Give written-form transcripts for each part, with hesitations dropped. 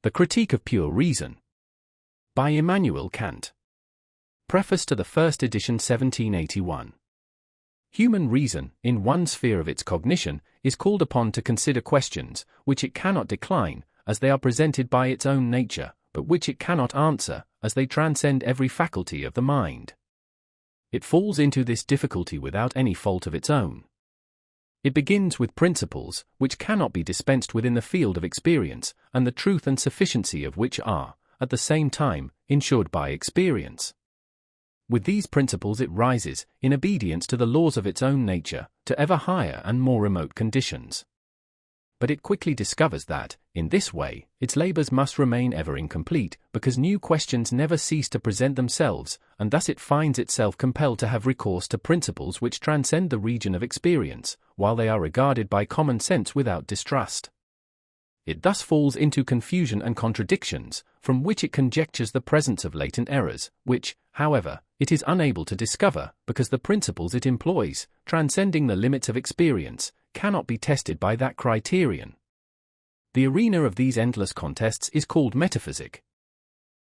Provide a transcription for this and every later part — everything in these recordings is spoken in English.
The Critique of Pure Reason. By Immanuel Kant. Preface to the first edition 1781. Human reason, in one sphere of its cognition, is called upon to consider questions, which it cannot decline, as they are presented by its own nature, but which it cannot answer, as they transcend every faculty of the mind. It falls into this difficulty without any fault of its own. It begins with principles, which cannot be dispensed with in the field of experience, and the truth and sufficiency of which are, at the same time, ensured by experience. With these principles it rises, in obedience to the laws of its own nature, to ever higher and more remote conditions. But it quickly discovers that, in this way, its labors must remain ever incomplete, because new questions never cease to present themselves, and thus it finds itself compelled to have recourse to principles which transcend the region of experience, while they are regarded by common sense without distrust. It thus falls into confusion and contradictions, from which it conjectures the presence of latent errors, which, however, it is unable to discover, because the principles it employs, transcending the limits of experience, cannot be tested by that criterion. The arena of these endless contests is called metaphysics.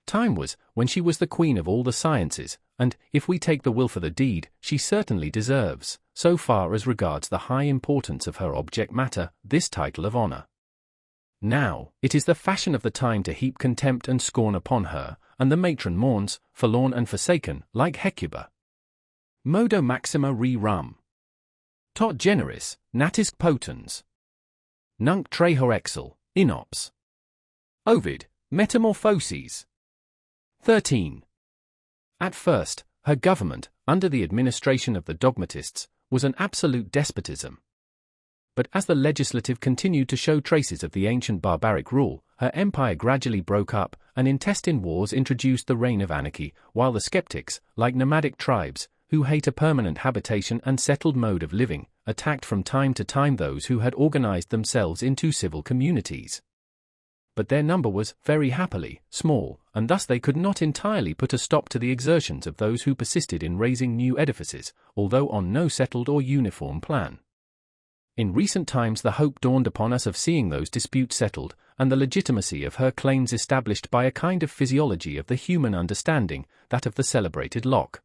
Time was when she was the queen of all the sciences, and, if we take the will for the deed, she certainly deserves, so far as regards the high importance of her object matter, this title of honor. Now, it is the fashion of the time to heap contempt and scorn upon her, and the matron mourns, forlorn and forsaken, like Hecuba. Modo maxima rerum. Tot generis, natisque potens. Nunc treho excel, inops. Ovid, Metamorphoses. 13. At first, her government, under the administration of the dogmatists, was an absolute despotism. But as the legislative continued to show traces of the ancient barbaric rule, her empire gradually broke up, and intestine wars introduced the reign of anarchy, while the skeptics, like nomadic tribes, who hate a permanent habitation and settled mode of living, attacked from time to time those who had organized themselves into civil communities. But their number was, very happily, small, and thus they could not entirely put a stop to the exertions of those who persisted in raising new edifices, although on no settled or uniform plan. In recent times the hope dawned upon us of seeing those disputes settled, and the legitimacy of her claims established by a kind of physiology of the human understanding, that of the celebrated Locke.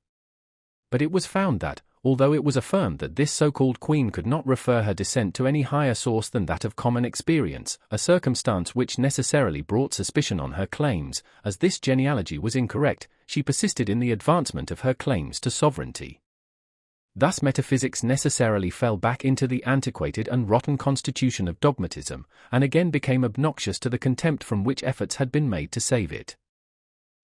But it was found that, although it was affirmed that this so-called queen could not refer her descent to any higher source than that of common experience, a circumstance which necessarily brought suspicion on her claims, as this genealogy was incorrect, she persisted in the advancement of her claims to sovereignty. Thus metaphysics necessarily fell back into the antiquated and rotten constitution of dogmatism, and again became obnoxious to the contempt from which efforts had been made to save it.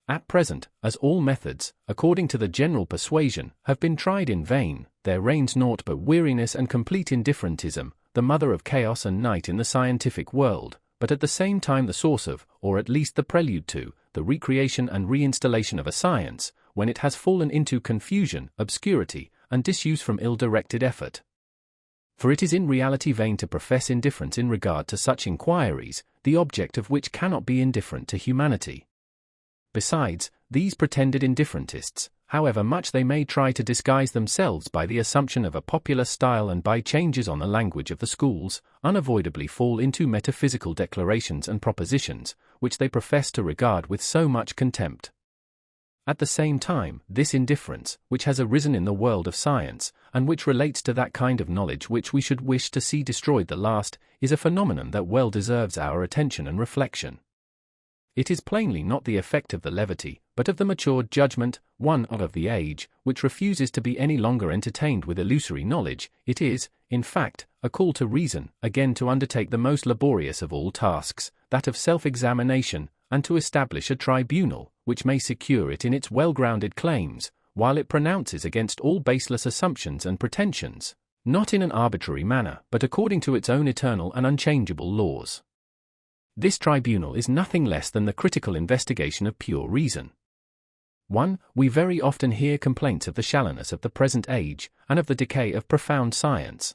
At present, as all methods, according to the general persuasion, have been tried in vain, there reigns naught but weariness and complete indifferentism, the mother of chaos and night in the scientific world, but at the same time the source of, or at least the prelude to, the recreation and reinstallation of a science, when it has fallen into confusion, obscurity, and disuse from ill-directed effort. For it is in reality vain to profess indifference in regard to such inquiries, the object of which cannot be indifferent to humanity. Besides, these pretended indifferentists, however much they may try to disguise themselves by the assumption of a popular style and by changes on the language of the schools, unavoidably fall into metaphysical declarations and propositions, which they profess to regard with so much contempt. At the same time, this indifference, which has arisen in the world of science, and which relates to that kind of knowledge which we should wish to see destroyed the last, is a phenomenon that well deserves our attention and reflection. It is plainly not the effect of the levity, but of the matured judgment, one of the age, which refuses to be any longer entertained with illusory knowledge. It is, in fact, a call to reason, again to undertake the most laborious of all tasks, that of self-examination, and to establish a tribunal, which may secure it in its well-grounded claims, while it pronounces against all baseless assumptions and pretensions, not in an arbitrary manner, but according to its own eternal and unchangeable laws. This tribunal is nothing less than the critical investigation of pure reason. 1. We very often hear complaints of the shallowness of the present age, and of the decay of profound science.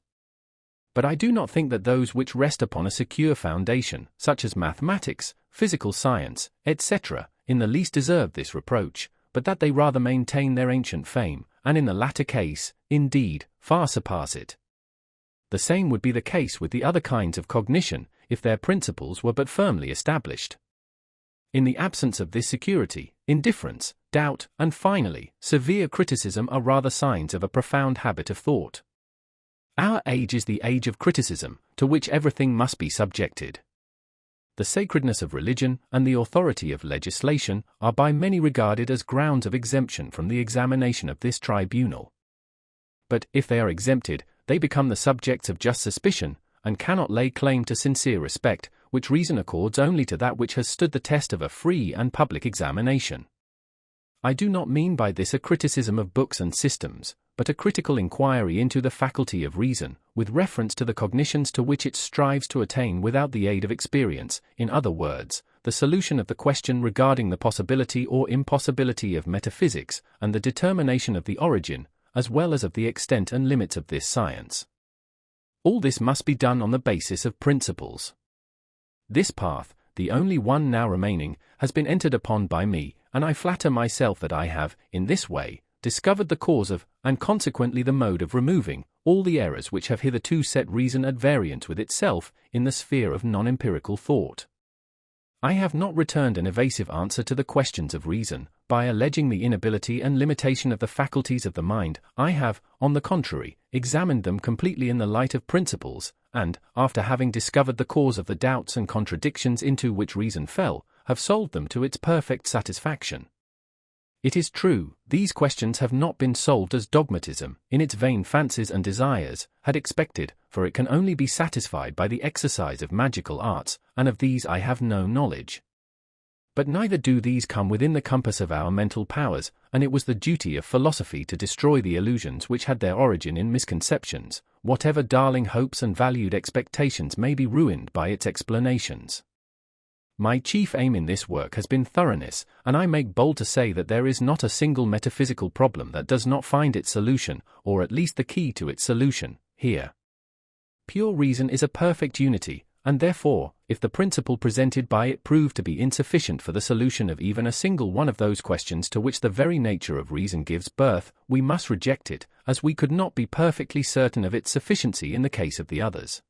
But I do not think that those which rest upon a secure foundation, such as mathematics, physical science, etc., in the least deserve this reproach, but that they rather maintain their ancient fame, and in the latter case, indeed, far surpass it. The same would be the case with the other kinds of cognition, if their principles were but firmly established. In the absence of this security, indifference, doubt, and finally, severe criticism are rather signs of a profound habit of thought. Our age is the age of criticism, to which everything must be subjected. The sacredness of religion and the authority of legislation are by many regarded as grounds of exemption from the examination of this tribunal. But if they are exempted, they become the subjects of just suspicion, and cannot lay claim to sincere respect, which reason accords only to that which has stood the test of a free and public examination. I do not mean by this a criticism of books and systems, but a critical inquiry into the faculty of reason, with reference to the cognitions to which it strives to attain without the aid of experience, in other words, the solution of the question regarding the possibility or impossibility of metaphysics, and the determination of the origin, as well as of the extent and limits of this science. All this must be done on the basis of principles. This path, the only one now remaining, has been entered upon by me, and I flatter myself that I have, in this way, discovered the cause of, and consequently the mode of removing, all the errors which have hitherto set reason at variance with itself, in the sphere of non-empirical thought. I have not returned an evasive answer to the questions of reason, by alleging the inability and limitation of the faculties of the mind. I have, on the contrary, examined them completely in the light of principles, and, after having discovered the cause of the doubts and contradictions into which reason fell, have solved them to its perfect satisfaction. It is true, these questions have not been solved as dogmatism, in its vain fancies and desires, had expected, for it can only be satisfied by the exercise of magical arts, and of these I have no knowledge. But neither do these come within the compass of our mental powers, and it was the duty of philosophy to destroy the illusions which had their origin in misconceptions, whatever darling hopes and valued expectations may be ruined by its explanations. My chief aim in this work has been thoroughness, and I make bold to say that there is not a single metaphysical problem that does not find its solution, or at least the key to its solution, here. Pure reason is a perfect unity, and therefore, if the principle presented by it prove to be insufficient for the solution of even a single one of those questions to which the very nature of reason gives birth, we must reject it, as we could not be perfectly certain of its sufficiency in the case of the others.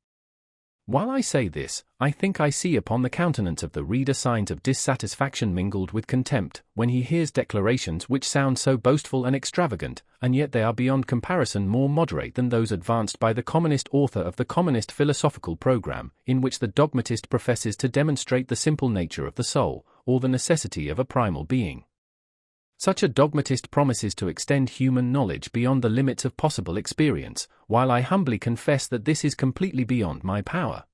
While I say this, I think I see upon the countenance of the reader signs of dissatisfaction mingled with contempt, when he hears declarations which sound so boastful and extravagant, and yet they are beyond comparison more moderate than those advanced by the commonest author of the commonest philosophical program, in which the dogmatist professes to demonstrate the simple nature of the soul, or the necessity of a primal being. Such a dogmatist promises to extend human knowledge beyond the limits of possible experience, while I humbly confess that this is completely beyond my power.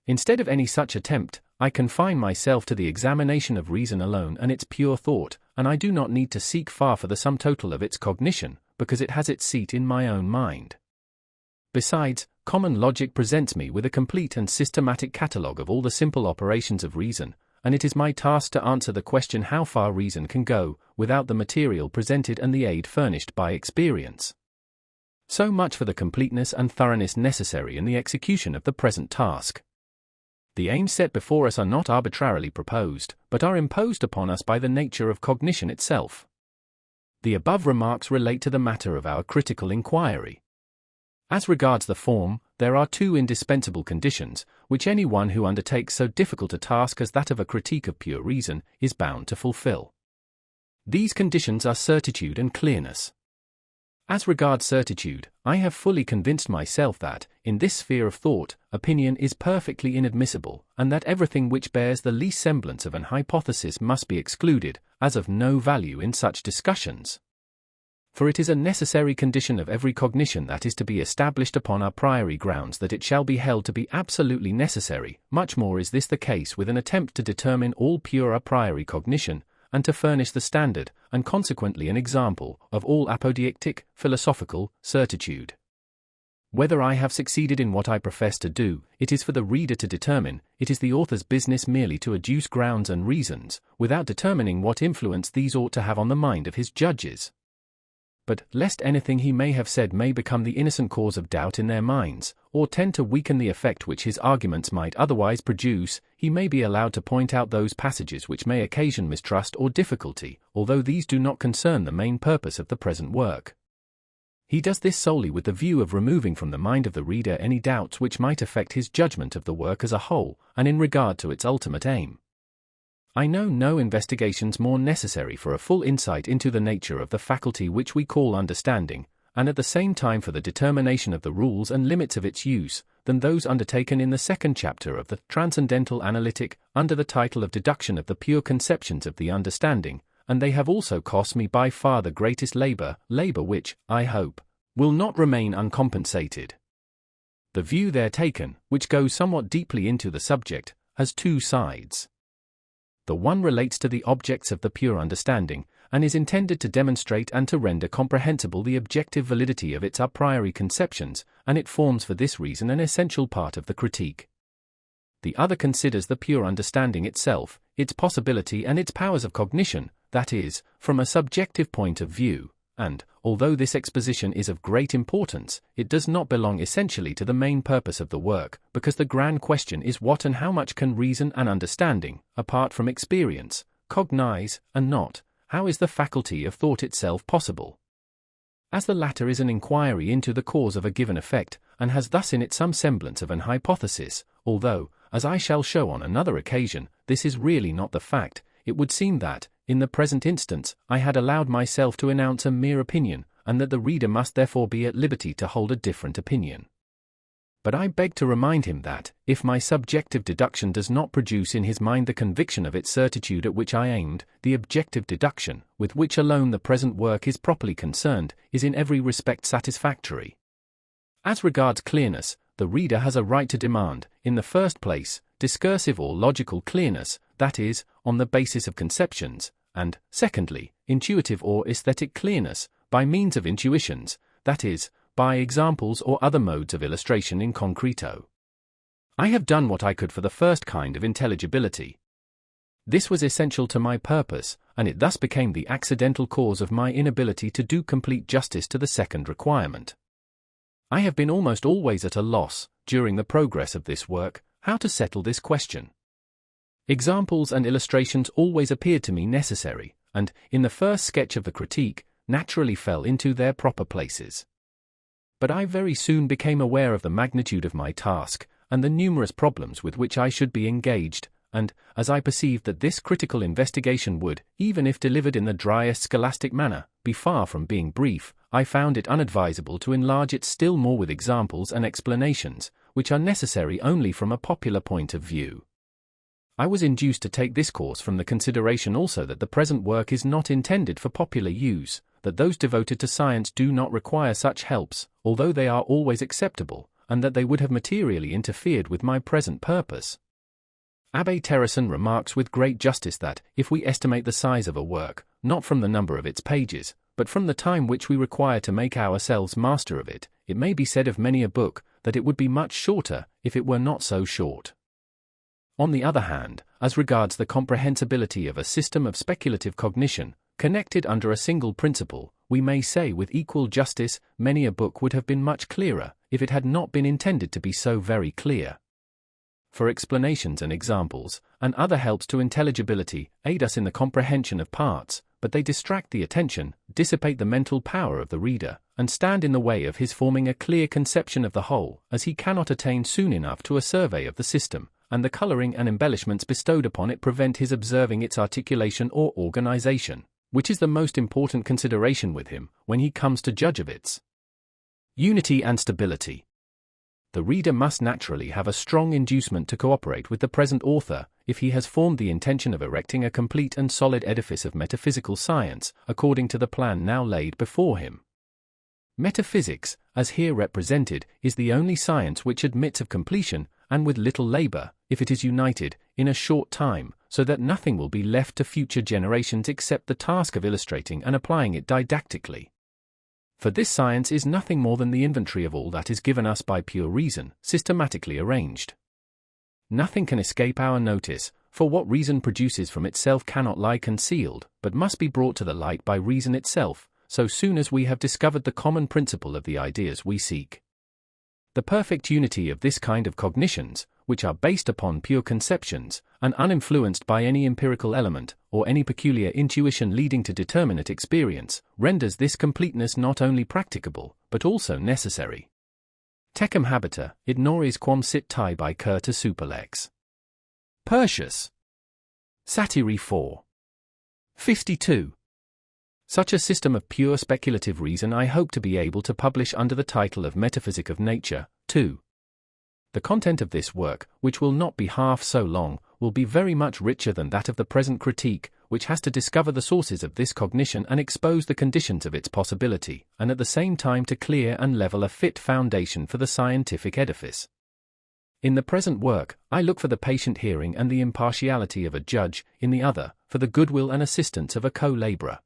Instead of any such attempt, I confine myself to the examination of reason alone and its pure thought, and I do not need to seek far for the sum total of its cognition, because it has its seat in my own mind. Besides, common logic presents me with a complete and systematic catalogue of all the simple operations of reason, and it is my task to answer the question how far reason can go, without the material presented and the aid furnished by experience. So much for the completeness and thoroughness necessary in the execution of the present task. The aims set before us are not arbitrarily proposed, but are imposed upon us by the nature of cognition itself. The above remarks relate to the matter of our critical inquiry. As regards the form, there are two indispensable conditions, which any one who undertakes so difficult a task as that of a critique of pure reason is bound to fulfill. These conditions are certitude and clearness. As regards certitude, I have fully convinced myself that, in this sphere of thought, opinion is perfectly inadmissible, and that everything which bears the least semblance of an hypothesis must be excluded, as of no value in such discussions. For it is a necessary condition of every cognition that is to be established upon a priori grounds that it shall be held to be absolutely necessary. Much more is this the case with an attempt to determine all pure a priori cognition, and to furnish the standard, and consequently an example, of all apodeictic, philosophical, certitude. Whether I have succeeded in what I profess to do, it is for the reader to determine. It is the author's business merely to adduce grounds and reasons, without determining what influence these ought to have on the mind of his judges. But, lest anything he may have said may become the innocent cause of doubt in their minds, or tend to weaken the effect which his arguments might otherwise produce, he may be allowed to point out those passages which may occasion mistrust or difficulty, although these do not concern the main purpose of the present work. He does this solely with the view of removing from the mind of the reader any doubts which might affect his judgment of the work as a whole, and in regard to its ultimate aim. I know no investigations more necessary for a full insight into the nature of the faculty which we call understanding, and at the same time for the determination of the rules and limits of its use, than those undertaken in the second chapter of the Transcendental Analytic, under the title of Deduction of the Pure Conceptions of the Understanding, and they have also cost me by far the greatest labor which, I hope, will not remain uncompensated. The view there taken, which goes somewhat deeply into the subject, has two sides. The one relates to the objects of the pure understanding, and is intended to demonstrate and to render comprehensible the objective validity of its a priori conceptions, and it forms for this reason an essential part of the critique. The other considers the pure understanding itself, its possibility and its powers of cognition, that is, from a subjective point of view, and, although this exposition is of great importance, it does not belong essentially to the main purpose of the work, because the grand question is what and how much can reason and understanding, apart from experience, cognize, and not, how is the faculty of thought itself possible? As the latter is an inquiry into the cause of a given effect, and has thus in it some semblance of an hypothesis, although, as I shall show on another occasion, this is really not the fact, it would seem that, in the present instance, I had allowed myself to announce a mere opinion, and that the reader must therefore be at liberty to hold a different opinion. But I beg to remind him that, if my subjective deduction does not produce in his mind the conviction of its certitude at which I aimed, the objective deduction, with which alone the present work is properly concerned, is in every respect satisfactory. As regards clearness, the reader has a right to demand, in the first place, discursive or logical clearness, that is, on the basis of conceptions, and, secondly, intuitive or aesthetic clearness, by means of intuitions, that is, by examples or other modes of illustration in concreto. I have done what I could for the first kind of intelligibility. This was essential to my purpose, and it thus became the accidental cause of my inability to do complete justice to the second requirement. I have been almost always at a loss, during the progress of this work, how to settle this question. Examples and illustrations always appeared to me necessary, and, in the first sketch of the critique, naturally fell into their proper places. But I very soon became aware of the magnitude of my task, and the numerous problems with which I should be engaged, and, as I perceived that this critical investigation would, even if delivered in the driest scholastic manner, be far from being brief, I found it unadvisable to enlarge it still more with examples and explanations, which are necessary only from a popular point of view. I was induced to take this course from the consideration also that the present work is not intended for popular use, that those devoted to science do not require such helps, although they are always acceptable, and that they would have materially interfered with my present purpose. Abbé Terrasson remarks with great justice that, if we estimate the size of a work, not from the number of its pages, but from the time which we require to make ourselves master of it, it may be said of many a book, that it would be much shorter, if it were not so short. On the other hand, as regards the comprehensibility of a system of speculative cognition, connected under a single principle, we may say with equal justice, many a book would have been much clearer, if it had not been intended to be so very clear. For explanations and examples, and other helps to intelligibility, aid us in the comprehension of parts, but they distract the attention, dissipate the mental power of the reader, and stand in the way of his forming a clear conception of the whole, as he cannot attain soon enough to a survey of the system, and the coloring and embellishments bestowed upon it prevent his observing its articulation or organization, which is the most important consideration with him, when he comes to judge of its unity and stability. The reader must naturally have a strong inducement to cooperate with the present author, if he has formed the intention of erecting a complete and solid edifice of metaphysical science, according to the plan now laid before him. Metaphysics, as here represented, is the only science which admits of completion, and with little labor, if it is united, in a short time, so that nothing will be left to future generations except the task of illustrating and applying it didactically. For this science is nothing more than the inventory of all that is given us by pure reason, systematically arranged. Nothing can escape our notice, for what reason produces from itself cannot lie concealed, but must be brought to the light by reason itself, so soon as we have discovered the common principle of the ideas we seek. The perfect unity of this kind of cognitions, which are based upon pure conceptions, and uninfluenced by any empirical element, or any peculiar intuition leading to determinate experience, renders this completeness not only practicable, but also necessary. Tecum habita, id nores quam sit tibi curta superlex. Persius. Satire 4. 52. Such a system of pure speculative reason I hope to be able to publish under the title of Metaphysic of Nature, 2. The content of this work, which will not be half so long, will be very much richer than that of the present critique, which has to discover the sources of this cognition and expose the conditions of its possibility, and at the same time to clear and level a fit foundation for the scientific edifice. In the present work, I look for the patient hearing and the impartiality of a judge, in the other, for the goodwill and assistance of a co-laborer.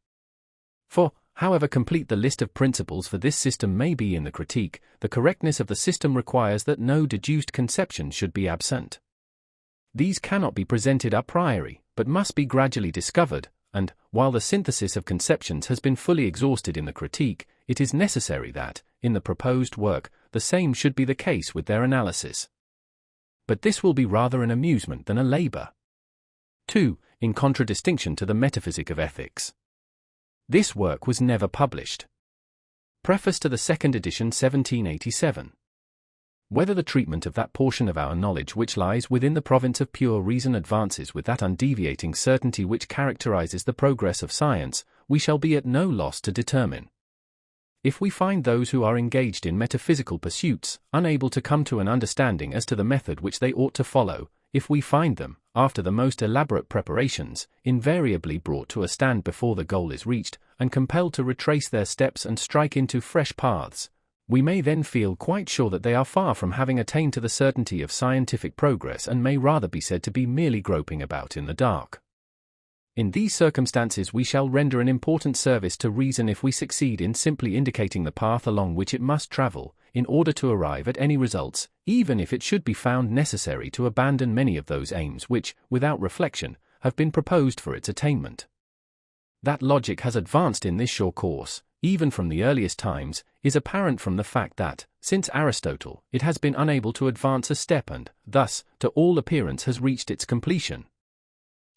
For, however complete the list of principles for this system may be in the critique, the correctness of the system requires that no deduced conception should be absent. These cannot be presented a priori, but must be gradually discovered, and, while the synthesis of conceptions has been fully exhausted in the critique, it is necessary that, in the proposed work, the same should be the case with their analysis. But this will be rather an amusement than a labor. 2. In contradistinction to the Metaphysic of Ethics. This work was never published. Preface to the second edition 1787. Whether the treatment of that portion of our knowledge which lies within the province of pure reason advances with that undeviating certainty which characterizes the progress of science, we shall be at no loss to determine. If we find those who are engaged in metaphysical pursuits unable to come to an understanding as to the method which they ought to follow, if we find them, after the most elaborate preparations, invariably brought to a stand before the goal is reached, and compelled to retrace their steps and strike into fresh paths, we may then feel quite sure that they are far from having attained to the certainty of scientific progress and may rather be said to be merely groping about in the dark. In these circumstances we shall render an important service to reason if we succeed in simply indicating the path along which it must travel, in order to arrive at any results, even if it should be found necessary to abandon many of those aims which, without reflection, have been proposed for its attainment. That logic has advanced in this sure course, even from the earliest times, is apparent from the fact that, since Aristotle, it has been unable to advance a step and, thus, to all appearance has reached its completion.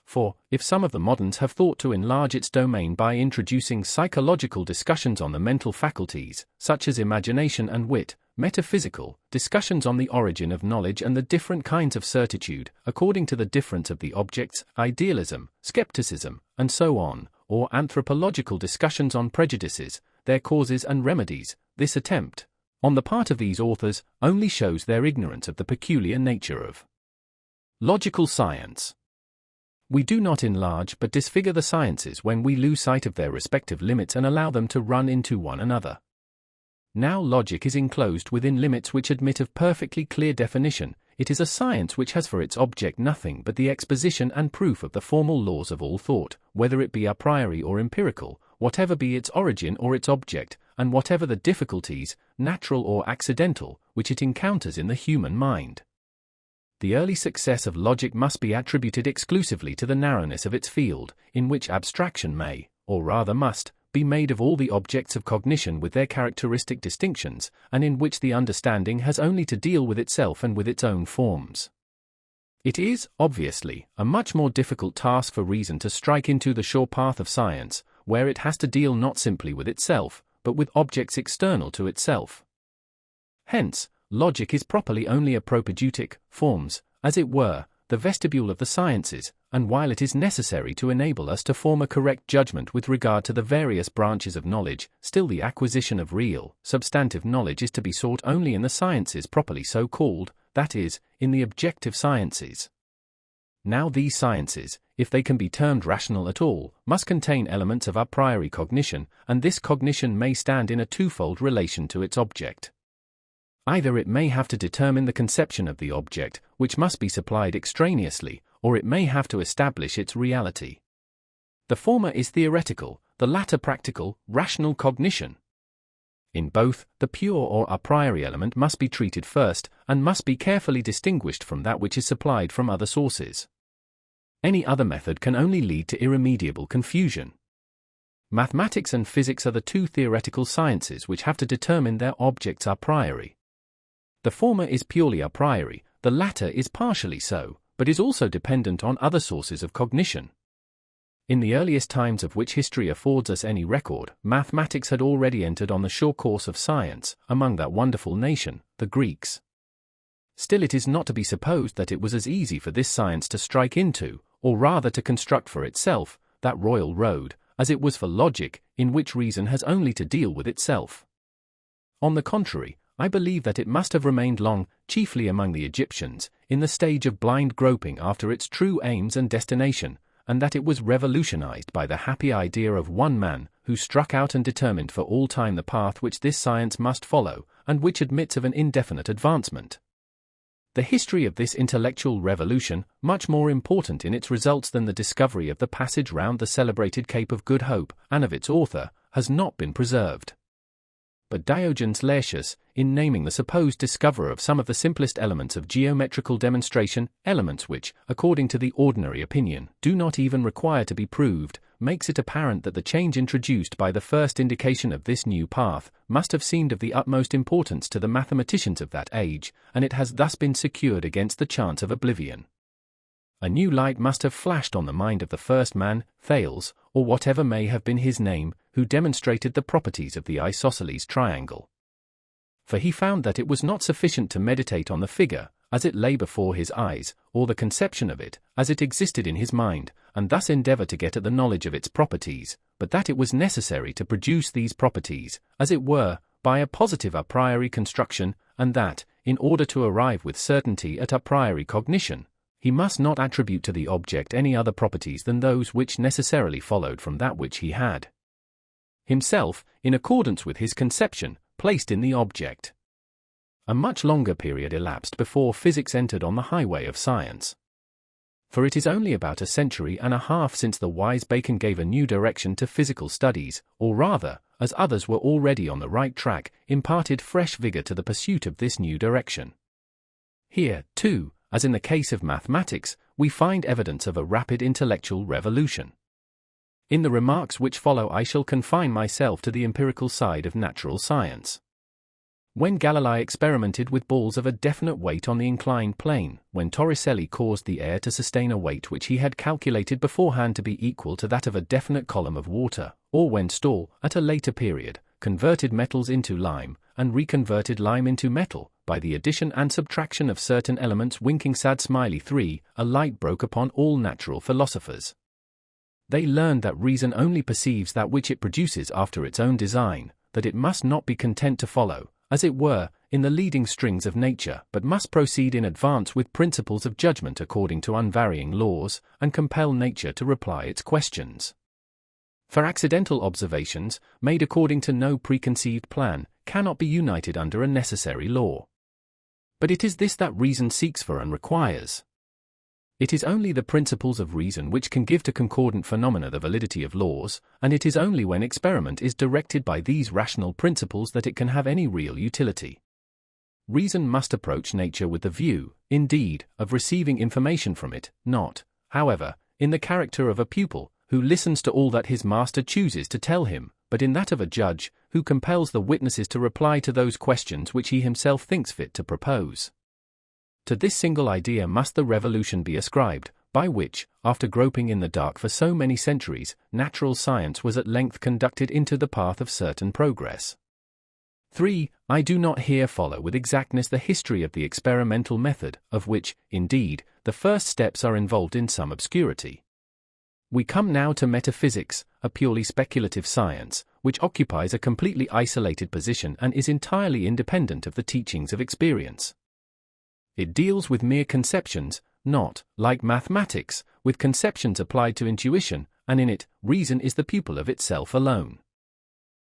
For, if some of the moderns have thought to enlarge its domain by introducing psychological discussions on the mental faculties, such as imagination and wit, metaphysical discussions on the origin of knowledge and the different kinds of certitude, according to the difference of the objects, idealism, skepticism, and so on, or anthropological discussions on prejudices, their causes and remedies, this attempt, on the part of these authors, only shows their ignorance of the peculiar nature of logical science. We do not enlarge but disfigure the sciences when we lose sight of their respective limits and allow them to run into one another. Now logic is enclosed within limits which admit of perfectly clear definition. It is a science which has for its object nothing but the exposition and proof of the formal laws of all thought, whether it be a priori or empirical, whatever be its origin or its object, and whatever the difficulties, natural or accidental, which it encounters in the human mind. The early success of logic must be attributed exclusively to the narrowness of its field, in which abstraction may, or rather must, be made of all the objects of cognition with their characteristic distinctions, and in which the understanding has only to deal with itself and with its own forms. It is, obviously, a much more difficult task for reason to strike into the sure path of science, where it has to deal not simply with itself, but with objects external to itself. Hence, logic is properly only a propedeutic, forms, as it were, the vestibule of the sciences, and while it is necessary to enable us to form a correct judgment with regard to the various branches of knowledge, still the acquisition of real, substantive knowledge is to be sought only in the sciences properly so called, that is, in the objective sciences. Now these sciences, if they can be termed rational at all, must contain elements of a priori cognition, and this cognition may stand in a twofold relation to its object. Either it may have to determine the conception of the object, which must be supplied extraneously, or it may have to establish its reality. The former is theoretical, the latter practical, rational cognition. In both, the pure or a priori element must be treated first, and must be carefully distinguished from that which is supplied from other sources. Any other method can only lead to irremediable confusion. Mathematics and physics are the two theoretical sciences which have to determine their objects a priori. The former is purely a priori, the latter is partially so, but is also dependent on other sources of cognition. In the earliest times of which history affords us any record, mathematics had already entered on the sure course of science, among that wonderful nation, the Greeks. Still it is not to be supposed that it was as easy for this science to strike into, or rather to construct for itself, that royal road, as it was for logic, in which reason has only to deal with itself. On the contrary, I believe that it must have remained long, chiefly among the Egyptians, in the stage of blind groping after its true aims and destination, and that it was revolutionized by the happy idea of one man, who struck out and determined for all time the path which this science must follow, and which admits of an indefinite advancement. The history of this intellectual revolution, much more important in its results than the discovery of the passage round the celebrated Cape of Good Hope, and of its author, has not been preserved. But Diogenes Laertius, in naming the supposed discoverer of some of the simplest elements of geometrical demonstration, elements which, according to the ordinary opinion, do not even require to be proved, makes it apparent that the change introduced by the first indication of this new path must have seemed of the utmost importance to the mathematicians of that age, and it has thus been secured against the chance of oblivion. A new light must have flashed on the mind of the first man, Thales, or whatever may have been his name, who demonstrated the properties of the isosceles triangle. For he found that it was not sufficient to meditate on the figure, as it lay before his eyes, or the conception of it, as it existed in his mind, and thus endeavor to get at the knowledge of its properties, but that it was necessary to produce these properties, as it were, by a positive a priori construction, and that, in order to arrive with certainty at a priori cognition, he must not attribute to the object any other properties than those which necessarily followed from that which he had himself, in accordance with his conception, placed in the object. A much longer period elapsed before physics entered on the highway of science. For it is only about a century and a half since the wise Bacon gave a new direction to physical studies, or rather, as others were already on the right track, imparted fresh vigor to the pursuit of this new direction. Here, too, as in the case of mathematics, we find evidence of a rapid intellectual revolution. In the remarks which follow I shall confine myself to the empirical side of natural science. When Galilei experimented with balls of a definite weight on the inclined plane, when Torricelli caused the air to sustain a weight which he had calculated beforehand to be equal to that of a definite column of water, or when Stahl, at a later period, converted metals into lime, and reconverted lime into metal, by the addition and subtraction of certain elements winking sad smiley 3, a light broke upon all natural philosophers. They learned that reason only perceives that which it produces after its own design, that it must not be content to follow, as it were, in the leading strings of nature, but must proceed in advance with principles of judgment according to unvarying laws, and compel nature to reply its questions. For accidental observations, made according to no preconceived plan, cannot be united under a necessary law. But it is this that reason seeks for and requires. It is only the principles of reason which can give to concordant phenomena the validity of laws, and it is only when experiment is directed by these rational principles that it can have any real utility. Reason must approach nature with the view, indeed, of receiving information from it, not, however, in the character of a pupil, who listens to all that his master chooses to tell him, but in that of a judge, who compels the witnesses to reply to those questions which he himself thinks fit to propose. To this single idea must the revolution be ascribed, by which, after groping in the dark for so many centuries, natural science was at length conducted into the path of certain progress. 3. I do not here follow with exactness the history of the experimental method, of which, indeed, the first steps are involved in some obscurity. We come now to metaphysics, a purely speculative science, which occupies a completely isolated position and is entirely independent of the teachings of experience. It deals with mere conceptions, not, like mathematics, with conceptions applied to intuition, and in it, reason is the pupil of itself alone.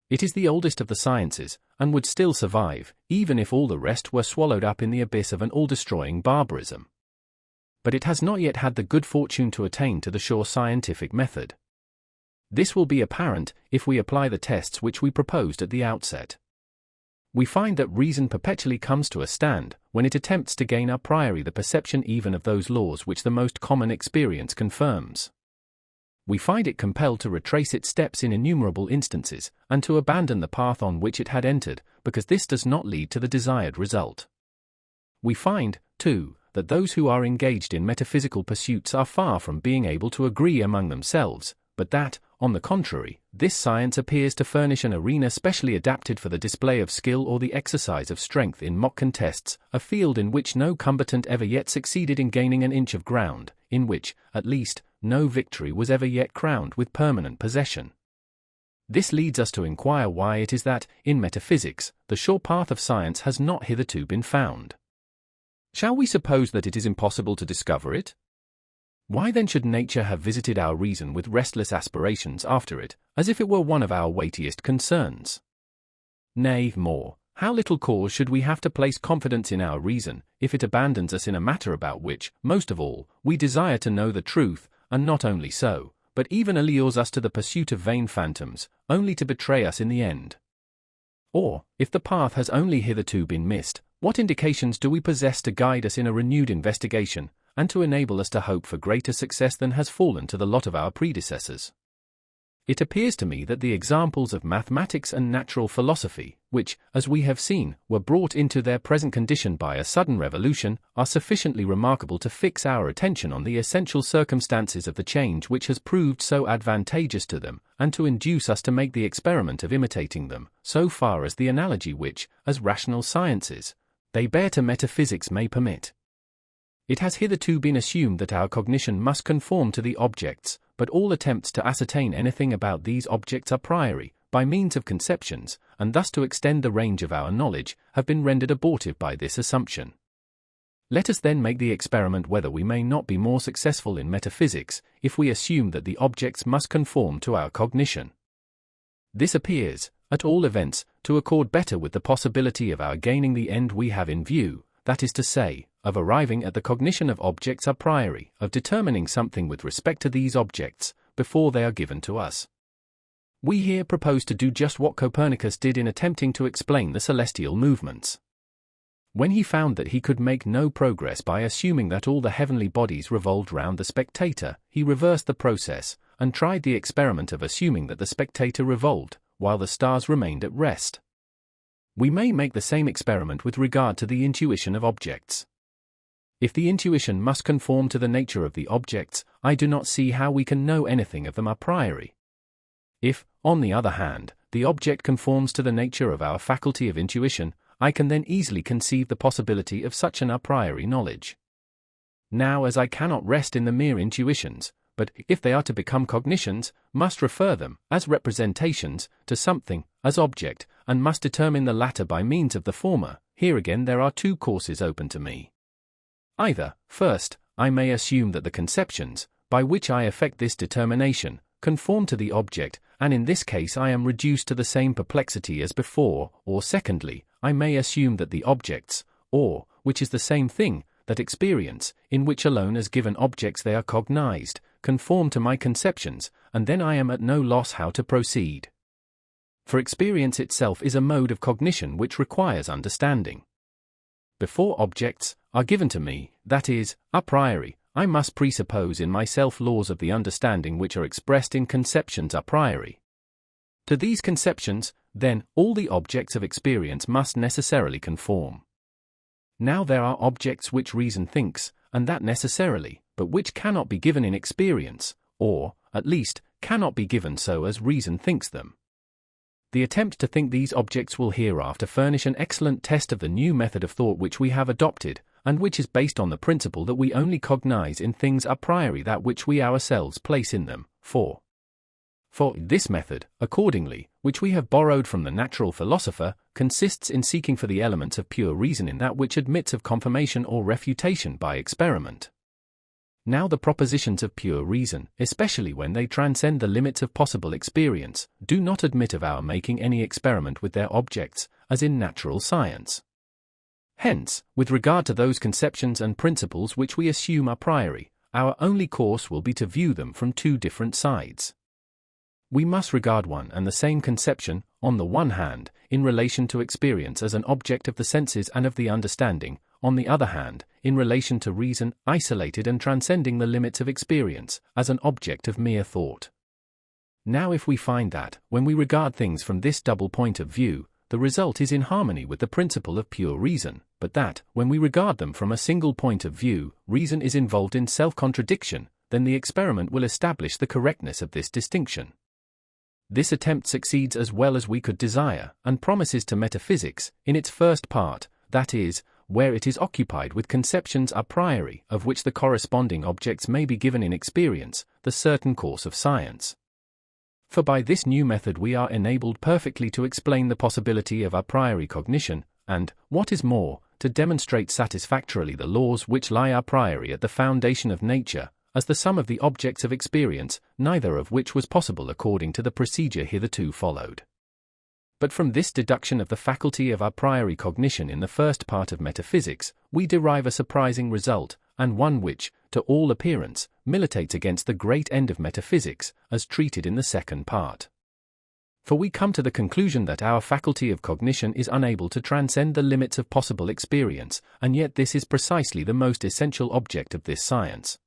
It is the oldest of the sciences, and would still survive, even if all the rest were swallowed up in the abyss of an all-destroying barbarism. But it has not yet had the good fortune to attain to the sure scientific method. This will be apparent, if we apply the tests which we proposed at the outset. We find that reason perpetually comes to a stand, when it attempts to gain a priori the perception even of those laws which the most common experience confirms. We find it compelled to retrace its steps in innumerable instances, and to abandon the path on which it had entered, because this does not lead to the desired result. We find, too, that those who are engaged in metaphysical pursuits are far from being able to agree among themselves, but that, on the contrary, this science appears to furnish an arena specially adapted for the display of skill or the exercise of strength in mock contests, a field in which no combatant ever yet succeeded in gaining an inch of ground, in which, at least, no victory was ever yet crowned with permanent possession. This leads us to inquire why it is that, in metaphysics, the sure path of science has not hitherto been found. Shall we suppose that it is impossible to discover it? Why then should nature have visited our reason with restless aspirations after it, as if it were one of our weightiest concerns? Nay, more, how little cause should we have to place confidence in our reason, if it abandons us in a matter about which, most of all, we desire to know the truth, and not only so, but even allures us to the pursuit of vain phantoms, only to betray us in the end? Or, if the path has only hitherto been missed, what indications do we possess to guide us in a renewed investigation, and to enable us to hope for greater success than has fallen to the lot of our predecessors? It appears to me that the examples of mathematics and natural philosophy, which, as we have seen, were brought into their present condition by a sudden revolution, are sufficiently remarkable to fix our attention on the essential circumstances of the change which has proved so advantageous to them, and to induce us to make the experiment of imitating them, so far as the analogy which, as rational sciences, they bear to metaphysics may permit. It has hitherto been assumed that our cognition must conform to the objects, but all attempts to ascertain anything about these objects a priori, by means of conceptions, and thus to extend the range of our knowledge, have been rendered abortive by this assumption. Let us then make the experiment whether we may not be more successful in metaphysics, if we assume that the objects must conform to our cognition. This appears, at all events, to accord better with the possibility of our gaining the end we have in view, that is to say, of arriving at the cognition of objects a priori, of determining something with respect to these objects, before they are given to us. We here propose to do just what Copernicus did in attempting to explain the celestial movements. When he found that he could make no progress by assuming that all the heavenly bodies revolved round the spectator, he reversed the process, and tried the experiment of assuming that the spectator revolved, while the stars remained at rest. We may make the same experiment with regard to the intuition of objects. If the intuition must conform to the nature of the objects, I do not see how we can know anything of them a priori. If, on the other hand, the object conforms to the nature of our faculty of intuition, I can then easily conceive the possibility of such an a priori knowledge. Now, as I cannot rest in the mere intuitions, but, if they are to become cognitions, must refer them, as representations, to something, as object, and must determine the latter by means of the former, here again there are two courses open to me. Either, first, I may assume that the conceptions, by which I effect this determination, conform to the object, and in this case I am reduced to the same perplexity as before, or secondly, I may assume that the objects, or, which is the same thing, that experience, in which alone as given objects they are cognized, conform to my conceptions, and then I am at no loss how to proceed. For experience itself is a mode of cognition which requires understanding. Before objects are given to me, that is, a priori, I must presuppose in myself laws of the understanding which are expressed in conceptions a priori. To these conceptions, then, all the objects of experience must necessarily conform. Now there are objects which reason thinks, and that necessarily, but which cannot be given in experience, or, at least, cannot be given so as reason thinks them. The attempt to think these objects will hereafter furnish an excellent test of the new method of thought which we have adopted, and which is based on the principle that we only cognize in things a priori that which we ourselves place in them. For this method, accordingly, which we have borrowed from the natural philosopher, consists in seeking for the elements of pure reason in that which admits of confirmation or refutation by experiment. Now the propositions of pure reason, especially when they transcend the limits of possible experience, do not admit of our making any experiment with their objects, as in natural science. Hence, with regard to those conceptions and principles which we assume a priori, our only course will be to view them from two different sides. We must regard one and the same conception, on the one hand, in relation to experience as an object of the senses and of the understanding, on the other hand, in relation to reason, isolated and transcending the limits of experience, as an object of mere thought. Now if we find that, when we regard things from this double point of view, the result is in harmony with the principle of pure reason, but that, when we regard them from a single point of view, reason is involved in self-contradiction, then the experiment will establish the correctness of this distinction. This attempt succeeds as well as we could desire, and promises to metaphysics, in its first part, that is, where it is occupied with conceptions a priori of which the corresponding objects may be given in experience, the certain course of science. For by this new method we are enabled perfectly to explain the possibility of a priori cognition, and, what is more, to demonstrate satisfactorily the laws which lie a priori at the foundation of nature, as the sum of the objects of experience, neither of which was possible according to the procedure hitherto followed. But from this deduction of the faculty of a priori cognition in the first part of metaphysics, we derive a surprising result, and one which, to all appearance, militates against the great end of metaphysics, as treated in the second part. For we come to the conclusion that our faculty of cognition is unable to transcend the limits of possible experience, and yet this is precisely the most essential object of this science.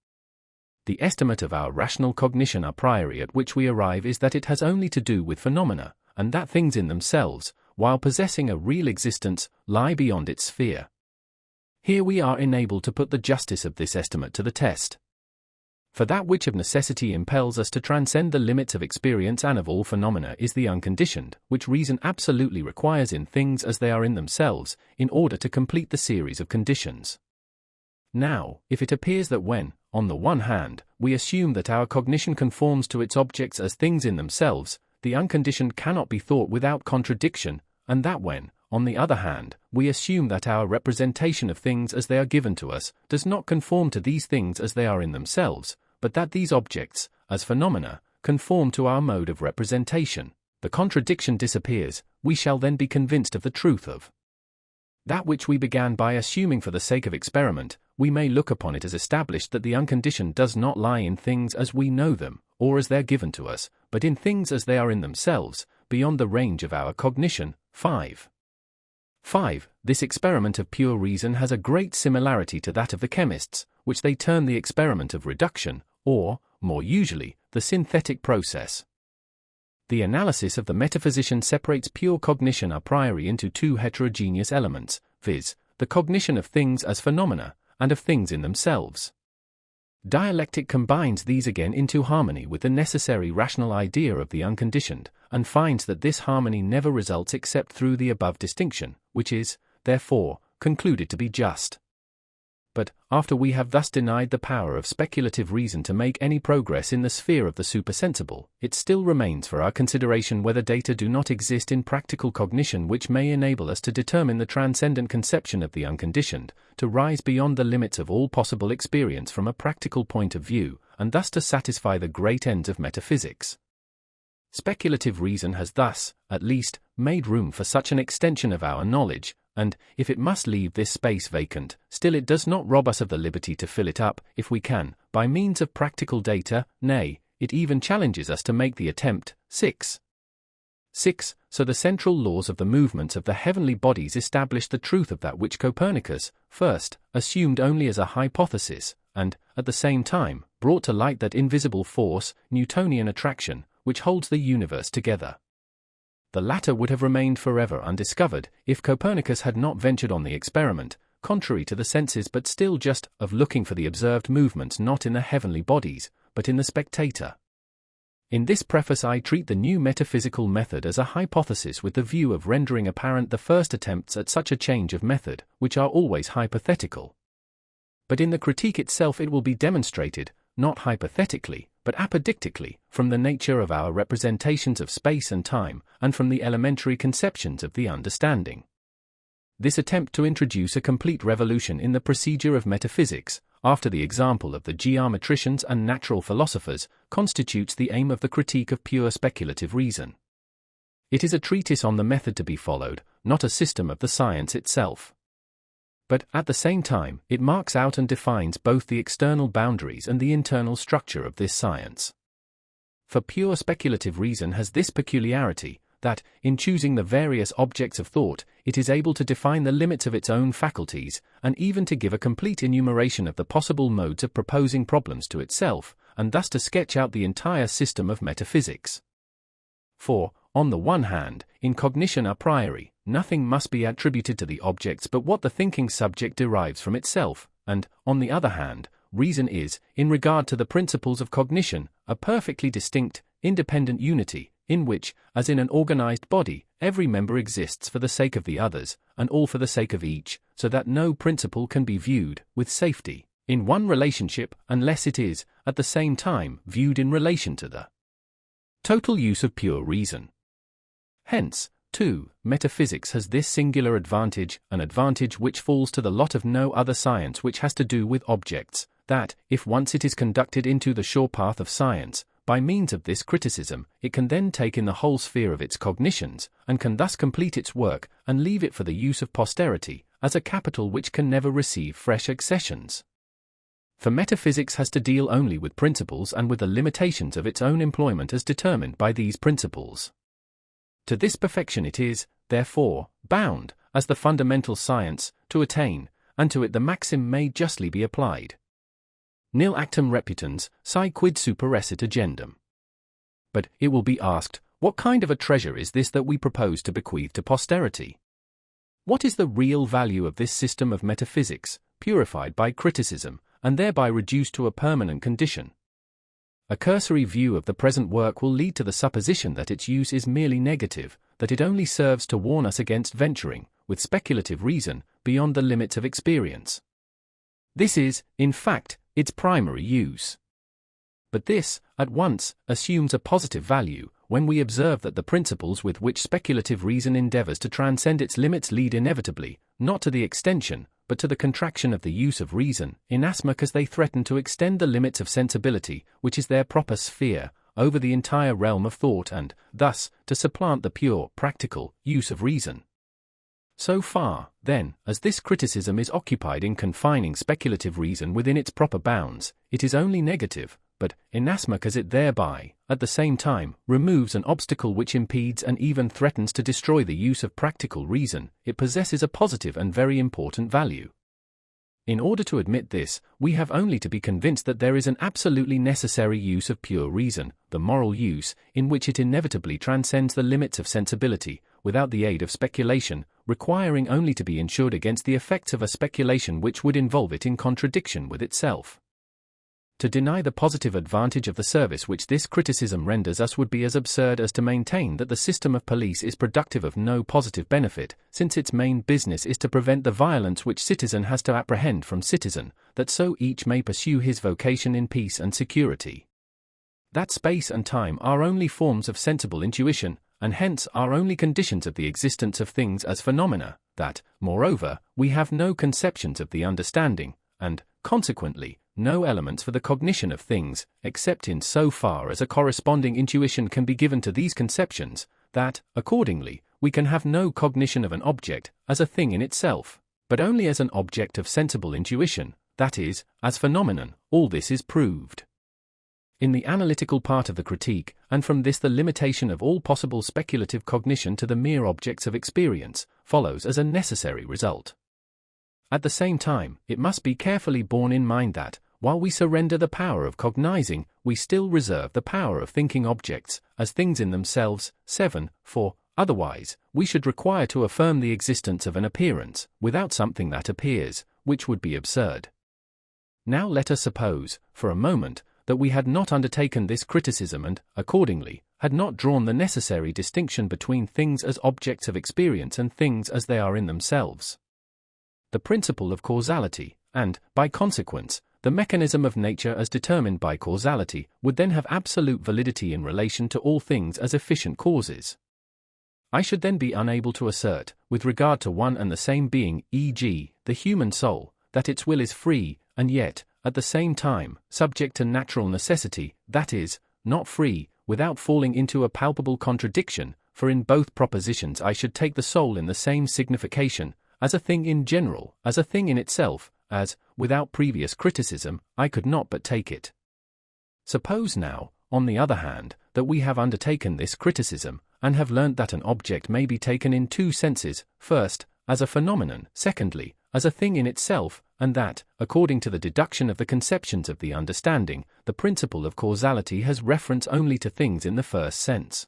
The estimate of our rational cognition a priori at which we arrive is that it has only to do with phenomena, and that things in themselves, while possessing a real existence, lie beyond its sphere. Here we are enabled to put the justice of this estimate to the test. For that which of necessity impels us to transcend the limits of experience and of all phenomena is the unconditioned, which reason absolutely requires in things as they are in themselves, in order to complete the series of conditions. Now, if it appears that when, on the one hand, we assume that our cognition conforms to its objects as things in themselves, the unconditioned cannot be thought without contradiction, and that when, on the other hand, we assume that our representation of things as they are given to us does not conform to these things as they are in themselves, but that these objects, as phenomena, conform to our mode of representation, the contradiction disappears. We shall then be convinced of the truth of that which we began by assuming for the sake of experiment. We may look upon it as established that the unconditioned does not lie in things as we know them, or as they are given to us, but in things as they are in themselves, beyond the range of our cognition. 5. This experiment of pure reason has a great similarity to that of the chemists, which they term the experiment of reduction, or, more usually, the synthetic process. The analysis of the metaphysician separates pure cognition a priori into two heterogeneous elements, viz., the cognition of things as phenomena, and of things in themselves. Dialectic combines these again into harmony with the necessary rational idea of the unconditioned, and finds that this harmony never results except through the above distinction, which is, therefore, concluded to be just. But, after we have thus denied the power of speculative reason to make any progress in the sphere of the supersensible, it still remains for our consideration whether data do not exist in practical cognition which may enable us to determine the transcendent conception of the unconditioned, to rise beyond the limits of all possible experience from a practical point of view, and thus to satisfy the great ends of metaphysics. Speculative reason has thus, at least, made room for such an extension of our knowledge, and, if it must leave this space vacant, still it does not rob us of the liberty to fill it up, if we can, by means of practical data. Nay, it even challenges us to make the attempt. 6. So the central laws of the movements of the heavenly bodies establish the truth of that which Copernicus, first, assumed only as a hypothesis, and, at the same time, brought to light that invisible force, Newtonian attraction, which holds the universe together. The latter would have remained forever undiscovered, if Copernicus had not ventured on the experiment, contrary to the senses but still just, of looking for the observed movements not in the heavenly bodies, but in the spectator. In this preface I treat the new metaphysical method as a hypothesis with the view of rendering apparent the first attempts at such a change of method, which are always hypothetical. But in the critique itself it will be demonstrated, not hypothetically, but apodictically, from the nature of our representations of space and time, and from the elementary conceptions of the understanding. This attempt to introduce a complete revolution in the procedure of metaphysics, after the example of the geometricians and natural philosophers, constitutes the aim of the critique of pure speculative reason. It is a treatise on the method to be followed, not a system of the science itself. But, at the same time, it marks out and defines both the external boundaries and the internal structure of this science. For pure speculative reason has this peculiarity, that, in choosing the various objects of thought, it is able to define the limits of its own faculties, and even to give a complete enumeration of the possible modes of proposing problems to itself, and thus to sketch out the entire system of metaphysics. For, on the one hand, in cognition a priori, nothing must be attributed to the objects but what the thinking subject derives from itself, and, on the other hand, reason is, in regard to the principles of cognition, a perfectly distinct, independent unity, in which, as in an organized body, every member exists for the sake of the others, and all for the sake of each, so that no principle can be viewed, with safety, in one relationship unless it is, at the same time, viewed in relation to the total use of pure reason. Hence, too, metaphysics has this singular advantage, an advantage which falls to the lot of no other science which has to do with objects, that, if once it is conducted into the sure path of science, by means of this criticism, it can then take in the whole sphere of its cognitions, and can thus complete its work, and leave it for the use of posterity, as a capital which can never receive fresh accessions. For metaphysics has to deal only with principles and with the limitations of its own employment as determined by these principles. To this perfection it is, therefore, bound, as the fundamental science, to attain, and to it the maxim may justly be applied. Nil actum reputans, si quid superesset agendum. But, it will be asked, what kind of a treasure is this that we propose to bequeath to posterity? What is the real value of this system of metaphysics, purified by criticism, and thereby reduced to a permanent condition? A cursory view of the present work will lead to the supposition that its use is merely negative, that it only serves to warn us against venturing, with speculative reason, beyond the limits of experience. This is, in fact, its primary use. But this, at once, assumes a positive value, when we observe that the principles with which speculative reason endeavors to transcend its limits lead inevitably, not to the extension, but to the contraction of the use of reason, inasmuch as they threaten to extend the limits of sensibility, which is their proper sphere, over the entire realm of thought and, thus, to supplant the pure, practical, use of reason. So far, then, as this criticism is occupied in confining speculative reason within its proper bounds, it is only negative, but, inasmuch as it thereby, at the same time, removes an obstacle which impedes and even threatens to destroy the use of practical reason, it possesses a positive and very important value. In order to admit this, we have only to be convinced that there is an absolutely necessary use of pure reason, the moral use, in which it inevitably transcends the limits of sensibility, without the aid of speculation, requiring only to be insured against the effects of a speculation which would involve it in contradiction with itself. To deny the positive advantage of the service which this criticism renders us would be as absurd as to maintain that the system of police is productive of no positive benefit, since its main business is to prevent the violence which citizen has to apprehend from citizen, that so each may pursue his vocation in peace and security. That space and time are only forms of sensible intuition, and hence are only conditions of the existence of things as phenomena, that, moreover, we have no conceptions of the understanding, and, consequently, no elements for the cognition of things, except in so far as a corresponding intuition can be given to these conceptions, that, accordingly, we can have no cognition of an object as a thing in itself, but only as an object of sensible intuition, that is, as phenomenon. All this is proved in the analytical part of the critique, and from this the limitation of all possible speculative cognition to the mere objects of experience, follows as a necessary result. At the same time, it must be carefully borne in mind that, while we surrender the power of cognizing, we still reserve the power of thinking objects, as things in themselves. 7. For, otherwise, we should require to affirm the existence of an appearance, without something that appears, which would be absurd. Now let us suppose, for a moment, that we had not undertaken this criticism and, accordingly, had not drawn the necessary distinction between things as objects of experience and things as they are in themselves. The principle of causality, and, by consequence, the mechanism of nature as determined by causality, would then have absolute validity in relation to all things as efficient causes. I should then be unable to assert, with regard to one and the same being, e.g., the human soul, that its will is free, and yet, at the same time, subject to natural necessity, that is, not free, without falling into a palpable contradiction, for in both propositions I should take the soul in the same signification, as a thing in general, as a thing in itself, as, without previous criticism, I could not but take it. Suppose now, on the other hand, that we have undertaken this criticism, and have learnt that an object may be taken in two senses, first, as a phenomenon, secondly, as a thing in itself, and that, according to the deduction of the conceptions of the understanding, the principle of causality has reference only to things in the first sense.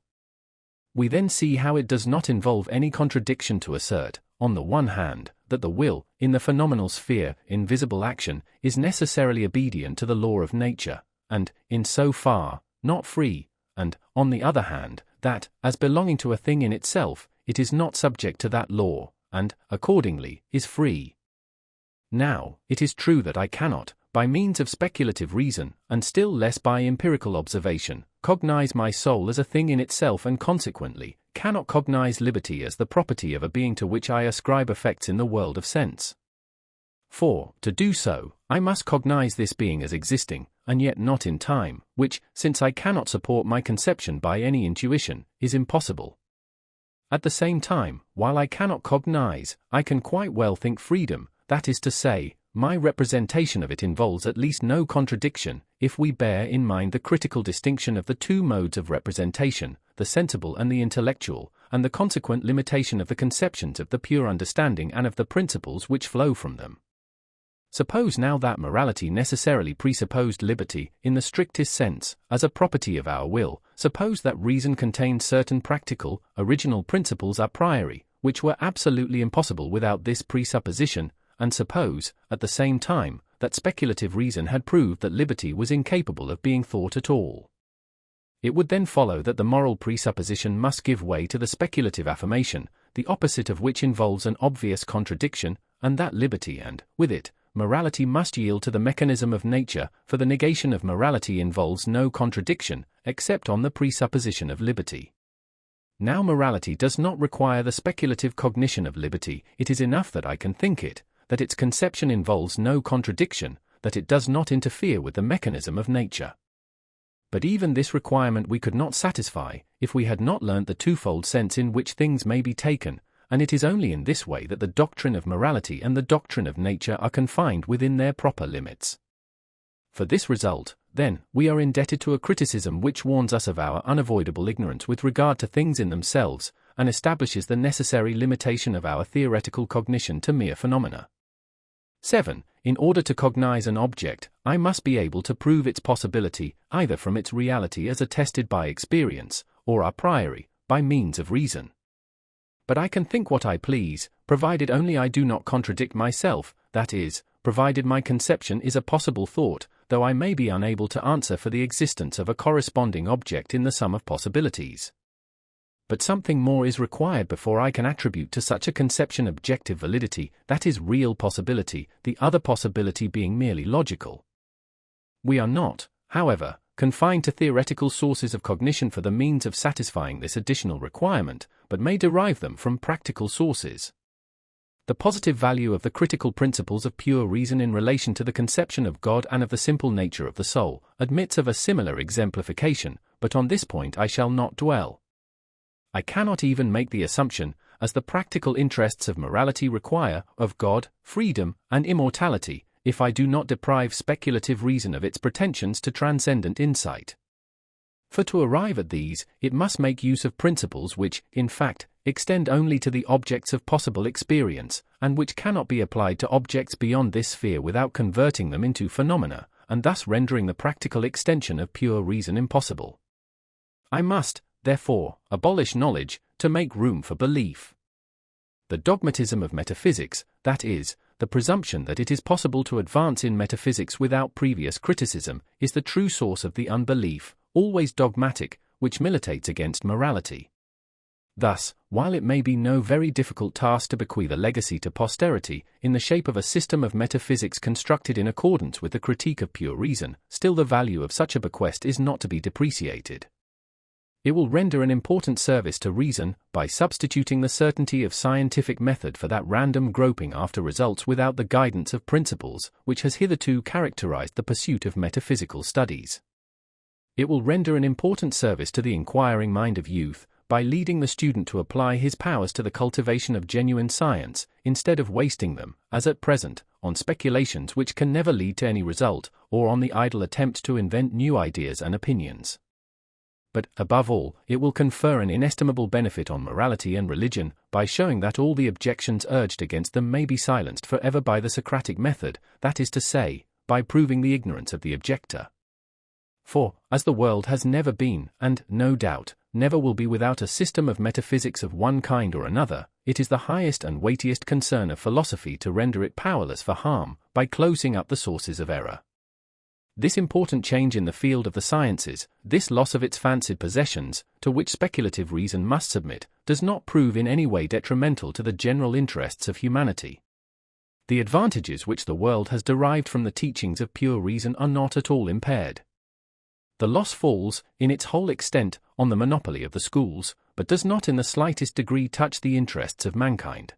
We then see how it does not involve any contradiction to assert, on the one hand, that the will, in the phenomenal sphere, in visible action, is necessarily obedient to the law of nature, and, in so far, not free, and, on the other hand, that, as belonging to a thing in itself, it is not subject to that law, and, accordingly, is free. Now, it is true that I cannot, by means of speculative reason, and still less by empirical observation, cognize my soul as a thing in itself, and consequently, cannot cognize liberty as the property of a being to which I ascribe effects in the world of sense. For, to do so, I must cognize this being as existing, and yet not in time, which, since I cannot support my conception by any intuition, is impossible. At the same time, while I cannot cognize, I can quite well think freedom, that is to say, my representation of it involves at least no contradiction, if we bear in mind the critical distinction of the two modes of representation, the sensible and the intellectual, and the consequent limitation of the conceptions of the pure understanding and of the principles which flow from them. Suppose now that morality necessarily presupposed liberty, in the strictest sense, as a property of our will. Suppose that reason contained certain practical, original principles a priori, which were absolutely impossible without this presupposition, and suppose, at the same time, that speculative reason had proved that liberty was incapable of being thought at all. It would then follow that the moral presupposition must give way to the speculative affirmation, the opposite of which involves an obvious contradiction, and that liberty and, with it, morality must yield to the mechanism of nature, for the negation of morality involves no contradiction, except on the presupposition of liberty. Now morality does not require the speculative cognition of liberty, it is enough that I can think it, that its conception involves no contradiction, that it does not interfere with the mechanism of nature. But even this requirement we could not satisfy, if we had not learnt the twofold sense in which things may be taken, and it is only in this way that the doctrine of morality and the doctrine of nature are confined within their proper limits. For this result, then, we are indebted to a criticism which warns us of our unavoidable ignorance with regard to things in themselves, and establishes the necessary limitation of our theoretical cognition to mere phenomena. 7. In order to cognize an object, I must be able to prove its possibility, either from its reality as attested by experience, or a priori, by means of reason. But I can think what I please, provided only I do not contradict myself, that is, provided my conception is a possible thought, though I may be unable to answer for the existence of a corresponding object in the sum of possibilities. But something more is required before I can attribute to such a conception objective validity, that is real possibility, the other possibility being merely logical. We are not, however, confined to theoretical sources of cognition for the means of satisfying this additional requirement, but may derive them from practical sources. The positive value of the critical principles of pure reason in relation to the conception of God and of the simple nature of the soul admits of a similar exemplification, but on this point I shall not dwell. I cannot even make the assumption, as the practical interests of morality require, of God, freedom, and immortality, if I do not deprive speculative reason of its pretensions to transcendent insight. For to arrive at these, it must make use of principles which, in fact, extend only to the objects of possible experience, and which cannot be applied to objects beyond this sphere without converting them into phenomena, and thus rendering the practical extension of pure reason impossible. I must, therefore, abolish knowledge, to make room for belief. The dogmatism of metaphysics, that is, the presumption that it is possible to advance in metaphysics without previous criticism, is the true source of the unbelief, always dogmatic, which militates against morality. Thus, while it may be no very difficult task to bequeath a legacy to posterity, in the shape of a system of metaphysics constructed in accordance with the critique of pure reason, still the value of such a bequest is not to be depreciated. It will render an important service to reason, by substituting the certainty of scientific method for that random groping after results without the guidance of principles, which has hitherto characterized the pursuit of metaphysical studies. It will render an important service to the inquiring mind of youth, by leading the student to apply his powers to the cultivation of genuine science, instead of wasting them, as at present, on speculations which can never lead to any result, or on the idle attempt to invent new ideas and opinions. But, above all, it will confer an inestimable benefit on morality and religion, by showing that all the objections urged against them may be silenced forever by the Socratic method, that is to say, by proving the ignorance of the objector. For, as the world has never been, and, no doubt, never will be without a system of metaphysics of one kind or another, it is the highest and weightiest concern of philosophy to render it powerless for harm, by closing up the sources of error. This important change in the field of the sciences, this loss of its fancied possessions, to which speculative reason must submit, does not prove in any way detrimental to the general interests of humanity. The advantages which the world has derived from the teachings of pure reason are not at all impaired. The loss falls, in its whole extent, on the monopoly of the schools, but does not in the slightest degree touch the interests of mankind.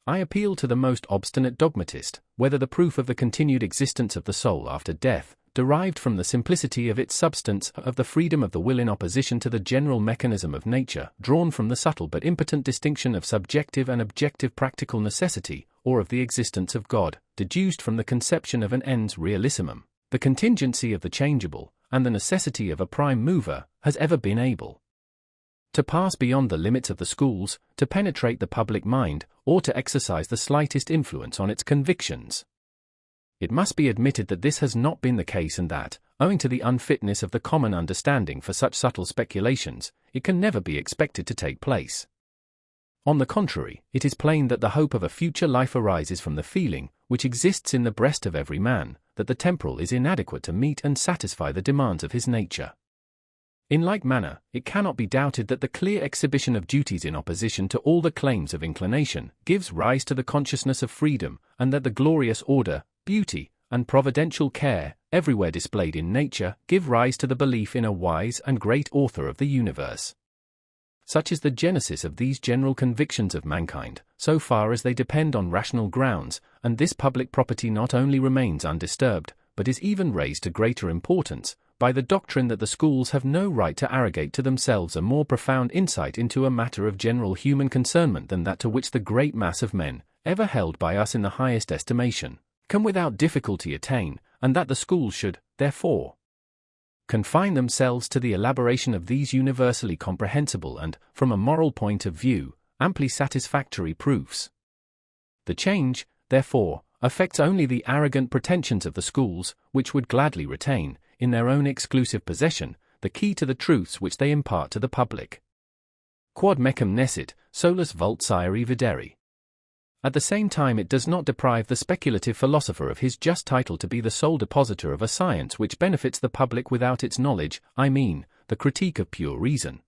I appeal to the most obstinate dogmatist, whether the proof of the continued existence of the soul after death, derived from the simplicity of its substance, of the freedom of the will in opposition to the general mechanism of nature, drawn from the subtle but impotent distinction of subjective and objective practical necessity, or of the existence of God, deduced from the conception of an ens realissimum, the contingency of the changeable, and the necessity of a prime mover, has ever been able to pass beyond the limits of the schools, to penetrate the public mind, or to exercise the slightest influence on its convictions. It must be admitted that this has not been the case and that, owing to the unfitness of the common understanding for such subtle speculations, it can never be expected to take place. On the contrary, it is plain that the hope of a future life arises from the feeling, which exists in the breast of every man, that the temporal is inadequate to meet and satisfy the demands of his nature. In like manner, it cannot be doubted that the clear exhibition of duties in opposition to all the claims of inclination gives rise to the consciousness of freedom, and that the glorious order, beauty, and providential care, everywhere displayed in nature, give rise to the belief in a wise and great author of the universe. Such is the genesis of these general convictions of mankind, so far as they depend on rational grounds, and this public property not only remains undisturbed, but is even raised to greater importance, by the doctrine that the schools have no right to arrogate to themselves a more profound insight into a matter of general human concernment than that to which the great mass of men, ever held by us in the highest estimation, can without difficulty attain, and that the schools should, therefore, confine themselves to the elaboration of these universally comprehensible and, from a moral point of view, amply satisfactory proofs. The change, therefore, affects only the arrogant pretensions of the schools, which would gladly retain, in their own exclusive possession, the key to the truths which they impart to the public. Quod mecum nescit, solus vult sciere videri. At the same time it does not deprive the speculative philosopher of his just title to be the sole depositor of a science which benefits the public without its knowledge, I mean, the critique of pure reason.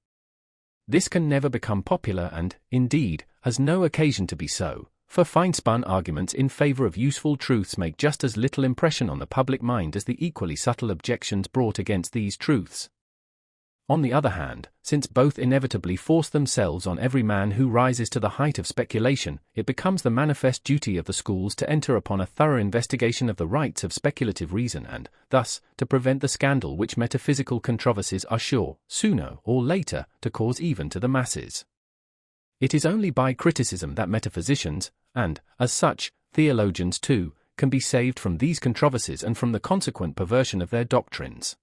This can never become popular and, indeed, has no occasion to be so, for fine-spun arguments in favor of useful truths make just as little impression on the public mind as the equally subtle objections brought against these truths. On the other hand, since both inevitably force themselves on every man who rises to the height of speculation, it becomes the manifest duty of the schools to enter upon a thorough investigation of the rights of speculative reason and, thus, to prevent the scandal which metaphysical controversies are sure, sooner or later, to cause even to the masses. It is only by criticism that metaphysicians, and, as such, theologians too, can be saved from these controversies and from the consequent perversion of their doctrines.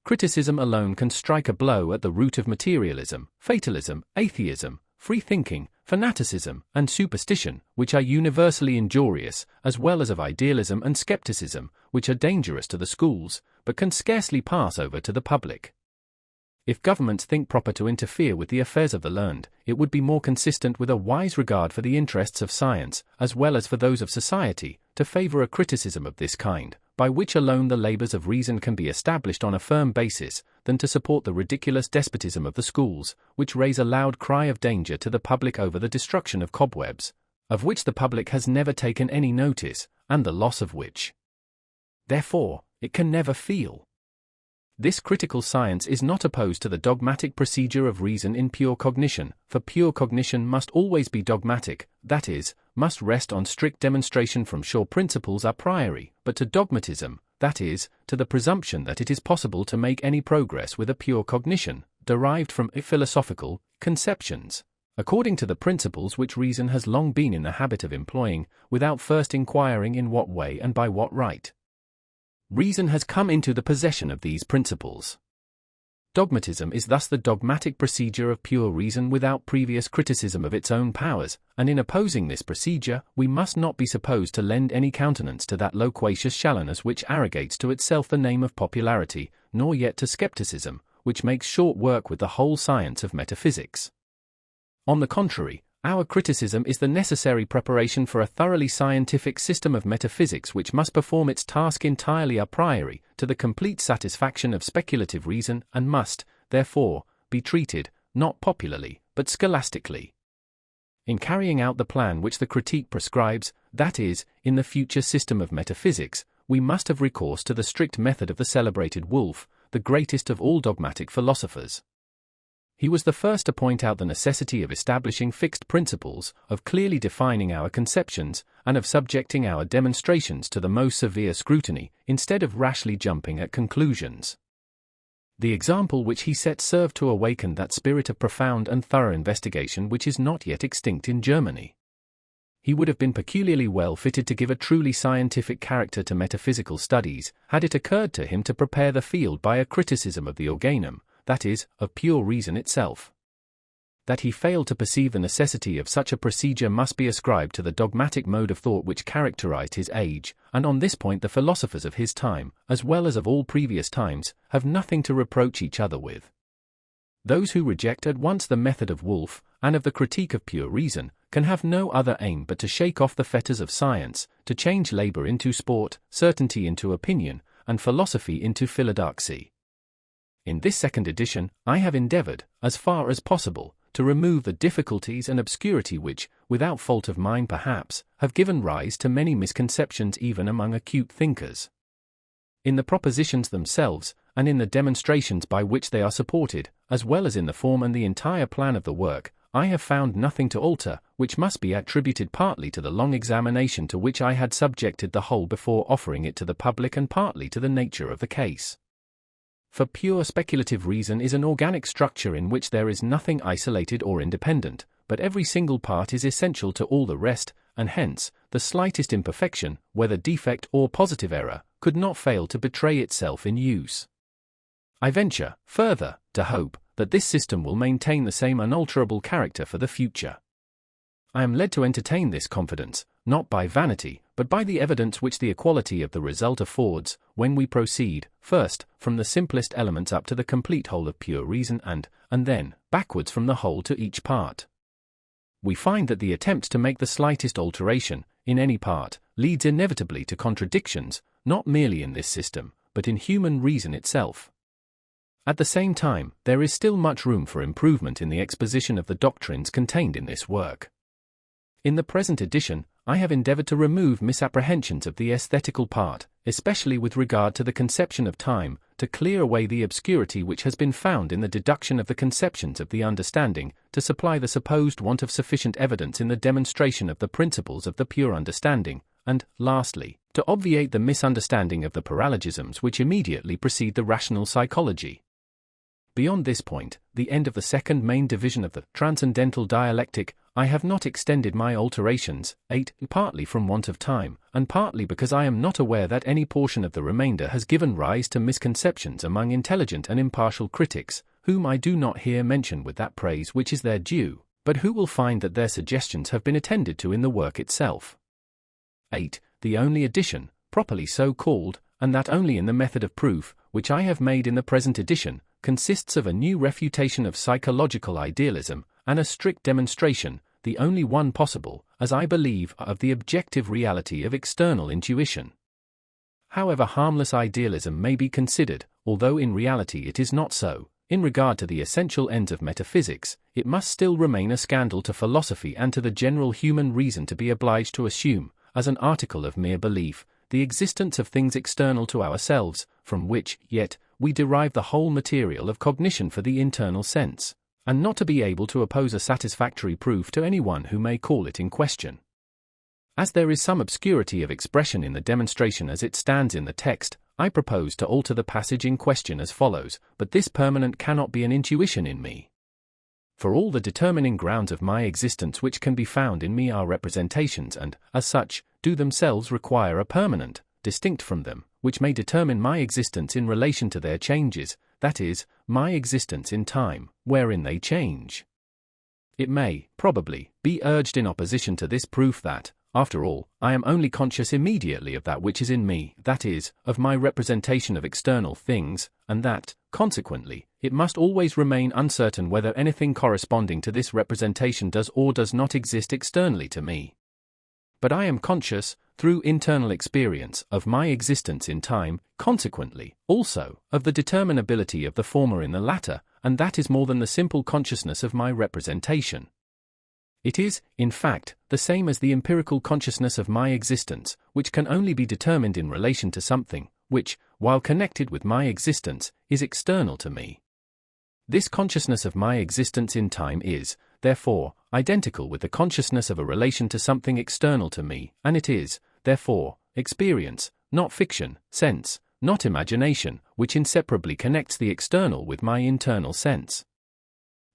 Criticism alone can strike a blow at the root of materialism, fatalism, atheism, free-thinking, fanaticism, and superstition, which are universally injurious, as well as of idealism and skepticism, which are dangerous to the schools, but can scarcely pass over to the public. If governments think proper to interfere with the affairs of the learned, it would be more consistent with a wise regard for the interests of science, as well as for those of society, to favor a criticism of this kind, by which alone the labors of reason can be established on a firm basis, than to support the ridiculous despotism of the schools, which raise a loud cry of danger to the public over the destruction of cobwebs, of which the public has never taken any notice, and the loss of which, therefore, it can never feel. This critical science is not opposed to the dogmatic procedure of reason in pure cognition, for pure cognition must always be dogmatic, that is, must rest on strict demonstration from sure principles a priori, but to dogmatism, that is, to the presumption that it is possible to make any progress with a pure cognition, derived from philosophical conceptions, according to the principles which reason has long been in the habit of employing, without first inquiring in what way and by what right reason has come into the possession of these principles. Dogmatism is thus the dogmatic procedure of pure reason without previous criticism of its own powers, and in opposing this procedure, we must not be supposed to lend any countenance to that loquacious shallowness which arrogates to itself the name of popularity, nor yet to skepticism, which makes short work with the whole science of metaphysics. On the contrary, Our criticism is the necessary preparation for a thoroughly scientific system of metaphysics which must perform its task entirely a priori, to the complete satisfaction of speculative reason, and must, therefore, be treated, not popularly, but scholastically. In carrying out the plan which the critique prescribes, that is, in the future system of metaphysics, we must have recourse to the strict method of the celebrated Wolff, the greatest of all dogmatic philosophers. He was the first to point out the necessity of establishing fixed principles, of clearly defining our conceptions, and of subjecting our demonstrations to the most severe scrutiny, instead of rashly jumping at conclusions. The example which he set served to awaken that spirit of profound and thorough investigation which is not yet extinct in Germany. He would have been peculiarly well fitted to give a truly scientific character to metaphysical studies, had it occurred to him to prepare the field by a criticism of the organum, that is, of pure reason itself. That he failed to perceive the necessity of such a procedure must be ascribed to the dogmatic mode of thought which characterized his age, and on this point the philosophers of his time, as well as of all previous times, have nothing to reproach each other with. Those who reject at once the method of Wolff, and of the critique of pure reason, can have no other aim but to shake off the fetters of science, to change labor into sport, certainty into opinion, and philosophy into philodoxy. In this second edition, I have endeavored, as far as possible, to remove the difficulties and obscurity which, without fault of mine perhaps, have given rise to many misconceptions even among acute thinkers. In the propositions themselves, and in the demonstrations by which they are supported, as well as in the form and the entire plan of the work, I have found nothing to alter, which must be attributed partly to the long examination to which I had subjected the whole before offering it to the public, and partly to the nature of the case. For pure speculative reason is an organic structure in which there is nothing isolated or independent, but every single part is essential to all the rest, and hence, the slightest imperfection, whether defect or positive error, could not fail to betray itself in use. I venture, further, to hope that this system will maintain the same unalterable character for the future. I am led to entertain this confidence, not by vanity, but by the evidence which the equality of the result affords, when we proceed, first, from the simplest elements up to the complete whole of pure reason, and then, backwards from the whole to each part. We find that the attempt to make the slightest alteration, in any part, leads inevitably to contradictions, not merely in this system, but in human reason itself. At the same time, there is still much room for improvement in the exposition of the doctrines contained in this work. In the present edition, I have endeavored to remove misapprehensions of the aesthetical part, especially with regard to the conception of time, to clear away the obscurity which has been found in the deduction of the conceptions of the understanding, to supply the supposed want of sufficient evidence in the demonstration of the principles of the pure understanding, and, lastly, to obviate the misunderstanding of the paralogisms which immediately precede the rational psychology. Beyond this point, the end of the second main division of the transcendental dialectic, I have not extended my alterations, 8, partly from want of time, and partly because I am not aware that any portion of the remainder has given rise to misconceptions among intelligent and impartial critics, whom I do not here mention with that praise which is their due, but who will find that their suggestions have been attended to in the work itself. 8. The only addition, properly so called, and that only in the method of proof, which I have made in the present edition, consists of a new refutation of psychological idealism, and a strict demonstration, the only one possible, as I believe, of the objective reality of external intuition. However harmless idealism may be considered, although in reality it is not so, in regard to the essential ends of metaphysics, it must still remain a scandal to philosophy and to the general human reason to be obliged to assume, as an article of mere belief, the existence of things external to ourselves, from which, yet, we derive the whole material of cognition for the internal sense, and not to be able to oppose a satisfactory proof to anyone who may call it in question. As there is some obscurity of expression in the demonstration as it stands in the text, I propose to alter the passage in question as follows, but this permanent cannot be an intuition in me. For all the determining grounds of my existence which can be found in me are representations and, as such, do themselves require a permanent, distinct from them, which may determine my existence in relation to their changes, that is, my existence in time, wherein they change. It may, probably, be urged in opposition to this proof that, after all, I am only conscious immediately of that which is in me, that is, of my representation of external things, and that, consequently, it must always remain uncertain whether anything corresponding to this representation does or does not exist externally to me. But I am conscious, through internal experience, of my existence in time, consequently, also, of the determinability of the former in the latter, and that is more than the simple consciousness of my representation. It is, in fact, the same as the empirical consciousness of my existence, which can only be determined in relation to something, which, while connected with my existence, is external to me. This consciousness of my existence in time is, therefore, identical with the consciousness of a relation to something external to me, and it is, therefore, experience, not fiction, sense, not imagination, which inseparably connects the external with my internal sense.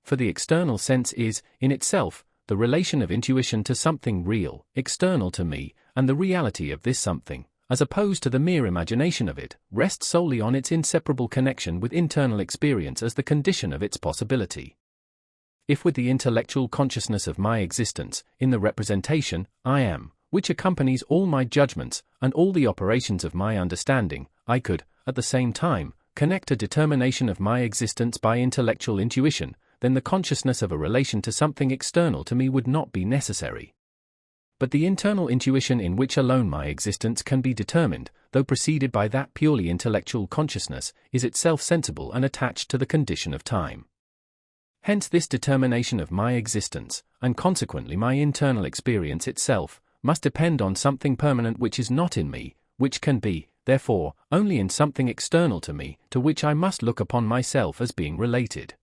For the external sense is, in itself, the relation of intuition to something real, external to me, and the reality of this something, as opposed to the mere imagination of it, rests solely on its inseparable connection with internal experience as the condition of its possibility. If with the intellectual consciousness of my existence, in the representation, I am, which accompanies all my judgments, and all the operations of my understanding, I could, at the same time, connect a determination of my existence by intellectual intuition, then the consciousness of a relation to something external to me would not be necessary. But the internal intuition in which alone my existence can be determined, though preceded by that purely intellectual consciousness, is itself sensible and attached to the condition of time. Hence this determination of my existence, and consequently my internal experience itself, must depend on something permanent which is not in me, which can be, therefore, only in something external to me, to which I must look upon myself as being related.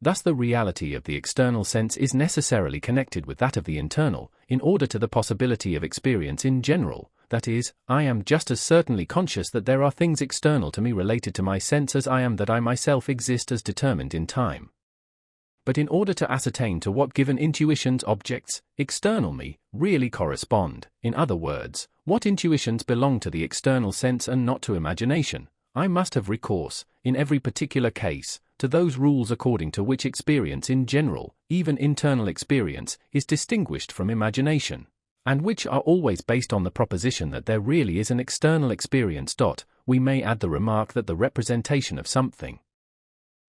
Thus the reality of the external sense is necessarily connected with that of the internal, in order to the possibility of experience in general, that is, I am just as certainly conscious that there are things external to me related to my sense as I am that I myself exist as determined in time. But in order to ascertain to what given intuitions objects, external me, really correspond, in other words, what intuitions belong to the external sense and not to imagination, I must have recourse, in every particular case, to those rules according to which experience in general, even internal experience, is distinguished from imagination, and which are always based on the proposition that there really is an external experience. We may add the remark that the representation of something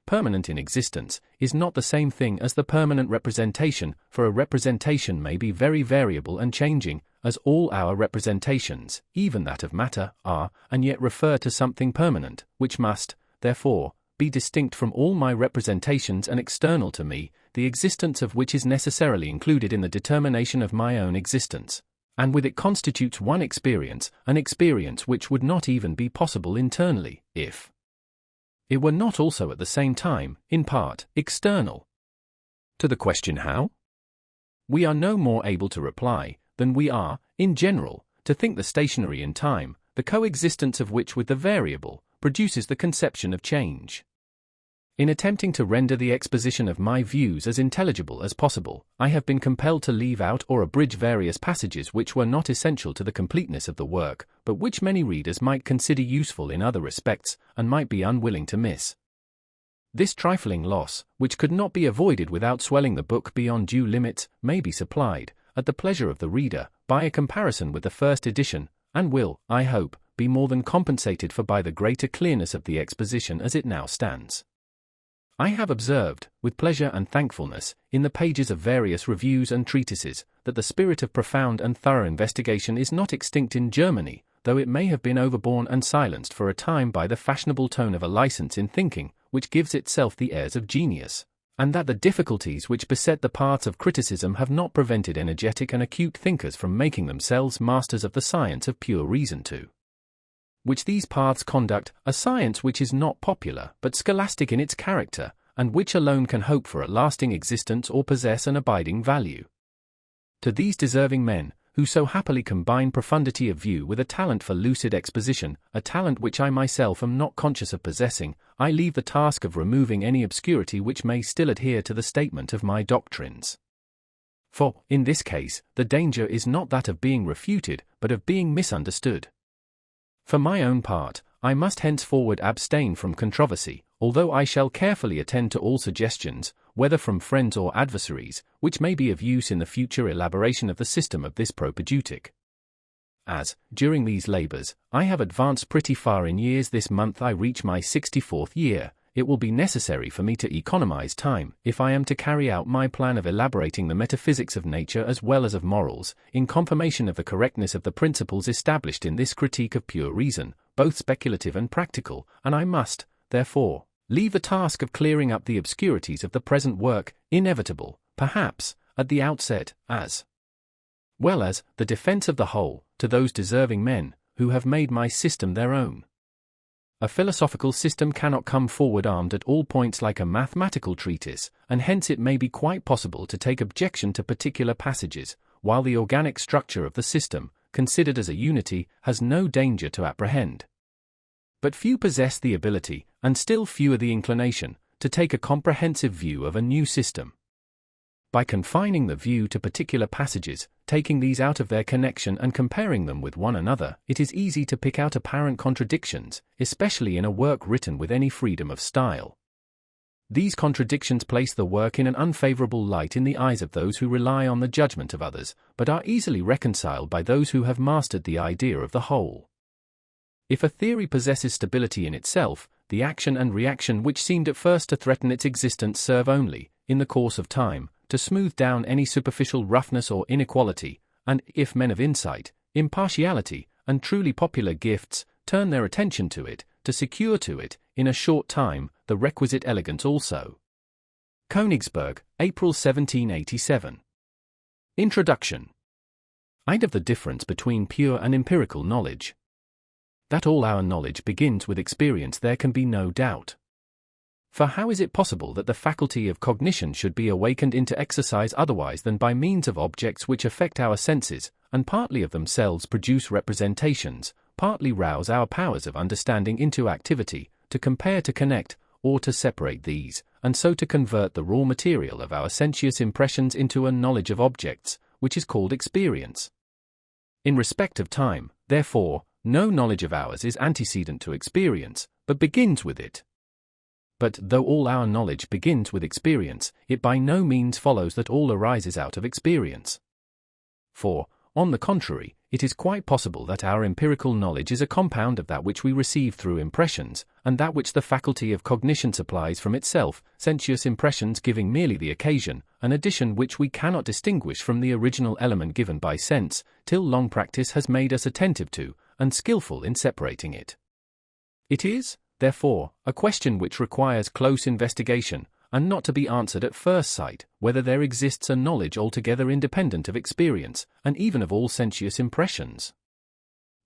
permanent in existence is not the same thing as the permanent representation, for a representation may be very variable and changing, as all our representations, even that of matter, are, and yet refer to something permanent, which must, therefore, be distinct from all my representations and external to me, the existence of which is necessarily included in the determination of my own existence, and with it constitutes one experience, an experience which would not even be possible internally, if it were not also at the same time, in part, external. To the question how? We are no more able to reply, than we are, in general, to think the stationary in time, the coexistence of which with the variable, produces the conception of change. In attempting to render the exposition of my views as intelligible as possible, I have been compelled to leave out or abridge various passages which were not essential to the completeness of the work, but which many readers might consider useful in other respects, and might be unwilling to miss. This trifling loss, which could not be avoided without swelling the book beyond due limits, may be supplied, at the pleasure of the reader, by a comparison with the first edition, and will, I hope, be more than compensated for by the greater clearness of the exposition as it now stands. I have observed, with pleasure and thankfulness, in the pages of various reviews and treatises, that the spirit of profound and thorough investigation is not extinct in Germany, though it may have been overborne and silenced for a time by the fashionable tone of a license in thinking, which gives itself the airs of genius, and that the difficulties which beset the paths of criticism have not prevented energetic and acute thinkers from making themselves masters of the science of pure reason to which these paths conduct, a science which is not popular but scholastic in its character, and which alone can hope for a lasting existence or possess an abiding value. To these deserving men, who so happily combine profundity of view with a talent for lucid exposition, a talent which I myself am not conscious of possessing, I leave the task of removing any obscurity which may still adhere to the statement of my doctrines. For, in this case, the danger is not that of being refuted, but of being misunderstood. For my own part, I must henceforward abstain from controversy, although I shall carefully attend to all suggestions, whether from friends or adversaries, which may be of use in the future elaboration of the system of this propedeutic. As, during these labors, I have advanced pretty far in years, this month I reach my 64th year, it will be necessary for me to economize time, if I am to carry out my plan of elaborating the metaphysics of nature as well as of morals, in confirmation of the correctness of the principles established in this critique of pure reason, both speculative and practical, and I must, therefore, leave the task of clearing up the obscurities of the present work, inevitable, perhaps, at the outset, as well as the defense of the whole, to those deserving men, who have made my system their own. A philosophical system cannot come forward armed at all points like a mathematical treatise, and hence it may be quite possible to take objection to particular passages, while the organic structure of the system, considered as a unity, has no danger to apprehend. But few possess the ability, and still fewer the inclination, to take a comprehensive view of a new system. By confining the view to particular passages, taking these out of their connection and comparing them with one another, it is easy to pick out apparent contradictions, especially in a work written with any freedom of style. These contradictions place the work in an unfavorable light in the eyes of those who rely on the judgment of others, but are easily reconciled by those who have mastered the idea of the whole. If a theory possesses stability in itself, the action and reaction which seemed at first to threaten its existence serve only, in the course of time, to smooth down any superficial roughness or inequality, and, if men of insight, impartiality, and truly popular gifts turn their attention to it, to secure to it, in a short time, the requisite elegance also. Königsberg, April 1787. Introduction. I'd of the difference between pure and empirical knowledge. That all our knowledge begins with experience there can be no doubt. For how is it possible that the faculty of cognition should be awakened into exercise otherwise than by means of objects which affect our senses, and partly of themselves produce representations, partly rouse our powers of understanding into activity, to compare, to connect, or to separate these, and so to convert the raw material of our sensuous impressions into a knowledge of objects, which is called experience? In respect of time, therefore, no knowledge of ours is antecedent to experience, but begins with it. But though all our knowledge begins with experience, it by no means follows that all arises out of experience. For, on the contrary, it is quite possible that our empirical knowledge is a compound of that which we receive through impressions, and that which the faculty of cognition supplies from itself, sensuous impressions giving merely the occasion, an addition which we cannot distinguish from the original element given by sense, till long practice has made us attentive to, and skillful in separating it. It is, therefore, a question which requires close investigation, and not to be answered at first sight, whether there exists a knowledge altogether independent of experience, and even of all sensuous impressions.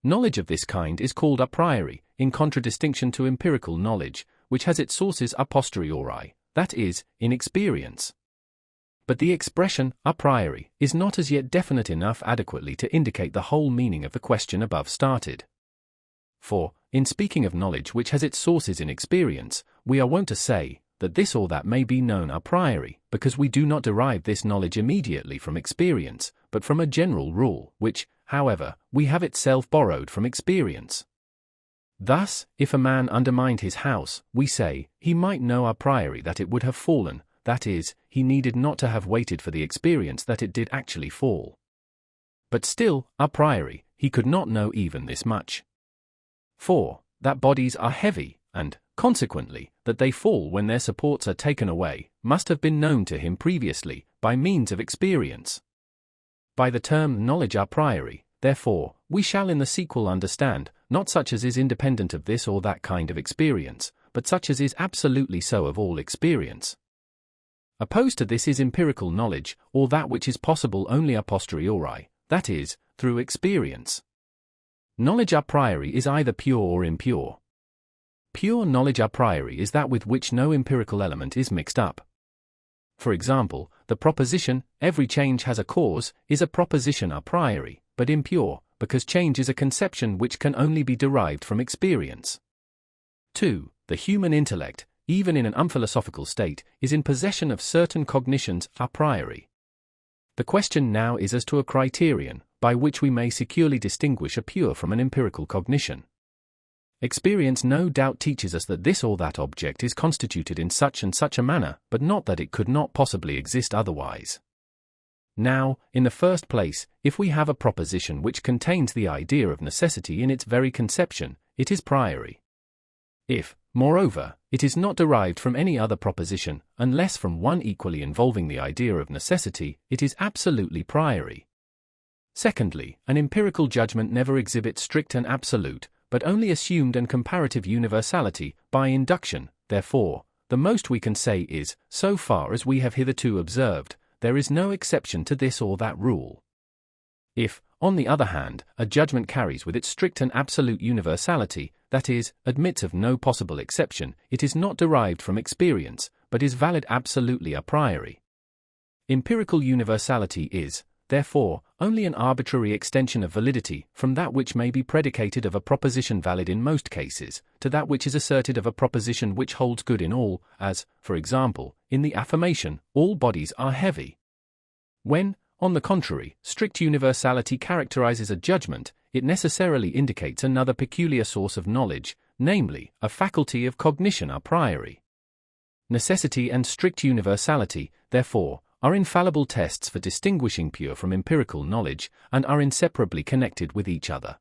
Knowledge of this kind is called a priori, in contradistinction to empirical knowledge, which has its sources a posteriori, that is, in experience. But the expression a priori is not as yet definite enough adequately to indicate the whole meaning of the question above started. For, in speaking of knowledge which has its sources in experience, we are wont to say that this or that may be known a priori, because we do not derive this knowledge immediately from experience, but from a general rule, which, however, we have itself borrowed from experience. Thus, if a man undermined his house, we say, he might know a priori that it would have fallen, that is, he needed not to have waited for the experience that it did actually fall. But still, a priori, he could not know even this much. For, that bodies are heavy, and, consequently, that they fall when their supports are taken away, must have been known to him previously, by means of experience. By the term knowledge a priori, therefore, we shall in the sequel understand, not such as is independent of this or that kind of experience, but such as is absolutely so of all experience. Opposed to this is empirical knowledge, or that which is possible only a posteriori, that is, through experience. Knowledge a priori is either pure or impure. Pure knowledge a priori is that with which no empirical element is mixed up. For example, the proposition, every change has a cause, is a proposition a priori, but impure, because change is a conception which can only be derived from experience. 2. The human intellect, even in an unphilosophical state, is in possession of certain cognitions a priori. The question now is as to a criterion, by which we may securely distinguish a pure from an empirical cognition. Experience no doubt teaches us that this or that object is constituted in such and such a manner, but not that it could not possibly exist otherwise. Now, in the first place, if we have a proposition which contains the idea of necessity in its very conception, it is priori. If, moreover, it is not derived from any other proposition, unless from one equally involving the idea of necessity, it is absolutely priori. Secondly, an empirical judgment never exhibits strict and absolute, but only assumed and comparative universality, by induction. Therefore, the most we can say is, so far as we have hitherto observed, there is no exception to this or that rule. If, on the other hand, a judgment carries with it strict and absolute universality, that is, admits of no possible exception, it is not derived from experience, but is valid absolutely a priori. Empirical universality is, therefore, only an arbitrary extension of validity from that which may be predicated of a proposition valid in most cases, to that which is asserted of a proposition which holds good in all, as, for example, in the affirmation, all bodies are heavy. When, on the contrary, strict universality characterizes a judgment, it necessarily indicates another peculiar source of knowledge, namely, a faculty of cognition a priori. Necessity and strict universality, therefore, are infallible tests for distinguishing pure from empirical knowledge, and are inseparably connected with each other.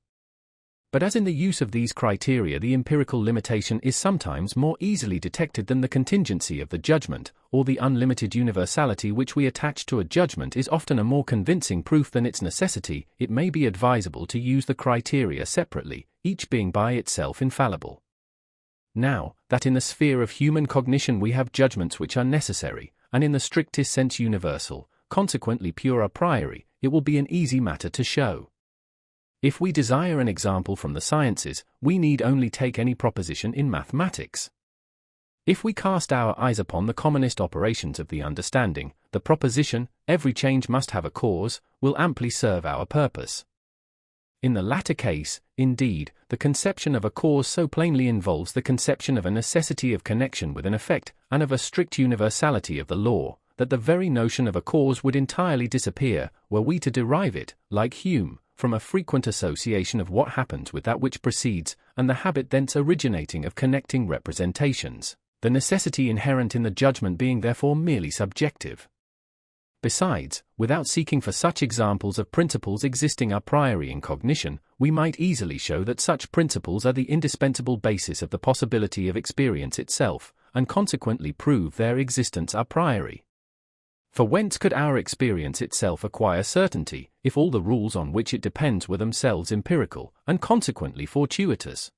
But as in the use of these criteria the empirical limitation is sometimes more easily detected than the contingency of the judgment, or the unlimited universality which we attach to a judgment is often a more convincing proof than its necessity, it may be advisable to use the criteria separately, each being by itself infallible. Now, that in the sphere of human cognition we have judgments which are necessary, and in the strictest sense universal, consequently pure a priori, it will be an easy matter to show. If we desire an example from the sciences, we need only take any proposition in mathematics. If we cast our eyes upon the commonest operations of the understanding, the proposition, every change must have a cause, will amply serve our purpose. In the latter case, indeed, the conception of a cause so plainly involves the conception of a necessity of connection with an effect, and of a strict universality of the law, that the very notion of a cause would entirely disappear, were we to derive it, like Hume, from a frequent association of what happens with that which precedes, and the habit thence originating of connecting representations, the necessity inherent in the judgment being therefore merely subjective. Besides, without seeking for such examples of principles existing a priori in cognition, we might easily show that such principles are the indispensable basis of the possibility of experience itself, and consequently prove their existence a priori. For whence could our experience itself acquire certainty, if all the rules on which it depends were themselves empirical, and consequently fortuitous?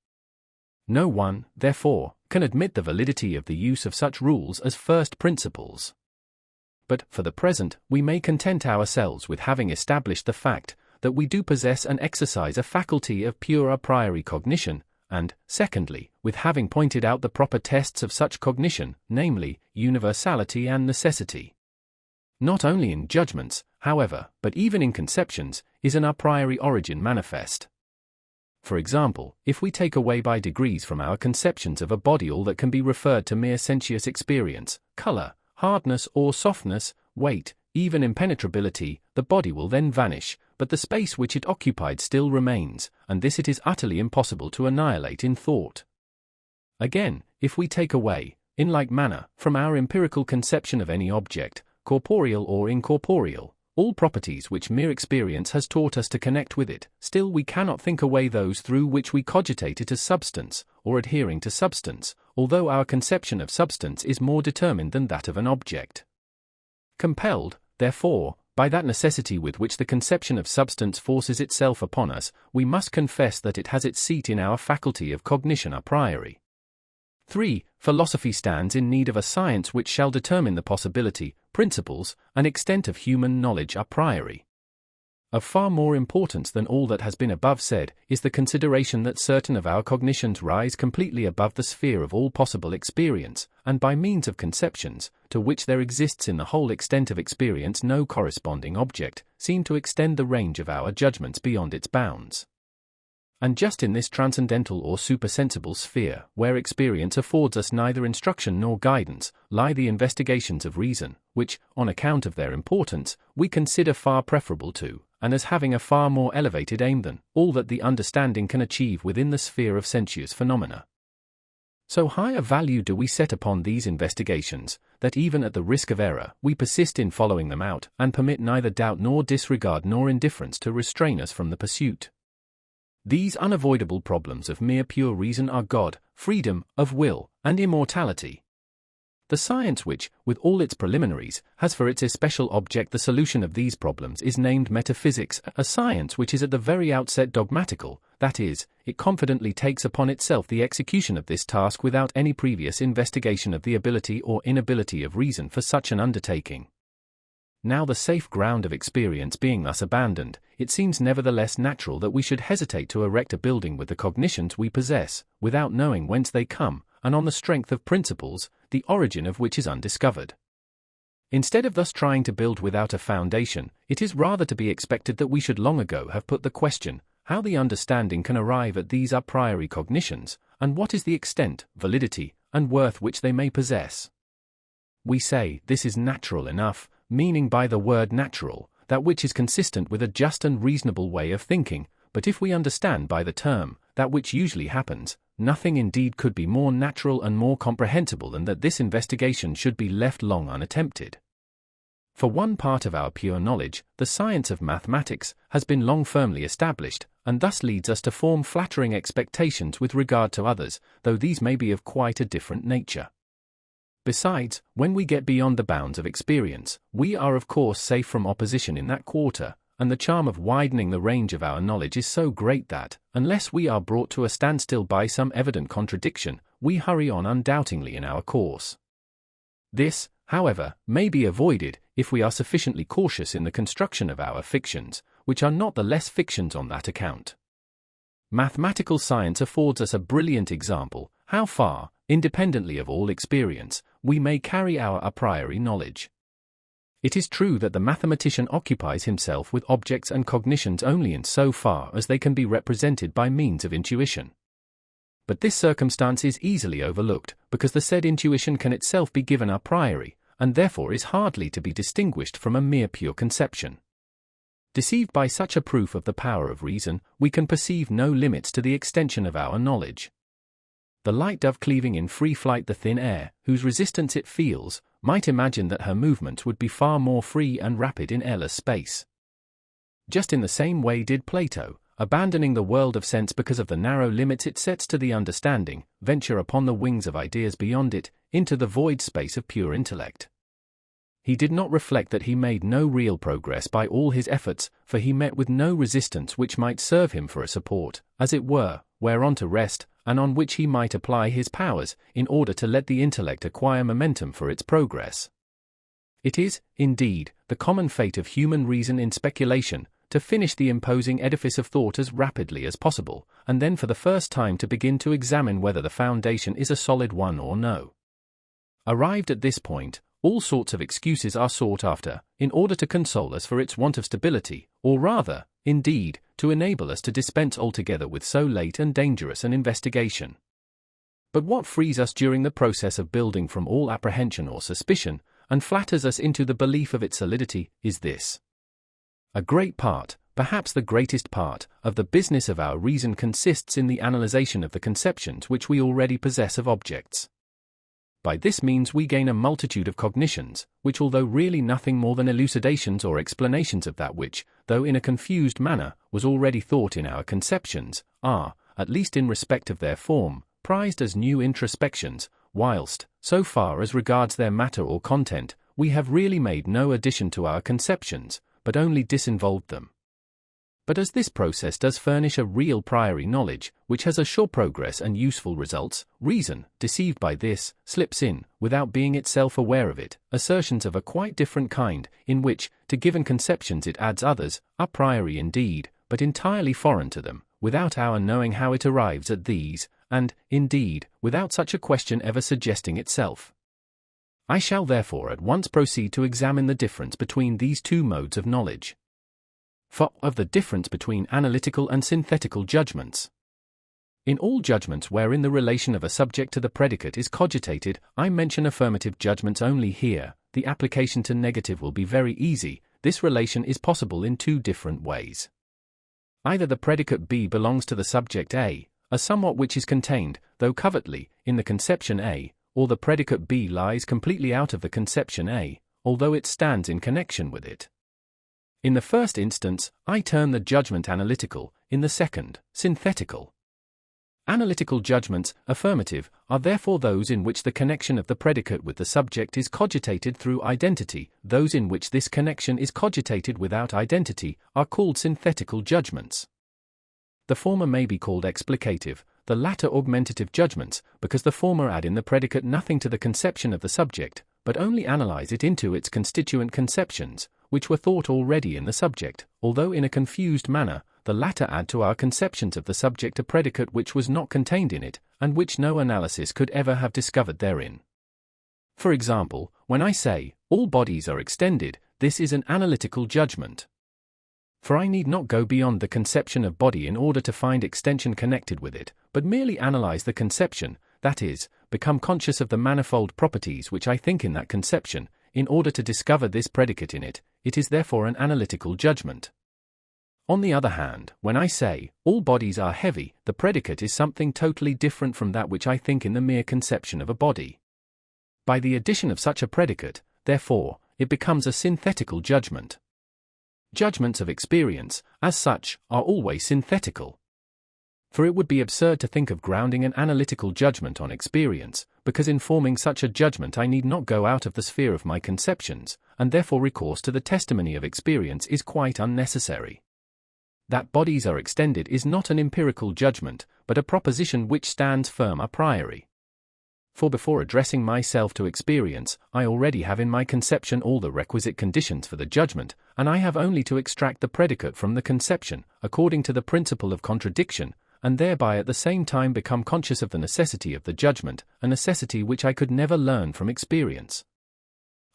No one, therefore, can admit the validity of the use of such rules as first principles. But, for the present, we may content ourselves with having established the fact that we do possess and exercise a faculty of pure a priori cognition, and, secondly, with having pointed out the proper tests of such cognition, namely, universality and necessity. Not only in judgments, however, but even in conceptions, is an a priori origin manifest. For example, if we take away by degrees from our conceptions of a body all that can be referred to mere sensuous experience, color, hardness or softness, weight, even impenetrability, the body will then vanish, but the space which it occupied still remains, and this it is utterly impossible to annihilate in thought. Again, if we take away, in like manner, from our empirical conception of any object, corporeal or incorporeal, all properties which mere experience has taught us to connect with it, still we cannot think away those through which we cogitate it as substance, or adhering to substance, although our conception of substance is more determined than that of an object. Compelled, therefore, by that necessity with which the conception of substance forces itself upon us, we must confess that it has its seat in our faculty of cognition a priori. 3. Philosophy stands in need of a science which shall determine the possibility, principles, and extent of human knowledge a priori. Of far more importance than all that has been above said is the consideration that certain of our cognitions rise completely above the sphere of all possible experience, and by means of conceptions, to which there exists in the whole extent of experience no corresponding object, seem to extend the range of our judgments beyond its bounds. And just in this transcendental or supersensible sphere, where experience affords us neither instruction nor guidance, lie the investigations of reason, which, on account of their importance, we consider far preferable to, and as having a far more elevated aim than all that the understanding can achieve within the sphere of sensuous phenomena. So high a value do we set upon these investigations, that even at the risk of error, we persist in following them out, and permit neither doubt nor disregard nor indifference to restrain us from the pursuit. These unavoidable problems of mere pure reason are God, freedom of will, and immortality. The science which, with all its preliminaries, has for its especial object the solution of these problems is named metaphysics, a science which is at the very outset dogmatical, that is, it confidently takes upon itself the execution of this task without any previous investigation of the ability or inability of reason for such an undertaking. Now the safe ground of experience being thus abandoned, it seems nevertheless natural that we should hesitate to erect a building with the cognitions we possess, without knowing whence they come, and on the strength of principles, the origin of which is undiscovered. Instead of thus trying to build without a foundation, it is rather to be expected that we should long ago have put the question, how the understanding can arrive at these a priori cognitions, and what is the extent, validity, and worth which they may possess. We say, this is natural enough, meaning by the word natural, that which is consistent with a just and reasonable way of thinking, but if we understand by the term, that which usually happens, nothing indeed could be more natural and more comprehensible than that this investigation should be left long unattempted. For one part of our pure knowledge, the science of mathematics, has been long firmly established, and thus leads us to form flattering expectations with regard to others, though these may be of quite a different nature. Besides, when we get beyond the bounds of experience, we are of course safe from opposition in that quarter, and the charm of widening the range of our knowledge is so great that, unless we are brought to a standstill by some evident contradiction, we hurry on undoubtingly in our course. This, however, may be avoided, if we are sufficiently cautious in the construction of our fictions, which are not the less fictions on that account. Mathematical science affords us a brilliant example, how far, independently of all experience, we may carry our a priori knowledge. It is true that the mathematician occupies himself with objects and cognitions only in so far as they can be represented by means of intuition. But this circumstance is easily overlooked, because the said intuition can itself be given a priori, and therefore is hardly to be distinguished from a mere pure conception. Deceived by such a proof of the power of reason, we can perceive no limits to the extension of our knowledge. The light dove cleaving in free flight the thin air, whose resistance it feels, might imagine that her movements would be far more free and rapid in airless space. Just in the same way did Plato, abandoning the world of sense because of the narrow limits it sets to the understanding, venture upon the wings of ideas beyond it, into the void space of pure intellect. He did not reflect that he made no real progress by all his efforts, for he met with no resistance which might serve him for a support, as it were, whereon to rest, and on which he might apply his powers, in order to let the intellect acquire momentum for its progress. It is, indeed, the common fate of human reason in speculation, to finish the imposing edifice of thought as rapidly as possible, and then for the first time to begin to examine whether the foundation is a solid one or no. Arrived at this point, all sorts of excuses are sought after, in order to console us for its want of stability, or rather, indeed, to enable us to dispense altogether with so late and dangerous an investigation. But what frees us during the process of building from all apprehension or suspicion, and flatters us into the belief of its solidity, is this. A great part, perhaps the greatest part, of the business of our reason consists in the analyzation of the conceptions which we already possess of objects. By this means we gain a multitude of cognitions, which although really nothing more than elucidations or explanations of that which, though in a confused manner, was already thought in our conceptions, are, at least in respect of their form, prized as new introspections, whilst, so far as regards their matter or content, we have really made no addition to our conceptions, but only disinvolved them. But as this process does furnish a real priori knowledge, which has a sure progress and useful results, reason, deceived by this, slips in, without being itself aware of it, assertions of a quite different kind, in which, to given conceptions it adds others, a priori indeed, but entirely foreign to them, without our knowing how it arrives at these, and, indeed, without such a question ever suggesting itself. I shall therefore at once proceed to examine the difference between these two modes of knowledge. For of the difference between analytical and synthetical judgments. In all judgments wherein the relation of a subject to the predicate is cogitated, I mention affirmative judgments only here, the application to negative will be very easy, this relation is possible in two different ways. Either the predicate B belongs to the subject A, a somewhat which is contained, though covertly, in the conception A, or the predicate B lies completely out of the conception A, although it stands in connection with it. In the first instance, I term the judgment analytical, in the second, synthetical. Analytical judgments, affirmative, are therefore those in which the connection of the predicate with the subject is cogitated through identity. Those in which this connection is cogitated without identity are called synthetical judgments. The former may be called explicative, the latter augmentative judgments, because the former add in the predicate nothing to the conception of the subject, but only analyze it into its constituent conceptions, which were thought already in the subject, although in a confused manner. The latter add to our conceptions of the subject a predicate which was not contained in it, and which no analysis could ever have discovered therein. For example, when I say, all bodies are extended, this is an analytical judgment. For I need not go beyond the conception of body in order to find extension connected with it, but merely analyze the conception, that is, become conscious of the manifold properties which I think in that conception, in order to discover this predicate in it. It is therefore an analytical judgment. On the other hand, when I say, all bodies are heavy, the predicate is something totally different from that which I think in the mere conception of a body. By the addition of such a predicate, therefore, it becomes a synthetical judgment. Judgments of experience, as such, are always synthetical. For it would be absurd to think of grounding an analytical judgment on experience, because in forming such a judgment I need not go out of the sphere of my conceptions, and therefore recourse to the testimony of experience is quite unnecessary. That bodies are extended is not an empirical judgment, but a proposition which stands firm a priori. For before addressing myself to experience, I already have in my conception all the requisite conditions for the judgment, and I have only to extract the predicate from the conception, according to the principle of contradiction, and thereby at the same time become conscious of the necessity of the judgment, a necessity which I could never learn from experience.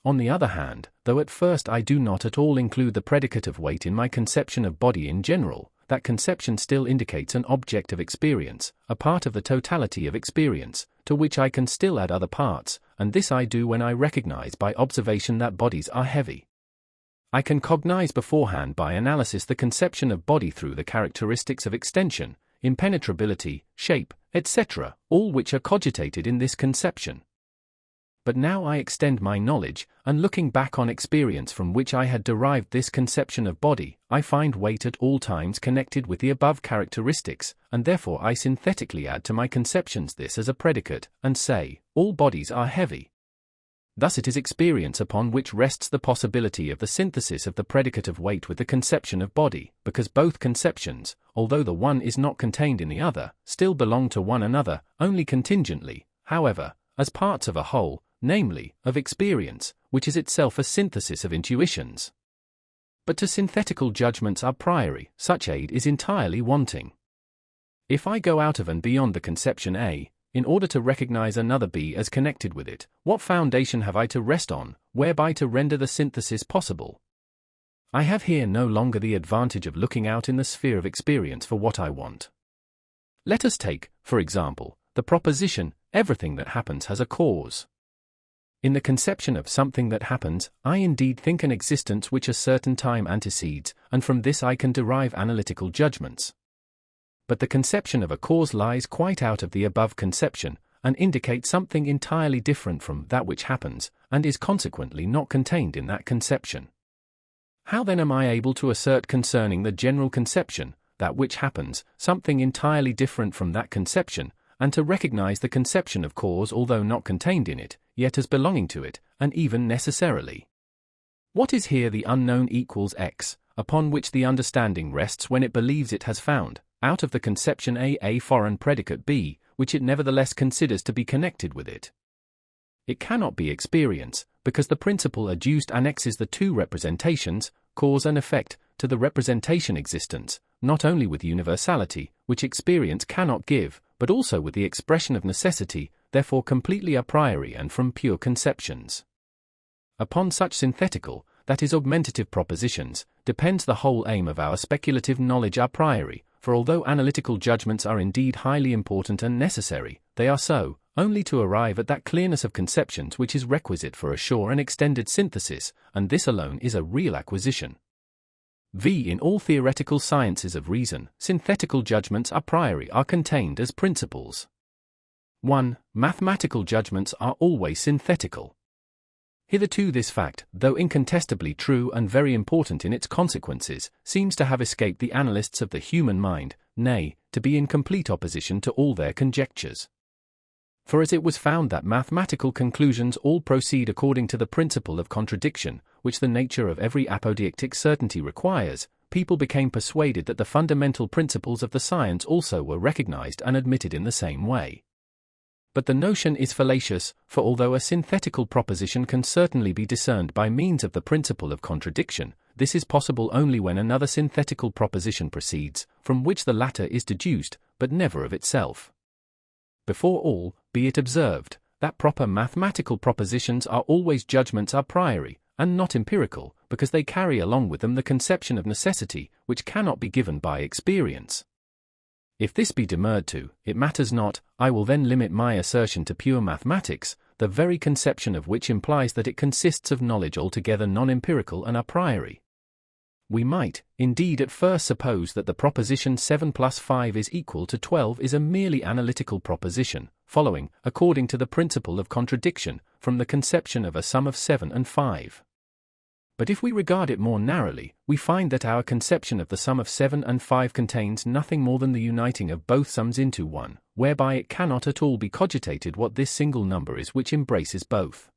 On the other hand, though at first I do not at all include the predicate of weight in my conception of body in general, that conception still indicates an object of experience, a part of the totality of experience, to which I can still add other parts, and this I do when I recognize by observation that bodies are heavy. I can cognize beforehand by analysis the conception of body through the characteristics of extension, impenetrability, shape, etc., all which are cogitated in this conception. But now I extend my knowledge, and looking back on experience from which I had derived this conception of body, I find weight at all times connected with the above characteristics, and therefore I synthetically add to my conceptions this as a predicate, and say, all bodies are heavy. Thus it is experience upon which rests the possibility of the synthesis of the predicate of weight with the conception of body, because both conceptions, although the one is not contained in the other, still belong to one another, only contingently, however, as parts of a whole, namely, of experience, which is itself a synthesis of intuitions. But to synthetical judgments a priori, such aid is entirely wanting. If I go out of and beyond the conception A, in order to recognize another B as connected with it, what foundation have I to rest on, whereby to render the synthesis possible? I have here no longer the advantage of looking out in the sphere of experience for what I want. Let us take, for example, the proposition, everything that happens has a cause. In the conception of something that happens, I indeed think an existence which a certain time antecedes, and from this I can derive analytical judgments. But the conception of a cause lies quite out of the above conception, and indicates something entirely different from that which happens, and is consequently not contained in that conception. How then am I able to assert concerning the general conception, that which happens, something entirely different from that conception, and to recognize the conception of cause although not contained in it, yet as belonging to it, and even necessarily? What is here the unknown equals X, upon which the understanding rests when it believes it has found, out of the conception a foreign predicate B, which it nevertheless considers to be connected with it? It cannot be experience, because the principle adduced annexes the two representations, cause and effect, to the representation existence, not only with universality, which experience cannot give, but also with the expression of necessity, therefore completely a priori and from pure conceptions. Upon such synthetical, that is augmentative propositions, depends the whole aim of our speculative knowledge a priori, for although analytical judgments are indeed highly important and necessary, they are so, only to arrive at that clearness of conceptions which is requisite for a sure and extended synthesis, and this alone is a real acquisition. In all theoretical sciences of reason, synthetical judgments a priori are contained as principles. 1. Mathematical judgments are always synthetical. Hitherto this fact, though incontestably true and very important in its consequences, seems to have escaped the analysts of the human mind, nay, to be in complete opposition to all their conjectures. For as it was found that mathematical conclusions all proceed according to the principle of contradiction, which the nature of every apodeictic certainty requires, people became persuaded that the fundamental principles of the science also were recognized and admitted in the same way. But the notion is fallacious, for although a synthetical proposition can certainly be discerned by means of the principle of contradiction, this is possible only when another synthetical proposition proceeds, from which the latter is deduced, but never of itself. Before all, be it observed, that proper mathematical propositions are always judgments a priori, and not empirical, because they carry along with them the conception of necessity, which cannot be given by experience. If this be demurred to, it matters not, I will then limit my assertion to pure mathematics, the very conception of which implies that it consists of knowledge altogether non-empirical and a priori. We might, indeed, at first suppose that the proposition 7 plus 5 is equal to 12 is a merely analytical proposition, following, according to the principle of contradiction, from the conception of a sum of 7 and 5. But if we regard it more narrowly, we find that our conception of the sum of 7 and 5 contains nothing more than the uniting of both sums into one, whereby it cannot at all be cogitated what this single number is which embraces both.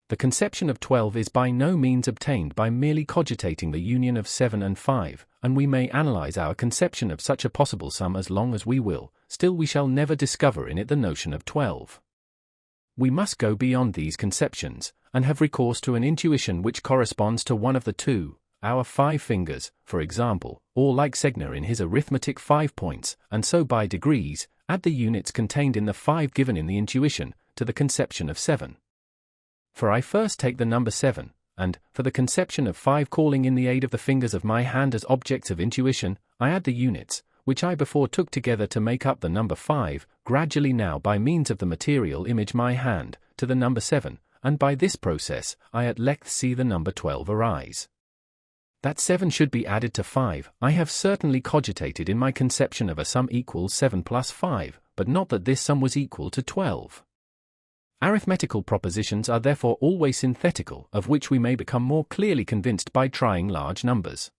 The conception of 12 is by no means obtained by merely cogitating the union of 7 and 5, and we may analyze our conception of such a possible sum as long as we will, still we shall never discover in it the notion of 12. We must go beyond these conceptions, and have recourse to an intuition which corresponds to one of the two, our 5 fingers, for example, or like Segner in his arithmetic 5 points, and so by degrees, add the units contained in the 5 given in the intuition, to the conception of 7. For I first take the number 7, and, for the conception of 5 calling in the aid of the fingers of my hand as objects of intuition, I add the units, which I before took together to make up the number 5, gradually now by means of the material image my hand, to the number 7, and by this process, I at length see the number 12 arise. That 7 should be added to 5, I have certainly cogitated in my conception of a sum equals 7 plus 5, but not that this sum was equal to 12. Arithmetical propositions are therefore always synthetical, of which we may become more clearly convinced by trying large numbers.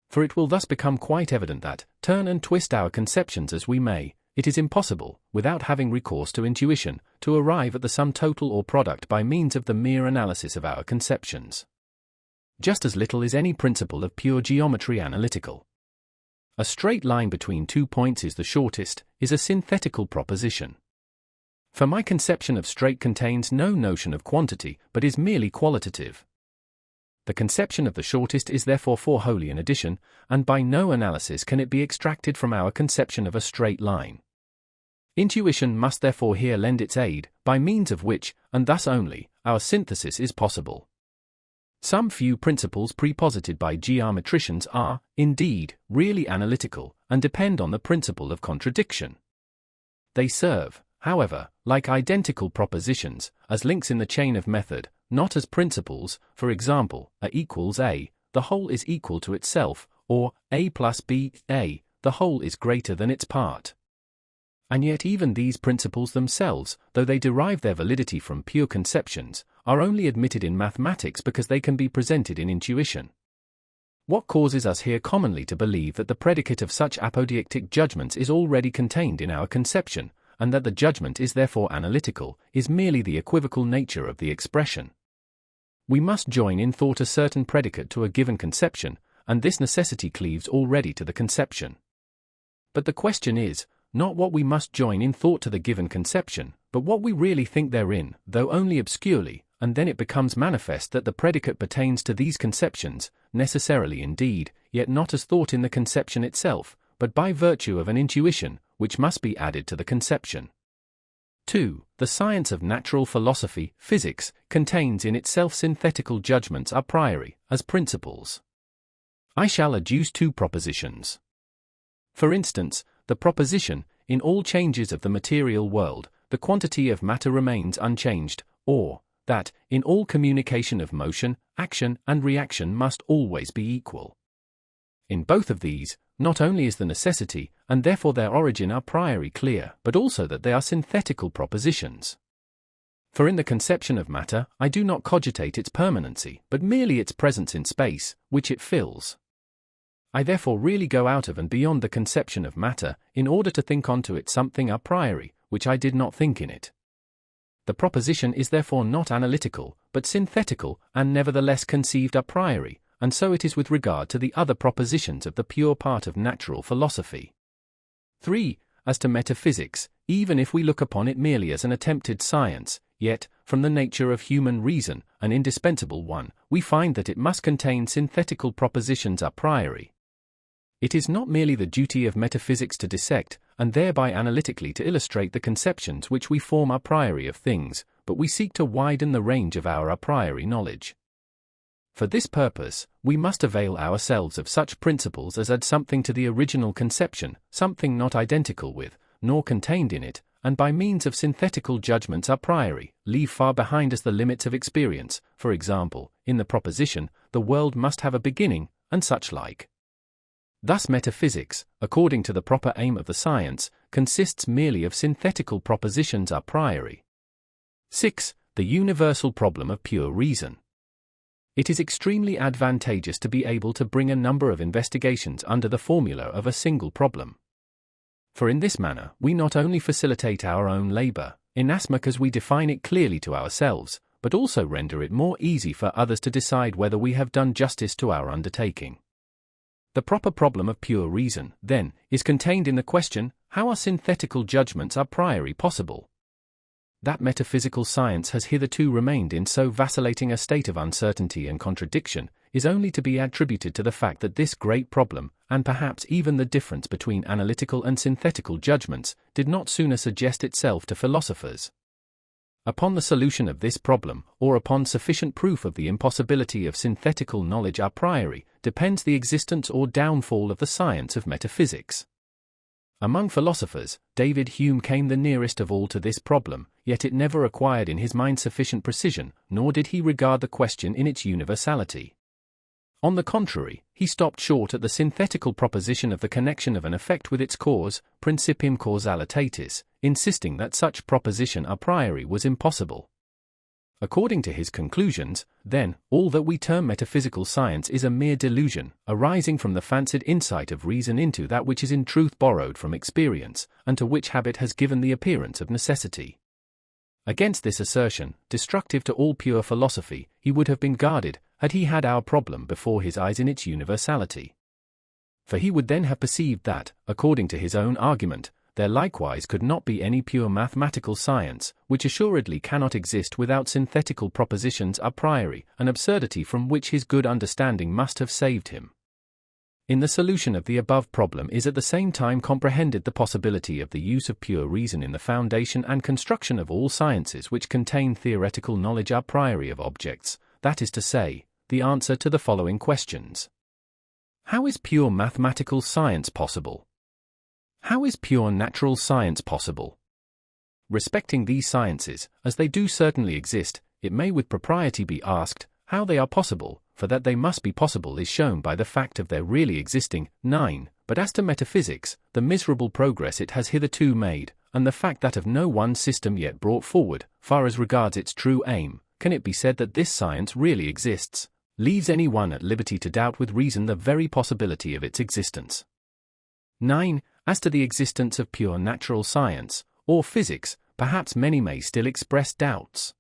For it will thus become quite evident that, turn and twist our conceptions as we may, it is impossible, without having recourse to intuition, to arrive at the sum total or product by means of the mere analysis of our conceptions. Just as little is any principle of pure geometry analytical. A straight line between 2 points is the shortest, is a synthetical proposition. For my conception of straight contains no notion of quantity, but is merely qualitative. The conception of the shortest is therefore for wholly an addition, and by no analysis can it be extracted from our conception of a straight line. Intuition must therefore here lend its aid, by means of which, and thus only, our synthesis is possible. Some few principles preposited by geometricians are, indeed, really analytical, and depend on the principle of contradiction. They serve, however, like identical propositions, as links in the chain of method, not as principles, for example, A equals A, the whole is equal to itself, or A plus B, A, the whole is greater than its part. And yet even these principles themselves, though they derive their validity from pure conceptions, are only admitted in mathematics because they can be presented in intuition. What causes us here commonly to believe that the predicate of such apodeictic judgments is already contained in our conception, and that the judgment is therefore analytical, is merely the equivocal nature of the expression. We must join in thought a certain predicate to a given conception, and this necessity cleaves already to the conception. But the question is, not what we must join in thought to the given conception, but what we really think therein, though only obscurely, and then it becomes manifest that the predicate pertains to these conceptions, necessarily indeed, yet not as thought in the conception itself, but by virtue of an intuition, which must be added to the conception. 2. The science of natural philosophy, physics, contains in itself synthetical judgments a priori, as principles. I shall adduce 2 propositions. For instance, the proposition, in all changes of the material world, the quantity of matter remains unchanged, or that, in all communication of motion, action and reaction must always be equal. In both of these, not only is the necessity, and therefore their origin a priori clear, but also that they are synthetical propositions. For in the conception of matter, I do not cogitate its permanency, but merely its presence in space, which it fills. I therefore really go out of and beyond the conception of matter, in order to think onto it something a priori, which I did not think in it. The proposition is therefore not analytical, but synthetical, and nevertheless conceived a priori, and so it is with regard to the other propositions of the pure part of natural philosophy. 3. As to metaphysics, even if we look upon it merely as an attempted science, yet, from the nature of human reason, an indispensable one, we find that it must contain synthetical propositions a priori. It is not merely the duty of metaphysics to dissect, and thereby analytically to illustrate the conceptions which we form a priori of things, but we seek to widen the range of our a priori knowledge. For this purpose, we must avail ourselves of such principles as add something to the original conception, something not identical with, nor contained in it, and by means of synthetical judgments a priori, leave far behind us the limits of experience, for example, in the proposition, the world must have a beginning, and such like. Thus metaphysics, according to the proper aim of the science, consists merely of synthetical propositions a priori. 6. The universal problem of pure reason. It is extremely advantageous to be able to bring a number of investigations under the formula of a single problem. For in this manner we not only facilitate our own labor, inasmuch as we define it clearly to ourselves, but also render it more easy for others to decide whether we have done justice to our undertaking. The proper problem of pure reason, then, is contained in the question, how are synthetical judgments a priori possible? That metaphysical science has hitherto remained in so vacillating a state of uncertainty and contradiction is only to be attributed to the fact that this great problem, and perhaps even the difference between analytical and synthetical judgments, did not sooner suggest itself to philosophers. Upon the solution of this problem, or upon sufficient proof of the impossibility of synthetical knowledge a priori, depends the existence or downfall of the science of metaphysics. Among philosophers, David Hume came the nearest of all to this problem, yet it never acquired in his mind sufficient precision, nor did he regard the question in its universality. On the contrary, he stopped short at the synthetical proposition of the connection of an effect with its cause, principium causalitatis, insisting that such proposition a priori was impossible. According to his conclusions, then, all that we term metaphysical science is a mere delusion, arising from the fancied insight of reason into that which is in truth borrowed from experience, and to which habit has given the appearance of necessity. Against this assertion, destructive to all pure philosophy, he would have been guarded, had he had our problem before his eyes in its universality. For he would then have perceived that, according to his own argument, there likewise could not be any pure mathematical science, which assuredly cannot exist without synthetical propositions a priori, an absurdity from which his good understanding must have saved him. In the solution of the above problem is at the same time comprehended the possibility of the use of pure reason in the foundation and construction of all sciences which contain theoretical knowledge a priori of objects, that is to say, the answer to the following questions. How is pure mathematical science possible? How is pure natural science possible? Respecting these sciences, as they do certainly exist, it may with propriety be asked, how they are possible, for that they must be possible is shown by the fact of their really existing. 9. But as to metaphysics, the miserable progress it has hitherto made, and the fact that of no one system yet brought forward, far as regards its true aim, can it be said that this science really exists, leaves any one at liberty to doubt with reason the very possibility of its existence. 9. As to the existence of pure natural science, or physics, perhaps many may still express doubts.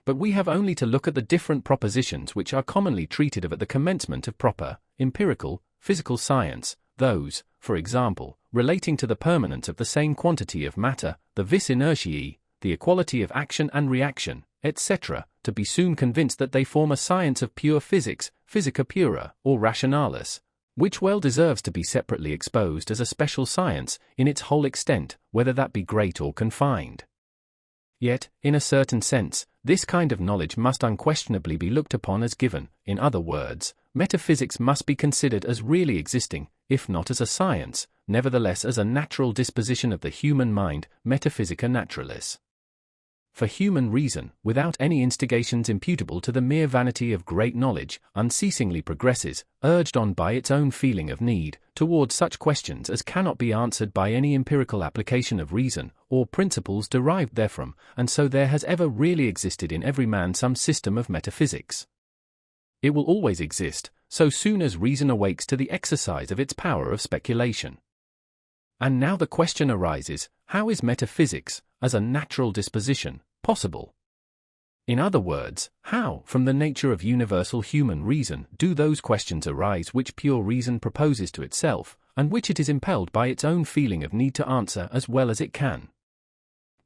But we have only to look at the different propositions which are commonly treated of at the commencement of proper, empirical, physical science, those, for example, relating to the permanence of the same quantity of matter, the vis inertiae, the equality of action and reaction, etc., to be soon convinced that they form a science of pure physics, physica pura, or rationalis, which well deserves to be separately exposed as a special science, in its whole extent, whether that be great or confined. Yet, in a certain sense, this kind of knowledge must unquestionably be looked upon as given. In other words, metaphysics must be considered as really existing, if not as a science, nevertheless as a natural disposition of the human mind, metaphysica naturalis. For human reason, without any instigations imputable to the mere vanity of great knowledge, unceasingly progresses, urged on by its own feeling of need, towards such questions as cannot be answered by any empirical application of reason, or principles derived therefrom, and so there has ever really existed in every man some system of metaphysics. It will always exist, so soon as reason awakes to the exercise of its power of speculation. And now the question arises, how is metaphysics, as a natural disposition, possible? In other words, how, from the nature of universal human reason, do those questions arise which pure reason proposes to itself, and which it is impelled by its own feeling of need to answer as well as it can?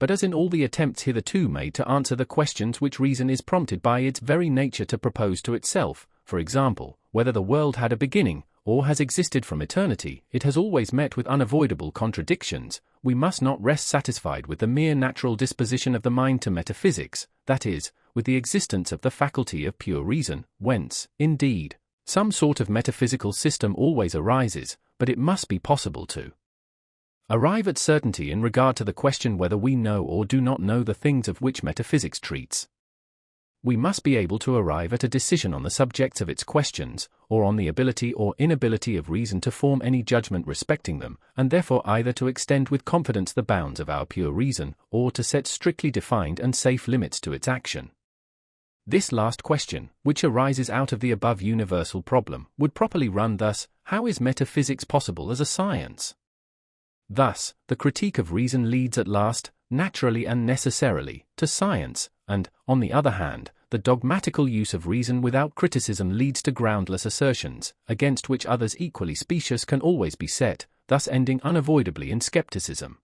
But as in all the attempts hitherto made to answer the questions which reason is prompted by its very nature to propose to itself, for example, whether the world had a beginning, or has existed from eternity, it has always met with unavoidable contradictions. We must not rest satisfied with the mere natural disposition of the mind to metaphysics, that is, with the existence of the faculty of pure reason, whence, indeed, some sort of metaphysical system always arises, but it must be possible to arrive at certainty in regard to the question whether we know or do not know the things of which metaphysics treats. We must be able to arrive at a decision on the subjects of its questions, or on the ability or inability of reason to form any judgment respecting them, and therefore either to extend with confidence the bounds of our pure reason, or to set strictly defined and safe limits to its action. This last question, which arises out of the above universal problem, would properly run thus: how is metaphysics possible as a science? Thus, the critique of reason leads at last, naturally and necessarily, to science, and, on the other hand, the dogmatical use of reason without criticism leads to groundless assertions, against which others equally specious can always be set, thus ending unavoidably in skepticism.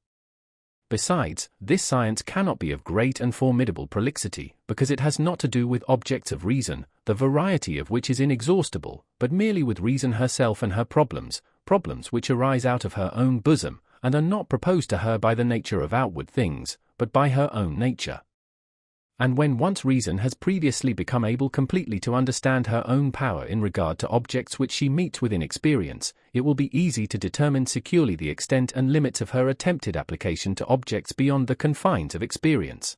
Besides, this science cannot be of great and formidable prolixity, because it has not to do with objects of reason, the variety of which is inexhaustible, but merely with reason herself and her problems, problems which arise out of her own bosom, and are not proposed to her by the nature of outward things, but by her own nature. And when once reason has previously become able completely to understand her own power in regard to objects which she meets with in experience, it will be easy to determine securely the extent and limits of her attempted application to objects beyond the confines of experience.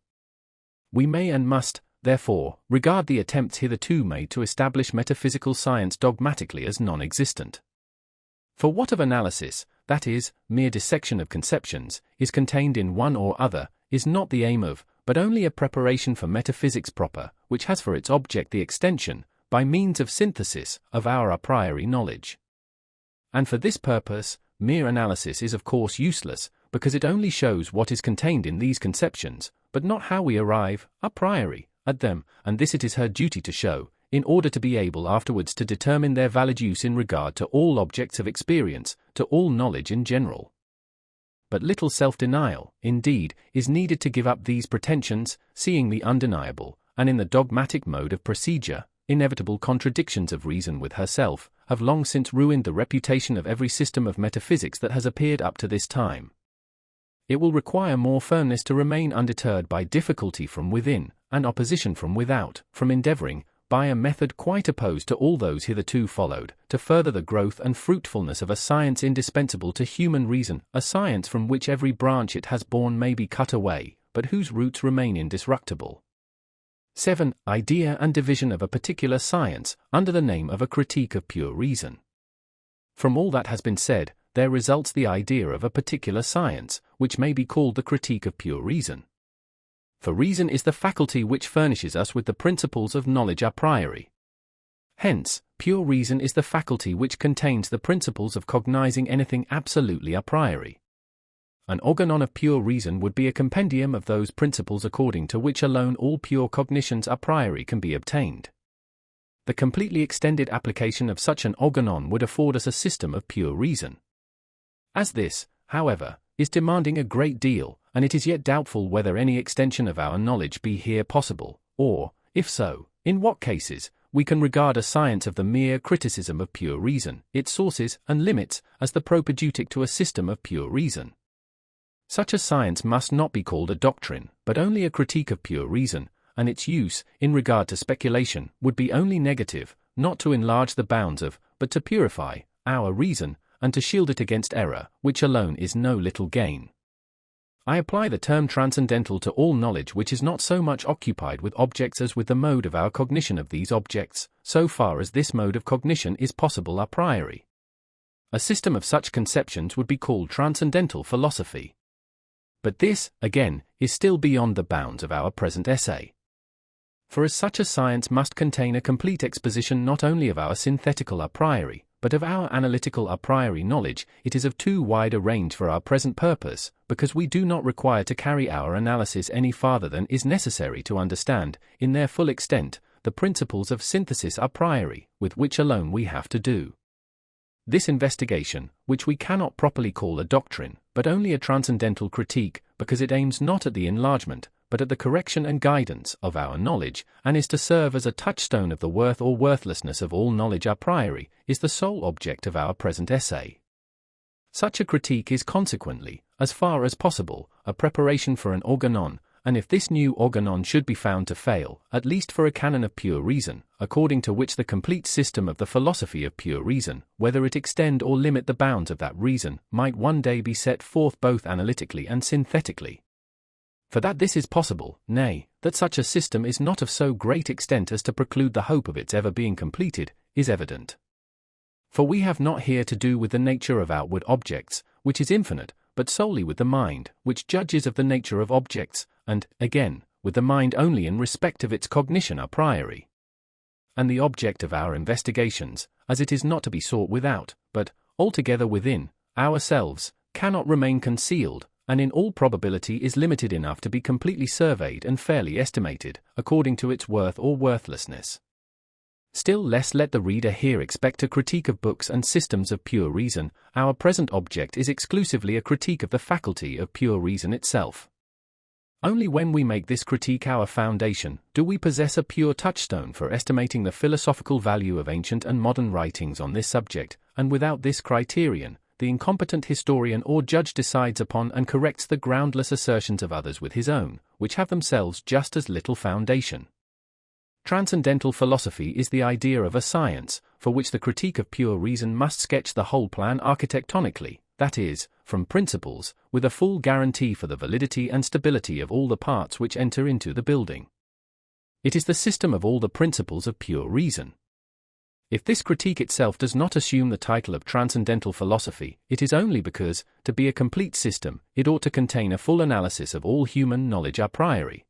We may and must, therefore, regard the attempts hitherto made to establish metaphysical science dogmatically as non-existent. For what of analysis, that is, mere dissection of conceptions, is contained in one or other, is not the aim of, but only a preparation for metaphysics proper, which has for its object the extension, by means of synthesis, of our a priori knowledge. And for this purpose, mere analysis is of course useless, because it only shows what is contained in these conceptions, but not how we arrive, a priori, at them, and this it is her duty to show, in order to be able afterwards to determine their valid use in regard to all objects of experience, to all knowledge in general. But little self-denial, indeed, is needed to give up these pretensions, seeing the undeniable, and in the dogmatic mode of procedure, inevitable contradictions of reason with herself, have long since ruined the reputation of every system of metaphysics that has appeared up to this time. It will require more firmness to remain undeterred by difficulty from within, and opposition from without, from endeavoring, by a method quite opposed to all those hitherto followed, to further the growth and fruitfulness of a science indispensable to human reason, a science from which every branch it has borne may be cut away, but whose roots remain indestructible. 7. Idea and division of a particular science, under the name of a critique of pure reason. From all that has been said, there results the idea of a particular science, which may be called the critique of pure reason. For reason is the faculty which furnishes us with the principles of knowledge a priori. Hence, pure reason is the faculty which contains the principles of cognizing anything absolutely a priori. An organon of pure reason would be a compendium of those principles according to which alone all pure cognitions a priori can be obtained. The completely extended application of such an organon would afford us a system of pure reason. As this, however, is demanding a great deal, and it is yet doubtful whether any extension of our knowledge be here possible, or, if so, in what cases, we can regard a science of the mere criticism of pure reason, its sources and limits, as the propedeutic to a system of pure reason. Such a science must not be called a doctrine, but only a critique of pure reason, and its use, in regard to speculation, would be only negative, not to enlarge the bounds of, but to purify, our reason, and to shield it against error, which alone is no little gain. I apply the term transcendental to all knowledge which is not so much occupied with objects as with the mode of our cognition of these objects, so far as this mode of cognition is possible a priori. A system of such conceptions would be called transcendental philosophy. But this, again, is still beyond the bounds of our present essay. For as such a science must contain a complete exposition not only of our synthetical a priori, but of our analytical a priori knowledge, it is of too wide a range for our present purpose, because we do not require to carry our analysis any farther than is necessary to understand, in their full extent, the principles of synthesis a priori, with which alone we have to do. This investigation, which we cannot properly call a doctrine, but only a transcendental critique, because it aims not at the enlargement, but at the correction and guidance of our knowledge, and is to serve as a touchstone of the worth or worthlessness of all knowledge a priori, is the sole object of our present essay. Such a critique is consequently, as far as possible, a preparation for an organon, and if this new organon should be found to fail, at least for a canon of pure reason, according to which the complete system of the philosophy of pure reason, whether it extend or limit the bounds of that reason, might one day be set forth both analytically and synthetically. For that this is possible, nay, that such a system is not of so great extent as to preclude the hope of its ever being completed, is evident. For we have not here to do with the nature of outward objects, which is infinite, but solely with the mind, which judges of the nature of objects, and, again, with the mind only in respect of its cognition a priori. And the object of our investigations, as it is not to be sought without, but, altogether within, ourselves, cannot remain concealed, and in all probability is limited enough to be completely surveyed and fairly estimated, according to its worth or worthlessness. Still less let the reader here expect a critique of books and systems of pure reason. Our present object is exclusively a critique of the faculty of pure reason itself. Only when we make this critique our foundation, do we possess a pure touchstone for estimating the philosophical value of ancient and modern writings on this subject, and without this criterion, the incompetent historian or judge decides upon and corrects the groundless assertions of others with his own, which have themselves just as little foundation. Transcendental philosophy is the idea of a science, for which the critique of pure reason must sketch the whole plan architectonically, that is, from principles, with a full guarantee for the validity and stability of all the parts which enter into the building. It is the system of all the principles of pure reason. If this critique itself does not assume the title of transcendental philosophy, it is only because, to be a complete system, it ought to contain a full analysis of all human knowledge a priori.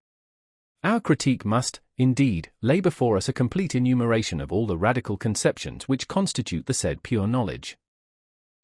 Our critique must, indeed, lay before us a complete enumeration of all the radical conceptions which constitute the said pure knowledge.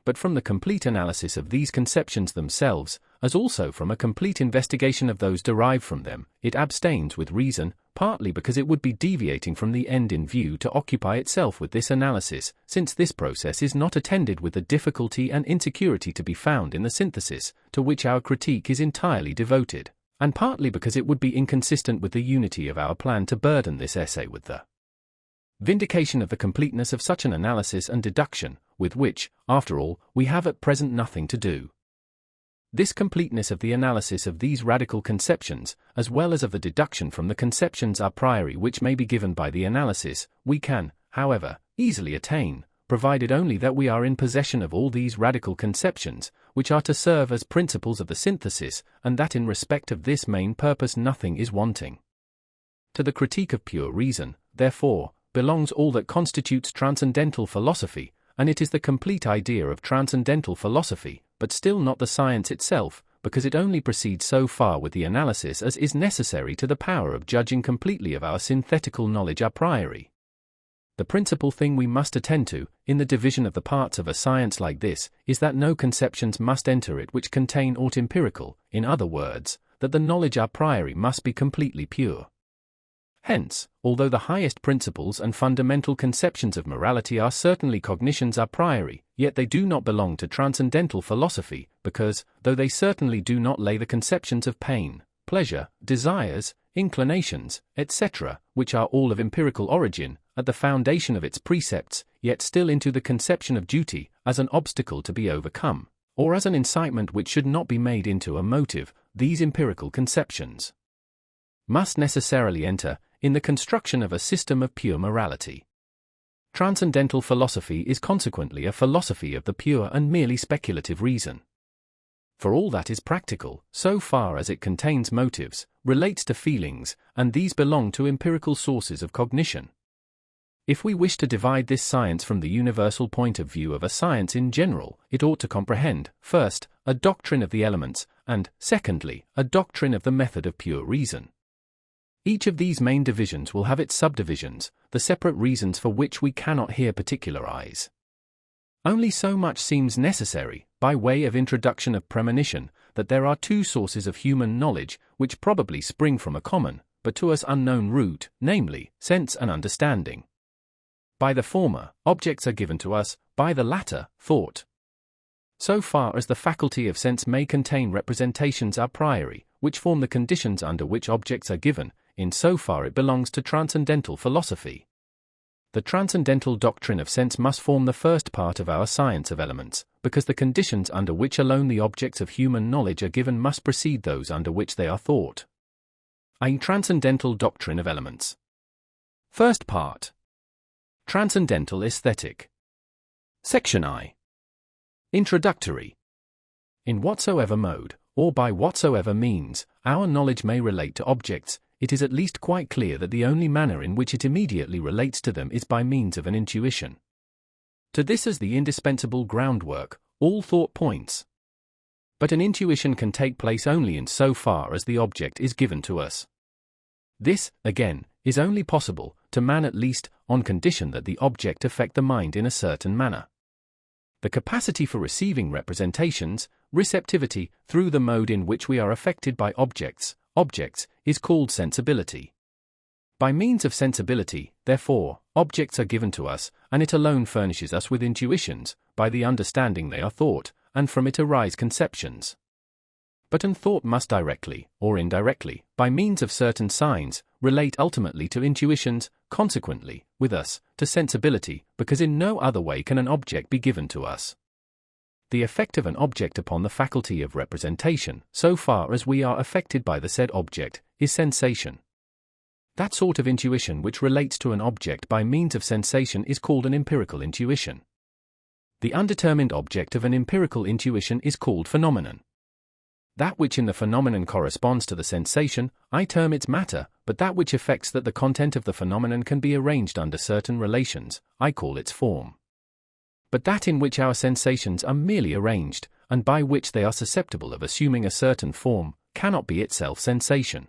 But from the complete analysis of these conceptions themselves, as also from a complete investigation of those derived from them, it abstains with reason, partly because it would be deviating from the end in view to occupy itself with this analysis, since this process is not attended with the difficulty and insecurity to be found in the synthesis, to which our critique is entirely devoted, and partly because it would be inconsistent with the unity of our plan to burden this essay with the vindication of the completeness of such an analysis and deduction, with which, after all, we have at present nothing to do. This completeness of the analysis of these radical conceptions, as well as of the deduction from the conceptions a priori which may be given by the analysis, we can, however, easily attain, provided only that we are in possession of all these radical conceptions, which are to serve as principles of the synthesis, and that in respect of this main purpose nothing is wanting. To the critique of pure reason, therefore, belongs all that constitutes transcendental philosophy, and it is the complete idea of transcendental philosophy, but still not the science itself, because it only proceeds so far with the analysis as is necessary to the power of judging completely of our synthetical knowledge a priori. The principal thing we must attend to, in the division of the parts of a science like this, is that no conceptions must enter it which contain aught empirical, in other words, that the knowledge a priori must be completely pure. Hence, although the highest principles and fundamental conceptions of morality are certainly cognitions a priori, yet they do not belong to transcendental philosophy, because, though they certainly do not lay the conceptions of pain, pleasure, desires, inclinations, etc., which are all of empirical origin, at the foundation of its precepts, yet still into the conception of duty, as an obstacle to be overcome, or as an incitement which should not be made into a motive, these empirical conceptions must necessarily enter in the construction of a system of pure morality. Transcendental philosophy is consequently a philosophy of the pure and merely speculative reason. For all that is practical, so far as it contains motives, relates to feelings, and these belong to empirical sources of cognition. If we wish to divide this science from the universal point of view of a science in general, it ought to comprehend, first, a doctrine of the elements, and, secondly, a doctrine of the method of pure reason. Each of these main divisions will have its subdivisions, the separate reasons for which we cannot here particularize. Only so much seems necessary, by way of introduction of premonition, that there are two sources of human knowledge which probably spring from a common, but to us unknown root, namely, sense and understanding. By the former, objects are given to us, by the latter, thought. So far as the faculty of sense may contain representations a priori, which form the conditions under which objects are given, in so far it belongs to transcendental philosophy. The transcendental doctrine of sense must form the first part of our science of elements, because the conditions under which alone the objects of human knowledge are given must precede those under which they are thought. A transcendental doctrine of elements. First part. Transcendental Aesthetic. Section I. Introductory. In whatsoever mode, or by whatsoever means, our knowledge may relate to objects, it is at least quite clear that the only manner in which it immediately relates to them is by means of an intuition. To this as the indispensable groundwork, all thought points. But an intuition can take place only in so far as the object is given to us. This, again, is only possible, to man at least, on condition that the object affect the mind in a certain manner. The capacity for receiving representations, receptivity, through the mode in which we are affected by objects, is called sensibility. By means of sensibility, therefore, objects are given to us, and it alone furnishes us with intuitions, by the understanding they are thought, and from it arise conceptions. But an thought must directly, or indirectly, by means of certain signs, relate ultimately to intuitions, consequently, with us, to sensibility, because in no other way can an object be given to us. The effect of an object upon the faculty of representation, so far as we are affected by the said object, is sensation. That sort of intuition which relates to an object by means of sensation is called an empirical intuition. The undetermined object of an empirical intuition is called phenomenon. That which in the phenomenon corresponds to the sensation, I term its matter, but that which effects that the content of the phenomenon can be arranged under certain relations, I call its form. But that in which our sensations are merely arranged, and by which they are susceptible of assuming a certain form, cannot be itself sensation.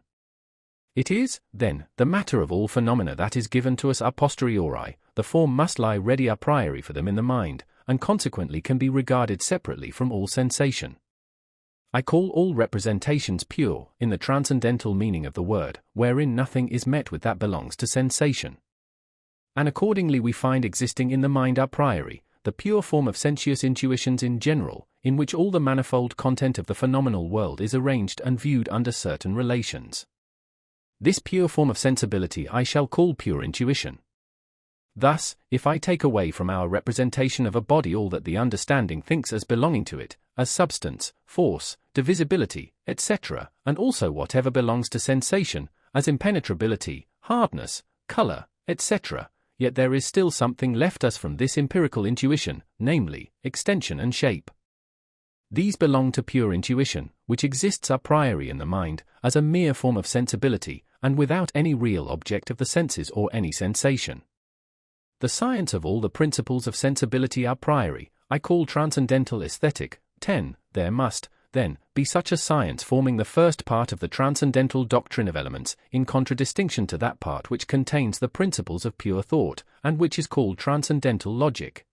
It is, then, the matter of all phenomena that is given to us a posteriori, the form must lie ready a priori for them in the mind, and consequently can be regarded separately from all sensation. I call all representations pure, in the transcendental meaning of the word, wherein nothing is met with that belongs to sensation. And accordingly we find existing in the mind a priori, the pure form of sensuous intuitions in general, in which all the manifold content of the phenomenal world is arranged and viewed under certain relations. This pure form of sensibility I shall call pure intuition. Thus, if I take away from our representation of a body all that the understanding thinks as belonging to it, as substance, force, divisibility, etc., and also whatever belongs to sensation, as impenetrability, hardness, color, etc., yet there is still something left us from this empirical intuition, namely, extension and shape. These belong to pure intuition, which exists a priori in the mind, as a mere form of sensibility, and without any real object of the senses or any sensation. The science of all the principles of sensibility a priori, I call transcendental aesthetic. 10. There must, then, be such a science forming the first part of the transcendental doctrine of elements, in contradistinction to that part which contains the principles of pure thought, and which is called transcendental logic.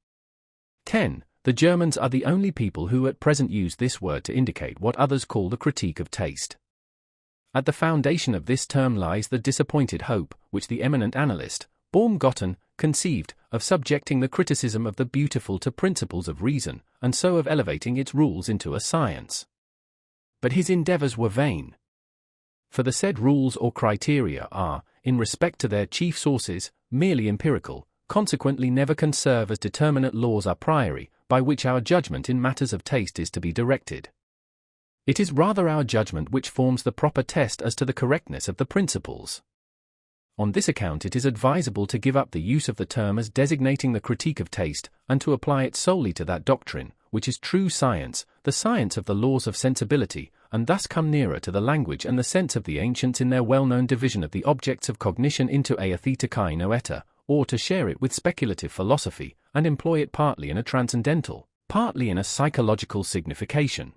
10. The Germans are the only people who at present use this word to indicate what others call the critique of taste. At the foundation of this term lies the disappointed hope, which the eminent analyst, Baumgarten, conceived, of subjecting the criticism of the beautiful to principles of reason, and so of elevating its rules into a science. But his endeavors were vain. For the said rules or criteria are, in respect to their chief sources, merely empirical, consequently never can serve as determinate laws a priori, by which our judgment in matters of taste is to be directed. It is rather our judgment which forms the proper test as to the correctness of the principles. On this account it is advisable to give up the use of the term as designating the critique of taste, and to apply it solely to that doctrine, which is true science, the science of the laws of sensibility, and thus come nearer to the language and the sense of the ancients in their well-known division of the objects of cognition into aetheta kai noeta, or to share it with speculative philosophy, and employ it partly in a transcendental, partly in a psychological signification.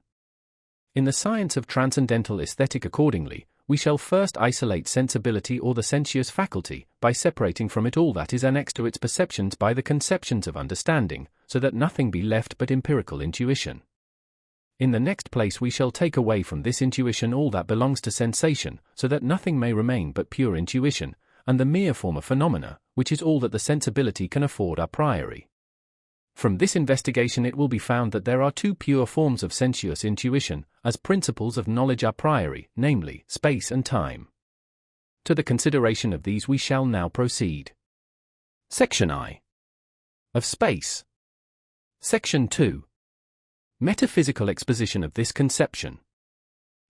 In the science of transcendental aesthetic accordingly, we shall first isolate sensibility or the sensuous faculty, by separating from it all that is annexed to its perceptions by the conceptions of understanding, so that nothing be left but empirical intuition. In the next place we shall take away from this intuition all that belongs to sensation, so that nothing may remain but pure intuition, and the mere form of phenomena, which is all that the sensibility can afford a priori. From this investigation it will be found that there are two pure forms of sensuous intuition, as principles of knowledge a priori, namely, space and time. To the consideration of these we shall now proceed. Section I. Of space. Section 2. Metaphysical exposition of this conception.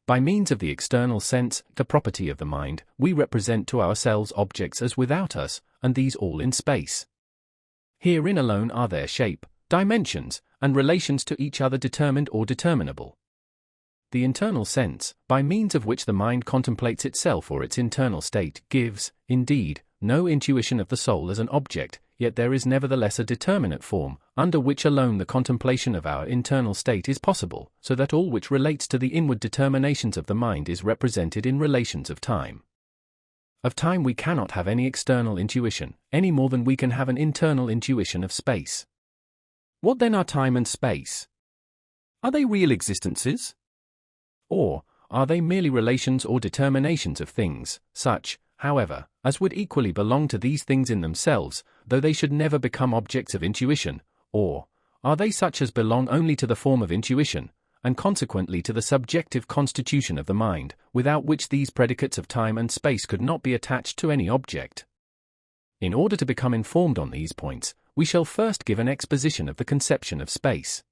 By means of the external sense, the property of the mind, we represent to ourselves objects as without us, and these all in space. Herein alone are their shape, dimensions, and relations to each other determined or determinable. The internal sense, by means of which the mind contemplates itself or its internal state, gives, indeed, no intuition of the soul as an object, yet there is nevertheless a determinate form, under which alone the contemplation of our internal state is possible, so that all which relates to the inward determinations of the mind is represented in relations of time. Of time we cannot have any external intuition, any more than we can have an internal intuition of space. What then are time and space? Are they real existences? Or are they merely relations or determinations of things, such, however, as would equally belong to these things in themselves, though they should never become objects of intuition? Or are they such as belong only to the form of intuition, and consequently to the subjective constitution of the mind, without which these predicates of time and space could not be attached to any object? In order to become informed on these points, we shall first give an exposition of the conception of space.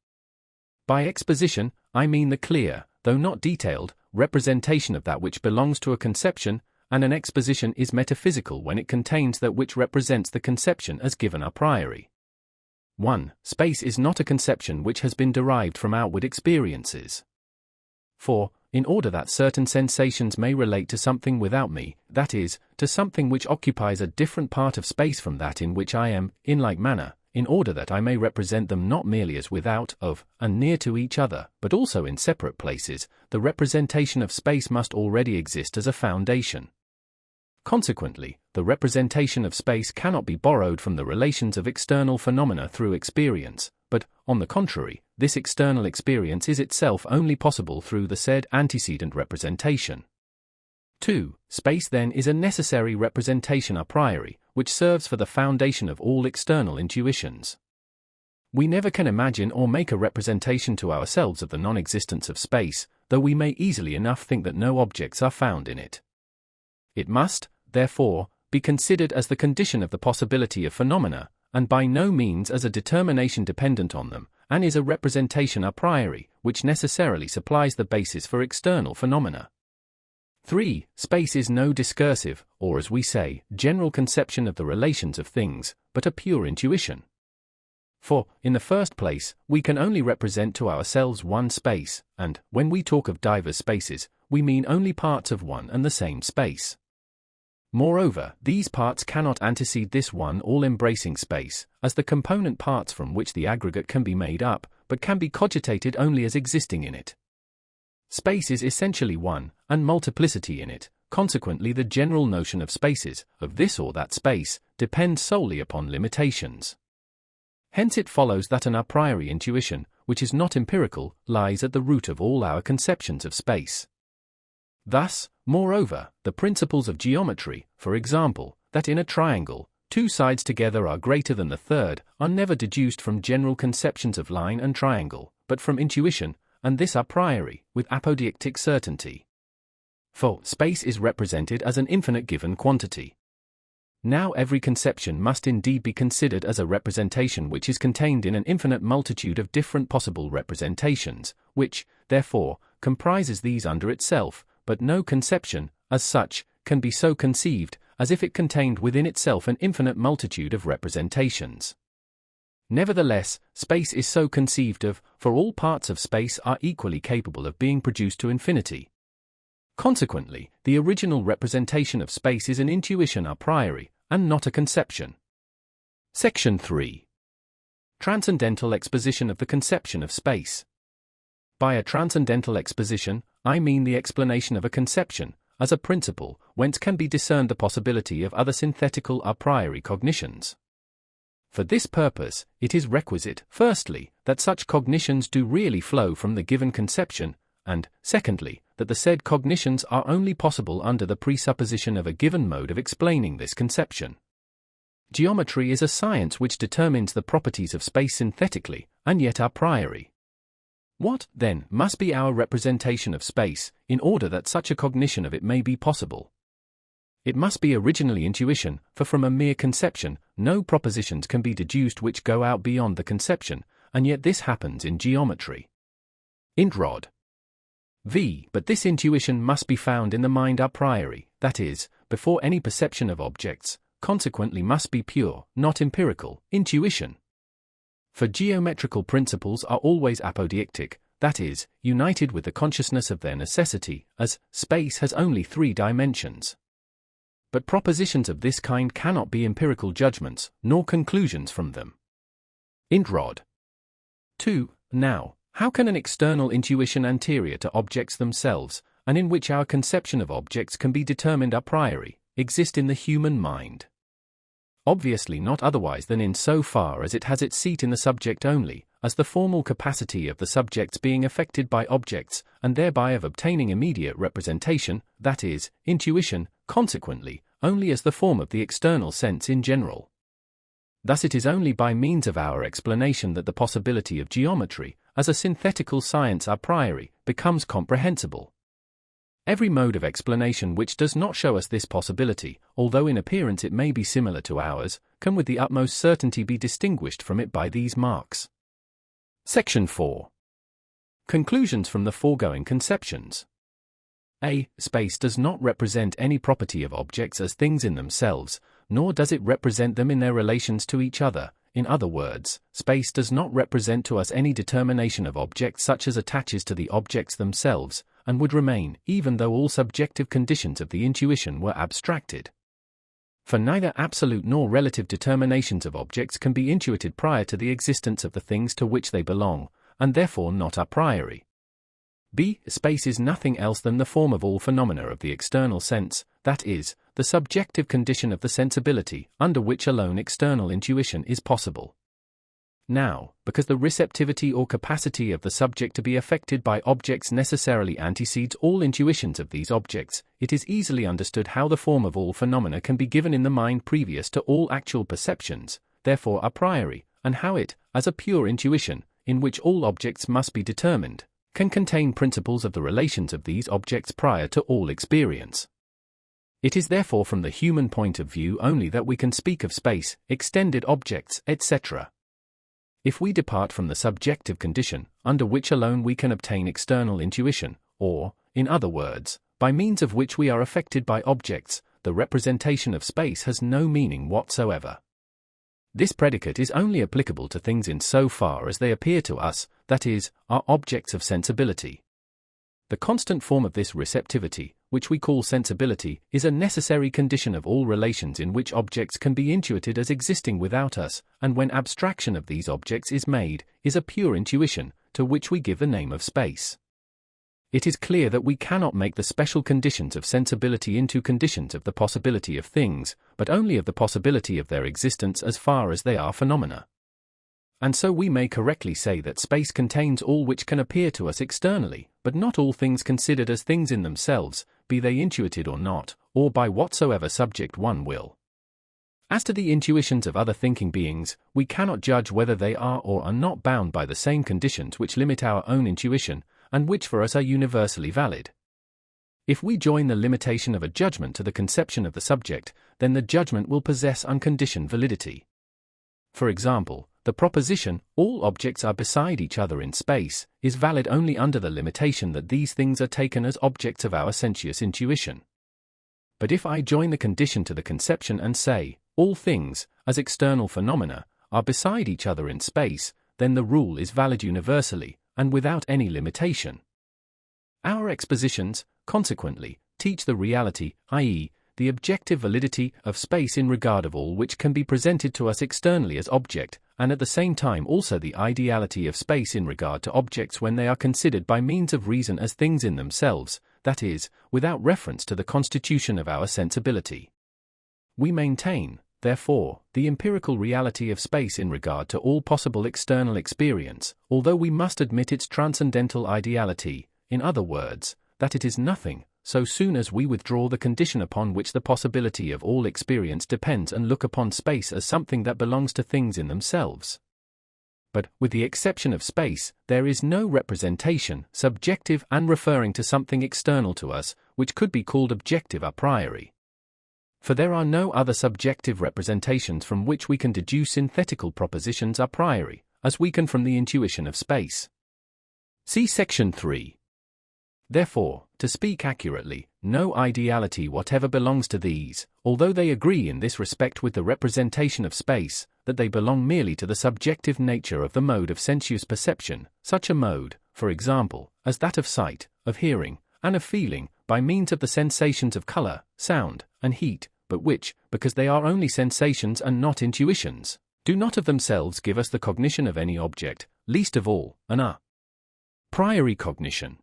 By exposition, I mean the clear, though not detailed, representation of that which belongs to a conception, and an exposition is metaphysical when it contains that which represents the conception as given a priori. 1. Space is not a conception which has been derived from outward experiences. For, in order that certain sensations may relate to something without me, that is, to something which occupies a different part of space from that in which I am, in like manner, in order that I may represent them not merely as without of, and near to each other, but also in separate places, the representation of space must already exist as a foundation. Consequently, the representation of space cannot be borrowed from the relations of external phenomena through experience, but, on the contrary, this external experience is itself only possible through the said antecedent representation. 2. Space then is a necessary representation a priori, which serves for the foundation of all external intuitions. We never can imagine or make a representation to ourselves of the non-existence of space, though we may easily enough think that no objects are found in it. It must, therefore, be considered as the condition of the possibility of phenomena, and by no means as a determination dependent on them, and is a representation a priori, which necessarily supplies the basis for external phenomena. 3. Space is no discursive, or as we say, general conception of the relations of things, but a pure intuition. For, in the first place, we can only represent to ourselves one space, and, when we talk of divers spaces, we mean only parts of one and the same space. Moreover, these parts cannot antecede this one all-embracing space, as the component parts from which the aggregate can be made up, but can be cogitated only as existing in it. Space is essentially one, and multiplicity in it, consequently the general notion of spaces, of this or that space, depends solely upon limitations. Hence it follows that an a priori intuition, which is not empirical, lies at the root of all our conceptions of space. Thus, moreover, the principles of geometry, for example, that in a triangle, two sides together are greater than the third, are never deduced from general conceptions of line and triangle, but from intuition, and this a priori, with apodeictic certainty. For space is represented as an infinite given quantity. Now every conception must indeed be considered as a representation which is contained in an infinite multitude of different possible representations, which, therefore, comprises these under itself, but no conception, as such, can be so conceived, as if it contained within itself an infinite multitude of representations. Nevertheless, space is so conceived of, for all parts of space are equally capable of being produced to infinity. Consequently, the original representation of space is an intuition a priori, and not a conception. Section 3. Transcendental exposition of the conception of space. By a transcendental exposition, I mean the explanation of a conception, as a principle, whence can be discerned the possibility of other synthetical a priori cognitions. For this purpose, it is requisite, firstly, that such cognitions do really flow from the given conception, and, secondly, that the said cognitions are only possible under the presupposition of a given mode of explaining this conception. Geometry is a science which determines the properties of space synthetically, and yet a priori. What, then, must be our representation of space, in order that such a cognition of it may be possible? It must be originally intuition, for from a mere conception, no propositions can be deduced which go out beyond the conception, and yet this happens in geometry. Int. Rod. V. But this intuition must be found in the mind a priori, that is, before any perception of objects, consequently must be pure, not empirical, intuition. For geometrical principles are always apodeictic, that is, united with the consciousness of their necessity, as space has only 3 dimensions. But propositions of this kind cannot be empirical judgments, nor conclusions from them. Int. Rod. 2. Now, how can an external intuition anterior to objects themselves, and in which our conception of objects can be determined a priori, exist in the human mind? Obviously not otherwise than in so far as it has its seat in the subject only, as the formal capacity of the subjects being affected by objects, and thereby of obtaining immediate representation, that is, intuition, consequently, only as the form of the external sense in general. Thus it is only by means of our explanation that the possibility of geometry, as a synthetical science a priori, becomes comprehensible. Every mode of explanation which does not show us this possibility, although in appearance it may be similar to ours, can with the utmost certainty be distinguished from it by these marks. Section 4. Conclusions from the foregoing conceptions. A. Space does not represent any property of objects as things in themselves, nor does it represent them in their relations to each other. In other words, space does not represent to us any determination of objects such as attaches to the objects themselves, and would remain, even though all subjective conditions of the intuition were abstracted. For neither absolute nor relative determinations of objects can be intuited prior to the existence of the things to which they belong, and therefore not a priori. B. Space is nothing else than the form of all phenomena of the external sense, that is, the subjective condition of the sensibility, under which alone external intuition is possible. Now, because the receptivity or capacity of the subject to be affected by objects necessarily antecedes all intuitions of these objects, it is easily understood how the form of all phenomena can be given in the mind previous to all actual perceptions, therefore a priori, and how it, as a pure intuition, in which all objects must be determined, can contain principles of the relations of these objects prior to all experience. It is therefore from the human point of view only that we can speak of space, extended objects, etc. If we depart from the subjective condition, under which alone we can obtain external intuition, or, in other words, by means of which we are affected by objects, the representation of space has no meaning whatsoever. This predicate is only applicable to things in so far as they appear to us, that is, are objects of sensibility. The constant form of this receptivity, which we call sensibility, is a necessary condition of all relations in which objects can be intuited as existing without us, and when abstraction of these objects is made, is a pure intuition, to which we give the name of space. It is clear that we cannot make the special conditions of sensibility into conditions of the possibility of things, but only of the possibility of their existence as far as they are phenomena. And so we may correctly say that space contains all which can appear to us externally, but not all things considered as things in themselves, be they intuited or not, or by whatsoever subject one will. As to the intuitions of other thinking beings, we cannot judge whether they are or are not bound by the same conditions which limit our own intuition, and which for us are universally valid. If we join the limitation of a judgment to the conception of the subject, then the judgment will possess unconditioned validity. For example, the proposition, all objects are beside each other in space, is valid only under the limitation that these things are taken as objects of our sensuous intuition. But if I join the condition to the conception and say, all things, as external phenomena, are beside each other in space, then the rule is valid universally, and without any limitation. Our expositions, consequently, teach the reality, i.e., the objective validity of space in regard of all which can be presented to us externally as object, and at the same time also the ideality of space in regard to objects when they are considered by means of reason as things in themselves, that is, without reference to the constitution of our sensibility. We maintain, therefore, the empirical reality of space in regard to all possible external experience, although we must admit its transcendental ideality, in other words, that it is nothing, so soon as we withdraw the condition upon which the possibility of all experience depends and look upon space as something that belongs to things in themselves. But, with the exception of space, there is no representation, subjective and referring to something external to us, which could be called objective a priori. For there are no other subjective representations from which we can deduce synthetical propositions a priori, as we can from the intuition of space. See section 3. Therefore, to speak accurately, no ideality whatever belongs to these, although they agree in this respect with the representation of space, that they belong merely to the subjective nature of the mode of sensuous perception, such a mode, for example, as that of sight, of hearing, and of feeling, by means of the sensations of color, sound, and heat, but which, because they are only sensations and not intuitions, do not of themselves give us the cognition of any object, least of all, an a priori cognition.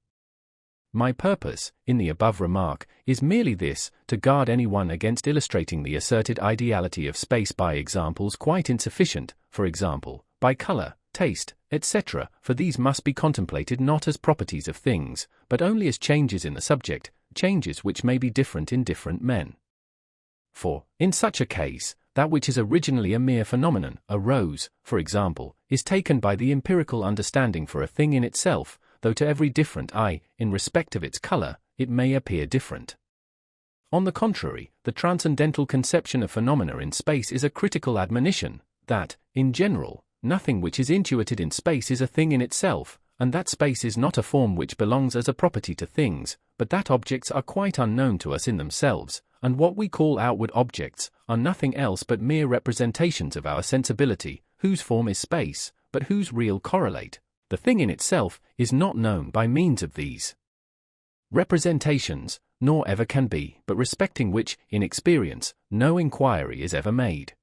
My purpose, in the above remark, is merely this, to guard anyone against illustrating the asserted ideality of space by examples quite insufficient, for example, by color, taste, etc., for these must be contemplated not as properties of things, but only as changes in the subject, changes which may be different in different men. For, in such a case, that which is originally a mere phenomenon, a rose, for example, is taken by the empirical understanding for a thing in itself, though to every different eye, in respect of its color, it may appear different. On the contrary, the transcendental conception of phenomena in space is a critical admonition, that, in general, nothing which is intuited in space is a thing in itself, and that space is not a form which belongs as a property to things, but that objects are quite unknown to us in themselves, and what we call outward objects are nothing else but mere representations of our sensibility, whose form is space, but whose real correlate, the thing in itself, is not known by means of these representations, nor ever can be, but respecting which, in experience, no inquiry is ever made.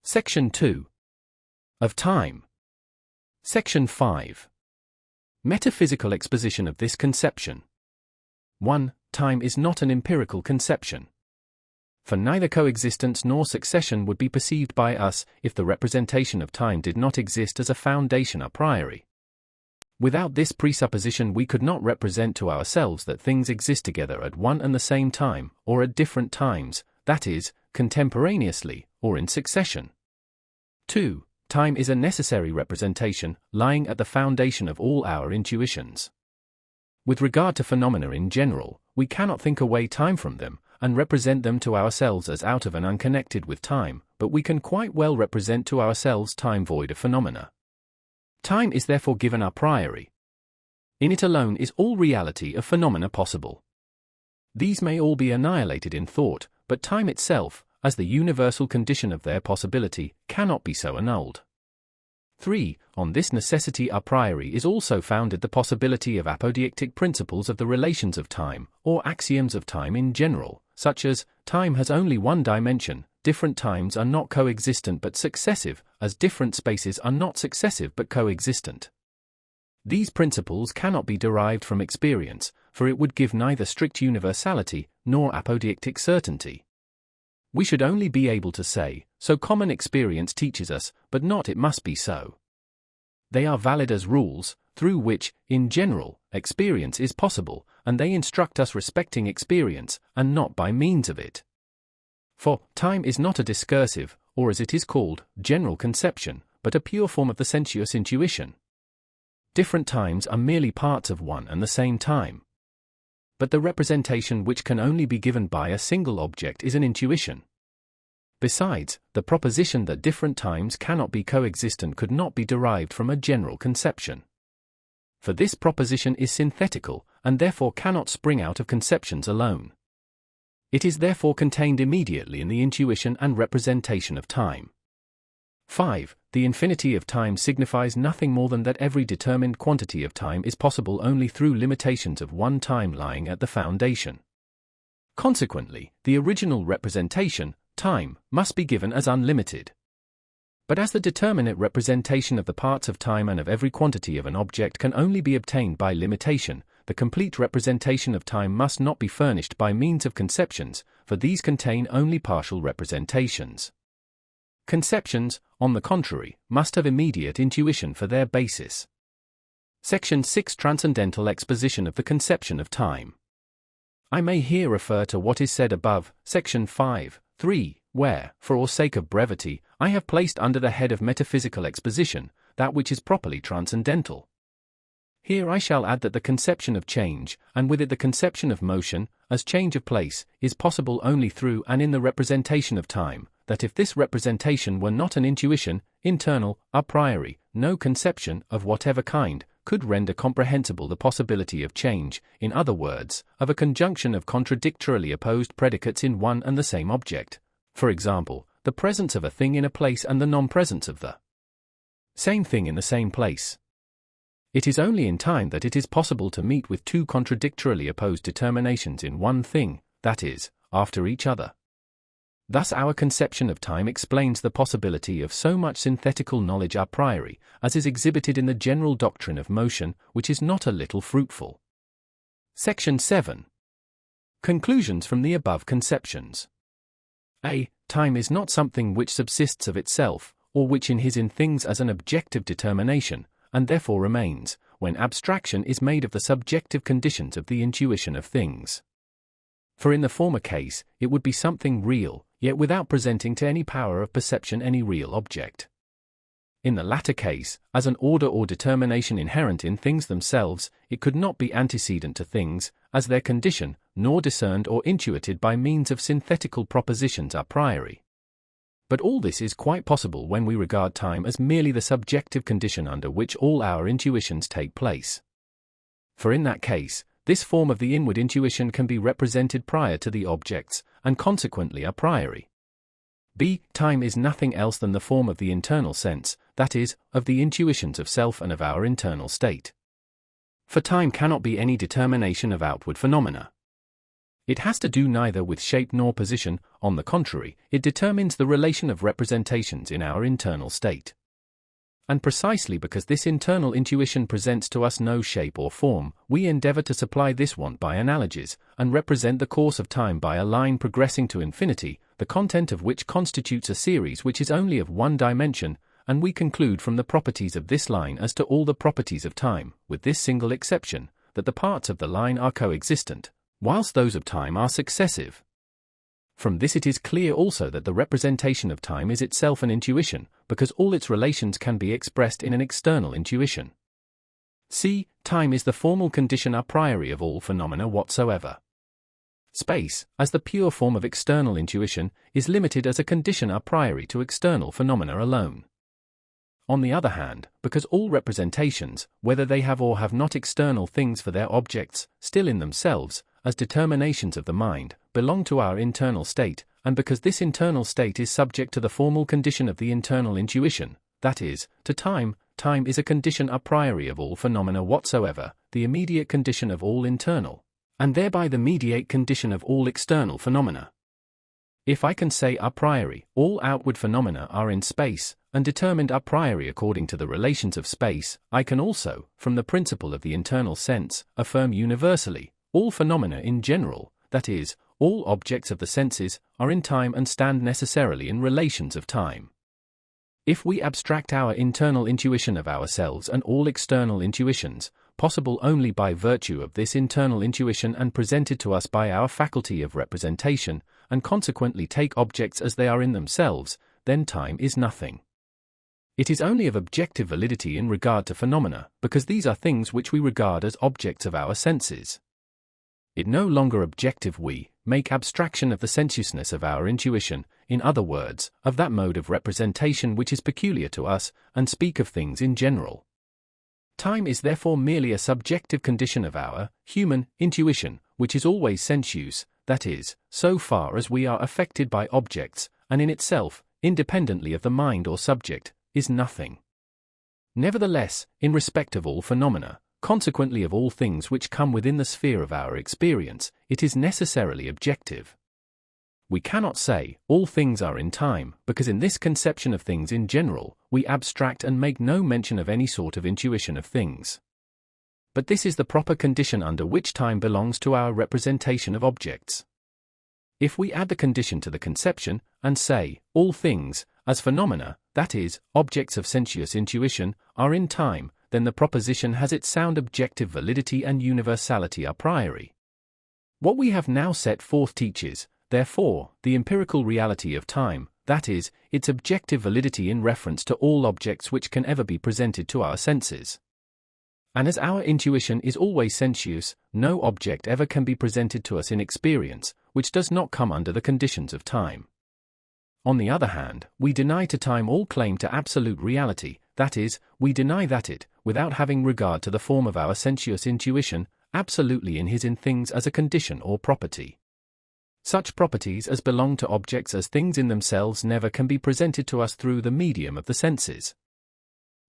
Section 2. Of time. Section 5. Metaphysical exposition of this conception. 1. Time is not an empirical conception. For neither coexistence nor succession would be perceived by us if the representation of time did not exist as a foundation a priori. Without this presupposition we could not represent to ourselves that things exist together at one and the same time, or at different times, that is, contemporaneously, or in succession. 2. Time is a necessary representation, lying at the foundation of all our intuitions. With regard to phenomena in general, we cannot think away time from them, and represent them to ourselves as out of and unconnected with time, but we can quite well represent to ourselves time void of phenomena. Time is therefore given a priori. In it alone is all reality of phenomena possible. These may all be annihilated in thought, but time itself, as the universal condition of their possibility, cannot be so annulled. 3. On this necessity a priori is also founded the possibility of apodeictic principles of the relations of time, or axioms of time in general, such as, time has only one dimension, different times are not coexistent but successive, as different spaces are not successive but coexistent. These principles cannot be derived from experience, for it would give neither strict universality, nor apodeictic certainty. We should only be able to say, so common experience teaches us, but not it must be so. They are valid as rules, through which, in general, experience is possible, and they instruct us respecting experience, and not by means of it. For, time is not a discursive, or as it is called, general conception, but a pure form of the sensuous intuition. Different times are merely parts of one and the same time. But the representation which can only be given by a single object is an intuition. Besides, the proposition that different times cannot be coexistent could not be derived from a general conception. For this proposition is synthetical, and therefore cannot spring out of conceptions alone. It is therefore contained immediately in the intuition and representation of time. 5. The infinity of time signifies nothing more than that every determined quantity of time is possible only through limitations of one time lying at the foundation. Consequently, the original representation, time, must be given as unlimited. But as the determinate representation of the parts of time and of every quantity of an object can only be obtained by limitation, the complete representation of time must not be furnished by means of conceptions, for these contain only partial representations. Conceptions, on the contrary, must have immediate intuition for their basis. Section 6. Transcendental exposition of the conception of time. I may here refer to what is said above, Section 5.3, where, for sake of brevity, I have placed under the head of metaphysical exposition, that which is properly transcendental. Here I shall add that the conception of change, and with it the conception of motion, as change of place, is possible only through and in the representation of time, that if this representation were not an intuition, internal, a priori, no conception, of whatever kind, could render comprehensible the possibility of change, in other words, of a conjunction of contradictorily opposed predicates in one and the same object. For example, the presence of a thing in a place and the non-presence of the same thing in the same place. It is only in time that it is possible to meet with two contradictorily opposed determinations in one thing, that is, after each other. Thus our conception of time explains the possibility of so much synthetical knowledge a priori, as is exhibited in the general doctrine of motion, which is not a little fruitful. Section 7. Conclusions from the above conceptions. A. Time is not something which subsists of itself, or which is in things as an objective determination, and therefore remains, when abstraction is made of the subjective conditions of the intuition of things. For in the former case, it would be something real, yet without presenting to any power of perception any real object. In the latter case, as an order or determination inherent in things themselves, it could not be antecedent to things, as their condition, nor discerned or intuited by means of synthetical propositions a priori. But all this is quite possible when we regard time as merely the subjective condition under which all our intuitions take place. For in that case, this form of the inward intuition can be represented prior to the objects, and consequently a priori. B. Time is nothing else than the form of the internal sense, that is, of the intuitions of self and of our internal state. For time cannot be any determination of outward phenomena. It has to do neither with shape nor position, on the contrary, it determines the relation of representations in our internal state. And precisely because this internal intuition presents to us no shape or form, we endeavor to supply this want by analogies, and represent the course of time by a line progressing to infinity, the content of which constitutes a series which is only of one dimension, and we conclude from the properties of this line as to all the properties of time, with this single exception, that the parts of the line are coexistent, whilst those of time are successive. From this it is clear also that the representation of time is itself an intuition, because all its relations can be expressed in an external intuition. C. Time is the formal condition a priori of all phenomena whatsoever. Space, as the pure form of external intuition, is limited as a condition a priori to external phenomena alone. On the other hand, because all representations, whether they have or have not external things for their objects, still in themselves, as determinations of the mind, belong to our internal state, and because this internal state is subject to the formal condition of the internal intuition, that is, to time, time is a condition a priori of all phenomena whatsoever, the immediate condition of all internal, and thereby the mediate condition of all external phenomena. If I can say a priori, all outward phenomena are in space, and determined a priori according to the relations of space, I can also, from the principle of the internal sense, affirm universally, all phenomena in general, that is, all objects of the senses, are in time and stand necessarily in relations of time. If we abstract our internal intuition of ourselves and all external intuitions, possible only by virtue of this internal intuition and presented to us by our faculty of representation, and consequently take objects as they are in themselves, then time is nothing. It is only of objective validity in regard to phenomena, because these are things which we regard as objects of our senses. It no longer objective we make abstraction of the sensuousness of our intuition, in other words, of that mode of representation which is peculiar to us, and speak of things in general. Time is therefore merely a subjective condition of our human intuition, which is always sensuous, that is, so far as we are affected by objects, and in itself, independently of the mind or subject, is nothing. Nevertheless, in respect of all phenomena, consequently of all things which come within the sphere of our experience, it is necessarily objective. We cannot say, all things are in time, because in this conception of things in general, we abstract and make no mention of any sort of intuition of things. But this is the proper condition under which time belongs to our representation of objects. If we add the condition to the conception, and say, all things, as phenomena, that is, objects of sensuous intuition, are in time, then the proposition has its sound objective validity and universality a priori. What we have now set forth teaches, therefore, the empirical reality of time, that is, its objective validity in reference to all objects which can ever be presented to our senses. And as our intuition is always sensuous, no object ever can be presented to us in experience, which does not come under the conditions of time. On the other hand, we deny to time all claim to absolute reality, that is, we deny that it, without having regard to the form of our sensuous intuition, absolutely inheres in things as a condition or property. Such properties as belong to objects as things in themselves never can be presented to us through the medium of the senses.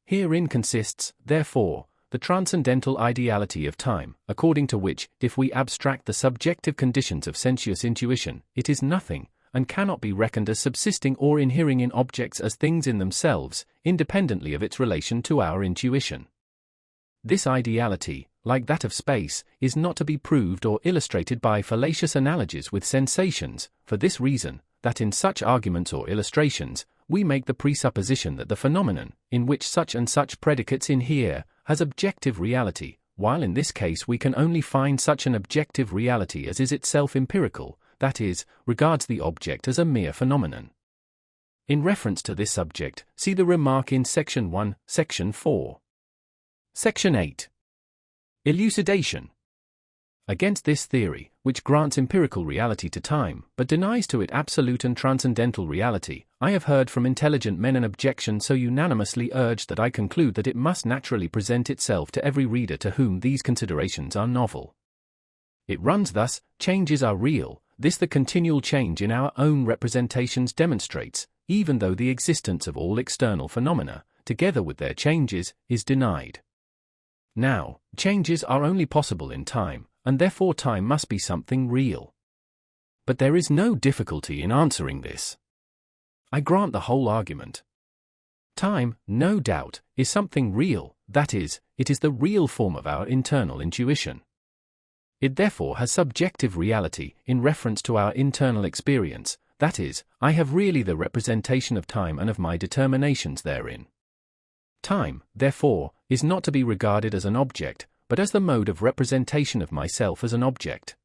Herein consists, therefore, the transcendental ideality of time, according to which, if we abstract the subjective conditions of sensuous intuition, it is nothing, and cannot be reckoned as subsisting or inhering in objects as things in themselves, independently of its relation to our intuition. This ideality, like that of space, is not to be proved or illustrated by fallacious analogies with sensations, for this reason, that in such arguments or illustrations, we make the presupposition that the phenomenon, in which such and such predicates inhere, has objective reality, while in this case we can only find such an objective reality as is itself empirical, that is, regards the object as a mere phenomenon. In reference to this subject, see the remark in Section 1, Section 4. Section 8. Elucidation. Against this theory, which grants empirical reality to time, but denies to it absolute and transcendental reality, I have heard from intelligent men an objection so unanimously urged that I conclude that it must naturally present itself to every reader to whom these considerations are novel. It runs thus: changes are real, this the continual change in our own representations demonstrates, even though the existence of all external phenomena, together with their changes, is denied. Now, changes are only possible in time, and therefore time must be something real. But there is no difficulty in answering this. I grant the whole argument. Time, no doubt, is something real, that is, it is the real form of our internal intuition. It therefore has subjective reality in reference to our internal experience, that is, I have really the representation of time and of my determinations therein. Time, therefore, is not to be regarded as an object, but as the mode of representation of myself as an object.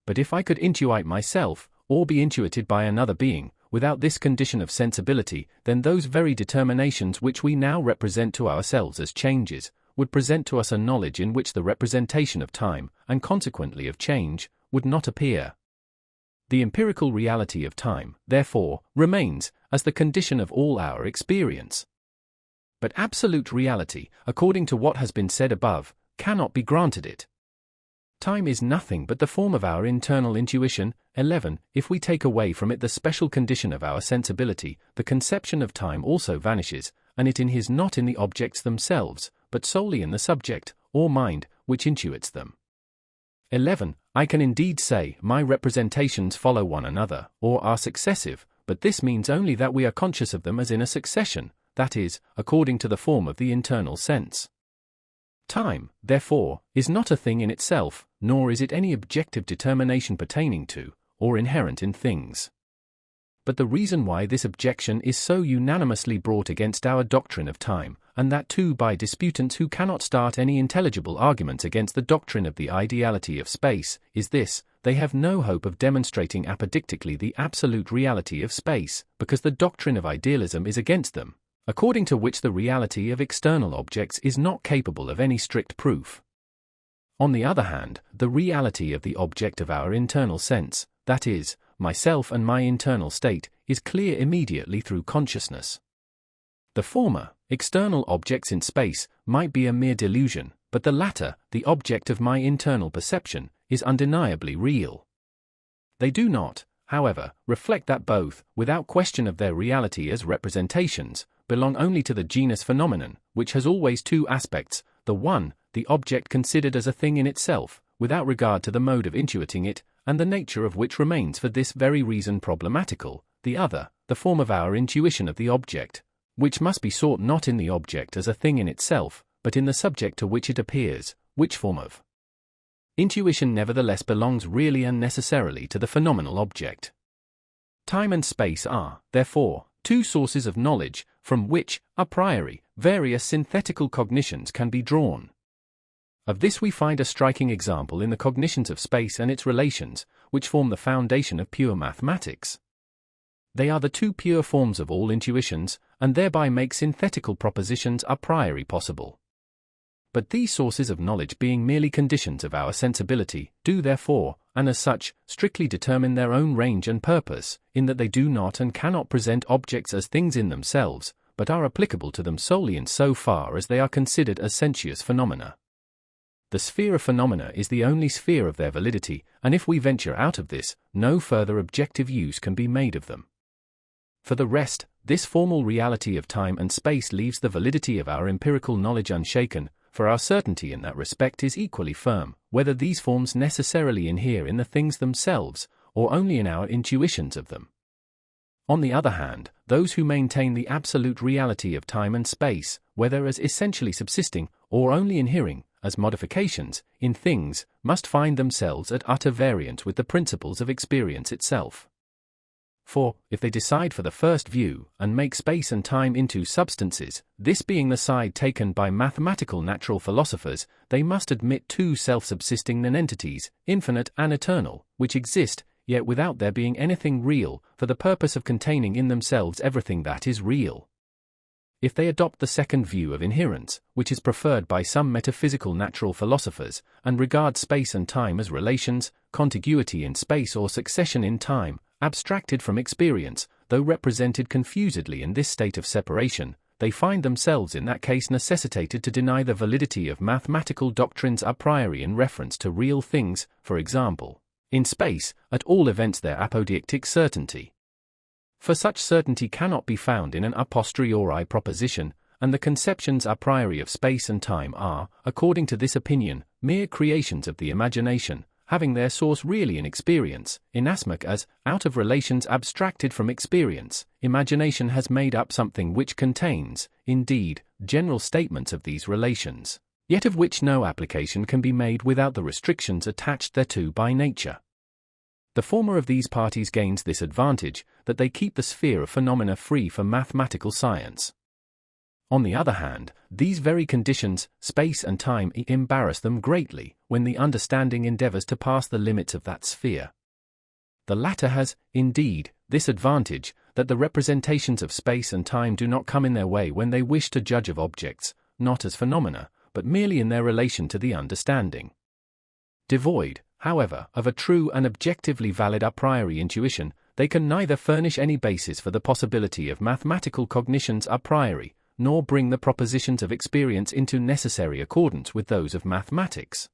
But if I could intuite myself, or be intuited by another being, without this condition of sensibility, then those very determinations which we now represent to ourselves as changes, would present to us a knowledge in which the representation of time, and consequently of change, would not appear. The empirical reality of time, therefore, remains, as the condition of all our experience. But absolute reality, according to what has been said above, cannot be granted it. Time is nothing but the form of our internal intuition. 11. If we take away from it the special condition of our sensibility, the conception of time also vanishes, and it inheres not in the objects themselves, but solely in the subject, or mind, which intuits them. 11. I can indeed say, my representations follow one another, or are successive, but this means only that we are conscious of them as in a succession, that is, according to the form of the internal sense. Time, therefore, is not a thing in itself, nor is it any objective determination pertaining to, or inherent in things. But the reason why this objection is so unanimously brought against our doctrine of time, and that too by disputants who cannot start any intelligible arguments against the doctrine of the ideality of space, is this: they have no hope of demonstrating apodictically the absolute reality of space, because the doctrine of idealism is against them, according to which the reality of external objects is not capable of any strict proof. On the other hand, the reality of the object of our internal sense, that is, myself and my internal state, is clear immediately through consciousness. The former, external objects in space, might be a mere delusion, but the latter, the object of my internal perception, is undeniably real. They do not, however, reflect that both, without question of their reality as representations, belong only to the genus phenomenon, which has always two aspects: the one, the object considered as a thing in itself, without regard to the mode of intuiting it, and the nature of which remains for this very reason problematical; the other, the form of our intuition of the object, which must be sought not in the object as a thing in itself, but in the subject to which it appears, which form of intuition nevertheless belongs really and necessarily to the phenomenal object. Time and space are, therefore, two sources of knowledge, from which, a priori, various synthetical cognitions can be drawn. Of this we find a striking example in the cognitions of space and its relations, which form the foundation of pure mathematics. They are the two pure forms of all intuitions, and thereby make synthetical propositions a priori possible. But these sources of knowledge, being merely conditions of our sensibility, do therefore, and as such, strictly determine their own range and purpose, in that they do not and cannot present objects as things in themselves, but are applicable to them solely in so far as they are considered as sensuous phenomena. The sphere of phenomena is the only sphere of their validity, and if we venture out of this, no further objective use can be made of them. For the rest, this formal reality of time and space leaves the validity of our empirical knowledge unshaken, for our certainty in that respect is equally firm, whether these forms necessarily inhere in the things themselves, or only in our intuitions of them. On the other hand, those who maintain the absolute reality of time and space, whether as essentially subsisting, or only inhering, as modifications, in things, must find themselves at utter variance with the principles of experience itself. For, if they decide for the first view, and make space and time into substances, this being the side taken by mathematical natural philosophers, they must admit two self-subsisting nonentities, infinite and eternal, which exist, yet without there being anything real, for the purpose of containing in themselves everything that is real. If they adopt the second view of inherence, which is preferred by some metaphysical natural philosophers, and regard space and time as relations, contiguity in space or succession in time, abstracted from experience, though represented confusedly in this state of separation, they find themselves in that case necessitated to deny the validity of mathematical doctrines a priori in reference to real things, for example, in space, at all events their apodeictic certainty. For such certainty cannot be found in an a posteriori proposition, and the conceptions a priori of space and time are, according to this opinion, mere creations of the imagination, having their source really in experience, inasmuch as, out of relations abstracted from experience, imagination has made up something which contains, indeed, general statements of these relations, yet of which no application can be made without the restrictions attached thereto by nature. The former of these parties gains this advantage, that they keep the sphere of phenomena free for mathematical science. On the other hand, these very conditions, space and time, embarrass them greatly, when the understanding endeavors to pass the limits of that sphere. The latter has, indeed, this advantage, that the representations of space and time do not come in their way when they wish to judge of objects, not as phenomena, but merely in their relation to the understanding. Devoid, however, of a true and objectively valid a priori intuition, they can neither furnish any basis for the possibility of mathematical cognitions a priori, nor bring the propositions of experience into necessary accordance with those of mathematics.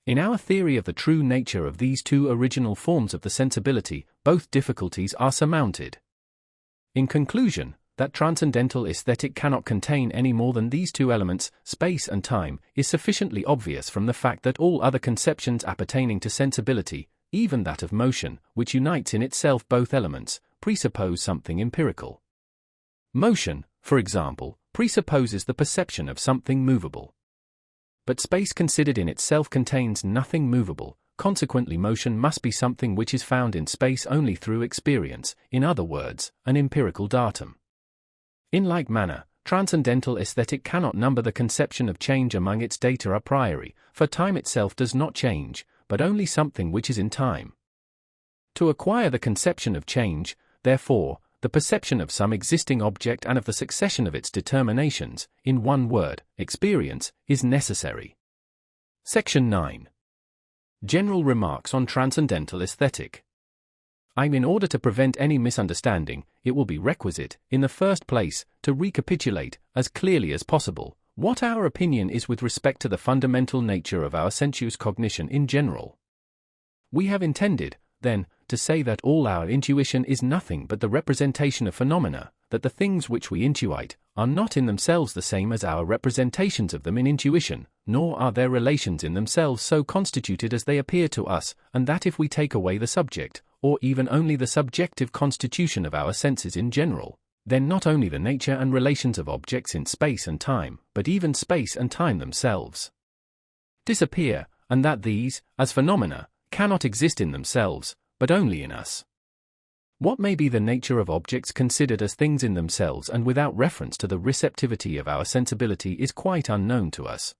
In our theory of the true nature of these two original forms of the sensibility, both difficulties are surmounted. In conclusion, that transcendental aesthetic cannot contain any more than these two elements, space and time, is sufficiently obvious from the fact that all other conceptions appertaining to sensibility, even that of motion, which unites in itself both elements, presuppose something empirical. Motion, for example, presupposes the perception of something movable. But space considered in itself contains nothing movable, consequently motion must be something which is found in space only through experience, in other words, an empirical datum. In like manner, transcendental aesthetic cannot number the conception of change among its data a priori, for time itself does not change, but only something which is in time. To acquire the conception of change, therefore, the perception of some existing object and of the succession of its determinations, in one word, experience, is necessary. Section 9. General remarks on transcendental aesthetic. In order to prevent any misunderstanding, it will be requisite, in the first place, to recapitulate, as clearly as possible, what our opinion is with respect to the fundamental nature of our sensuous cognition in general. We have intended, then, to say that all our intuition is nothing but the representation of phenomena, that the things which we intuit are not in themselves the same as our representations of them in intuition, nor are their relations in themselves so constituted as they appear to us, and that if we take away the subject, or even only the subjective constitution of our senses in general, then not only the nature and relations of objects in space and time, but even space and time themselves disappear, and that these, as phenomena, cannot exist in themselves, but only in us. What may be the nature of objects considered as things in themselves and without reference to the receptivity of our sensibility is quite unknown to us.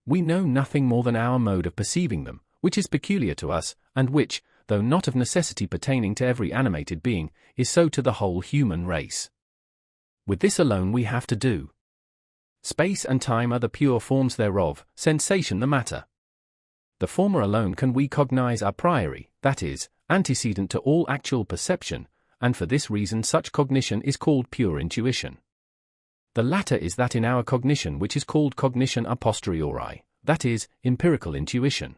We know nothing more than our mode of perceiving them, which is peculiar to us, and which, though not of necessity pertaining to every animated being, is so to the whole human race. With this alone we have to do. Space and time are the pure forms thereof, sensation the matter. The former alone can we cognize a priori, that is, antecedent to all actual perception, and for this reason such cognition is called pure intuition. The latter is that in our cognition which is called cognition a posteriori, that is, empirical intuition.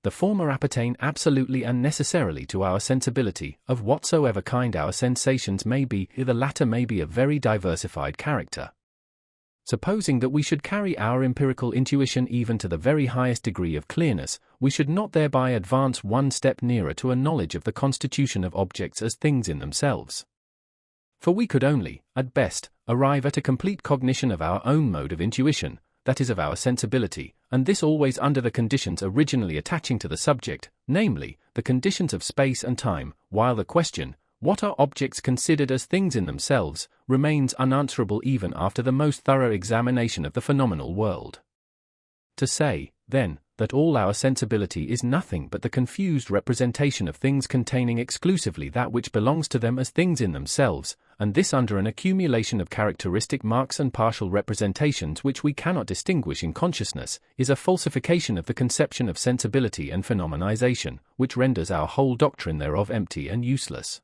The former appertain absolutely and necessarily to our sensibility, of whatsoever kind our sensations may be, the latter may be of very diversified character. Supposing that we should carry our empirical intuition even to the very highest degree of clearness, we should not thereby advance one step nearer to a knowledge of the constitution of objects as things in themselves. For we could only, at best, arrive at a complete cognition of our own mode of intuition, that is of our sensibility, and this always under the conditions originally attaching to the subject, namely, the conditions of space and time, while the question, what are objects considered as things in themselves, remains unanswerable even after the most thorough examination of the phenomenal world. To say, then, that all our sensibility is nothing but the confused representation of things containing exclusively that which belongs to them as things in themselves, and this under an accumulation of characteristic marks and partial representations which we cannot distinguish in consciousness, is a falsification of the conception of sensibility and phenomenization, which renders our whole doctrine thereof empty and useless.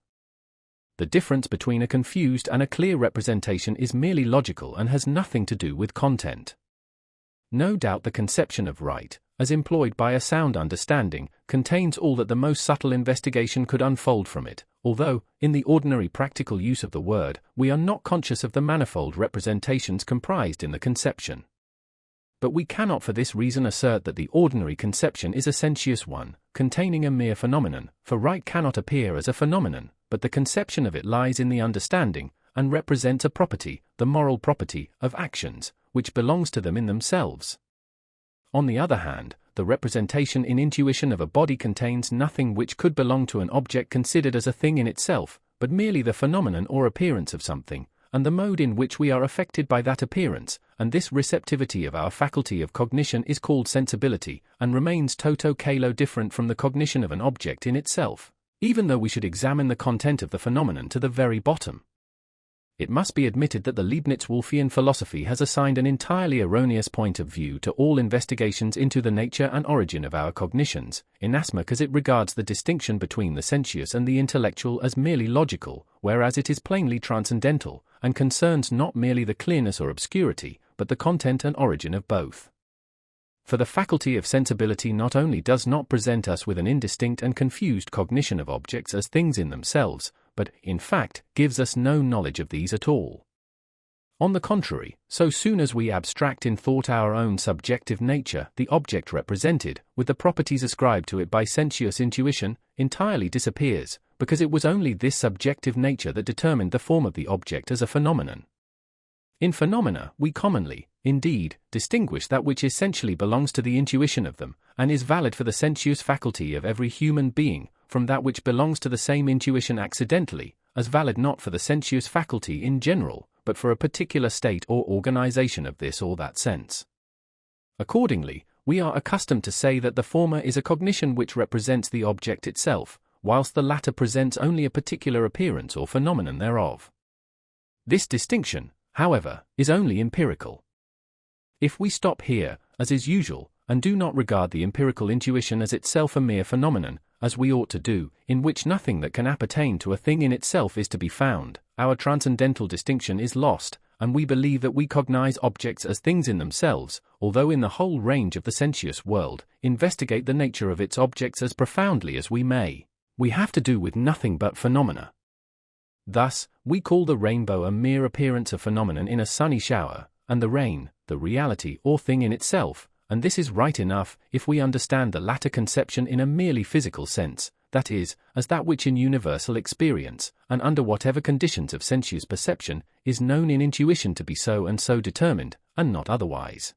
The difference between a confused and a clear representation is merely logical and has nothing to do with content. No doubt the conception of right, as employed by a sound understanding, contains all that the most subtle investigation could unfold from it, although, in the ordinary practical use of the word, we are not conscious of the manifold representations comprised in the conception. But we cannot for this reason assert that the ordinary conception is a sensuous one, containing a mere phenomenon, for right cannot appear as a phenomenon, but the conception of it lies in the understanding, and represents a property, the moral property, of actions, which belongs to them in themselves. On the other hand, the representation in intuition of a body contains nothing which could belong to an object considered as a thing in itself, but merely the phenomenon or appearance of something, and the mode in which we are affected by that appearance, and this receptivity of our faculty of cognition is called sensibility, and remains toto calo different from the cognition of an object in itself, even though we should examine the content of the phenomenon to the very bottom. It must be admitted that the Leibniz-Wolffian philosophy has assigned an entirely erroneous point of view to all investigations into the nature and origin of our cognitions, inasmuch as it regards the distinction between the sensuous and the intellectual as merely logical, whereas it is plainly transcendental, and concerns not merely the clearness or obscurity, but the content and origin of both. For the faculty of sensibility not only does not present us with an indistinct and confused cognition of objects as things in themselves, but, in fact, gives us no knowledge of these at all. On the contrary, so soon as we abstract in thought our own subjective nature, the object represented, with the properties ascribed to it by sensuous intuition, entirely disappears, because it was only this subjective nature that determined the form of the object as a phenomenon. In phenomena, we commonly, indeed, distinguish that which essentially belongs to the intuition of them, and is valid for the sensuous faculty of every human being, from that which belongs to the same intuition accidentally, as valid not for the sensuous faculty in general, but for a particular state or organization of this or that sense. Accordingly, we are accustomed to say that the former is a cognition which represents the object itself, whilst the latter presents only a particular appearance or phenomenon thereof. This distinction, however, is only empirical. If we stop here, as is usual, and do not regard the empirical intuition as itself a mere phenomenon, as we ought to do, in which nothing that can appertain to a thing in itself is to be found, our transcendental distinction is lost, and we believe that we cognize objects as things in themselves, although in the whole range of the sensuous world, investigate the nature of its objects as profoundly as we may, we have to do with nothing but phenomena. Thus, we call the rainbow a mere appearance of phenomenon in a sunny shower, and the rain, the reality or thing in itself, and this is right enough if we understand the latter conception in a merely physical sense, that is, as that which in universal experience, and under whatever conditions of sensuous perception, is known in intuition to be so and so determined, and not otherwise.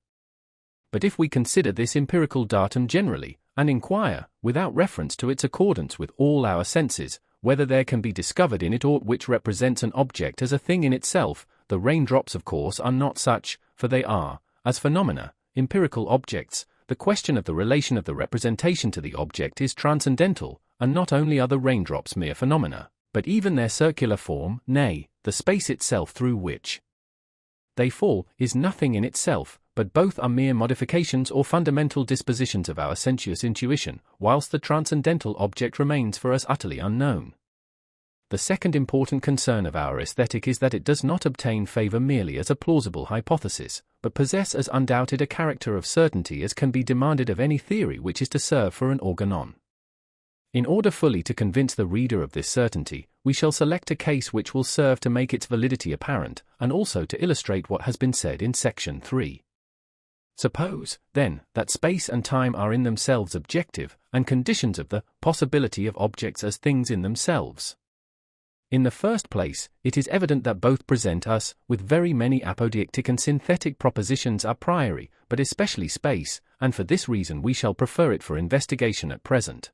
But if we consider this empirical datum generally, and inquire, without reference to its accordance with all our senses, whether there can be discovered in it aught which represents an object as a thing in itself, the raindrops of course are not such, for they are, as phenomena, empirical objects. The question of the relation of the representation to the object is transcendental, and not only are the raindrops mere phenomena, but even their circular form, nay, the space itself through which they fall, is nothing in itself, but both are mere modifications or fundamental dispositions of our sensuous intuition, whilst the transcendental object remains for us utterly unknown. The second important concern of our aesthetic is that it does not obtain favor merely as a plausible hypothesis, but possess as undoubted a character of certainty as can be demanded of any theory which is to serve for an organon. In order fully to convince the reader of this certainty, we shall select a case which will serve to make its validity apparent, and also to illustrate what has been said in section 3. Suppose, then, that space and time are in themselves objective, and conditions of the possibility of objects as things in themselves. In the first place, it is evident that both present us with very many apodeictic and synthetic propositions a priori, but especially space, and for this reason we shall prefer it for investigation at present.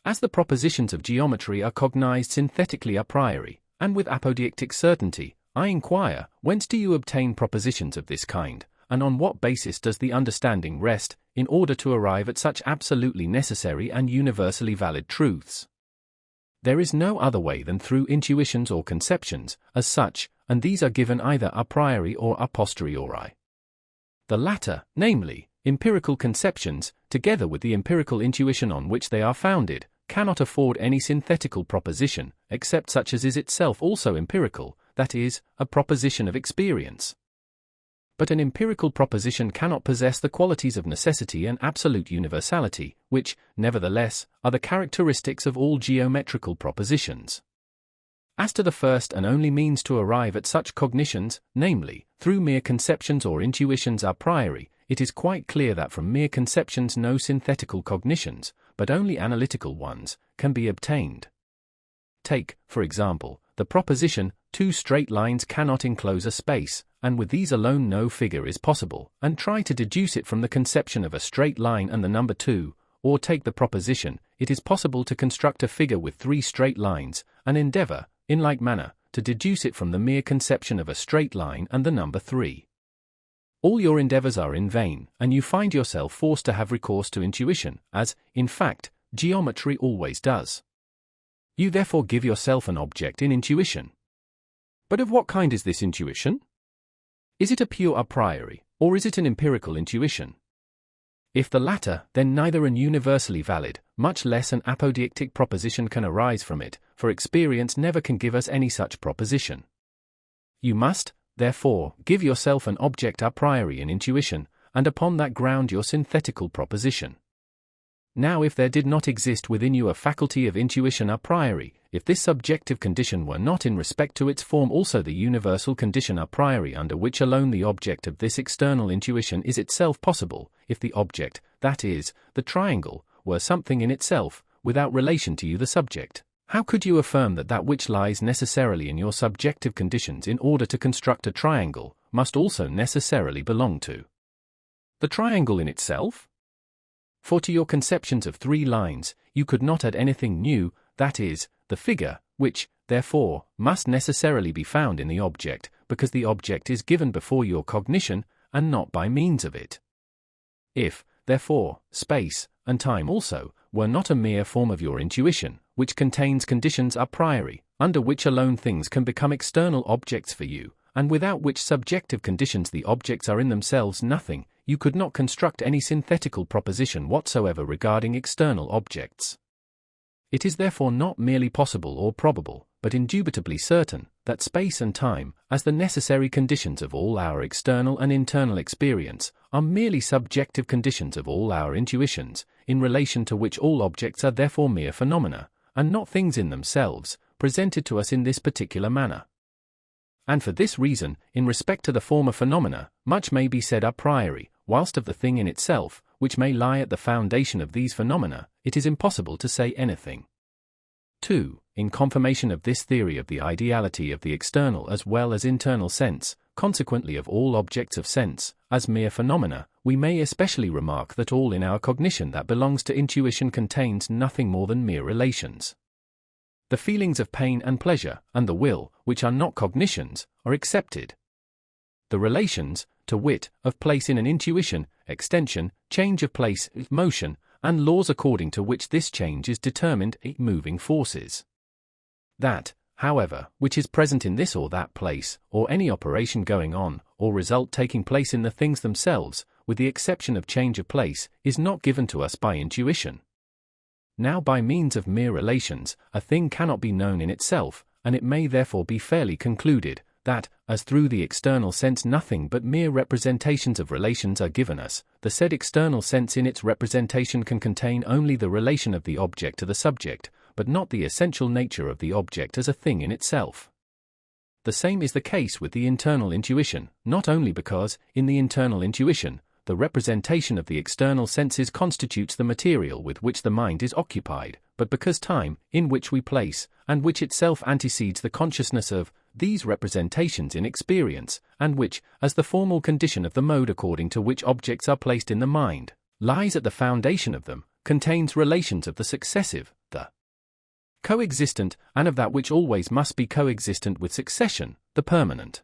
As the propositions of geometry are cognized synthetically a priori, and with apodeictic certainty, I inquire, whence do you obtain propositions of this kind, and on what basis does the understanding rest, in order to arrive at such absolutely necessary and universally valid truths? There is no other way than through intuitions or conceptions, as such, and these are given either a priori or a posteriori. The latter, namely, empirical conceptions, together with the empirical intuition on which they are founded, cannot afford any synthetical proposition, except such as is itself also empirical, that is, a proposition of experience. But an empirical proposition cannot possess the qualities of necessity and absolute universality, which, nevertheless, are the characteristics of all geometrical propositions. As to the first and only means to arrive at such cognitions, namely, through mere conceptions or intuitions a priori, it is quite clear that from mere conceptions no synthetical cognitions, but only analytical ones, can be obtained. Take, for example, the proposition, two straight lines cannot enclose a space, and with these alone no figure is possible, and try to deduce it from the conception of a straight line and the number 2, or take the proposition, it is possible to construct a figure with 3 straight lines, and endeavor, in like manner, to deduce it from the mere conception of a straight line and the number 3. All your endeavors are in vain, and you find yourself forced to have recourse to intuition, as, in fact, geometry always does. You therefore give yourself an object in intuition. But of what kind is this intuition? Is it a pure a priori, or is it an empirical intuition? If the latter, then neither an universally valid, much less an apodeictic proposition can arise from it, for experience never can give us any such proposition. You must, therefore, give yourself an object a priori in intuition, and upon that ground your synthetical proposition. Now if there did not exist within you a faculty of intuition a priori, if this subjective condition were not in respect to its form also the universal condition a priori under which alone the object of this external intuition is itself possible, if the object, that is, the triangle, were something in itself, without relation to you the subject, how could you affirm that that which lies necessarily in your subjective conditions in order to construct a triangle, must also necessarily belong to the triangle in itself? For to your conceptions of 3 lines, you could not add anything new, that is, the figure, which, therefore, must necessarily be found in the object, because the object is given before your cognition, and not by means of it. If, therefore, space, and time also, were not a mere form of your intuition, which contains conditions a priori, under which alone things can become external objects for you, and without which subjective conditions the objects are in themselves nothing, you could not construct any synthetical proposition whatsoever regarding external objects. It is therefore not merely possible or probable, but indubitably certain, that space and time, as the necessary conditions of all our external and internal experience, are merely subjective conditions of all our intuitions, in relation to which all objects are therefore mere phenomena, and not things in themselves, presented to us in this particular manner. And for this reason, in respect to the former phenomena, much may be said a priori, whilst of the thing in itself, which may lie at the foundation of these phenomena, it is impossible to say anything. 2. In confirmation of this theory of the ideality of the external as well as internal sense, consequently of all objects of sense, as mere phenomena, we may especially remark that all in our cognition that belongs to intuition contains nothing more than mere relations. The feelings of pain and pleasure, and the will, which are not cognitions, are accepted. The relations, to wit, of place in an intuition, extension, change of place, motion, and laws according to which this change is determined, moving forces. That, however, which is present in this or that place, or any operation going on, or result taking place in the things themselves, with the exception of change of place, is not given to us by intuition. Now by means of mere relations, a thing cannot be known in itself, and it may therefore be fairly concluded, that, as through the external sense nothing but mere representations of relations are given us, the said external sense in its representation can contain only the relation of the object to the subject, but not the essential nature of the object as a thing in itself. The same is the case with the internal intuition, not only because, in the internal intuition, the representation of the external senses constitutes the material with which the mind is occupied, but because time, in which we place, and which itself antecedes the consciousness of, these representations in experience, and which, as the formal condition of the mode according to which objects are placed in the mind, lies at the foundation of them, contains relations of the successive, the coexistent, and of that which always must be coexistent with succession, the permanent.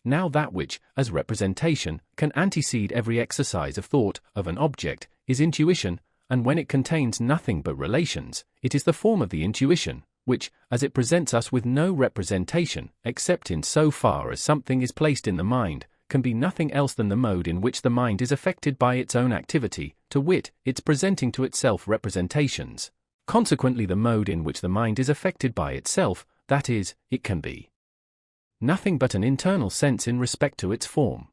Now that which, as representation, can antecede every exercise of thought, of an object, is intuition, and when it contains nothing but relations, it is the form of the intuition, which, as it presents us with no representation, except in so far as something is placed in the mind, can be nothing else than the mode in which the mind is affected by its own activity, to wit, its presenting to itself representations. Consequently the mode in which the mind is affected by itself, that is, it can be nothing but an internal sense in respect to its form.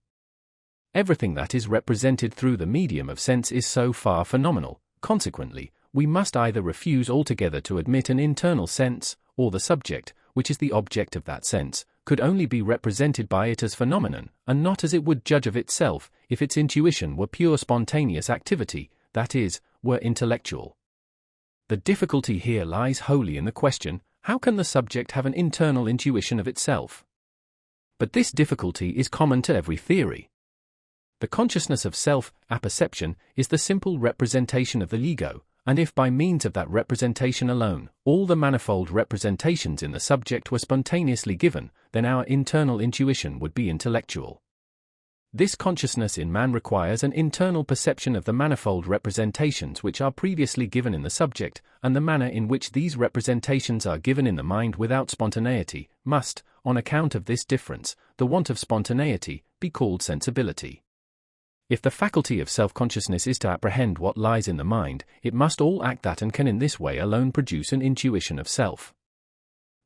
Everything that is represented through the medium of sense is so far phenomenal, consequently, we must either refuse altogether to admit an internal sense, or the subject, which is the object of that sense, could only be represented by it as phenomenon, and not as it would judge of itself, if its intuition were pure spontaneous activity, that is, were intellectual. The difficulty here lies wholly in the question, how can the subject have an internal intuition of itself? But this difficulty is common to every theory. The consciousness of self, apperception, is the simple representation of the ego, and if by means of that representation alone, all the manifold representations in the subject were spontaneously given, then our internal intuition would be intellectual. This consciousness in man requires an internal perception of the manifold representations which are previously given in the subject, and the manner in which these representations are given in the mind without spontaneity, must, on account of this difference, the want of spontaneity, be called sensibility. If the faculty of self-consciousness is to apprehend what lies in the mind, it must all act that and can in this way alone produce an intuition of self.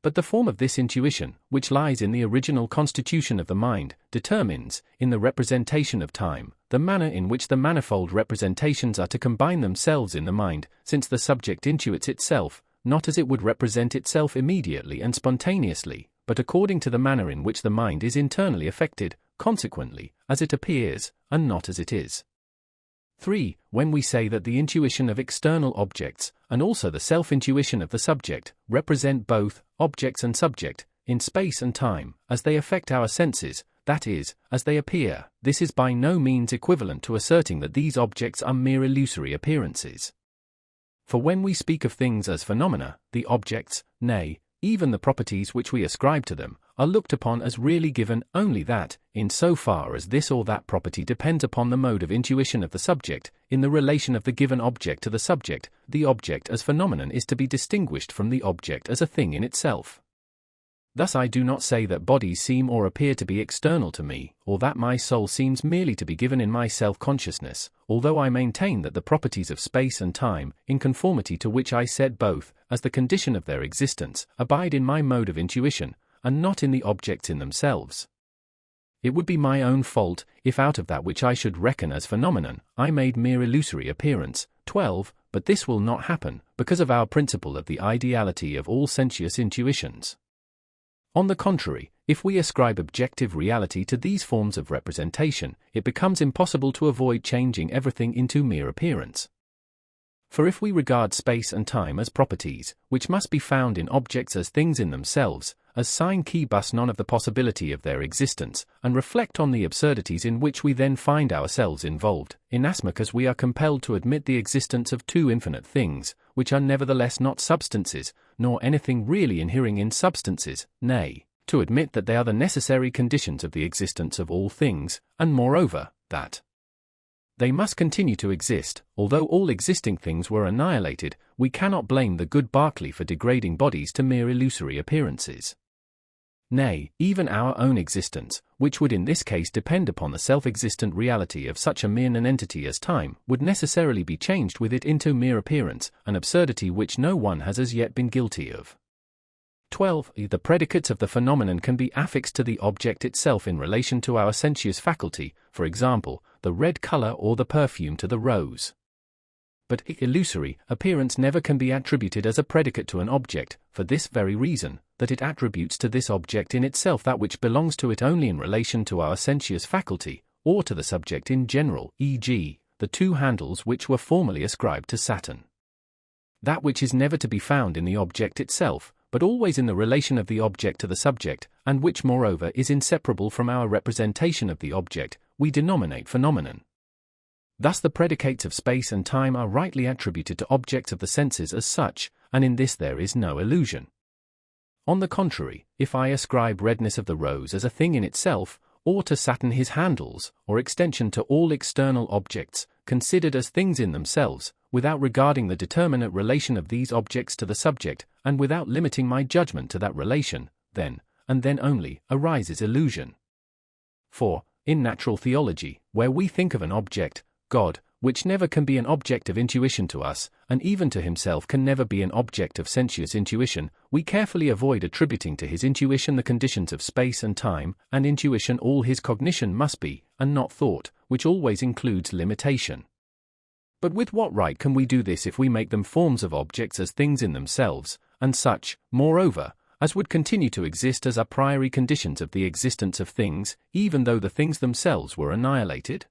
But the form of this intuition, which lies in the original constitution of the mind, determines, in the representation of time, the manner in which the manifold representations are to combine themselves in the mind, since the subject intuits itself, not as it would represent itself immediately and spontaneously, but according to the manner in which the mind is internally affected, consequently, as it appears, and not as it is. 3. When we say that the intuition of external objects, and also the self-intuition of the subject, represent both objects and subject, in space and time, as they affect our senses, that is, as they appear, this is by no means equivalent to asserting that these objects are mere illusory appearances. For when we speak of things as phenomena, the objects, nay, even the properties which we ascribe to them, are looked upon as really given only that, in so far as this or that property depends upon the mode of intuition of the subject, in the relation of the given object to the subject, the object as phenomenon is to be distinguished from the object as a thing in itself. Thus I do not say that bodies seem or appear to be external to me, or that my soul seems merely to be given in my self-consciousness, although I maintain that the properties of space and time, in conformity to which I set both, as the condition of their existence, abide in my mode of intuition, and not in the objects in themselves. It would be my own fault, if out of that which I should reckon as phenomenon, I made mere illusory appearance. 12. But this will not happen, because of our principle of the ideality of all sensuous intuitions. On the contrary, if we ascribe objective reality to these forms of representation, it becomes impossible to avoid changing everything into mere appearance. For if we regard space and time as properties, which must be found in objects as things in themselves, as sine qui bus non of the possibility of their existence, and reflect on the absurdities in which we then find ourselves involved, inasmuch as we are compelled to admit the existence of two infinite things, which are nevertheless not substances, nor anything really inhering in substances, nay, to admit that they are the necessary conditions of the existence of all things, and moreover, that they must continue to exist, although all existing things were annihilated, we cannot blame the good Berkeley for degrading bodies to mere illusory appearances. Nay, even our own existence, which would in this case depend upon the self-existent reality of such a mere nonentity as time, would necessarily be changed with it into mere appearance, an absurdity which no one has as yet been guilty of. 12. The predicates of the phenomenon can be affixed to the object itself in relation to our sensuous faculty, for example, the red color or the perfume to the rose. But illusory appearance never can be attributed as a predicate to an object, for this very reason, that it attributes to this object in itself that which belongs to it only in relation to our sensuous faculty, or to the subject in general, e.g., the two handles which were formerly ascribed to Saturn. That which is never to be found in the object itself, but always in the relation of the object to the subject, and which moreover is inseparable from our representation of the object, we denominate phenomenon. Thus the predicates of space and time are rightly attributed to objects of the senses as such, and in this there is no illusion. On the contrary, if I ascribe redness of the rose as a thing in itself, or to Saturn his handles, or extension to all external objects, considered as things in themselves, without regarding the determinate relation of these objects to the subject, and without limiting my judgment to that relation, then, and then only, arises illusion. For, in natural theology, where we think of an object, God, which never can be an object of intuition to us, and even to himself can never be an object of sensuous intuition, we carefully avoid attributing to his intuition the conditions of space and time, and intuition all his cognition must be, and not thought, which always includes limitation. But with what right can we do this if we make them forms of objects as things in themselves, and such, moreover, as would continue to exist as a priori conditions of the existence of things, even though the things themselves were annihilated?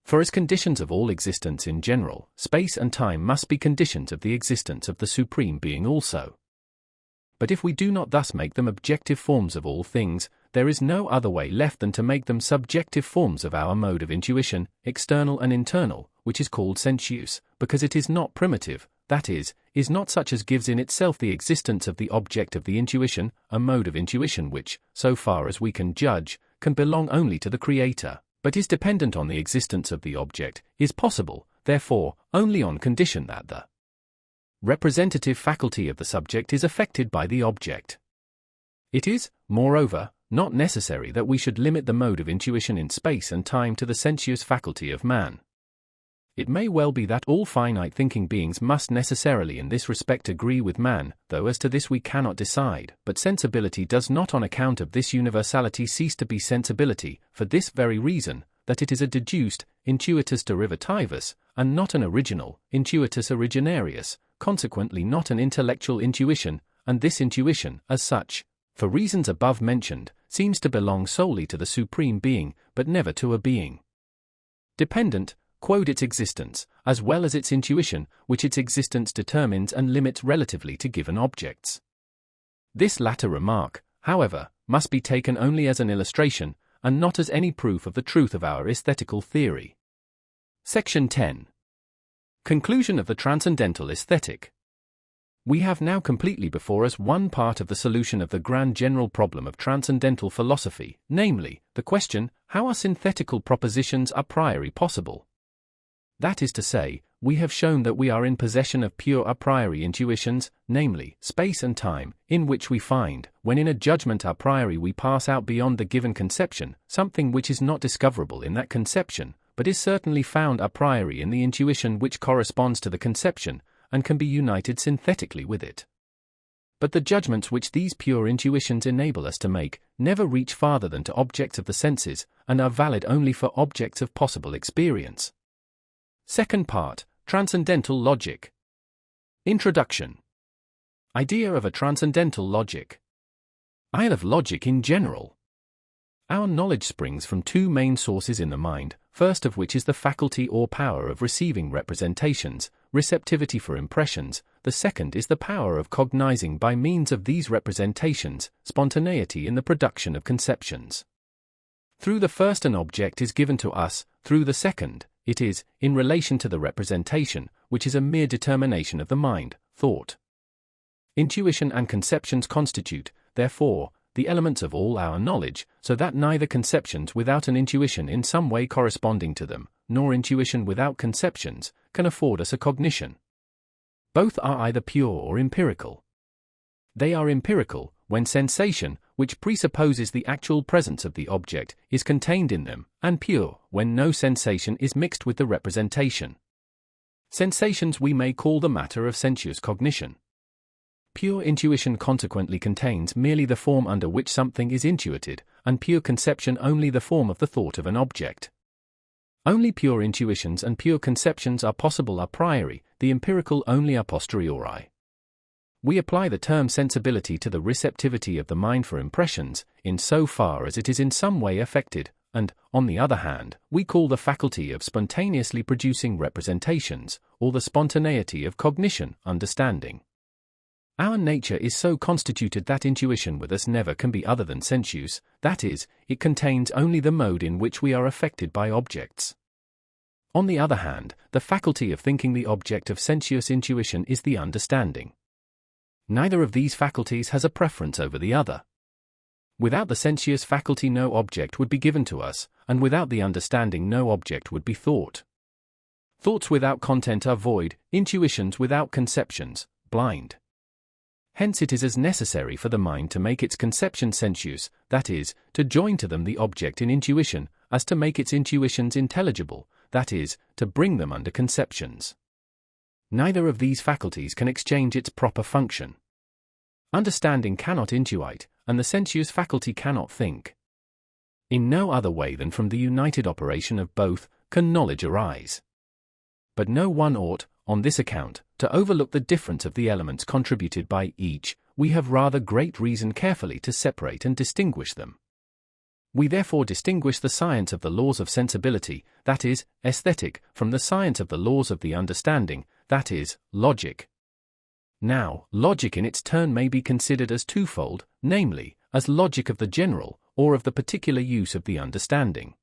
For as conditions of all existence in general, space and time must be conditions of the existence of the Supreme Being also. But if we do not thus make them objective forms of all things, there is no other way left than to make them subjective forms of our mode of intuition, external and internal, which is called sensuous, because it is not primitive, that is not such as gives in itself the existence of the object of the intuition, a mode of intuition which, so far as we can judge, can belong only to the Creator, but is dependent on the existence of the object, is possible, therefore, only on condition that the representative faculty of the subject is affected by the object. It is, moreover, not necessary that we should limit the mode of intuition in space and time to the sensuous faculty of man. It may well be that all finite thinking beings must necessarily in this respect agree with man, though as to this we cannot decide, but sensibility does not on account of this universality cease to be sensibility, for this very reason, that it is a deduced, intuitus derivativus, and not an original, intuitus originarius, consequently not an intellectual intuition, and this intuition, as such, for reasons above mentioned, seems to belong solely to the Supreme Being, but never to a being dependent, quod its existence, as well as its intuition, which its existence determines and limits relatively to given objects. This latter remark, however, must be taken only as an illustration, and not as any proof of the truth of our aesthetical theory. Section 10. Conclusion of the Transcendental Aesthetic. We have now completely before us one part of the solution of the grand general problem of transcendental philosophy, namely, the question, how are synthetical propositions a priori possible? That is to say, we have shown that we are in possession of pure a priori intuitions, namely, space and time, in which we find, when in a judgment a priori we pass out beyond the given conception, something which is not discoverable in that conception, but is certainly found a priori in the intuition which corresponds to the conception, and can be united synthetically with it. But the judgments which these pure intuitions enable us to make never reach farther than to objects of the senses, and are valid only for objects of possible experience. Second part, Transcendental Logic. Introduction. Idea of a transcendental logic. I of logic in general. Our knowledge springs from two main sources in the mind, first of which is the faculty or power of receiving representations, receptivity for impressions, the second is the power of cognizing by means of these representations, spontaneity in the production of conceptions. Through the first an object is given to us, through the second, it is, in relation to the representation, which is a mere determination of the mind, thought. Intuition and conceptions constitute, therefore, the elements of all our knowledge, so that neither conceptions without an intuition in some way corresponding to them, nor intuition without conceptions, can afford us a cognition. Both are either pure or empirical. They are empirical, when sensation, which presupposes the actual presence of the object, is contained in them, and pure, when no sensation is mixed with the representation. Sensations we may call the matter of sensuous cognition. Pure intuition consequently contains merely the form under which something is intuited, and pure conception only the form of the thought of an object. Only pure intuitions and pure conceptions are possible a priori, the empirical only a posteriori. We apply the term sensibility to the receptivity of the mind for impressions, in so far as it is in some way affected, and, on the other hand, we call the faculty of spontaneously producing representations, or the spontaneity of cognition, understanding. Our nature is so constituted that intuition with us never can be other than sensuous, that is, it contains only the mode in which we are affected by objects. On the other hand, the faculty of thinking the object of sensuous intuition is the understanding. Neither of these faculties has a preference over the other. Without the sensuous faculty no object would be given to us, and without the understanding no object would be thought. Thoughts without content are void, intuitions without conceptions, blind. Hence it is as necessary for the mind to make its conception sensuous, that is, to join to them the object in intuition, as to make its intuitions intelligible, that is, to bring them under conceptions. Neither of these faculties can exchange its proper function. Understanding cannot intuite, and the sensuous faculty cannot think. In no other way than from the united operation of both can knowledge arise. But no one ought, on this account, to overlook the difference of the elements contributed by each. We have rather great reason carefully to separate and distinguish them. We therefore distinguish the science of the laws of sensibility, that is, aesthetic, from the science of the laws of the understanding, that is, logic. Now, logic in its turn may be considered as twofold, namely, as logic of the general, or of the particular use of the understanding.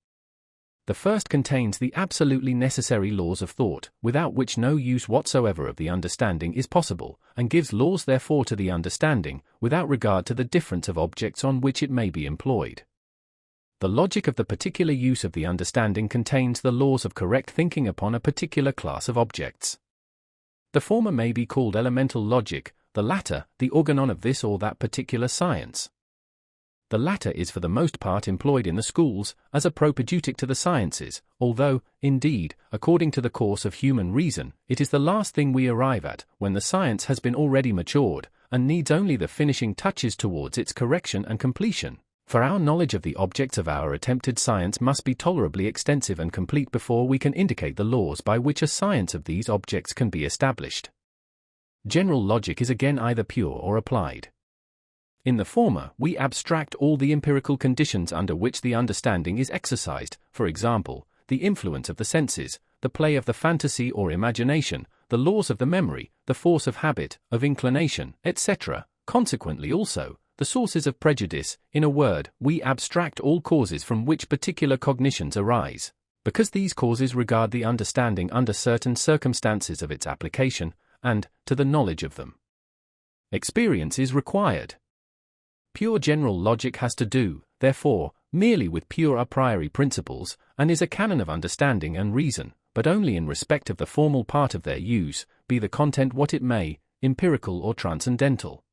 The first contains the absolutely necessary laws of thought, without which no use whatsoever of the understanding is possible, and gives laws therefore to the understanding, without regard to the difference of objects on which it may be employed. The logic of the particular use of the understanding contains the laws of correct thinking upon a particular class of objects. The former may be called elemental logic, the latter, the organon of this or that particular science. The latter is for the most part employed in the schools, as a propedeutic to the sciences, although, indeed, according to the course of human reason, it is the last thing we arrive at, when the science has been already matured, and needs only the finishing touches towards its correction and completion. For our knowledge of the objects of our attempted science must be tolerably extensive and complete before we can indicate the laws by which a science of these objects can be established. General logic is again either pure or applied. In the former, we abstract all the empirical conditions under which the understanding is exercised, for example, the influence of the senses, the play of the fantasy or imagination, the laws of the memory, the force of habit, of inclination, etc., consequently also, the sources of prejudice. In a word, we abstract all causes from which particular cognitions arise, because these causes regard the understanding under certain circumstances of its application, and, to the knowledge of them, experience is required. Pure general logic has to do, therefore, merely with pure a priori principles, and is a canon of understanding and reason, but only in respect of the formal part of their use, be the content what it may, empirical or transcendental.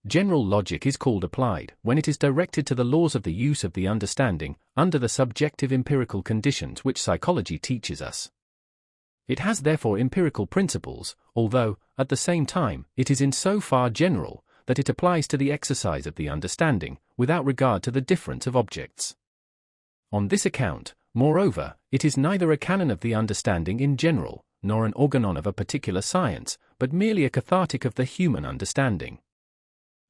General logic is called applied when it is directed to the laws of the use of the understanding under the subjective empirical conditions which psychology teaches us. It has therefore empirical principles, although, at the same time, it is in so far general that it applies to the exercise of the understanding, without regard to the difference of objects. On this account, moreover, it is neither a canon of the understanding in general, nor an organon of a particular science, but merely a cathartic of the human understanding.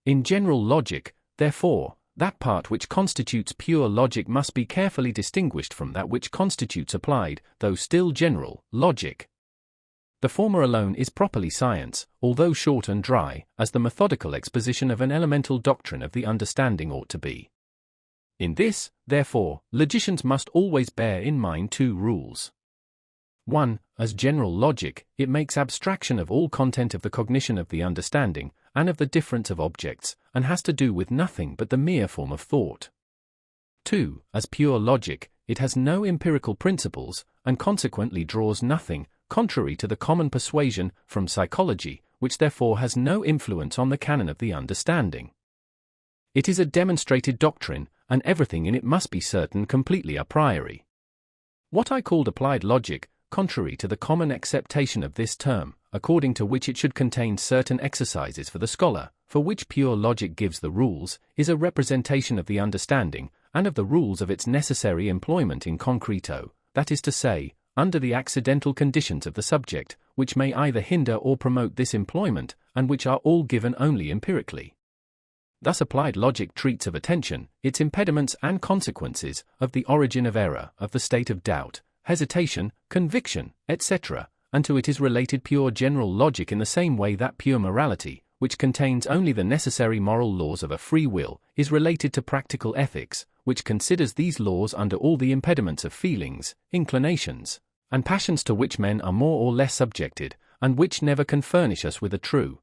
In general logic, therefore, that part which constitutes pure logic must be carefully distinguished from that which constitutes applied, though still general, logic. The former alone is properly science, although short and dry, as the methodical exposition of an elemental doctrine of the understanding ought to be. In this, therefore, logicians must always bear in mind two rules. 1. As general logic, it makes abstraction of all content of the cognition of the understanding, and of the difference of objects, and has to do with nothing but the mere form of thought. 2. As pure logic, it has no empirical principles, and consequently draws nothing, contrary to the common persuasion, from psychology, which therefore has no influence on the canon of the understanding. It is a demonstrated doctrine, and everything in it must be certain completely a priori. What I called applied logic, contrary to the common acceptation of this term, according to which it should contain certain exercises for the scholar, for which pure logic gives the rules, is a representation of the understanding, and of the rules of its necessary employment in concreto, that is to say, under the accidental conditions of the subject, which may either hinder or promote this employment, and which are all given only empirically. Thus applied logic treats of attention, its impediments and consequences, of the origin of error, of the state of doubt, hesitation, conviction, etc., and to it is related pure general logic in the same way that pure morality, which contains only the necessary moral laws of a free will, is related to practical ethics, which considers these laws under all the impediments of feelings, inclinations, and passions to which men are more or less subjected, and which never can furnish us with a true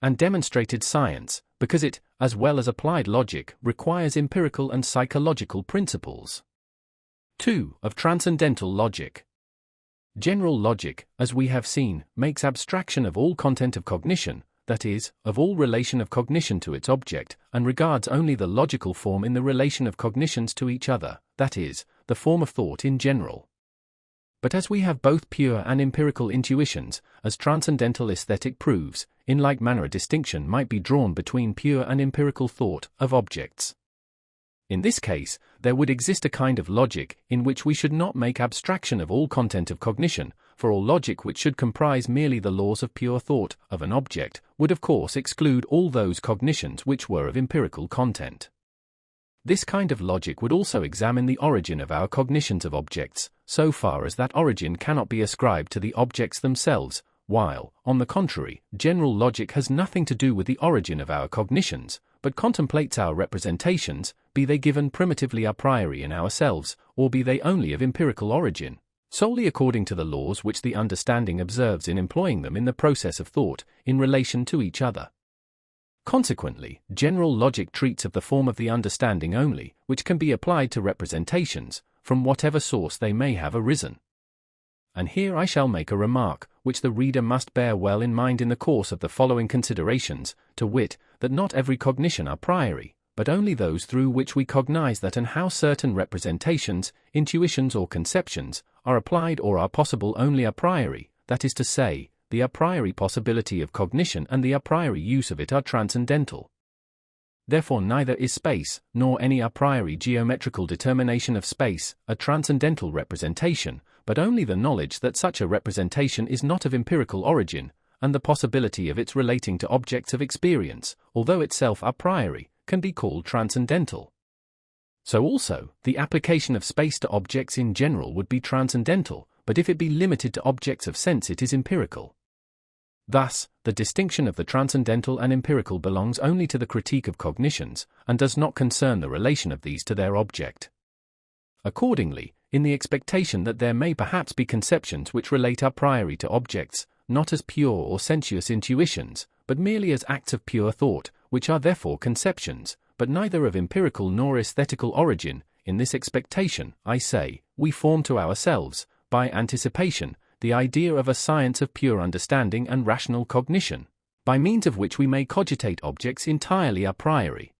and demonstrated science, because it, as well as applied logic, requires empirical and psychological principles. 2. Of transcendental logic. General logic, as we have seen, makes abstraction of all content of cognition, that is, of all relation of cognition to its object, and regards only the logical form in the relation of cognitions to each other, that is, the form of thought in general. But as we have both pure and empirical intuitions, as transcendental aesthetic proves, in like manner a distinction might be drawn between pure and empirical thought of objects. In this case, there would exist a kind of logic in which we should not make abstraction of all content of cognition, for all logic which should comprise merely the laws of pure thought of an object would of course exclude all those cognitions which were of empirical content. This kind of logic would also examine the origin of our cognitions of objects, so far as that origin cannot be ascribed to the objects themselves, while, on the contrary, general logic has nothing to do with the origin of our cognitions, but contemplates our representations, be they given primitively a priori in ourselves, or be they only of empirical origin, solely according to the laws which the understanding observes in employing them in the process of thought, in relation to each other. Consequently, general logic treats of the form of the understanding only, which can be applied to representations, from whatever source they may have arisen. And here I shall make a remark, which the reader must bear well in mind in the course of the following considerations, to wit, that not every cognition a priori, but only those through which we cognize that and how certain representations, intuitions or conceptions, are applied or are possible only a priori, that is to say, the a priori possibility of cognition and the a priori use of it are transcendental. Therefore neither is space, nor any a priori geometrical determination of space, a transcendental representation, but only the knowledge that such a representation is not of empirical origin, and the possibility of its relating to objects of experience, although itself a priori, can be called transcendental. So also, the application of space to objects in general would be transcendental, but if it be limited to objects of sense it is empirical. Thus, the distinction of the transcendental and empirical belongs only to the critique of cognitions, and does not concern the relation of these to their object. Accordingly, in the expectation that there may perhaps be conceptions which relate a priori to objects, not as pure or sensuous intuitions, but merely as acts of pure thought, which are therefore conceptions, but neither of empirical nor aesthetical origin, in this expectation, I say, we form to ourselves, by anticipation, the idea of a science of pure understanding and rational cognition, by means of which we may cogitate objects entirely a priori.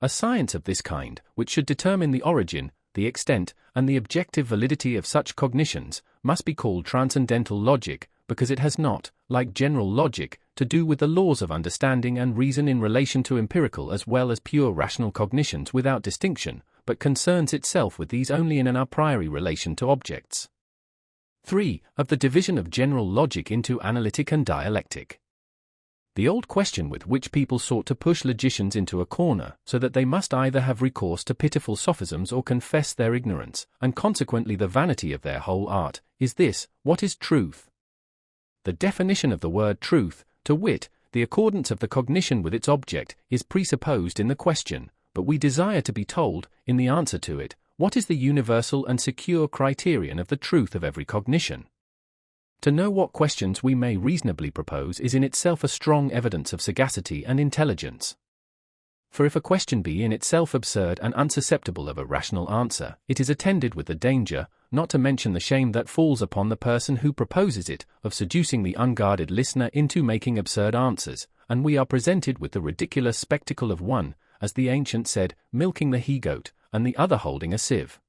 A science of this kind, which should determine the origin, the extent, and the objective validity of such cognitions, must be called transcendental logic, because it has not, like general logic, to do with the laws of understanding and reason in relation to empirical as well as pure rational cognitions without distinction, but concerns itself with these only in an a priori relation to objects. 3. Of the division of general logic into analytic and dialectic. The old question with which people sought to push logicians into a corner, so that they must either have recourse to pitiful sophisms or confess their ignorance, and consequently the vanity of their whole art, is this: what is truth? The definition of the word truth, to wit, the accordance of the cognition with its object, is presupposed in the question, but we desire to be told, in the answer to it, what is the universal and secure criterion of the truth of every cognition. To know what questions we may reasonably propose is in itself a strong evidence of sagacity and intelligence. For if a question be in itself absurd and unsusceptible of a rational answer, it is attended with the danger, not to mention the shame that falls upon the person who proposes it, of seducing the unguarded listener into making absurd answers, and we are presented with the ridiculous spectacle of one, as the ancient said, milking the he-goat, and the other holding a sieve.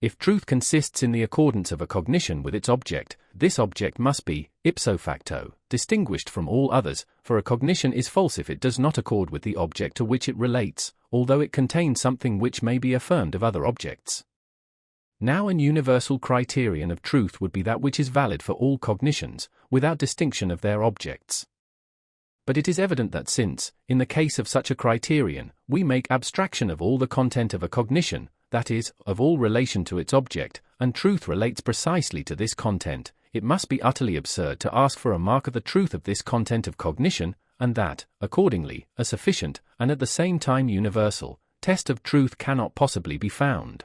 If truth consists in the accordance of a cognition with its object, this object must be, ipso facto, distinguished from all others, for a cognition is false if it does not accord with the object to which it relates, although it contains something which may be affirmed of other objects. Now an universal criterion of truth would be that which is valid for all cognitions, without distinction of their objects. But it is evident that since, in the case of such a criterion, we make abstraction of all the content of a cognition, that is, of all relation to its object, and truth relates precisely to this content, it must be utterly absurd to ask for a mark of the truth of this content of cognition, and that, accordingly, a sufficient, and at the same time universal, test of truth cannot possibly be found.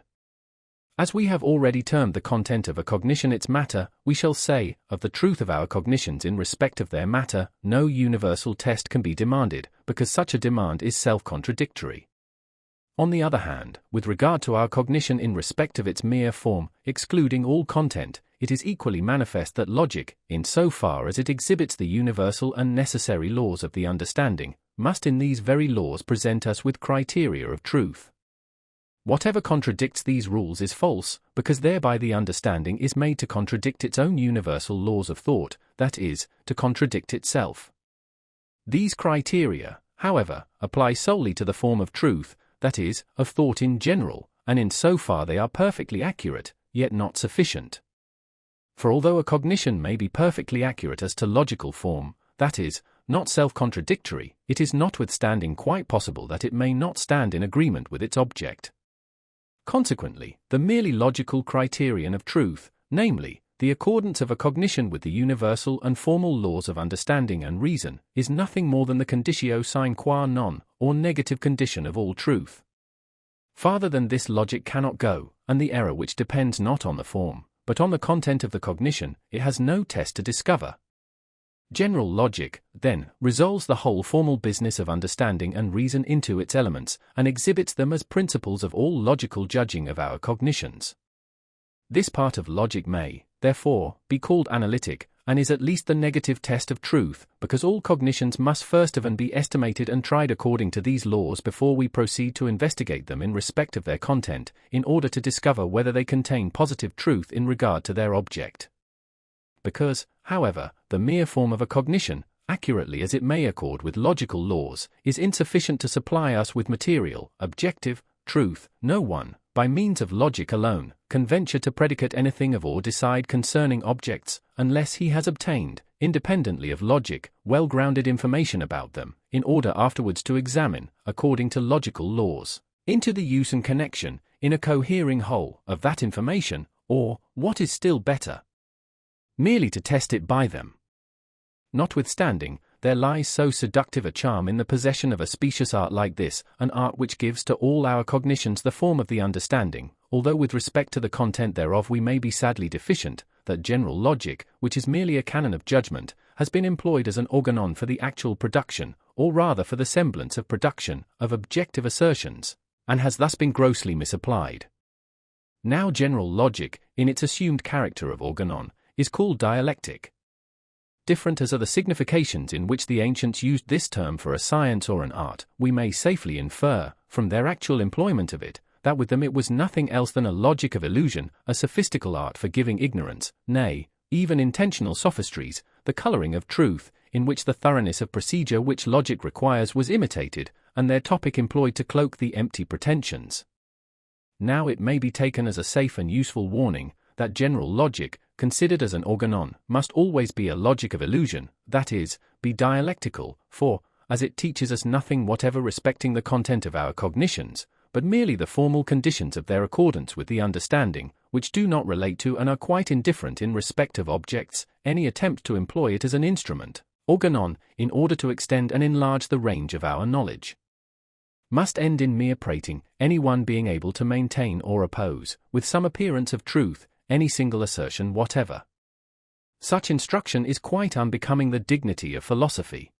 As we have already termed the content of a cognition its matter, we shall say, of the truth of our cognitions in respect of their matter, no universal test can be demanded, because such a demand is self-contradictory. On the other hand, with regard to our cognition in respect of its mere form, excluding all content, it is equally manifest that logic, in so far as it exhibits the universal and necessary laws of the understanding, must in these very laws present us with criteria of truth. Whatever contradicts these rules is false, because thereby the understanding is made to contradict its own universal laws of thought, that is, to contradict itself. These criteria, however, apply solely to the form of truth, that is, of thought in general, and in so far they are perfectly accurate, yet not sufficient. For although a cognition may be perfectly accurate as to logical form, that is, not self-contradictory, it is notwithstanding quite possible that it may not stand in agreement with its object. Consequently, the merely logical criterion of truth, namely, the accordance of a cognition with the universal and formal laws of understanding and reason, is nothing more than the conditio sine qua non, or negative condition of all truth. Farther than this logic cannot go, and the error which depends not on the form, but on the content of the cognition, it has no test to discover. General logic, then, resolves the whole formal business of understanding and reason into its elements, and exhibits them as principles of all logical judging of our cognitions. This part of logic may, therefore, be called analytic, and is at least the negative test of truth, because all cognitions must first of all be estimated and tried according to these laws before we proceed to investigate them in respect of their content, in order to discover whether they contain positive truth in regard to their object. Because, however, the mere form of a cognition, accurately as it may accord with logical laws, is insufficient to supply us with material, objective, truth, no one, by means of logic alone, can venture to predicate anything of or decide concerning objects, unless he has obtained, independently of logic, well-grounded information about them, in order afterwards to examine, according to logical laws, into the use and connection, in a cohering whole, of that information, or, what is still better, merely to test it by them. Notwithstanding, there lies so seductive a charm in the possession of a specious art like this, an art which gives to all our cognitions the form of the understanding, although with respect to the content thereof we may be sadly deficient, that general logic, which is merely a canon of judgment, has been employed as an organon for the actual production, or rather for the semblance of production, of objective assertions, and has thus been grossly misapplied. Now general logic, in its assumed character of organon, is called dialectic. Different as are the significations in which the ancients used this term for a science or an art, we may safely infer, from their actual employment of it, that with them it was nothing else than a logic of illusion, a sophistical art for giving ignorance, nay, even intentional sophistries, the colouring of truth, in which the thoroughness of procedure which logic requires was imitated, and their topic employed to cloak the empty pretensions. Now it may be taken as a safe and useful warning, that general logic, considered as an organon, must always be a logic of illusion, that is, be dialectical, for, as it teaches us nothing whatever respecting the content of our cognitions, but merely the formal conditions of their accordance with the understanding, which do not relate to and are quite indifferent in respect of objects, any attempt to employ it as an instrument, organon, in order to extend and enlarge the range of our knowledge, must end in mere prating, any one being able to maintain or oppose, with some appearance of truth, any single assertion whatever. Such instruction is quite unbecoming the dignity of philosophy.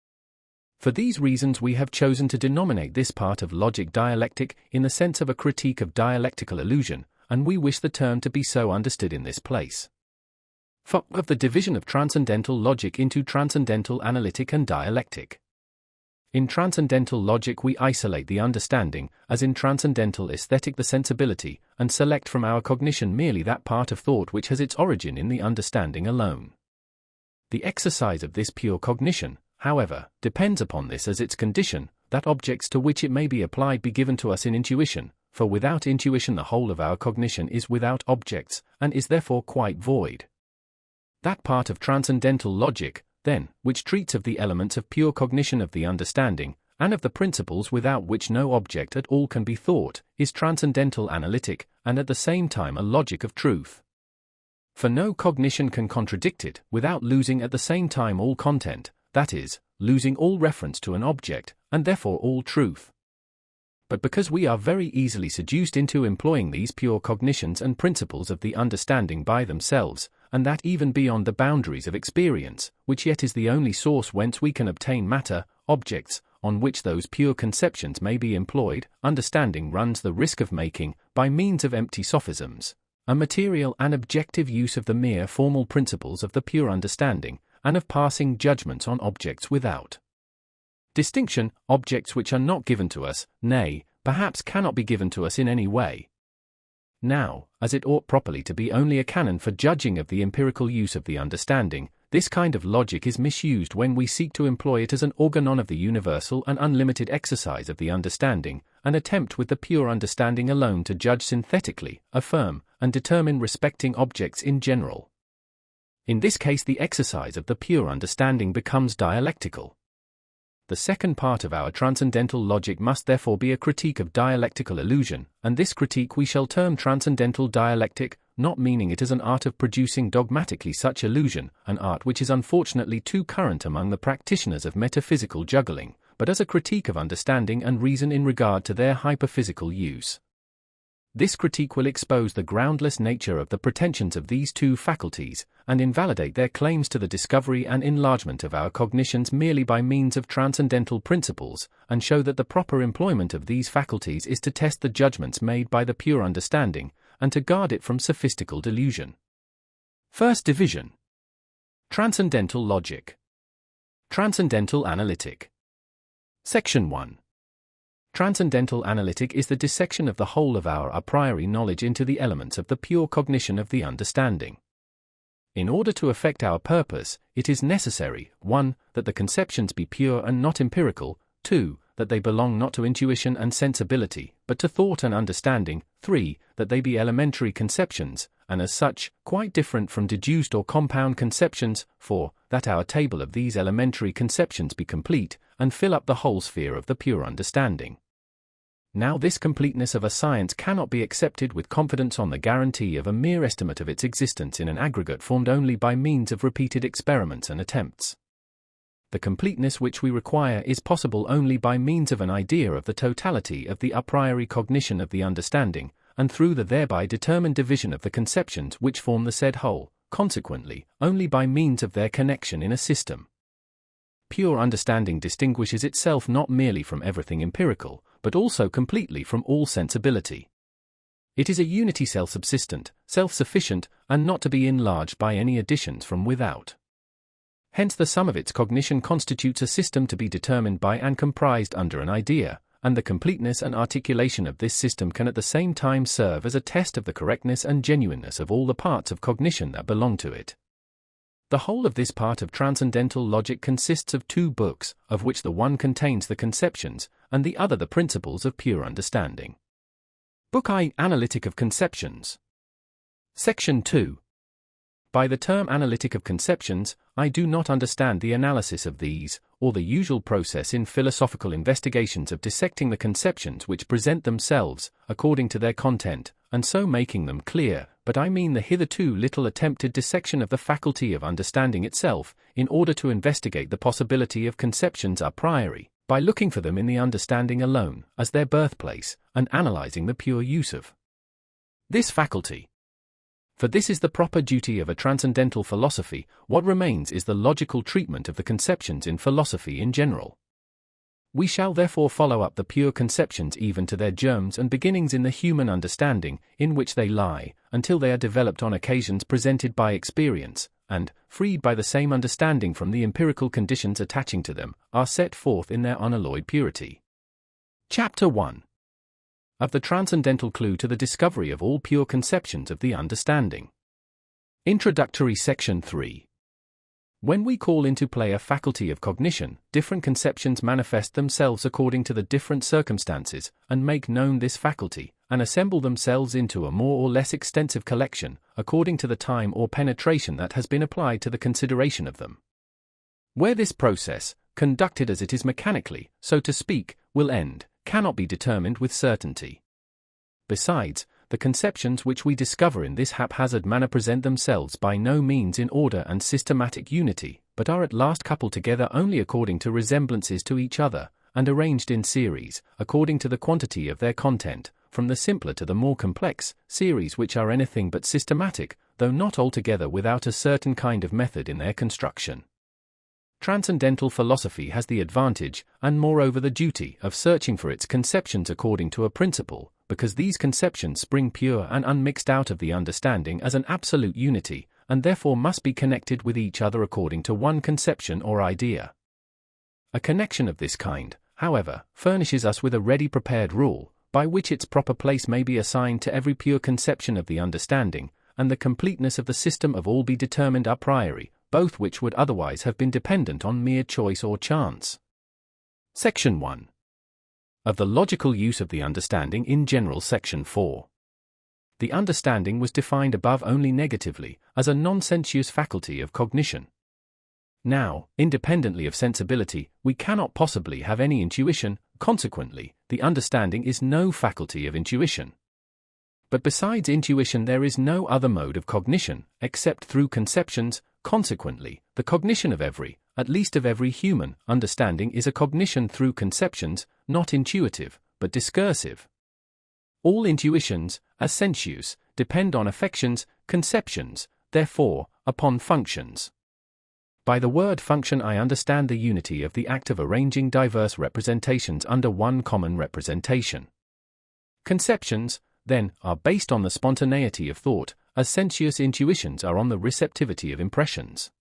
For these reasons we have chosen to denominate this part of logic dialectic in the sense of a critique of dialectical illusion, and we wish the term to be so understood in this place. For of the division of transcendental logic into transcendental analytic and dialectic. In transcendental logic we isolate the understanding, as in transcendental aesthetic the sensibility, and select from our cognition merely that part of thought which has its origin in the understanding alone. The exercise of this pure cognition, however, depends upon this as its condition, that objects to which it may be applied be given to us in intuition, for without intuition the whole of our cognition is without objects, and is therefore quite void. That part of transcendental logic, then, which treats of the elements of pure cognition of the understanding, and of the principles without which no object at all can be thought, is transcendental analytic, and at the same time a logic of truth. For no cognition can contradict it, without losing at the same time all content, that is, losing all reference to an object, and therefore all truth. But because we are very easily seduced into employing these pure cognitions and principles of the understanding by themselves, and that even beyond the boundaries of experience, which yet is the only source whence we can obtain matter, objects, on which those pure conceptions may be employed, understanding runs the risk of making, by means of empty sophisms, a material and objective use of the mere formal principles of the pure understanding, and of passing judgments on objects without distinction, objects which are not given to us, nay, perhaps cannot be given to us in any way. Now, as it ought properly to be only a canon for judging of the empirical use of the understanding, this kind of logic is misused when we seek to employ it as an organon of the universal and unlimited exercise of the understanding, and attempt with the pure understanding alone to judge synthetically, affirm, and determine respecting objects in general. In this case the exercise of the pure understanding becomes dialectical. The second part of our transcendental logic must therefore be a critique of dialectical illusion, and this critique we shall term transcendental dialectic, not meaning it as an art of producing dogmatically such illusion, an art which is unfortunately too current among the practitioners of metaphysical juggling, but as a critique of understanding and reason in regard to their hyperphysical use. This critique will expose the groundless nature of the pretensions of these two faculties, and invalidate their claims to the discovery and enlargement of our cognitions merely by means of transcendental principles, and show that the proper employment of these faculties is to test the judgments made by the pure understanding, and to guard it from sophistical delusion. First division. Transcendental logic. Transcendental analytic. Section 1. Transcendental analytic is the dissection of the whole of our a priori knowledge into the elements of the pure cognition of the understanding. In order to effect our purpose, it is necessary, 1. That the conceptions be pure and not empirical, 2. That they belong not to intuition and sensibility, but to thought and understanding, 3. That they be elementary conceptions, and as such, quite different from deduced or compound conceptions, 4. That our table of these elementary conceptions be complete, and fill up the whole sphere of the pure understanding. Now this completeness of a science cannot be accepted with confidence on the guarantee of a mere estimate of its existence in an aggregate formed only by means of repeated experiments and attempts. The completeness which we require is possible only by means of an idea of the totality of the a priori cognition of the understanding, and through the thereby determined division of the conceptions which form the said whole, consequently, only by means of their connection in a system. Pure understanding distinguishes itself not merely from everything empirical, but also completely from all sensibility. It is a unity self-subsistent, self-sufficient, and not to be enlarged by any additions from without. Hence the sum of its cognition constitutes a system to be determined by and comprised under an idea, and the completeness and articulation of this system can at the same time serve as a test of the correctness and genuineness of all the parts of cognition that belong to it. The whole of this part of transcendental logic consists of 2 books, of which the one contains the conceptions, and the other the principles of pure understanding. Book I, Analytic of Conceptions. Section 2. By the term analytic of conceptions, I do not understand the analysis of these, or the usual process in philosophical investigations of dissecting the conceptions which present themselves, according to their content, and so making them clear, but I mean the hitherto little attempted dissection of the faculty of understanding itself, in order to investigate the possibility of conceptions a priori, by looking for them in the understanding alone, as their birthplace, and analyzing the pure use of this faculty. For this is the proper duty of a transcendental philosophy. What remains is the logical treatment of the conceptions in philosophy in general. We shall therefore follow up the pure conceptions even to their germs and beginnings in the human understanding, in which they lie, until they are developed on occasions presented by experience, and, freed by the same understanding from the empirical conditions attaching to them, are set forth in their unalloyed purity. Chapter 1. Of the transcendental clue to the discovery of all pure conceptions of the understanding. Introductory Section 3. When we call into play a faculty of cognition, different conceptions manifest themselves according to the different circumstances, and make known this faculty, and assemble themselves into a more or less extensive collection, according to the time or penetration that has been applied to the consideration of them. Where this process, conducted as it is mechanically, so to speak, will end, cannot be determined with certainty. Besides, the conceptions which we discover in this haphazard manner present themselves by no means in order and systematic unity, but are at last coupled together only according to resemblances to each other, and arranged in series, according to the quantity of their content, from the simpler to the more complex, series which are anything but systematic, though not altogether without a certain kind of method in their construction. Transcendental philosophy has the advantage, and moreover the duty, of searching for its conceptions according to a principle, because these conceptions spring pure and unmixed out of the understanding as an absolute unity, and therefore must be connected with each other according to one conception or idea. A connection of this kind, however, furnishes us with a ready prepared rule, by which its proper place may be assigned to every pure conception of the understanding, and the completeness of the system of all be determined a priori, both which would otherwise have been dependent on mere choice or chance. Section 1. Of the logical use of the understanding in general. Section 4. The understanding was defined above only negatively, as a non-sensuous faculty of cognition. Now, independently of sensibility, we cannot possibly have any intuition, consequently, the understanding is no faculty of intuition. But besides intuition there is no other mode of cognition, except through conceptions. Consequently, the cognition of every, at least of every human, understanding is a cognition through conceptions, not intuitive, but discursive. All intuitions, as sensuous, depend on affections, conceptions, therefore, upon functions. By the word function I understand the unity of the act of arranging diverse representations under one common representation. Conceptions, then, are based on the spontaneity of thought, as sensuous intuitions are on the receptivity of impressions.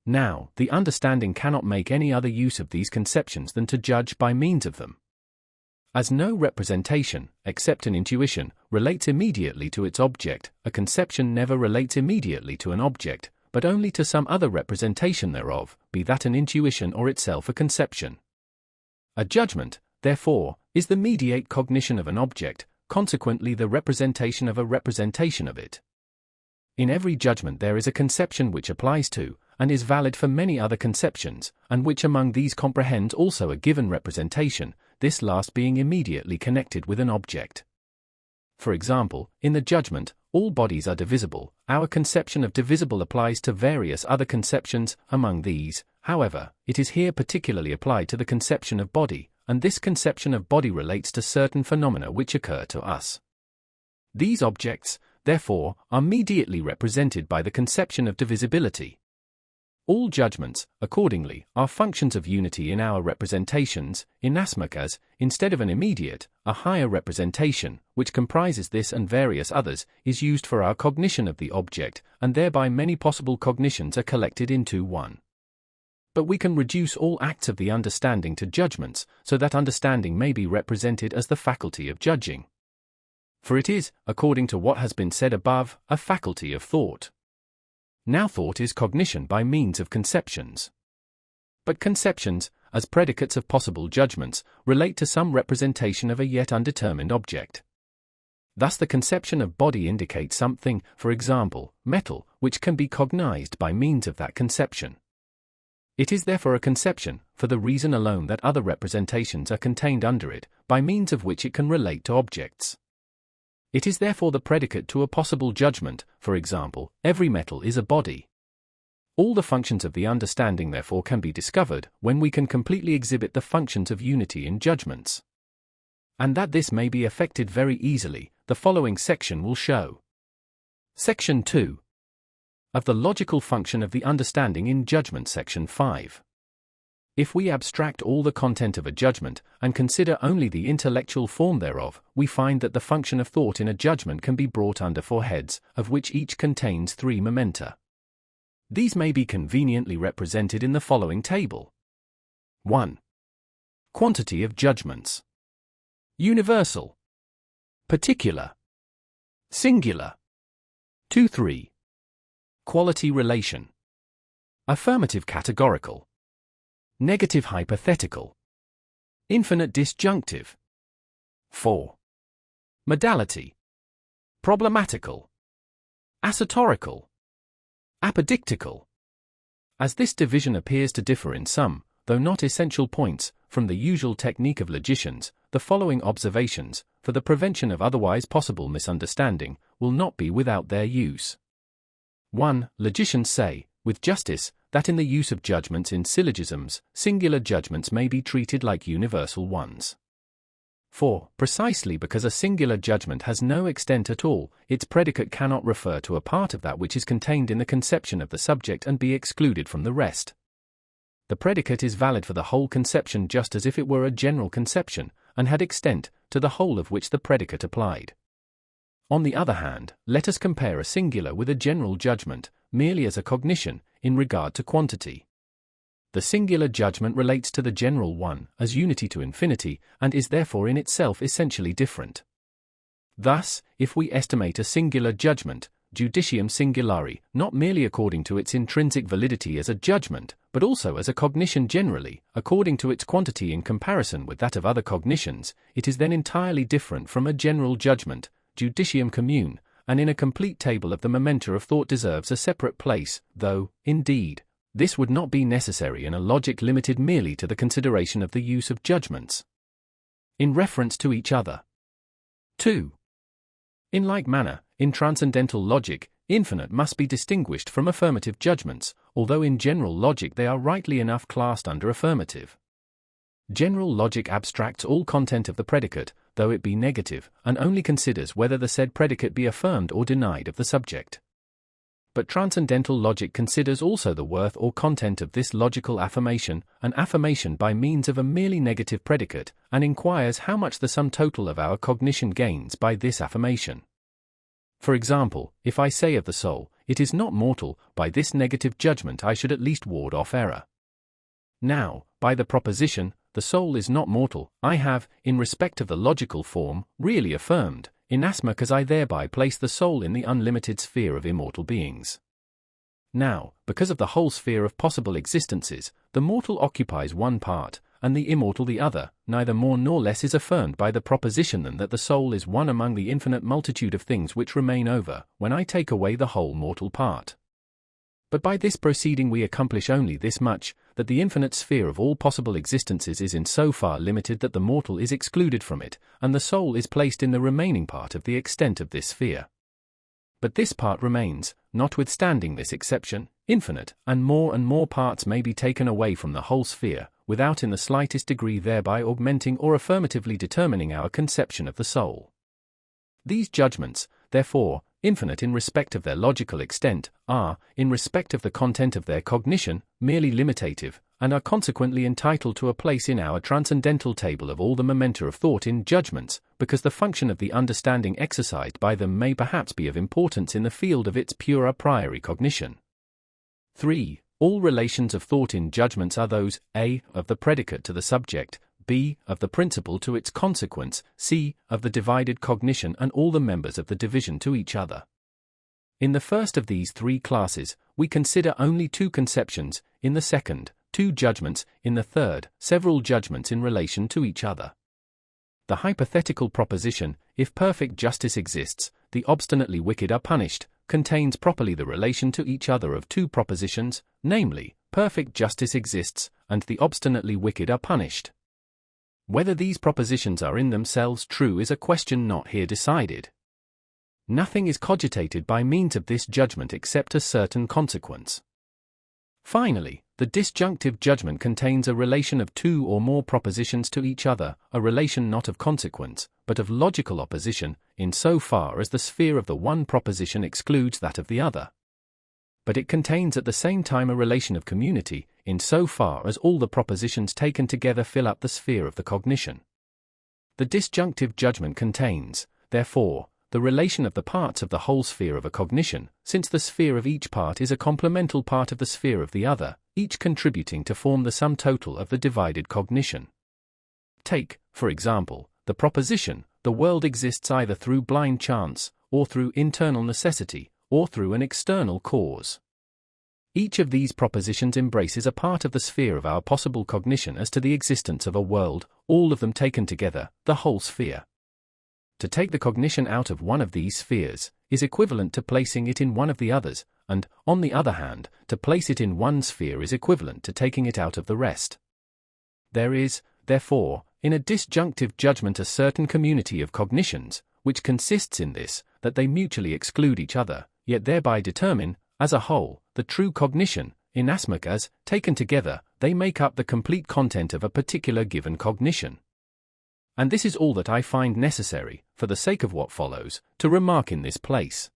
Now, the understanding cannot make any other use of these conceptions than to judge by means of them. As no representation, except an intuition, relates immediately to its object, a conception never relates immediately to an object, but only to some other representation thereof, be that an intuition or itself a conception. A judgment, therefore, is the mediate cognition of an object, consequently the representation of a representation of it. In every judgment there is a conception which applies to, and is valid for many other conceptions, and which among these comprehends also a given representation, this last being immediately connected with an object. For example, in the judgment, all bodies are divisible, our conception of divisible applies to various other conceptions, among these, however, it is here particularly applied to the conception of body, and this conception of body relates to certain phenomena which occur to us. These objects, therefore, are mediately represented by the conception of divisibility. All judgments, accordingly, are functions of unity in our representations, inasmuch as, instead of an immediate, a higher representation, which comprises this and various others, is used for our cognition of the object, and thereby many possible cognitions are collected into one. But we can reduce all acts of the understanding to judgments, so that understanding may be represented as the faculty of judging. For it is, according to what has been said above, a faculty of thought. Now thought is cognition by means of conceptions. But conceptions, as predicates of possible judgments, relate to some representation of a yet undetermined object. Thus the conception of body indicates something, for example, metal, which can be cognized by means of that conception. It is therefore a conception, for the reason alone that other representations are contained under it, by means of which it can relate to objects. It is therefore the predicate to a possible judgment, for example, every metal is a body. All the functions of the understanding therefore can be discovered when we can completely exhibit the functions of unity in judgments. And that this may be effected very easily, the following section will show. Section 2. Of the logical function of the understanding in judgment. Section 5. If we abstract all the content of a judgment, and consider only the intellectual form thereof, we find that the function of thought in a judgment can be brought under 4 heads, of which each contains 3 momenta. These may be conveniently represented in the following table. 1. Quantity of judgments. Universal. Particular. Singular. 2-3. Quality relation. Affirmative categorical. Negative hypothetical. Infinite disjunctive. 4. Modality. Problematical. Assertorical. Apodictical. As this division appears to differ in some, though not essential points, from the usual technique of logicians, the following observations, for the prevention of otherwise possible misunderstanding, will not be without their use. 1. Logicians say, with justice, that in the use of judgments in syllogisms, singular judgments may be treated like universal ones. 4. Precisely because a singular judgment has no extent at all, its predicate cannot refer to a part of that which is contained in the conception of the subject and be excluded from the rest. The predicate is valid for the whole conception just as if it were a general conception, and had extent, to the whole of which the predicate applied. On the other hand, let us compare a singular with a general judgment, merely as a cognition, in regard to quantity. The singular judgment relates to the general one, as unity to infinity, and is therefore in itself essentially different. Thus, if we estimate a singular judgment, judicium singulari, not merely according to its intrinsic validity as a judgment, but also as a cognition generally, according to its quantity in comparison with that of other cognitions, it is then entirely different from a general judgment, judicium commune, and in a complete table of the momenta of thought deserves a separate place, though, indeed, this would not be necessary in a logic limited merely to the consideration of the use of judgments in reference to each other. 2. In like manner, in transcendental logic, infinite must be distinguished from affirmative judgments, although in general logic they are rightly enough classed under affirmative. General logic abstracts all content of the predicate, though it be negative, and only considers whether the said predicate be affirmed or denied of the subject. But transcendental logic considers also the worth or content of this logical affirmation, an affirmation by means of a merely negative predicate, and inquires how much the sum total of our cognition gains by this affirmation. For example, if I say of the soul, it is not mortal, by this negative judgment I should at least ward off error. Now, by the proposition, the soul is not mortal, I have, in respect of the logical form, really affirmed, inasmuch as I thereby place the soul in the unlimited sphere of immortal beings. Now, because of the whole sphere of possible existences, the mortal occupies one part, and the immortal the other, neither more nor less is affirmed by the proposition than that the soul is one among the infinite multitude of things which remain over, when I take away the whole mortal part. But by this proceeding we accomplish only this much, that the infinite sphere of all possible existences is in so far limited that the mortal is excluded from it, and the soul is placed in the remaining part of the extent of this sphere. But this part remains, notwithstanding this exception, infinite, and more parts may be taken away from the whole sphere, without in the slightest degree thereby augmenting or affirmatively determining our conception of the soul. These judgments, therefore, infinite in respect of their logical extent, are, in respect of the content of their cognition, merely limitative, and are consequently entitled to a place in our transcendental table of all the momenta of thought in judgments, because the function of the understanding exercised by them may perhaps be of importance in the field of its pure a priori cognition. 3. All relations of thought in judgments are those, a. of the predicate to the subject, b. of the principle to its consequence, c. of the divided cognition and all the members of the division to each other. In the first of these three classes, we consider only two conceptions, in the second, two judgments, in the third, several judgments in relation to each other. The hypothetical proposition, if perfect justice exists, the obstinately wicked are punished, contains properly the relation to each other of two propositions, namely, perfect justice exists, and the obstinately wicked are punished. Whether these propositions are in themselves true is a question not here decided. Nothing is cogitated by means of this judgment except a certain consequence. Finally, the disjunctive judgment contains a relation of two or more propositions to each other, a relation not of consequence, but of logical opposition, in so far as the sphere of the one proposition excludes that of the other. But it contains at the same time a relation of community, in so far as all the propositions taken together fill up the sphere of the cognition. The disjunctive judgment contains, therefore, the relation of the parts of the whole sphere of a cognition, since the sphere of each part is a complemental part of the sphere of the other, each contributing to form the sum total of the divided cognition. Take, for example, the proposition, the world exists either through blind chance, or through internal necessity, or through an external cause. Each of these propositions embraces a part of the sphere of our possible cognition as to the existence of a world, all of them taken together, the whole sphere. To take the cognition out of one of these spheres is equivalent to placing it in one of the others, and, on the other hand, to place it in one sphere is equivalent to taking it out of the rest. There is, therefore, in a disjunctive judgment a certain community of cognitions, which consists in this, that they mutually exclude each other, yet thereby determine, as a whole, the true cognition, inasmuch as, taken together, they make up the complete content of a particular given cognition. And this is all that I find necessary, for the sake of what follows, to remark in this place.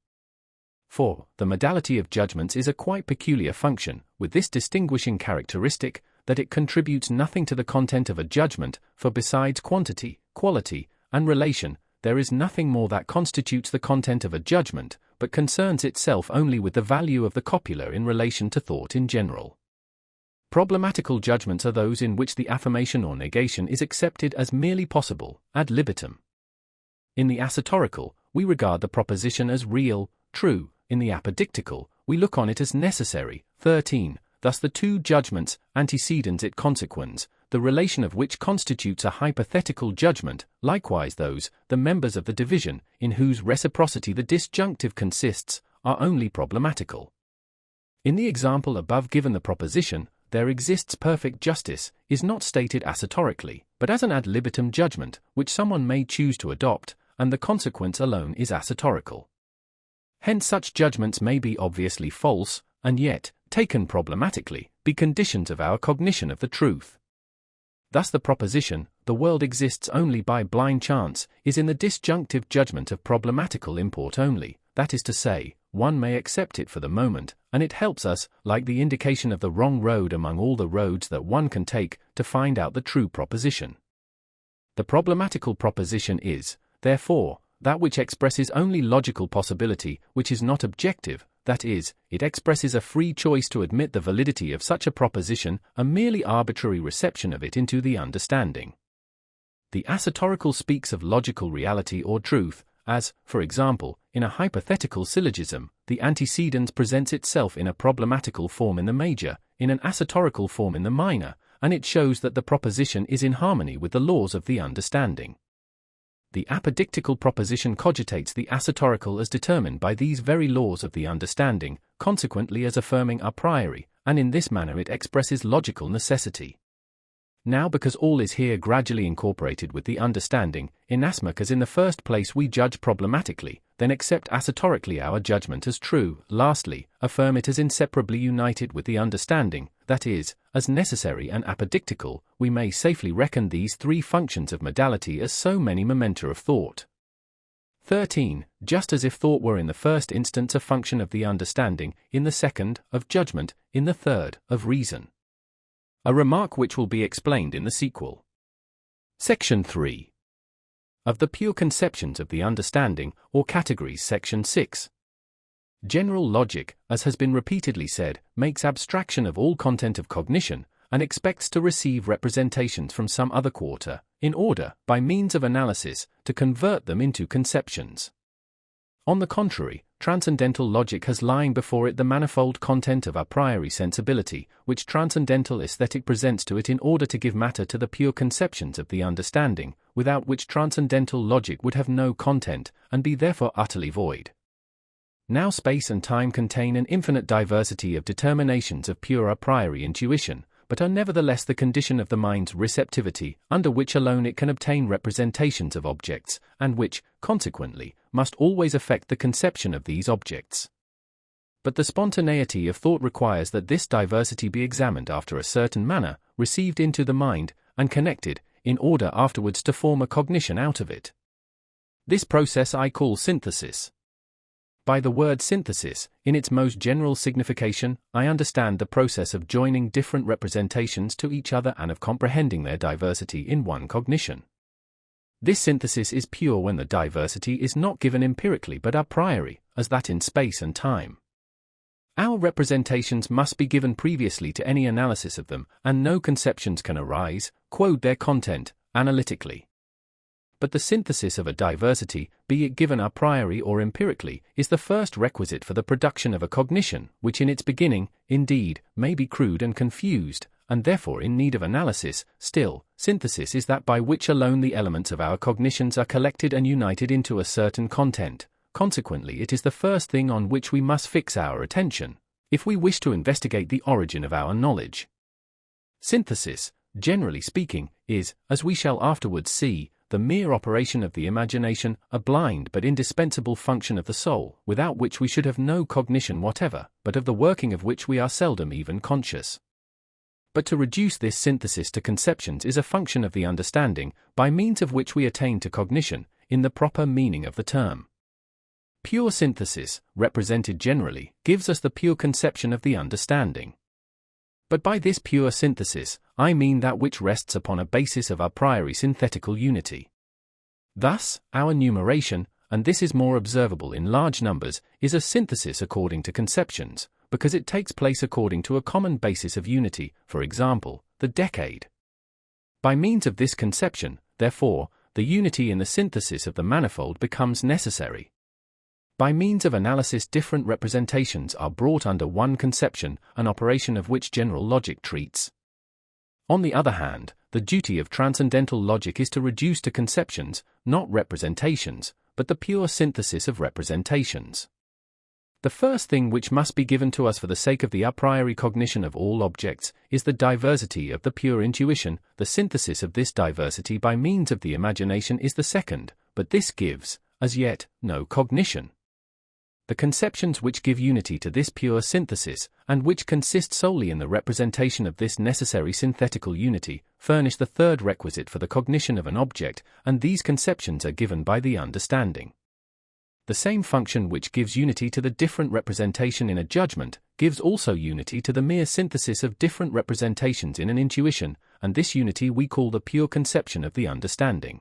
For, the modality of judgments is a quite peculiar function, with this distinguishing characteristic, that it contributes nothing to the content of a judgment, for besides quantity, quality, and relation, there is nothing more that constitutes the content of a judgment, but concerns itself only with the value of the copula in relation to thought in general. Problematical judgments are those in which the affirmation or negation is accepted as merely possible, ad libitum. In the assertorical, we regard the proposition as real, true, in the apodictical, we look on it as necessary. 13. Thus the two judgments, antecedens et consequens, the relation of which constitutes a hypothetical judgment, likewise those, the members of the division, in whose reciprocity the disjunctive consists, are only problematical. In the example above given the proposition, there exists perfect justice, is not stated assertorically, but as an ad libitum judgment, which someone may choose to adopt, and the consequence alone is assertorical. Hence such judgments may be obviously false, and yet, taken problematically, be conditions of our cognition of the truth. Thus the proposition, the world exists only by blind chance, is in the disjunctive judgment of problematical import only, that is to say, one may accept it for the moment, and it helps us, like the indication of the wrong road among all the roads that one can take, to find out the true proposition. The problematical proposition is, therefore, that which expresses only logical possibility, which is not objective, that is, it expresses a free choice to admit the validity of such a proposition, a merely arbitrary reception of it into the understanding. The assertorical speaks of logical reality or truth, as, for example, in a hypothetical syllogism, the antecedens presents itself in a problematical form in the major, in an assertorical form in the minor, and it shows that the proposition is in harmony with the laws of the understanding. The apodictical proposition cogitates the assertorical as determined by these very laws of the understanding, consequently as affirming a priori, and in this manner it expresses logical necessity. Now because all is here gradually incorporated with the understanding, inasmuch as in the first place we judge problematically, then accept assertorically our judgment as true, lastly, affirm it as inseparably united with the understanding, that is, as necessary and apodictical, we may safely reckon these three functions of modality as so many momenta of thought. 13. Just as if thought were in the first instance a function of the understanding, in the second, of judgment, in the third, of reason. A remark which will be explained in the sequel. Section 3. Of the pure conceptions of the understanding, or categories. Section 6. General logic, as has been repeatedly said, makes abstraction of all content of cognition, and expects to receive representations from some other quarter, in order, by means of analysis, to convert them into conceptions. On the contrary, transcendental logic has lying before it the manifold content of a priori sensibility, which transcendental aesthetic presents to it in order to give matter to the pure conceptions of the understanding, without which transcendental logic would have no content, and be therefore utterly void. Now space and time contain an infinite diversity of determinations of pure a priori intuition, but are nevertheless the condition of the mind's receptivity, under which alone it can obtain representations of objects, and which, consequently, must always affect the conception of these objects. But the spontaneity of thought requires that this diversity be examined after a certain manner, received into the mind, and connected, in order afterwards to form a cognition out of it. This process I call synthesis. By the word synthesis, in its most general signification, I understand the process of joining different representations to each other and of comprehending their diversity in one cognition. This synthesis is pure when the diversity is not given empirically but a priori, as that in space and time. Our representations must be given previously to any analysis of them, and no conceptions can arise, quote their content, analytically. But the synthesis of a diversity, be it given a priori or empirically, is the first requisite for the production of a cognition, which in its beginning, indeed, may be crude and confused, and therefore in need of analysis. Still, synthesis is that by which alone the elements of our cognitions are collected and united into a certain content. Consequently, it is the first thing on which we must fix our attention, if we wish to investigate the origin of our knowledge. Synthesis, generally speaking, is, as we shall afterwards see, the mere operation of the imagination, a blind but indispensable function of the soul, without which we should have no cognition whatever, but of the working of which we are seldom even conscious. But to reduce this synthesis to conceptions is a function of the understanding, by means of which we attain to cognition, in the proper meaning of the term. Pure synthesis, represented generally, gives us the pure conception of the understanding. But by this pure synthesis, I mean that which rests upon a basis of a priori synthetical unity. Thus, our numeration, and this is more observable in large numbers, is a synthesis according to conceptions, because it takes place according to a common basis of unity, for example, the decade. By means of this conception, therefore, the unity in the synthesis of the manifold becomes necessary. By means of analysis different representations are brought under one conception, an operation of which general logic treats. On the other hand, the duty of transcendental logic is to reduce to conceptions, not representations, but the pure synthesis of representations. The first thing which must be given to us for the sake of the a priori cognition of all objects is the diversity of the pure intuition. The synthesis of this diversity by means of the imagination is the second, but this gives, as yet, no cognition. The conceptions which give unity to this pure synthesis, and which consist solely in the representation of this necessary synthetical unity, furnish the third requisite for the cognition of an object, and these conceptions are given by the understanding. The same function which gives unity to the different representation in a judgment, gives also unity to the mere synthesis of different representations in an intuition, and this unity we call the pure conception of the understanding.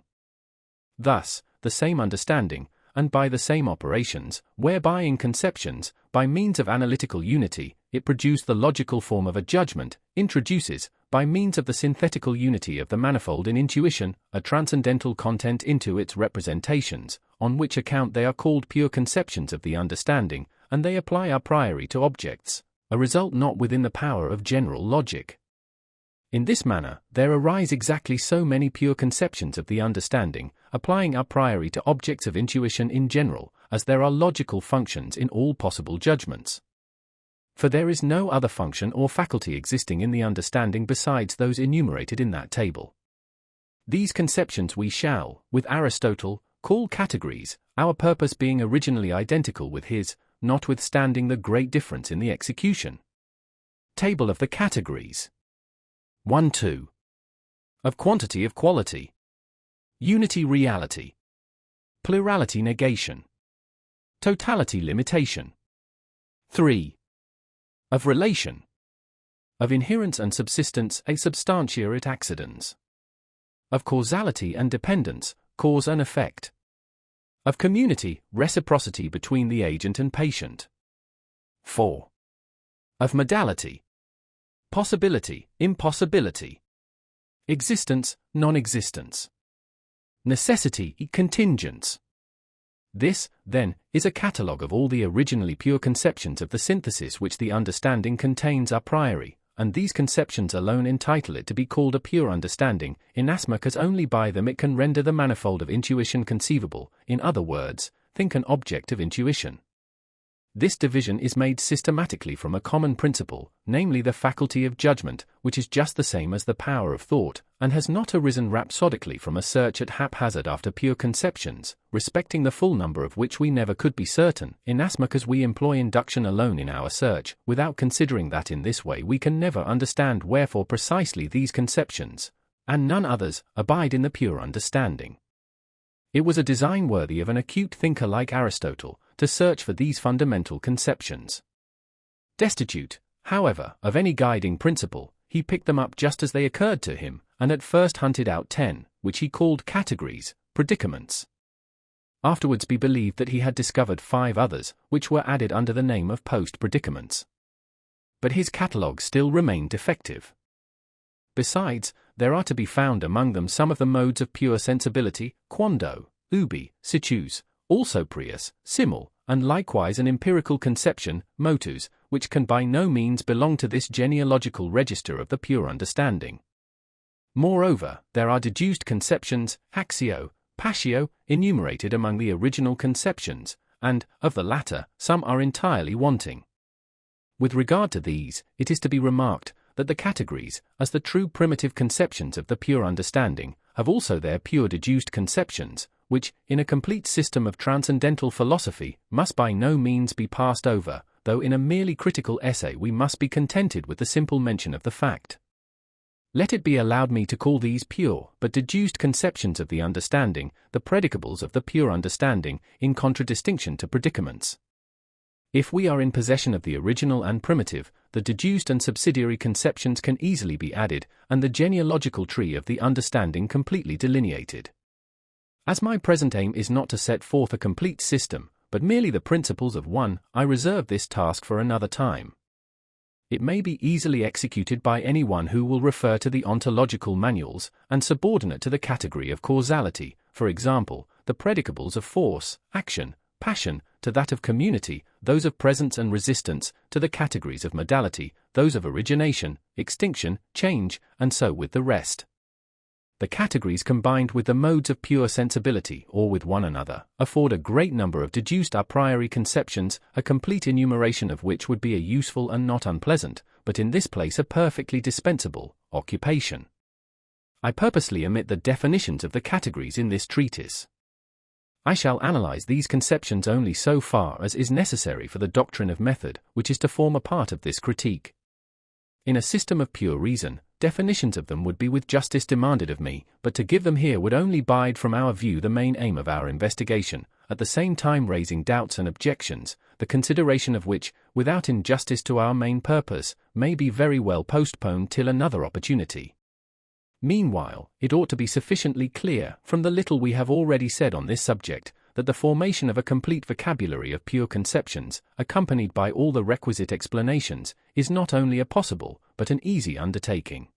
Thus, the same understanding, and by the same operations, whereby in conceptions, by means of analytical unity, it produced the logical form of a judgment, introduces, by means of the synthetical unity of the manifold in intuition, a transcendental content into its representations, on which account they are called pure conceptions of the understanding, and they apply a priori to objects, a result not within the power of general logic. In this manner, there arise exactly so many pure conceptions of the understanding, applying a priori to objects of intuition in general, as there are logical functions in all possible judgments. For there is no other function or faculty existing in the understanding besides those enumerated in that table. These conceptions we shall, with Aristotle, call categories, our purpose being originally identical with his, notwithstanding the great difference in the execution. Table of the categories. 1-2. Of quantity of quality. Unity reality. Plurality negation. Totality limitation. 3. Of relation. Of inherence and subsistence, a substantia et accidens. Of causality and dependence, cause and effect. Of community, reciprocity between the agent and patient. 4. Of modality. Possibility, impossibility. Existence, non-existence. Necessity, contingence. This, then, is a catalogue of all the originally pure conceptions of the synthesis which the understanding contains a priori, and these conceptions alone entitle it to be called a pure understanding, inasmuch as only by them it can render the manifold of intuition conceivable, in other words, think an object of intuition. This division is made systematically from a common principle, namely the faculty of judgment, which is just the same as the power of thought, and has not arisen rhapsodically from a search at haphazard after pure conceptions, respecting the full number of which we never could be certain, inasmuch as we employ induction alone in our search, without considering that in this way we can never understand wherefore precisely these conceptions, and none others, abide in the pure understanding. It was a design worthy of an acute thinker like Aristotle, to search for these fundamental conceptions. Destitute, however, of any guiding principle, he picked them up just as they occurred to him, and at first hunted out 10, which he called categories, predicaments. Afterwards be believed that he had discovered 5 others, which were added under the name of post-predicaments. But his catalogue still remained defective. Besides, there are to be found among them some of the modes of pure sensibility, quando, ubi, situs, also prius, simul, and likewise an empirical conception, motus, which can by no means belong to this genealogical register of the pure understanding. Moreover, there are deduced conceptions, axio, passio, enumerated among the original conceptions, and, of the latter, some are entirely wanting. With regard to these, it is to be remarked that the categories, as the true primitive conceptions of the pure understanding, have also their pure deduced conceptions, which, in a complete system of transcendental philosophy, must by no means be passed over, though in a merely critical essay we must be contented with the simple mention of the fact. Let it be allowed me to call these pure but deduced conceptions of the understanding, the predicables of the pure understanding, in contradistinction to predicaments. If we are in possession of the original and primitive, the deduced and subsidiary conceptions can easily be added, and the genealogical tree of the understanding completely delineated. As my present aim is not to set forth a complete system, but merely the principles of one, I reserve this task for another time. It may be easily executed by anyone who will refer to the ontological manuals, and subordinate to the category of causality, for example, the predicables of force, action, passion, to that of community, those of presence and resistance, to the categories of modality, those of origination, extinction, change, and so with the rest. The categories combined with the modes of pure sensibility or with one another, afford a great number of deduced a priori conceptions, a complete enumeration of which would be a useful and not unpleasant, but in this place a perfectly dispensable, occupation. I purposely omit the definitions of the categories in this treatise. I shall analyze these conceptions only so far as is necessary for the doctrine of method, which is to form a part of this critique. In a system of pure reason, definitions of them would be with justice demanded of me, but to give them here would only bide from our view the main aim of our investigation, at the same time raising doubts and objections, the consideration of which, without injustice to our main purpose, may be very well postponed till another opportunity. Meanwhile, it ought to be sufficiently clear, from the little we have already said on this subject, that the formation of a complete vocabulary of pure conceptions, accompanied by all the requisite explanations, is not only a possible, but an easy undertaking.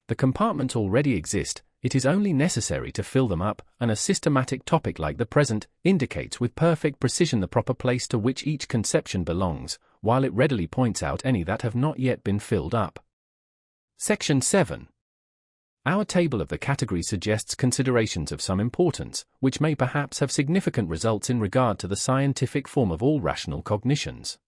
The compartments already exist, it is only necessary to fill them up, and a systematic topic like the present indicates with perfect precision the proper place to which each conception belongs, while it readily points out any that have not yet been filled up. Section 7. Our table of the categories suggests considerations of some importance, which may perhaps have significant results in regard to the scientific form of all rational cognitions.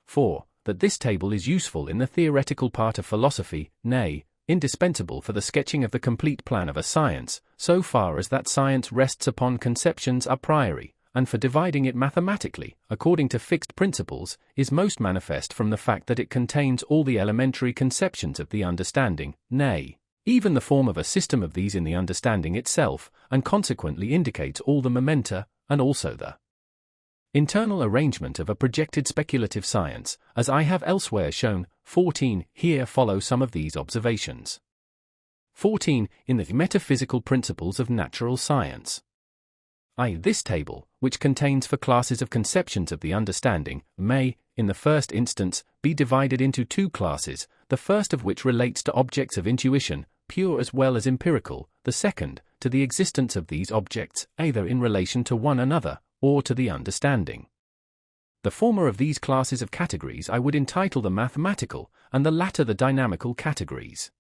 4. That this table is useful in the theoretical part of philosophy, nay, indispensable for the sketching of the complete plan of a science, so far as that science rests upon conceptions a priori, and for dividing it mathematically, according to fixed principles, is most manifest from the fact that it contains all the elementary conceptions of the understanding, nay, even the form of a system of these in the understanding itself, and consequently indicates all the momenta, and also the internal arrangement of a projected speculative science, as I have elsewhere shown. 14. Here follow some of these observations. 14. In the metaphysical principles of natural science. This table, which contains 4 classes of conceptions of the understanding, may, in the first instance, be divided into 2 classes, the first of which relates to objects of intuition, pure as well as empirical, the second, to the existence of these objects, either in relation to one another, or to the understanding. The former of these classes of categories I would entitle the mathematical, and the latter the dynamical categories.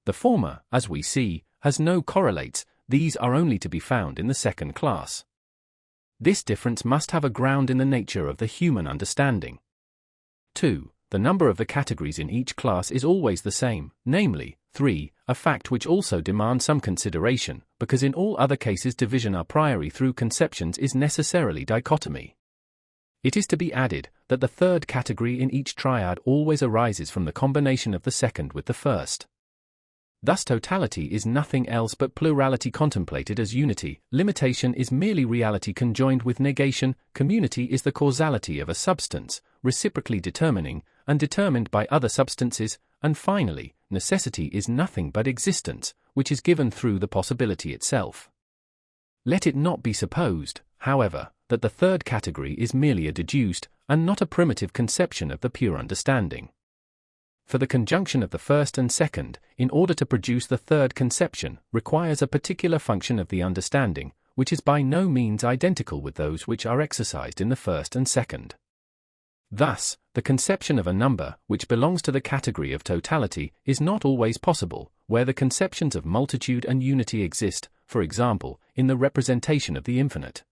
The former, as we see, has no correlates. These are only to be found in the second class. This difference must have a ground in the nature of the human understanding. 2. The number of the categories in each class is always the same, namely, 3, a fact which also demands some consideration, because in all other cases division a priori through conceptions is necessarily dichotomy. It is to be added that the third category in each triad always arises from the combination of the second with the first. Thus totality is nothing else but plurality contemplated as unity, limitation is merely reality conjoined with negation, community is the causality of a substance, reciprocally determining, and determined by other substances, and finally, necessity is nothing but existence, which is given through the possibility itself. Let it not be supposed, however, that the third category is merely a deduced, and not a primitive conception of the pure understanding. For the conjunction of the first and second, in order to produce the third conception, requires a particular function of the understanding, which is by no means identical with those which are exercised in the first and second. Thus, the conception of a number, which belongs to the category of totality, is not always possible, where the conceptions of multitude and unity exist, for example, in the representation of the infinite.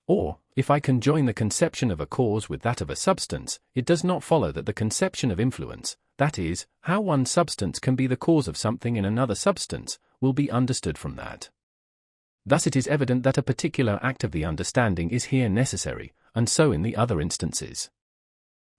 Or, if I conjoin the conception of a cause with that of a substance, it does not follow that the conception of influence, that is, how one substance can be the cause of something in another substance, will be understood from that. Thus it is evident that a particular act of the understanding is here necessary, and so in the other instances.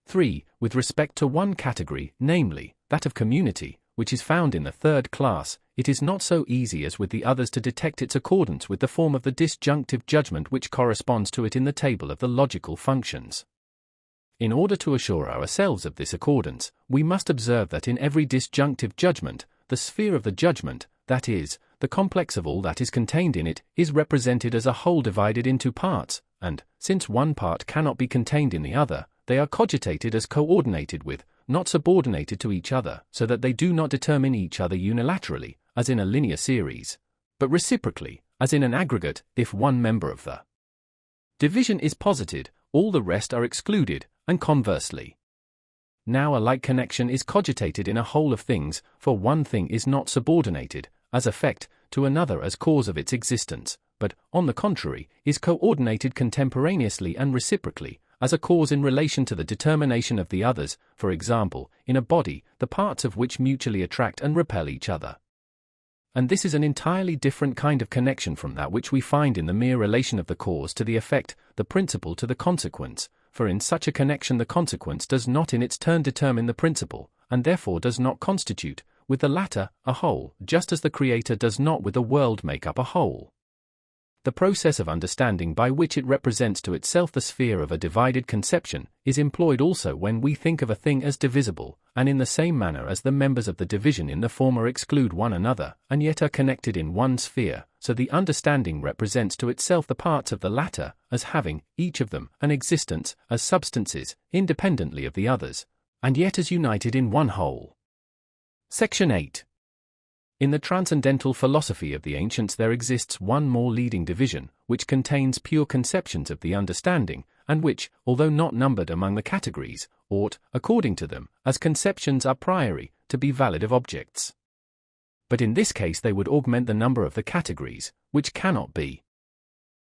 3. With respect to one category, namely, that of community, which is found in the third class, it is not so easy as with the others to detect its accordance with the form of the disjunctive judgment which corresponds to it in the table of the logical functions. In order to assure ourselves of this accordance, we must observe that in every disjunctive judgment, the sphere of the judgment, that is, the complex of all that is contained in it, is represented as a whole divided into parts, and, since one part cannot be contained in the other, they are cogitated as coordinated with, not subordinated to each other, so that they do not determine each other unilaterally, as in a linear series, but reciprocally, as in an aggregate. If one member of the division is posited, all the rest are excluded, and conversely. Now a like connection is cogitated in a whole of things, for one thing is not subordinated, as effect, to another as cause of its existence, but, on the contrary, is coordinated contemporaneously and reciprocally, as a cause in relation to the determination of the others, for example, in a body, the parts of which mutually attract and repel each other. And this is an entirely different kind of connection from that which we find in the mere relation of the cause to the effect, the principle to the consequence, for in such a connection the consequence does not in its turn determine the principle, and therefore does not constitute, with the latter, a whole, just as the Creator does not with the world make up a whole. The process of understanding by which it represents to itself the sphere of a divided conception is employed also when we think of a thing as divisible, and in the same manner as the members of the division in the former exclude one another, and yet are connected in one sphere, so the understanding represents to itself the parts of the latter as having, each of them, an existence, as substances, independently of the others, and yet as united in one whole. Section 8. In the transcendental philosophy of the ancients there exists one more leading division, which contains pure conceptions of the understanding, and which, although not numbered among the categories, ought, according to them, as conceptions a priori, to be valid of objects. But in this case they would augment the number of the categories, which cannot be.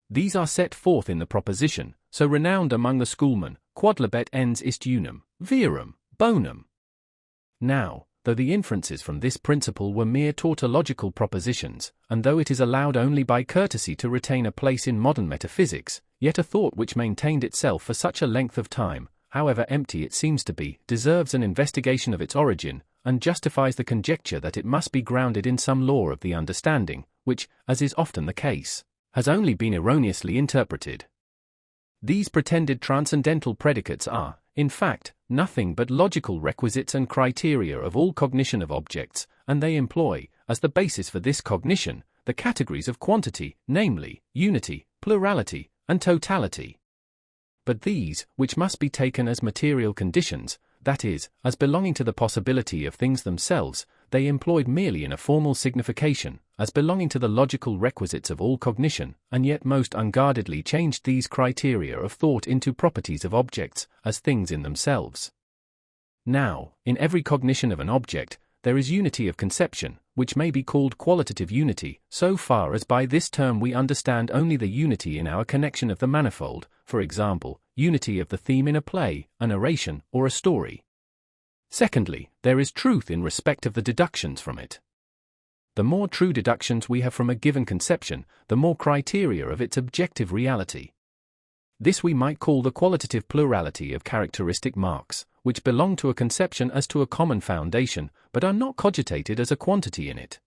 These are set forth in the proposition, so renowned among the schoolmen, quodlibet ens ist unum, virum, bonum. Now, though the inferences from this principle were mere tautological propositions, and though it is allowed only by courtesy to retain a place in modern metaphysics, yet a thought which maintained itself for such a length of time, however empty it seems to be, deserves an investigation of its origin, and justifies the conjecture that it must be grounded in some law of the understanding, which, as is often the case, has only been erroneously interpreted. These pretended transcendental predicates are, in fact, nothing but logical requisites and criteria of all cognition of objects, and they employ, as the basis for this cognition, the categories of quantity, namely, unity, plurality, and totality. But these, which must be taken as material conditions, that is, as belonging to the possibility of things themselves, they employed merely in a formal signification, as belonging to the logical requisites of all cognition, and yet most unguardedly changed these criteria of thought into properties of objects, as things in themselves. Now, in every cognition of an object, there is unity of conception, which may be called qualitative unity, so far as by this term we understand only the unity in our connection of the manifold, for example, unity of the theme in a play, an oration, or a story. Secondly, there is truth in respect of the deductions from it. The more true deductions we have from a given conception, the more criteria of its objective reality. This we might call the qualitative plurality of characteristic marks, which belong to a conception as to a common foundation, but are not cogitated as a quantity in it.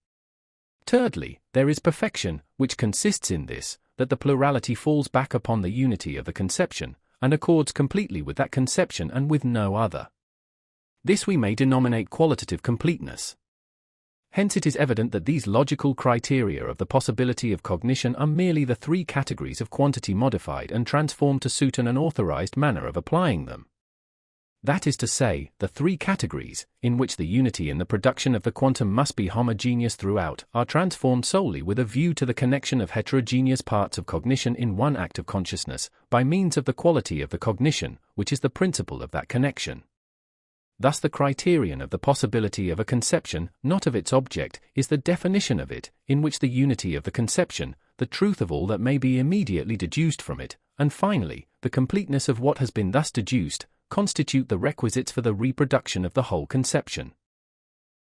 Thirdly, there is perfection, which consists in this, that the plurality falls back upon the unity of the conception, and accords completely with that conception and with no other. This we may denominate qualitative completeness. Hence it is evident that these logical criteria of the possibility of cognition are merely the three categories of quantity modified and transformed to suit an unauthorized manner of applying them. That is to say, the three categories, in which the unity in the production of the quantum must be homogeneous throughout, are transformed solely with a view to the connection of heterogeneous parts of cognition in one act of consciousness, by means of the quality of the cognition, which is the principle of that connection. Thus the criterion of the possibility of a conception, not of its object, is the definition of it, in which the unity of the conception, the truth of all that may be immediately deduced from it, and finally, the completeness of what has been thus deduced, constitute the requisites for the reproduction of the whole conception.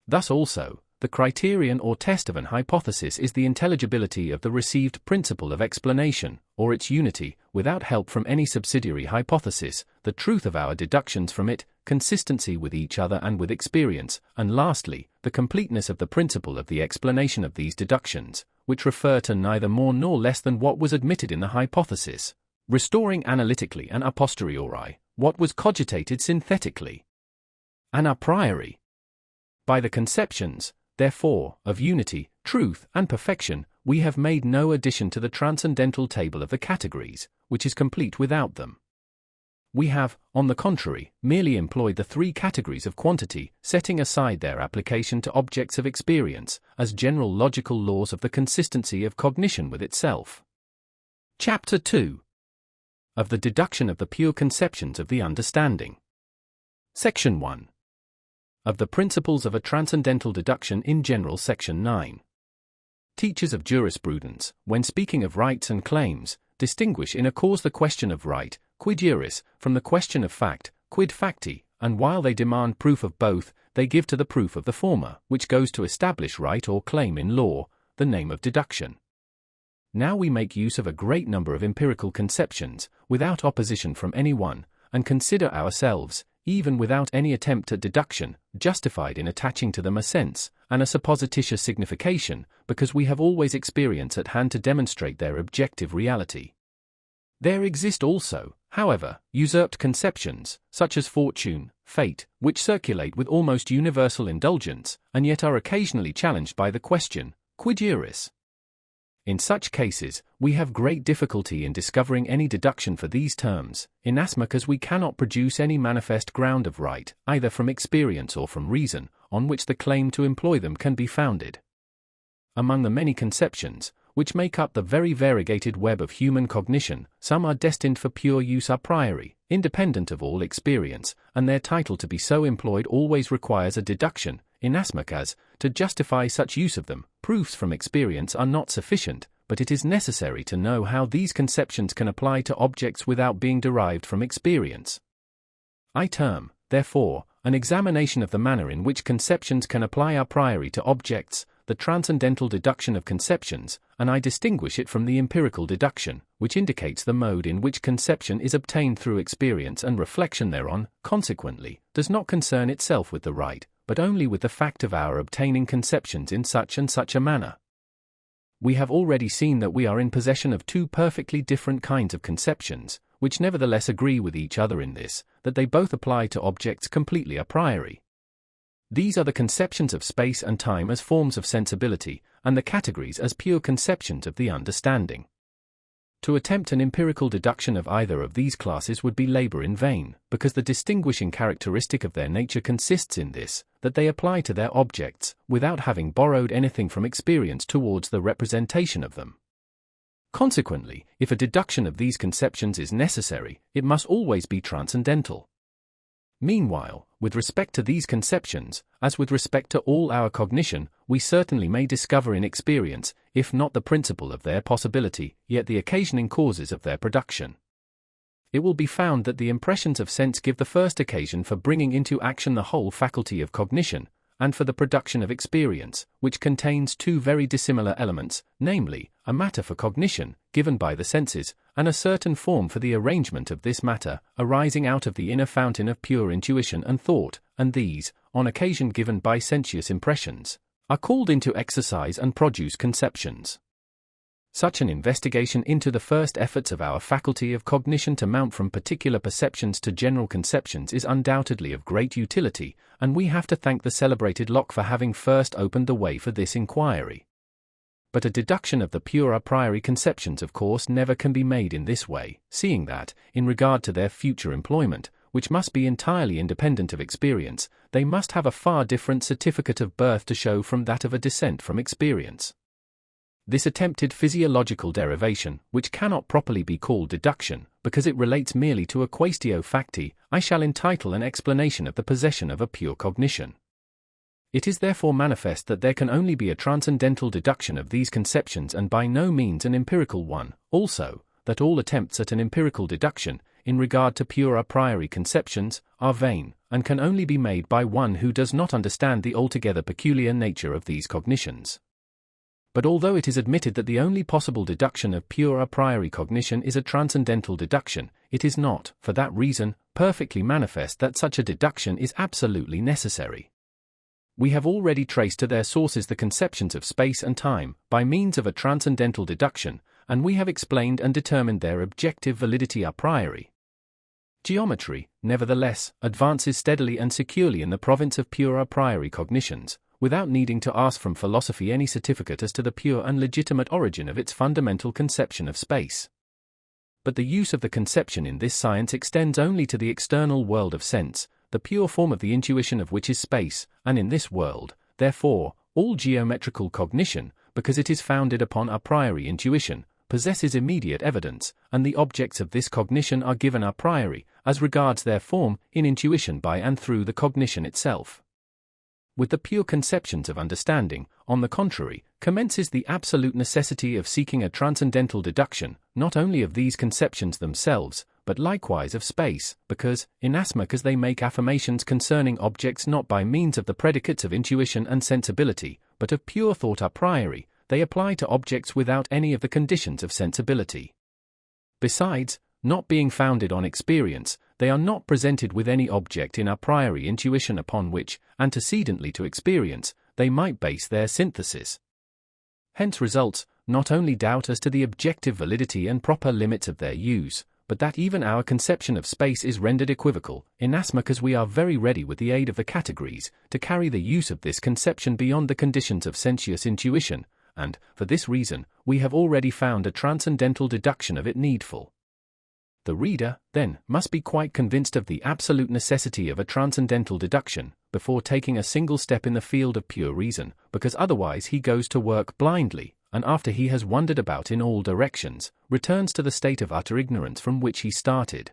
Thus also, the criterion or test of an hypothesis is the intelligibility of the received principle of explanation, or its unity, without help from any subsidiary hypothesis, the truth of our deductions from it, consistency with each other and with experience, and lastly, the completeness of the principle of the explanation of these deductions, which refer to neither more nor less than what was admitted in the hypothesis, restoring analytically and a posteriori what was cogitated synthetically and a priori. By the conceptions, therefore, of unity, truth, and perfection, we have made no addition to the transcendental table of the categories, which is complete without them. We have, on the contrary, merely employed the three categories of quantity, setting aside their application to objects of experience, as general logical laws of the consistency of cognition with itself. Chapter 2. Of the deduction of the pure conceptions of the understanding. Section 1. Of the principles of a transcendental deduction in general. Section 9. Teachers of jurisprudence, when speaking of rights and claims, distinguish in a cause the question of right, quid juris, from the question of fact, quid facti, and while they demand proof of both, they give to the proof of the former, which goes to establish right or claim in law, the name of deduction. Now we make use of a great number of empirical conceptions, without opposition from any one, and consider ourselves, even without any attempt at deduction, justified in attaching to them a sense, and a supposititious signification, because we have always experience at hand to demonstrate their objective reality. There exist also, however, usurped conceptions, such as fortune, fate, which circulate with almost universal indulgence, and yet are occasionally challenged by the question, quid juris? In such cases, we have great difficulty in discovering any deduction for these terms, inasmuch as we cannot produce any manifest ground of right, either from experience or from reason, on which the claim to employ them can be founded. Among the many conceptions, which make up the very variegated web of human cognition, some are destined for pure use a priori, independent of all experience, and their title to be so employed always requires a deduction, inasmuch as, to justify such use of them, proofs from experience are not sufficient, but it is necessary to know how these conceptions can apply to objects without being derived from experience. I term, therefore, an examination of the manner in which conceptions can apply a priori to objects, the transcendental deduction of conceptions, and I distinguish it from the empirical deduction, which indicates the mode in which conception is obtained through experience and reflection thereon, consequently, does not concern itself with the right, but only with the fact of our obtaining conceptions in such and such a manner. We have already seen that we are in possession of two perfectly different kinds of conceptions, which nevertheless agree with each other in this, that they both apply to objects completely a priori. These are the conceptions of space and time as forms of sensibility, and the categories as pure conceptions of the understanding. To attempt an empirical deduction of either of these classes would be labor in vain, because the distinguishing characteristic of their nature consists in this, that they apply to their objects, without having borrowed anything from experience towards the representation of them. Consequently, if a deduction of these conceptions is necessary, it must always be transcendental. Meanwhile, with respect to these conceptions, as with respect to all our cognition, we certainly may discover in experience, if not the principle of their possibility, yet the occasioning causes of their production. It will be found that the impressions of sense give the first occasion for bringing into action the whole faculty of cognition, and for the production of experience, which contains two very dissimilar elements, namely, a matter for cognition, given by the senses, and a certain form for the arrangement of this matter, arising out of the inner fountain of pure intuition and thought, and these, on occasion given by sensuous impressions, are called into exercise and produce conceptions. Such an investigation into the first efforts of our faculty of cognition to mount from particular perceptions to general conceptions is undoubtedly of great utility, and we have to thank the celebrated Locke for having first opened the way for this inquiry. But a deduction of the pure a priori conceptions of course never can be made in this way, seeing that, in regard to their future employment, which must be entirely independent of experience, they must have a far different certificate of birth to show from that of a descent from experience. This attempted physiological derivation, which cannot properly be called deduction, because it relates merely to a quaestio facti, I shall entitle an explanation of the possession of a pure cognition. It is therefore manifest that there can only be a transcendental deduction of these conceptions and by no means an empirical one, also, that all attempts at an empirical deduction, in regard to pure a priori conceptions, are vain, and can only be made by one who does not understand the altogether peculiar nature of these cognitions. But although it is admitted that the only possible deduction of pure a priori cognition is a transcendental deduction, it is not, for that reason, perfectly manifest that such a deduction is absolutely necessary. We have already traced to their sources the conceptions of space and time, by means of a transcendental deduction, and we have explained and determined their objective validity a priori. Geometry, nevertheless, advances steadily and securely in the province of pure a priori cognitions, without needing to ask from philosophy any certificate as to the pure and legitimate origin of its fundamental conception of space. But the use of the conception in this science extends only to the external world of sense, the pure form of the intuition of which is space, and in this world, therefore, all geometrical cognition, because it is founded upon a priori intuition, possesses immediate evidence, and the objects of this cognition are given a priori, as regards their form, in intuition by and through the cognition itself. With the pure conceptions of understanding, on the contrary, commences the absolute necessity of seeking a transcendental deduction, not only of these conceptions themselves, but likewise of space, because, inasmuch as they make affirmations concerning objects not by means of the predicates of intuition and sensibility, but of pure thought a priori, they apply to objects without any of the conditions of sensibility. Besides, not being founded on experience, they are not presented with any object in a priori intuition upon which, antecedently to experience, they might base their synthesis. Hence results, not only doubt as to the objective validity and proper limits of their use, but that even our conception of space is rendered equivocal, inasmuch as we are very ready with the aid of the categories, to carry the use of this conception beyond the conditions of sensuous intuition, and, for this reason, we have already found a transcendental deduction of it needful. The reader, then, must be quite convinced of the absolute necessity of a transcendental deduction, before taking a single step in the field of pure reason, because otherwise he goes to work blindly, and after he has wandered about in all directions, returns to the state of utter ignorance from which he started.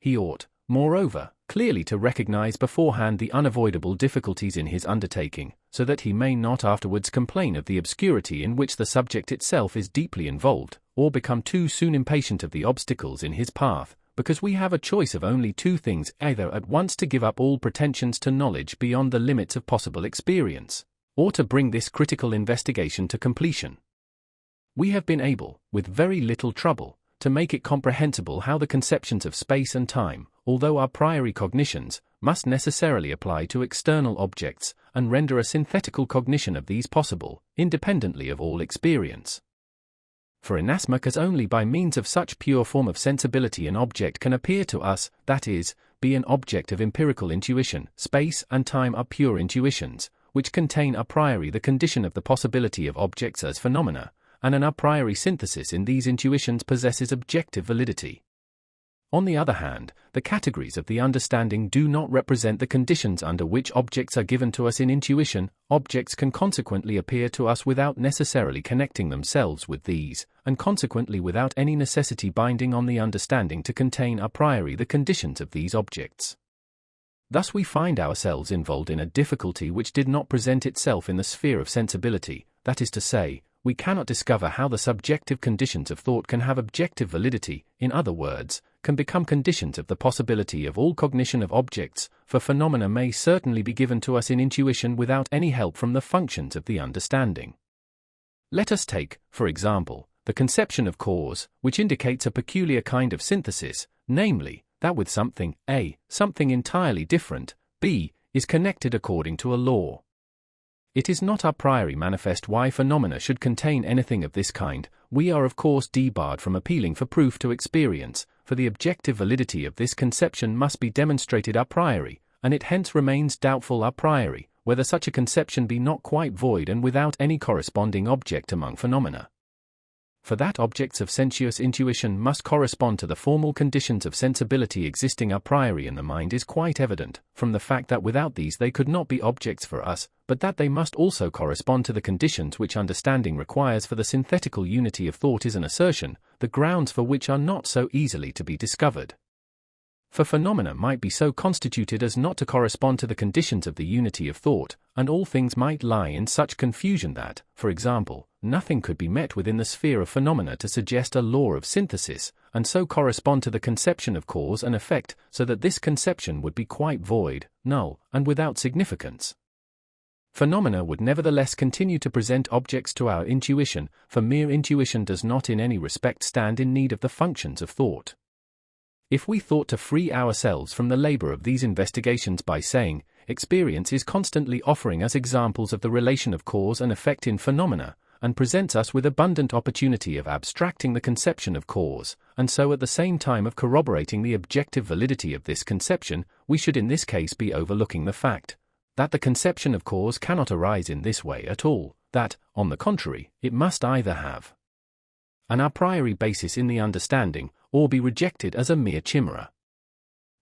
He ought, moreover, clearly to recognize beforehand the unavoidable difficulties in his undertaking, so that he may not afterwards complain of the obscurity in which the subject itself is deeply involved, or become too soon impatient of the obstacles in his path, because we have a choice of only two things: either at once to give up all pretensions to knowledge beyond the limits of possible experience, or to bring this critical investigation to completion. We have been able, with very little trouble, to make it comprehensible how the conceptions of space and time, although a priori cognitions, must necessarily apply to external objects, and render a synthetical cognition of these possible, independently of all experience. For inasmuch as only by means of such pure form of sensibility an object can appear to us, that is, be an object of empirical intuition, space and time are pure intuitions, which contain a priori the condition of the possibility of objects as phenomena, and an a priori synthesis in these intuitions possesses objective validity. On the other hand, the categories of the understanding do not represent the conditions under which objects are given to us in intuition. Objects can consequently appear to us without necessarily connecting themselves with these, and consequently without any necessity binding on the understanding to contain a priori the conditions of these objects. Thus we find ourselves involved in a difficulty which did not present itself in the sphere of sensibility, that is to say, we cannot discover how the subjective conditions of thought can have objective validity, in other words, can become conditions of the possibility of all cognition of objects, for phenomena may certainly be given to us in intuition without any help from the functions of the understanding. Let us take, for example, the conception of cause, which indicates a peculiar kind of synthesis, namely, that with something A, something entirely different, B, is connected according to a law. It is not a priori manifest why phenomena should contain anything of this kind. We are of course debarred from appealing for proof to experience, for the objective validity of this conception must be demonstrated a priori, and it hence remains doubtful a priori, whether such a conception be not quite void and without any corresponding object among phenomena. For that objects of sensuous intuition must correspond to the formal conditions of sensibility existing a priori in the mind is quite evident, from the fact that without these they could not be objects for us, but that they must also correspond to the conditions which understanding requires for the synthetical unity of thought is an assertion, the grounds for which are not so easily to be discovered. For phenomena might be so constituted as not to correspond to the conditions of the unity of thought, and all things might lie in such confusion that, for example, nothing could be met within the sphere of phenomena to suggest a law of synthesis, and so correspond to the conception of cause and effect, so that this conception would be quite void, null, and without significance. Phenomena would nevertheless continue to present objects to our intuition, for mere intuition does not in any respect stand in need of the functions of thought. If we thought to free ourselves from the labor of these investigations by saying, experience is constantly offering us examples of the relation of cause and effect in phenomena, and presents us with abundant opportunity of abstracting the conception of cause, and so at the same time of corroborating the objective validity of this conception, we should in this case be overlooking the fact that the conception of cause cannot arise in this way at all, that, on the contrary, it must either have an a priori basis in the understanding, or be rejected as a mere chimera.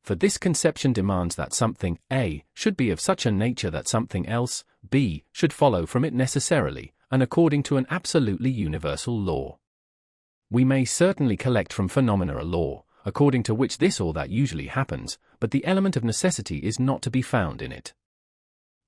For this conception demands that something, A, should be of such a nature that something else, B, should follow from it necessarily, and according to an absolutely universal law. We may certainly collect from phenomena a law, according to which this or that usually happens, but the element of necessity is not to be found in it.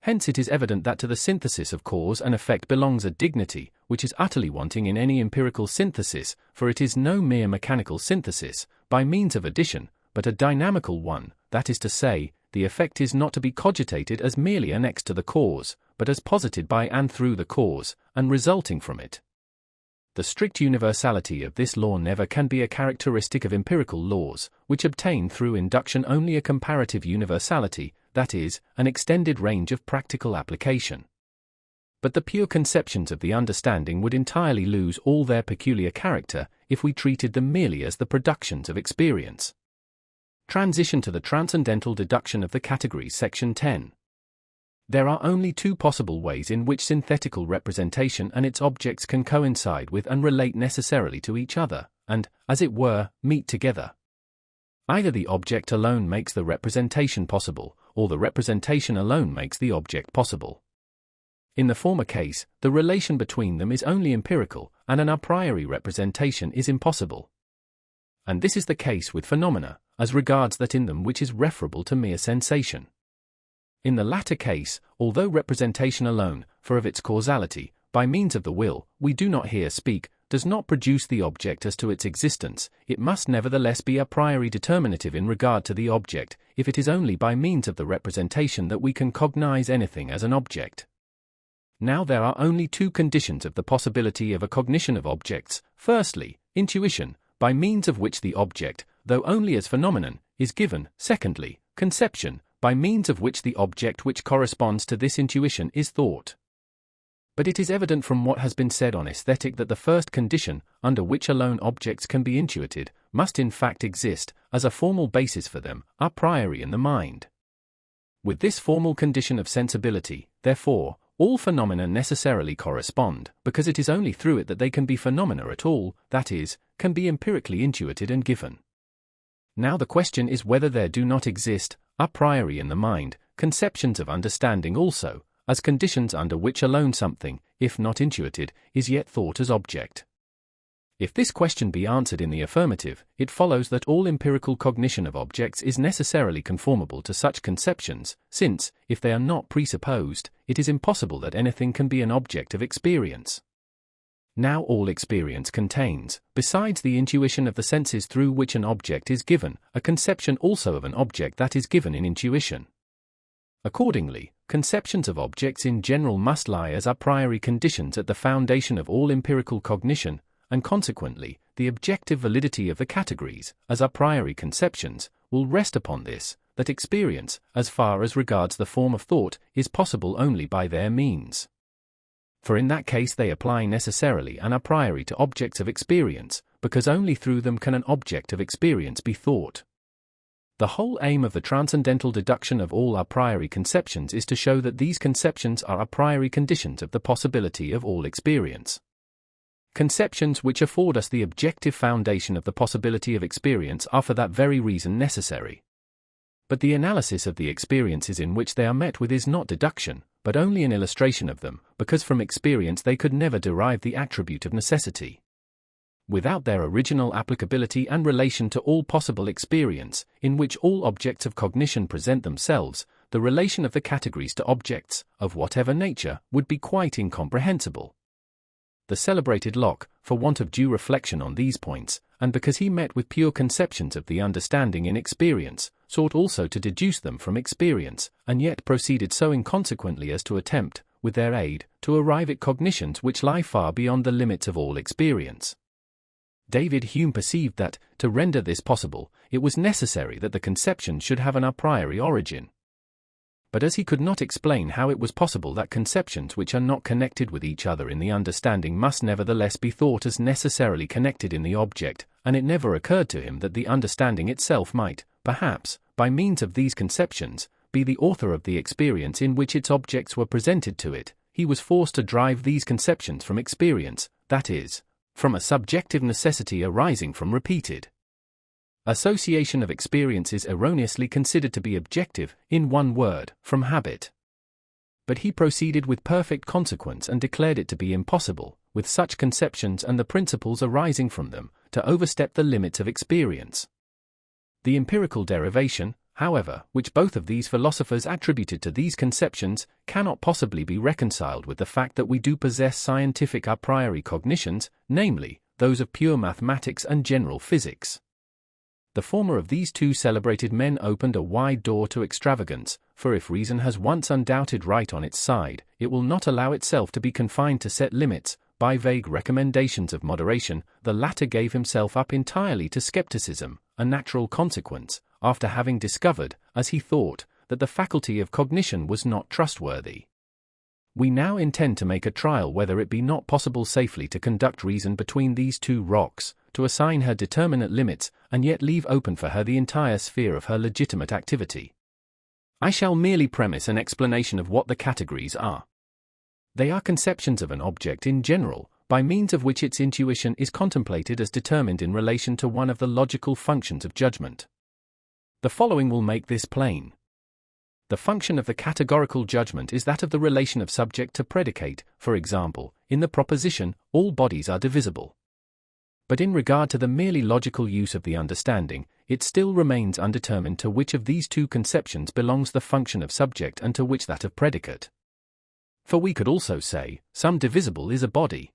Hence it is evident that to the synthesis of cause and effect belongs a dignity, which is utterly wanting in any empirical synthesis, for it is no mere mechanical synthesis, by means of addition, but a dynamical one, that is to say, the effect is not to be cogitated as merely annexed to the cause, but as posited by and through the cause, and resulting from it. The strict universality of this law never can be a characteristic of empirical laws, which obtain through induction only a comparative universality, that is, an extended range of practical application. But the pure conceptions of the understanding would entirely lose all their peculiar character if we treated them merely as the productions of experience. Transition to the transcendental deduction of the categories. Section 10. There are only two possible ways in which synthetical representation and its objects can coincide with and relate necessarily to each other, and, as it were, meet together. Either the object alone makes the representation possible, or the representation alone makes the object possible. In the former case, the relation between them is only empirical, and an a priori representation is impossible. And this is the case with phenomena, as regards that in them which is referable to mere sensation. In the latter case, although representation alone, for of its causality, by means of the will, we do not here speak, does not produce the object as to its existence, it must nevertheless be a priori determinative in regard to the object, if it is only by means of the representation that we can cognize anything as an object. Now there are only two conditions of the possibility of a cognition of objects. Firstly, intuition, by means of which the object, though only as phenomenon, is given. Secondly, conception, by means of which the object which corresponds to this intuition is thought. But it is evident from what has been said on aesthetic that the first condition, under which alone objects can be intuited, must in fact exist, as a formal basis for them, a priori in the mind. With this formal condition of sensibility, therefore, all phenomena necessarily correspond, because it is only through it that they can be phenomena at all, that is, can be empirically intuited and given. Now the question is whether there do not exist, a priori in the mind, conceptions of understanding also, as conditions under which alone something, if not intuited, is yet thought as object. If this question be answered in the affirmative, it follows that all empirical cognition of objects is necessarily conformable to such conceptions, since, if they are not presupposed, it is impossible that anything can be an object of experience. Now all experience contains, besides the intuition of the senses through which an object is given, a conception also of an object that is given in intuition. Accordingly, conceptions of objects in general must lie as a priori conditions at the foundation of all empirical cognition, and consequently, the objective validity of the categories, as a priori conceptions, will rest upon this, that experience, as far as regards the form of thought, is possible only by their means. For in that case they apply necessarily and a priori to objects of experience, because only through them can an object of experience be thought. The whole aim of the transcendental deduction of all a priori conceptions is to show that these conceptions are a priori conditions of the possibility of all experience. Conceptions which afford us the objective foundation of the possibility of experience are for that very reason necessary. But the analysis of the experiences in which they are met with is not deduction, but only an illustration of them, because from experience they could never derive the attribute of necessity. Without their original applicability and relation to all possible experience, in which all objects of cognition present themselves, the relation of the categories to objects, of whatever nature, would be quite incomprehensible. The celebrated Locke, for want of due reflection on these points, and because he met with pure conceptions of the understanding in experience, sought also to deduce them from experience, and yet proceeded so inconsequently as to attempt, with their aid, to arrive at cognitions which lie far beyond the limits of all experience. David Hume perceived that, to render this possible, it was necessary that the conception should have an a priori origin. But as he could not explain how it was possible that conceptions which are not connected with each other in the understanding must nevertheless be thought as necessarily connected in the object, and it never occurred to him that the understanding itself might, perhaps, by means of these conceptions, be the author of the experience in which its objects were presented to it, he was forced to drive these conceptions from experience, that is, from a subjective necessity arising from repeated association of experiences erroneously considered to be objective, in one word, from habit. But he proceeded with perfect consequence and declared it to be impossible, with such conceptions and the principles arising from them, to overstep the limits of experience. The empirical derivation, however, which both of these philosophers attributed to these conceptions, cannot possibly be reconciled with the fact that we do possess scientific a priori cognitions, namely, those of pure mathematics and general physics. The former of these two celebrated men opened a wide door to extravagance, for if reason has once undoubted right on its side, it will not allow itself to be confined to set limits, by vague recommendations of moderation. The latter gave himself up entirely to skepticism, a natural consequence, after having discovered, as he thought, that the faculty of cognition was not trustworthy. We now intend to make a trial whether it be not possible safely to conduct reason between these two rocks, to assign her determinate limits, and yet leave open for her the entire sphere of her legitimate activity. I shall merely premise an explanation of what the categories are. They are conceptions of an object in general, by means of which its intuition is contemplated as determined in relation to one of the logical functions of judgment. The following will make this plain. The function of the categorical judgment is that of the relation of subject to predicate, for example, in the proposition, all bodies are divisible. But in regard to the merely logical use of the understanding, it still remains undetermined to which of these two conceptions belongs the function of subject and to which that of predicate. For we could also say, some divisible is a body.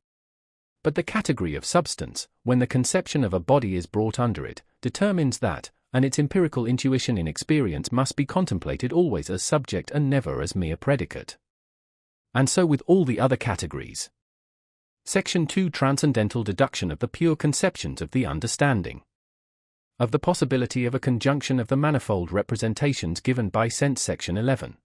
But the category of substance, when the conception of a body is brought under it, determines that, and its empirical intuition in experience must be contemplated always as subject and never as mere predicate. And so with all the other categories. Section 2 Transcendental deduction of the pure conceptions of the understanding. of the possibility of a conjunction of the manifold representations given by sense section 11.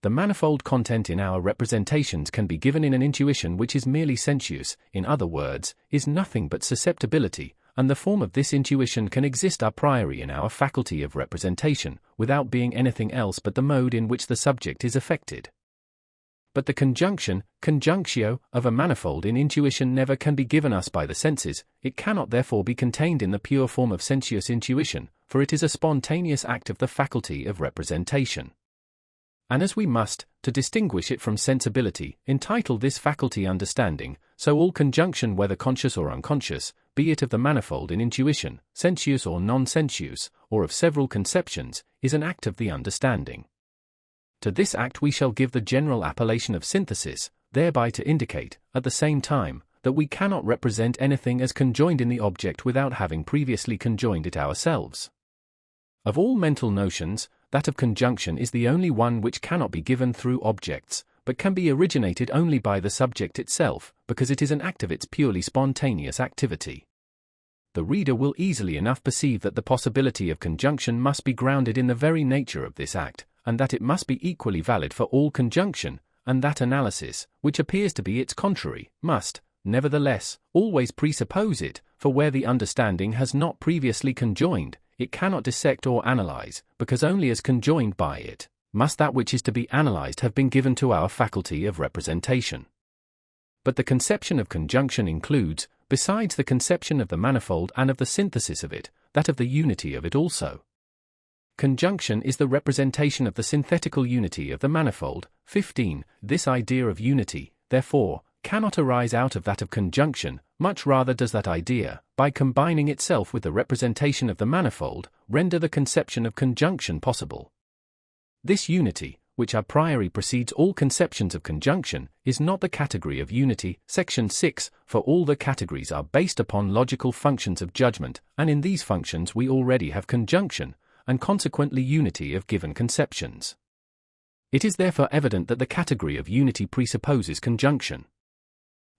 The manifold content in our representations can be given in an intuition which is merely sensuous, in other words, is nothing but susceptibility, and the form of this intuition can exist a priori in our faculty of representation, without being anything else but the mode in which the subject is affected. But the conjunctio, of a manifold in intuition never can be given us by the senses. It cannot therefore be contained in the pure form of sensuous intuition, for it is a spontaneous act of the faculty of representation. And as we must, to distinguish it from sensibility, entitle this faculty understanding, so all conjunction, whether conscious or unconscious, be it of the manifold in intuition, sensuous or non-sensuous, or of several conceptions, is an act of the understanding. To this act we shall give the general appellation of synthesis, thereby to indicate, at the same time, that we cannot represent anything as conjoined in the object without having previously conjoined it ourselves. Of all mental notions, that of conjunction is the only one which cannot be given through objects, but can be originated only by the subject itself, because it is an act of its purely spontaneous activity. The reader will easily enough perceive that the possibility of conjunction must be grounded in the very nature of this act, and that it must be equally valid for all conjunction, and that analysis, which appears to be its contrary, must, nevertheless, always presuppose it, for where the understanding has not previously conjoined, it cannot dissect or analyze, because only as conjoined by it must that which is to be analyzed have been given to our faculty of representation. But the conception of conjunction includes, besides the conception of the manifold and of the synthesis of it, that of the unity of it also. Conjunction is the representation of the synthetical unity of the manifold. 15. This idea of unity, therefore, cannot arise out of that of conjunction, much rather does that idea, by combining itself with the representation of the manifold, render the conception of conjunction possible. This unity, which a priori precedes all conceptions of conjunction, is not the category of unity, section 6, for all the categories are based upon logical functions of judgment, and in these functions we already have conjunction, and consequently unity of given conceptions. It is therefore evident that the category of unity presupposes conjunction.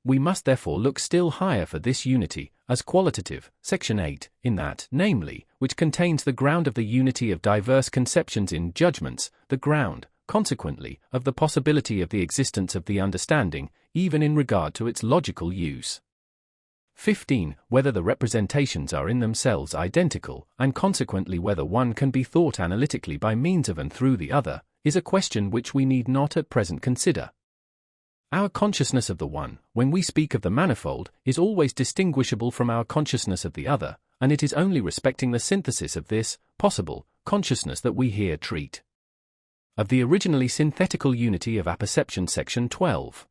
We must therefore look still higher for this unity, as qualitative, section 8, in that, namely, which contains the ground of the unity of diverse conceptions in judgments, the ground, consequently, of the possibility of the existence of the understanding, even in regard to its logical use. 15. Whether the representations are in themselves identical, and consequently whether one can be thought analytically by means of and through the other, is a question which we need not at present consider. Our consciousness of the one, when we speak of the manifold, is always distinguishable from our consciousness of the other, and it is only respecting the synthesis of this, possible, consciousness that we here treat. Of the originally synthetical unity of apperception, section 12.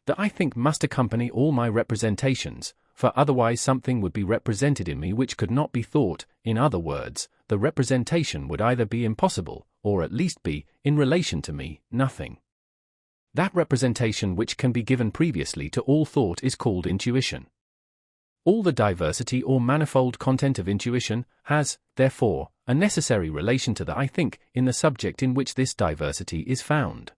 That I think must accompany all my representations, for otherwise something would be represented in me which could not be thought. In other words, the representation would either be impossible, or at least be, in relation to me, nothing. That representation which can be given previously to all thought is called intuition. All the diversity or manifold content of intuition has, therefore, a necessary relation to the I think in the subject in which this diversity is found.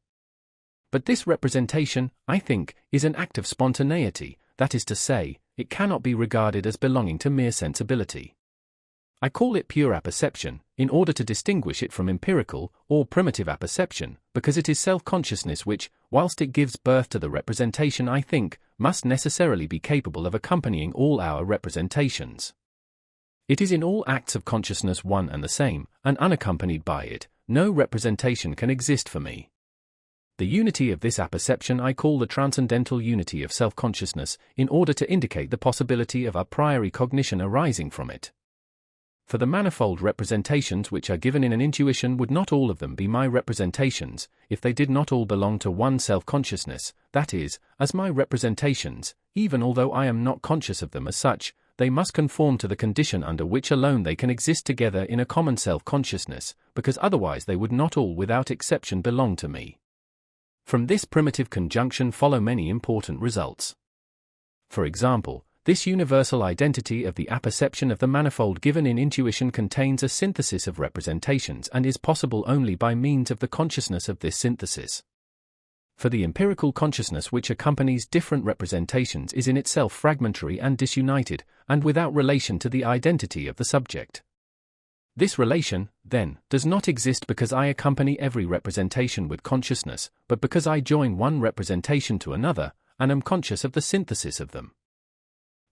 But this representation, I think, is an act of spontaneity, that is to say, it cannot be regarded as belonging to mere sensibility. I call it pure apperception, in order to distinguish it from empirical, or primitive apperception, because it is self-consciousness which, whilst it gives birth to the representation I think, must necessarily be capable of accompanying all our representations. It is in all acts of consciousness one and the same, and unaccompanied by it, no representation can exist for me. The unity of this apperception I call the transcendental unity of self-consciousness, in order to indicate the possibility of a priori cognition arising from it. For the manifold representations which are given in an intuition would not all of them be my representations, if they did not all belong to one self-consciousness, that is, as my representations, even although I am not conscious of them as such, they must conform to the condition under which alone they can exist together in a common self-consciousness, because otherwise they would not all without exception belong to me. From this primitive conjunction follow many important results. For example, this universal identity of the apperception of the manifold given in intuition contains a synthesis of representations and is possible only by means of the consciousness of this synthesis. for the empirical consciousness which accompanies different representations is in itself fragmentary and disunited, and without relation to the identity of the subject. This relation, then, does not exist because I accompany every representation with consciousness, but because I join one representation to another, and am conscious of the synthesis of them.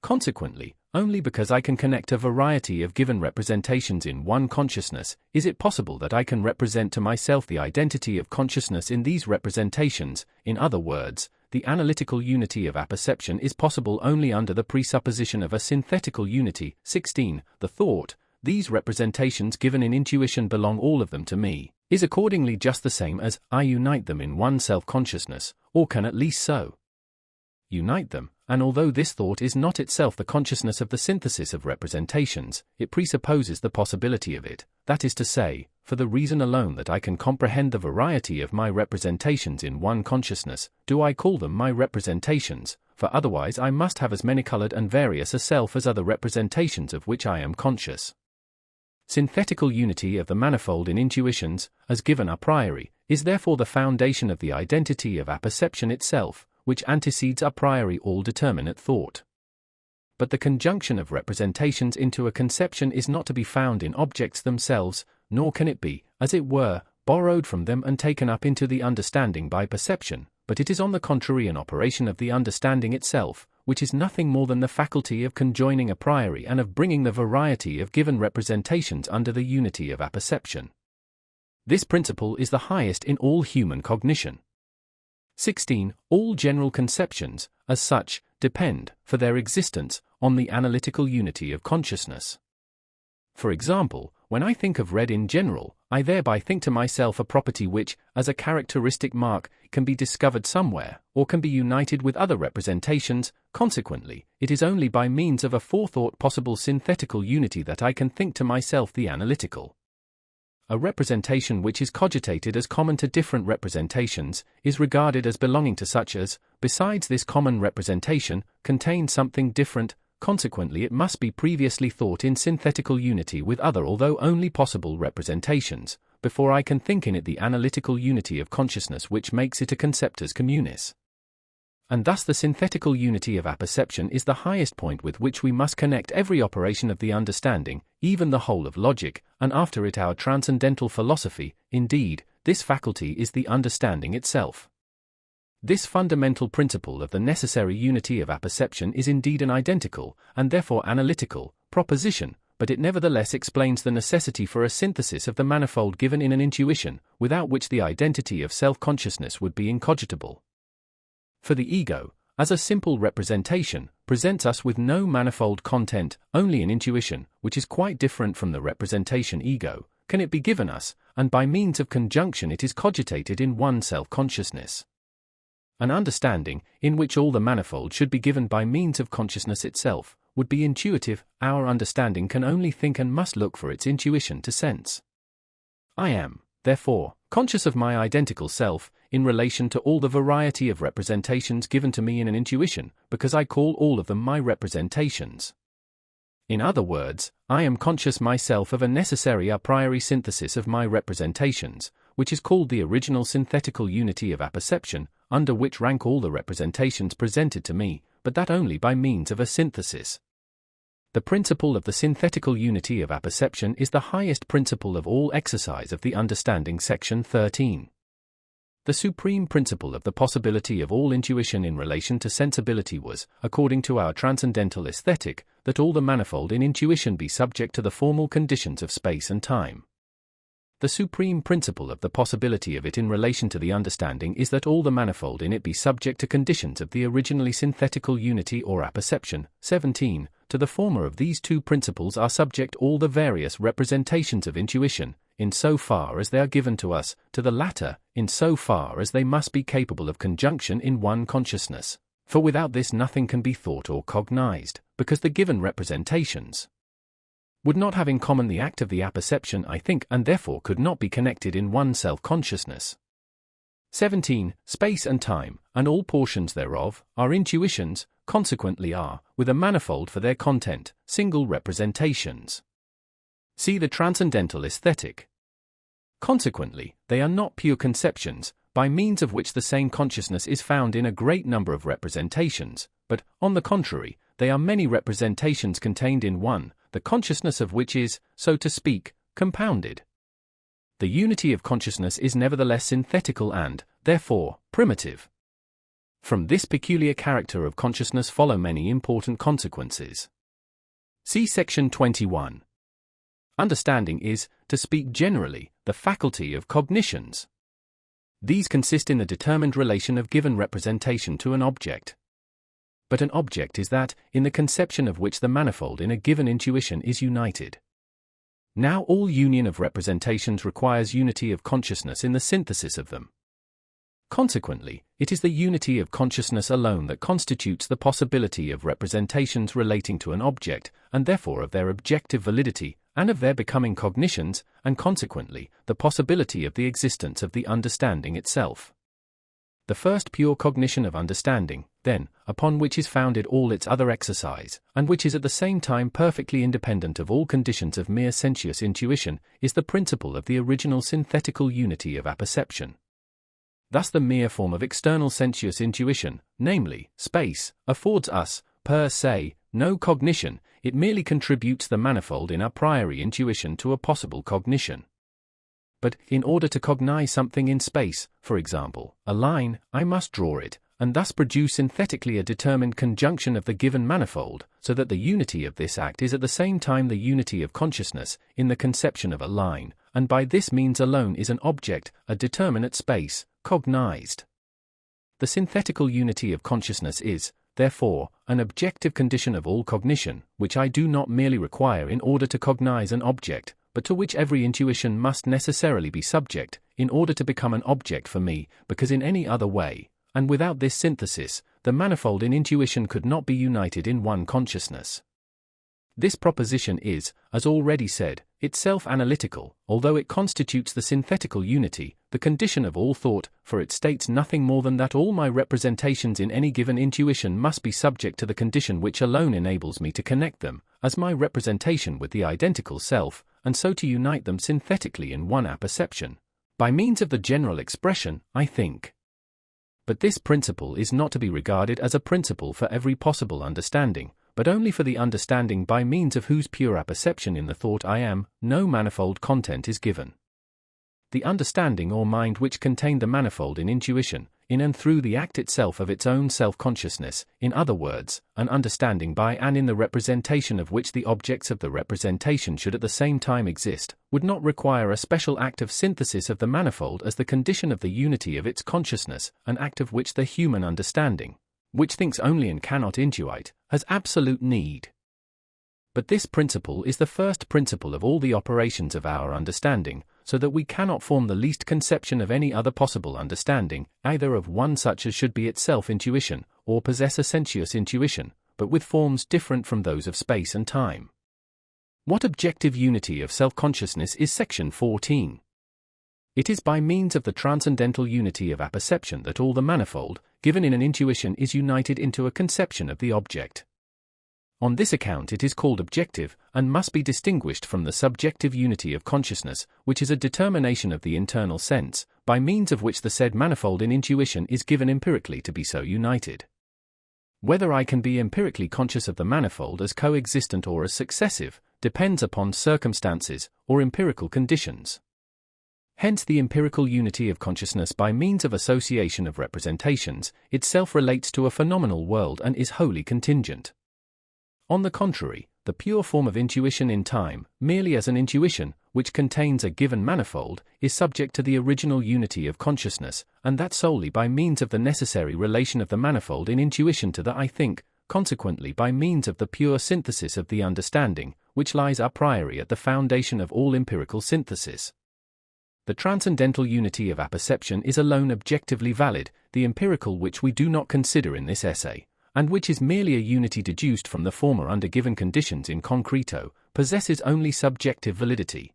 Consequently, only because I can connect a variety of given representations in one consciousness, is it possible that I can represent to myself the identity of consciousness in these representations. In other words, the analytical unity of apperception is possible only under the presupposition of a synthetical unity. 16. The thought, these representations given in intuition belong all of them to me, is accordingly just the same as I unite them in one self-consciousness, or can at least so unite them, and although this thought is not itself the consciousness of the synthesis of representations, it presupposes the possibility of it, that is to say, for the reason alone that I can comprehend the variety of my representations in one consciousness, do I call them my representations, for otherwise I must have as many-colored and various a self as other representations of which I am conscious. Synthetical unity of the manifold in intuitions, as given a priori, is therefore the foundation of the identity of apperception itself, which antecedes a priori all determinate thought. But the conjunction of representations into a conception is not to be found in objects themselves, nor can it be, as it were, borrowed from them and taken up into the understanding by perception, but it is on the contrary an operation of the understanding itself, which is nothing more than the faculty of conjoining a priori and of bringing the variety of given representations under the unity of apperception. This principle is the highest in all human cognition. 16. All general conceptions, as such, depend, for their existence, on the analytical unity of consciousness. For example, when I think of red in general, I thereby think to myself a property which, as a characteristic mark, can be discovered somewhere, or can be united with other representations. Consequently, it is only by means of a forethought possible synthetical unity that I can think to myself the analytical. A representation which is cogitated as common to different representations is regarded as belonging to such as, besides this common representation, contains something different. Consequently it must be previously thought in synthetical unity with other although only possible representations, before I can think in it the analytical unity of consciousness which makes it a conceptus communis. And thus the synthetical unity of apperception is the highest point with which we must connect every operation of the understanding, even the whole of logic, and after it our transcendental philosophy. Indeed, this faculty is the understanding itself. This fundamental principle of the necessary unity of apperception is indeed an identical, and therefore analytical, proposition, but it nevertheless explains the necessity for a synthesis of the manifold given in an intuition, without which the identity of self-consciousness would be incogitable. For the ego, as a simple representation, presents us with no manifold content, only an intuition, which is quite different from the representation ego, can it be given us, and by means of conjunction it is cogitated in one self-consciousness. An understanding, in which all the manifold should be given by means of consciousness itself, would be intuitive. Our understanding can only think and must look for its intuition to sense. I am, therefore, conscious of my identical self, in relation to all the variety of representations given to me in an intuition, because I call all of them my representations. In other words, I am conscious myself of a necessary a priori synthesis of my representations, which is called the original synthetical unity of apperception, under which rank all the representations presented to me, but that only by means of a synthesis. The principle of the synthetical unity of apperception is the highest principle of all exercise of the understanding. Section 13. The supreme principle of the possibility of all intuition in relation to sensibility was, according to our transcendental aesthetic, that all the manifold in intuition be subject to the formal conditions of space and time. The supreme principle of the possibility of it in relation to the understanding is that all the manifold in it be subject to conditions of the originally synthetical unity or apperception. 17. To the former of these two principles are subject all the various representations of intuition, in so far as they are given to us, to the latter, in so far as they must be capable of conjunction in one consciousness, for without this nothing can be thought or cognized, because the given representations would not have in common the act of the apperception I think and therefore could not be connected in one self-consciousness. 17. Space and time, and all portions thereof, are intuitions, consequently are, with a manifold for their content, single representations. See the Transcendental Aesthetic. Consequently, they are not pure conceptions, by means of which the same consciousness is found in a great number of representations, but, on the contrary, they are many representations contained in one, the consciousness of which is, so to speak, compounded. The unity of consciousness is nevertheless synthetical and, therefore, primitive. From this peculiar character of consciousness follow many important consequences. See section 21. Understanding is, to speak generally, the faculty of cognitions. These consist in the determined relation of given representation to an object. But an object is that, in the conception of which the manifold in a given intuition is united. Now all union of representations requires unity of consciousness in the synthesis of them. Consequently, it is the unity of consciousness alone that constitutes the possibility of representations relating to an object, and therefore of their objective validity, and of their becoming cognitions, and consequently, the possibility of the existence of the understanding itself. The first pure cognition of understanding, then, upon which is founded all its other exercise, and which is at the same time perfectly independent of all conditions of mere sensuous intuition, is the principle of the original synthetical unity of apperception. Thus the mere form of external sensuous intuition, namely, space, affords us, per se, no cognition, it merely contributes the manifold in a priori intuition to a possible cognition. But, in order to cognize something in space, for example, a line, I must draw it, and thus produce synthetically a determined conjunction of the given manifold, so that the unity of this act is at the same time the unity of consciousness, in the conception of a line, and by this means alone is an object, a determinate space, cognized. The synthetical unity of consciousness is, therefore, an objective condition of all cognition, which I do not merely require in order to cognize an object, but to which every intuition must necessarily be subject, in order to become an object for me, because in any other way, and without this synthesis, the manifold in intuition could not be united in one consciousness. This proposition is, as already said, itself analytical, although it constitutes the synthetical unity, the condition of all thought, for it states nothing more than that all my representations in any given intuition must be subject to the condition which alone enables me to connect them, as my representation with the identical self, and so to unite them synthetically in one apperception, by means of the general expression, I think. But this principle is not to be regarded as a principle for every possible understanding, but only for the understanding by means of whose pure apperception in the thought I am, no manifold content is given. The understanding or mind which contained the manifold in intuition, in and through the act itself of its own self-consciousness, in other words, an understanding by and in the representation of which the objects of the representation should at the same time exist, would not require a special act of synthesis of the manifold as the condition of the unity of its consciousness, an act of which the human understanding, which thinks only and cannot intuite, has absolute need. But this principle is the first principle of all the operations of our understanding, so that we cannot form the least conception of any other possible understanding, either of one such as should be itself intuition, or possess a sensuous intuition, but with forms different from those of space and time. What objective unity of self-consciousness is section 14? It is by means of the transcendental unity of apperception that all the manifold, given in an intuition, is united into a conception of the object. On this account it is called objective, and must be distinguished from the subjective unity of consciousness, which is a determination of the internal sense, by means of which the said manifold in intuition is given empirically to be so united. Whether I can be empirically conscious of the manifold as coexistent or as successive, depends upon circumstances, or empirical conditions. Hence the empirical unity of consciousness by means of association of representations, itself relates to a phenomenal world and is wholly contingent. On the contrary, the pure form of intuition in time, merely as an intuition, which contains a given manifold, is subject to the original unity of consciousness, and that solely by means of the necessary relation of the manifold in intuition to the I think, consequently by means of the pure synthesis of the understanding, which lies a priori at the foundation of all empirical synthesis. The transcendental unity of apperception is alone objectively valid, the empirical which we do not consider in this essay, and which is merely a unity deduced from the former under given conditions in concreto, possesses only subjective validity.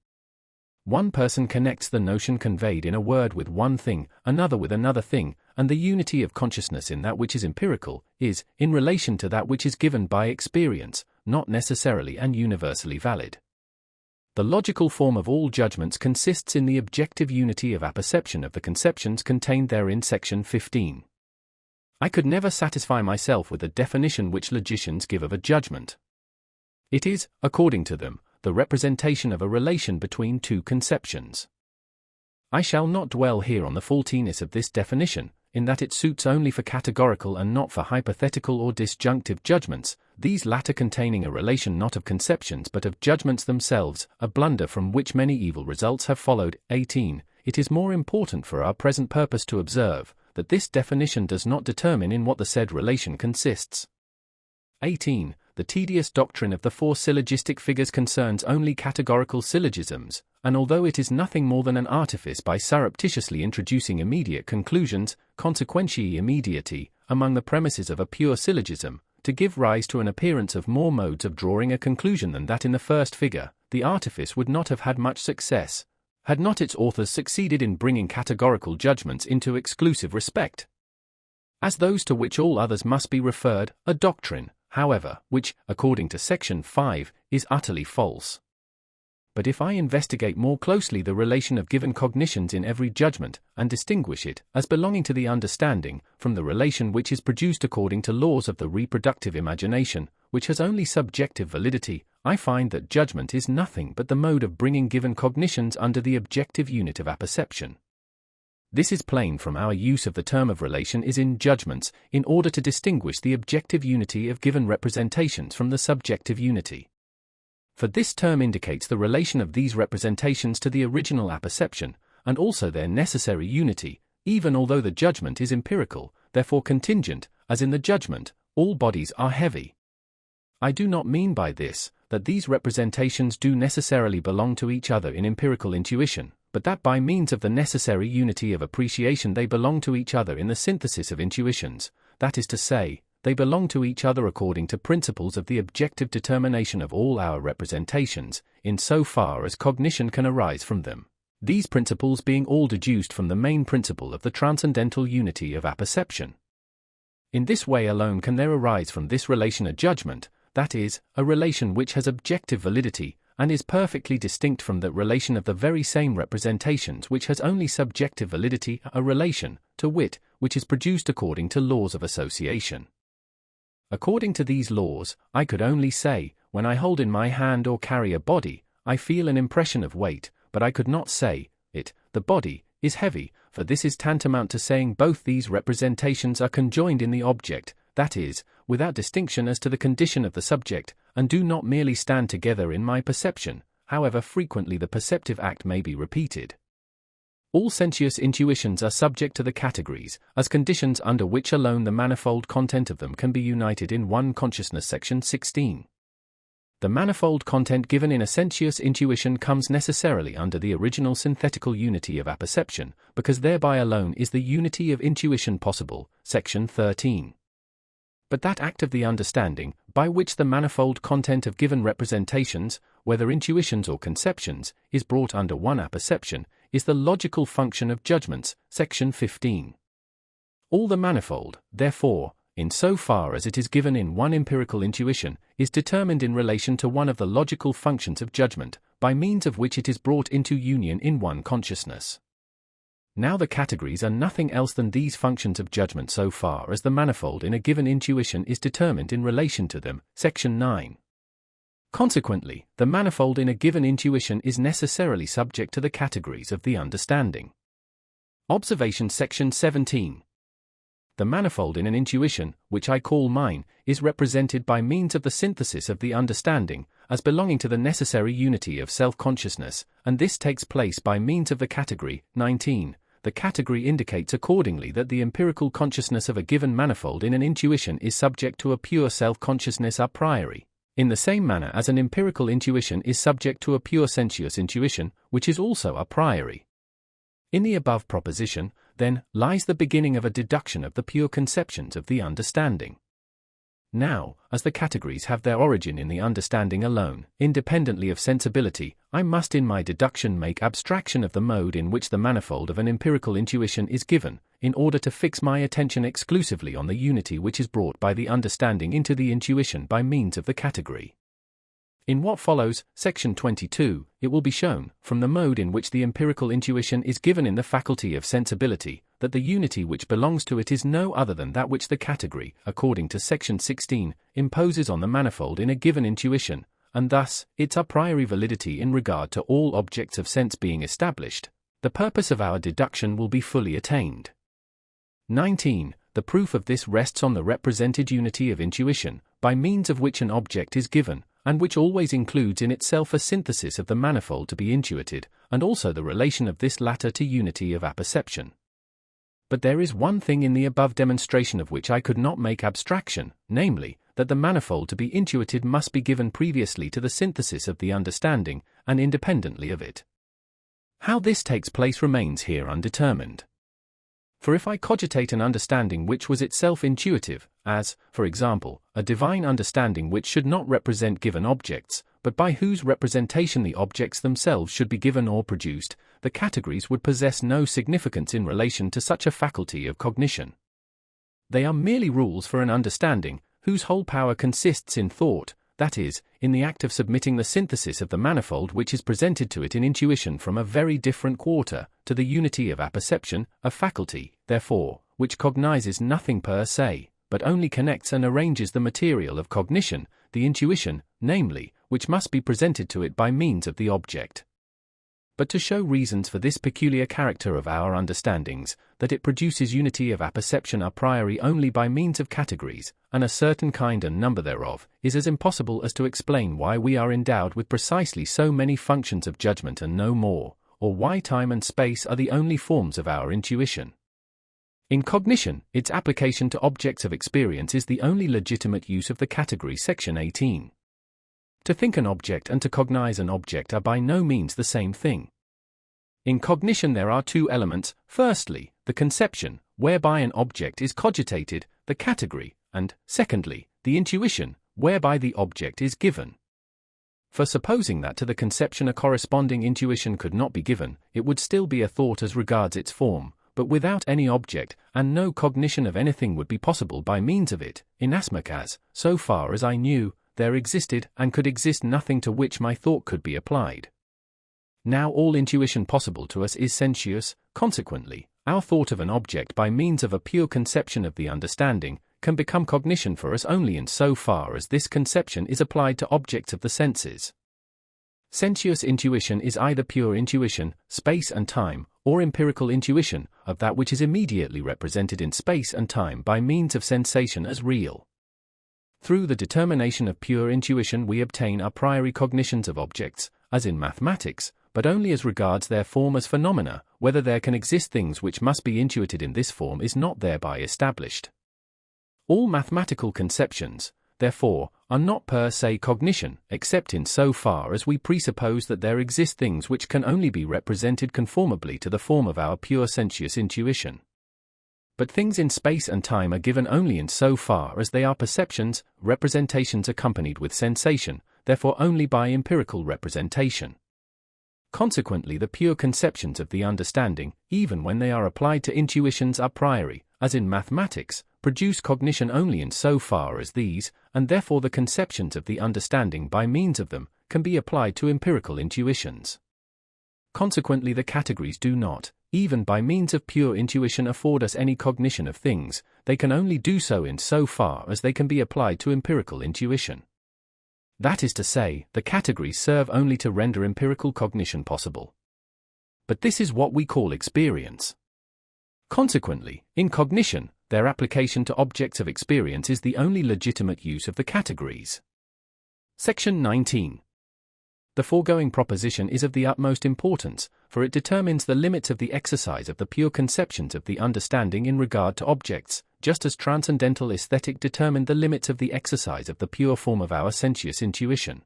One person connects the notion conveyed in a word with one thing, another with another thing, and the unity of consciousness in that which is empirical, is, in relation to that which is given by experience, not necessarily and universally valid. The logical form of all judgments consists in the objective unity of apperception of the conceptions contained therein. Section 15. I could never satisfy myself with the definition which logicians give of a judgment. It is, according to them, the representation of a relation between two conceptions. I shall not dwell here on the faultiness of this definition, in that it suits only for categorical and not for hypothetical or disjunctive judgments, these latter containing a relation not of conceptions but of judgments themselves, a blunder from which many evil results have followed. 18. It is more important for our present purpose to observe that this definition does not determine in what the said relation consists. 18. The tedious doctrine of the four syllogistic figures concerns only categorical syllogisms, and although it is nothing more than an artifice by surreptitiously introducing immediate conclusions, consequentiae immediati, among the premises of a pure syllogism, to give rise to an appearance of more modes of drawing a conclusion than that in the first figure, the artifice would not have had much success, had not its authors succeeded in bringing categorical judgments into exclusive respect, as those to which all others must be referred, a doctrine, however, which, according to section 5, is utterly false. But if I investigate more closely the relation of given cognitions in every judgment, and distinguish it, as belonging to the understanding, from the relation which is produced according to laws of the reproductive imagination, which has only subjective validity, I find that judgment is nothing but the mode of bringing given cognitions under the objective unit of apperception. This is plain from our use of the term of relation is in judgments, in order to distinguish the objective unity of given representations from the subjective unity. For this term indicates the relation of these representations to the original apperception, and also their necessary unity, even although the judgment is empirical, therefore contingent, as in the judgment, all bodies are heavy. I do not mean by this, that these representations do necessarily belong to each other in empirical intuition, but that by means of the necessary unity of appreciation they belong to each other in the synthesis of intuitions, that is to say, they belong to each other according to principles of the objective determination of all our representations, in so far as cognition can arise from them, these principles being all deduced from the main principle of the transcendental unity of apperception. In this way alone can there arise from this relation a judgment, that is, a relation which has objective validity, and is perfectly distinct from that relation of the very same representations which has only subjective validity, a relation, to wit, which is produced according to laws of association. According to these laws, I could only say, when I hold in my hand or carry a body, I feel an impression of weight, but I could not say, the body, is heavy, for this is tantamount to saying both these representations are conjoined in the object, that is, without distinction as to the condition of the subject, and do not merely stand together in my perception, however frequently the perceptive act may be repeated. All sensuous intuitions are subject to the categories, as conditions under which alone the manifold content of them can be united in one consciousness. Section 16. The manifold content given in a sensuous intuition comes necessarily under the original synthetical unity of apperception, because thereby alone is the unity of intuition possible. Section 13. But that act of the understanding, by which the manifold content of given representations, whether intuitions or conceptions, is brought under one apperception, is the logical function of judgments. Section 15. All the manifold, therefore, in so far as it is given in one empirical intuition, is determined in relation to one of the logical functions of judgment, by means of which it is brought into union in one consciousness. Now the categories are nothing else than these functions of judgment so far as the manifold in a given intuition is determined in relation to them. Section 9. Consequently, the manifold in a given intuition is necessarily subject to the categories of the understanding. Observation. Section 17. The manifold in an intuition, which I call mine, is represented by means of the synthesis of the understanding, as belonging to the necessary unity of self-consciousness, and this takes place by means of the category. 19. The category indicates accordingly that the empirical consciousness of a given manifold in an intuition is subject to a pure self-consciousness a priori, in the same manner as an empirical intuition is subject to a pure sensuous intuition, which is also a priori. In the above proposition, then, lies the beginning of a deduction of the pure conceptions of the understanding. Now, as the categories have their origin in the understanding alone, independently of sensibility, I must in my deduction make abstraction of the mode in which the manifold of an empirical intuition is given, in order to fix my attention exclusively on the unity which is brought by the understanding into the intuition by means of the category. In what follows, section 22, it will be shown, from the mode in which the empirical intuition is given in the faculty of sensibility, that the unity which belongs to it is no other than that which the category, according to section 16, imposes on the manifold in a given intuition, and thus, its a priori validity in regard to all objects of sense being established, the purpose of our deduction will be fully attained. 19. The proof of this rests on the represented unity of intuition, by means of which an object is given, and which always includes in itself a synthesis of the manifold to be intuited, and also the relation of this latter to unity of apperception. But there is one thing in the above demonstration of which I could not make abstraction, namely, that the manifold to be intuited must be given previously to the synthesis of the understanding, and independently of it. How this takes place remains here undetermined. For if I cogitate an understanding which was itself intuitive, as, for example, a divine understanding which should not represent given objects, but by whose representation the objects themselves should be given or produced, the categories would possess no significance in relation to such a faculty of cognition. They are merely rules for an understanding, whose whole power consists in thought, that is, in the act of submitting the synthesis of the manifold which is presented to it in intuition from a very different quarter, to the unity of apperception, a faculty, therefore, which cognizes nothing per se, but only connects and arranges the material of cognition, the intuition, namely, which must be presented to it by means of the object. But to show reasons for this peculiar character of our understandings, that it produces unity of apperception a priori only by means of categories, and a certain kind and number thereof, is as impossible as to explain why we are endowed with precisely so many functions of judgment and no more, or why time and space are the only forms of our intuition. In cognition, its application to objects of experience is the only legitimate use of the category section 18. To think an object and to cognize an object are by no means the same thing. In cognition there are two elements, firstly, the conception, whereby an object is cogitated, the category, and, secondly, the intuition, whereby the object is given. For supposing that to the conception a corresponding intuition could not be given, it would still be a thought as regards its form, but without any object, and no cognition of anything would be possible by means of it, inasmuch as, so far as I knew, there existed and could exist nothing to which my thought could be applied. Now all intuition possible to us is sensuous, consequently, our thought of an object by means of a pure conception of the understanding, can become cognition for us only in so far as this conception is applied to objects of the senses. Sensuous intuition is either pure intuition, space and time, or empirical intuition, of that which is immediately represented in space and time by means of sensation as real. Through the determination of pure intuition we obtain a priori cognitions of objects, as in mathematics, but only as regards their form as phenomena. Whether there can exist things which must be intuited in this form is not thereby established. All mathematical conceptions, therefore, are not per se cognition, except in so far as we presuppose that there exist things which can only be represented conformably to the form of our pure sensuous intuition. But things in space and time are given only in so far as they are perceptions, representations accompanied with sensation, therefore only by empirical representation. Consequently the pure conceptions of the understanding, even when they are applied to intuitions a priori, as in mathematics, produce cognition only in so far as these, and therefore the conceptions of the understanding by means of them, can be applied to empirical intuitions. Consequently the categories do not, even by means of pure intuition, afford us any cognition of things. They can only do so in so far as they can be applied to empirical intuition. That is to say, the categories serve only to render empirical cognition possible. But this is what we call experience. Consequently, in cognition, their application to objects of experience is the only legitimate use of the categories. Section 19. The foregoing proposition is of the utmost importance, for it determines the limits of the exercise of the pure conceptions of the understanding in regard to objects, just as transcendental aesthetic determined the limits of the exercise of the pure form of our sensuous intuition.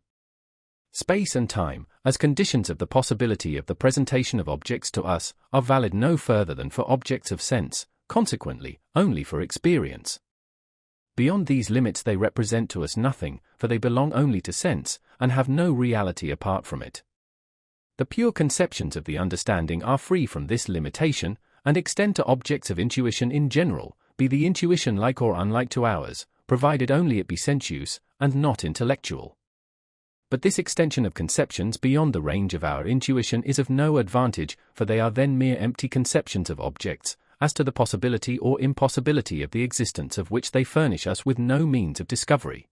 Space and time, as conditions of the possibility of the presentation of objects to us, are valid no further than for objects of sense, consequently, only for experience. Beyond these limits they represent to us nothing, for they belong only to sense, and have no reality apart from it. The pure conceptions of the understanding are free from this limitation, and extend to objects of intuition in general, be the intuition like or unlike to ours, provided only it be sensuous, and not intellectual. But this extension of conceptions beyond the range of our intuition is of no advantage, for they are then mere empty conceptions of objects, as to the possibility or impossibility of the existence of which they furnish us with no means of discovery.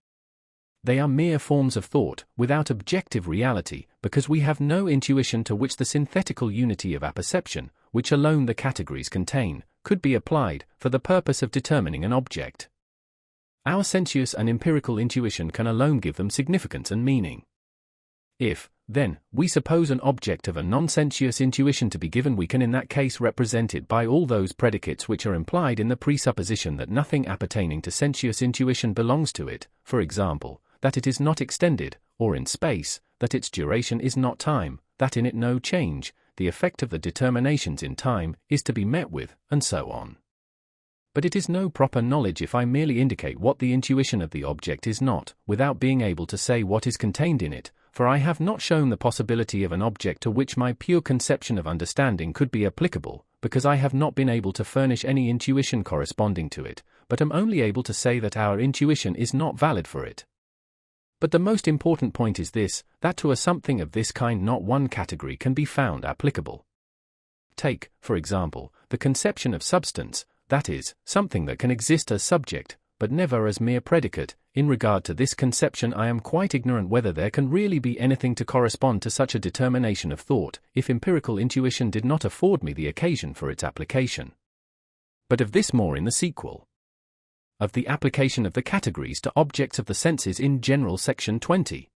They are mere forms of thought, without objective reality, because we have no intuition to which the synthetical unity of apperception, which alone the categories contain, could be applied, for the purpose of determining an object. Our sensuous and empirical intuition can alone give them significance and meaning. If, then, we suppose an object of a non-sensuous intuition to be given, we can in that case represent it by all those predicates which are implied in the presupposition that nothing appertaining to sensuous intuition belongs to it, for example, that it is not extended, or in space, that its duration is not time, that in it no change, the effect of the determinations in time, is to be met with, and so on. But it is no proper knowledge if I merely indicate what the intuition of the object is not, without being able to say what is contained in it, for I have not shown the possibility of an object to which my pure conception of understanding could be applicable, because I have not been able to furnish any intuition corresponding to it, but am only able to say that our intuition is not valid for it. But the most important point is this, that to a something of this kind not one category can be found applicable. Take, for example, the conception of substance, that is, something that can exist as subject, but never as mere predicate. In regard to this conception I am quite ignorant whether there can really be anything to correspond to such a determination of thought, if empirical intuition did not afford me the occasion for its application. But of this more in the sequel. Of the application of the categories to objects of the senses in general, section 20.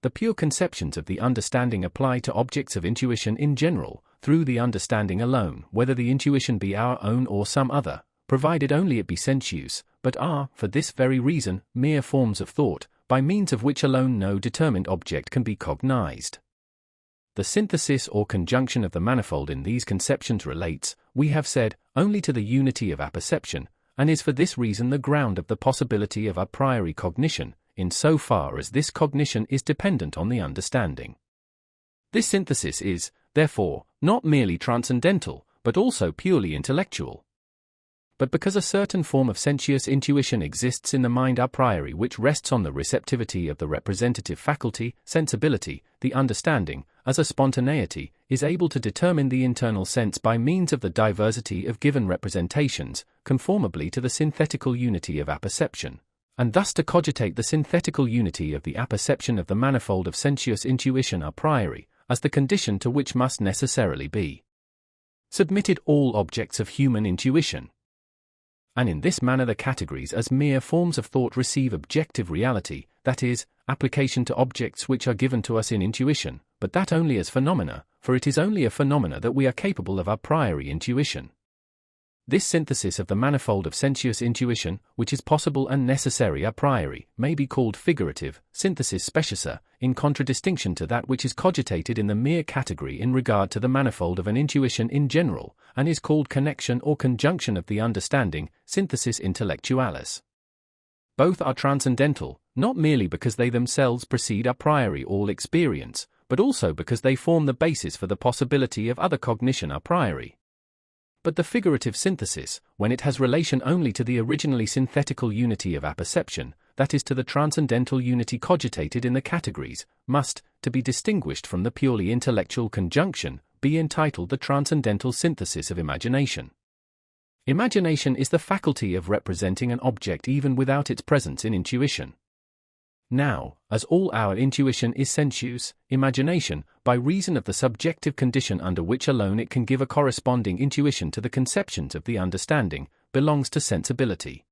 The pure conceptions of the understanding apply to objects of intuition in general, through the understanding alone, whether the intuition be our own or some other, provided only it be sensuous, but are, for this very reason, mere forms of thought, by means of which alone no determined object can be cognized. The synthesis or conjunction of the manifold in these conceptions relates, we have said, only to the unity of apperception, and is for this reason the ground of the possibility of a priori cognition, in so far as this cognition is dependent on the understanding. This synthesis is, therefore, not merely transcendental, but also purely intellectual. But because a certain form of sensuous intuition exists in the mind a priori which rests on the receptivity of the representative faculty, sensibility, the understanding, as a spontaneity, is able to determine the internal sense by means of the diversity of given representations, conformably to the synthetical unity of apperception, and thus to cogitate the synthetical unity of the apperception of the manifold of sensuous intuition a priori, as the condition to which must necessarily be submitted all objects of human intuition. And in this manner the categories as mere forms of thought receive objective reality, that is, application to objects which are given to us in intuition, but that only as phenomena, for it is only a phenomena that we are capable of a priori intuition. This synthesis of the manifold of sensuous intuition, which is possible and necessary a priori, may be called figurative, synthesis speciosa, in contradistinction to that which is cogitated in the mere category in regard to the manifold of an intuition in general, and is called connection or conjunction of the understanding, synthesis intellectualis. Both are transcendental, not merely because they themselves precede a priori all experience, but also because they form the basis for the possibility of other cognition a priori. But the figurative synthesis, when it has relation only to the originally synthetical unity of apperception, that is to the transcendental unity cogitated in the categories, must, to be distinguished from the purely intellectual conjunction, be entitled the transcendental synthesis of imagination. Imagination is the faculty of representing an object even without its presence in intuition. Now, as all our intuition is sensuous, imagination, by reason of the subjective condition under which alone it can give a corresponding intuition to the conceptions of the understanding, belongs to sensibility.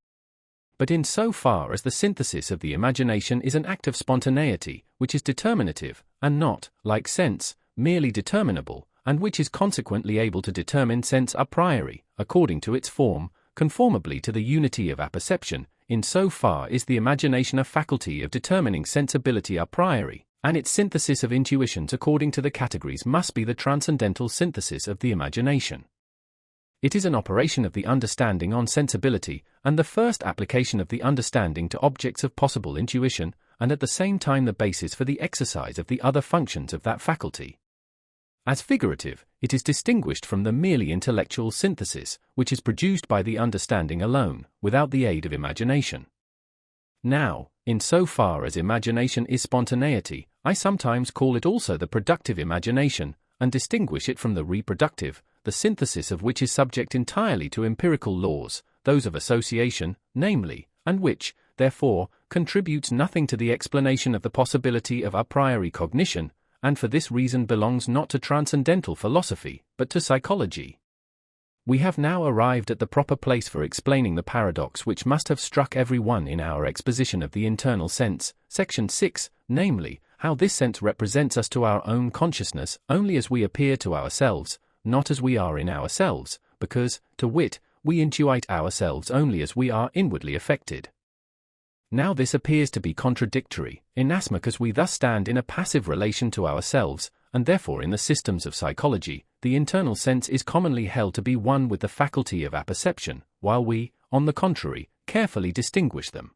But in so far as the synthesis of the imagination is an act of spontaneity, which is determinative, and not, like sense, merely determinable, and which is consequently able to determine sense a priori, according to its form, conformably to the unity of apperception, in so far is the imagination a faculty of determining sensibility a priori, and its synthesis of intuitions according to the categories must be the transcendental synthesis of the imagination. It is an operation of the understanding on sensibility, and the first application of the understanding to objects of possible intuition, and at the same time the basis for the exercise of the other functions of that faculty. As figurative, it is distinguished from the merely intellectual synthesis, which is produced by the understanding alone, without the aid of imagination. Now, in so far as imagination is spontaneity, I sometimes call it also the productive imagination, and distinguish it from the reproductive, the synthesis of which is subject entirely to empirical laws, those of association, namely, and which, therefore, contributes nothing to the explanation of the possibility of a priori cognition, and for this reason belongs not to transcendental philosophy, but to psychology. We have now arrived at the proper place for explaining the paradox which must have struck every one in our exposition of the internal sense, section 6, namely, how this sense represents us to our own consciousness only as we appear to ourselves, not as we are in ourselves, because, to wit, we intuite ourselves only as we are inwardly affected. Now this appears to be contradictory, inasmuch as we thus stand in a passive relation to ourselves, and therefore in the systems of psychology, the internal sense is commonly held to be one with the faculty of apperception, while we, on the contrary, carefully distinguish them.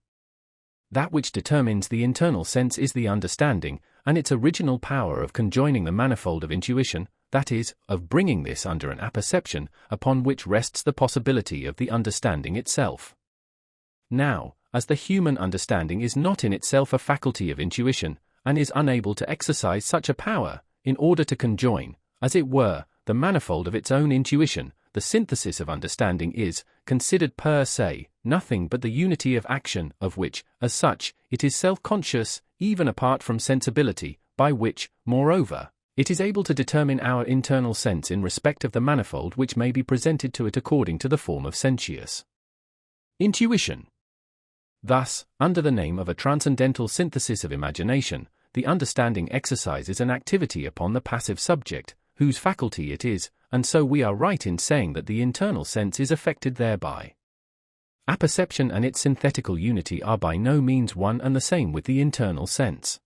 That which determines the internal sense is the understanding, and its original power of conjoining the manifold of intuition, that is, of bringing this under an apperception, upon which rests the possibility of the understanding itself. Now, as the human understanding is not in itself a faculty of intuition, and is unable to exercise such a power, in order to conjoin, as it were, the manifold of its own intuition, the synthesis of understanding is, considered per se, nothing but the unity of action, of which, as such, it is self-conscious, even apart from sensibility, by which, moreover, it is able to determine our internal sense in respect of the manifold which may be presented to it according to the form of sensuous intuition. Thus, under the name of a transcendental synthesis of imagination, the understanding exercises an activity upon the passive subject, whose faculty it is, and so we are right in saying that the internal sense is affected thereby. Apperception and its synthetical unity are by no means one and the same with the internal sense.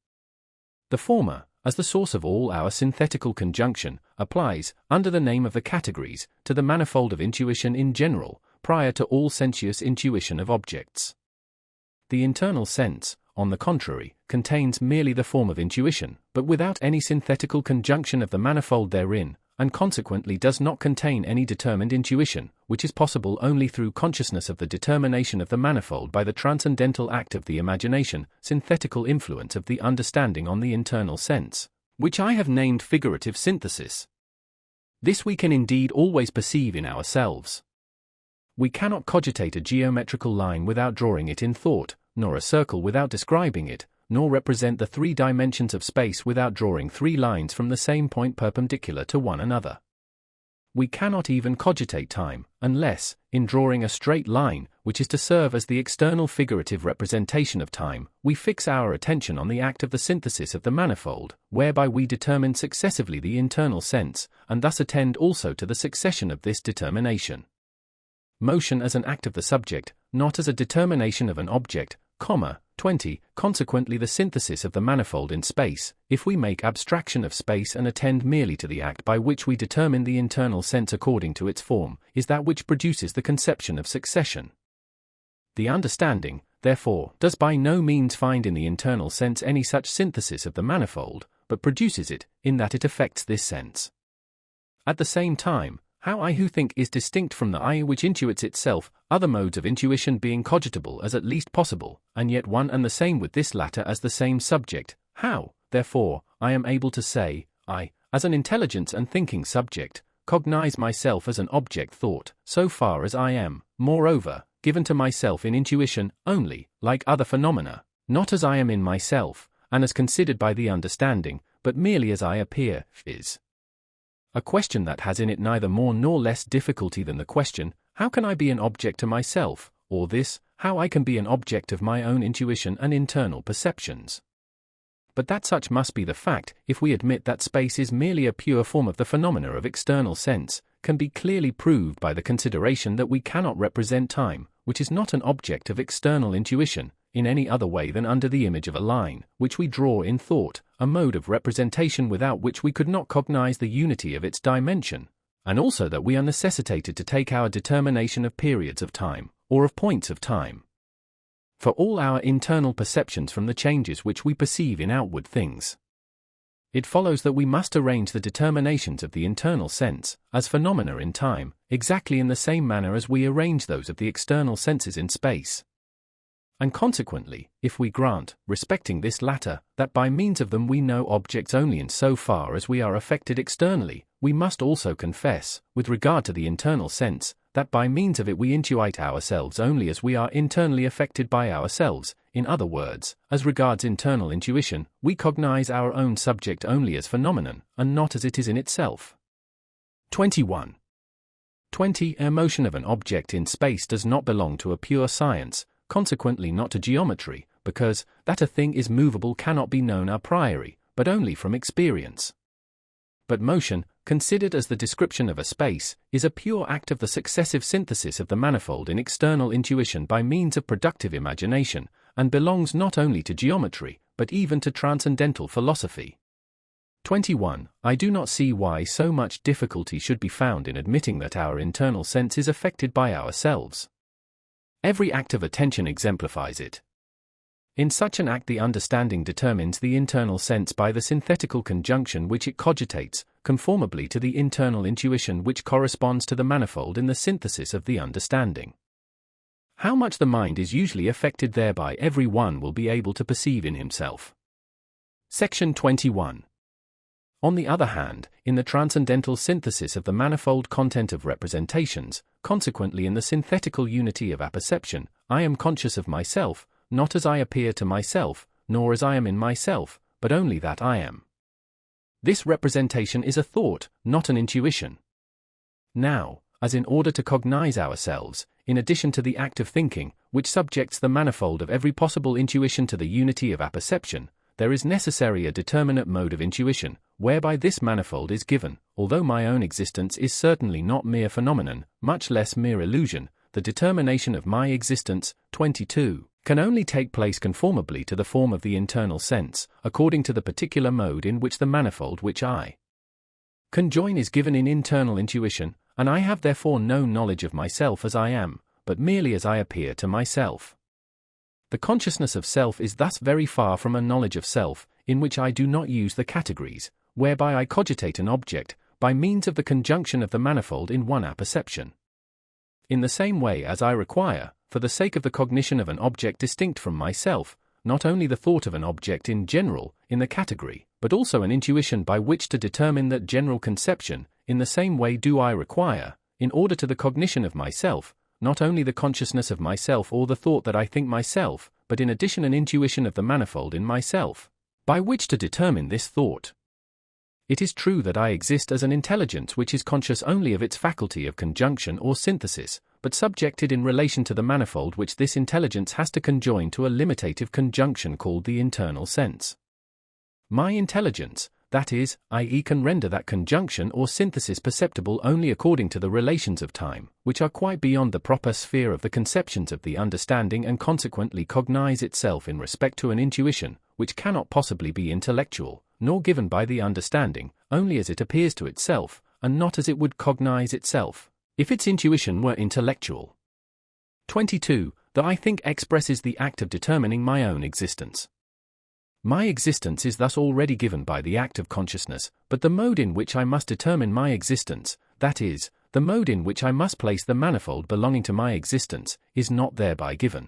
The former, as the source of all our synthetical conjunction, applies, under the name of the categories, to the manifold of intuition in general, prior to all sensuous intuition of objects. The internal sense, on the contrary, contains merely the form of intuition, but without any synthetical conjunction of the manifold therein, and consequently does not contain any determined intuition, which is possible only through consciousness of the determination of the manifold by the transcendental act of the imagination, synthetical influence of the understanding on the internal sense, which I have named figurative synthesis. This we can indeed always perceive in ourselves. We cannot cogitate a geometrical line without drawing it in thought, nor a circle without describing it, nor represent the 3 dimensions of space without drawing 3 lines from the same point perpendicular to one another. We cannot even cogitate time, unless, in drawing a straight line, which is to serve as the external figurative representation of time, we fix our attention on the act of the synthesis of the manifold, whereby we determine successively the internal sense, and thus attend also to the succession of this determination. Motion as an act of the subject, not as a determination of an object, 20. Consequently the synthesis of the manifold in space, if we make abstraction of space and attend merely to the act by which we determine the internal sense according to its form, is that which produces the conception of succession. The understanding, therefore, does by no means find in the internal sense any such synthesis of the manifold, but produces it, in that it affects this sense. At the same time, how I who think is distinct from the I which intuits itself, other modes of intuition being cogitable as at least possible, and yet one and the same with this latter as the same subject, how, therefore, I am able to say, I, as an intelligent and thinking subject, cognize myself as an object thought, so far as I am, moreover, given to myself in intuition only, like other phenomena, not as I am in myself, and as considered by the understanding, but merely as I appear, is a question that has in it neither more nor less difficulty than the question, how can I be an object to myself, or this, how I can be an object of my own intuition and internal perceptions. But that such must be the fact, if we admit that space is merely a pure form of the phenomena of external sense, can be clearly proved by the consideration that we cannot represent time, which is not an object of external intuition, in any other way than under the image of a line, which we draw in thought, a mode of representation without which we could not cognize the unity of its dimension, and also that we are necessitated to take our determination of periods of time, or of points of time, for all our internal perceptions from the changes which we perceive in outward things. It follows that we must arrange the determinations of the internal sense, as phenomena in time, exactly in the same manner as we arrange those of the external senses in space. and consequently, if we grant, respecting this latter, that by means of them we know objects only in so far as we are affected externally, we must also confess, with regard to the internal sense, that by means of it we intuite ourselves only as we are internally affected by ourselves. In other words, as regards internal intuition, we cognize our own subject only as phenomenon, and not as it is in itself. 21. 20. A motion of an object in space does not belong to a pure science, consequently not to geometry, because that a thing is movable cannot be known a priori, but only from experience. But motion, considered as the description of a space, is a pure act of the successive synthesis of the manifold in external intuition by means of productive imagination, and belongs not only to geometry, but even to transcendental philosophy. 21. I do not see why so much difficulty should be found in admitting that our internal sense is affected by ourselves. Every act of attention exemplifies it. In such an act the understanding determines the internal sense by the synthetical conjunction which it cogitates, conformably to the internal intuition which corresponds to the manifold in the synthesis of the understanding. How much the mind is usually affected thereby every one will be able to perceive in himself. Section 21. On the other hand, in the transcendental synthesis of the manifold content of representations, consequently in the synthetical unity of apperception, I am conscious of myself, not as I appear to myself, nor as I am in myself, but only that I am. This representation is a thought, not an intuition. Now, as in order to cognize ourselves, in addition to the act of thinking, which subjects the manifold of every possible intuition to the unity of apperception, there is necessary a determinate mode of intuition, whereby this manifold is given. Although my own existence is certainly not mere phenomenon, much less mere illusion, the determination of my existence, 22, can only take place conformably to the form of the internal sense, according to the particular mode in which the manifold which I conjoin is given in internal intuition, and I have therefore no knowledge of myself as I am, but merely as I appear to myself. The consciousness of self is thus very far from a knowledge of self, in which I do not use the categories, whereby I cogitate an object, by means of the conjunction of the manifold in one apperception. In the same way as I require, for the sake of the cognition of an object distinct from myself, not only the thought of an object in general, in the category, but also an intuition by which to determine that general conception, in the same way do I require, in order to the cognition of myself, not only the consciousness of myself or the thought that I think myself, but in addition an intuition of the manifold in myself, by which to determine this thought. It is true that I exist as an intelligence which is conscious only of its faculty of conjunction or synthesis, but subjected in relation to the manifold which this intelligence has to conjoin to a limitative conjunction called the internal sense. My intelligence, that is, i.e. can render that conjunction or synthesis perceptible only according to the relations of time, which are quite beyond the proper sphere of the conceptions of the understanding, and consequently cognize itself in respect to an intuition, which cannot possibly be intellectual, nor given by the understanding, only as it appears to itself, and not as it would cognize itself, if its intuition were intellectual. 22. The I think expresses the act of determining my own existence. My existence is thus already given by the act of consciousness, but the mode in which I must determine my existence, that is, the mode in which I must place the manifold belonging to my existence, is not thereby given.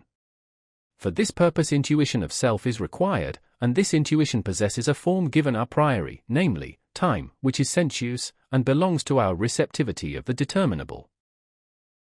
For this purpose intuition of self is required, and this intuition possesses a form given a priori, namely, time, which is sensuous, and belongs to our receptivity of the determinable.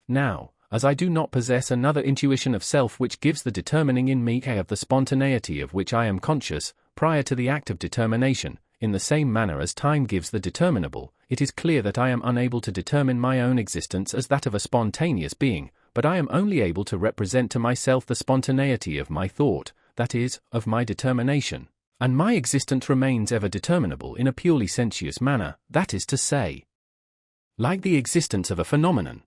Now, as I do not possess another intuition of self which gives the determining in me of the spontaneity of which I am conscious, prior to the act of determination, in the same manner as time gives the determinable, it is clear that I am unable to determine my own existence as that of a spontaneous being, but I am only able to represent to myself the spontaneity of my thought, that is, of my determination, and my existence remains ever determinable in a purely sensuous manner, that is to say, like the existence of a phenomenon.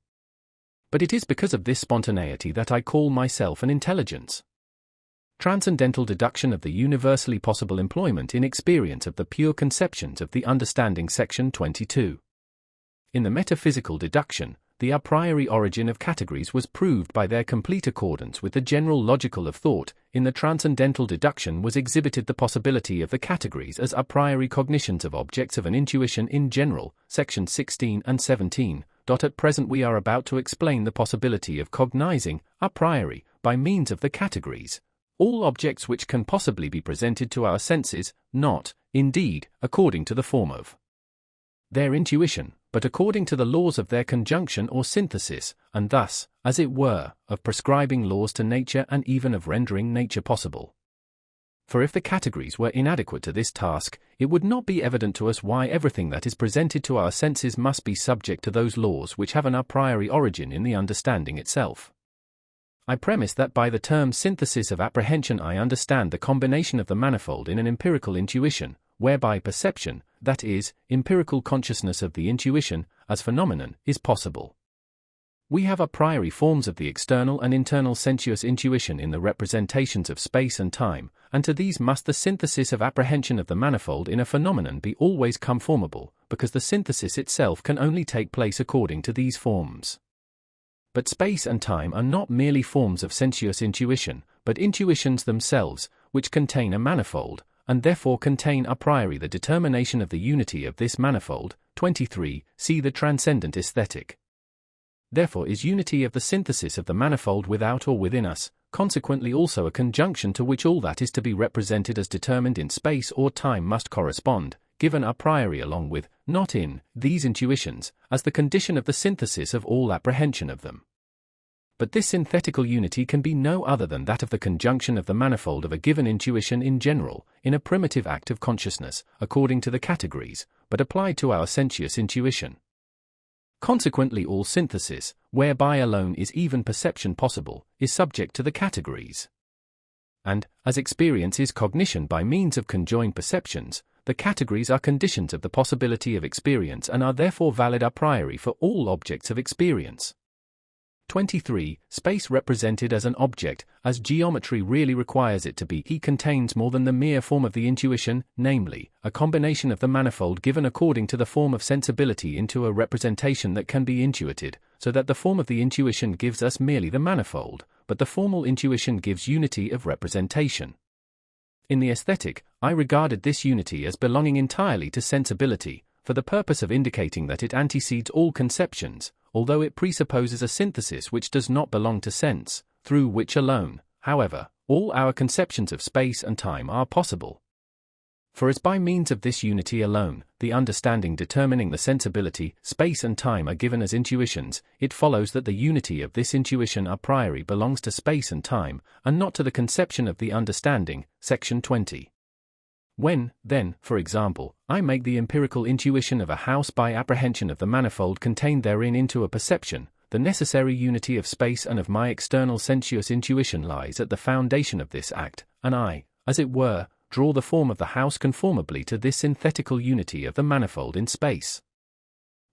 But it is because of this spontaneity that I call myself an intelligence. Transcendental deduction of the universally possible employment in experience of the pure conceptions of the understanding. Section 22. In the metaphysical deduction, the a priori origin of categories was proved by their complete accordance with the general logical of thought. In the transcendental deduction was exhibited the possibility of the categories as a priori cognitions of objects of an intuition in general. Sections 16 and 17. At present we are about to explain the possibility of cognizing, a priori, by means of the categories, all objects which can possibly be presented to our senses, not, indeed, according to the form of their intuition, but according to the laws of their conjunction or synthesis, and thus, as it were, of prescribing laws to nature and even of rendering nature possible. For if the categories were inadequate to this task, it would not be evident to us why everything that is presented to our senses must be subject to those laws which have an a priori origin in the understanding itself. I premise that by the term synthesis of apprehension I understand the combination of the manifold in an empirical intuition, whereby perception, that is, empirical consciousness of the intuition, as phenomenon, is possible. We have a priori forms of the external and internal sensuous intuition in the representations of space and time, and to these must the synthesis of apprehension of the manifold in a phenomenon be always conformable, because the synthesis itself can only take place according to these forms. But space and time are not merely forms of sensuous intuition, but intuitions themselves, which contain a manifold, and therefore contain a priori the determination of the unity of this manifold. 23. See the Transcendent Aesthetic. Therefore is unity of the synthesis of the manifold without or within us, consequently also a conjunction to which all that is to be represented as determined in space or time must correspond, given a priori along with, not in, these intuitions, as the condition of the synthesis of all apprehension of them. But this synthetical unity can be no other than that of the conjunction of the manifold of a given intuition in general, in a primitive act of consciousness, according to the categories, but applied to our sensuous intuition. Consequently all synthesis, whereby alone is even perception possible, is subject to the categories. And, as experience is cognition by means of conjoined perceptions, the categories are conditions of the possibility of experience and are therefore valid a priori for all objects of experience. 23. Space represented as an object, as geometry really requires it to be, contains more than the mere form of the intuition, namely, a combination of the manifold given according to the form of sensibility into a representation that can be intuited, so that the form of the intuition gives us merely the manifold, but the formal intuition gives unity of representation. In the aesthetic, I regarded this unity as belonging entirely to sensibility, for the purpose of indicating that it antecedes all conceptions, although it presupposes a synthesis which does not belong to sense, through which alone, however, all our conceptions of space and time are possible. For as by means of this unity alone, the understanding determining the sensibility, space and time are given as intuitions, it follows that the unity of this intuition a priori belongs to space and time, and not to the conception of the understanding. Section 20. When, then, for example, I make the empirical intuition of a house by apprehension of the manifold contained therein into a perception, the necessary unity of space and of my external sensuous intuition lies at the foundation of this act, and I, as it were, draw the form of the house conformably to this synthetical unity of the manifold in space.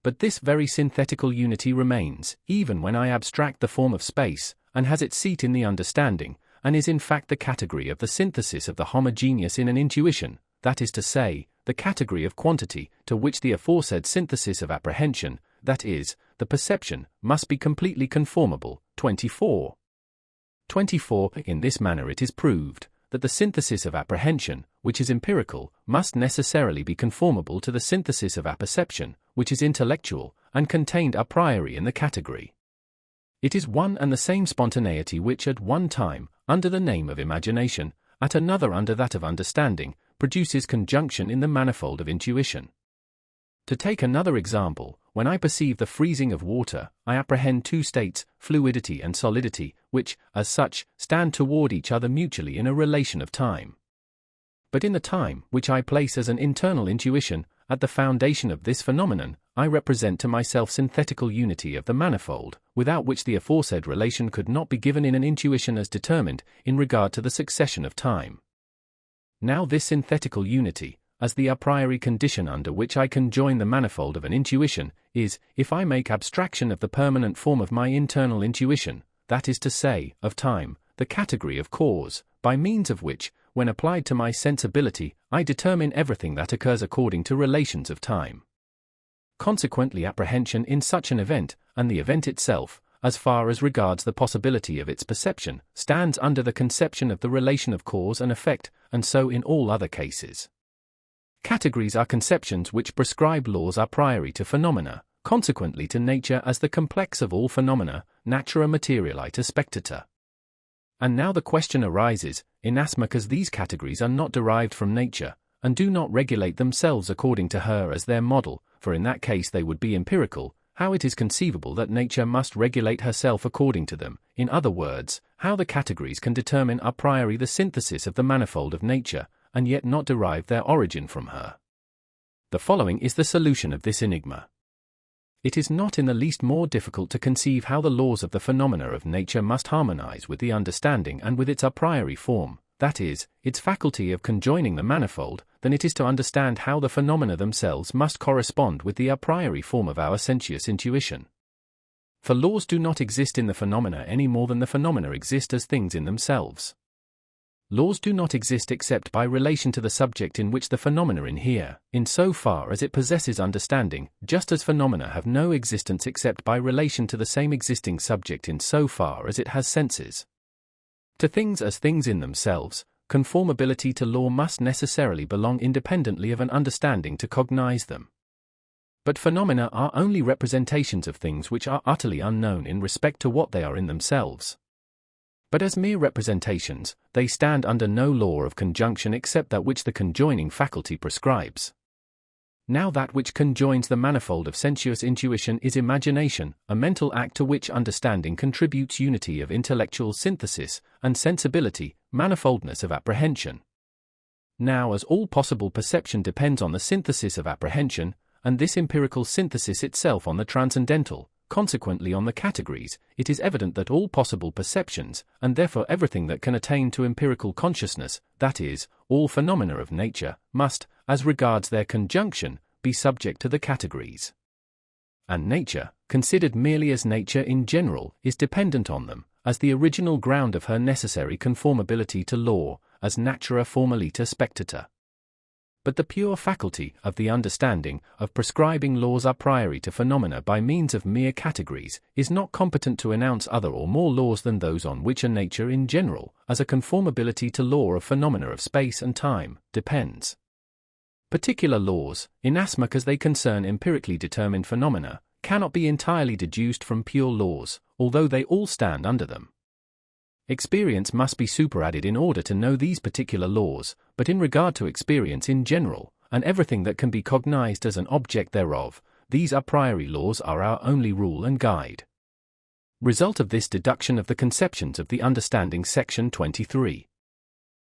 But this very synthetical unity remains, even when I abstract the form of space, and has its seat in the understanding, and is in fact the category of the synthesis of the homogeneous in an intuition, that is to say, the category of quantity, to which the aforesaid synthesis of apprehension, that is, the perception, must be completely conformable. 24. 24. In this manner it is proved that the synthesis of apprehension, which is empirical, must necessarily be conformable to the synthesis of apperception, which is intellectual, and contained a priori in the category. It is one and the same spontaneity which at one time, under the name of imagination, at another under that of understanding, produces conjunction in the manifold of intuition. To take another example, when I perceive the freezing of water, I apprehend two states, fluidity and solidity, which, as such, stand toward each other mutually in a relation of time. But in the time, which I place as an internal intuition, at the foundation of this phenomenon, I represent to myself synthetical unity of the manifold, without which the aforesaid relation could not be given in an intuition as determined, in regard to the succession of time. Now this synthetical unity, as the a priori condition under which I can join the manifold of an intuition, is, if I make abstraction of the permanent form of my internal intuition, that is to say, of time, the category of cause, by means of which, when applied to my sensibility, I determine everything that occurs according to relations of time. Consequently apprehension in such an event, and the event itself, as far as regards the possibility of its perception, stands under the conception of the relation of cause and effect, and so in all other cases. Categories are conceptions which prescribe laws a priori to phenomena, consequently to nature as the complex of all phenomena, natura materiali to spectata. And now the question arises, inasmuch as these categories are not derived from nature, and do not regulate themselves according to her as their model, for in that case they would be empirical, how it is conceivable that nature must regulate herself according to them, in other words, how the categories can determine a priori the synthesis of the manifold of nature, and yet not derive their origin from her. The following is the solution of this enigma. It is not in the least more difficult to conceive how the laws of the phenomena of nature must harmonize with the understanding and with its a priori form, that is, its faculty of conjoining the manifold, than it is to understand how the phenomena themselves must correspond with the a priori form of our sensuous intuition. For laws do not exist in the phenomena any more than the phenomena exist as things in themselves. Laws do not exist except by relation to the subject in which the phenomena inhere, in so far as it possesses understanding, just as phenomena have no existence except by relation to the same existing subject in so far as it has senses. To things as things in themselves, conformability to law must necessarily belong independently of an understanding to cognize them. But phenomena are only representations of things which are utterly unknown in respect to what they are in themselves. But as mere representations, they stand under no law of conjunction except that which the conjoining faculty prescribes. Now that which conjoins the manifold of sensuous intuition is imagination, a mental act to which understanding contributes unity of intellectual synthesis, and sensibility, manifoldness of apprehension. Now as all possible perception depends on the synthesis of apprehension, and this empirical synthesis itself on the transcendental, consequently on the categories, it is evident that all possible perceptions, and therefore everything that can attain to empirical consciousness, that is, all phenomena of nature, must, as regards their conjunction, be subject to the categories. And nature, considered merely as nature in general, is dependent on them, as the original ground of her necessary conformability to law, as natura formalita spectata. But the pure faculty of the understanding of prescribing laws a priori to phenomena by means of mere categories is not competent to enunciate other or more laws than those on which a nature in general, as a conformability to law of phenomena of space and time, depends. Particular laws, inasmuch as they concern empirically determined phenomena, cannot be entirely deduced from pure laws, although they all stand under them. Experience must be superadded in order to know these particular laws, but in regard to experience in general, and everything that can be cognized as an object thereof, these a priori laws are our only rule and guide. Result of this deduction of the conceptions of the understanding section 23.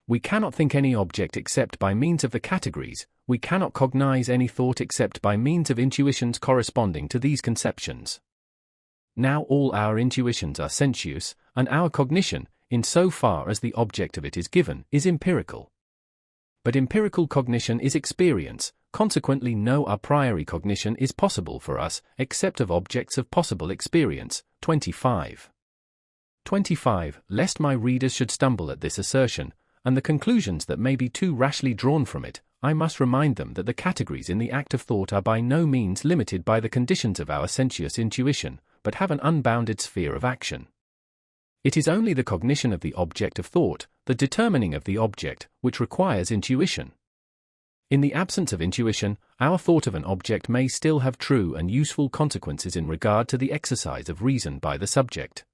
We cannot think any object except by means of the categories, we cannot cognize any thought except by means of intuitions corresponding to these conceptions. Now all our intuitions are sensuous, and our cognition, in so far as the object of it is given, is empirical. But empirical cognition is experience, consequently no a priori cognition is possible for us, except of objects of possible experience. 25. Lest my readers should stumble at this assertion, and the conclusions that may be too rashly drawn from it, I must remind them that the categories in the act of thought are by no means limited by the conditions of our sensuous intuition, but have an unbounded sphere of action. It is only the cognition of the object of thought, the determining of the object, which requires intuition. In the absence of intuition, our thought of an object may still have true and useful consequences in regard to the exercise of reason by the subject.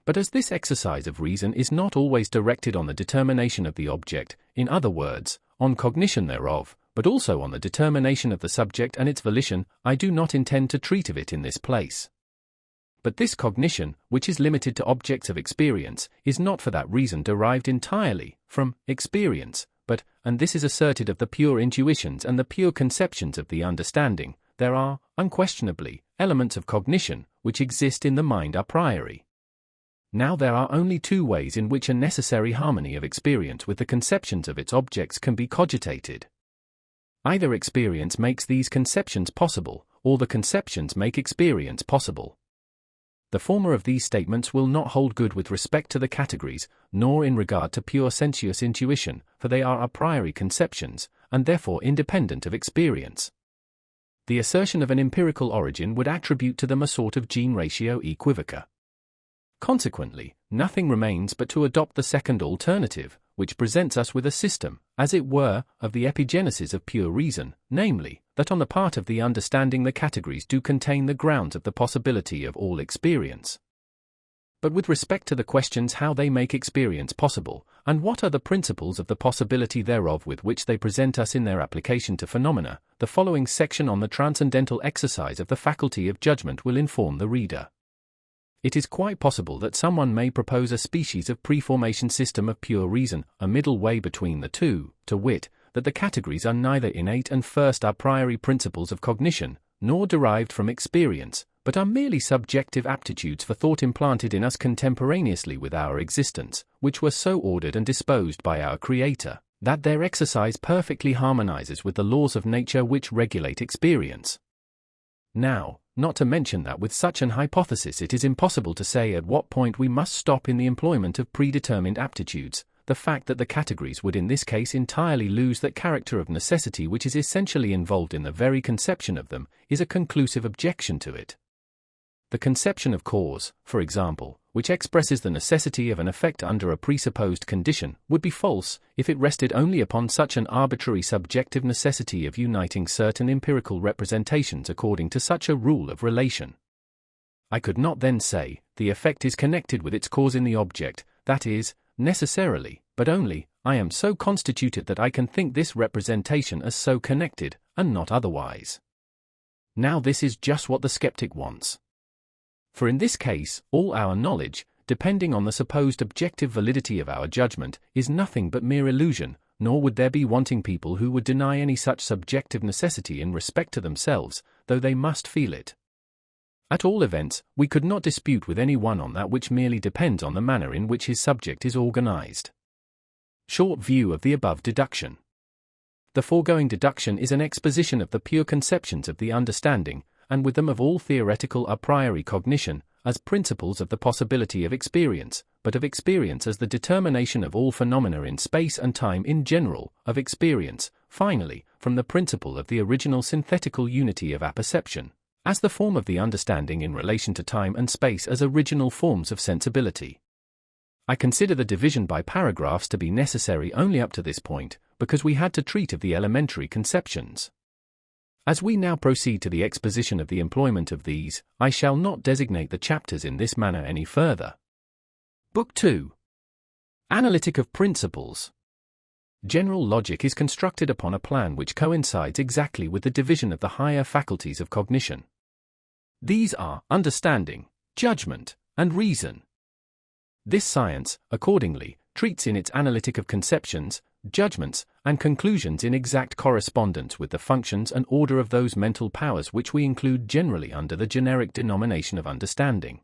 But as this exercise of reason is not always directed on the determination of the object, in other words, on cognition thereof, but also on the determination of the subject and its volition, I do not intend to treat of it in this place. But this cognition, which is limited to objects of experience, is not for that reason derived entirely from experience, but, and this is asserted of the pure intuitions and the pure conceptions of the understanding, there are, unquestionably, elements of cognition, which exist in the mind a priori. Now there are only two ways in which a necessary harmony of experience with the conceptions of its objects can be cogitated. Either experience makes these conceptions possible, or the conceptions make experience possible. The former of these statements will not hold good with respect to the categories, nor in regard to pure sensuous intuition, for they are a priori conceptions, and therefore independent of experience. The assertion of an empirical origin would attribute to them a sort of gene ratio equivoca. Consequently, nothing remains but to adopt the second alternative, which presents us with a system, as it were, of the epigenesis of pure reason, namely, that on the part of the understanding the categories do contain the grounds of the possibility of all experience. but with respect to the questions how they make experience possible, and what are the principles of the possibility thereof with which they present us in their application to phenomena. The following section on the transcendental exercise of the faculty of judgment will inform the reader. It is quite possible that someone may propose a species of preformation system of pure reason, a middle way between the two, to wit, that the categories are neither innate and first a priori principles of cognition, nor derived from experience, but are merely subjective aptitudes for thought implanted in us contemporaneously with our existence, which were so ordered and disposed by our Creator, that their exercise perfectly harmonizes with the laws of nature which regulate experience. Now, not to mention that with such an hypothesis it is impossible to say at what point we must stop in the employment of predetermined aptitudes. The fact that the categories would in this case entirely lose that character of necessity which is essentially involved in the very conception of them, is a conclusive objection to it. The conception of cause, for example, which expresses the necessity of an effect under a presupposed condition, would be false if it rested only upon such an arbitrary subjective necessity of uniting certain empirical representations according to such a rule of relation. I could not then say, the effect is connected with its cause in the object, that is, necessarily, but only, I am so constituted that I can think this representation as so connected, and not otherwise. Now this is just what the skeptic wants. For in this case, all our knowledge, depending on the supposed objective validity of our judgment, is nothing but mere illusion, nor would there be wanting people who would deny any such subjective necessity in respect to themselves, though they must feel it. At all events, we could not dispute with any one on that which merely depends on the manner in which his subject is organized. Short view of the above deduction. The foregoing deduction is an exposition of the pure conceptions of the understanding, and with them of all theoretical a priori cognition, as principles of the possibility of experience, but of experience as the determination of all phenomena in space and time in general, of experience, finally, from the principle of the original synthetical unity of apperception, as the form of the understanding in relation to time and space as original forms of sensibility. I consider the division by paragraphs to be necessary only up to this point, because we had to treat of the elementary conceptions. As we now proceed to the exposition of the employment of these, I shall not designate the chapters in this manner any further. Book 2. Analytic of Principles. General logic is constructed upon a plan which coincides exactly with the division of the higher faculties of cognition. These are understanding, judgment, and reason. This science, accordingly, treats in its analytic of conceptions, judgments, and conclusions in exact correspondence with the functions and order of those mental powers which we include generally under the generic denomination of understanding.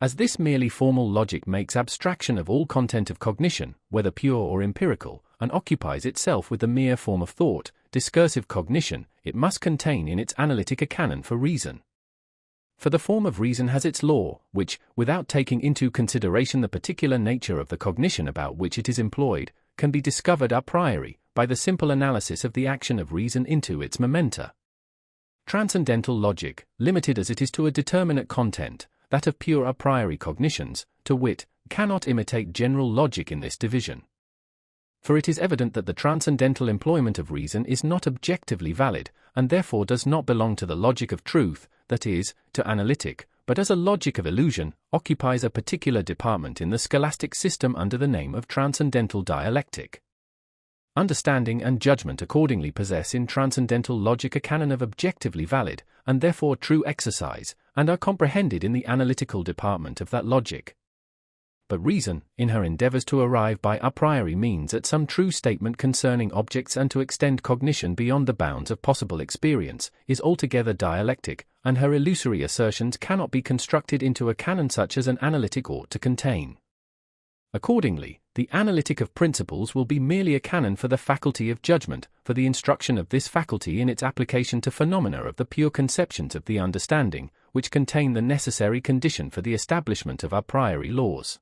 As this merely formal logic makes abstraction of all content of cognition, whether pure or empirical, and occupies itself with the mere form of thought, discursive cognition, it must contain in its analytic a canon for reason. For the form of reason has its law, which, without taking into consideration the particular nature of the cognition about which it is employed, can be discovered a priori, by the simple analysis of the action of reason into its momenta. Transcendental logic, limited as it is to a determinate content, that of pure a priori cognitions, to wit, cannot imitate general logic in this division. For it is evident that the transcendental employment of reason is not objectively valid, and therefore does not belong to the logic of truth, that is, to analytic, but as a logic of illusion, occupies a particular department in the scholastic system under the name of transcendental dialectic. Understanding and judgment accordingly possess in transcendental logic a canon of objectively valid, and therefore true exercise, and are comprehended in the analytical department of that logic. But reason, in her endeavors to arrive by a priori means at some true statement concerning objects and to extend cognition beyond the bounds of possible experience, is altogether dialectic, and her illusory assertions cannot be constructed into a canon such as an analytic ought to contain. Accordingly, the analytic of principles will be merely a canon for the faculty of judgment, for the instruction of this faculty in its application to phenomena of the pure conceptions of the understanding, which contain the necessary condition for the establishment of a priori laws.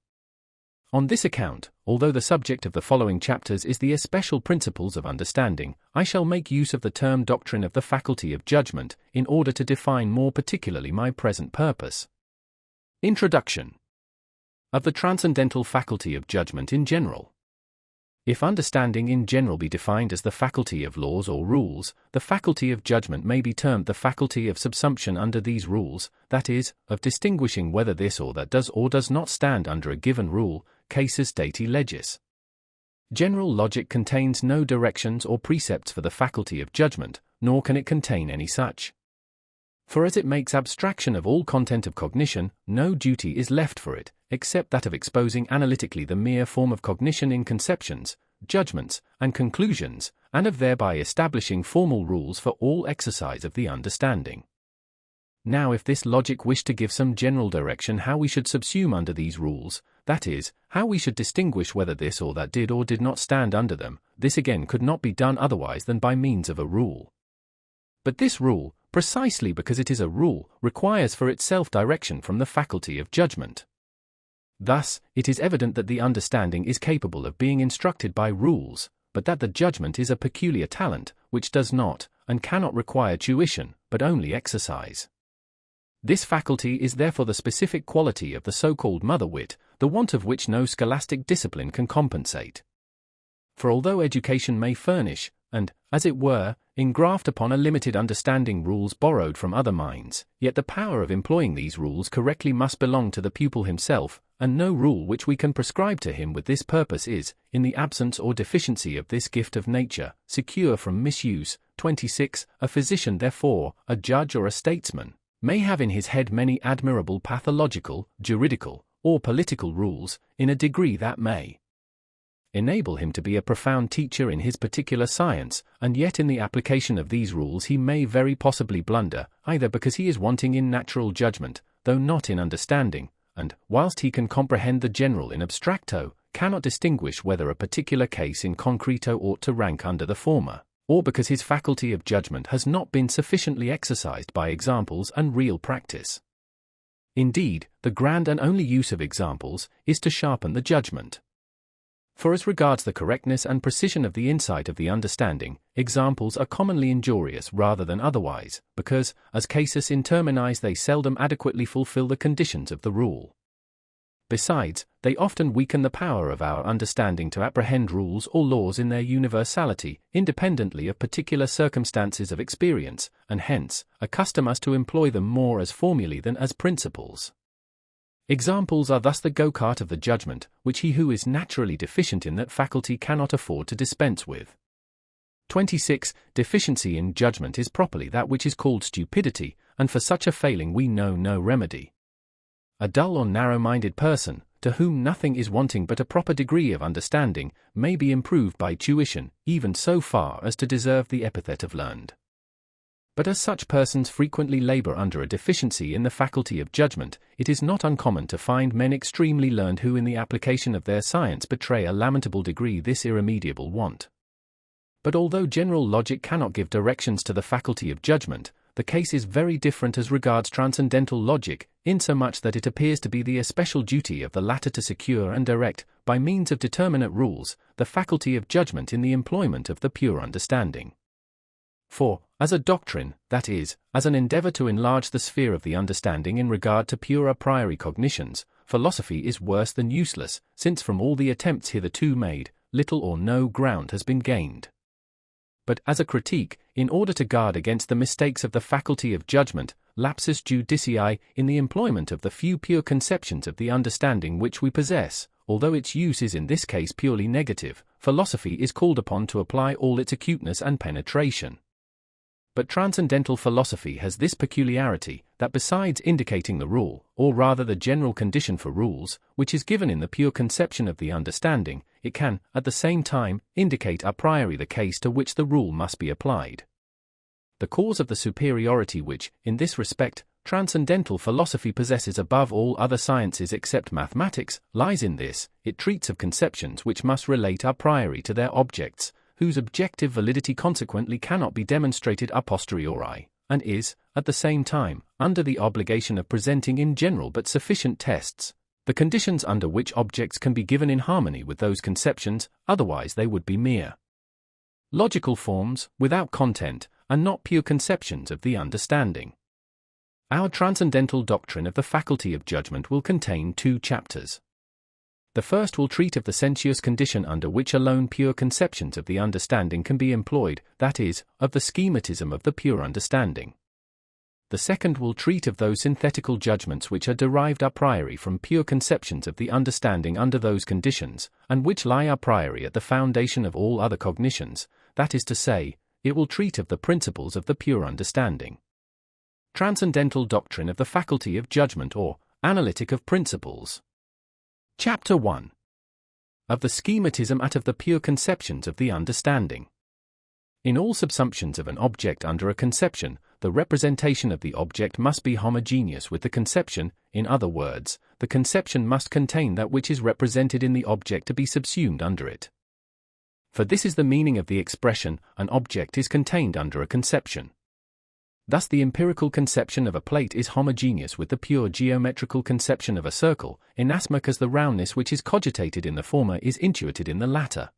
On this account, although the subject of the following chapters is the especial principles of understanding, I shall make use of the term doctrine of the faculty of judgment, in order to define more particularly my present purpose. Introduction. Of the transcendental faculty of judgment in general. If understanding in general be defined as the faculty of laws or rules, the faculty of judgment may be termed the faculty of subsumption under these rules, that is, of distinguishing whether this or that does or does not stand under a given rule, casus dati legis. General logic contains no directions or precepts for the faculty of judgment, nor can it contain any such. For as it makes abstraction of all content of cognition, no duty is left for it, except that of exposing analytically the mere form of cognition in conceptions, judgments, and conclusions, and of thereby establishing formal rules for all exercise of the understanding. Now if this logic wished to give some general direction how we should subsume under these rules, that is, how we should distinguish whether this or that did or did not stand under them, this again could not be done otherwise than by means of a rule. But this rule, precisely because it is a rule, requires for itself direction from the faculty of judgment. Thus, it is evident that the understanding is capable of being instructed by rules, but that the judgment is a peculiar talent, which does not, and cannot require tuition, but only exercise. This faculty is therefore the specific quality of the so-called mother-wit, the want of which no scholastic discipline can compensate. For although education may furnish, and, as it were, engraft upon a limited understanding rules borrowed from other minds, yet the power of employing these rules correctly must belong to the pupil himself, and no rule which we can prescribe to him with this purpose is, in the absence or deficiency of this gift of nature, secure from misuse. 26. A physician therefore, a judge or a statesman, may have in his head many admirable pathological, juridical, or political rules, in a degree that may enable him to be a profound teacher in his particular science, and yet in the application of these rules he may very possibly blunder, either because he is wanting in natural judgment, though not in understanding, and, whilst he can comprehend the general in abstracto, cannot distinguish whether a particular case in concreto ought to rank under the former, or because his faculty of judgment has not been sufficiently exercised by examples and real practice. Indeed, the grand and only use of examples is to sharpen the judgment. For as regards the correctness and precision of the insight of the understanding, examples are commonly injurious rather than otherwise, because, as casus in terminis they seldom adequately fulfill the conditions of the rule. Besides, they often weaken the power of our understanding to apprehend rules or laws in their universality, independently of particular circumstances of experience, and hence, accustom us to employ them more as formulae than as principles. Examples are thus the go-cart of the judgment, which he who is naturally deficient in that faculty cannot afford to dispense with. 26. Deficiency in judgment is properly that which is called stupidity, and for such a failing we know no remedy. A dull or narrow-minded person, to whom nothing is wanting but a proper degree of understanding, may be improved by tuition, even so far as to deserve the epithet of learned. But as such persons frequently labor under a deficiency in the faculty of judgment, it is not uncommon to find men extremely learned who in the application of their science betray a lamentable degree this irremediable want. But although general logic cannot give directions to the faculty of judgment, the case is very different as regards transcendental logic, insomuch that it appears to be the especial duty of the latter to secure and direct, by means of determinate rules, the faculty of judgment in the employment of the pure understanding. For, as a doctrine, that is, as an endeavor to enlarge the sphere of the understanding in regard to pure a priori cognitions, philosophy is worse than useless, since from all the attempts hitherto made, little or no ground has been gained. But as a critique, in order to guard against the mistakes of the faculty of judgment, lapsus judicii, in the employment of the few pure conceptions of the understanding which we possess, although its use is in this case purely negative, philosophy is called upon to apply all its acuteness and penetration. But transcendental philosophy has this peculiarity, that besides indicating the rule, or rather the general condition for rules, which is given in the pure conception of the understanding, it can, at the same time, indicate a priori the case to which the rule must be applied. The cause of the superiority which, in this respect, transcendental philosophy possesses above all other sciences except mathematics, lies in this: it treats of conceptions which must relate a priori to their objects, whose objective validity consequently cannot be demonstrated a posteriori, and is, at the same time, under the obligation of presenting in general but sufficient tests, the conditions under which objects can be given in harmony with those conceptions, otherwise they would be mere logical forms, without content, and not pure conceptions of the understanding. Our transcendental doctrine of the faculty of judgment will contain 2 chapters. The first will treat of the sensuous condition under which alone pure conceptions of the understanding can be employed, that is, of the schematism of the pure understanding. The second will treat of those synthetical judgments which are derived a priori from pure conceptions of the understanding under those conditions, and which lie a priori at the foundation of all other cognitions, that is to say, it will treat of the principles of the pure understanding. Transcendental doctrine of the faculty of judgment, or analytic of principles. Chapter 1. Of the schematism at of the pure conceptions of the understanding. In all subsumptions of an object under a conception, the representation of the object must be homogeneous with the conception. In other words, the conception must contain that which is represented in the object to be subsumed under it. For this is the meaning of the expression, an object is contained under a conception. Thus the empirical conception of a plate is homogeneous with the pure geometrical conception of a circle, inasmuch as the roundness which is cogitated in the former is intuited in the latter.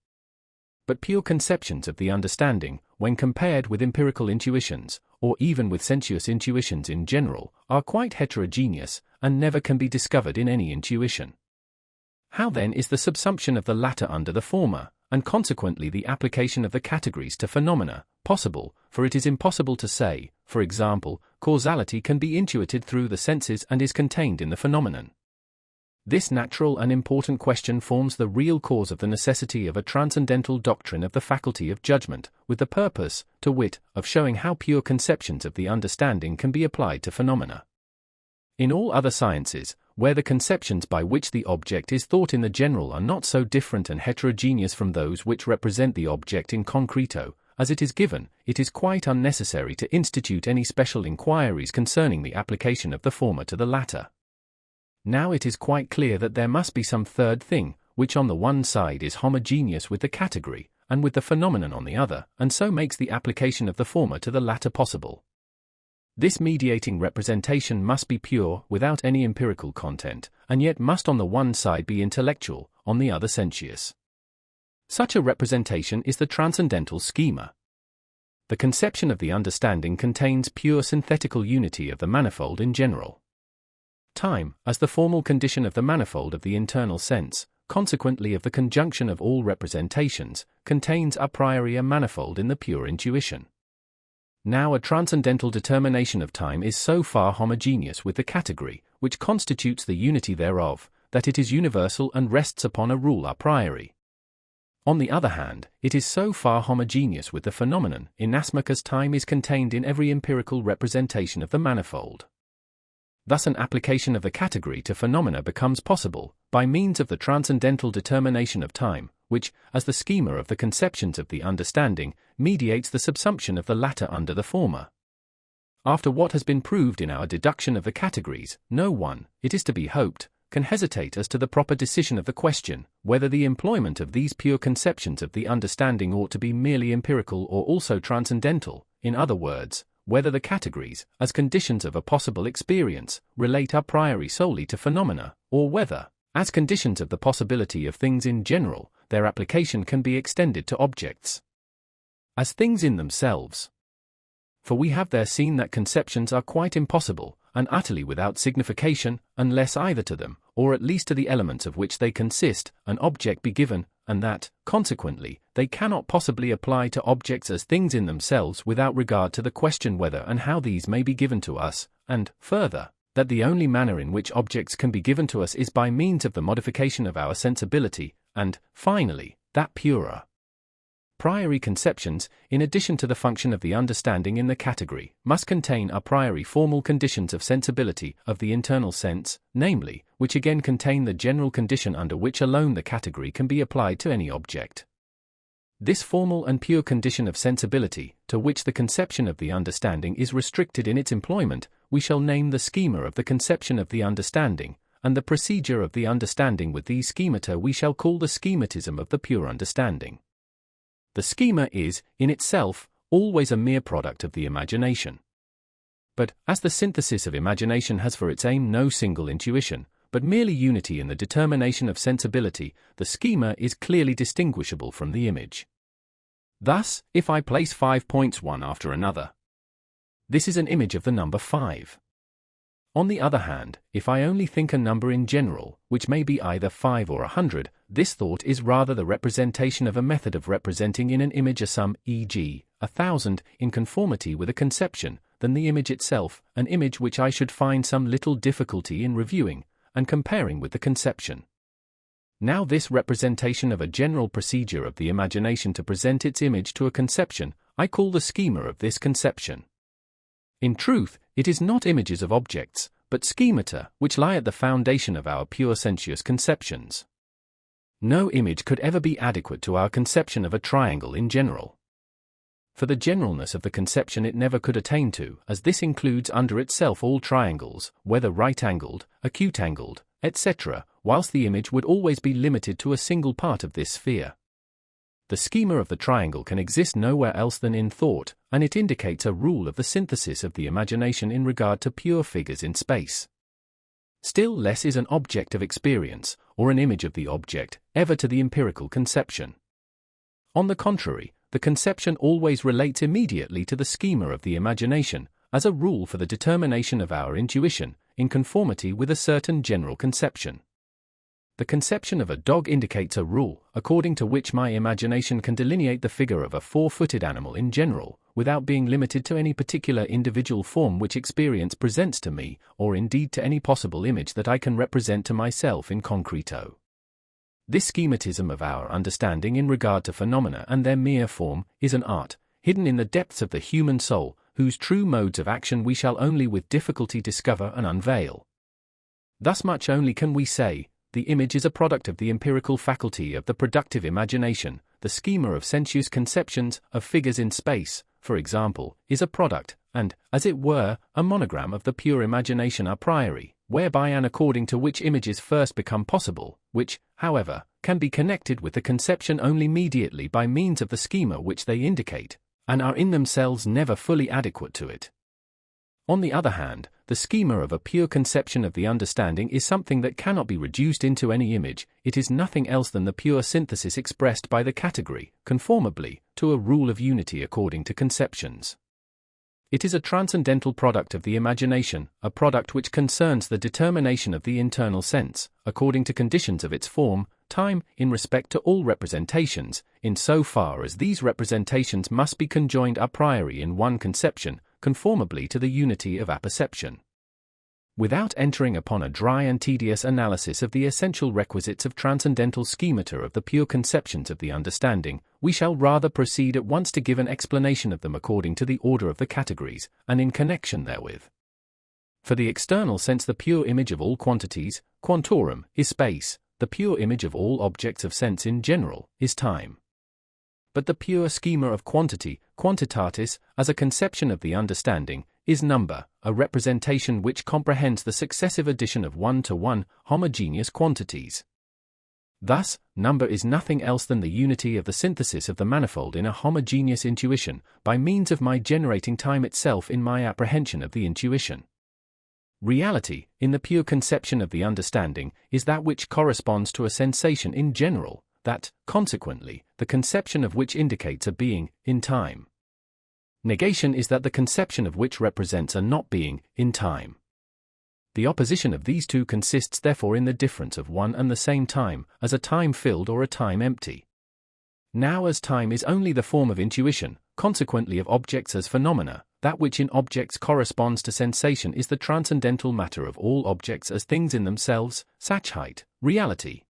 But pure conceptions of the understanding, when compared with empirical intuitions, or even with sensuous intuitions in general, are quite heterogeneous, and never can be discovered in any intuition. How then is the subsumption of the latter under the former, and consequently the application of the categories to phenomena, possible? For it is impossible to say, for example, causality can be intuited through the senses and is contained in the phenomenon. This natural and important question forms the real cause of the necessity of a transcendental doctrine of the faculty of judgment, with the purpose, to wit, of showing how pure conceptions of the understanding can be applied to phenomena. In all other sciences, where the conceptions by which the object is thought in the general are not so different and heterogeneous from those which represent the object in concreto, as it is given, it is quite unnecessary to institute any special inquiries concerning the application of the former to the latter. Now it is quite clear that there must be some third thing, which on the one side is homogeneous with the category, and with the phenomenon on the other, and so makes the application of the former to the latter possible. This mediating representation must be pure, without any empirical content, and yet must on the one side be intellectual, on the other sensuous. Such a representation is the transcendental schema. The conception of the understanding contains pure synthetical unity of the manifold in general. Time, as the formal condition of the manifold of the internal sense, consequently of the conjunction of all representations, contains a priori a manifold in the pure intuition. Now a transcendental determination of time is so far homogeneous with the category, which constitutes the unity thereof, that it is universal and rests upon a rule a priori. On the other hand, it is so far homogeneous with the phenomenon, inasmuch as time is contained in every empirical representation of the manifold. Thus an application of the category to phenomena becomes possible, by means of the transcendental determination of time, which, as the schema of the conceptions of the understanding, mediates the subsumption of the latter under the former. After what has been proved in our deduction of the categories, no one, it is to be hoped, can hesitate as to the proper decision of the question, whether the employment of these pure conceptions of the understanding ought to be merely empirical or also transcendental, in other words, whether the categories, as conditions of a possible experience, relate a priori solely to phenomena, or whether, as conditions of the possibility of things in general, their application can be extended to objects as things in themselves. For we have there seen that conceptions are quite impossible, and utterly without signification, unless either to them, or at least to the elements of which they consist, an object be given, and that, consequently, they cannot possibly apply to objects as things in themselves without regard to the question whether and how these may be given to us, and, further, that the only manner in which objects can be given to us is by means of the modification of our sensibility, and, finally, that purer priori conceptions, in addition to the function of the understanding in the category, must contain a priori formal conditions of sensibility of the internal sense, namely, which again contain the general condition under which alone the category can be applied to any object. This formal and pure condition of sensibility, to which the conception of the understanding is restricted in its employment, we shall name the schema of the conception of the understanding, and the procedure of the understanding with these schemata we shall call the schematism of the pure understanding. The schema is, in itself, always a mere product of the imagination. But, as the synthesis of imagination has for its aim no single intuition, but merely unity in the determination of sensibility, the schema is clearly distinguishable from the image. Thus, if I place 5 points one after another, this is an image of the number 5. On the other hand, if I only think a number in general, which may be either 5 or 100, this thought is rather the representation of a method of representing in an image a sum, e.g., 1,000, in conformity with a conception, than the image itself, an image which I should find some little difficulty in reviewing, and comparing with the conception. Now this representation of a general procedure of the imagination to present its image to a conception, I call the schema of this conception. In truth, it is not images of objects, but schemata, which lie at the foundation of our pure sensuous conceptions. No image could ever be adequate to our conception of a triangle in general. For the generalness of the conception it never could attain to, as this includes under itself all triangles, whether right-angled, acute-angled, etc., whilst the image would always be limited to a single part of this sphere. The schema of the triangle can exist nowhere else than in thought, and it indicates a rule of the synthesis of the imagination in regard to pure figures in space. Still less is an object of experience, or an image of the object, ever to the empirical conception. On the contrary, the conception always relates immediately to the schema of the imagination, as a rule for the determination of our intuition, in conformity with a certain general conception. The conception of a dog indicates a rule, according to which my imagination can delineate the figure of a four-footed animal in general, without being limited to any particular individual form which experience presents to me, or indeed to any possible image that I can represent to myself in concreto. This schematism of our understanding in regard to phenomena and their mere form is an art, hidden in the depths of the human soul, whose true modes of action we shall only with difficulty discover and unveil. Thus much only can we say: the image is a product of the empirical faculty of the productive imagination. The schema of sensuous conceptions of figures in space, for example, is a product, and, as it were, a monogram of the pure imagination a priori, whereby and according to which images first become possible, which, however, can be connected with the conception only mediately by means of the schema which they indicate, and are in themselves never fully adequate to it. On the other hand, the schema of a pure conception of the understanding is something that cannot be reduced into any image. It is nothing else than the pure synthesis expressed by the category, conformably to a rule of unity according to conceptions. It is a transcendental product of the imagination, a product which concerns the determination of the internal sense, according to conditions of its form, time, in respect to all representations, in so far as these representations must be conjoined a priori in one conception, conformably to the unity of apperception. Without entering upon a dry and tedious analysis of the essential requisites of transcendental schemata of the pure conceptions of the understanding, we shall rather proceed at once to give an explanation of them according to the order of the categories, and in connection therewith. For the external sense, the pure image of all quantities, quantorum, is space; the pure image of all objects of sense in general is time. But the pure schema of quantity, quantitatis, as a conception of the understanding, is number, a representation which comprehends the successive addition of one-to-one homogeneous quantities. Thus, number is nothing else than the unity of the synthesis of the manifold in a homogeneous intuition, by means of my generating time itself in my apprehension of the intuition. Reality, in the pure conception of the understanding, is that which corresponds to a sensation in general, that, consequently, the conception of which indicates a being, in time. Negation is that the conception of which represents a not being, in time. The opposition of these two consists therefore in the difference of one and the same time, as a time filled or a time empty. Now as time is only the form of intuition, consequently of objects as phenomena, that which in objects corresponds to sensation is the transcendental matter of all objects as things in themselves, Sachheit, reality.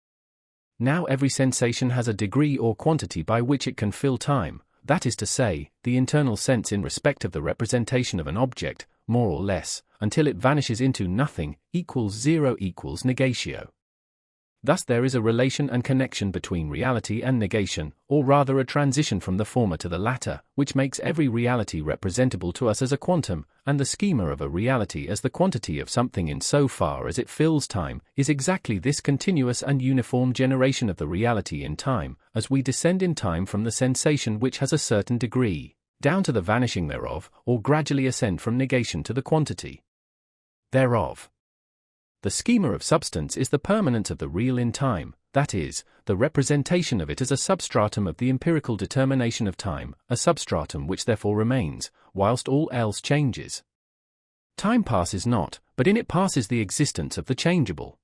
Now every sensation has a degree or quantity by which it can fill time, that is to say, the internal sense in respect of the representation of an object, more or less, until it vanishes into nothing, equals zero equals negatio. Thus there is a relation and connection between reality and negation, or rather a transition from the former to the latter, which makes every reality representable to us as a quantum, and the schema of a reality as the quantity of something in so far as it fills time, is exactly this continuous and uniform generation of the reality in time, as we descend in time from the sensation which has a certain degree, down to the vanishing thereof, or gradually ascend from negation to the quantity thereof. The schema of substance is the permanence of the real in time, that is, the representation of it as a substratum of the empirical determination of time, a substratum which therefore remains, whilst all else changes. Time passes not, but in it passes the existence of the changeable.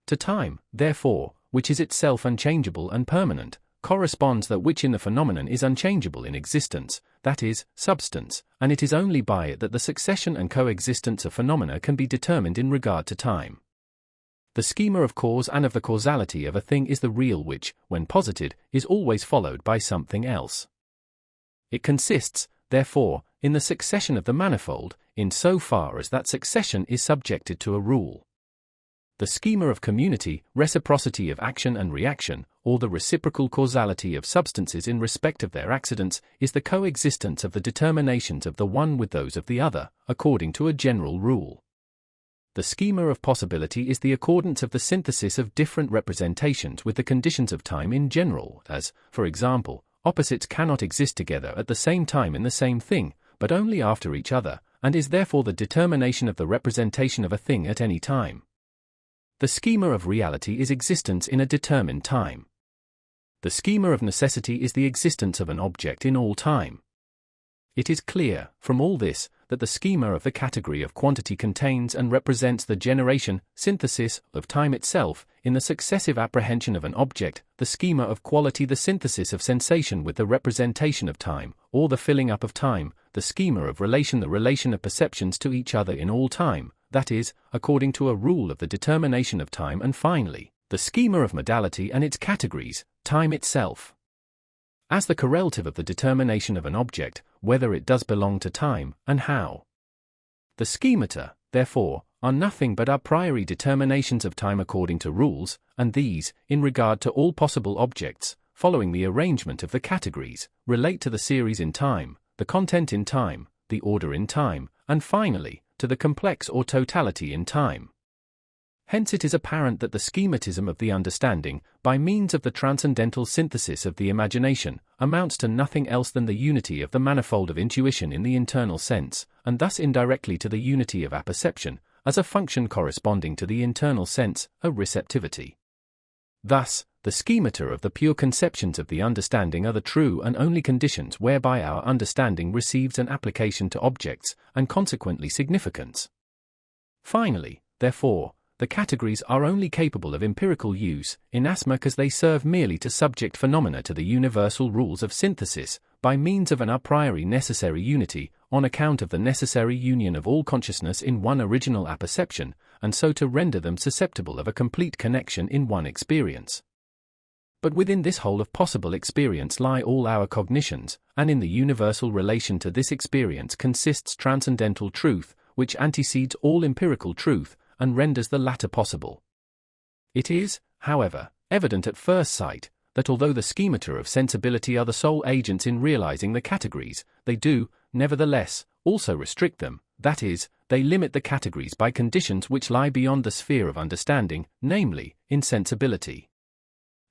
To time, therefore, which is itself unchangeable and permanent, corresponds that which in the phenomenon is unchangeable in existence, that is, substance, and it is only by it that the succession and coexistence of phenomena can be determined in regard to time. The schema of cause and of the causality of a thing is the real which, when posited, is always followed by something else. It consists, therefore, in the succession of the manifold, in so far as that succession is subjected to a rule. The schema of community, reciprocity of action and reaction, or the reciprocal causality of substances in respect of their accidents, is the coexistence of the determinations of the one with those of the other, according to a general rule. The schema of possibility is the accordance of the synthesis of different representations with the conditions of time in general, as, for example, opposites cannot exist together at the same time in the same thing, but only after each other, and is therefore the determination of the representation of a thing at any time. The schema of reality is existence in a determined time. The schema of necessity is the existence of an object in all time. It is clear, from all this, that the schema of the category of quantity contains and represents the generation, synthesis, of time itself, in the successive apprehension of an object, the schema of quality the synthesis of sensation with the representation of time, or the filling up of time, the schema of relation the relation of perceptions to each other in all time, that is, according to a rule of the determination of time, and finally, the schema of modality and its categories, time itself. As the correlative of the determination of an object, whether it does belong to time, and how. The schemata, therefore, are nothing but a priori determinations of time according to rules, and these, in regard to all possible objects, following the arrangement of the categories, relate to the series in time, the content in time, the order in time, and finally, to the complex or totality in time. Hence it is apparent that the schematism of the understanding, by means of the transcendental synthesis of the imagination, amounts to nothing else than the unity of the manifold of intuition in the internal sense, and thus indirectly to the unity of apperception, as a function corresponding to the internal sense, a receptivity. Thus, the schemata of the pure conceptions of the understanding are the true and only conditions whereby our understanding receives an application to objects, and consequently significance. Finally, therefore, the categories are only capable of empirical use, inasmuch as they serve merely to subject phenomena to the universal rules of synthesis, by means of an a priori necessary unity, on account of the necessary union of all consciousness in one original apperception, and so to render them susceptible of a complete connection in one experience. But within this whole of possible experience lie all our cognitions, and in the universal relation to this experience consists transcendental truth, which antecedes all empirical truth, and renders the latter possible. It is, however, evident at first sight, that although the schemata of sensibility are the sole agents in realizing the categories, they do, nevertheless, also restrict them, that is, they limit the categories by conditions which lie beyond the sphere of understanding, namely, insensibility.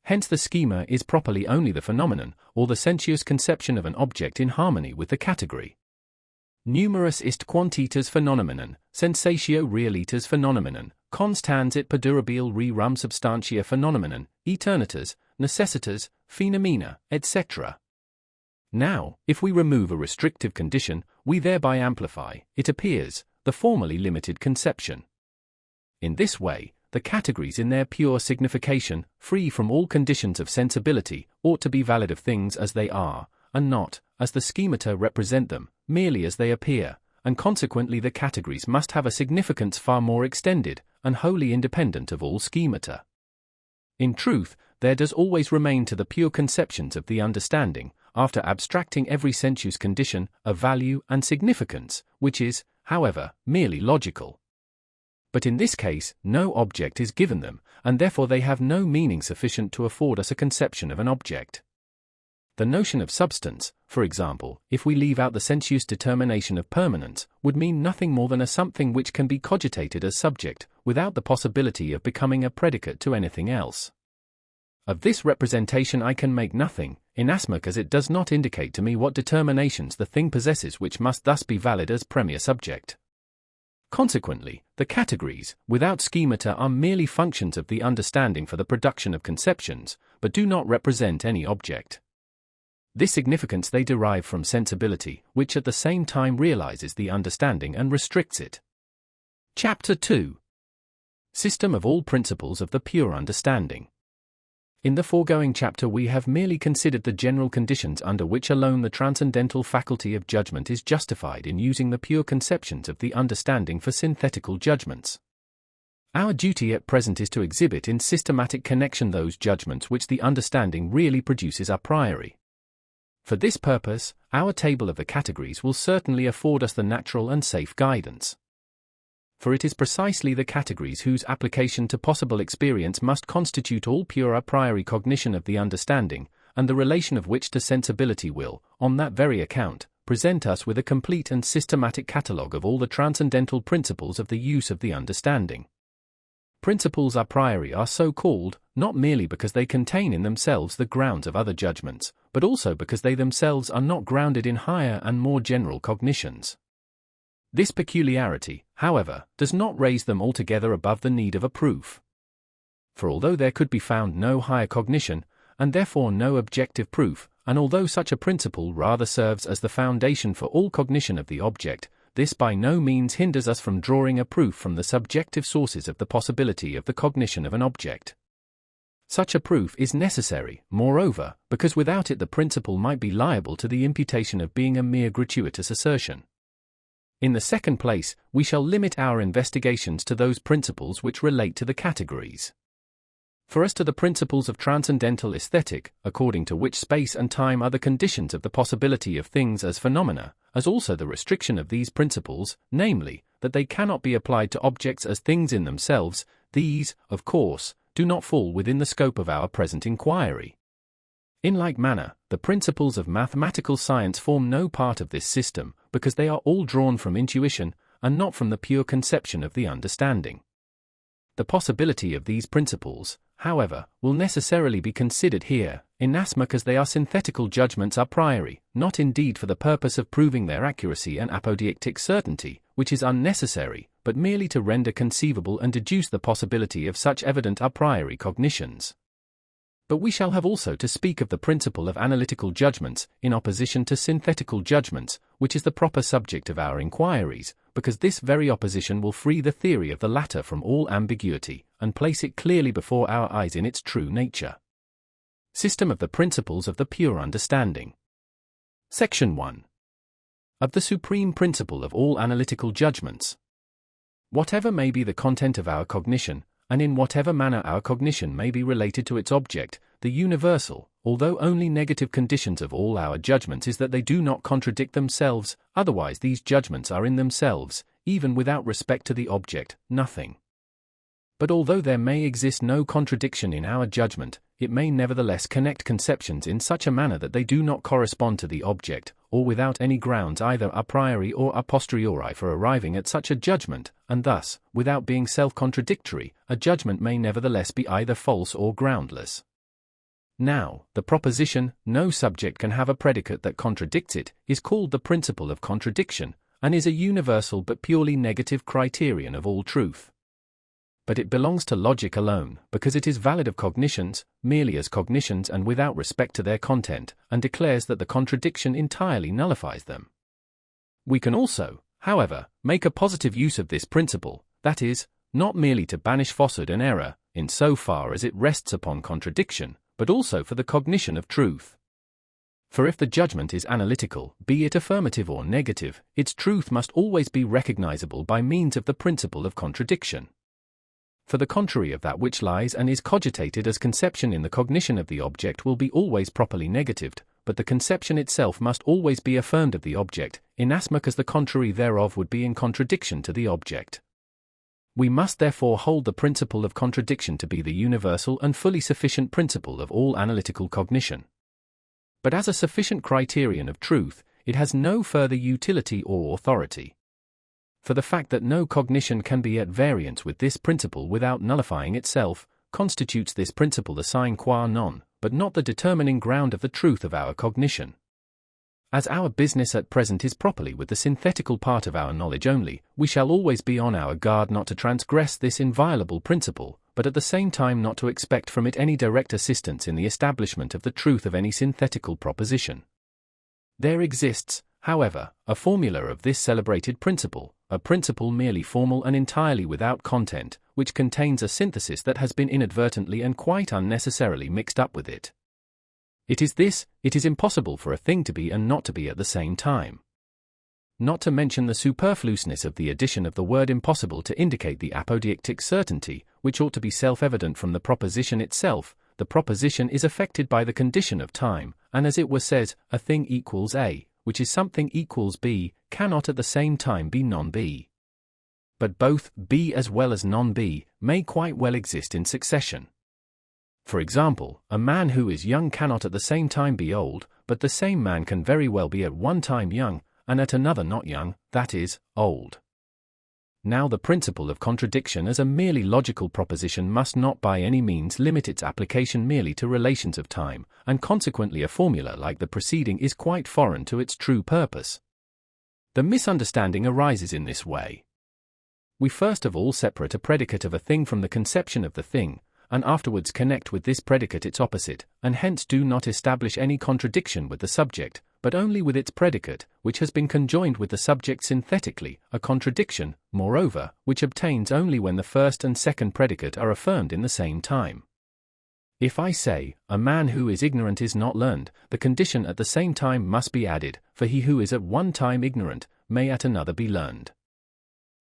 Hence the schema is properly only the phenomenon, or the sensuous conception of an object in harmony with the category. Numerus ist quantitas phenomenon, sensatio realitas phenomenon, constans it perdurabile rerum substantia phenomenon, eternitas, necessitas, phenomena, etc. Now, if we remove a restrictive condition, we thereby amplify, it appears, the formerly limited conception. In this way, the categories in their pure signification, free from all conditions of sensibility, ought to be valid of things as they are, and not, as the schemata represent them, merely as they appear, and consequently the categories must have a significance far more extended, and wholly independent of all schemata. In truth, there does always remain to the pure conceptions of the understanding, after abstracting every sensuous condition, a value and significance, which is, however, merely logical. But in this case, no object is given them, and therefore they have no meaning sufficient to afford us a conception of an object. The notion of substance, for example, if we leave out the sensuous determination of permanence, would mean nothing more than a something which can be cogitated as subject, without the possibility of becoming a predicate to anything else. Of this representation I can make nothing, inasmuch as it does not indicate to me what determinations the thing possesses which must thus be valid as premier subject. Consequently, the categories, without schemata, are merely functions of the understanding for the production of conceptions, but do not represent any object. This significance they derive from sensibility, which at the same time realizes the understanding and restricts it. Chapter 2. System of all principles of the pure understanding. In the foregoing chapter we have merely considered the general conditions under which alone the transcendental faculty of judgment is justified in using the pure conceptions of the understanding for synthetical judgments. Our duty at present is to exhibit in systematic connection those judgments which the understanding really produces a priori. For this purpose, our table of the categories will certainly afford us the natural and safe guidance. For it is precisely the categories whose application to possible experience must constitute all pure a priori cognition of the understanding, and the relation of which to sensibility will, on that very account, present us with a complete and systematic catalogue of all the transcendental principles of the use of the understanding. Principles a priori are so called, not merely because they contain in themselves the grounds of other judgments, but also because they themselves are not grounded in higher and more general cognitions. This peculiarity, however, does not raise them altogether above the need of a proof. For although there could be found no higher cognition, and therefore no objective proof, and although such a principle rather serves as the foundation for all cognition of the object, this by no means hinders us from drawing a proof from the subjective sources of the possibility of the cognition of an object. Such a proof is necessary, moreover, because without it the principle might be liable to the imputation of being a mere gratuitous assertion. In the second place, we shall limit our investigations to those principles which relate to the categories. For as to the principles of transcendental aesthetic, according to which space and time are the conditions of the possibility of things as phenomena, as also the restriction of these principles, namely, that they cannot be applied to objects as things in themselves, these, of course, do not fall within the scope of our present inquiry. In like manner, the principles of mathematical science form no part of this system, because they are all drawn from intuition, and not from the pure conception of the understanding. The possibility of these principles, however, will necessarily be considered here, inasmuch as they are synthetical judgments a priori, not indeed for the purpose of proving their accuracy and apodeictic certainty, which is unnecessary, but merely to render conceivable and deduce the possibility of such evident a priori cognitions. But we shall have also to speak of the principle of analytical judgments, in opposition to synthetical judgments, which is the proper subject of our inquiries, because this very opposition will free the theory of the latter from all ambiguity, and place it clearly before our eyes in its true nature. System of the principles of the pure understanding. Section 1. Of the supreme principle of all analytical judgments. Whatever may be the content of our cognition, and in whatever manner our cognition may be related to its object, the universal, although only negative conditions of all our judgments is that they do not contradict themselves, otherwise these judgments are in themselves, even without respect to the object, nothing. But although there may exist no contradiction in our judgment, it may nevertheless connect conceptions in such a manner that they do not correspond to the object, or without any grounds either a priori or a posteriori for arriving at such a judgment, and thus, without being self-contradictory, a judgment may nevertheless be either false or groundless. Now, the proposition, no subject can have a predicate that contradicts it, is called the principle of contradiction, and is a universal but purely negative criterion of all truth. But it belongs to logic alone, because it is valid of cognitions, merely as cognitions and without respect to their content, and declares that the contradiction entirely nullifies them. We can also, however, make a positive use of this principle, that is, not merely to banish falsehood and error, in so far as it rests upon contradiction, but also for the cognition of truth. For if the judgment is analytical, be it affirmative or negative, its truth must always be recognizable by means of the principle of contradiction. For the contrary of that which lies and is cogitated as conception in the cognition of the object will be always properly negatived, but the conception itself must always be affirmed of the object, inasmuch as the contrary thereof would be in contradiction to the object. We must therefore hold the principle of contradiction to be the universal and fully sufficient principle of all analytical cognition. But as a sufficient criterion of truth, it has no further utility or authority. For the fact that no cognition can be at variance with this principle without nullifying itself, constitutes this principle the sine qua non, but not the determining ground of the truth of our cognition. As our business at present is properly with the synthetical part of our knowledge only, we shall always be on our guard not to transgress this inviolable principle, but at the same time not to expect from it any direct assistance in the establishment of the truth of any synthetical proposition. There exists, however, a formula of this celebrated principle, a principle merely formal and entirely without content, which contains a synthesis that has been inadvertently and quite unnecessarily mixed up with it. It is impossible for a thing to be and not to be at the same time. Not to mention the superfluousness of the addition of the word impossible to indicate the apodeictic certainty, which ought to be self-evident from the proposition itself. The proposition is affected by the condition of time, and as it were says, a thing equals A, which is something equals B, cannot at the same time be non-B. But both B as well as non-B may quite well exist in succession. For example, a man who is young cannot at the same time be old, but the same man can very well be at one time young, and at another not young, that is, old. Now the principle of contradiction as a merely logical proposition must not by any means limit its application merely to relations of time, and consequently a formula like the preceding is quite foreign to its true purpose. The misunderstanding arises in this way. We first of all separate a predicate of a thing from the conception of the thing, and afterwards connect with this predicate its opposite, and hence do not establish any contradiction with the subject, but only with its predicate, which has been conjoined with the subject synthetically, a contradiction, moreover, which obtains only when the first and second predicate are affirmed in the same time. If I say, a man who is ignorant is not learned, the condition at the same time must be added, for he who is at one time ignorant, may at another be learned.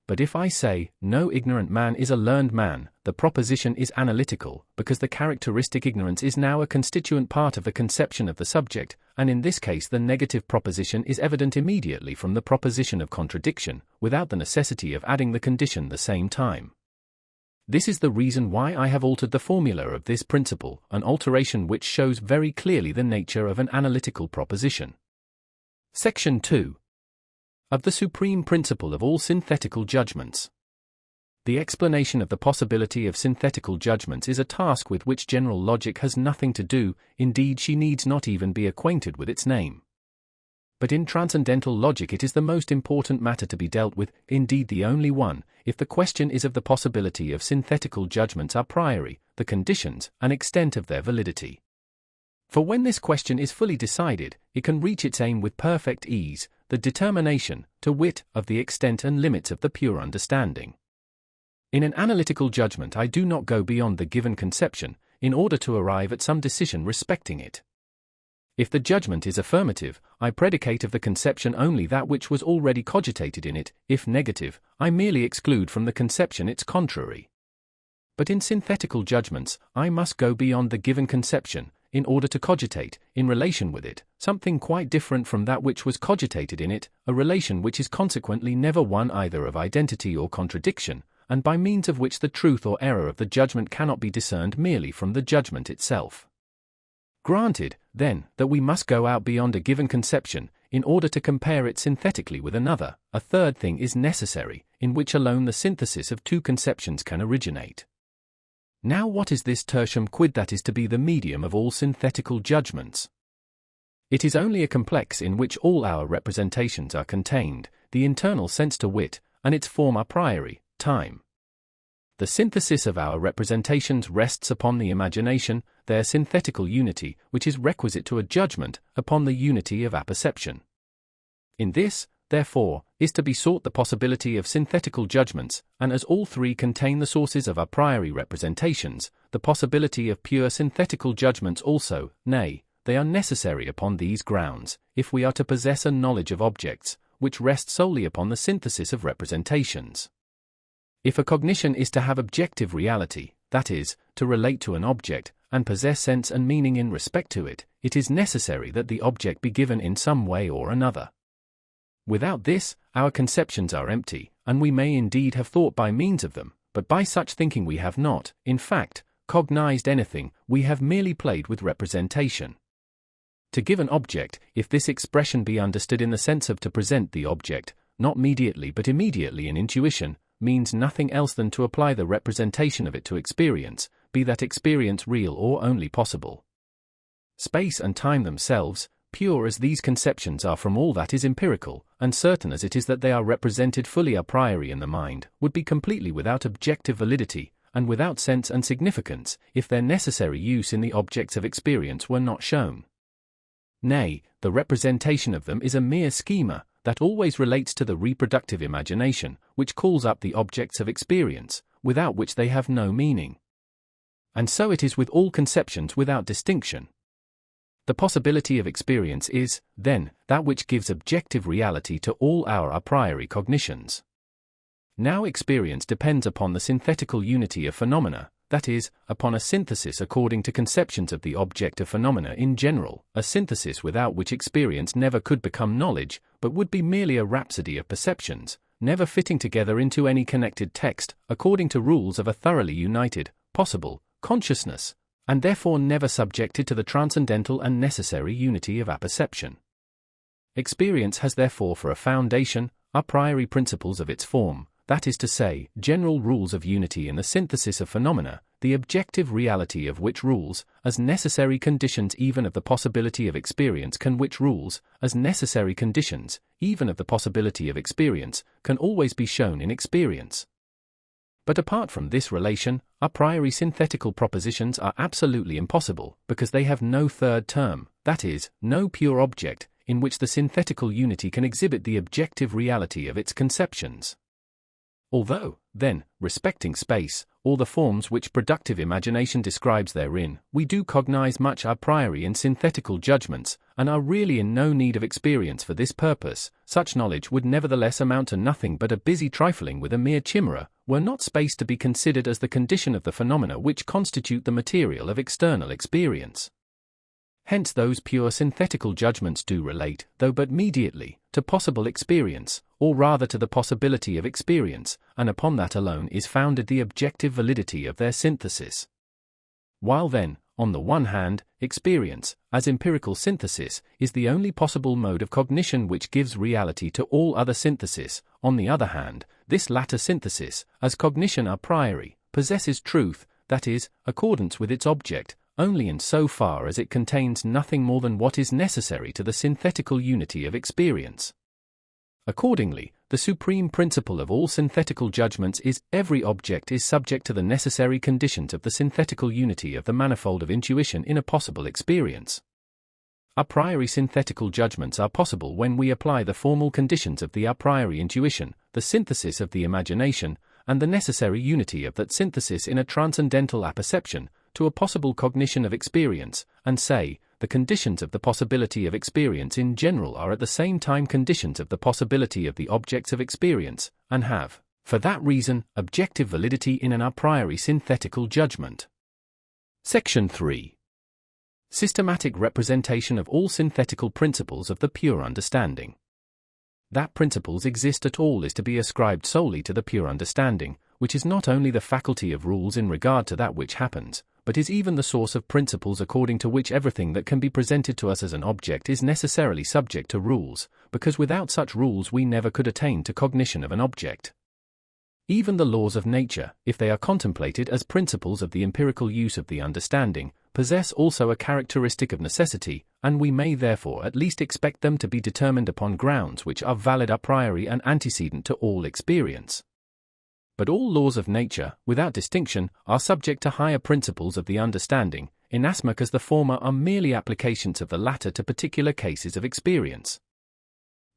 But if I say, no ignorant man is a learned man, the proposition is analytical, because the characteristic ignorance is now a constituent part of the conception of the subject, and in this case the negative proposition is evident immediately from the proposition of contradiction, without the necessity of adding the condition the same time. This is the reason why I have altered the formula of this principle, an alteration which shows very clearly the nature of an analytical proposition. Section 2. Of the supreme principle of all synthetical judgments. The explanation of the possibility of synthetical judgments is a task with which general logic has nothing to do, indeed she needs not even be acquainted with its name. But in transcendental logic it is the most important matter to be dealt with, indeed the only one, if the question is of the possibility of synthetical judgments a priori, the conditions and extent of their validity. For when this question is fully decided, it can reach its aim with perfect ease, the determination, to wit, of the extent and limits of the pure understanding. In an analytical judgment I do not go beyond the given conception, in order to arrive at some decision respecting it. If the judgment is affirmative, I predicate of the conception only that which was already cogitated in it; if negative, I merely exclude from the conception its contrary. But in synthetical judgments, I must go beyond the given conception, in order to cogitate, in relation with it, something quite different from that which was cogitated in it, a relation which is consequently never one either of identity or contradiction, and by means of which the truth or error of the judgment cannot be discerned merely from the judgment itself. Granted, then, that we must go out beyond a given conception, in order to compare it synthetically with another, a third thing is necessary, in which alone the synthesis of two conceptions can originate. Now what is this tertium quid that is to be the medium of all synthetical judgments? It is only a complex in which all our representations are contained, the internal sense to wit, and its form a priori, time. The synthesis of our representations rests upon the imagination, their synthetical unity, which is requisite to a judgment, upon the unity of apperception. In this, therefore, is to be sought the possibility of synthetical judgments, and as all three contain the sources of a priori representations, the possibility of pure synthetical judgments also, nay, they are necessary upon these grounds, if we are to possess a knowledge of objects, which rests solely upon the synthesis of representations. If a cognition is to have objective reality, that is, to relate to an object, and possess sense and meaning in respect to it, it is necessary that the object be given in some way or another. Without this, our conceptions are empty, and we may indeed have thought by means of them, but by such thinking we have not, in fact, cognized anything, we have merely played with representation. To give an object, if this expression be understood in the sense of to present the object, not mediately but immediately in intuition, means nothing else than to apply the representation of it to experience, be that experience real or only possible. Space and time themselves, pure as these conceptions are from all that is empirical, and certain as it is that they are represented fully a priori in the mind, would be completely without objective validity, and without sense and significance, if their necessary use in the objects of experience were not shown. Nay, the representation of them is a mere schema that always relates to the reproductive imagination, which calls up the objects of experience, without which they have no meaning. And so it is with all conceptions without distinction. The possibility of experience is, then, that which gives objective reality to all our a priori cognitions. Now experience depends upon the synthetical unity of phenomena, that is, upon a synthesis according to conceptions of the object of phenomena in general, a synthesis without which experience never could become knowledge, but would be merely a rhapsody of perceptions, never fitting together into any connected text, according to rules of a thoroughly united, possible, consciousness, and therefore never subjected to the transcendental and necessary unity of apperception. Experience has therefore for a foundation, a priori principles of its form, that is to say, general rules of unity in the synthesis of phenomena, the objective reality of which rules, as necessary conditions even of the possibility of experience which rules, as necessary conditions, even of the possibility of experience, can always be shown in experience. But apart from this relation, a priori synthetical propositions are absolutely impossible, because they have no third term, that is, no pure object, in which the synthetical unity can exhibit the objective reality of its conceptions. Although, then, respecting space, or the forms which productive imagination describes therein, we do cognize much a priori in synthetical judgments, and are really in no need of experience for this purpose, such knowledge would nevertheless amount to nothing but a busy trifling with a mere chimera, were not space to be considered as the condition of the phenomena which constitute the material of external experience. Hence those pure synthetical judgments do relate, though but mediately, to possible experience, or rather to the possibility of experience, and upon that alone is founded the objective validity of their synthesis. While then, on the one hand, experience, as empirical synthesis, is the only possible mode of cognition which gives reality to all other synthesis, on the other hand, this latter synthesis, as cognition a priori, possesses truth, that is, accordance with its object, only in so far as it contains nothing more than what is necessary to the synthetical unity of experience. Accordingly, the supreme principle of all synthetical judgments is every object is subject to the necessary conditions of the synthetical unity of the manifold of intuition in a possible experience. A priori synthetical judgments are possible when we apply the formal conditions of the a priori intuition, the synthesis of the imagination, and the necessary unity of that synthesis in a transcendental apperception, to a possible cognition of experience, and say, the conditions of the possibility of experience in general are at the same time conditions of the possibility of the objects of experience, and have, for that reason, objective validity in an a priori synthetical judgment. Section 3. Systematic representation of all synthetical principles of the pure understanding. That principles exist at all is to be ascribed solely to the pure understanding, which is not only the faculty of rules in regard to that which happens, but is even the source of principles according to which everything that can be presented to us as an object is necessarily subject to rules, because without such rules we never could attain to cognition of an object. Even the laws of nature, if they are contemplated as principles of the empirical use of the understanding, possess also a characteristic of necessity, and we may therefore at least expect them to be determined upon grounds which are valid a priori and antecedent to all experience. But all laws of nature, without distinction, are subject to higher principles of the understanding, inasmuch as the former are merely applications of the latter to particular cases of experience.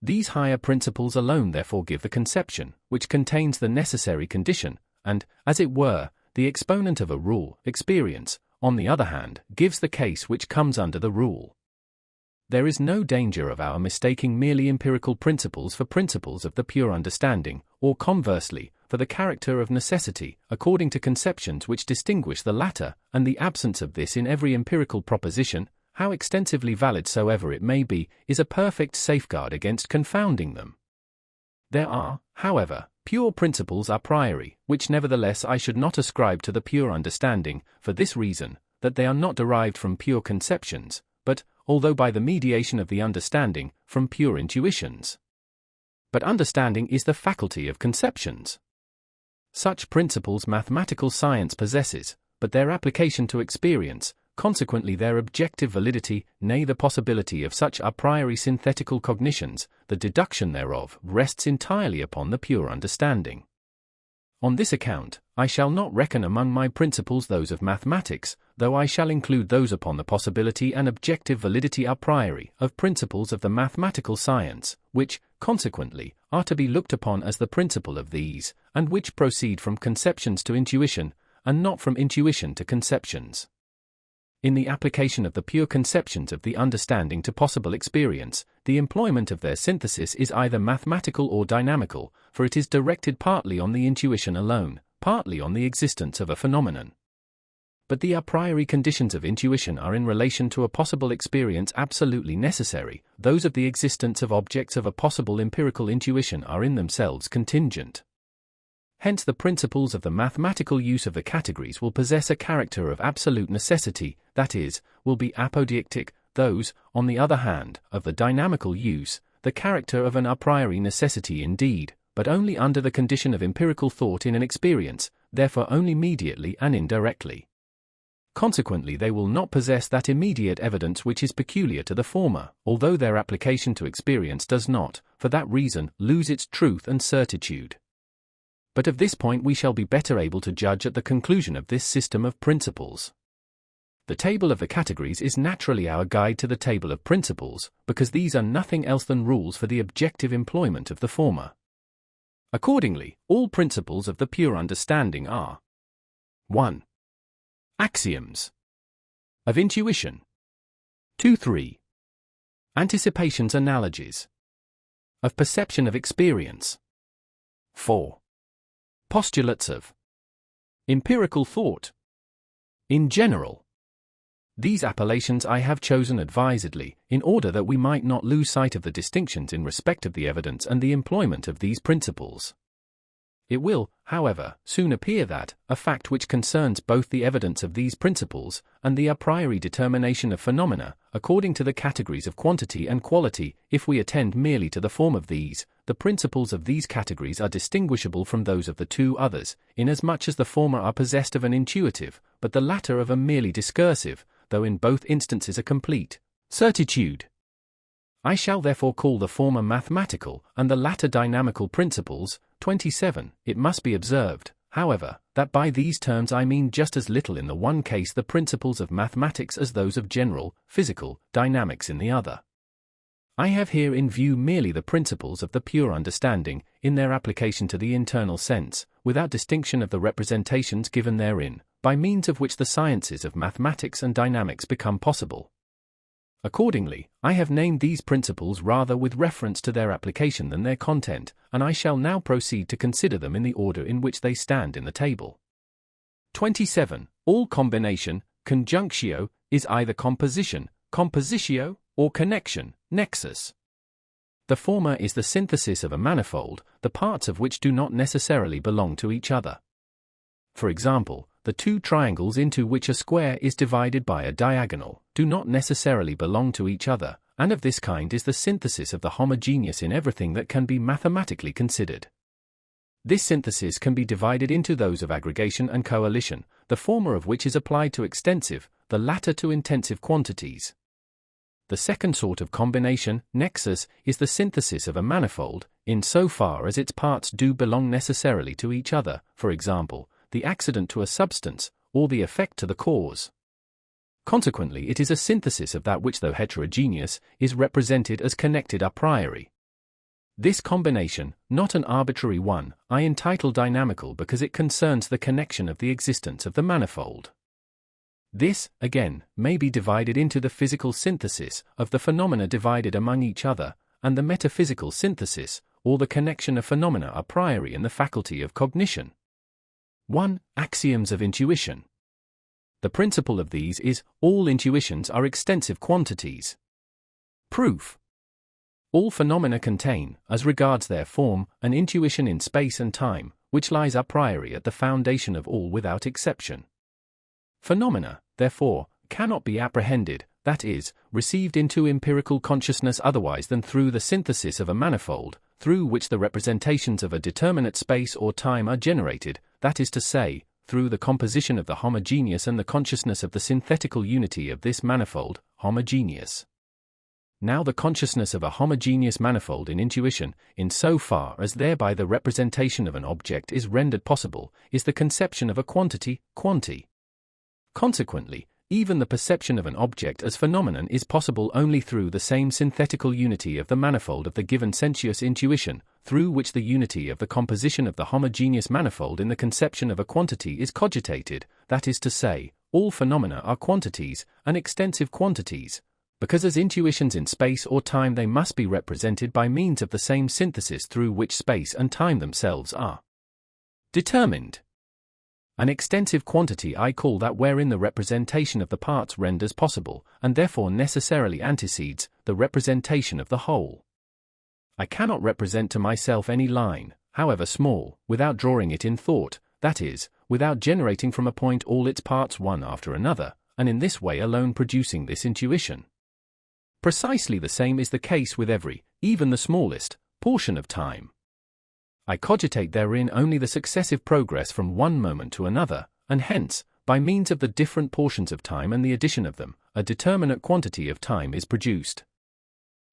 These higher principles alone therefore give the conception, which contains the necessary condition, and, as it were, the exponent of a rule, experience, on the other hand, gives the case which comes under the rule. There is no danger of our mistaking merely empirical principles for principles of the pure understanding, or conversely, for the character of necessity, according to conceptions which distinguish the latter, and the absence of this in every empirical proposition, how extensively valid soever it may be, is a perfect safeguard against confounding them. There are, however, pure principles a priori, which nevertheless I should not ascribe to the pure understanding, for this reason, that they are not derived from pure conceptions, but, although by the mediation of the understanding, from pure intuitions. But understanding is the faculty of conceptions. Such principles mathematical science possesses, but their application to experience, consequently their objective validity, nay the possibility of such a priori synthetical cognitions, the deduction thereof, rests entirely upon the pure understanding. On this account, I shall not reckon among my principles those of mathematics, though I shall include those upon the possibility and objective validity a priori of principles of the mathematical science, which, consequently, are to be looked upon as the principle of these, and which proceed from conceptions to intuition, and not from intuition to conceptions. In the application of the pure conceptions of the understanding to possible experience, the employment of their synthesis is either mathematical or dynamical, for it is directed partly on the intuition alone, partly on the existence of a phenomenon. But the a priori conditions of intuition are in relation to a possible experience absolutely necessary, those of the existence of objects of a possible empirical intuition are in themselves contingent. Hence the principles of the mathematical use of the categories will possess a character of absolute necessity, that is, will be apodeictic, those, on the other hand, of the dynamical use, the character of an a priori necessity indeed, but only under the condition of empirical thought in an experience, therefore only mediately and indirectly. Consequently they will not possess that immediate evidence which is peculiar to the former, although their application to experience does not, for that reason, lose its truth and certitude. But of this point we shall be better able to judge at the conclusion of this system of principles. The table of the categories is naturally our guide to the table of principles, because these are nothing else than rules for the objective employment of the former. Accordingly, all principles of the pure understanding are 1. Axioms of intuition. 2-3. Anticipations analogies of perception of experience. 4. Postulates of empirical thought. In general, these appellations I have chosen advisedly, in order that we might not lose sight of the distinctions in respect of the evidence and the employment of these principles. It will, however, soon appear that, a fact which concerns both the evidence of these principles, and the a priori determination of phenomena, according to the categories of quantity and quality, if we attend merely to the form of these, the principles of these categories are distinguishable from those of the two others, inasmuch as the former are possessed of an intuitive, but the latter of a merely discursive, though in both instances a complete, certitude. I shall therefore call the former mathematical, and the latter dynamical principles. 27. It must be observed, however, that by these terms I mean just as little in the one case the principles of mathematics as those of general, physical, dynamics in the other. I have here in view merely the principles of the pure understanding, in their application to the internal sense, without distinction of the representations given therein, by means of which the sciences of mathematics and dynamics become possible. Accordingly, I have named these principles rather with reference to their application than their content, and I shall now proceed to consider them in the order in which they stand in the table. 27. All combination, conjunctio, is either composition, compositio, or connection, nexus. The former is the synthesis of a manifold, the parts of which do not necessarily belong to each other. For example, the two triangles into which a square is divided by a diagonal do not necessarily belong to each other, and of this kind is the synthesis of the homogeneous in everything that can be mathematically considered. This synthesis can be divided into those of aggregation and coalition, the former of which is applied to extensive, the latter to intensive quantities. The second sort of combination, nexus, is the synthesis of a manifold, in so far as its parts do belong necessarily to each other, for example, the accident to a substance, or the effect to the cause. Consequently, it is a synthesis of that which, though heterogeneous, is represented as connected a priori. This combination, not an arbitrary one, I entitle dynamical because it concerns the connection of the existence of the manifold. This, again, may be divided into the physical synthesis of the phenomena divided among each other, and the metaphysical synthesis, or the connection of phenomena a priori in the faculty of cognition. 1. Axioms of intuition. The principle of these is, all intuitions are extensive quantities. Proof. All phenomena contain, as regards their form, an intuition in space and time, which lies a priori at the foundation of all without exception. Phenomena, therefore, cannot be apprehended, that is, received into empirical consciousness otherwise than through the synthesis of a manifold, through which the representations of a determinate space or time are generated, that is to say, through the composition of the homogeneous and the consciousness of the synthetical unity of this manifold, homogeneous. now the consciousness of a homogeneous manifold in intuition, in so far as thereby the representation of an object is rendered possible, is the conception of a quantity, quanti. Consequently, even the perception of an object as phenomenon is possible only through the same synthetical unity of the manifold of the given sensuous intuition, through which the unity of the composition of the homogeneous manifold in the conception of a quantity is cogitated, that is to say, all phenomena are quantities, and extensive quantities, because as intuitions in space or time they must be represented by means of the same synthesis through which space and time themselves are determined. An extensive quantity I call that wherein the representation of the parts renders possible, and therefore necessarily antecedes, the representation of the whole. I cannot represent to myself any line, however small, without drawing it in thought, that is, without generating from a point all its parts one after another, and in this way alone producing this intuition. Precisely the same is the case with every, even the smallest, portion of time. I cogitate therein only the successive progress from one moment to another, and hence, by means of the different portions of time and the addition of them, a determinate quantity of time is produced.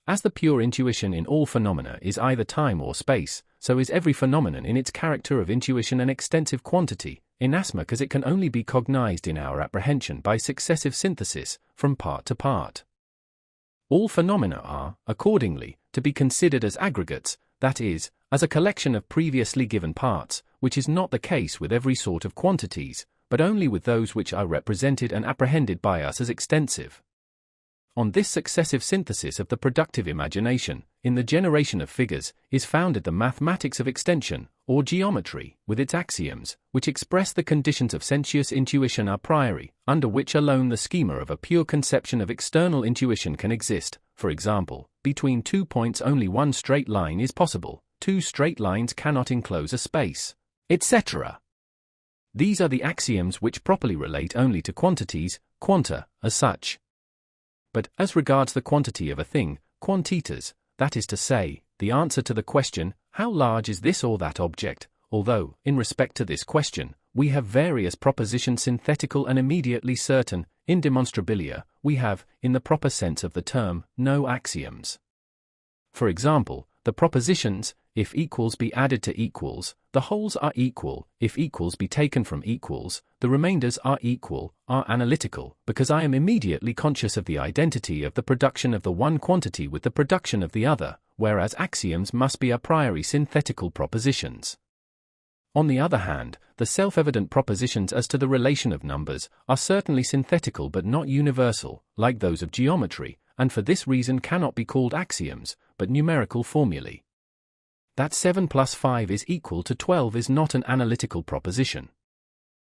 As the pure intuition in all phenomena is either time or space, so is every phenomenon in its character of intuition an extensive quantity, inasmuch as it can only be cognized in our apprehension by successive synthesis, from part to part. All phenomena are, accordingly, to be considered as aggregates, that is, as a collection of previously given parts, which is not the case with every sort of quantities, but only with those which are represented and apprehended by us as extensive. On this successive synthesis of the productive imagination, in the generation of figures, is founded the mathematics of extension, or geometry, with its axioms, which express the conditions of sensuous intuition a priori, under which alone the schema of a pure conception of external intuition can exist. For example, between 2 points only one straight line is possible, 2 straight lines cannot enclose a space, etc. These are the axioms which properly relate only to quantities, quanta, as such. But, as regards the quantity of a thing, quantitas, that is to say, the answer to the question, how large is this or that object, although, in respect to this question, we have various propositions synthetical and immediately certain, indemonstrabilia, we have, in the proper sense of the term, no axioms. For example, the propositions, if equals be added to equals, the wholes are equal, if equals be taken from equals, the remainders are equal, are analytical, because I am immediately conscious of the identity of the production of the one quantity with the production of the other, whereas axioms must be a priori synthetical propositions. On the other hand, the self-evident propositions as to the relation of numbers are certainly synthetical but not universal, like those of geometry, and for this reason cannot be called axioms, but numerical formulae. That 7 plus 5 is equal to 12 is not an analytical proposition.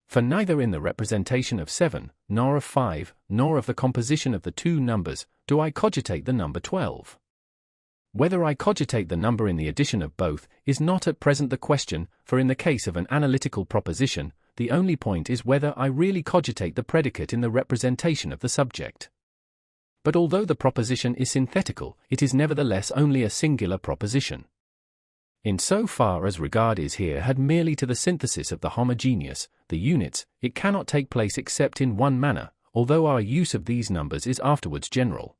For neither in the representation of 7, nor of 5, nor of the composition of the two numbers, do I cogitate the number 12. Whether I cogitate the number in the addition of both is not at present the question, for in the case of an analytical proposition, the only point is whether I really cogitate the predicate in the representation of the subject. But although the proposition is synthetical, it is nevertheless only a singular proposition. In so far as regard is here had merely to the synthesis of the homogeneous, the units, it cannot take place except in one manner, although our use of these numbers is afterwards general.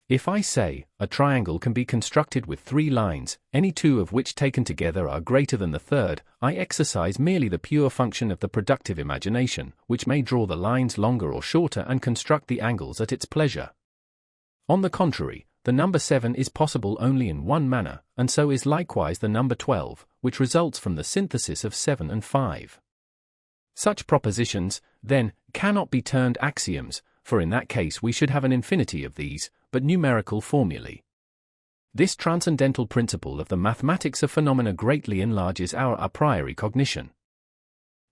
If I say, a triangle can be constructed with 3 lines, any 2 of which taken together are greater than the third, I exercise merely the pure function of the productive imagination, which may draw the lines longer or shorter and construct the angles at its pleasure. On the contrary, the number 7 is possible only in one manner, and so is likewise the number 12, which results from the synthesis of 7 and 5. Such propositions, then, cannot be turned axioms, for in that case we should have an infinity of these, but numerical formulae. This transcendental principle of the mathematics of phenomena greatly enlarges our a priori cognition.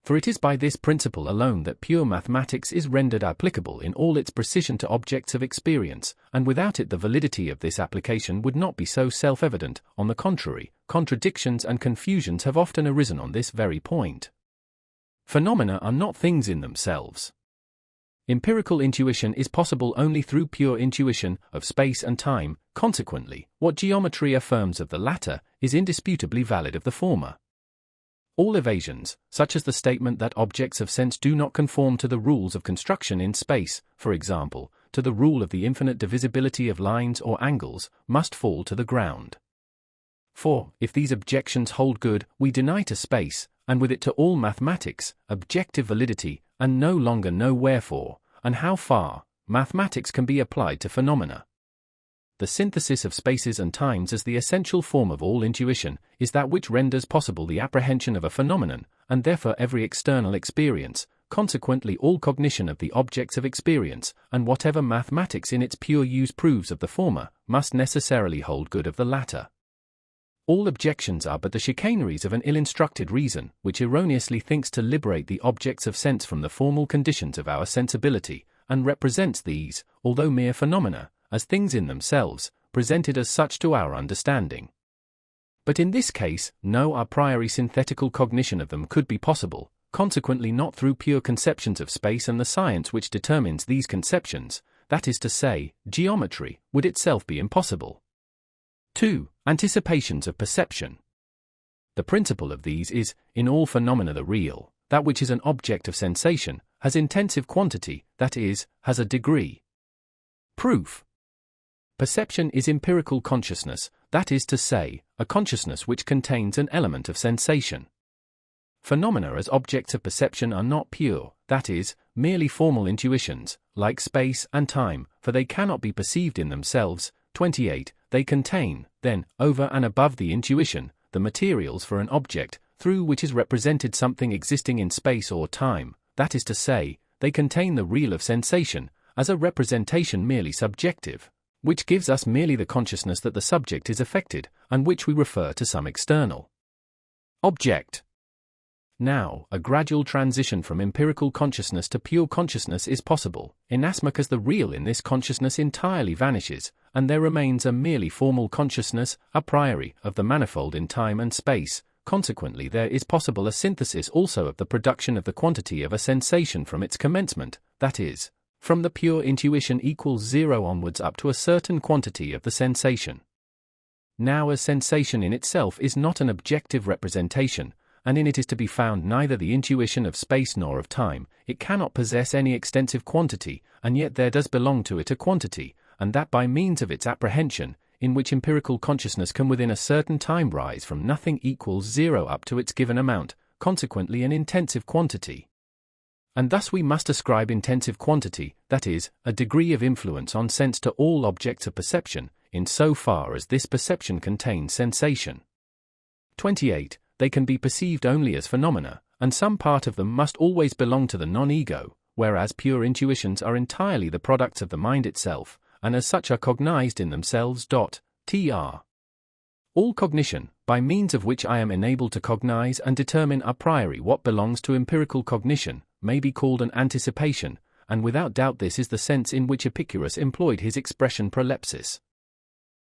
For it is by this principle alone that pure mathematics is rendered applicable in all its precision to objects of experience, and without it the validity of this application would not be so self-evident. On the contrary, contradictions and confusions have often arisen on this very point. Phenomena are not things in themselves. Empirical intuition is possible only through pure intuition of space and time. Consequently, what geometry affirms of the latter is indisputably valid of the former. All evasions, such as the statement that objects of sense do not conform to the rules of construction in space, for example, to the rule of the infinite divisibility of lines or angles, must fall to the ground. For, if these objections hold good, we deny to space, and with it to all mathematics, objective validity, and no longer know wherefore, and how far, mathematics can be applied to phenomena. The synthesis of spaces and times as the essential form of all intuition is that which renders possible the apprehension of a phenomenon, and therefore every external experience, consequently all cognition of the objects of experience, and whatever mathematics in its pure use proves of the former, must necessarily hold good of the latter. All objections are but the chicaneries of an ill-instructed reason, which erroneously thinks to liberate the objects of sense from the formal conditions of our sensibility, and represents these, although mere phenomena, as things in themselves, presented as such to our understanding. But in this case, no a priori synthetical cognition of them could be possible, consequently not through pure conceptions of space and the science which determines these conceptions, that is to say, geometry, would itself be impossible. 2. Anticipations of perception. The principle of these is, in all phenomena the real, that which is an object of sensation, has intensive quantity, that is, has a degree. Proof. Perception is empirical consciousness, that is to say, a consciousness which contains an element of sensation. Phenomena as objects of perception are not pure, that is, merely formal intuitions, like space and time, for they cannot be perceived in themselves. 28. They contain, then, over and above the intuition, the materials for an object, through which is represented something existing in space or time, that is to say, they contain the real of sensation, as a representation merely subjective, which gives us merely the consciousness that the subject is affected, and which we refer to some external object. Now, a gradual transition from empirical consciousness to pure consciousness is possible, inasmuch as the real in this consciousness entirely vanishes, and there remains a merely formal consciousness, a priori, of the manifold in time and space. Consequently there is possible a synthesis also of the production of the quantity of a sensation from its commencement, that is, from the pure intuition equals 0 onwards up to a certain quantity of the sensation. Now a sensation in itself is not an objective representation, and in it is to be found neither the intuition of space nor of time. It cannot possess any extensive quantity, and yet there does belong to it a quantity, and that by means of its apprehension, in which empirical consciousness can within a certain time rise from nothing equals 0 up to its given amount, consequently an intensive quantity. And thus we must ascribe intensive quantity, that is, a degree of influence on sense to all objects of perception, in so far as this perception contains sensation. 28. They can be perceived only as phenomena, and some part of them must always belong to the non-ego, whereas pure intuitions are entirely the products of the mind itself, and as such are cognized in themselves. Tr. All cognition, by means of which I am enabled to cognize and determine a priori what belongs to empirical cognition, may be called an anticipation, and without doubt this is the sense in which Epicurus employed his expression prolepsis.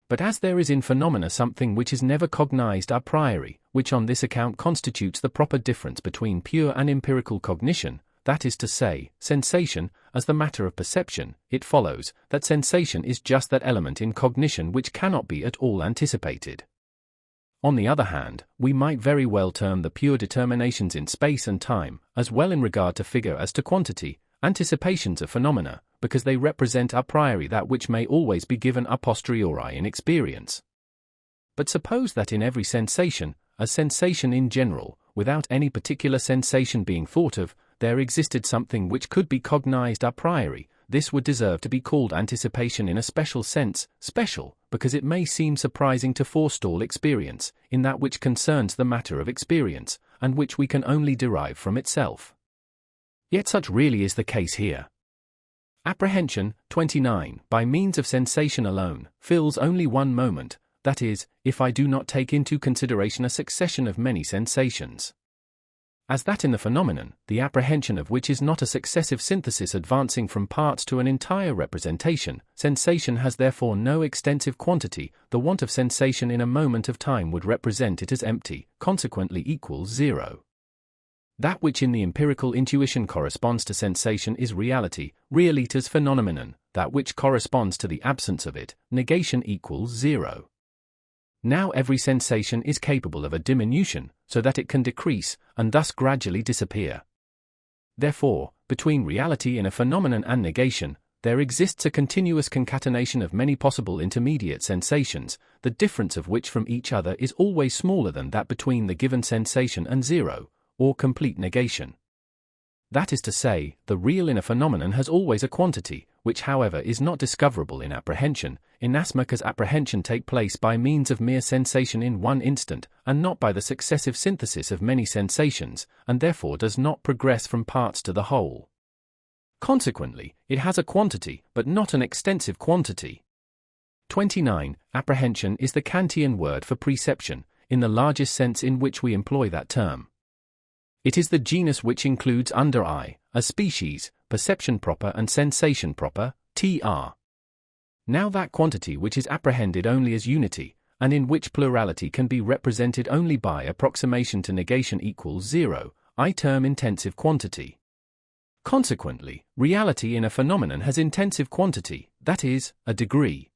But as there is in phenomena something which is never cognized a priori, which on this account constitutes the proper difference between pure and empirical cognition, that is to say, sensation, as the matter of perception, it follows that sensation is just that element in cognition which cannot be at all anticipated. On the other hand, we might very well term the pure determinations in space and time, as well in regard to figure as to quantity, anticipations of phenomena, because they represent a priori that which may always be given a posteriori in experience. But suppose that in every sensation, a sensation in general, without any particular sensation being thought of, there existed something which could be cognized a priori. This would deserve to be called anticipation in a special sense, special, because it may seem surprising to forestall experience, in that which concerns the matter of experience, and which we can only derive from itself. Yet such really is the case here. Apprehension, 29, by means of sensation alone, fills only one moment, that is, if I do not take into consideration a succession of many sensations. As that in the phenomenon, the apprehension of which is not a successive synthesis advancing from parts to an entire representation, sensation has therefore no extensive quantity. The want of sensation in a moment of time would represent it as empty, consequently equals 0. That which in the empirical intuition corresponds to sensation is reality, realitas phenomenon. That which corresponds to the absence of it, negation equals 0. Now every sensation is capable of a diminution, so that it can decrease, and thus gradually disappear. Therefore, between reality in a phenomenon and negation, there exists a continuous concatenation of many possible intermediate sensations, the difference of which from each other is always smaller than that between the given sensation and zero, or complete negation. That is to say, the real in a phenomenon has always a quantity, which however is not discoverable in apprehension, inasmuch as apprehension take place by means of mere sensation in one instant, and not by the successive synthesis of many sensations, and therefore does not progress from parts to the whole. Consequently, it has a quantity, but not an extensive quantity. 29. Apprehension is the Kantian word for perception, in the largest sense in which we employ that term. It is the genus which includes under I, a species, perception proper and sensation proper, tr. Now that quantity which is apprehended only as unity, and in which plurality can be represented only by approximation to negation equals zero, I term intensive quantity. Consequently, reality in a phenomenon has intensive quantity, that is, a degree.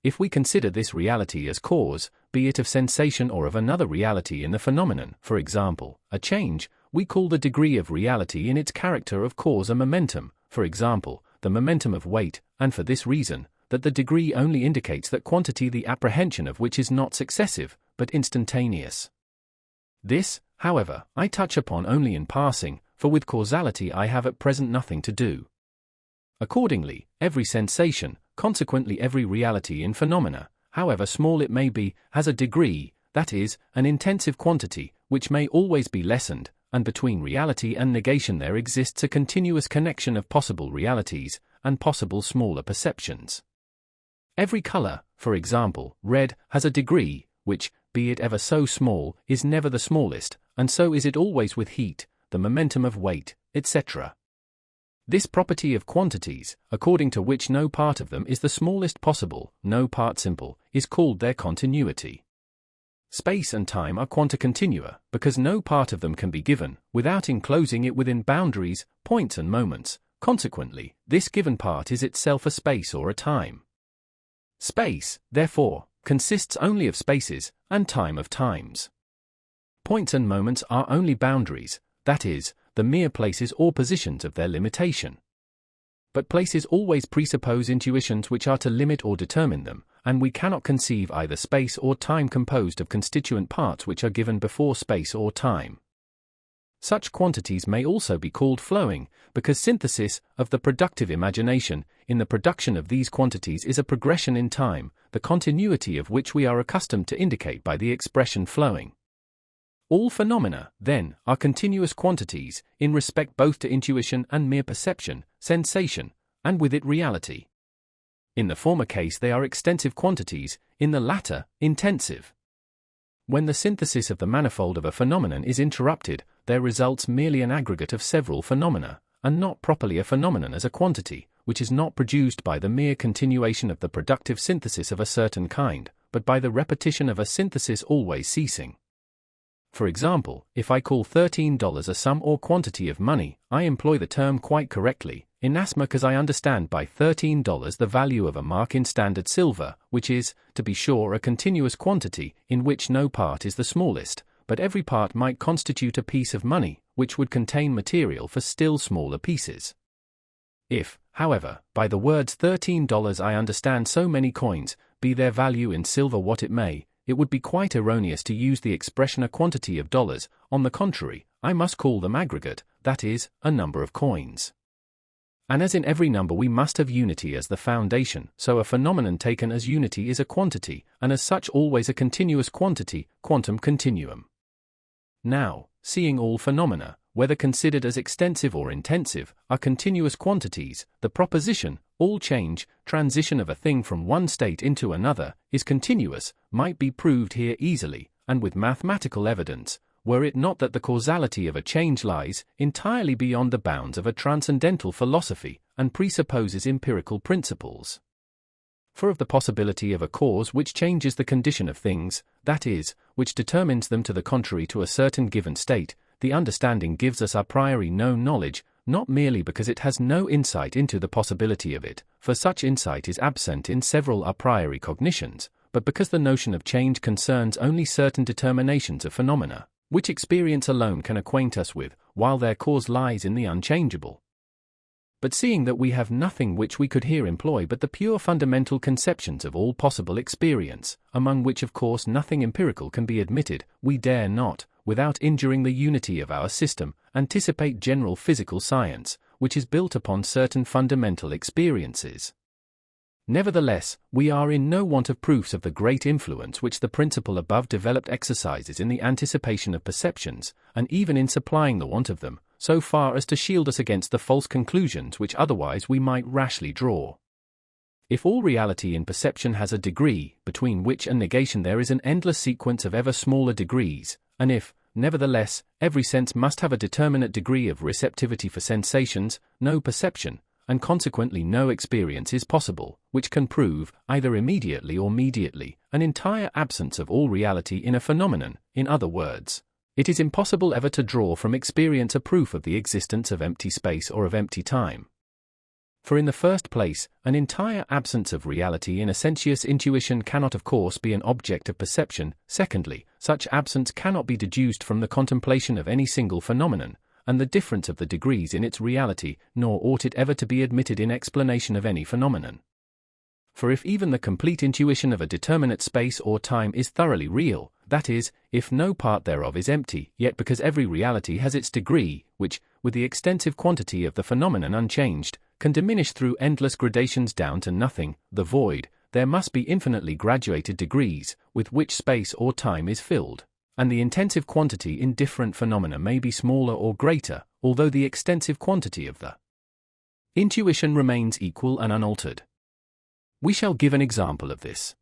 If we consider this reality as cause, be it of sensation or of another reality in the phenomenon, for example, a change, we call the degree of reality in its character of cause a momentum, for example, the momentum of weight, and for this reason, that the degree only indicates that quantity the apprehension of which is not successive, but instantaneous. This, however, I touch upon only in passing, for with causality I have at present nothing to do. Accordingly, every sensation, consequently every reality in phenomena, however small it may be, has a degree, that is, an intensive quantity, which may always be lessened, and between reality and negation there exists a continuous connection of possible realities, and possible smaller perceptions. Every color, for example, red, has a degree, which, be it ever so small, is never the smallest, and so is it always with heat, the momentum of weight, etc. This property of quantities, according to which no part of them is the smallest possible, no part simple, is called their continuity. Space and time are quanta continua, because no part of them can be given, without enclosing it within boundaries, points and moments. Consequently, this given part is itself a space or a time. Space, therefore, consists only of spaces, and time of times. Points and moments are only boundaries, that is, the mere places or positions of their limitation. But places always presuppose intuitions which are to limit or determine them, and we cannot conceive either space or time composed of constituent parts which are given before space or time. Such quantities may also be called flowing, because synthesis, of the productive imagination, in the production of these quantities is a progression in time, the continuity of which we are accustomed to indicate by the expression flowing. All phenomena, then, are continuous quantities, in respect both to intuition and mere perception, sensation, and with it reality. In the former case they are extensive quantities, in the latter, intensive. When the synthesis of the manifold of a phenomenon is interrupted, there results merely an aggregate of several phenomena, and not properly a phenomenon as a quantity, which is not produced by the mere continuation of the productive synthesis of a certain kind, but by the repetition of a synthesis always ceasing. For example, if I call $13 a sum or quantity of money, I employ the term quite correctly, inasmuch as I understand by $13 the value of a mark in standard silver, which is, to be sure, a continuous quantity, in which no part is the smallest, but every part might constitute a piece of money, which would contain material for still smaller pieces. If, however, by the words $13 I understand so many coins, be their value in silver what it may, it would be quite erroneous to use the expression a quantity of dollars. On the contrary, I must call them aggregate, that is, a number of coins. And as in every number we must have unity as the foundation, so a phenomenon taken as unity is a quantity, and as such always a continuous quantity, quantum continuum. Now, seeing all phenomena, whether considered as extensive or intensive, are continuous quantities, the proposition, all change, transition of a thing from one state into another, is continuous, might be proved here easily, and with mathematical evidence, were it not that the causality of a change lies entirely beyond the bounds of a transcendental philosophy, and presupposes empirical principles. For of the possibility of a cause which changes the condition of things, that is, which determines them to the contrary to a certain given state, the understanding gives us a priori known knowledge, not merely because it has no insight into the possibility of it, for such insight is absent in several a priori cognitions, but because the notion of change concerns only certain determinations of phenomena, which experience alone can acquaint us with, while their cause lies in the unchangeable. but seeing that we have nothing which we could here employ but the pure fundamental conceptions of all possible experience, among which of course nothing empirical can be admitted, we dare not, without injuring the unity of our system, anticipate general physical science, which is built upon certain fundamental experiences. Nevertheless, we are in no want of proofs of the great influence which the principle above developed exercises in the anticipation of perceptions, and even in supplying the want of them, so far as to shield us against the false conclusions which otherwise we might rashly draw. If all reality in perception has a degree, between which and negation there is an endless sequence of ever smaller degrees, and if, nevertheless, every sense must have a determinate degree of receptivity for sensations, no perception, and consequently no experience is possible, which can prove, either immediately or mediately, an entire absence of all reality in a phenomenon. In other words, it is impossible ever to draw from experience a proof of the existence of empty space or of empty time. For in the first place, an entire absence of reality in a sensuous intuition cannot of course be an object of perception. Secondly, such absence cannot be deduced from the contemplation of any single phenomenon, and the difference of the degrees in its reality, nor ought it ever to be admitted in explanation of any phenomenon. For if even the complete intuition of a determinate space or time is thoroughly real, that is, if no part thereof is empty, yet because every reality has its degree, which, with the extensive quantity of the phenomenon unchanged, can diminish through endless gradations down to nothing, the void, there must be infinitely graduated degrees, with which space or time is filled, and the intensive quantity in different phenomena may be smaller or greater, although the extensive quantity of the intuition remains equal and unaltered. We shall give an example of this.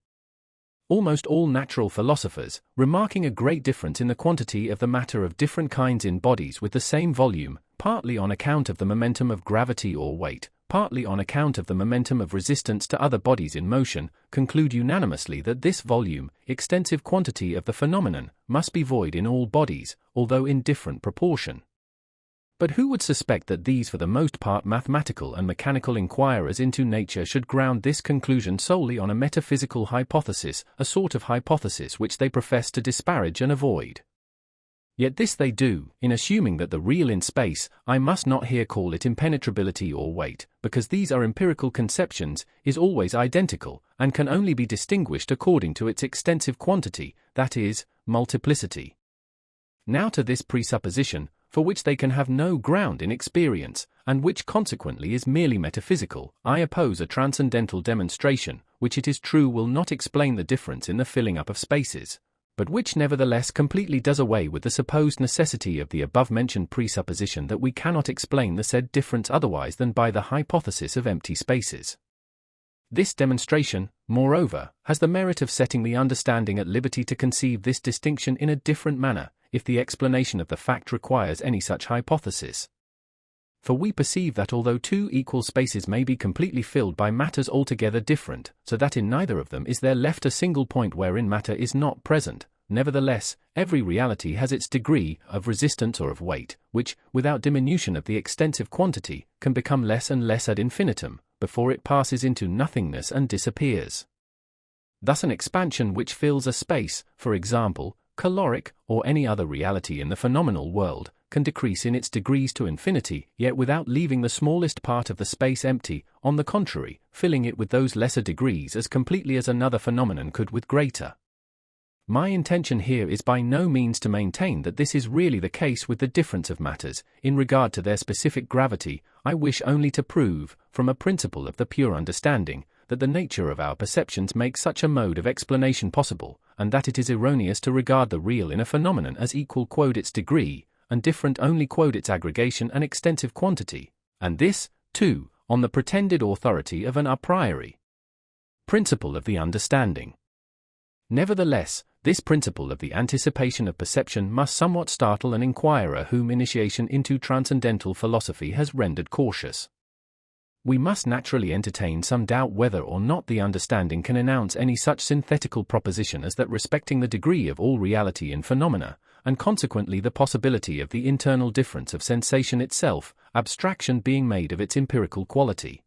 Almost all natural philosophers, remarking a great difference in the quantity of the matter of different kinds in bodies with the same volume, partly on account of the momentum of gravity or weight, partly on account of the momentum of resistance to other bodies in motion, conclude unanimously that this volume, extensive quantity of the phenomenon, must be void in all bodies, although in different proportion. But who would suspect that these for the most part mathematical and mechanical inquirers into nature should ground this conclusion solely on a metaphysical hypothesis, a sort of hypothesis which they profess to disparage and avoid? Yet this they do, in assuming that the real in space, I must not here call it impenetrability or weight, because these are empirical conceptions, is always identical, and can only be distinguished according to its extensive quantity, that is, multiplicity. Now to this presupposition, for which they can have no ground in experience, and which consequently is merely metaphysical, I oppose a transcendental demonstration, which it is true will not explain the difference in the filling up of spaces, but which nevertheless completely does away with the supposed necessity of the above-mentioned presupposition that we cannot explain the said difference otherwise than by the hypothesis of empty spaces. This demonstration, moreover, has the merit of setting the understanding at liberty to conceive this distinction in a different manner, if the explanation of the fact requires any such hypothesis. For we perceive that although two equal spaces may be completely filled by matters altogether different, so that in neither of them is there left a single point wherein matter is not present, nevertheless, every reality has its degree of resistance or of weight, which, without diminution of the extensive quantity, can become less and less ad infinitum, before it passes into nothingness and disappears. Thus an expansion which fills a space, for example, caloric, or any other reality in the phenomenal world, can decrease in its degrees to infinity, yet without leaving the smallest part of the space empty, on the contrary, filling it with those lesser degrees as completely as another phenomenon could with greater. My intention here is by no means to maintain that this is really the case with the difference of matters, in regard to their specific gravity. I wish only to prove, from a principle of the pure understanding, that the nature of our perceptions makes such a mode of explanation possible, and that it is erroneous to regard the real in a phenomenon as equal quod its degree, and different only quod its aggregation and extensive quantity, and this, too, on the pretended authority of an a priori principle of the understanding. Nevertheless, this principle of the anticipation of perception must somewhat startle an inquirer whom initiation into transcendental philosophy has rendered cautious. We must naturally entertain some doubt whether or not the understanding can enunciate any such synthetical proposition as that respecting the degree of all reality in phenomena, and consequently the possibility of the internal difference of sensation itself, abstraction being made of its empirical quality.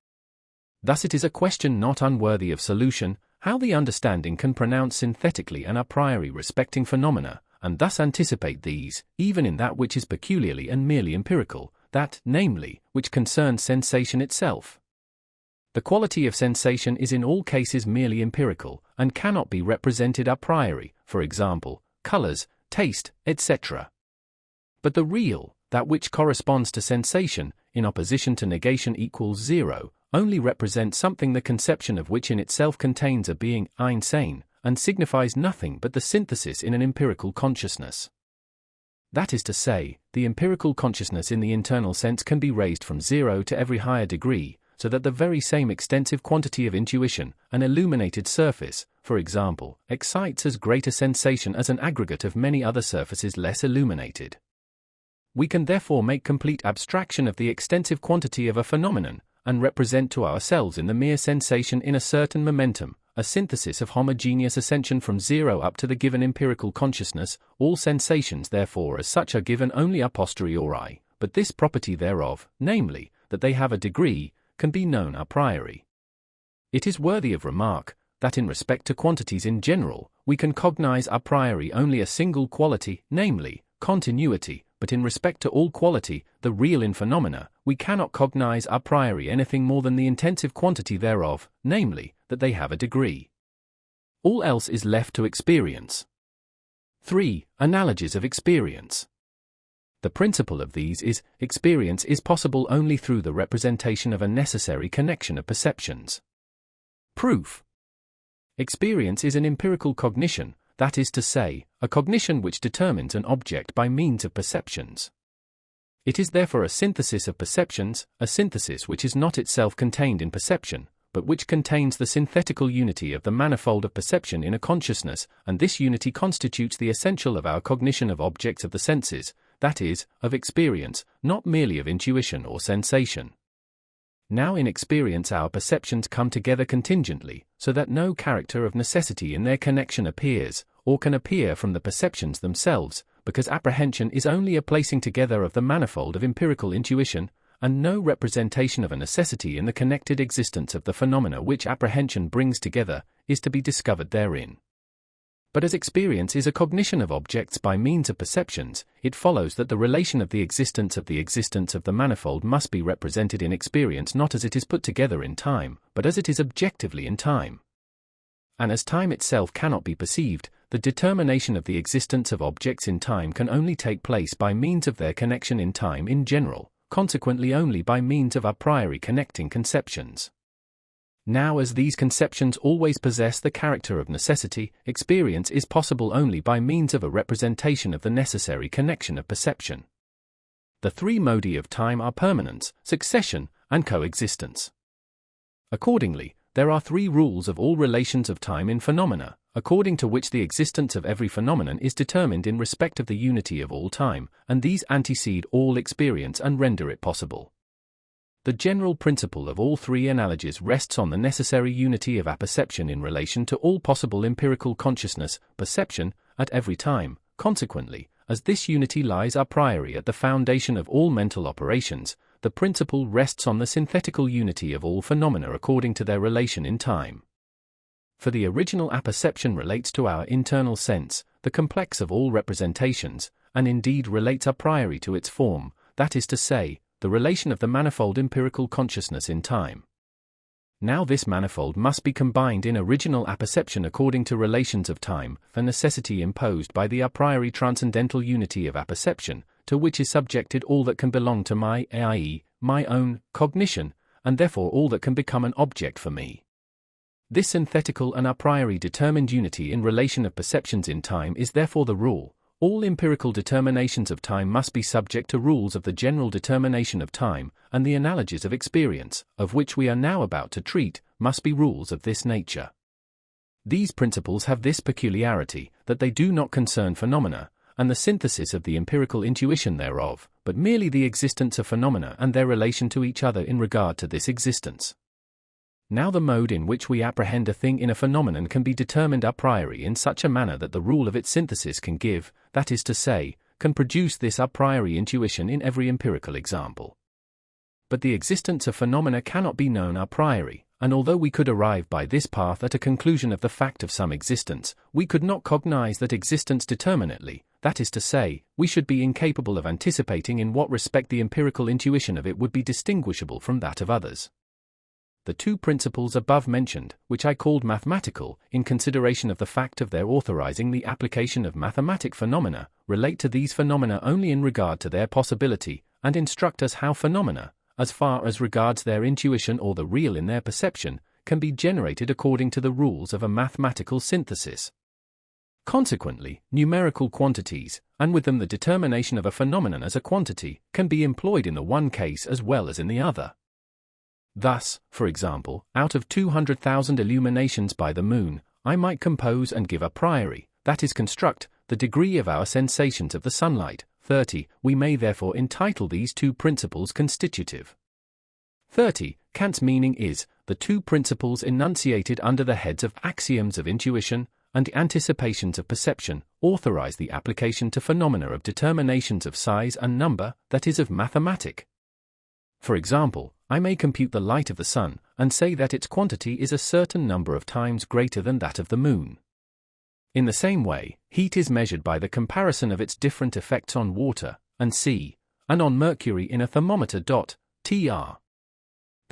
Thus it is a question not unworthy of solution, how the understanding can pronounce synthetically and a priori respecting phenomena, and thus anticipate these, even in that which is peculiarly and merely empirical, that, namely, which concerns sensation itself. The quality of sensation is in all cases merely empirical, and cannot be represented a priori, for example, colors, taste, etc. But the real, that which corresponds to sensation, in opposition to negation equals zero, only represents something the conception of which in itself contains a being, ein Sein, and signifies nothing but the synthesis in an empirical consciousness. That is to say, the empirical consciousness in the internal sense can be raised from zero to every higher degree, so that the very same extensive quantity of intuition, an illuminated surface, for example, excites as great a sensation as an aggregate of many other surfaces less illuminated. We can therefore make complete abstraction of the extensive quantity of a phenomenon, and represent to ourselves in the mere sensation in a certain momentum, a synthesis of homogeneous ascension from zero up to the given empirical consciousness. All sensations therefore as such are given only a posteriori, but this property thereof, namely, that they have a degree, can be known a priori. It is worthy of remark, that in respect to quantities in general, we can cognize a priori only a single quality, namely, continuity, but in respect to all quality, the real in phenomena, we cannot cognize a priori anything more than the intensive quantity thereof, namely, that they have a degree. All else is left to experience. 3. Analogies of experience. The principle of these is, experience is possible only through the representation of a necessary connection of perceptions. Proof. Experience is an empirical cognition, that is to say, a cognition which determines an object by means of perceptions. It is therefore a synthesis of perceptions, a synthesis which is not itself contained in perception, but which contains the synthetical unity of the manifold of perception in a consciousness, and this unity constitutes the essential of our cognition of objects of the senses, that is, of experience, not merely of intuition or sensation. Now in experience our perceptions come together contingently, so that no character of necessity in their connection appears, or can appear from the perceptions themselves, because apprehension is only a placing together of the manifold of empirical intuition, and no representation of a necessity in the connected existence of the phenomena which apprehension brings together, is to be discovered therein. But as experience is a cognition of objects by means of perceptions, it follows that the relation of the existence of the manifold must be represented in experience not as it is put together in time, but as it is objectively in time. And as time itself cannot be perceived, the determination of the existence of objects in time can only take place by means of their connection in time in general, consequently only by means of a priori connecting conceptions. Now as these conceptions always possess the character of necessity, experience is possible only by means of a representation of the necessary connection of perception. The three modi of time are permanence, succession, and coexistence. Accordingly, there are three rules of all relations of time in phenomena, according to which the existence of every phenomenon is determined in respect of the unity of all time, and these antecede all experience and render it possible. The general principle of all three analogies rests on the necessary unity of apperception in relation to all possible empirical consciousness, perception, at every time. Consequently, as this unity lies a priori at the foundation of all mental operations, the principle rests on the synthetical unity of all phenomena according to their relation in time. For the original apperception relates to our internal sense, the complex of all representations, and indeed relates a priori to its form, that is to say, the relation of the manifold empirical consciousness in time. Now this manifold must be combined in original apperception according to relations of time, a necessity imposed by the a priori transcendental unity of apperception, to which is subjected all that can belong to my, i.e., my own, cognition, and therefore all that can become an object for me. This synthetical and a priori determined unity in relation of perceptions in time is therefore the rule. All empirical determinations of time must be subject to rules of the general determination of time, and the analogies of experience, of which we are now about to treat, must be rules of this nature. These principles have this peculiarity, that they do not concern phenomena, and the synthesis of the empirical intuition thereof, but merely the existence of phenomena and their relation to each other in regard to this existence. Now the mode in which we apprehend a thing in a phenomenon can be determined a priori in such a manner that the rule of its synthesis can give, that is to say, can produce this a priori intuition in every empirical example. But the existence of phenomena cannot be known a priori, and although we could arrive by this path at a conclusion of the fact of some existence, we could not cognize that existence determinately, that is to say, we should be incapable of anticipating in what respect the empirical intuition of it would be distinguishable from that of others. The two principles above mentioned, which I called mathematical, in consideration of the fact of their authorizing the application of mathematic phenomena, relate to these phenomena only in regard to their possibility, and instruct us how phenomena, as far as regards their intuition or the real in their perception, can be generated according to the rules of a mathematical synthesis. Consequently, numerical quantities, and with them the determination of a phenomenon as a quantity, can be employed in the one case as well as in the other. Thus, for example, out of 200,000 illuminations by the moon, I might compose and give a priori, that is construct, the degree of our sensations of the sunlight, 30, we may therefore entitle these two principles constitutive. 30, Kant's meaning is, the two principles enunciated under the heads of axioms of intuition and anticipations of perception, authorize the application to phenomena of determinations of size and number, that is of mathematic. For example, I may compute the light of the sun, and say that its quantity is a certain number of times greater than that of the moon. In the same way, heat is measured by the comparison of its different effects on water, and sea, and on mercury in a thermometer. Tr.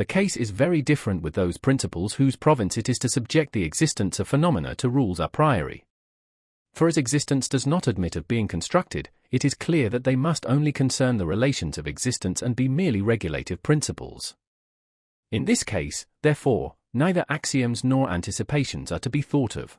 The case is very different with those principles whose province it is to subject the existence of phenomena to rules a priori. For as existence does not admit of being constructed, it is clear that they must only concern the relations of existence and be merely regulative principles. In this case, therefore, neither axioms nor anticipations are to be thought of.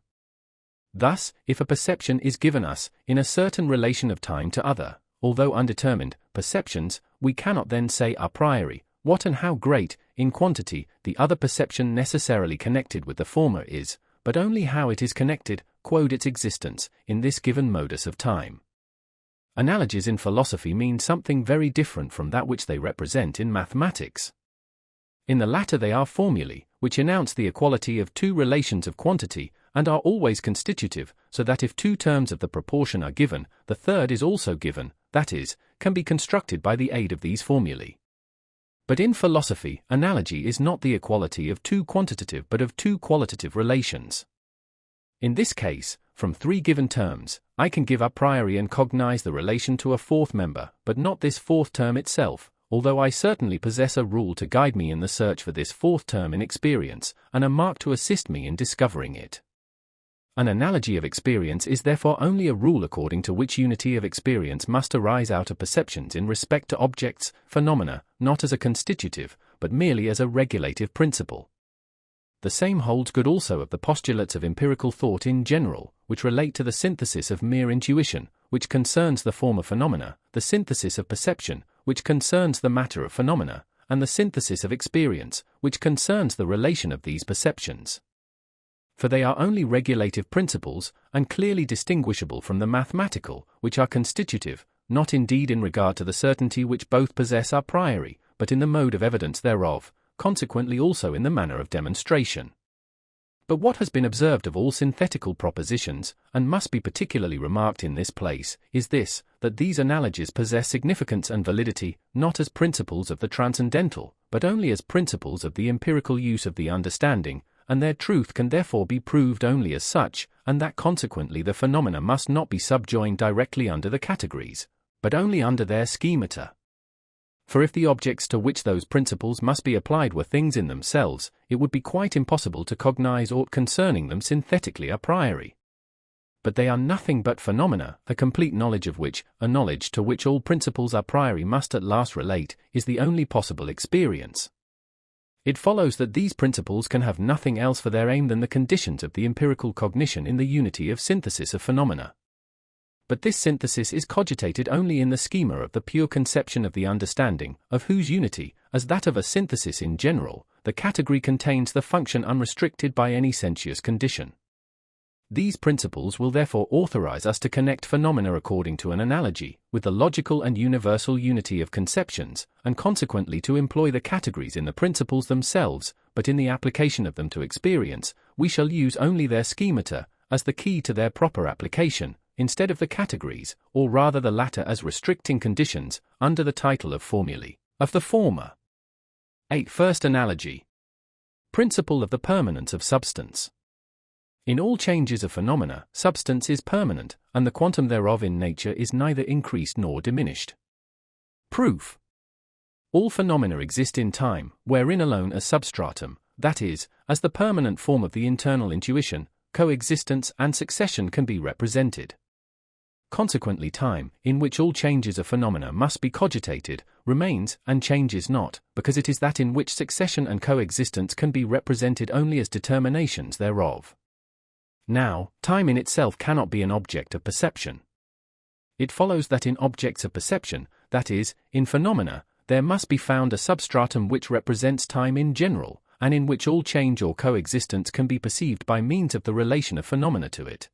Thus, if a perception is given us, in a certain relation of time to other, although undetermined, perceptions, we cannot then say a priori, what and how great, in quantity, the other perception necessarily connected with the former is, but only how it is connected, quod its existence, in this given modus of time. Analogies in philosophy mean something very different from that which they represent in mathematics. In the latter they are formulae, which announce the equality of two relations of quantity, and are always constitutive, so that if two terms of the proportion are given, the third is also given, that is, can be constructed by the aid of these formulae. But in philosophy, analogy is not the equality of two quantitative but of two qualitative relations. In this case, from three given terms, I can give a priori and cognize the relation to a fourth member, but not this fourth term itself, although I certainly possess a rule to guide me in the search for this fourth term in experience, and a mark to assist me in discovering it. An analogy of experience is therefore only a rule according to which unity of experience must arise out of perceptions in respect to objects, phenomena, not as a constitutive, but merely as a regulative principle. The same holds good also of the postulates of empirical thought in general, which relate to the synthesis of mere intuition, which concerns the former phenomena, the synthesis of perception, which concerns the matter of phenomena, and the synthesis of experience, which concerns the relation of these perceptions. For they are only regulative principles, and clearly distinguishable from the mathematical, which are constitutive, not indeed in regard to the certainty which both possess a priori, but in the mode of evidence thereof, consequently also in the manner of demonstration. But what has been observed of all synthetical propositions, and must be particularly remarked in this place, is this, that these analogies possess significance and validity, not as principles of the transcendental, but only as principles of the empirical use of the understanding, and their truth can therefore be proved only as such, and that consequently the phenomena must not be subjoined directly under the categories, but only under their schemata. For if the objects to which those principles must be applied were things in themselves, it would be quite impossible to cognize aught concerning them synthetically a priori. But they are nothing but phenomena, the complete knowledge of which, a knowledge to which all principles a priori must at last relate, is the only possible experience. It follows that these principles can have nothing else for their aim than the conditions of the empirical cognition in the unity of synthesis of phenomena. But this synthesis is cogitated only in the schema of the pure conception of the understanding, of whose unity, as that of a synthesis in general, the category contains the function unrestricted by any sensuous condition. These principles will therefore authorize us to connect phenomena according to an analogy, with the logical and universal unity of conceptions, and consequently to employ the categories in the principles themselves, but in the application of them to experience, we shall use only their schemata, as the key to their proper application, instead of the categories, or rather the latter as restricting conditions, under the title of formulae, of the former. 8. First analogy. Principle of the permanence of substance. In all changes of phenomena, substance is permanent, and the quantum thereof in nature is neither increased nor diminished. Proof. All phenomena exist in time, wherein alone as substratum, that is, as the permanent form of the internal intuition, coexistence and succession can be represented. Consequently, time, in which all changes of phenomena must be cogitated, remains and changes not, because it is that in which succession and coexistence can be represented only as determinations thereof. Now, time in itself cannot be an object of perception. It follows that in objects of perception, that is, in phenomena, there must be found a substratum which represents time in general, and in which all change or coexistence can be perceived by means of the relation of phenomena to it.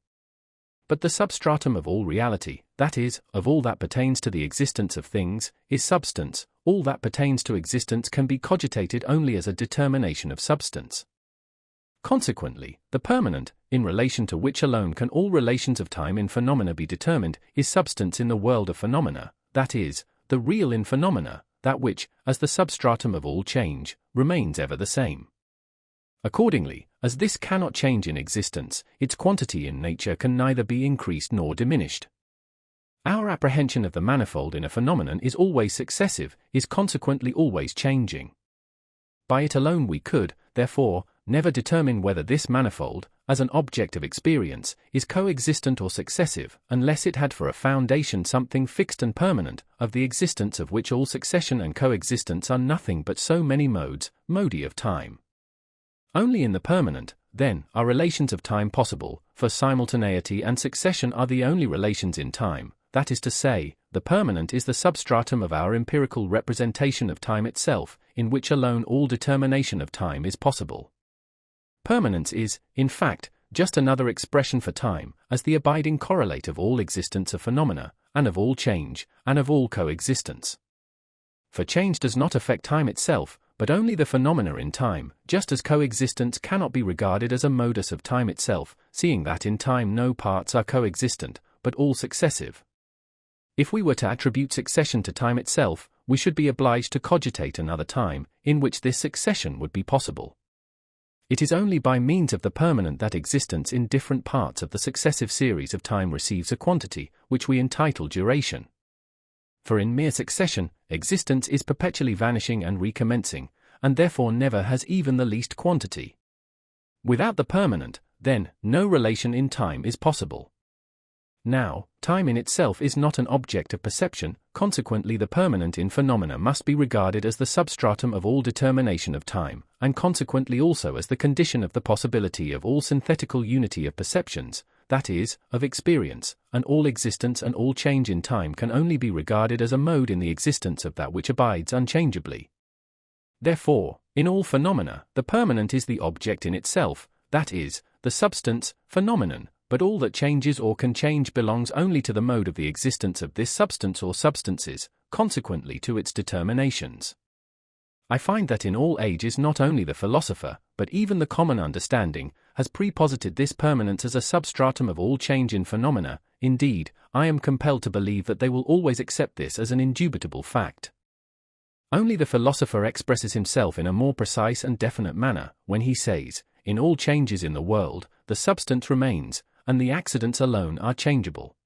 But the substratum of all reality, that is, of all that pertains to the existence of things, is substance. All that pertains to existence can be cogitated only as a determination of substance. Consequently, the permanent, in relation to which alone can all relations of time in phenomena be determined, is substance in the world of phenomena, that is, the real in phenomena, that which, as the substratum of all change, remains ever the same. Accordingly, as this cannot change in existence, its quantity in nature can neither be increased nor diminished. Our apprehension of the manifold in a phenomenon is always successive, is consequently always changing. By it alone we could, therefore, never determine whether this manifold, as an object of experience, is coexistent or successive, unless it had for a foundation something fixed and permanent, of the existence of which all succession and coexistence are nothing but so many modi of time. Only in the permanent, then, are relations of time possible, for simultaneity and succession are the only relations in time, that is to say, the permanent is the substratum of our empirical representation of time itself, in which alone all determination of time is possible. Permanence is, in fact, just another expression for time, as the abiding correlate of all existence of phenomena, and of all change, and of all coexistence. For change does not affect time itself, but only the phenomena in time, just as coexistence cannot be regarded as a modus of time itself, seeing that in time no parts are coexistent, but all successive. If we were to attribute succession to time itself, we should be obliged to cogitate another time, in which this succession would be possible. It is only by means of the permanent that existence in different parts of the successive series of time receives a quantity, which we entitle duration. For in mere succession, existence is perpetually vanishing and recommencing, and therefore never has even the least quantity. Without the permanent, then, no relation in time is possible. Now, time in itself is not an object of perception, consequently the permanent in phenomena must be regarded as the substratum of all determination of time, and consequently also as the condition of the possibility of all synthetical unity of perceptions, that is, of experience, and all existence and all change in time can only be regarded as a mode in the existence of that which abides unchangeably. Therefore, in all phenomena, the permanent is the object in itself, that is, the substance, phenomenon, but all that changes or can change belongs only to the mode of the existence of this substance or substances, consequently to its determinations. I find that in all ages not only the philosopher, but even the common understanding, has preposited this permanence as a substratum of all change in phenomena. Indeed, I am compelled to believe that they will always accept this as an indubitable fact. Only the philosopher expresses himself in a more precise and definite manner, when he says, in all changes in the world, the substance remains, and the accidents alone are changeable.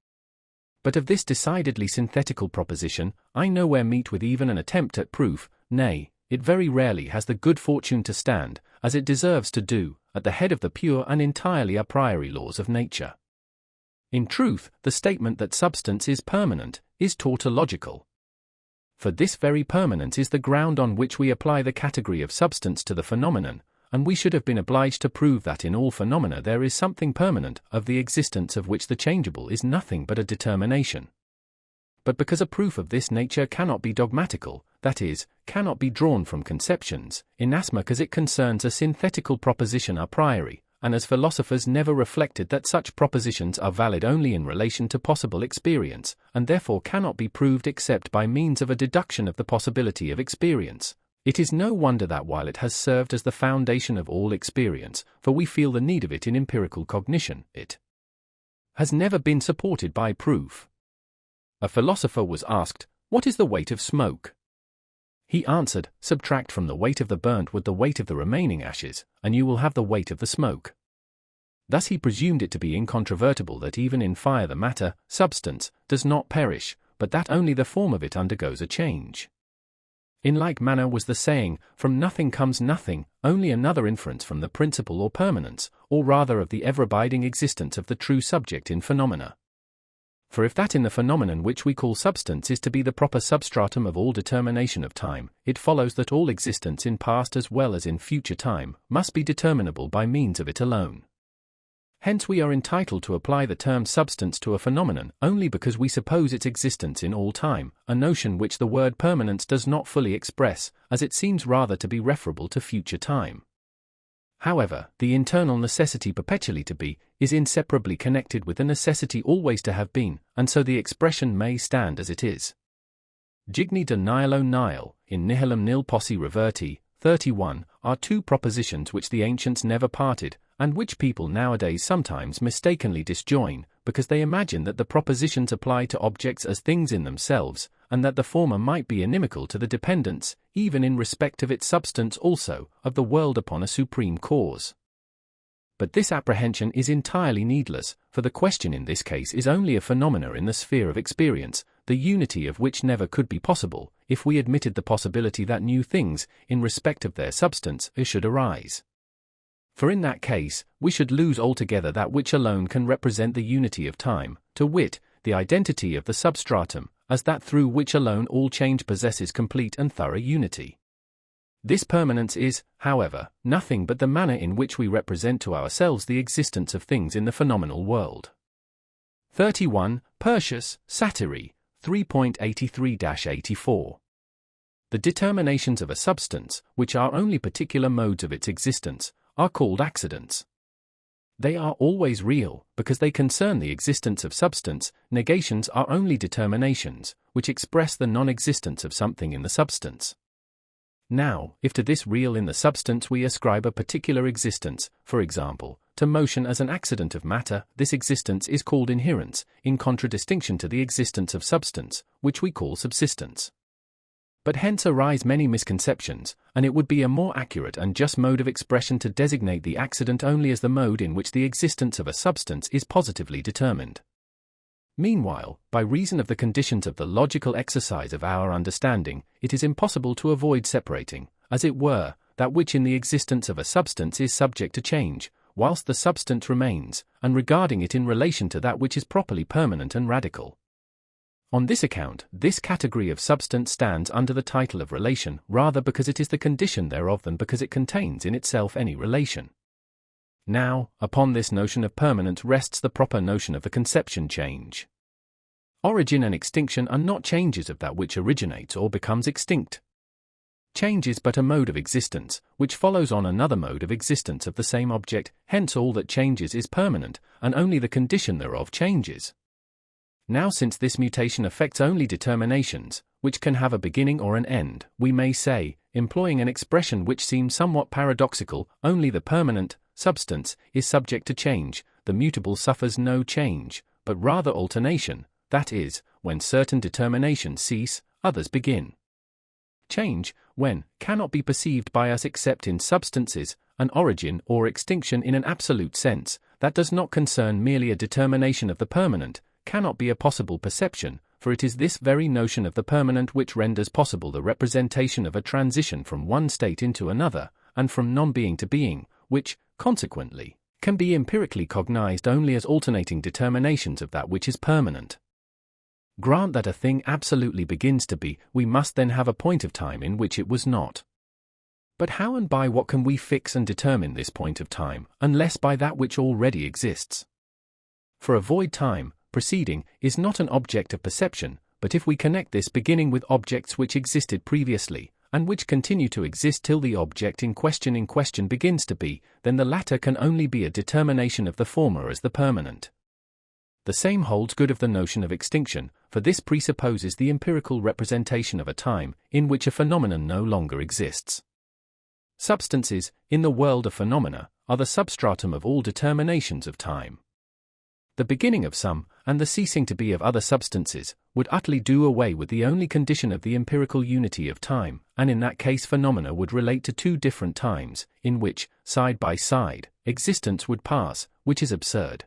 But of this decidedly synthetical proposition, I nowhere meet with even an attempt at proof, nay, it very rarely has the good fortune to stand, as it deserves to do, at the head of the pure and entirely a priori laws of nature. In truth, the statement that substance is permanent, is tautological. For this very permanence is the ground on which we apply the category of substance to the phenomenon, and we should have been obliged to prove that in all phenomena there is something permanent, of the existence of which the changeable is nothing but a determination. But because a proof of this nature cannot be dogmatical, that is, cannot be drawn from conceptions, inasmuch as it concerns a synthetical proposition a priori, and as philosophers never reflected that such propositions are valid only in relation to possible experience, and therefore cannot be proved except by means of a deduction of the possibility of experience, it is no wonder that while it has served as the foundation of all experience, for we feel the need of it in empirical cognition, it has never been supported by proof. A philosopher was asked, "What is the weight of smoke?" He answered, "Subtract from the weight of the burnt wood the weight of the remaining ashes, and you will have the weight of the smoke." Thus he presumed it to be incontrovertible that even in fire the matter, substance, does not perish, but that only the form of it undergoes a change. In like manner was the saying, from nothing comes nothing, only another inference from the principle or permanence, or rather of the ever-abiding existence of the true subject in phenomena. For if that in the phenomenon which we call substance is to be the proper substratum of all determination of time, it follows that all existence in past as well as in future time must be determinable by means of it alone. Hence we are entitled to apply the term substance to a phenomenon only because we suppose its existence in all time, a notion which the word permanence does not fully express, as it seems rather to be referable to future time. However, the internal necessity perpetually to be is inseparably connected with the necessity always to have been, and so the expression may stand as it is. Gigni de nihilo nihil, in nihilum nil posse reverti, 31, are two propositions which the ancients never parted, and which people nowadays sometimes mistakenly disjoin, because they imagine that the propositions apply to objects as things in themselves, and that the former might be inimical to the dependence, even in respect of its substance also, of the world upon a supreme cause. But this apprehension is entirely needless, for the question in this case is only a phenomena in the sphere of experience, the unity of which never could be possible, if we admitted the possibility that new things, in respect of their substance, should arise. For in that case, we should lose altogether that which alone can represent the unity of time, to wit, the identity of the substratum, as that through which alone all change possesses complete and thorough unity. This permanence is, however, nothing but the manner in which we represent to ourselves the existence of things in the phenomenal world. 31. Persius, Satire, 3.83-84. The determinations of a substance, which are only particular modes of its existence, are called accidents. They are always real, because they concern the existence of substance. Negations are only determinations, which express the non-existence of something in the substance. Now, if to this real in the substance we ascribe a particular existence, for example, to motion as an accident of matter, this existence is called inherence, in contradistinction to the existence of substance, which we call subsistence. But hence arise many misconceptions, and it would be a more accurate and just mode of expression to designate the accident only as the mode in which the existence of a substance is positively determined. Meanwhile, by reason of the conditions of the logical exercise of our understanding, it is impossible to avoid separating, as it were, that which in the existence of a substance is subject to change, whilst the substance remains, and regarding it in relation to that which is properly permanent and radical. On this account, this category of substance stands under the title of relation, rather because it is the condition thereof than because it contains in itself any relation. Now, upon this notion of permanence rests the proper notion of the conception change. Origin and extinction are not changes of that which originates or becomes extinct. Change is but a mode of existence, which follows on another mode of existence of the same object, hence all that changes is permanent, and only the condition thereof changes. Now since this mutation affects only determinations, which can have a beginning or an end, we may say, employing an expression which seems somewhat paradoxical, only the permanent substance is subject to change, the mutable suffers no change, but rather alternation, that is, when certain determinations cease, others begin. Change, when, cannot be perceived by us except in substances, an origin or extinction in an absolute sense, that does not concern merely a determination of the permanent, cannot be a possible perception, for it is this very notion of the permanent which renders possible the representation of a transition from one state into another, and from non-being to being, which, consequently, can be empirically cognized only as alternating determinations of that which is permanent. Grant that a thing absolutely begins to be, we must then have a point of time in which it was not. But how and by what can we fix and determine this point of time, unless by that which already exists? For a void time, preceding, is not an object of perception, but if we connect this beginning with objects which existed previously, and which continue to exist till the object in question begins to be, then the latter can only be a determination of the former as the permanent. The same holds good of the notion of extinction, for this presupposes the empirical representation of a time in which a phenomenon no longer exists. Substances, in the world of phenomena, are the substratum of all determinations of time. The beginning of some, and the ceasing to be of other substances, would utterly do away with the only condition of the empirical unity of time, and in that case phenomena would relate to two different times, in which, side by side, existence would pass, which is absurd.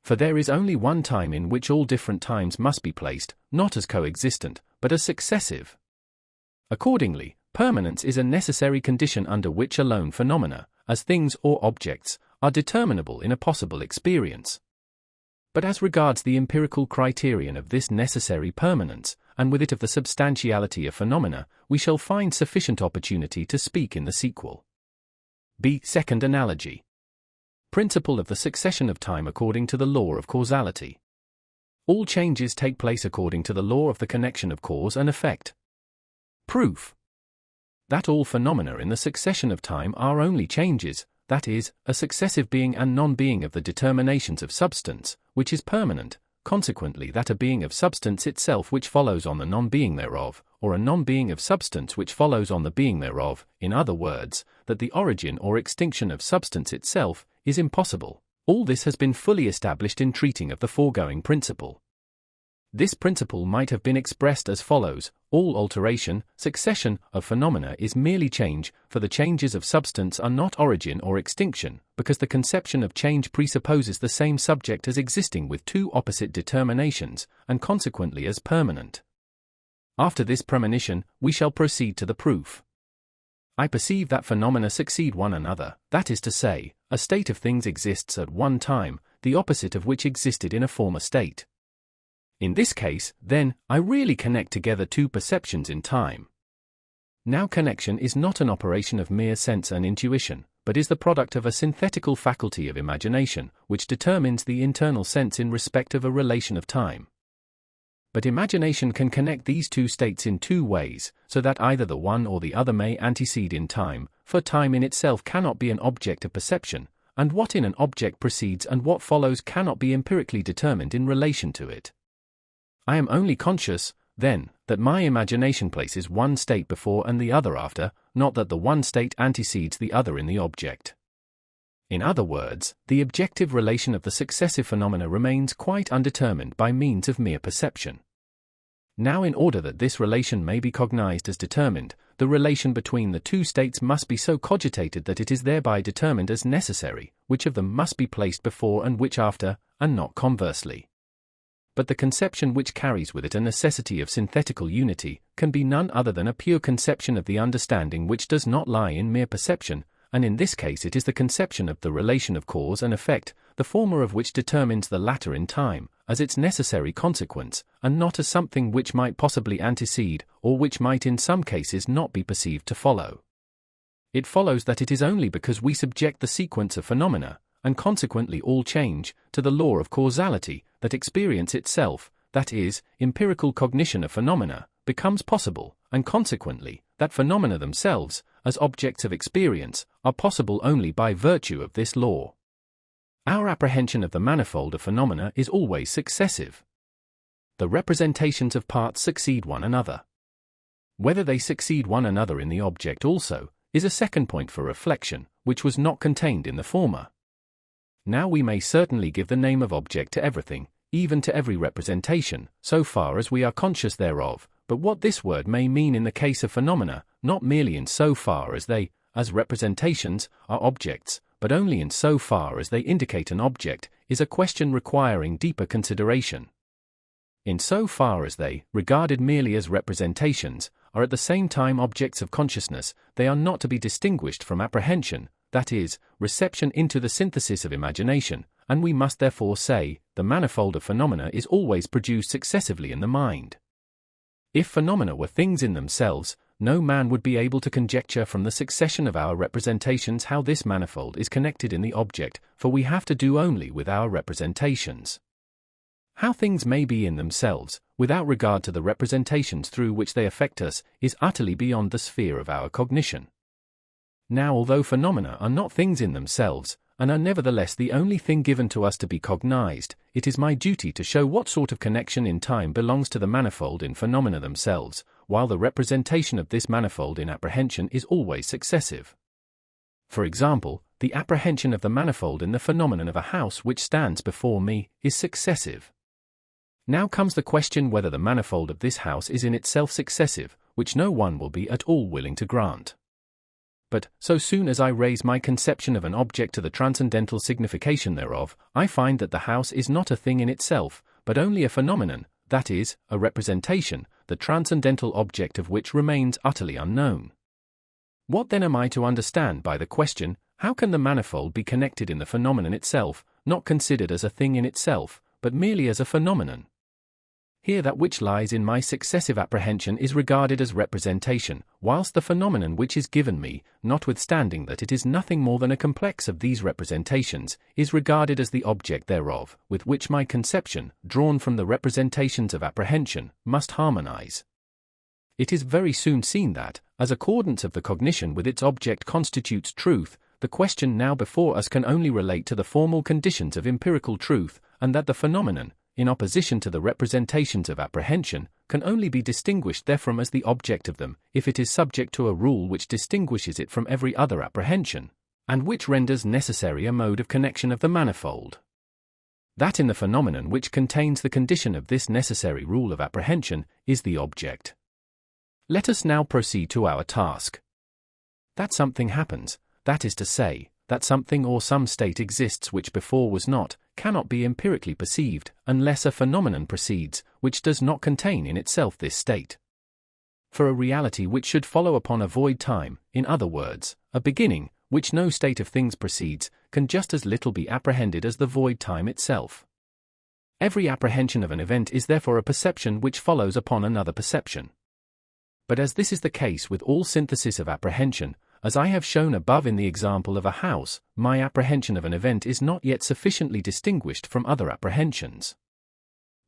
For there is only one time in which all different times must be placed, not as coexistent, but as successive. Accordingly, permanence is a necessary condition under which alone phenomena, as things or objects, are determinable in a possible experience. But as regards the empirical criterion of this necessary permanence, and with it of the substantiality of phenomena, we shall find sufficient opportunity to speak in the sequel. B. Second analogy. Principle of the succession of time according to the law of causality. All changes take place according to the law of the connection of cause and effect. Proof. That all phenomena in the succession of time are only changes, that is, a successive being and non-being of the determinations of substance, which is permanent, consequently that a being of substance itself which follows on the non-being thereof, or a non-being of substance which follows on the being thereof, in other words, that the origin or extinction of substance itself is impossible. All this has been fully established in treating of the foregoing principle. This principle might have been expressed as follows: all alteration, succession, of phenomena is merely change, for the changes of substance are not origin or extinction, because the conception of change presupposes the same subject as existing with two opposite determinations, and consequently as permanent. After this premonition, we shall proceed to the proof. I perceive that phenomena succeed one another, that is to say, a state of things exists at one time, the opposite of which existed in a former state. In this case, then, I really connect together two perceptions in time. Now connection is not an operation of mere sense and intuition, but is the product of a synthetical faculty of imagination, which determines the internal sense in respect of a relation of time. But imagination can connect these two states in two ways, so that either the one or the other may antecede in time, for time in itself cannot be an object of perception, and what in an object precedes and what follows cannot be empirically determined in relation to it. I am only conscious, then, that my imagination places one state before and the other after, not that the one state antecedes the other in the object. In other words, the objective relation of the successive phenomena remains quite undetermined by means of mere perception. Now, in order that this relation may be cognized as determined, the relation between the two states must be so cogitated that it is thereby determined as necessary, which of them must be placed before and which after, and not conversely. But the conception which carries with it a necessity of synthetical unity can be none other than a pure conception of the understanding which does not lie in mere perception, and in this case it is the conception of the relation of cause and effect, the former of which determines the latter in time, as its necessary consequence, and not as something which might possibly antecede, or which might in some cases not be perceived to follow. It follows that it is only because we subject the sequence of phenomena, and consequently all change, to the law of causality, that experience itself, that is, empirical cognition of phenomena, becomes possible, and consequently, that phenomena themselves, as objects of experience, are possible only by virtue of this law. Our apprehension of the manifold of phenomena is always successive. The representations of parts succeed one another. Whether they succeed one another in the object also, is a second point for reflection, which was not contained in the former. Now we may certainly give the name of object to everything, even to every representation, so far as we are conscious thereof, but what this word may mean in the case of phenomena, not merely in so far as they, as representations, are objects, but only in so far as they indicate an object, is a question requiring deeper consideration. In so far as they, regarded merely as representations, are at the same time objects of consciousness, they are not to be distinguished from apprehension, that is, reception into the synthesis of imagination, and we must therefore say, the manifold of phenomena is always produced successively in the mind. If phenomena were things in themselves, no man would be able to conjecture from the succession of our representations how this manifold is connected in the object, for we have to do only with our representations. How things may be in themselves, without regard to the representations through which they affect us, is utterly beyond the sphere of our cognition. Now, although phenomena are not things in themselves, and are nevertheless the only thing given to us to be cognized, it is my duty to show what sort of connection in time belongs to the manifold in phenomena themselves, while the representation of this manifold in apprehension is always successive. For example, the apprehension of the manifold in the phenomenon of a house which stands before me is successive. Now comes the question whether the manifold of this house is in itself successive, which no one will be at all willing to grant. But, so soon as I raise my conception of an object to the transcendental signification thereof, I find that the house is not a thing in itself, but only a phenomenon, that is, a representation, the transcendental object of which remains utterly unknown. What then am I to understand by the question, how can the manifold be connected in the phenomenon itself, not considered as a thing in itself, but merely as a phenomenon? Here that which lies in my successive apprehension is regarded as representation, whilst the phenomenon which is given me, notwithstanding that it is nothing more than a complex of these representations, is regarded as the object thereof, with which my conception, drawn from the representations of apprehension, must harmonize. It is very soon seen that, as accordance of the cognition with its object constitutes truth, the question now before us can only relate to the formal conditions of empirical truth, and that the phenomenon, in opposition to the representations of apprehension, can only be distinguished therefrom as the object of them, if it is subject to a rule which distinguishes it from every other apprehension, and which renders necessary a mode of connection of the manifold. That in the phenomenon which contains the condition of this necessary rule of apprehension is the object. Let us now proceed to our task. That something happens, that is to say, that something or some state exists which before was not, cannot be empirically perceived, unless a phenomenon proceeds, which does not contain in itself this state. For a reality which should follow upon a void time, in other words, a beginning, which no state of things precedes, can just as little be apprehended as the void time itself. Every apprehension of an event is therefore a perception which follows upon another perception. But as this is the case with all synthesis of apprehension, as I have shown above in the example of a house, my apprehension of an event is not yet sufficiently distinguished from other apprehensions.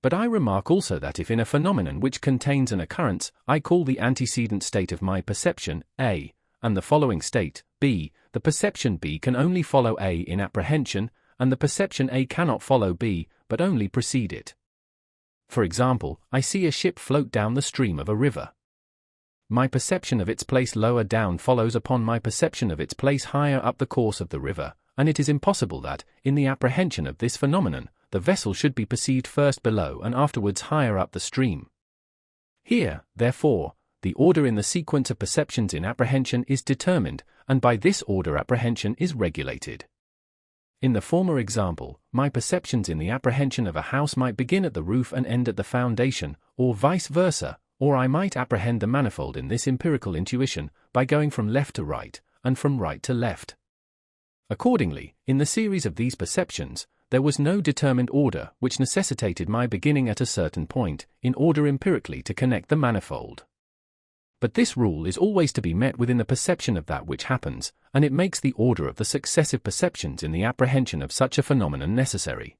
But I remark also that if in a phenomenon which contains an occurrence, I call the antecedent state of my perception A, and the following state B, the perception B can only follow A in apprehension, and the perception A cannot follow B, but only precede it. For example, I see a ship float down the stream of a river. My perception of its place lower down follows upon my perception of its place higher up the course of the river, and it is impossible that, in the apprehension of this phenomenon, the vessel should be perceived first below and afterwards higher up the stream. Here, therefore, the order in the sequence of perceptions in apprehension is determined, and by this order apprehension is regulated. In the former example, my perceptions in the apprehension of a house might begin at the roof and end at the foundation, or vice versa, or I might apprehend the manifold in this empirical intuition by going from left to right, and from right to left. Accordingly, in the series of these perceptions, there was no determined order which necessitated my beginning at a certain point, in order empirically to connect the manifold. But this rule is always to be met within the perception of that which happens, and it makes the order of the successive perceptions in the apprehension of such a phenomenon necessary.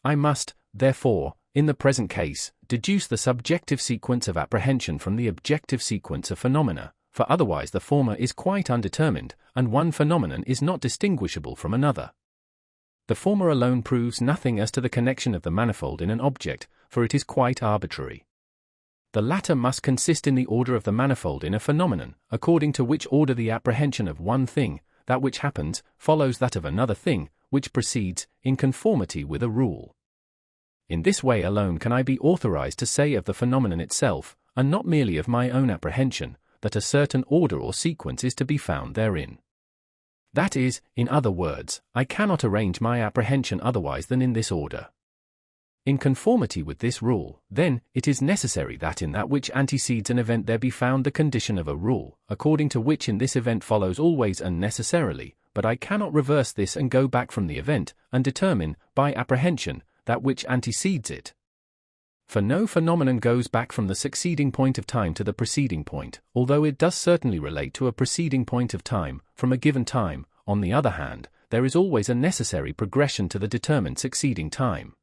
I must, therefore, in the present case, deduce the subjective sequence of apprehension from the objective sequence of phenomena, for otherwise the former is quite undetermined, and one phenomenon is not distinguishable from another. The former alone proves nothing as to the connection of the manifold in an object, for it is quite arbitrary. The latter must consist in the order of the manifold in a phenomenon, according to which order the apprehension of one thing, that which happens, follows that of another thing, which proceeds, in conformity with a rule. In this way alone can I be authorized to say of the phenomenon itself, and not merely of my own apprehension, that a certain order or sequence is to be found therein. That is, in other words, I cannot arrange my apprehension otherwise than in this order. In conformity with this rule, then, it is necessary that in that which antecedes an event there be found the condition of a rule, according to which in this event follows always and necessarily, but I cannot reverse this and go back from the event, and determine, by apprehension, that which antecedes it. For no phenomenon goes back from the succeeding point of time to the preceding point, although it does certainly relate to a preceding point of time, from a given time. On the other hand, there is always a necessary progression to the determined succeeding time.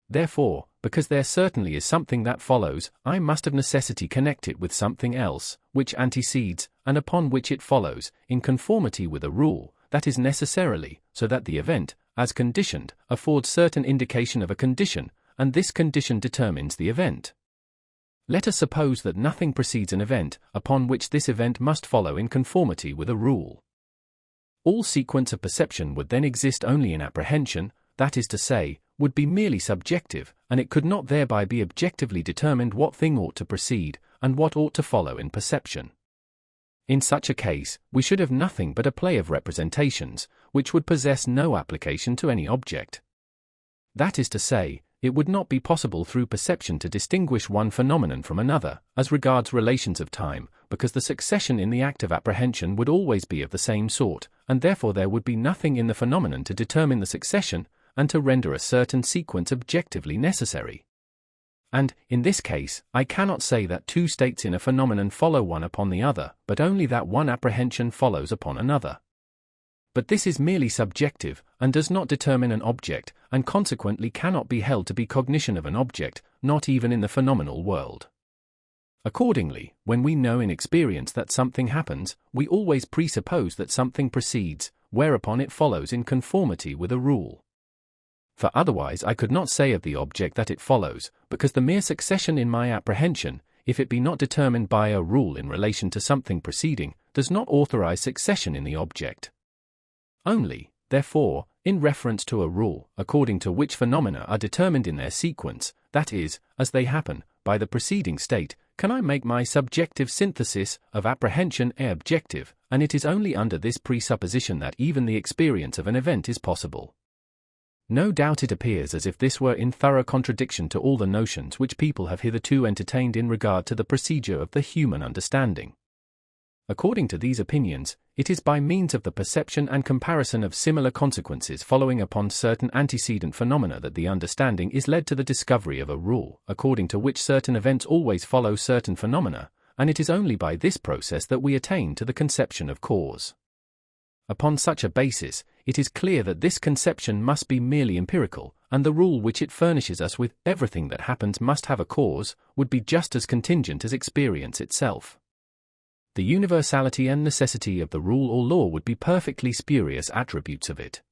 Therefore, because there certainly is something that follows, I must of necessity connect it with something else, which antecedes, and upon which it follows, in conformity with a rule, that is necessarily, so that the event, as conditioned, affords certain indication of a condition, and this condition determines the event. Let us suppose that nothing precedes an event, upon which this event must follow in conformity with a rule. All sequence of perception would then exist only in apprehension, that is to say, would be merely subjective, and it could not thereby be objectively determined what thing ought to precede, and what ought to follow in perception. In such a case, we should have nothing but a play of representations, which would possess no application to any object. That is to say, it would not be possible through perception to distinguish one phenomenon from another, as regards relations of time, because the succession in the act of apprehension would always be of the same sort, and therefore there would be nothing in the phenomenon to determine the succession, and to render a certain sequence objectively necessary. And, in this case, I cannot say that two states in a phenomenon follow one upon the other, but only that one apprehension follows upon another. But this is merely subjective, and does not determine an object, and consequently cannot be held to be cognition of an object, not even in the phenomenal world. Accordingly, when we know in experience that something happens, we always presuppose that something precedes, whereupon it follows in conformity with a rule. For otherwise I could not say of the object that it follows, because the mere succession in my apprehension, if it be not determined by a rule in relation to something preceding, does not authorize succession in the object. Only, therefore, in reference to a rule, according to which phenomena are determined in their sequence, that is, as they happen, by the preceding state, can I make my subjective synthesis of apprehension objective, and it is only under this presupposition that even the experience of an event is possible. No doubt it appears as if this were in thorough contradiction to all the notions which people have hitherto entertained in regard to the procedure of the human understanding. According to these opinions, it is by means of the perception and comparison of similar consequences following upon certain antecedent phenomena that the understanding is led to the discovery of a rule, according to which certain events always follow certain phenomena, and it is only by this process that we attain to the conception of cause. Upon such a basis, it is clear that this conception must be merely empirical, and the rule which it furnishes us with, everything that happens must have a cause, would be just as contingent as experience itself. The universality and necessity of the rule or law would be perfectly spurious attributes of it.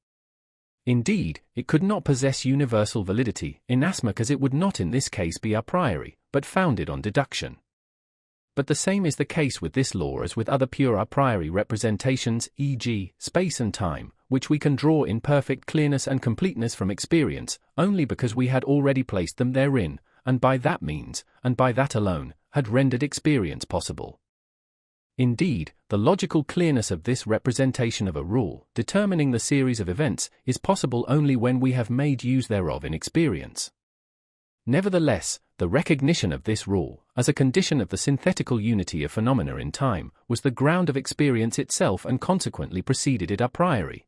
Indeed, it could not possess universal validity, inasmuch as it would not in this case be a priori, but founded on deduction. But the same is the case with this law as with other pure a priori representations, e.g., space and time, which we can draw in perfect clearness and completeness from experience, only because we had already placed them therein, and by that means, and by that alone, had rendered experience possible. Indeed, the logical clearness of this representation of a rule, determining the series of events, is possible only when we have made use thereof in experience. Nevertheless, the recognition of this rule, as a condition of the synthetical unity of phenomena in time, was the ground of experience itself and consequently preceded it a priori.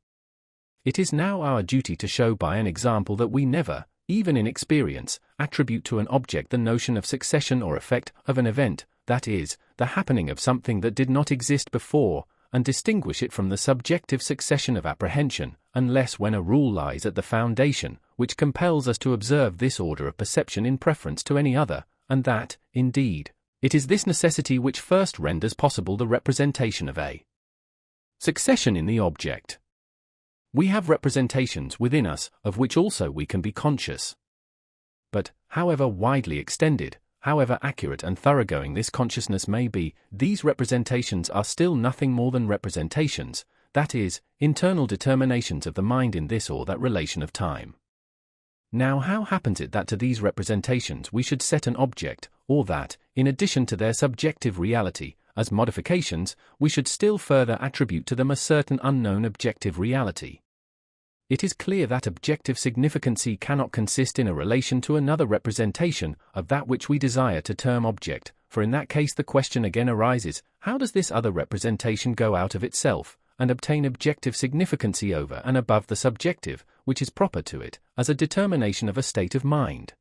It is now our duty to show by an example that we never, even in experience, attribute to an object the notion of succession or effect of an event, that is, the happening of something that did not exist before, and distinguish it from the subjective succession of apprehension, unless when a rule lies at the foundation, which compels us to observe this order of perception in preference to any other, and that, indeed, it is this necessity which first renders possible the representation of a succession in the object. We have representations within us, of which also we can be conscious. But, however widely extended, however accurate and thoroughgoing this consciousness may be, these representations are still nothing more than representations, that is, internal determinations of the mind in this or that relation of time. Now how happens it that to these representations we should set an object, or that, in addition to their subjective reality, as modifications, we should still further attribute to them a certain unknown objective reality? It is clear that objective significancy cannot consist in a relation to another representation of that which we desire to term object, for in that case the question again arises, how does this other representation go out of itself, and obtain objective significancy over and above the subjective, which is proper to it, as a determination of a state of mind?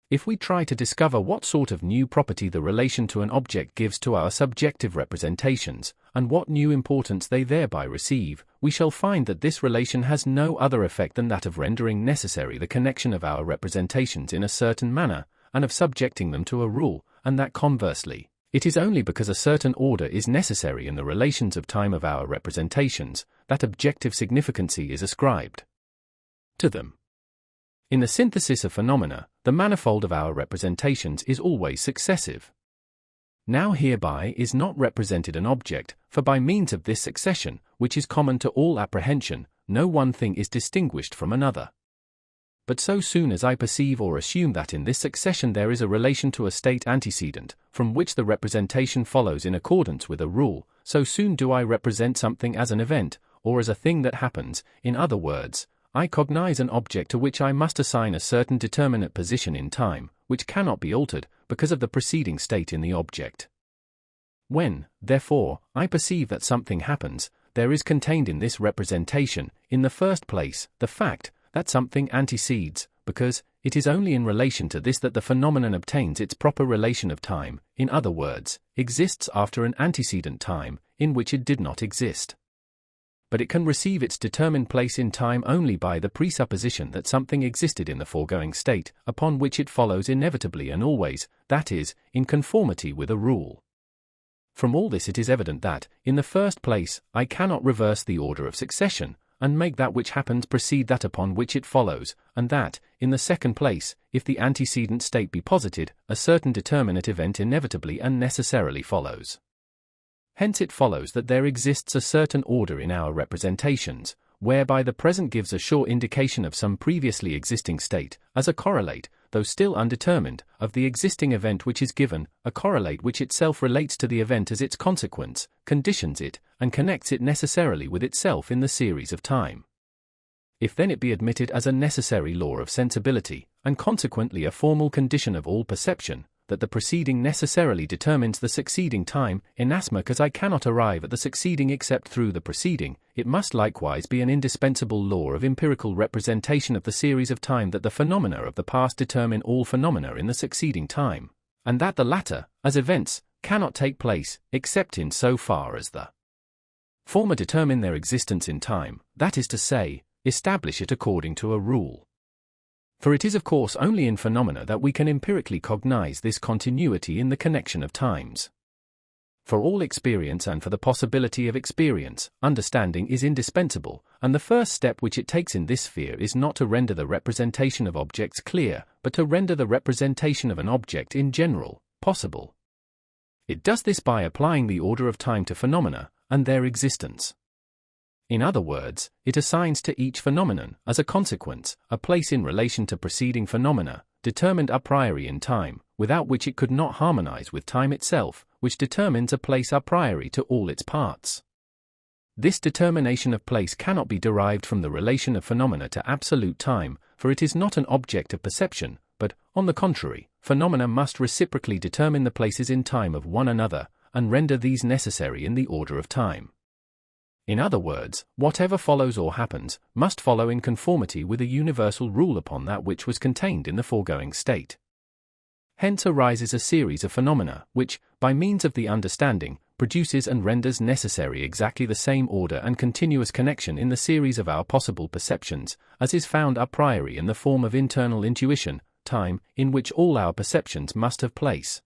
If we try to discover what sort of new property the relation to an object gives to our subjective representations, and what new importance they thereby receive, we shall find that this relation has no other effect than that of rendering necessary the connection of our representations in a certain manner, and of subjecting them to a rule, and that conversely, it is only because a certain order is necessary in the relations of time of our representations, that objective significancy is ascribed to them. In the synthesis of phenomena, the manifold of our representations is always successive. Now hereby is not represented an object, for by means of this succession, which is common to all apprehension, no one thing is distinguished from another. but so soon as I perceive or assume that in this succession there is a relation to a state antecedent, from which the representation follows in accordance with a rule, so soon do I represent something as an event, or as a thing that happens. In other words, I cognize an object to which I must assign a certain determinate position in time, which cannot be altered, because of the preceding state in the object. When, therefore, I perceive that something happens, there is contained in this representation, in the first place, the fact that something antecedes, because it is only in relation to this that the phenomenon obtains its proper relation of time, in other words, exists after an antecedent time, in which it did not exist. But it can receive its determined place in time only by the presupposition that something existed in the foregoing state, upon which it follows inevitably and always, that is, in conformity with a rule. From all this it is evident that, in the first place, I cannot reverse the order of succession, and make that which happens precede that upon which it follows, and that, in the second place, if the antecedent state be posited, a certain determinate event inevitably and necessarily follows. Hence it follows that there exists a certain order in our representations, whereby the present gives a sure indication of some previously existing state, as a correlate, though still undetermined, of the existing event which is given, a correlate which itself relates to the event as its consequence, conditions it, and connects it necessarily with itself in the series of time. If then it be admitted as a necessary law of sensibility, and consequently a formal condition of all perception, that the preceding necessarily determines the succeeding time, inasmuch as I cannot arrive at the succeeding except through the preceding, it must likewise be an indispensable law of empirical representation of the series of time that the phenomena of the past determine all phenomena in the succeeding time, and that the latter, as events, cannot take place, except in so far as the former determine their existence in time, that is to say, establish it according to a rule. For it is of course only in phenomena that we can empirically cognize this continuity in the connection of times. For all experience and for the possibility of experience, understanding is indispensable, and the first step which it takes in this sphere is not to render the representation of objects clear, but to render the representation of an object in general possible. It does this by applying the order of time to phenomena, and their existence. In other words, it assigns to each phenomenon, as a consequence, a place in relation to preceding phenomena, determined a priori in time, without which it could not harmonize with time itself, which determines a place a priori to all its parts. This determination of place cannot be derived from the relation of phenomena to absolute time, for it is not an object of perception, but, on the contrary, phenomena must reciprocally determine the places in time of one another, and render these necessary in the order of time. In other words, whatever follows or happens, must follow in conformity with a universal rule upon that which was contained in the foregoing state. Hence arises a series of phenomena, which, by means of the understanding, produces and renders necessary exactly the same order and continuous connection in the series of our possible perceptions, as is found a priori in the form of internal intuition, time, in which all our perceptions must have place.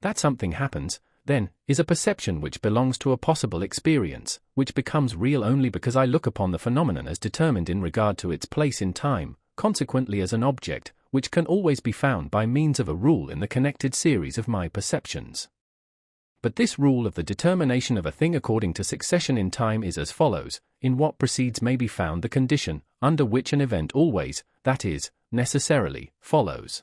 That something happens, then, is a perception which belongs to a possible experience, which becomes real only because I look upon the phenomenon as determined in regard to its place in time, consequently as an object, which can always be found by means of a rule in the connected series of my perceptions. But this rule of the determination of a thing according to succession in time is as follows: in what precedes may be found the condition, under which an event always, that is, necessarily, follows.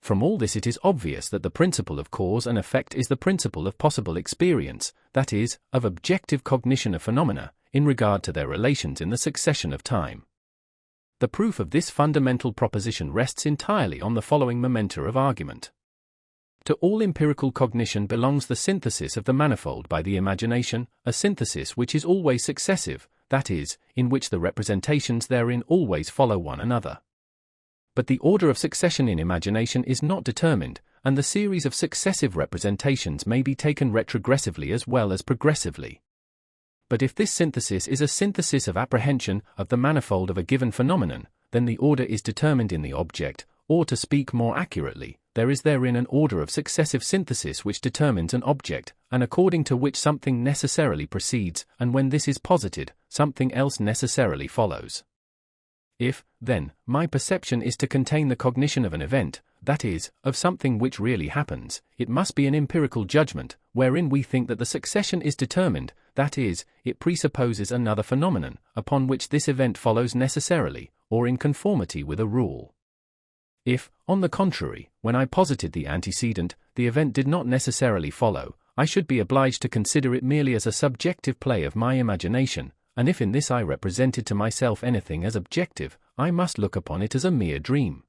From all this it is obvious that the principle of cause and effect is the principle of possible experience, that is, of objective cognition of phenomena, in regard to their relations in the succession of time. The proof of this fundamental proposition rests entirely on the following momenta of argument. To all empirical cognition belongs the synthesis of the manifold by the imagination, a synthesis which is always successive, that is, in which the representations therein always follow one another. But the order of succession in imagination is not determined, and the series of successive representations may be taken retrogressively as well as progressively. But if this synthesis is a synthesis of apprehension of the manifold of a given phenomenon, then the order is determined in the object, or to speak more accurately, there is therein an order of successive synthesis which determines an object, and according to which something necessarily proceeds, and when this is posited, something else necessarily follows. If, then, my perception is to contain the cognition of an event, that is, of something which really happens, it must be an empirical judgment, wherein we think that the succession is determined, that is, it presupposes another phenomenon, upon which this event follows necessarily, or in conformity with a rule. If, on the contrary, when I posited the antecedent, the event did not necessarily follow, I should be obliged to consider it merely as a subjective play of my imagination, and if in this I represented to myself anything as objective, I must look upon it as a mere dream.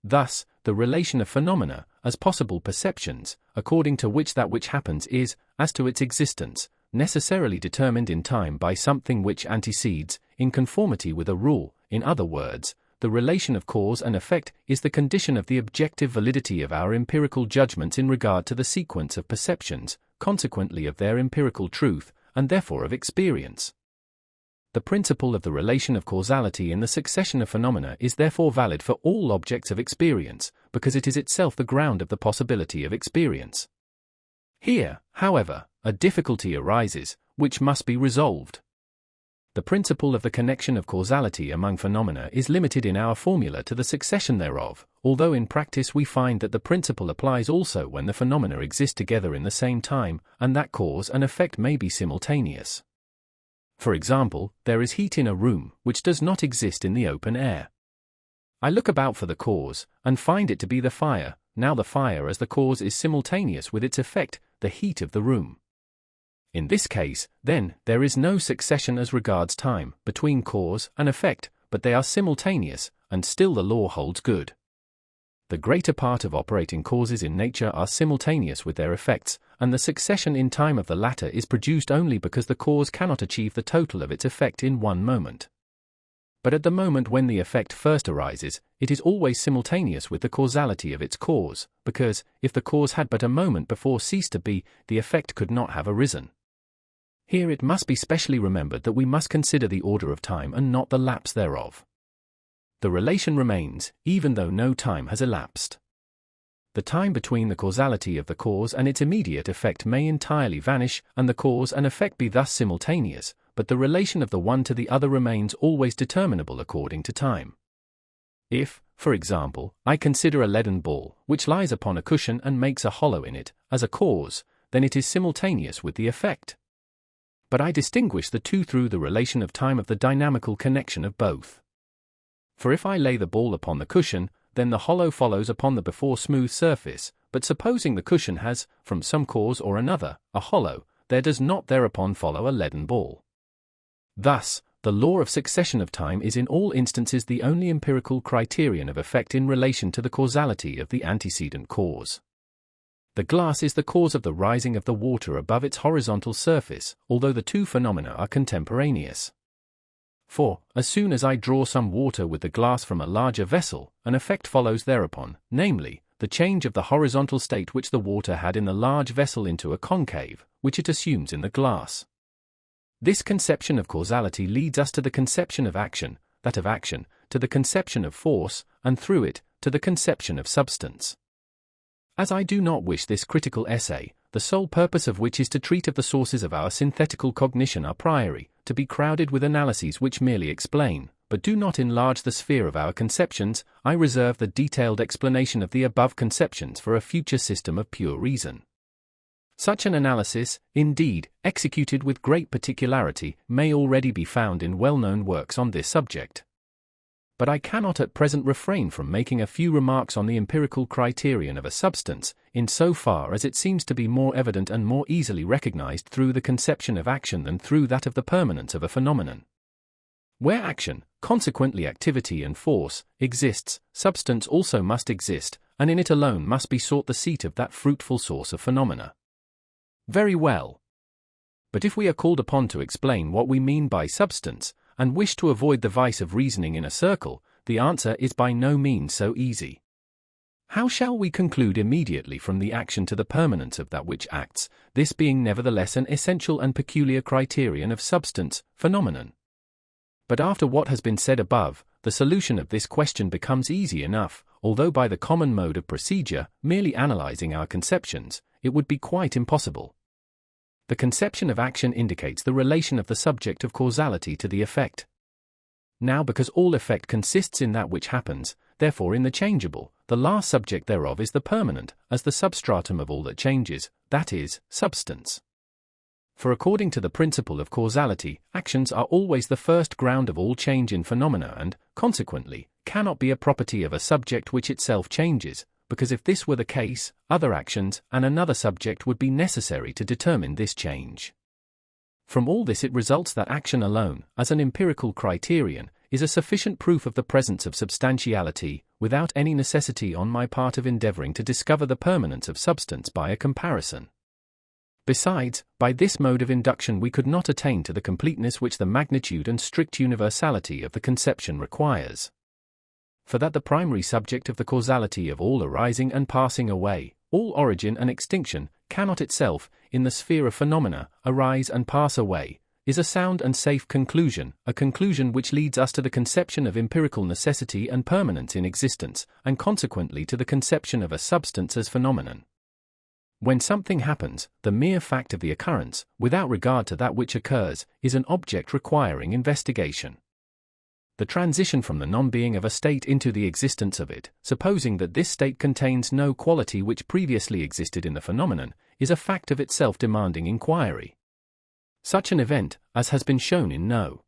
Thus, the relation of phenomena, as possible perceptions, according to which that which happens is, as to its existence, necessarily determined in time by something which antecedes, in conformity with a rule. In other words, the relation of cause and effect is the condition of the objective validity of our empirical judgments in regard to the sequence of perceptions, consequently of their empirical truth, and therefore of experience. The principle of the relation of causality in the succession of phenomena is therefore valid for all objects of experience, because it is itself the ground of the possibility of experience. Here, however, a difficulty arises, which must be resolved. The principle of the connection of causality among phenomena is limited in our formula to the succession thereof, although in practice we find that the principle applies also when the phenomena exist together in the same time, and that cause and effect may be simultaneous. For example, there is heat in a room, which does not exist in the open air. I look about for the cause, and find it to be the fire. Now the fire as the cause is simultaneous with its effect, the heat of the room. In this case, then, there is no succession as regards time, between cause and effect, but they are simultaneous, and still the law holds good. The greater part of operating causes in nature are simultaneous with their effects, and the succession in time of the latter is produced only because the cause cannot achieve the total of its effect in one moment. But at the moment when the effect first arises, it is always simultaneous with the causality of its cause, because, if the cause had but a moment before ceased to be, the effect could not have arisen. Here it must be specially remembered that we must consider the order of time and not the lapse thereof. The relation remains, even though no time has elapsed. The time between the causality of the cause and its immediate effect may entirely vanish, and the cause and effect be thus simultaneous, but the relation of the one to the other remains always determinable according to time. If, for example, I consider a leaden ball, which lies upon a cushion and makes a hollow in it, as a cause, then it is simultaneous with the effect. But I distinguish the two through the relation of time of the dynamical connection of both. For if I lay the ball upon the cushion, then the hollow follows upon the before smooth surface, but supposing the cushion has, from some cause or another, a hollow, there does not thereupon follow a leaden ball. Thus, the law of succession of time is in all instances the only empirical criterion of effect in relation to the causality of the antecedent cause. The glass is the cause of the rising of the water above its horizontal surface, although the two phenomena are contemporaneous. For, as soon as I draw some water with the glass from a larger vessel, an effect follows thereupon, namely, the change of the horizontal state which the water had in the large vessel into a concave, which it assumes in the glass. This conception of causality leads us to the conception of action, that of action, to the conception of force, and through it, to the conception of substance. As I do not wish this critical essay, the sole purpose of which is to treat of the sources of our synthetical cognition a priori, to be crowded with analyses which merely explain, but do not enlarge the sphere of our conceptions, I reserve the detailed explanation of the above conceptions for a future system of pure reason. Such an analysis, indeed, executed with great particularity, may already be found in well-known works on this subject. But I cannot at present refrain from making a few remarks on the empirical criterion of a substance, in so far as it seems to be more evident and more easily recognized through the conception of action than through that of the permanence of a phenomenon. Where action, consequently activity and force, exists, substance also must exist, and in it alone must be sought the seat of that fruitful source of phenomena. Very well. But if we are called upon to explain what we mean by substance, and wish to avoid the vice of reasoning in a circle, the answer is by no means so easy. How shall we conclude immediately from the action to the permanence of that which acts, this being nevertheless an essential and peculiar criterion of substance, phenomenon? But after what has been said above, the solution of this question becomes easy enough, although by the common mode of procedure, merely analyzing our conceptions, it would be quite impossible. The conception of action indicates the relation of the subject of causality to the effect. Now because all effect consists in that which happens, therefore in the changeable, the last subject thereof is the permanent, as the substratum of all that changes, that is, substance. For according to the principle of causality, actions are always the first ground of all change in phenomena and, consequently, cannot be a property of a subject which itself changes, because if this were the case, other actions and another subject would be necessary to determine this change. From all this it results that action alone, as an empirical criterion, is a sufficient proof of the presence of substantiality, without any necessity on my part of endeavoring to discover the permanence of substance by a comparison. Besides, by this mode of induction we could not attain to the completeness which the magnitude and strict universality of the conception requires. For that the primary subject of the causality of all arising and passing away, all origin and extinction, cannot itself, in the sphere of phenomena, arise and pass away, is a sound and safe conclusion, a conclusion which leads us to the conception of empirical necessity and permanence in existence, and consequently to the conception of a substance as phenomenon. When something happens, the mere fact of the occurrence, without regard to that which occurs, is an object requiring investigation. The transition from the non-being of a state into the existence of it, supposing that this state contains no quality which previously existed in the phenomenon, is a fact of itself demanding inquiry. Such an event, as has been shown in No.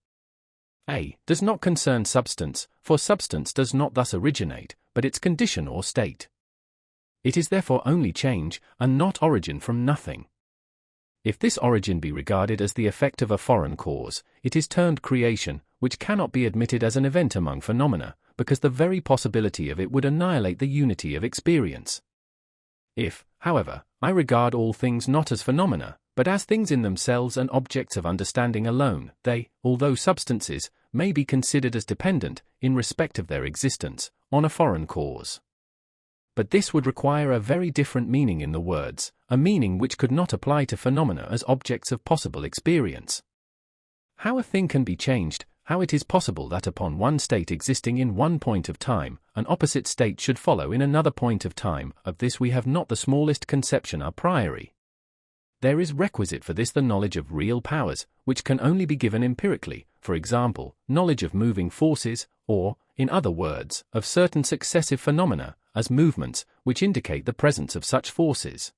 A, does not concern substance, for substance does not thus originate, but its condition or state. It is therefore only change, and not origin from nothing. If this origin be regarded as the effect of a foreign cause, it is termed creation, which cannot be admitted as an event among phenomena, because the very possibility of it would annihilate the unity of experience. If, however, I regard all things not as phenomena, but as things in themselves and objects of understanding alone, they, although substances, may be considered as dependent, in respect of their existence, on a foreign cause. But this would require a very different meaning in the words, a meaning which could not apply to phenomena as objects of possible experience. How a thing can be changed, how it is possible that upon one state existing in one point of time, an opposite state should follow in another point of time, of this we have not the smallest conception a priori. There is requisite for this the knowledge of real powers, which can only be given empirically, for example, knowledge of moving forces, or, in other words, of certain successive phenomena, as movements, which indicate the presence of such forces.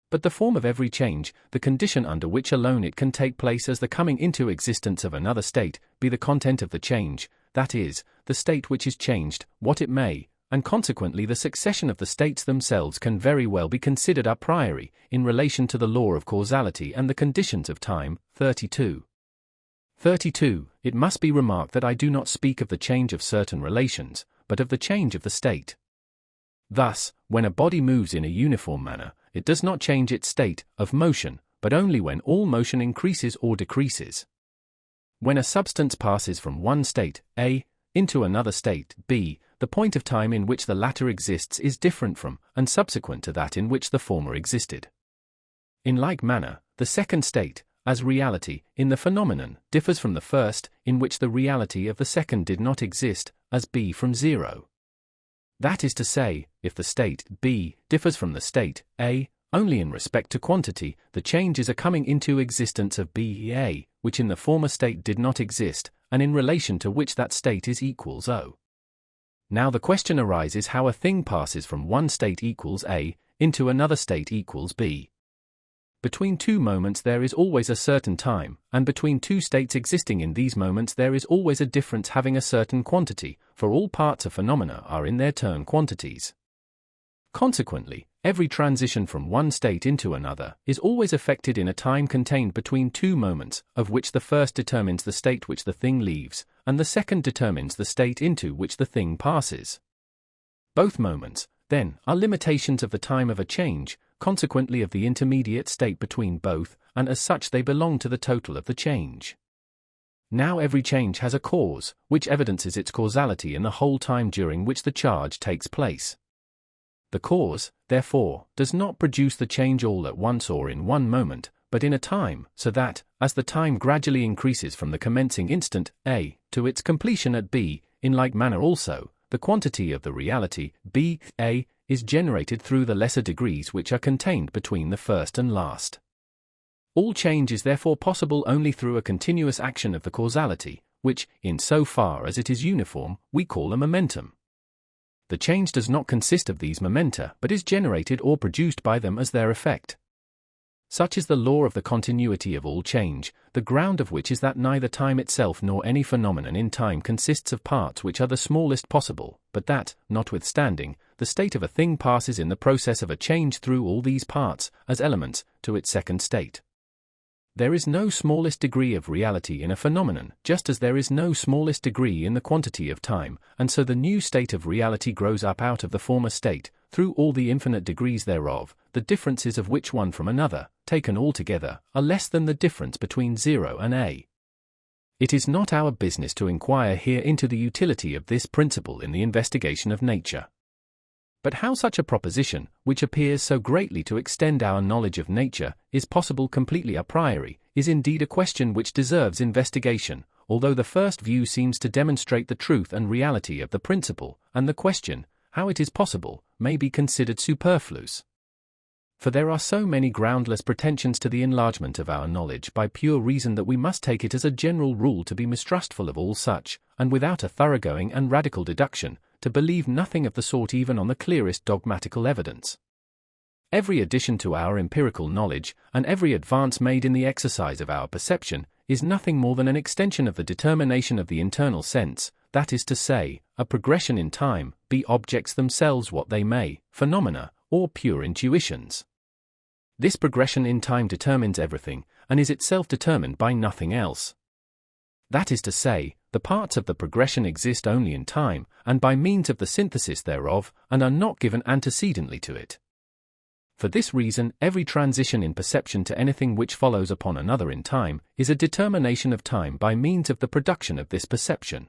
But the form of every change, the condition under which alone it can take place as the coming into existence of another state, be the content of the change, that is, the state which is changed, what it may, and consequently the succession of the states themselves can very well be considered a priori, in relation to the law of causality and the conditions of time. 32. It must be remarked that I do not speak of the change of certain relations, but of the change of the state. Thus, when a body moves in a uniform manner, it does not change its state of motion, but only when all motion increases or decreases. When a substance passes from one state, A, into another state, B, the point of time in which the latter exists is different from, and subsequent to that in which the former existed. In like manner, the second state, as reality, in the phenomenon, differs from the first, in which the reality of the second did not exist, as B from zero. That is to say, if the state, B, differs from the state, A, only in respect to quantity, the change is a coming into existence of B, A, which in the former state did not exist, and in relation to which that state is equals O. Now the question arises how a thing passes from one state equals A, into another state equals B. Between two moments there is always a certain time, and between two states existing in these moments there is always a difference having a certain quantity, for all parts of phenomena are in their turn quantities. Consequently, every transition from one state into another is always effected in a time contained between two moments, of which the first determines the state which the thing leaves, and the second determines the state into which the thing passes. Both moments, then, are limitations of the time of a change, consequently of the intermediate state between both, and as such they belong to the total of the change. Now every change has a cause, which evidences its causality in the whole time during which the charge takes place. The cause, therefore, does not produce the change all at once or in one moment, but in a time, so that, as the time gradually increases from the commencing instant, A, to its completion at B, in like manner also, the quantity of the reality, B, A, is generated through the lesser degrees which are contained between the first and last. All change is therefore possible only through a continuous action of the causality, which, in so far as it is uniform, we call a momentum. The change does not consist of these momenta but is generated or produced by them as their effect. Such is the law of the continuity of all change, the ground of which is that neither time itself nor any phenomenon in time consists of parts which are the smallest possible, but that, notwithstanding, the state of a thing passes in the process of a change through all these parts, as elements, to its second state. There is no smallest degree of reality in a phenomenon, just as there is no smallest degree in the quantity of time, and so the new state of reality grows up out of the former state, through all the infinite degrees thereof, the differences of which one from another, taken altogether, are less than the difference between 0 and A. It is not our business to inquire here into the utility of this principle in the investigation of nature. But how such a proposition, which appears so greatly to extend our knowledge of nature, is possible completely a priori, is indeed a question which deserves investigation, although the first view seems to demonstrate the truth and reality of the principle, and the question, how it is possible, may be considered superfluous. For there are so many groundless pretensions to the enlargement of our knowledge by pure reason that we must take it as a general rule to be mistrustful of all such, and without a thoroughgoing and radical deduction, to believe nothing of the sort even on the clearest dogmatical evidence. Every addition to our empirical knowledge, and every advance made in the exercise of our perception, is nothing more than an extension of the determination of the internal sense, that is to say, a progression in time, be objects themselves what they may, phenomena, or pure intuitions. This progression in time determines everything, and is itself determined by nothing else. That is to say, the parts of the progression exist only in time, and by means of the synthesis thereof, and are not given antecedently to it. For this reason, every transition in perception to anything which follows upon another in time, is a determination of time by means of the production of this perception.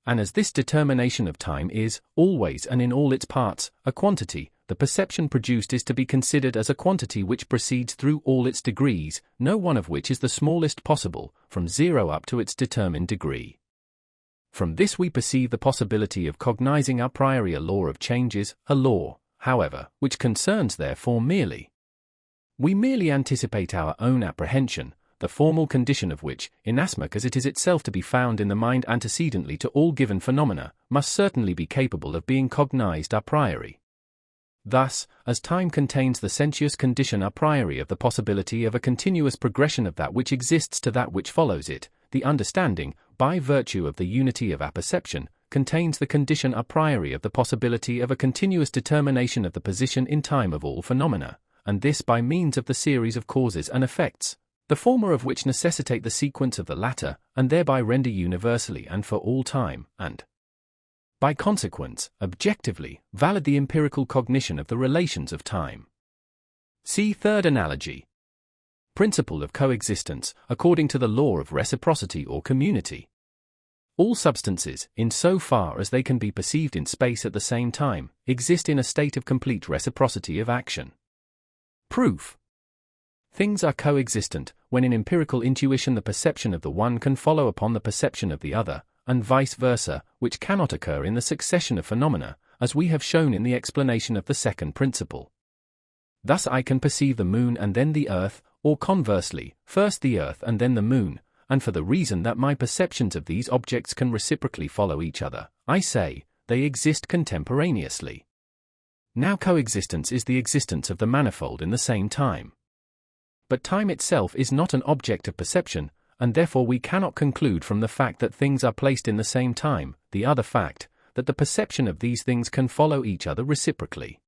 And as this determination of time is, always and in all its parts, a quantity, the perception produced is to be considered as a quantity which proceeds through all its degrees, no one of which is the smallest possible, from 0 up to its determined degree. From this we perceive the possibility of cognizing a priori a law of changes, a law, however, which concerns therefore merely. We merely anticipate our own apprehension, the formal condition of which, inasmuch as it is itself to be found in the mind antecedently to all given phenomena, must certainly be capable of being cognized a priori. Thus, as time contains the sensuous condition a priori of the possibility of a continuous progression of that which exists to that which follows it, the understanding, by virtue of the unity of apperception, contains the condition a priori of the possibility of a continuous determination of the position in time of all phenomena, and this by means of the series of causes and effects, the former of which necessitate the sequence of the latter, and thereby render universally and for all time, and by consequence, objectively, valid the empirical cognition of the relations of time. See third analogy. Principle of coexistence, according to the law of reciprocity or community. All substances, in so far as they can be perceived in space at the same time, exist in a state of complete reciprocity of action. Proof. Things are coexistent, when in empirical intuition the perception of the one can follow upon the perception of the other, and vice versa, which cannot occur in the succession of phenomena, as we have shown in the explanation of the second principle. Thus I can perceive the moon and then the earth, or conversely, first the earth and then the moon, and for the reason that my perceptions of these objects can reciprocally follow each other, I say, they exist contemporaneously. Now coexistence is the existence of the manifold in the same time. But time itself is not an object of perception, and therefore we cannot conclude from the fact that things are placed in the same time, the other fact, that the perception of these things can follow each other reciprocally.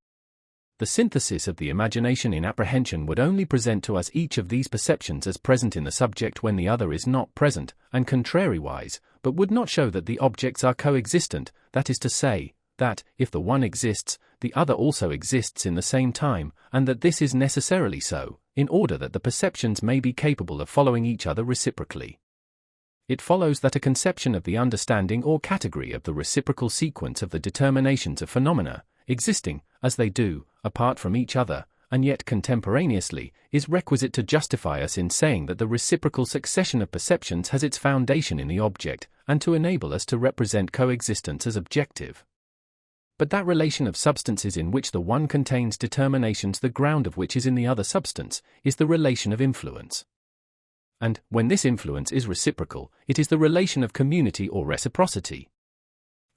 The synthesis of the imagination in apprehension would only present to us each of these perceptions as present in the subject when the other is not present, and contrariwise, but would not show that the objects are coexistent, that is to say, that, if the one exists, the other also exists in the same time, and that this is necessarily so, in order that the perceptions may be capable of following each other reciprocally. It follows that a conception of the understanding or category of the reciprocal sequence of the determinations of phenomena, existing, as they do, apart from each other, and yet contemporaneously, is requisite to justify us in saying that the reciprocal succession of perceptions has its foundation in the object, and to enable us to represent coexistence as objective. But that relation of substances in which the one contains determinations the ground of which is in the other substance, is the relation of influence. And, when this influence is reciprocal, it is the relation of community or reciprocity.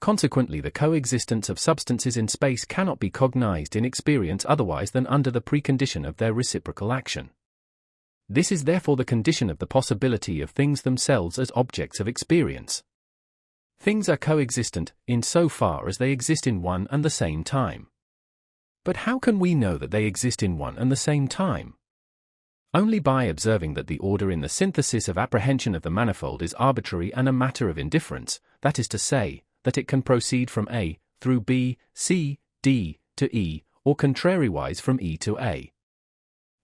Consequently, the coexistence of substances in space cannot be cognized in experience otherwise than under the precondition of their reciprocal action. This is therefore the condition of the possibility of things themselves as objects of experience. Things are coexistent insofar as they exist in one and the same time. But how can we know that they exist in one and the same time? Only by observing that the order in the synthesis of apprehension of the manifold is arbitrary and a matter of indifference, that is to say, that it can proceed from A through B, C, D to E, or contrariwise from E to A.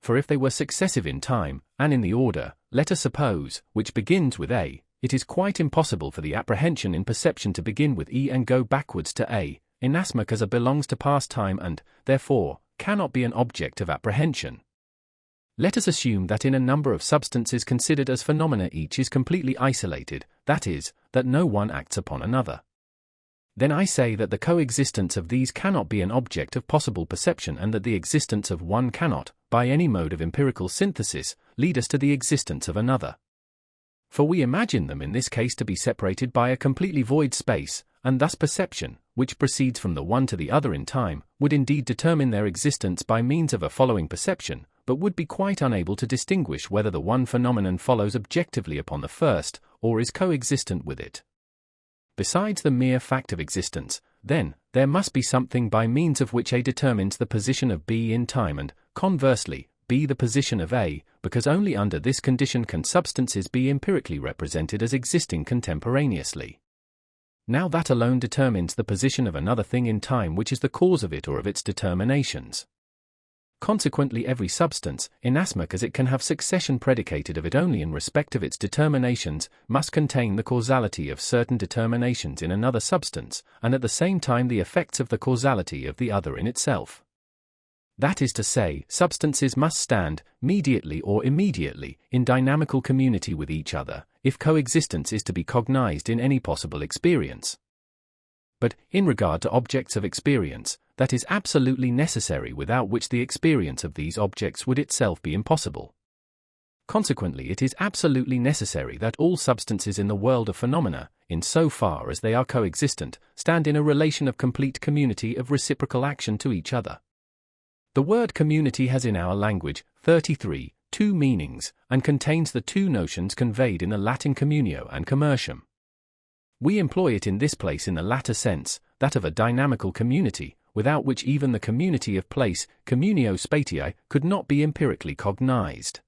For if they were successive in time, and in the order, let us suppose, which begins with A, it is quite impossible for the apprehension in perception to begin with E and go backwards to A, inasmuch as A belongs to past time and, therefore, cannot be an object of apprehension. Let us assume that in a number of substances considered as phenomena each is completely isolated, that is, that no one acts upon another. Then I say that the coexistence of these cannot be an object of possible perception and that the existence of one cannot, by any mode of empirical synthesis, lead us to the existence of another. For we imagine them in this case to be separated by a completely void space, and thus perception, which proceeds from the one to the other in time, would indeed determine their existence by means of a following perception, but would be quite unable to distinguish whether the one phenomenon follows objectively upon the first, or is coexistent with it. Besides the mere fact of existence, then, there must be something by means of which A determines the position of B in time and, conversely, B the position of A, because only under this condition can substances be empirically represented as existing contemporaneously. Now that alone determines the position of another thing in time which is the cause of it or of its determinations. Consequently every substance, inasmuch as it can have succession predicated of it only in respect of its determinations, must contain the causality of certain determinations in another substance, and at the same time the effects of the causality of the other in itself. That is to say, substances must stand, mediately or immediately, in dynamical community with each other, if coexistence is to be cognized in any possible experience. But, in regard to objects of experience, that is absolutely necessary without which the experience of these objects would itself be impossible. Consequently it is absolutely necessary that all substances in the world of phenomena, in so far as they are coexistent, stand in a relation of complete community of reciprocal action to each other. The word community has in our language, 33, two meanings, and contains the two notions conveyed in the Latin communio and commercium. We employ it in this place in the latter sense, that of a dynamical community, without which even the community of place, communio spatiae, could not be empirically cognized.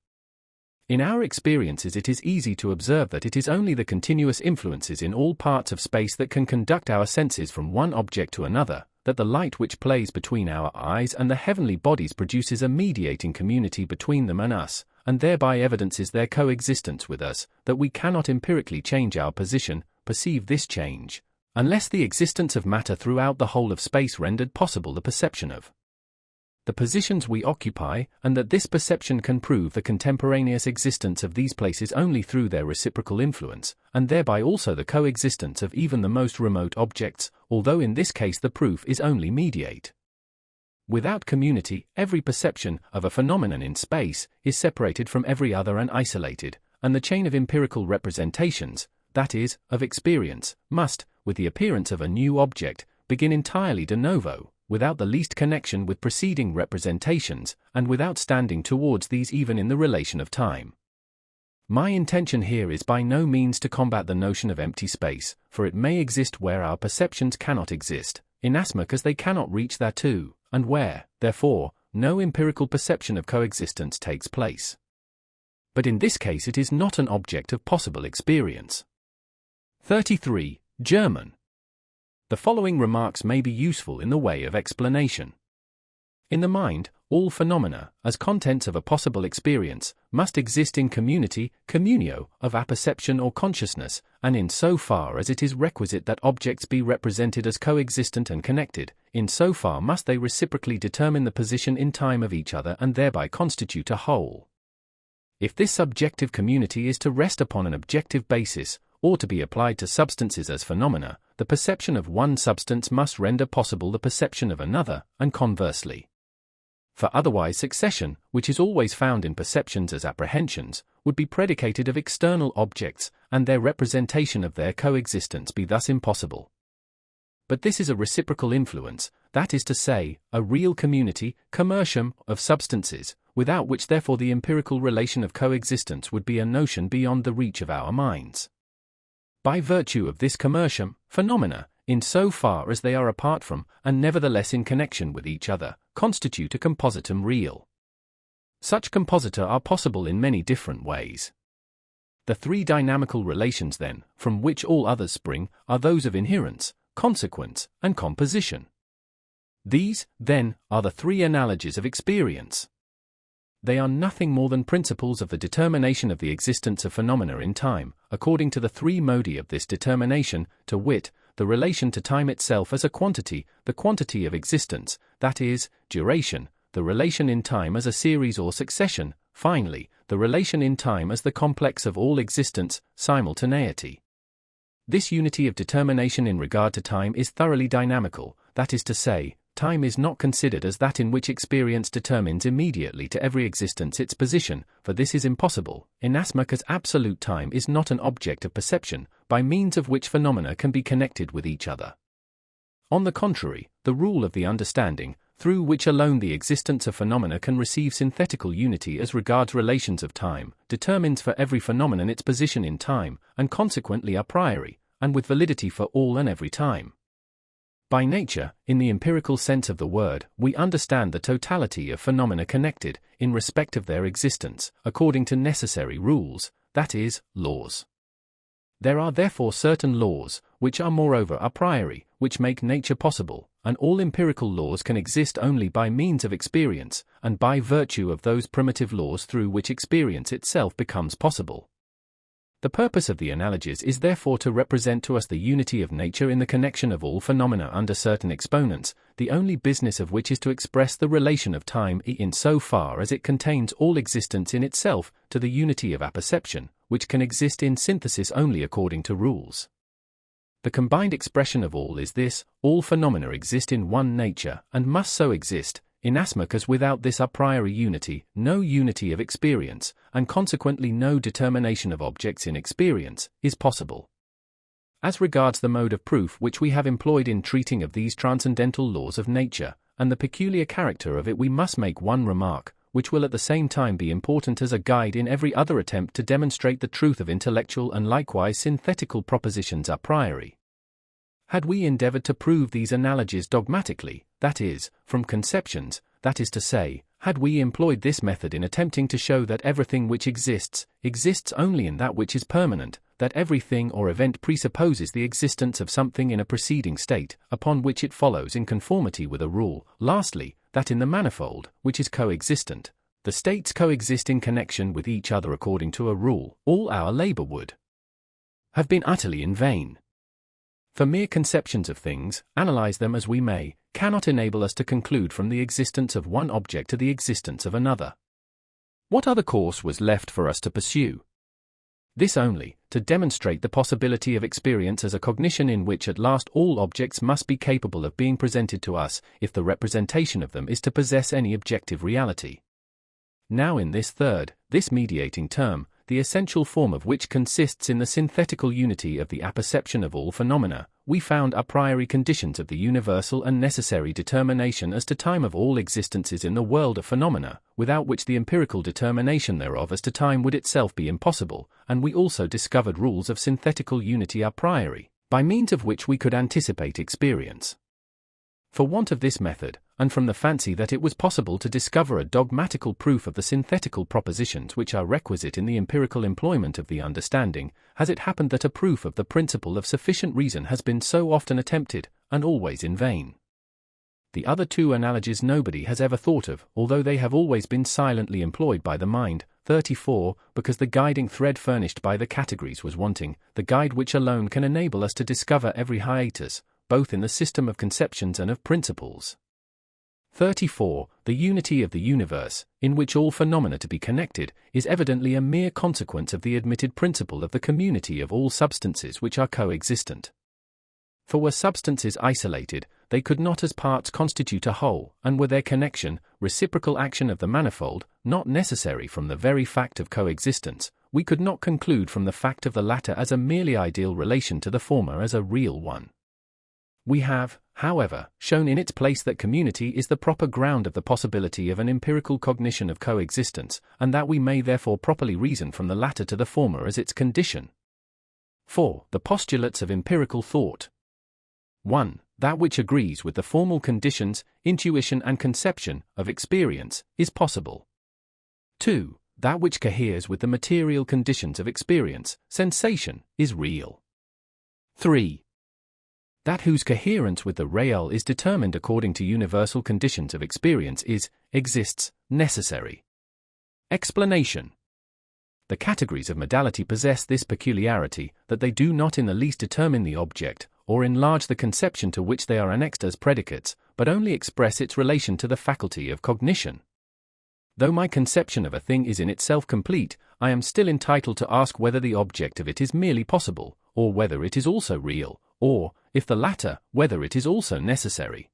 In our experiences it is easy to observe that it is only the continuous influences in all parts of space that can conduct our senses from one object to another, that the light which plays between our eyes and the heavenly bodies produces a mediating community between them and us, and thereby evidences their coexistence with us, that we cannot empirically change our position, perceive this change, unless the existence of matter throughout the whole of space rendered possible the perception of the positions we occupy, and that this perception can prove the contemporaneous existence of these places only through their reciprocal influence, and thereby also the coexistence of even the most remote objects, although in this case the proof is only mediate. Without community, every perception of a phenomenon in space is separated from every other and isolated, and the chain of empirical representations, that is, of experience, must, with the appearance of a new object, begin entirely de novo, without the least connection with preceding representations, and without standing towards these even in the relation of time. My intention here is by no means to combat the notion of empty space, for it may exist where our perceptions cannot exist, inasmuch as they cannot reach thereto, and where, therefore, no empirical perception of coexistence takes place. But in this case it is not an object of possible experience. 33. German. The following remarks may be useful in the way of explanation. In the mind, all phenomena, as contents of a possible experience, must exist in community, communio, of apperception or consciousness, and in so far as it is requisite that objects be represented as coexistent and connected, in so far must they reciprocally determine the position in time of each other and thereby constitute a whole. If this subjective community is to rest upon an objective basis, or to be applied to substances as phenomena, the perception of one substance must render possible the perception of another, and conversely. For otherwise succession, which is always found in perceptions as apprehensions, would be predicated of external objects, and their representation of their coexistence be thus impossible. But this is a reciprocal influence, that is to say, a real community, commercium, of substances, without which therefore the empirical relation of coexistence would be a notion beyond the reach of our minds. By virtue of this commercium, phenomena, in so far as they are apart from, and nevertheless in connection with each other, constitute a compositum real. Such composita are possible in many different ways. The three dynamical relations, then, from which all others spring, are those of inherence, consequence, and composition. These, then, are the three analogies of experience. They are nothing more than principles of the determination of the existence of phenomena in time, according to the three modi of this determination, to wit, the relation to time itself as a quantity, the quantity of existence, that is, duration, the relation in time as a series or succession, finally, the relation in time as the complex of all existence, simultaneity. This unity of determination in regard to time is thoroughly dynamical, that is to say, time is not considered as that in which experience determines immediately to every existence its position, for this is impossible, inasmuch as absolute time is not an object of perception, by means of which phenomena can be connected with each other. On the contrary, the rule of the understanding, through which alone the existence of phenomena can receive synthetical unity as regards relations of time, determines for every phenomenon its position in time, and consequently a priori, and with validity for all and every time. By nature, in the empirical sense of the word, we understand the totality of phenomena connected, in respect of their existence, according to necessary rules, that is, laws. There are therefore certain laws, which are moreover a priori, which make nature possible, and all empirical laws can exist only by means of experience, and by virtue of those primitive laws through which experience itself becomes possible. The purpose of the analogies is therefore to represent to us the unity of nature in the connection of all phenomena under certain exponents, the only business of which is to express the relation of time in so far as it contains all existence in itself, to the unity of apperception, which can exist in synthesis only according to rules. The combined expression of all is this: all phenomena exist in one nature, and must so exist, inasmuch as without this a priori unity, no unity of experience, and consequently no determination of objects in experience, is possible. As regards the mode of proof which we have employed in treating of these transcendental laws of nature, and the peculiar character of it, we must make one remark, which will at the same time be important as a guide in every other attempt to demonstrate the truth of intellectual and likewise synthetical propositions a priori. Had we endeavored to prove these analogies dogmatically, that is, from conceptions, that is to say, had we employed this method in attempting to show that everything which exists, exists only in that which is permanent, that everything or event presupposes the existence of something in a preceding state, upon which it follows in conformity with a rule, lastly, that in the manifold, which is coexistent, the states coexist in connection with each other according to a rule, all our labor would have been utterly in vain. For mere conceptions of things, analyze them as we may, cannot enable us to conclude from the existence of one object to the existence of another. What other course was left for us to pursue? This only, to demonstrate the possibility of experience as a cognition in which at last all objects must be capable of being presented to us, if the representation of them is to possess any objective reality. Now in this third, this mediating term, the essential form of which consists in the synthetical unity of the apperception of all phenomena, we found a priori conditions of the universal and necessary determination as to time of all existences in the world of phenomena, without which the empirical determination thereof as to time would itself be impossible, and we also discovered rules of synthetical unity a priori, by means of which we could anticipate experience. For want of this method, and from the fancy that it was possible to discover a dogmatical proof of the synthetical propositions which are requisite in the empirical employment of the understanding, has it happened that a proof of the principle of sufficient reason has been so often attempted, and always in vain. The other two analogies nobody has ever thought of, although they have always been silently employed by the mind. 34, because the guiding thread furnished by the categories was wanting, the guide which alone can enable us to discover every hiatus, both in the system of conceptions and of principles. 34. The unity of the universe, in which all phenomena to be connected, is evidently a mere consequence of the admitted principle of the community of all substances which are coexistent. For were substances isolated, they could not as parts constitute a whole, and were their connection, reciprocal action of the manifold, not necessary from the very fact of coexistence, we could not conclude from the fact of the latter as a merely ideal relation to the former as a real one. We have, however, shown in its place that community is the proper ground of the possibility of an empirical cognition of coexistence, and that we may therefore properly reason from the latter to the former as its condition. 4. The postulates of empirical thought. 1. That which agrees with the formal conditions, intuition and conception, of experience, is possible. 2. That which coheres with the material conditions of experience, sensation, is real. 3. That whose coherence with the real is determined according to universal conditions of experience exists, necessary. Explanation. The categories of modality possess this peculiarity, that they do not in the least determine the object, or enlarge the conception to which they are annexed as predicates, but only express its relation to the faculty of cognition. Though my conception of a thing is in itself complete, I am still entitled to ask whether the object of it is merely possible, or whether it is also real, or, if the latter, whether it is also necessary.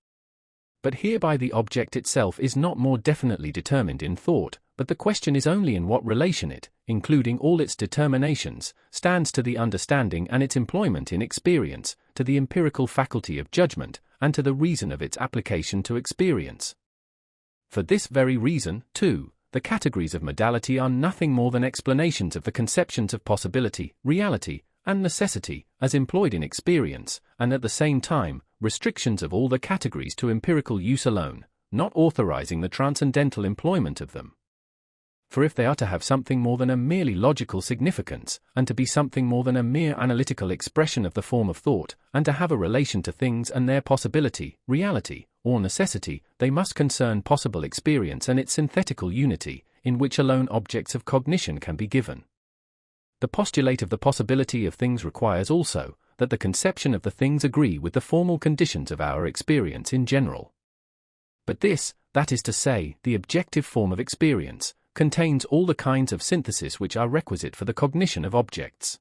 But hereby the object itself is not more definitely determined in thought, but the question is only in what relation it, including all its determinations, stands to the understanding and its employment in experience, to the empirical faculty of judgment, and to the reason of its application to experience. For this very reason, too, the categories of modality are nothing more than explanations of the conceptions of possibility, reality, and necessity, as employed in experience, and at the same time, restrictions of all the categories to empirical use alone, not authorizing the transcendental employment of them. For if they are to have something more than a merely logical significance, and to be something more than a mere analytical expression of the form of thought, and to have a relation to things and their possibility, reality, or necessity, they must concern possible experience and its synthetical unity, in which alone objects of cognition can be given. The postulate of the possibility of things requires also that the conception of the things agree with the formal conditions of our experience in general. But this, that is to say, the objective form of experience, contains all the kinds of synthesis which are requisite for the cognition of objects.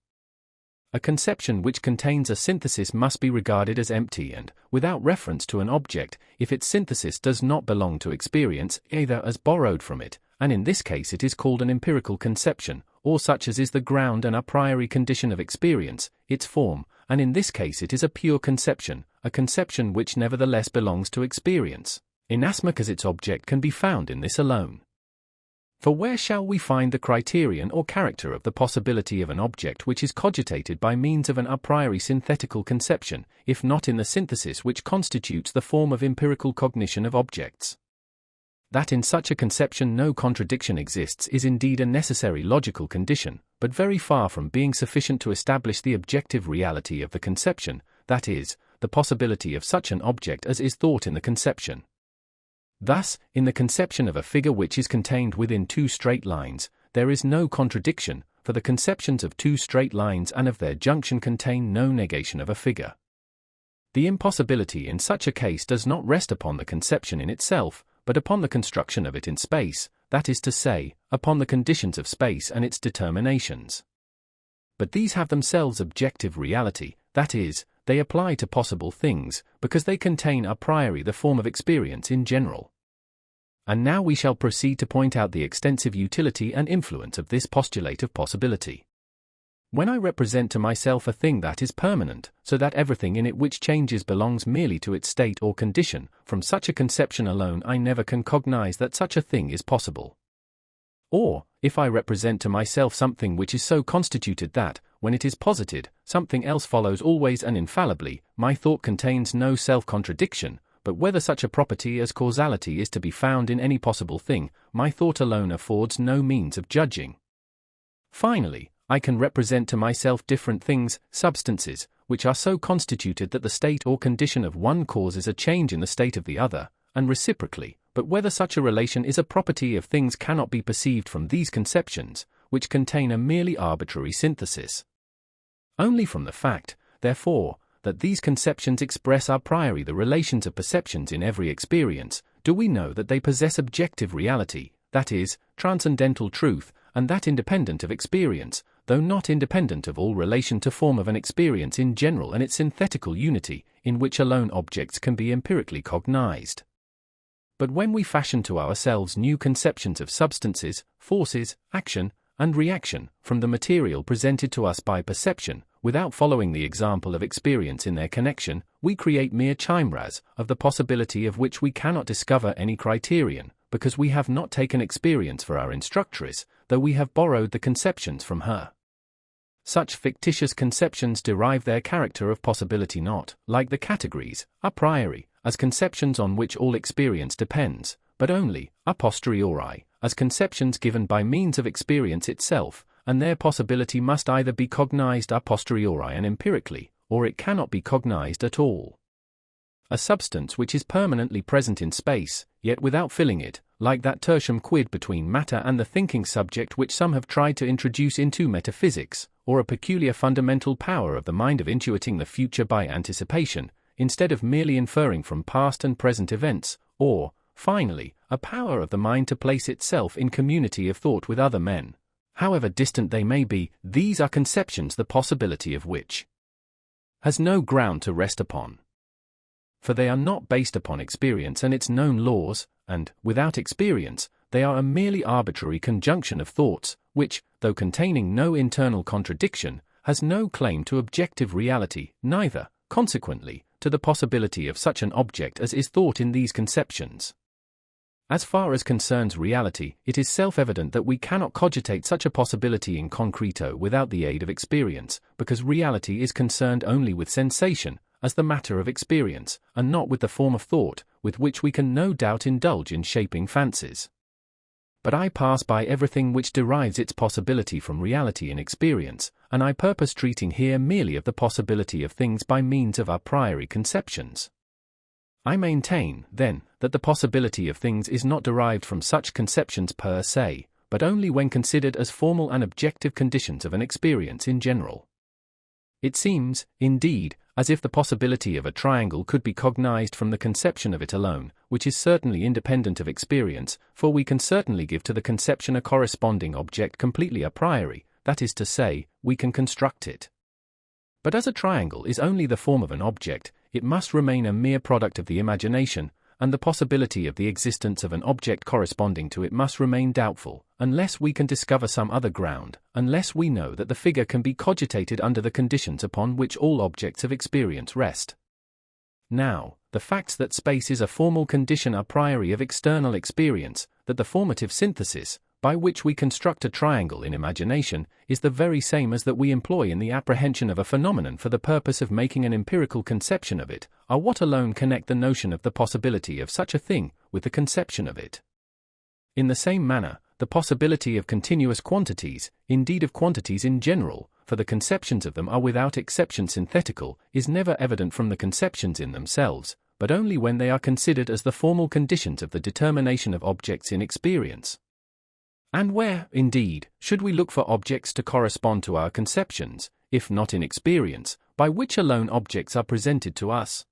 A conception which contains a synthesis must be regarded as empty and, without reference to an object, if its synthesis does not belong to experience, either as borrowed from it, and in this case it is called an empirical conception, or such as is the ground and a priori condition of experience, its form, and in this case it is a pure conception, a conception which nevertheless belongs to experience, inasmuch as its object can be found in this alone. For where shall we find the criterion or character of the possibility of an object which is cogitated by means of an a priori synthetical conception, if not in the synthesis which constitutes the form of empirical cognition of objects? That in such a conception no contradiction exists is indeed a necessary logical condition, but very far from being sufficient to establish the objective reality of the conception, that is, the possibility of such an object as is thought in the conception. Thus, in the conception of a figure which is contained within two straight lines, there is no contradiction, for the conceptions of two straight lines and of their junction contain no negation of a figure. The impossibility in such a case does not rest upon the conception in itself, but upon the construction of it in space, that is to say, upon the conditions of space and its determinations. But these have themselves objective reality, that is, they apply to possible things, because they contain a priori the form of experience in general. And now we shall proceed to point out the extensive utility and influence of this postulate of possibility. When I represent to myself a thing that is permanent, so that everything in it which changes belongs merely to its state or condition, from such a conception alone I never can cognize that such a thing is possible. Or, if I represent to myself something which is so constituted that, when it is posited, something else follows always and infallibly, my thought contains no self-contradiction, but whether such a property as causality is to be found in any possible thing, my thought alone affords no means of judging. Finally, I can represent to myself different things, substances, which are so constituted that the state or condition of one causes a change in the state of the other, and reciprocally, but whether such a relation is a property of things cannot be perceived from these conceptions, which contain a merely arbitrary synthesis. Only from the fact, therefore, that these conceptions express a priori the relations of perceptions in every experience, do we know that they possess objective reality, that is, transcendental truth, and that independent of experience, though not independent of all relation to form of an experience in general and its synthetical unity, in which alone objects can be empirically cognized. But when we fashion to ourselves new conceptions of substances, forces, action, and reaction, from the material presented to us by perception, without following the example of experience in their connection, we create mere chimeras of the possibility of which we cannot discover any criterion, because we have not taken experience for our instructress, though we have borrowed the conceptions from her. Such fictitious conceptions derive their character of possibility not, like the categories, a priori, as conceptions on which all experience depends, but only, a posteriori, as conceptions given by means of experience itself, and their possibility must either be cognized a posteriori and empirically, or it cannot be cognized at all. A substance which is permanently present in space, yet without filling it, like that tertium quid between matter and the thinking subject which some have tried to introduce into metaphysics, or a peculiar fundamental power of the mind of intuiting the future by anticipation, instead of merely inferring from past and present events, or, finally, a power of the mind to place itself in community of thought with other men. However distant they may be, these are conceptions the possibility of which has no ground to rest upon. For they are not based upon experience and its known laws, and, without experience, they are a merely arbitrary conjunction of thoughts, which, though containing no internal contradiction, has no claim to objective reality, neither, consequently, to the possibility of such an object as is thought in these conceptions. As far as concerns reality, it is self-evident that we cannot cogitate such a possibility in concreto without the aid of experience, because reality is concerned only with sensation, as the matter of experience, and not with the form of thought, with which we can no doubt indulge in shaping fancies. But I pass by everything which derives its possibility from reality in experience, and I purpose treating here merely of the possibility of things by means of a priori conceptions. I maintain, then, that the possibility of things is not derived from such conceptions per se, but only when considered as formal and objective conditions of an experience in general. It seems, indeed, as if the possibility of a triangle could be cognized from the conception of it alone, which is certainly independent of experience, for we can certainly give to the conception a corresponding object completely a priori, that is to say, we can construct it. But as a triangle is only the form of an object, it must remain a mere product of the imagination, and the possibility of the existence of an object corresponding to it must remain doubtful, unless we can discover some other ground, unless we know that the figure can be cogitated under the conditions upon which all objects of experience rest. Now, the facts that space is a formal condition a priori of external experience, that the formative synthesis, by which we construct a triangle in imagination, is the very same as that we employ in the apprehension of a phenomenon for the purpose of making an empirical conception of it, are what alone connect the notion of the possibility of such a thing with the conception of it. In the same manner, the possibility of continuous quantities, indeed of quantities in general, for the conceptions of them are without exception synthetical, is never evident from the conceptions in themselves, but only when they are considered as the formal conditions of the determination of objects in experience. And where, indeed, should we look for objects to correspond to our conceptions, if not in experience, by which alone objects are presented to us?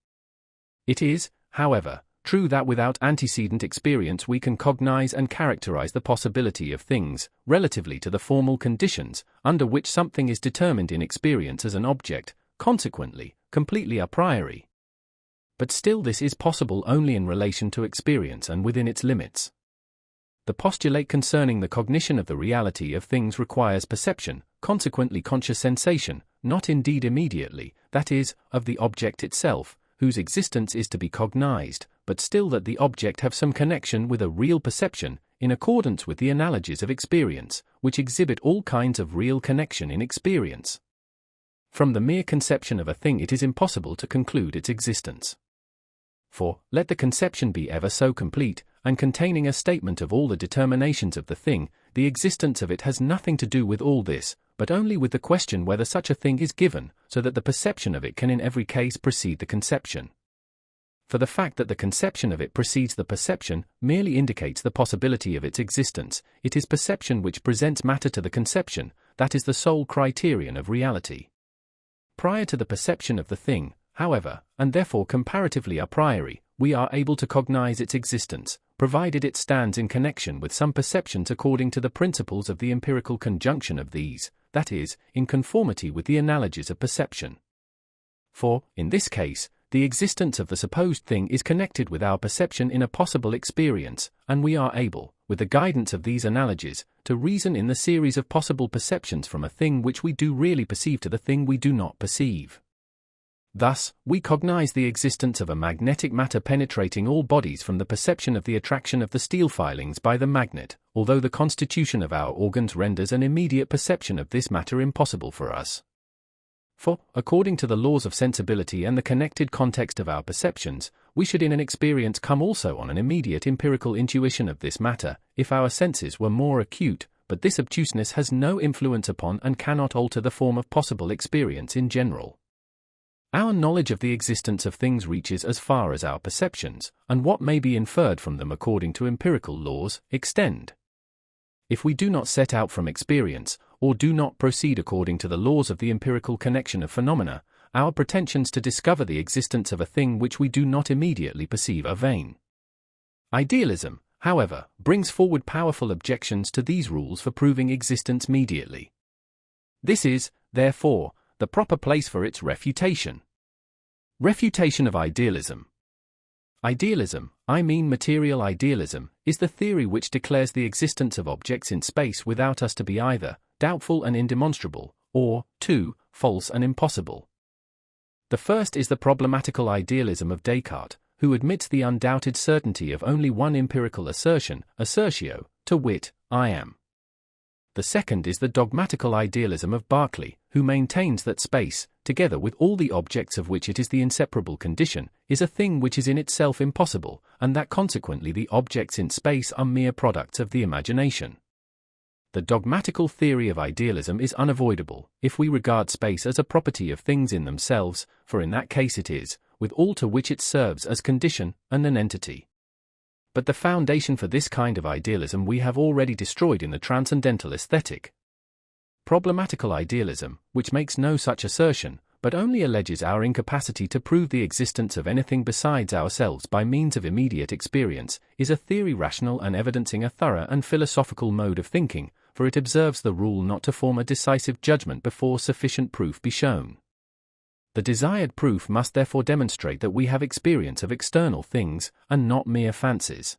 It is, however, true that without antecedent experience we can cognize and characterize the possibility of things, relatively to the formal conditions, under which something is determined in experience as an object, consequently, completely a priori. But still this is possible only in relation to experience and within its limits. The postulate concerning the cognition of the reality of things requires perception, consequently conscious sensation, not indeed immediately, that is, of the object itself, whose existence is to be cognized, but still that the object have some connection with a real perception, in accordance with the analogies of experience, which exhibit all kinds of real connection in experience. From the mere conception of a thing it is impossible to conclude its existence. For, let the conception be ever so complete, and containing a statement of all the determinations of the thing, the existence of it has nothing to do with all this, but only with the question whether such a thing is given, so that the perception of it can in every case precede the conception. For the fact that the conception of it precedes the perception merely indicates the possibility of its existence. It is perception which presents matter to the conception, that is the sole criterion of reality. Prior to the perception of the thing, however, and therefore comparatively a priori, we are able to cognize its existence, provided it stands in connection with some perceptions according to the principles of the empirical conjunction of these, that is, in conformity with the analogies of perception. For, in this case, the existence of the supposed thing is connected with our perception in a possible experience, and we are able, with the guidance of these analogies, to reason in the series of possible perceptions from a thing which we do really perceive to the thing we do not perceive. Thus, we cognize the existence of a magnetic matter penetrating all bodies from the perception of the attraction of the steel filings by the magnet, although the constitution of our organs renders an immediate perception of this matter impossible for us. For, according to the laws of sensibility and the connected context of our perceptions, we should in an experience come also on an immediate empirical intuition of this matter, if our senses were more acute, but this obtuseness has no influence upon and cannot alter the form of possible experience in general. Our knowledge of the existence of things reaches as far as our perceptions, and what may be inferred from them according to empirical laws, extend. If we do not set out from experience, or do not proceed according to the laws of the empirical connection of phenomena, our pretensions to discover the existence of a thing which we do not immediately perceive are vain. Idealism, however, brings forward powerful objections to these rules for proving existence mediately. This is, therefore, the proper place for its refutation. Refutation of idealism. Idealism, I mean material idealism, is the theory which declares the existence of objects in space without us to be either doubtful and indemonstrable, or 2, false and impossible. The first is the problematical idealism of Descartes, who admits the undoubted certainty of only one empirical assertion, assertio, to wit, I am. The second is the dogmatical idealism of Berkeley, who maintains that space, together with all the objects of which it is the inseparable condition, is a thing which is in itself impossible, and that consequently the objects in space are mere products of the imagination. The dogmatical theory of idealism is unavoidable, if we regard space as a property of things in themselves, for in that case it is, with all to which it serves as condition, and an entity. But the foundation for this kind of idealism we have already destroyed in the transcendental aesthetic. Problematical idealism, which makes no such assertion, but only alleges our incapacity to prove the existence of anything besides ourselves by means of immediate experience, is a theory rational and evidencing a thorough and philosophical mode of thinking, for it observes the rule not to form a decisive judgment before sufficient proof be shown. The desired proof must therefore demonstrate that we have experience of external things, and not mere fancies.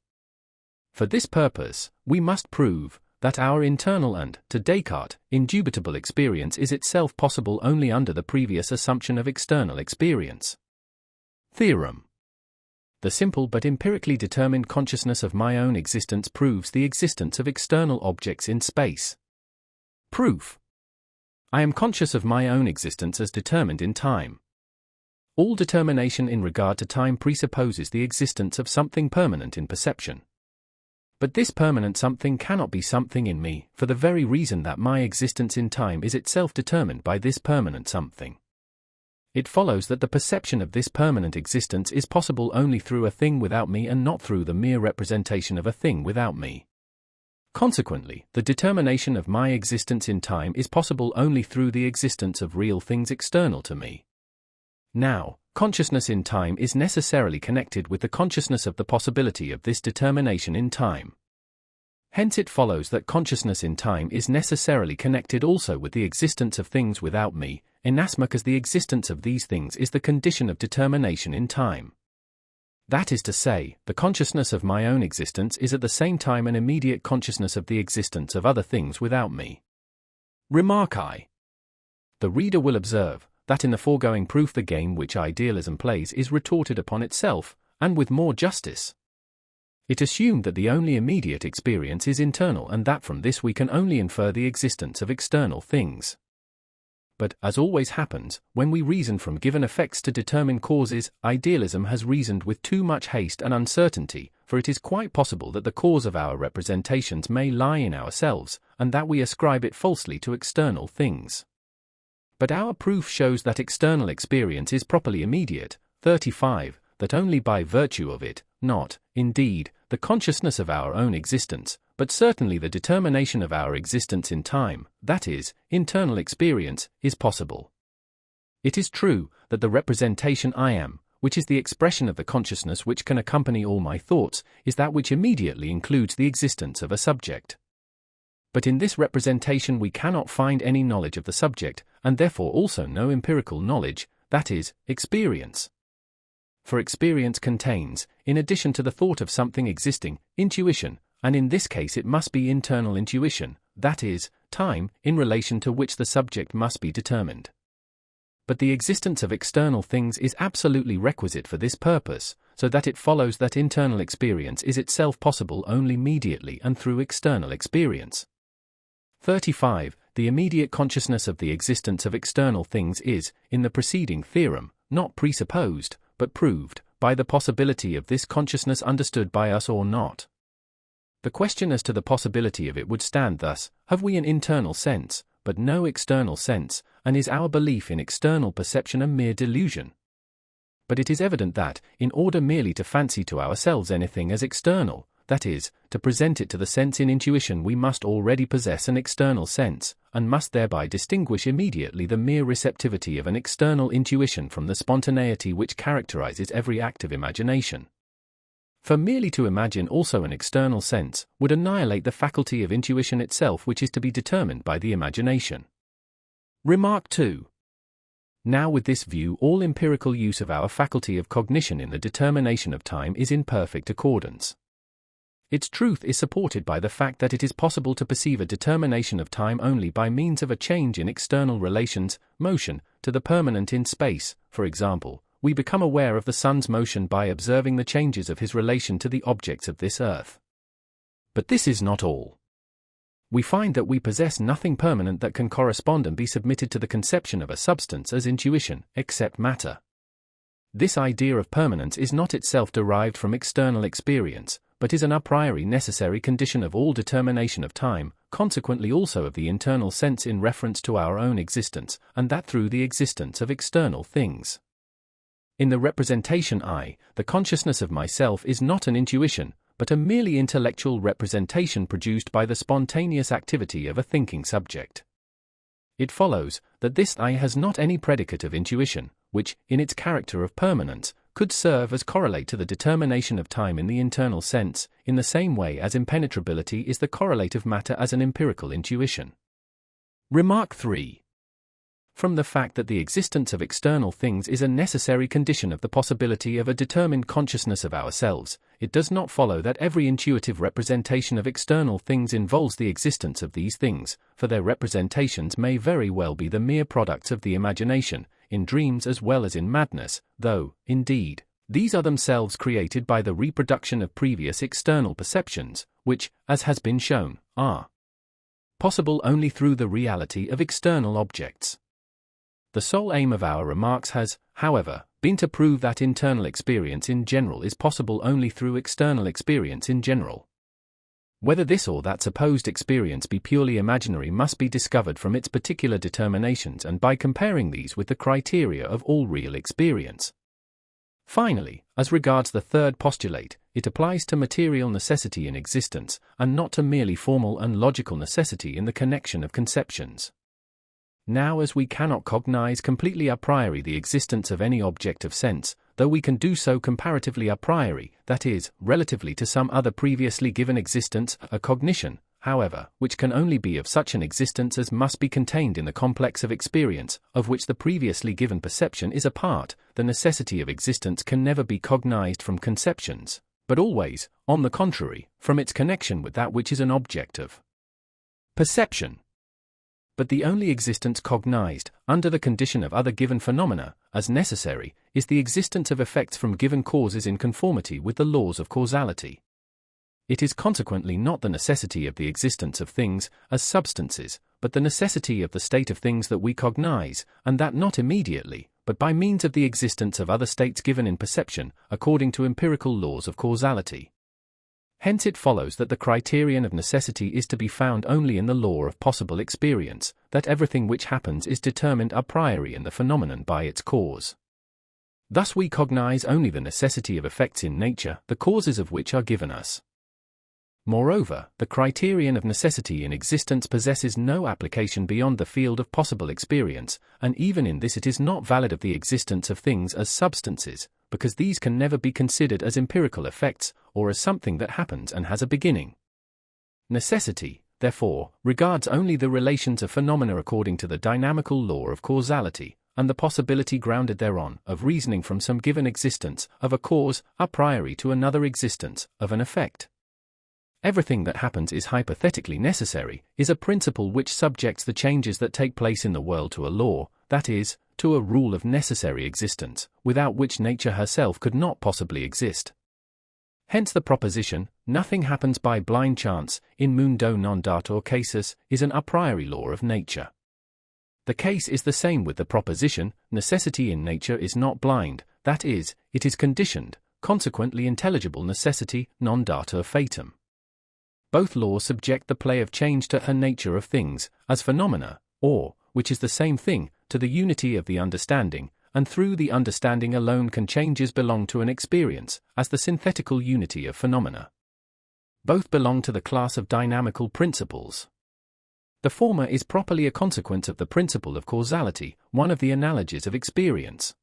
For this purpose, we must prove that our internal and, to Descartes, indubitable experience is itself possible only under the previous assumption of external experience. Theorem. The simple but empirically determined consciousness of my own existence proves the existence of external objects in space. Proof. I am conscious of my own existence as determined in time. All determination in regard to time presupposes the existence of something permanent in perception. But this permanent something cannot be something in me, for the very reason that my existence in time is itself determined by this permanent something. It follows that the perception of this permanent existence is possible only through a thing without me and not through the mere representation of a thing without me. Consequently, the determination of my existence in time is possible only through the existence of real things external to me. Now, consciousness in time is necessarily connected with the consciousness of the possibility of this determination in time. Hence it follows that consciousness in time is necessarily connected also with the existence of things without me, inasmuch as the existence of these things is the condition of determination in time. That is to say, the consciousness of my own existence is at the same time an immediate consciousness of the existence of other things without me. Remark I. The reader will observe that in the foregoing proof the game which idealism plays is retorted upon itself, and with more justice. It assumed that the only immediate experience is internal and that from this we can only infer the existence of external things. But, as always happens, when we reason from given effects to determine causes, idealism has reasoned with too much haste and uncertainty, for it is quite possible that the cause of our representations may lie in ourselves, and that we ascribe it falsely to external things. But our proof shows that external experience is properly immediate, 35, that only by virtue of it, not, indeed, the consciousness of our own existence, but certainly the determination of our existence in time, that is, internal experience, is possible. It is true that the representation I am, which is the expression of the consciousness which can accompany all my thoughts, is that which immediately includes the existence of a subject. But in this representation we cannot find any knowledge of the subject, and therefore also no empirical knowledge, that is, experience. For experience contains, in addition to the thought of something existing, intuition, and in this case it must be internal intuition, that is, time, in relation to which the subject must be determined. But the existence of external things is absolutely requisite for this purpose, so that it follows that internal experience is itself possible only mediately and through external experience. 35. The immediate consciousness of the existence of external things is, in the preceding theorem, not presupposed, but proved, by the possibility of this consciousness understood by us or not. The question as to the possibility of it would stand thus: have we an internal sense, but no external sense, and is our belief in external perception a mere delusion? But it is evident that, in order merely to fancy to ourselves anything as external, that is, to present it to the sense in intuition, we must already possess an external sense, and must thereby distinguish immediately the mere receptivity of an external intuition from the spontaneity which characterizes every act of imagination. For merely to imagine also an external sense would annihilate the faculty of intuition itself, which is to be determined by the imagination. Remark 2. Now with this view, all empirical use of our faculty of cognition in the determination of time is in perfect accordance. Its truth is supported by the fact that it is possible to perceive a determination of time only by means of a change in external relations, motion, to the permanent in space. For example, we become aware of the sun's motion by observing the changes of his relation to the objects of this earth. But this is not all. We find that we possess nothing permanent that can correspond and be submitted to the conception of a substance as intuition, except matter. This idea of permanence is not itself derived from external experience, but is an a priori necessary condition of all determination of time, consequently also of the internal sense in reference to our own existence, and that through the existence of external things. In the representation I, the consciousness of myself is not an intuition, but a merely intellectual representation produced by the spontaneous activity of a thinking subject. It follows that this I has not any predicate of intuition, which, in its character of permanence, could serve as correlate to the determination of time in the internal sense, in the same way as impenetrability is the correlate of matter as an empirical intuition. Remark 3. From the fact that the existence of external things is a necessary condition of the possibility of a determined consciousness of ourselves, it does not follow that every intuitive representation of external things involves the existence of these things, for their representations may very well be the mere products of the imagination, in dreams as well as in madness, though, indeed, these are themselves created by the reproduction of previous external perceptions, which, as has been shown, are possible only through the reality of external objects. The sole aim of our remarks has, however, been to prove that internal experience in general is possible only through external experience in general. Whether this or that supposed experience be purely imaginary must be discovered from its particular determinations and by comparing these with the criteria of all real experience. Finally, as regards the third postulate, it applies to material necessity in existence, and not to merely formal and logical necessity in the connection of conceptions. Now, as we cannot cognize completely a priori the existence of any object of sense, though we can do so comparatively a priori, that is, relatively to some other previously given existence, a cognition, however, which can only be of such an existence as must be contained in the complex of experience, of which the previously given perception is a part, the necessity of existence can never be cognized from conceptions, but always, on the contrary, from its connection with that which is an object of perception. But the only existence cognized, under the condition of other given phenomena, as necessary, is the existence of effects from given causes in conformity with the laws of causality. It is consequently not the necessity of the existence of things, as substances, but the necessity of the state of things that we cognize, and that not immediately, but by means of the existence of other states given in perception, according to empirical laws of causality. Hence it follows that the criterion of necessity is to be found only in the law of possible experience, that everything which happens is determined a priori in the phenomenon by its cause. Thus we cognize only the necessity of effects in nature, the causes of which are given us. Moreover, the criterion of necessity in existence possesses no application beyond the field of possible experience, and even in this it is not valid of the existence of things as substances, because these can never be considered as empirical effects, or as something that happens and has a beginning. Necessity, therefore, regards only the relations of phenomena according to the dynamical law of causality, and the possibility grounded thereon, of reasoning from some given existence, of a cause, a priori to another existence, of an effect. everything that happens is hypothetically necessary, is a principle which subjects the changes that take place in the world to a law, that is, to a rule of necessary existence, without which nature herself could not possibly exist. Hence the proposition, nothing happens by blind chance, in mundo non datur casus, is an a priori law of nature. The case is the same with the proposition, necessity in nature is not blind, that is, it is conditioned, consequently intelligible necessity, non datur fatum. Both laws subject the play of change to her nature of things, as phenomena, or, which is the same thing, to the unity of the understanding, and through the understanding alone can changes belong to an experience, as the synthetical unity of phenomena. Both belong to the class of dynamical principles. The former is properly a consequence of the principle of causality, one of the analogies of experience.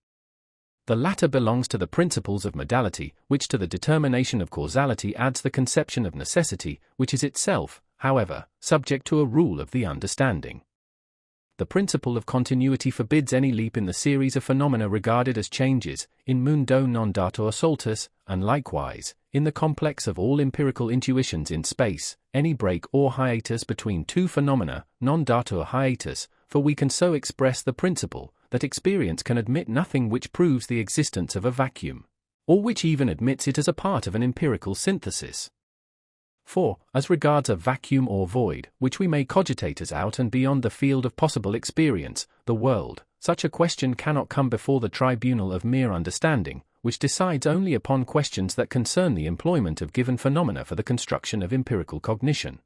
The latter belongs to the principles of modality, which to the determination of causality adds the conception of necessity, which is itself, however, subject to a rule of the understanding. The principle of continuity forbids any leap in the series of phenomena regarded as changes, in mundo non datur soltus, and likewise, in the complex of all empirical intuitions in space, any break or hiatus between two phenomena, non datur hiatus, for we can so express the principle, that experience can admit nothing which proves the existence of a vacuum, or which even admits it as a part of an empirical synthesis. For, as regards a vacuum or void, which we may cogitate as out and beyond the field of possible experience, the world, such a question cannot come before the tribunal of mere understanding, which decides only upon questions that concern the employment of given phenomena for the construction of empirical cognition.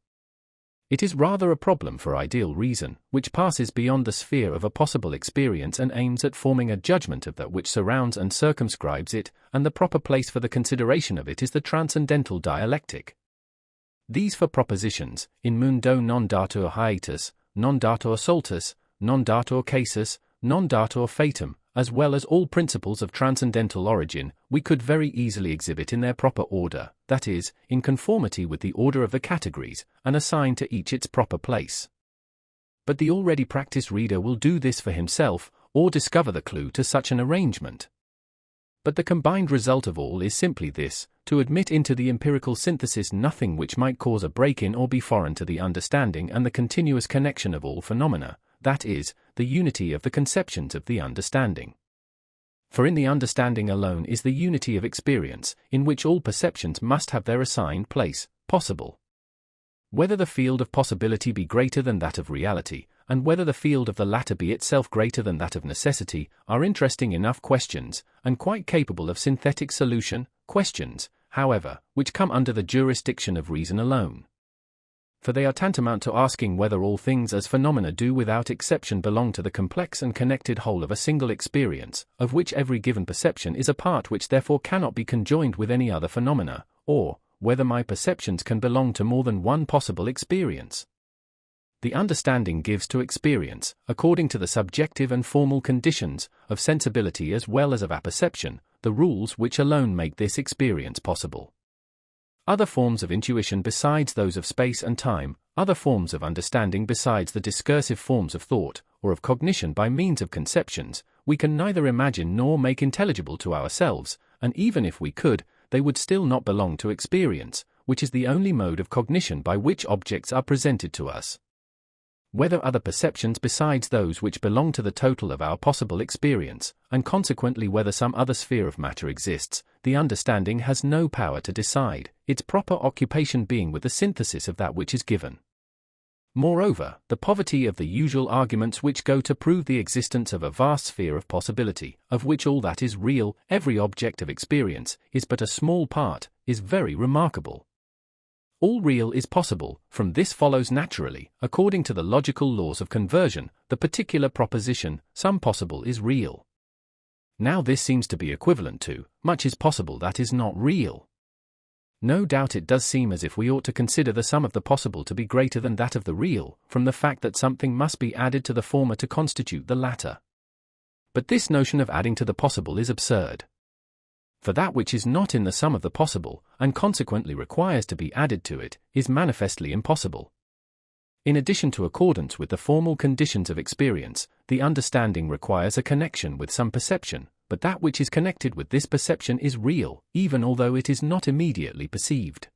It is rather a problem for ideal reason, which passes beyond the sphere of a possible experience and aims at forming a judgment of that which surrounds and circumscribes it, and the proper place for the consideration of it is the transcendental dialectic. These four propositions, in mundo non datur hiatus, non datur soltus, non datur casus, non datur fatum, as well as all principles of transcendental origin, we could very easily exhibit in their proper order, that is, in conformity with the order of the categories, and assign to each its proper place. But the already practiced reader will do this for himself, or discover the clue to such an arrangement. But the combined result of all is simply this, to admit into the empirical synthesis nothing which might cause a break-in or be foreign to the understanding and the continuous connection of all phenomena, that is, the unity of the conceptions of the understanding. For in the understanding alone is the unity of experience, in which all perceptions must have their assigned place, possible. Whether the field of possibility be greater than that of reality, and whether the field of the latter be itself greater than that of necessity, are interesting enough questions, and quite capable of synthetic solution, questions, however, which come under the jurisdiction of reason alone. For they are tantamount to asking whether all things as phenomena do without exception belong to the complex and connected whole of a single experience, of which every given perception is a part which therefore cannot be conjoined with any other phenomena, or whether my perceptions can belong to more than one possible experience. The understanding gives to experience, according to the subjective and formal conditions of sensibility as well as of apperception, the rules which alone make this experience possible. Other forms of intuition besides those of space and time, other forms of understanding besides the discursive forms of thought, or of cognition by means of conceptions, we can neither imagine nor make intelligible to ourselves, and even if we could, they would still not belong to experience, which is the only mode of cognition by which objects are presented to us. Whether other perceptions besides those which belong to the total of our possible experience, and consequently whether some other sphere of matter exists, the understanding has no power to decide, its proper occupation being with the synthesis of that which is given. Moreover, the poverty of the usual arguments which go to prove the existence of a vast sphere of possibility, of which all that is real, every object of experience, is but a small part, is very remarkable. All real is possible, from this follows naturally, according to the logical laws of conversion, the particular proposition, some possible is real. Now this seems to be equivalent to, much is possible that is not real. No doubt it does seem as if we ought to consider the sum of the possible to be greater than that of the real, from the fact that something must be added to the former to constitute the latter. But this notion of adding to the possible is absurd. For that which is not in the sum of the possible, and consequently requires to be added to it, is manifestly impossible. In addition to accordance with the formal conditions of experience, the understanding requires a connection with some perception, but that which is connected with this perception is real, even although it is not immediately perceived.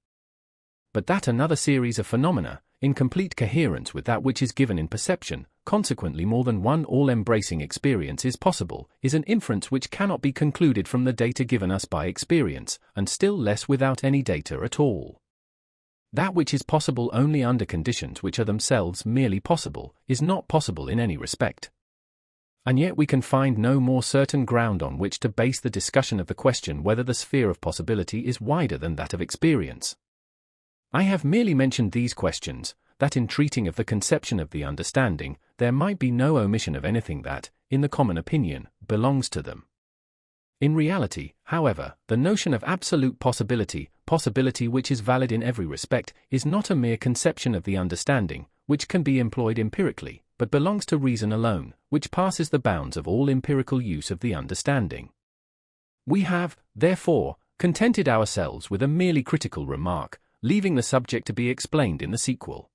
but that another series of phenomena, in complete coherence with that which is given in perception, consequently more than one all-embracing experience is possible, is an inference which cannot be concluded from the data given us by experience, and still less without any data at all. That which is possible only under conditions which are themselves merely possible, is not possible in any respect. And yet we can find no more certain ground on which to base the discussion of the question whether the sphere of possibility is wider than that of experience. I have merely mentioned these questions, that in treating of the conception of the understanding, there might be no omission of anything that, in the common opinion, belongs to them. In reality, however, the notion of absolute possibility, possibility which is valid in every respect, is not a mere conception of the understanding, which can be employed empirically, but belongs to reason alone, which passes the bounds of all empirical use of the understanding. We have, therefore, contented ourselves with a merely critical remark, leaving the subject to be explained in the sequel.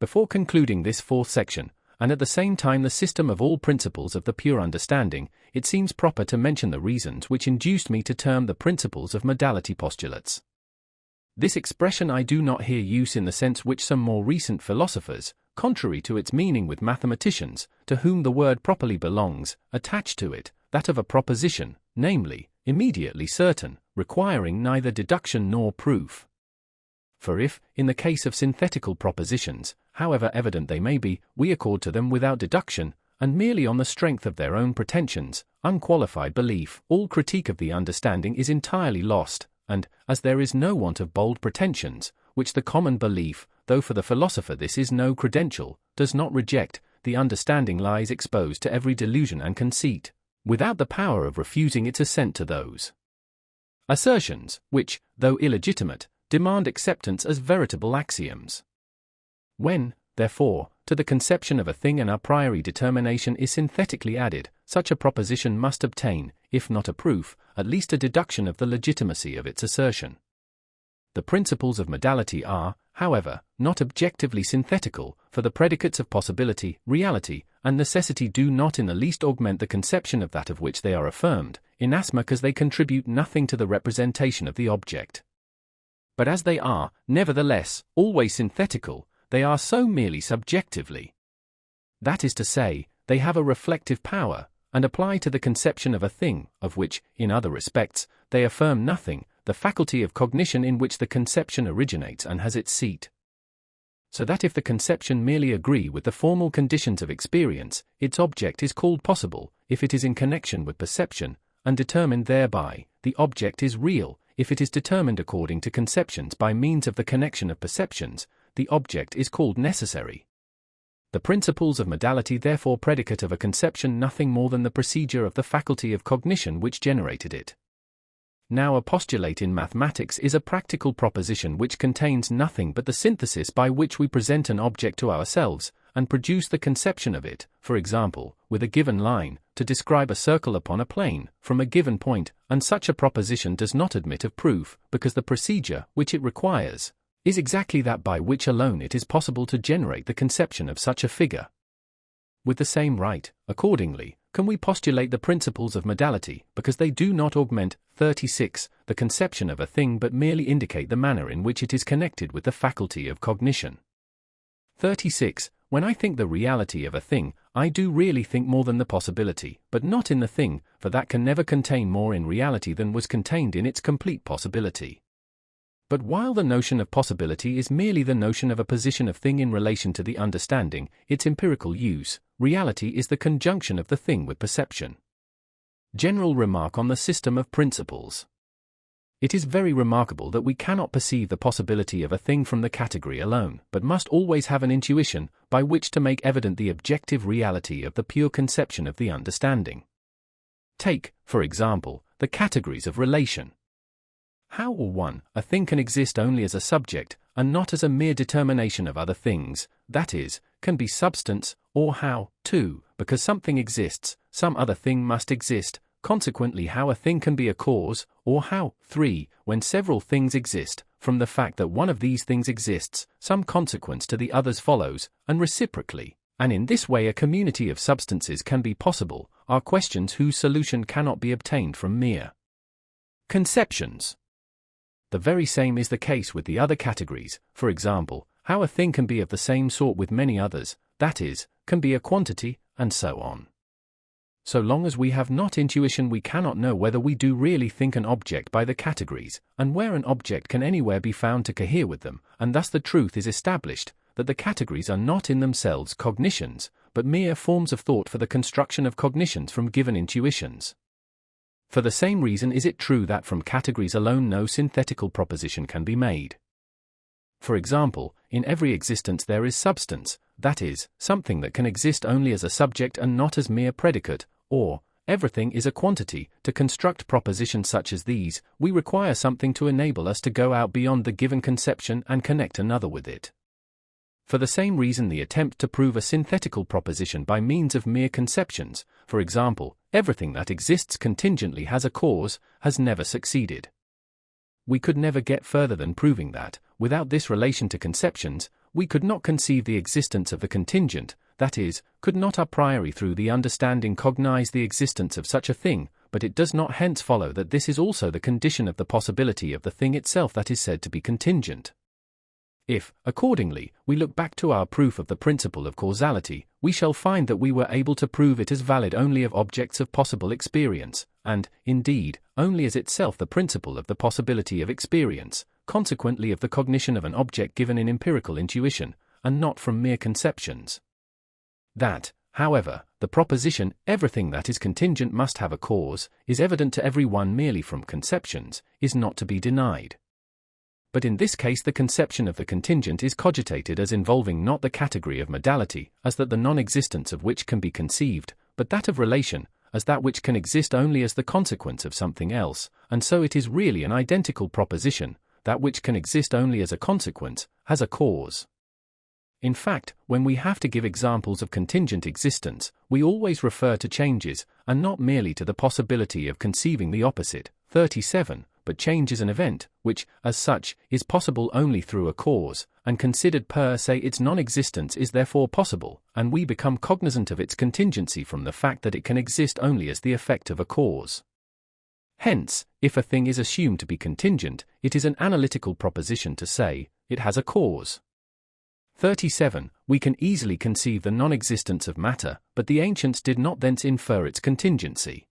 Before concluding this fourth section, and at the same time the system of all principles of the pure understanding, it seems proper to mention the reasons which induced me to term the principles of modality postulates. This expression I do not here use in the sense which some more recent philosophers, contrary to its meaning with mathematicians, to whom the word properly belongs, attach to it, that of a proposition, namely, immediately certain, requiring neither deduction nor proof. For if, in the case of synthetical propositions, however evident they may be, we accord to them without deduction, and merely on the strength of their own pretensions, unqualified belief, all critique of the understanding is entirely lost, and, as there is no want of bold pretensions, which the common belief, though for the philosopher this is no credential, does not reject, the understanding lies exposed to every delusion and conceit, without the power of refusing its assent to those assertions, which, though illegitimate, demand acceptance as veritable axioms. When, therefore, to the conception of a thing an a priori determination is synthetically added, such a proposition must obtain, if not a proof, at least a deduction of the legitimacy of its assertion. The principles of modality are, however, not objectively synthetical, for the predicates of possibility, reality, and necessity do not in the least augment the conception of that of which they are affirmed, inasmuch as they contribute nothing to the representation of the object. But as they are, nevertheless, always synthetical, they are so merely subjectively. That is to say, they have a reflective power, and apply to the conception of a thing, of which, in other respects, they affirm nothing, the faculty of cognition in which the conception originates and has its seat. So that if the conception merely agree with the formal conditions of experience, its object is called possible, if it is in connection with perception, and determined thereby, the object is real, if it is determined according to conceptions by means of the connection of perceptions, the object is called necessary. The principles of modality therefore predicate of a conception nothing more than the procedure of the faculty of cognition which generated it. Now a postulate in mathematics is a practical proposition which contains nothing but the synthesis by which we present an object to ourselves, and produce the conception of it, for example, with a given line, to describe a circle upon a plane, from a given point, and such a proposition does not admit of proof, because the procedure, which it requires, is exactly that by which alone it is possible to generate the conception of such a figure. With the same right, accordingly, can we postulate the principles of modality, because they do not augment, 36, the conception of a thing but merely indicate the manner in which it is connected with the faculty of cognition. 36. When I think the reality of a thing, I do really think more than the possibility, but not in the thing, for that can never contain more in reality than was contained in its complete possibility. But while the notion of possibility is merely the notion of a position of thing in relation to the understanding, its empirical use, reality is the conjunction of the thing with perception. General remark on the system of principles. It is very remarkable that we cannot perceive the possibility of a thing from the category alone, but must always have an intuition, by which to make evident the objective reality of the pure conception of the understanding. Take, for example, the categories of relation. How, or 1, a thing can exist only as a subject, and not as a mere determination of other things, that is, can be substance, or how, 2, because something exists, some other thing must exist, consequently how a thing can be a cause, or how, 3, when several things exist, from the fact that one of these things exists, some consequence to the others follows, and reciprocally, and in this way a community of substances can be possible, are questions whose solution cannot be obtained from mere conceptions. The very same is the case with the other categories, for example, how a thing can be of the same sort with many others, that is, can be a quantity, and so on. So long as we have not intuition, we cannot know whether we do really think an object by the categories, and where an object can anywhere be found to cohere with them, and thus the truth is established, that the categories are not in themselves cognitions, but mere forms of thought for the construction of cognitions from given intuitions. For the same reason is it true that from categories alone no synthetical proposition can be made. For example, in every existence there is substance, that is, something that can exist only as a subject and not as mere predicate, or, everything is a quantity. To construct propositions such as these, we require something to enable us to go out beyond the given conception and connect another with it. For the same reason the attempt to prove a synthetical proposition by means of mere conceptions, for example, everything that exists contingently has a cause, has never succeeded. We could never get further than proving that, without this relation to conceptions, we could not conceive the existence of the contingent, that is, could not a priori through the understanding cognize the existence of such a thing, but it does not hence follow that this is also the condition of the possibility of the thing itself that is said to be contingent. If, accordingly, we look back to our proof of the principle of causality, we shall find that we were able to prove it as valid only of objects of possible experience, and, indeed, only as itself the principle of the possibility of experience, consequently of the cognition of an object given in empirical intuition, and not from mere conceptions. That, however, the proposition, everything that is contingent must have a cause, is evident to every one merely from conceptions, is not to be denied. But in this case the conception of the contingent is cogitated as involving not the category of modality, as that the non-existence of which can be conceived, but that of relation, as that which can exist only as the consequence of something else, and so it is really an identical proposition, that which can exist only as a consequence, has a cause. In fact, when we have to give examples of contingent existence, we always refer to changes, and not merely to the possibility of conceiving the opposite. 37. But change is an event, which, as such, is possible only through a cause, and considered per se its non-existence is therefore possible, and we become cognizant of its contingency from the fact that it can exist only as the effect of a cause. Hence, if a thing is assumed to be contingent, it is an analytical proposition to say, it has a cause. 37. We can easily conceive the non-existence of matter, but the ancients did not thence infer its contingency.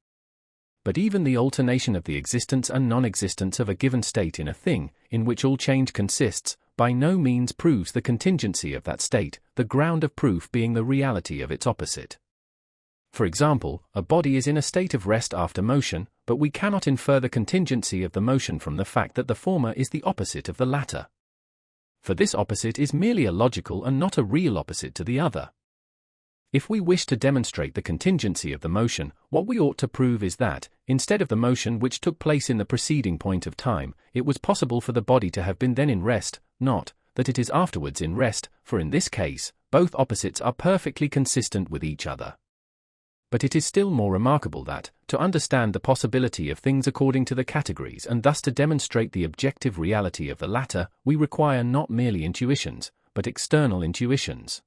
But even the alternation of the existence and non-existence of a given state in a thing, in which all change consists, by no means proves the contingency of that state, the ground of proof being the reality of its opposite. For example, a body is in a state of rest after motion, but we cannot infer the contingency of the motion from the fact that the former is the opposite of the latter. For this opposite is merely a logical and not a real opposite to the other. If we wish to demonstrate the contingency of the motion, what we ought to prove is that, instead of the motion which took place in the preceding point of time, it was possible for the body to have been then in rest, not that it is afterwards in rest, for in this case, both opposites are perfectly consistent with each other. But it is still more remarkable that, to understand the possibility of things according to the categories and thus to demonstrate the objective reality of the latter, we require not merely intuitions, but external intuitions.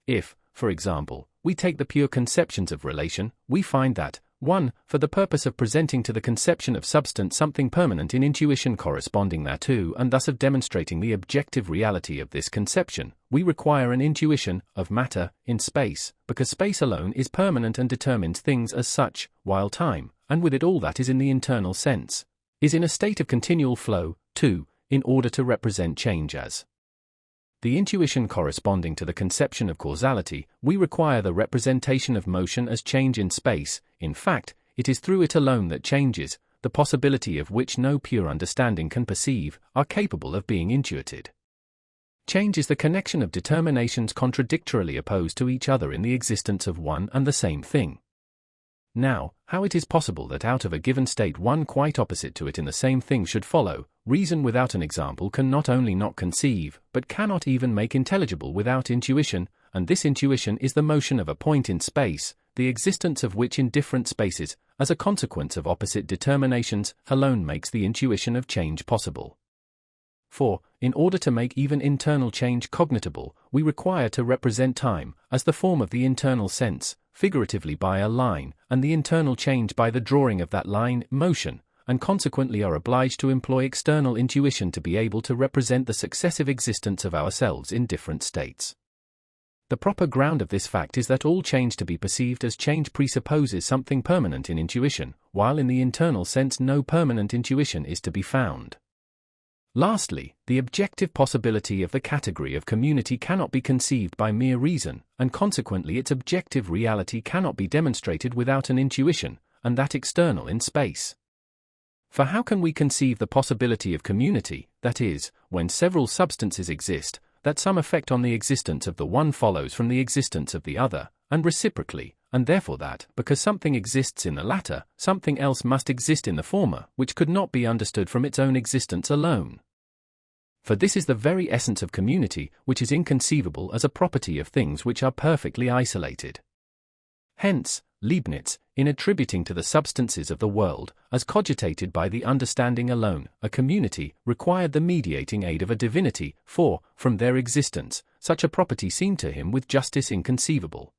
If, for example, we take the pure conceptions of relation, we find that, 1. For the purpose of presenting to the conception of substance something permanent in intuition corresponding thereto and thus of demonstrating the objective reality of this conception, we require an intuition of matter in space, because space alone is permanent and determines things as such, while time, and with it all that is in the internal sense, is in a state of continual flow. 2. In order to represent change as the intuition corresponding to the conception of causality, we require the representation of motion as change in space. In fact, it is through it alone that changes, the possibility of which no pure understanding can perceive, are capable of being intuited. Change is the connection of determinations contradictorily opposed to each other in the existence of one and the same thing. Now, how it is possible that out of a given state one quite opposite to it in the same thing should follow, reason without an example can not only not conceive, but cannot even make intelligible without intuition, and this intuition is the motion of a point in space, the existence of which in different spaces, as a consequence of opposite determinations, alone makes the intuition of change possible. For, in order to make even internal change cognitable, we require to represent time, as the form of the internal sense, figuratively by a line, and the internal change by the drawing of that line, motion, and consequently are obliged to employ external intuition to be able to represent the successive existence of ourselves in different states. The proper ground of this fact is that all change to be perceived as change presupposes something permanent in intuition, while in the internal sense no permanent intuition is to be found. Lastly, the objective possibility of the category of community cannot be conceived by mere reason, and consequently its objective reality cannot be demonstrated without an intuition, and that external in space. For how can we conceive the possibility of community, that is, when several substances exist, that some effect on the existence of the one follows from the existence of the other, and reciprocally, and therefore that, because something exists in the latter, something else must exist in the former, which could not be understood from its own existence alone. For this is the very essence of community, which is inconceivable as a property of things which are perfectly isolated. Hence, Leibniz, in attributing to the substances of the world, as cogitated by the understanding alone, a community, required the mediating aid of a divinity, for, from their existence, such a property seemed to him with justice inconceivable.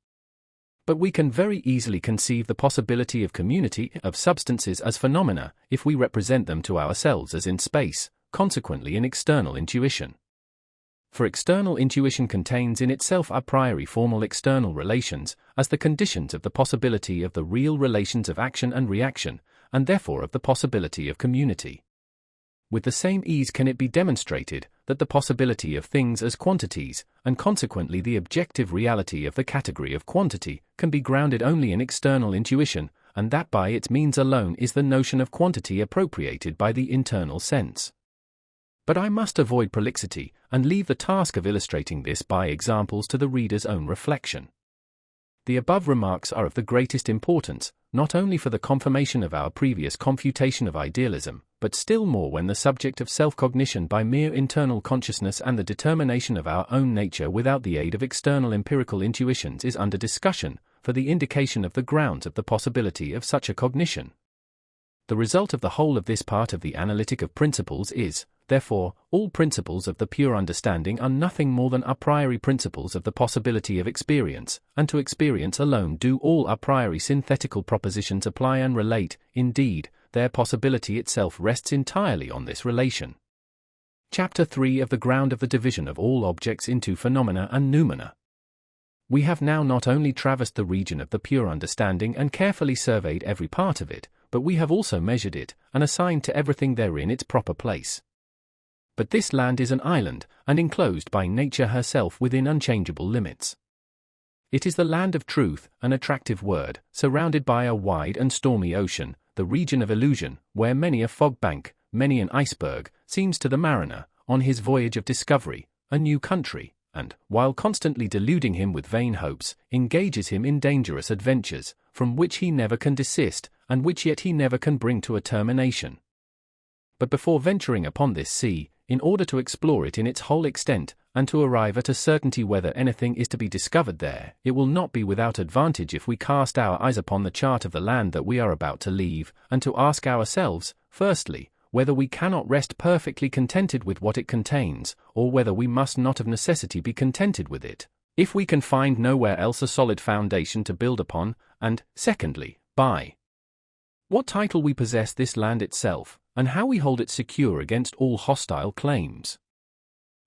But we can very easily conceive the possibility of community of substances as phenomena, if we represent them to ourselves as in space, consequently in external intuition. For external intuition contains in itself a priori formal external relations, as the conditions of the possibility of the real relations of action and reaction, and therefore of the possibility of community. With the same ease can it be demonstrated that the possibility of things as quantities, and consequently the objective reality of the category of quantity, can be grounded only in external intuition, and that by its means alone is the notion of quantity appropriated by the internal sense. But I must avoid prolixity, and leave the task of illustrating this by examples to the reader's own reflection. The above remarks are of the greatest importance, not only for the confirmation of our previous confutation of idealism, but still more when the subject of self-cognition by mere internal consciousness and the determination of our own nature without the aid of external empirical intuitions is under discussion, for the indication of the grounds of the possibility of such a cognition. The result of the whole of this part of the analytic of principles is, therefore, all principles of the pure understanding are nothing more than a priori principles of the possibility of experience, and to experience alone do all a priori synthetical propositions apply and relate. Indeed, their possibility itself rests entirely on this relation. Chapter 3 of the ground of the division of all objects into phenomena and noumena. We have now not only traversed the region of the pure understanding and carefully surveyed every part of it, but we have also measured it, and assigned to everything therein its proper place. But this land is an island, and enclosed by nature herself within unchangeable limits. It is the land of truth, an attractive word, surrounded by a wide and stormy ocean, the region of illusion, where many a fog bank, many an iceberg, seems to the mariner, on his voyage of discovery, a new country, and, while constantly deluding him with vain hopes, engages him in dangerous adventures, from which he never can desist, and which yet he never can bring to a termination. But before venturing upon this sea, in order to explore it in its whole extent, and to arrive at a certainty whether anything is to be discovered there, it will not be without advantage if we cast our eyes upon the chart of the land that we are about to leave, and to ask ourselves, firstly, whether we cannot rest perfectly contented with what it contains, or whether we must not of necessity be contented with it, if we can find nowhere else a solid foundation to build upon, and, secondly, by what title we possess this land itself, and how we hold it secure against all hostile claims.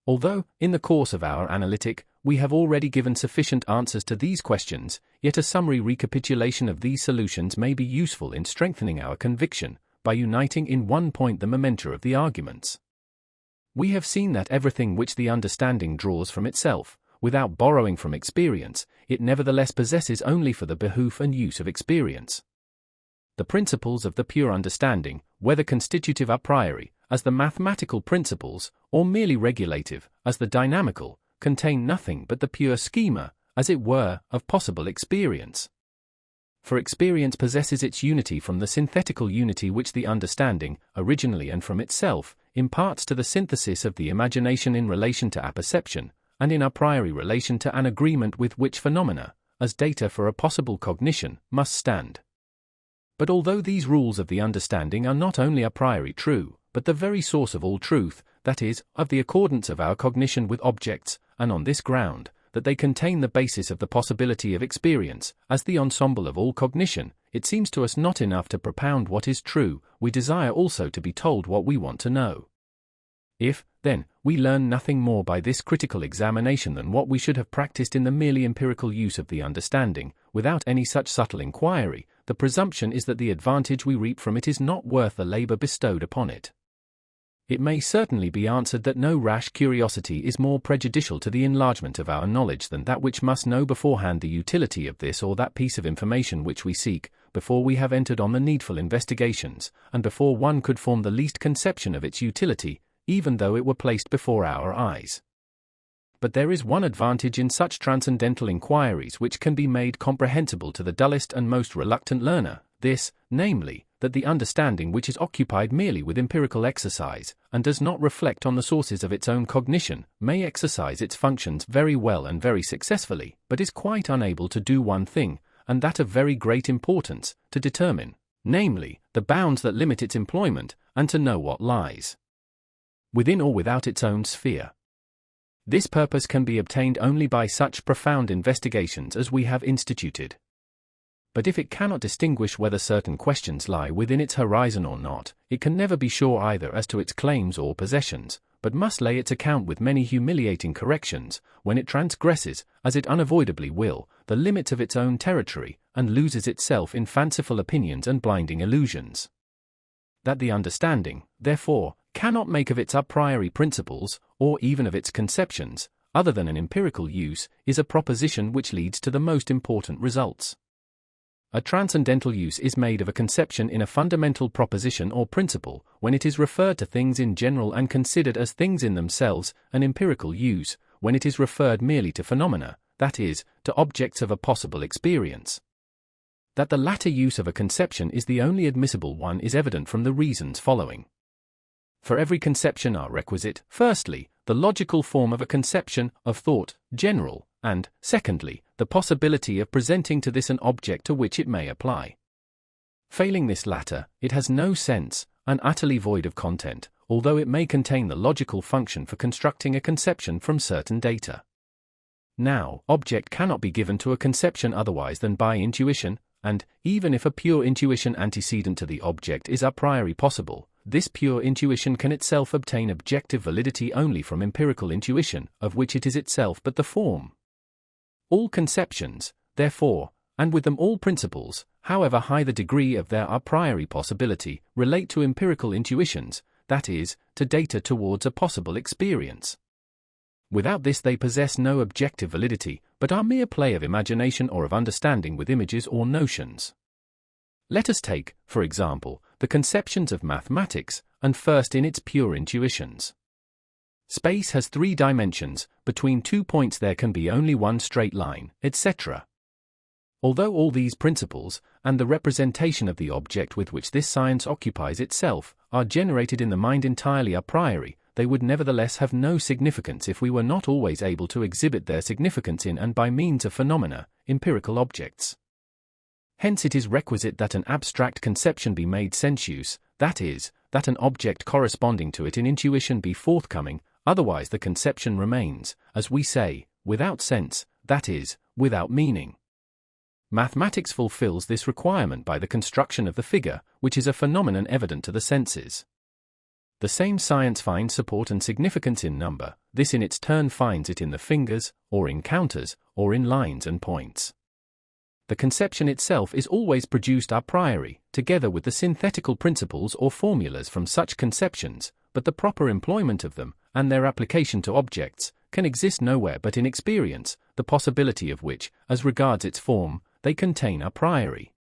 Although, in the course of our analytic, we have already given sufficient answers to these questions, yet a summary recapitulation of these solutions may be useful in strengthening our conviction, by uniting in one point the mementa of the arguments. We have seen that everything which the understanding draws from itself, without borrowing from experience, it nevertheless possesses only for the behoof and use of experience. The principles of the pure understanding, whether constitutive a priori, as the mathematical principles, or merely regulative, as the dynamical, contain nothing but the pure schema, as it were, of possible experience. For experience possesses its unity from the synthetical unity which the understanding, originally and from itself, imparts to the synthesis of the imagination in relation to apperception, and in a priori relation to an agreement with which phenomena, as data for a possible cognition, must stand. But although these rules of the understanding are not only a priori true, but the very source of all truth, that is, of the accordance of our cognition with objects, and on this ground, that they contain the basis of the possibility of experience, as the ensemble of all cognition, it seems to us not enough to propound what is true, we desire also to be told what we want to know. If, then, we learn nothing more by this critical examination than what we should have practiced in the merely empirical use of the understanding, without any such subtle inquiry, the presumption is that the advantage we reap from it is not worth the labor bestowed upon it. It may certainly be answered that no rash curiosity is more prejudicial to the enlargement of our knowledge than that which must know beforehand the utility of this or that piece of information which we seek, before we have entered on the needful investigations, and before one could form the least conception of its utility, even though it were placed before our eyes. But there is one advantage in such transcendental inquiries which can be made comprehensible to the dullest and most reluctant learner, this, namely, that the understanding which is occupied merely with empirical exercise, and does not reflect on the sources of its own cognition, may exercise its functions very well and very successfully, but is quite unable to do one thing, and that of very great importance, to determine, namely, the bounds that limit its employment, and to know what lies within or without its own sphere. This purpose can be obtained only by such profound investigations as we have instituted. But if it cannot distinguish whether certain questions lie within its horizon or not, it can never be sure either as to its claims or possessions, but must lay its account with many humiliating corrections, when it transgresses, as it unavoidably will, the limits of its own territory, and loses itself in fanciful opinions and blinding illusions. That the understanding, therefore, cannot make of its a priori principles, or even of its conceptions, other than an empirical use, is a proposition which leads to the most important results. A transcendental use is made of a conception in a fundamental proposition or principle, when it is referred to things in general and considered as things in themselves, an empirical use, when it is referred merely to phenomena, that is, to objects of a possible experience. That the latter use of a conception is the only admissible one is evident from the reasons following. For every conception are requisite, firstly, the logical form of a conception of thought, general, and, secondly, the possibility of presenting to this an object to which it may apply. Failing this latter, it has no sense, and utterly void of content, although it may contain the logical function for constructing a conception from certain data. Now, object cannot be given to a conception otherwise than by intuition, and, even if a pure intuition antecedent to the object is a priori possible, this pure intuition can itself obtain objective validity only from empirical intuition, of which it is itself but the form. All conceptions, therefore, and with them all principles, however high the degree of their a priori possibility, relate to empirical intuitions, that is, to data towards a possible experience. Without this they possess no objective validity, but are mere play of imagination or of understanding with images or notions. Let us take, for example, the conceptions of mathematics, and first in its pure intuitions. Space has 3 dimensions, between 2 points there can be only one straight line, etc. Although all these principles, and the representation of the object with which this science occupies itself, are generated in the mind entirely a priori, they would nevertheless have no significance if we were not always able to exhibit their significance in and by means of phenomena, empirical objects. Hence it is requisite that an abstract conception be made sensuous, that is, that an object corresponding to it in intuition be forthcoming, otherwise the conception remains, as we say, without sense, that is, without meaning. Mathematics fulfills this requirement by the construction of the figure, which is a phenomenon evident to the senses. The same science finds support and significance in number, this in its turn finds it in the fingers, or in counters, or in lines and points. The conception itself is always produced a priori, together with the synthetical principles or formulas from such conceptions, but the proper employment of them, and their application to objects, can exist nowhere but in experience, the possibility of which, as regards its form, they contain a priori.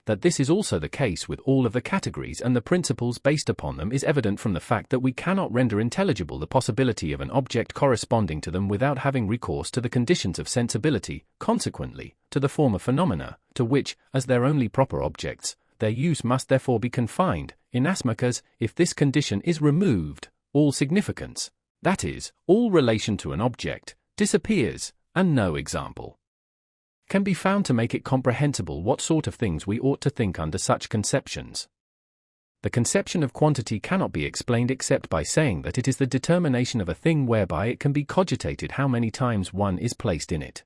That this is also the case with all of the categories and the principles based upon them is evident from the fact that we cannot render intelligible the possibility of an object corresponding to them without having recourse to the conditions of sensibility, consequently, to the former phenomena, to which, as their only proper objects, their use must therefore be confined, inasmuch as, if this condition is removed, all significance, that is, all relation to an object, disappears, and no example can be found to make it comprehensible what sort of things we ought to think under such conceptions. The conception of quantity cannot be explained except by saying that it is the determination of a thing whereby it can be cogitated how many times one is placed in it.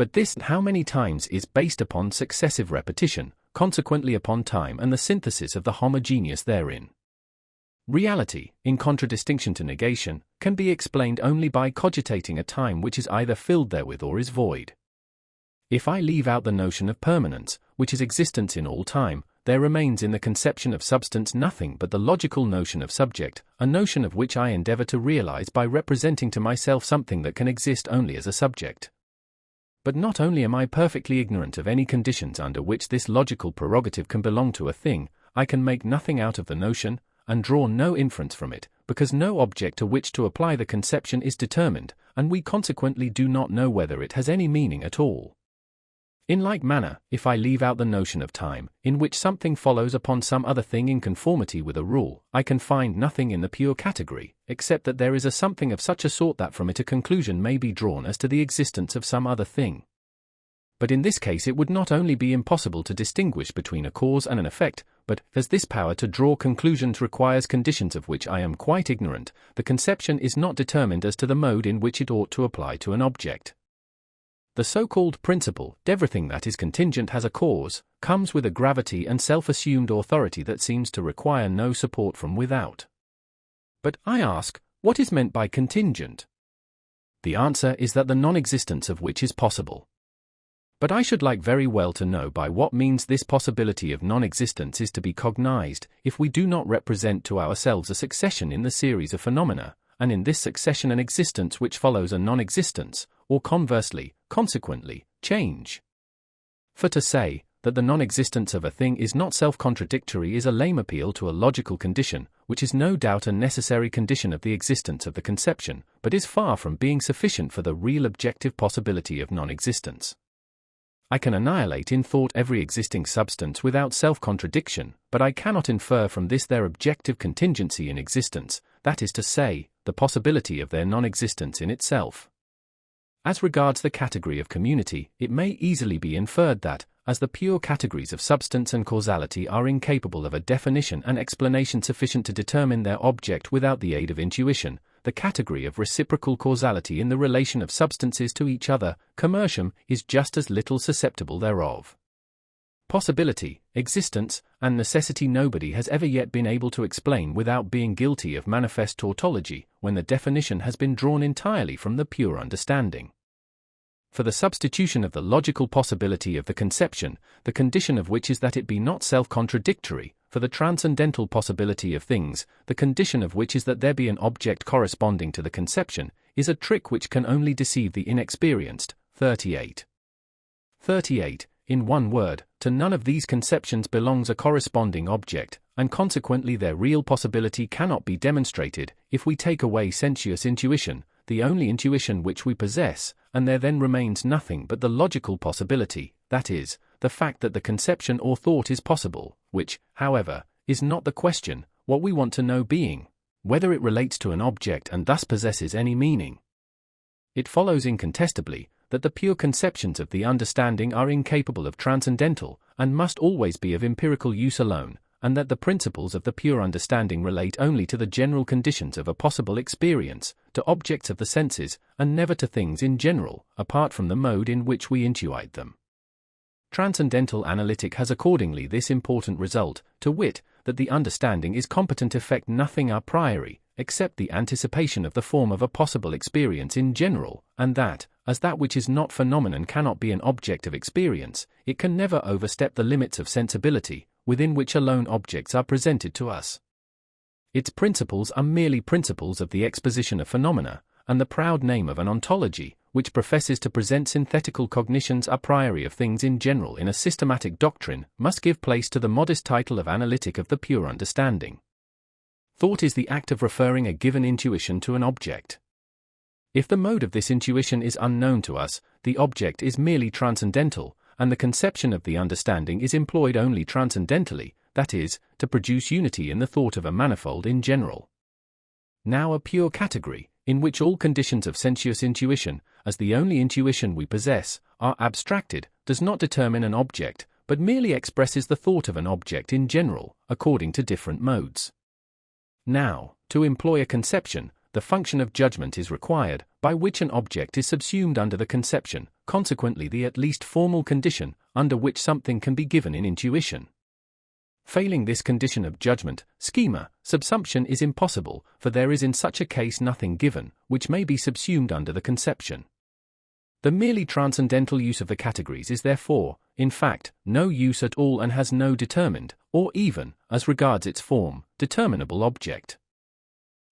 But this how many times is based upon successive repetition, consequently upon time and the synthesis of the homogeneous therein. Reality, in contradistinction to negation, can be explained only by cogitating a time which is either filled therewith or is void. If I leave out the notion of permanence, which is existence in all time, there remains in the conception of substance nothing but the logical notion of subject, a notion of which I endeavor to realize by representing to myself something that can exist only as a subject. But not only am I perfectly ignorant of any conditions under which this logical prerogative can belong to a thing, I can make nothing out of the notion, and draw no inference from it, because no object to which to apply the conception is determined, and we consequently do not know whether it has any meaning at all. In like manner, if I leave out the notion of time, in which something follows upon some other thing in conformity with a rule, I can find nothing in the pure category, except that there is a something of such a sort that from it a conclusion may be drawn as to the existence of some other thing. But in this case it would not only be impossible to distinguish between a cause and an effect, but, as this power to draw conclusions requires conditions of which I am quite ignorant, the conception is not determined as to the mode in which it ought to apply to an object. The so-called principle, everything that is contingent has a cause, comes with a gravity and self-assumed authority that seems to require no support from without. But, I ask, what is meant by contingent? The answer is that the non-existence of which is possible. But I should like very well to know by what means this possibility of non-existence is to be cognized, if we do not represent to ourselves a succession in the series of phenomena, and in this succession an existence which follows a non-existence, or conversely, consequently, change. For to say that the non-existence of a thing is not self-contradictory is a lame appeal to a logical condition, which is no doubt a necessary condition of the existence of the conception, but is far from being sufficient for the real objective possibility of non-existence. I can annihilate in thought every existing substance without self-contradiction, but I cannot infer from this their objective contingency in existence, that is to say, the possibility of their non-existence in itself. As regards the category of community, it may easily be inferred that, as the pure categories of substance and causality are incapable of a definition and explanation sufficient to determine their object without the aid of intuition, the category of reciprocal causality in the relation of substances to each other, commercium, is just as little susceptible thereof. Possibility, existence, and necessity nobody has ever yet been able to explain without being guilty of manifest tautology, when the definition has been drawn entirely from the pure understanding. For the substitution of the logical possibility of the conception, the condition of which is that it be not self-contradictory, for the transcendental possibility of things, the condition of which is that there be an object corresponding to the conception, is a trick which can only deceive the inexperienced. 38. In one word, to none of these conceptions belongs a corresponding object, and consequently their real possibility cannot be demonstrated, if we take away sensuous intuition, the only intuition which we possess, and there then remains nothing but the logical possibility, that is, the fact that the conception or thought is possible, which, however, is not the question, what we want to know being, whether it relates to an object and thus possesses any meaning. It follows incontestably that the pure conceptions of the understanding are incapable of transcendental, and must always be of empirical use alone, and that the principles of the pure understanding relate only to the general conditions of a possible experience, to objects of the senses, and never to things in general, apart from the mode in which we intuite them. Transcendental analytic has accordingly this important result, to wit, that the understanding is competent to effect nothing a priori, except the anticipation of the form of a possible experience in general, and that, as that which is not phenomenon cannot be an object of experience, it can never overstep the limits of sensibility, within which alone objects are presented to us. Its principles are merely principles of the exposition of phenomena, and the proud name of an ontology, which professes to present synthetical cognitions a priori of things in general in a systematic doctrine, must give place to the modest title of analytic of the pure understanding. Thought is the act of referring a given intuition to an object. If the mode of this intuition is unknown to us, the object is merely transcendental, and the conception of the understanding is employed only transcendentally, that is, to produce unity in the thought of a manifold in general. Now a pure category, in which all conditions of sensuous intuition, as the only intuition we possess, are abstracted, does not determine an object, but merely expresses the thought of an object in general, according to different modes. Now, to employ a conception, the function of judgment is required, by which an object is subsumed under the conception, consequently the at least formal condition under which something can be given in intuition. Failing this condition of judgment, schema, subsumption is impossible, for there is in such a case nothing given, which may be subsumed under the conception. The merely transcendental use of the categories is therefore, in fact, no use at all and has no determined, or even, as regards its form, determinable object.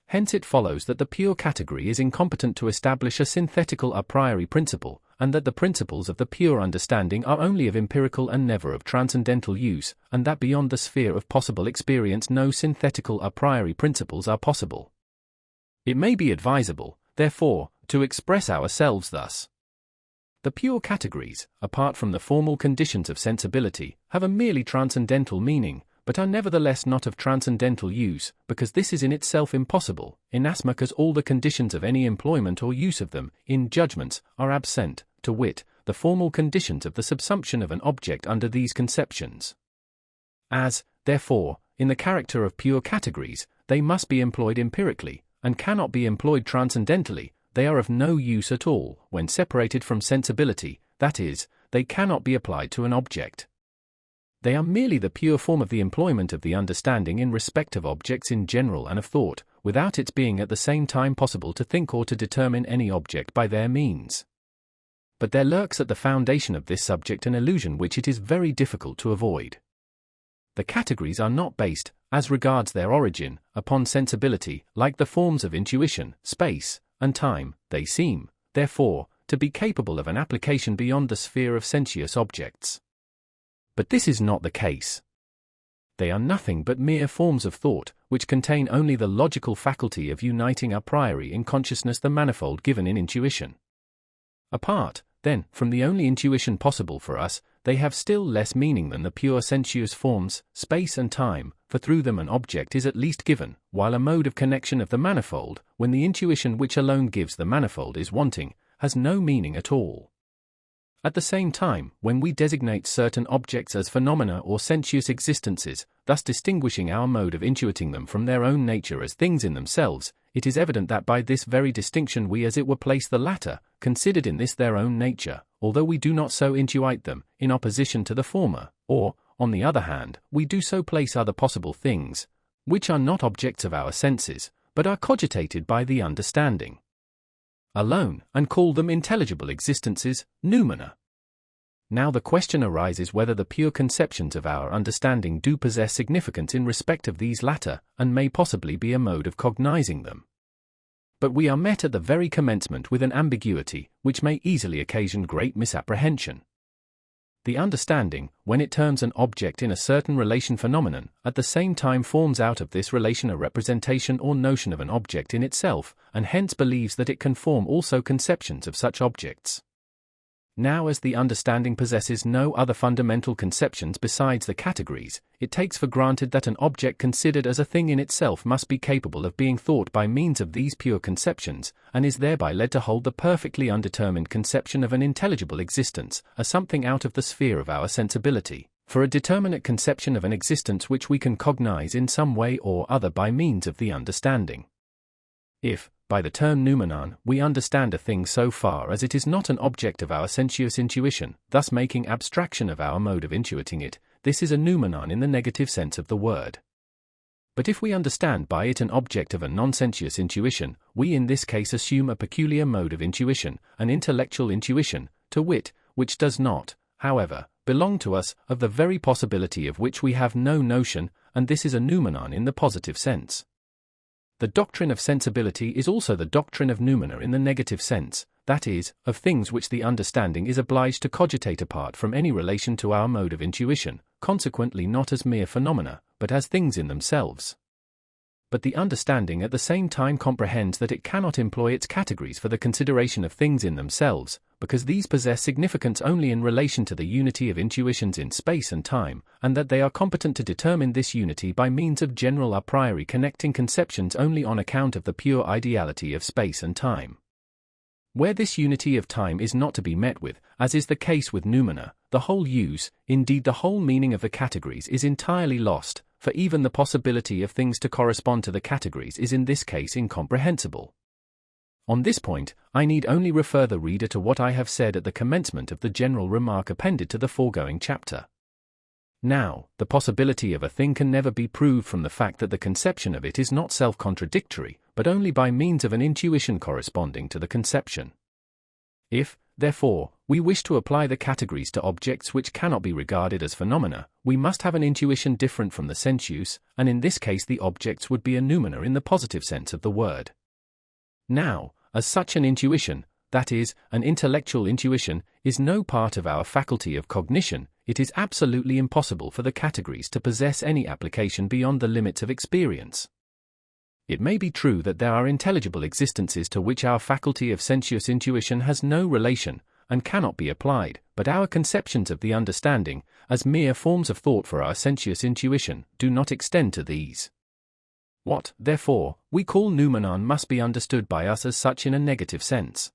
Hence it follows that the pure category is incompetent to establish a synthetical a priori principle, and that the principles of the pure understanding are only of empirical and never of transcendental use, and that beyond the sphere of possible experience no synthetical a priori principles are possible. It may be advisable, therefore, to express ourselves thus. The pure categories, apart from the formal conditions of sensibility, have a merely transcendental meaning, but are nevertheless not of transcendental use, because this is in itself impossible, inasmuch as all the conditions of any employment or use of them, in judgments, are absent, to wit, the formal conditions of the subsumption of an object under these conceptions. As, therefore, in the character of pure categories, they must be employed empirically, and cannot be employed transcendentally, they are of no use at all, when separated from sensibility, that is, they cannot be applied to an object. They are merely the pure form of the employment of the understanding in respect of objects in general and of thought, without its being at the same time possible to think or to determine any object by their means. But there lurks at the foundation of this subject an illusion which it is very difficult to avoid. The categories are not based, as regards their origin, upon sensibility, like the forms of intuition, space, and time. They seem, therefore, to be capable of an application beyond the sphere of sensuous objects. But this is not the case. They are nothing but mere forms of thought, which contain only the logical faculty of uniting a priori in consciousness the manifold given in intuition. Apart, then, from the only intuition possible for us, they have still less meaning than the pure sensuous forms, space and time, for through them an object is at least given, while a mode of connection of the manifold, when the intuition which alone gives the manifold is wanting, has no meaning at all. At the same time, when we designate certain objects as phenomena or sensuous existences, thus distinguishing our mode of intuiting them from their own nature as things in themselves, it is evident that by this very distinction we as it were place the latter, considered in this their own nature, although we do not so intuite them, in opposition to the former, or, on the other hand, we do so place other possible things, which are not objects of our senses, but are cogitated by the understanding alone, and call them intelligible existences, noumena. Now the question arises whether the pure conceptions of our understanding do possess significance in respect of these latter, and may possibly be a mode of cognizing them. But we are met at the very commencement with an ambiguity, which may easily occasion great misapprehension. The understanding, when it terms an object in a certain relation phenomenon, at the same time forms out of this relation a representation or notion of an object in itself, and hence believes that it can form also conceptions of such objects. Now as the understanding possesses no other fundamental conceptions besides the categories, it takes for granted that an object considered as a thing in itself must be capable of being thought by means of these pure conceptions, and is thereby led to hold the perfectly undetermined conception of an intelligible existence as something out of the sphere of our sensibility, for a determinate conception of an existence which we can cognize in some way or other by means of the understanding. If, by the term noumenon, we understand a thing so far as it is not an object of our sensuous intuition, thus making abstraction of our mode of intuiting it, this is a noumenon in the negative sense of the word. But if we understand by it an object of a non-sensuous intuition, we in this case assume a peculiar mode of intuition, an intellectual intuition, to wit, which does not, however, belong to us, of the very possibility of which we have no notion, and this is a noumenon in the positive sense. The doctrine of sensibility is also the doctrine of noumena in the negative sense, that is, of things which the understanding is obliged to cogitate apart from any relation to our mode of intuition, consequently not as mere phenomena, but as things in themselves. But the understanding at the same time comprehends that it cannot employ its categories for the consideration of things in themselves, because these possess significance only in relation to the unity of intuitions in space and time, and that they are competent to determine this unity by means of general a priori connecting conceptions only on account of the pure ideality of space and time. Where this unity of time is not to be met with, as is the case with noumena, the whole use, indeed the whole meaning of the categories is entirely lost, for even the possibility of things to correspond to the categories is in this case incomprehensible. On this point, I need only refer the reader to what I have said at the commencement of the general remark appended to the foregoing chapter. Now, the possibility of a thing can never be proved from the fact that the conception of it is not self-contradictory, but only by means of an intuition corresponding to the conception. If, therefore, we wish to apply the categories to objects which cannot be regarded as phenomena, we must have an intuition different from the sensuous, and in this case the objects would be a noumena in the positive sense of the word. Now, as such an intuition, that is, an intellectual intuition, is no part of our faculty of cognition, it is absolutely impossible for the categories to possess any application beyond the limits of experience. It may be true that there are intelligible existences to which our faculty of sensuous intuition has no relation, and cannot be applied, but our conceptions of the understanding, as mere forms of thought for our sensuous intuition, do not extend to these. What, therefore, we call noumenon must be understood by us as such in a negative sense.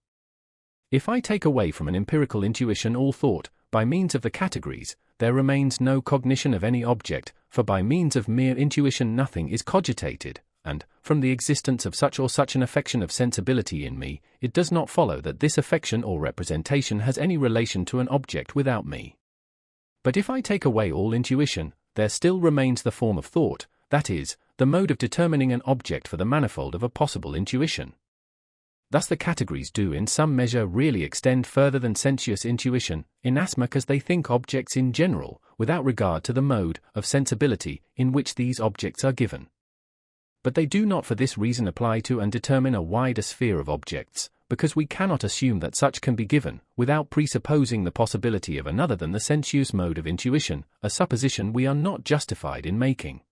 If I take away from an empirical intuition all thought, by means of the categories, there remains no cognition of any object, for by means of mere intuition nothing is cogitated, and, from the existence of such or such an affection of sensibility in me, it does not follow that this affection or representation has any relation to an object without me. But if I take away all intuition, there still remains the form of thought, that is, the mode of determining an object for the manifold of a possible intuition. Thus the categories do in some measure really extend further than sensuous intuition, inasmuch as they think objects in general, without regard to the mode of sensibility in which these objects are given. But they do not for this reason apply to and determine a wider sphere of objects, because we cannot assume that such can be given, without presupposing the possibility of another than the sensuous mode of intuition, a supposition we are not justified in making.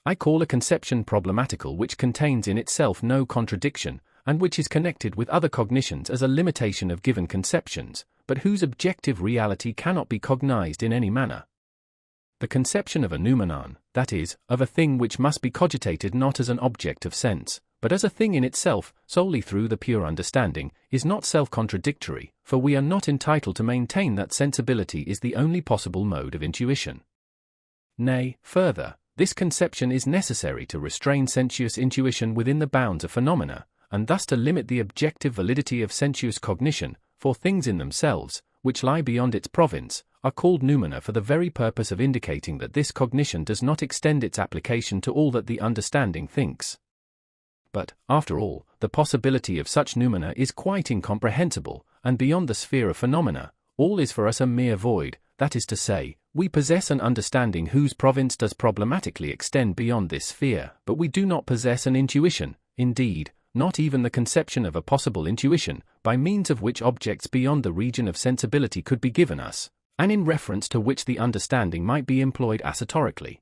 I call a conception problematical which contains in itself no contradiction, and which is connected with other cognitions as a limitation of given conceptions, but whose objective reality cannot be cognized in any manner. The conception of a noumenon, that is, of a thing which must be cogitated not as an object of sense, but as a thing in itself, solely through the pure understanding, is not self-contradictory, for we are not entitled to maintain that sensibility is the only possible mode of intuition. Nay, further, this conception is necessary to restrain sensuous intuition within the bounds of phenomena, and thus to limit the objective validity of sensuous cognition, for things in themselves, which lie beyond its province, are called noumena for the very purpose of indicating that this cognition does not extend its application to all that the understanding thinks. But, after all, the possibility of such noumena is quite incomprehensible, and beyond the sphere of phenomena, all is for us a mere void, that is to say, we possess an understanding whose province does problematically extend beyond this sphere, but we do not possess an intuition, indeed, not even the conception of a possible intuition, by means of which objects beyond the region of sensibility could be given us, and in reference to which the understanding might be employed assotorically.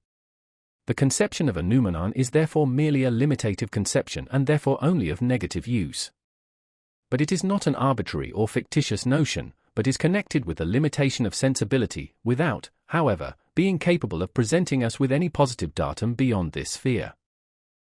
The conception of a noumenon is therefore merely a limitative conception and therefore only of negative use. But it is not an arbitrary or fictitious notion, but is connected with the limitation of sensibility, without, however, being capable of presenting us with any positive datum beyond this sphere.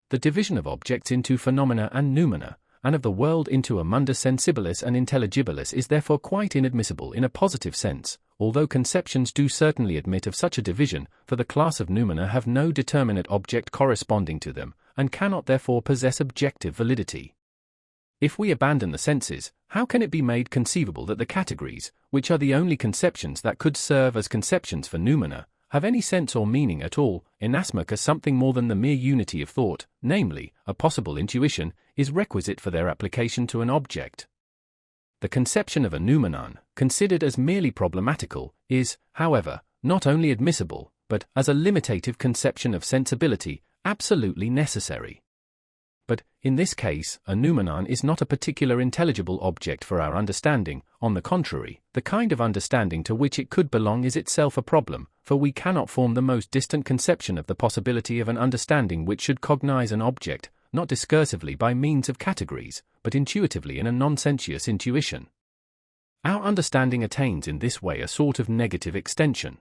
The division of objects into phenomena and noumena, and of the world into a mundus sensibilis and intelligibilis is therefore quite inadmissible in a positive sense, although conceptions do certainly admit of such a division, for the class of noumena have no determinate object corresponding to them, and cannot therefore possess objective validity. If we abandon the senses, how can it be made conceivable that the categories, which are the only conceptions that could serve as conceptions for noumena, have any sense or meaning at all, inasmuch as something more than the mere unity of thought, namely, a possible intuition, is requisite for their application to an object? The conception of a noumenon, considered as merely problematical, is, however, not only admissible, but, as a limitative conception of sensibility, absolutely necessary. But, in this case, a noumenon is not a particular intelligible object for our understanding. On the contrary, the kind of understanding to which it could belong is itself a problem, for we cannot form the most distant conception of the possibility of an understanding which should cognize an object, not discursively by means of categories, but intuitively in a non-sensuous intuition. Our understanding attains in this way a sort of negative extension.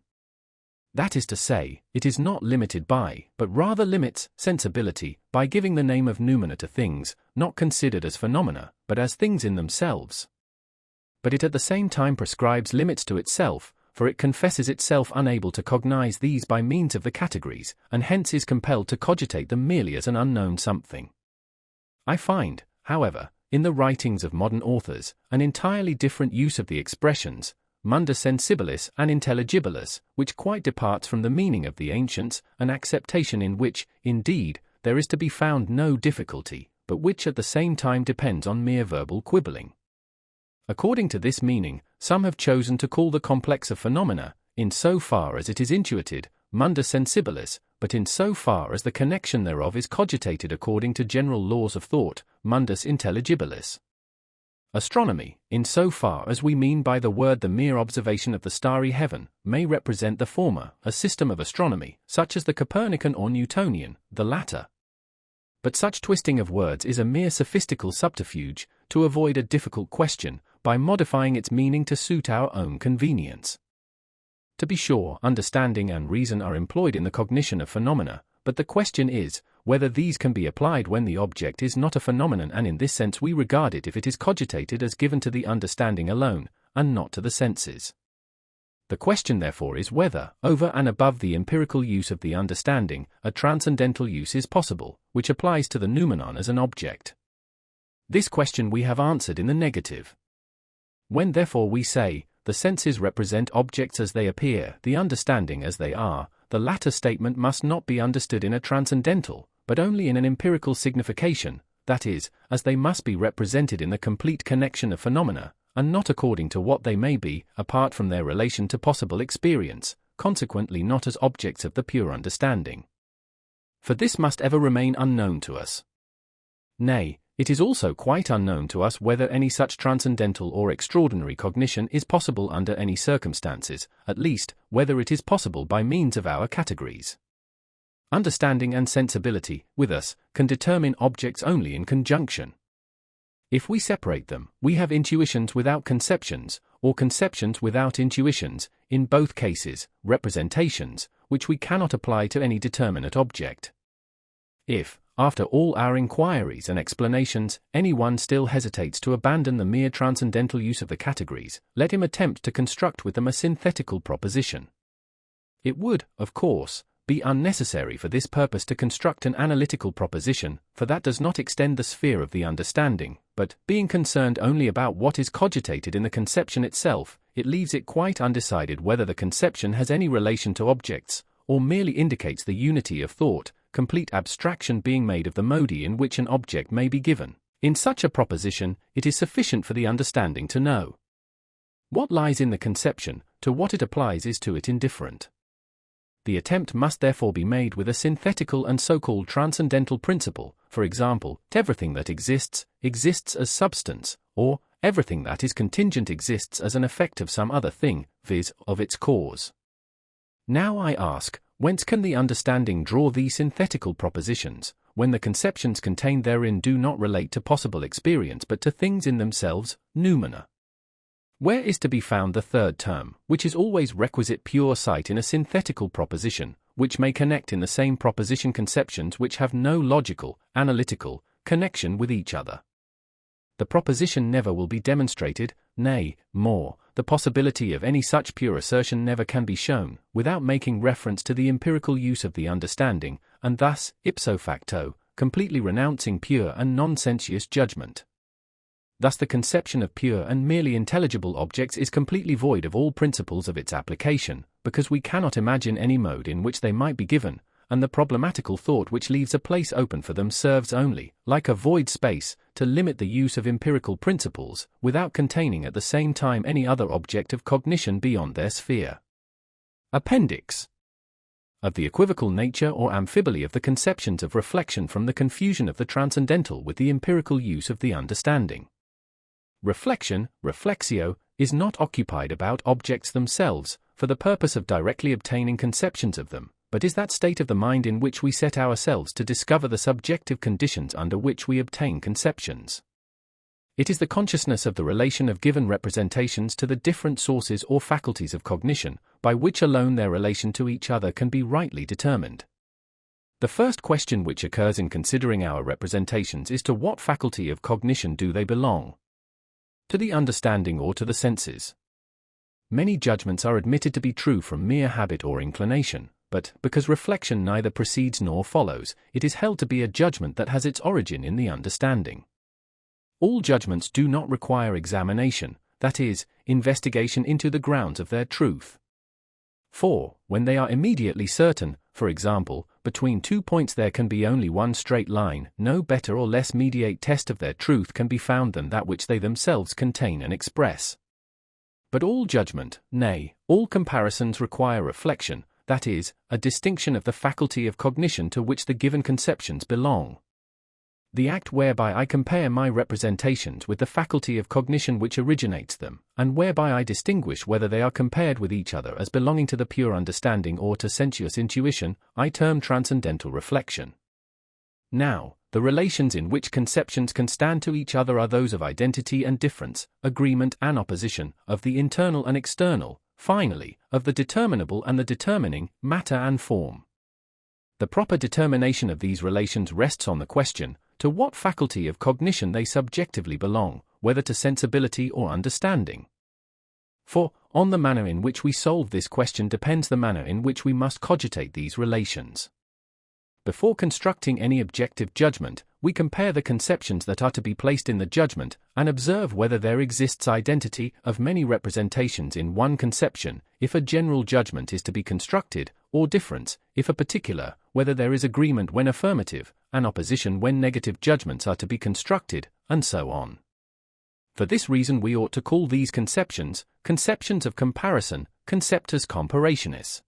That is to say, it is not limited by, but rather limits, sensibility, by giving the name of noumena to things, not considered as phenomena, but as things in themselves. But it at the same time prescribes limits to itself, for it confesses itself unable to cognize these by means of the categories, and hence is compelled to cogitate them merely as an unknown something. I find, however, in the writings of modern authors, an entirely different use of the expressions mundus sensibilis and intelligibilis, which quite departs from the meaning of the ancients, an acceptation in which, indeed, there is to be found no difficulty, but which at the same time depends on mere verbal quibbling. According to this meaning, some have chosen to call the complex of phenomena, in so far as it is intuited, mundus sensibilis, but in so far as the connection thereof is cogitated according to general laws of thought, mundus intelligibilis. Astronomy, in so far as we mean by the word the mere observation of the starry heaven, may represent the former, a system of astronomy, such as the Copernican or Newtonian, the latter. But such twisting of words is a mere sophistical subterfuge, to avoid a difficult question, by modifying its meaning to suit our own convenience. To be sure, understanding and reason are employed in the cognition of phenomena, but the question is, whether these can be applied when the object is not a phenomenon, and in this sense we regard it if it is cogitated as given to the understanding alone, and not to the senses. The question therefore is whether, over and above the empirical use of the understanding, a transcendental use is possible, which applies to the noumenon as an object. This question we have answered in the negative. When therefore we say, the senses represent objects as they appear, the understanding as they are, the latter statement must not be understood in a transcendental, but only in an empirical signification, that is, as they must be represented in the complete connection of phenomena, and not according to what they may be, apart from their relation to possible experience, consequently not as objects of the pure understanding. For this must ever remain unknown to us. Nay, it is also quite unknown to us whether any such transcendental or extraordinary cognition is possible under any circumstances, at least, whether it is possible by means of our categories. Understanding and sensibility, with us, can determine objects only in conjunction. If we separate them, we have intuitions without conceptions, or conceptions without intuitions, in both cases, representations, which we cannot apply to any determinate object. If, after all our inquiries and explanations, anyone still hesitates to abandon the mere transcendental use of the categories, let him attempt to construct with them a synthetical proposition. It would, of course, be unnecessary for this purpose to construct an analytical proposition, for that does not extend the sphere of the understanding, but, being concerned only about what is cogitated in the conception itself, it leaves it quite undecided whether the conception has any relation to objects, or merely indicates the unity of thought, complete abstraction being made of the modi in which an object may be given. In such a proposition, it is sufficient for the understanding to know what lies in the conception, to what it applies is to it indifferent. The attempt must therefore be made with a synthetical and so-called transcendental principle, for example, everything that exists, exists as substance, or everything that is contingent exists as an effect of some other thing, viz., of its cause. Now I ask, whence can the understanding draw these synthetical propositions, when the conceptions contained therein do not relate to possible experience but to things in themselves, noumena? Where is to be found the third term, which is always requisite pure sight in a synthetical proposition, which may connect in the same proposition conceptions which have no logical, analytical, connection with each other? The proposition never will be demonstrated, nay, more, the possibility of any such pure assertion never can be shown, without making reference to the empirical use of the understanding, and thus, ipso facto, completely renouncing pure and non-sensuous judgment. Thus the conception of pure and merely intelligible objects is completely void of all principles of its application, because we cannot imagine any mode in which they might be given, and the problematical thought which leaves a place open for them serves only, like a void space, to limit the use of empirical principles, without containing at the same time any other object of cognition beyond their sphere. Appendix. Of the equivocal nature or amphiboly of the conceptions of reflection from the confusion of the transcendental with the empirical use of the understanding. Reflection, reflexio, is not occupied about objects themselves, for the purpose of directly obtaining conceptions of them, but is that state of the mind in which we set ourselves to discover the subjective conditions under which we obtain conceptions. It is the consciousness of the relation of given representations to the different sources or faculties of cognition, by which alone their relation to each other can be rightly determined. The first question which occurs in considering our representations is to what faculty of cognition do they belong? To the understanding or to the senses? Many judgments are admitted to be true from mere habit or inclination, but, because reflection neither precedes nor follows, it is held to be a judgment that has its origin in the understanding. all judgments do not require examination, that is, investigation into the grounds of their truth. For, when they are immediately certain, for example, between 2 points there can be only one straight line, no better or less mediate test of their truth can be found than that which they themselves contain and express. But all judgment, nay, all comparisons require reflection, that is, a distinction of the faculty of cognition to which the given conceptions belong. The act whereby I compare my representations with the faculty of cognition which originates them, and whereby I distinguish whether they are compared with each other as belonging to the pure understanding or to sensuous intuition, I term transcendental reflection. Now, the relations in which conceptions can stand to each other are those of identity and difference, agreement and opposition, of the internal and external, finally, of the determinable and the determining, matter and form. The proper determination of these relations rests on the question, to what faculty of cognition they subjectively belong, whether to sensibility or understanding. For, on the manner in which we solve this question depends the manner in which we must cogitate these relations. Before constructing any objective judgment, we compare the conceptions that are to be placed in the judgment, and observe whether there exists identity of many representations in one conception, if a general judgment is to be constructed, or difference, if a particular, whether there is agreement when affirmative, and opposition when negative judgments are to be constructed, and so on. For this reason we ought to call these conceptions, conceptions of comparison, conceptus comparationis.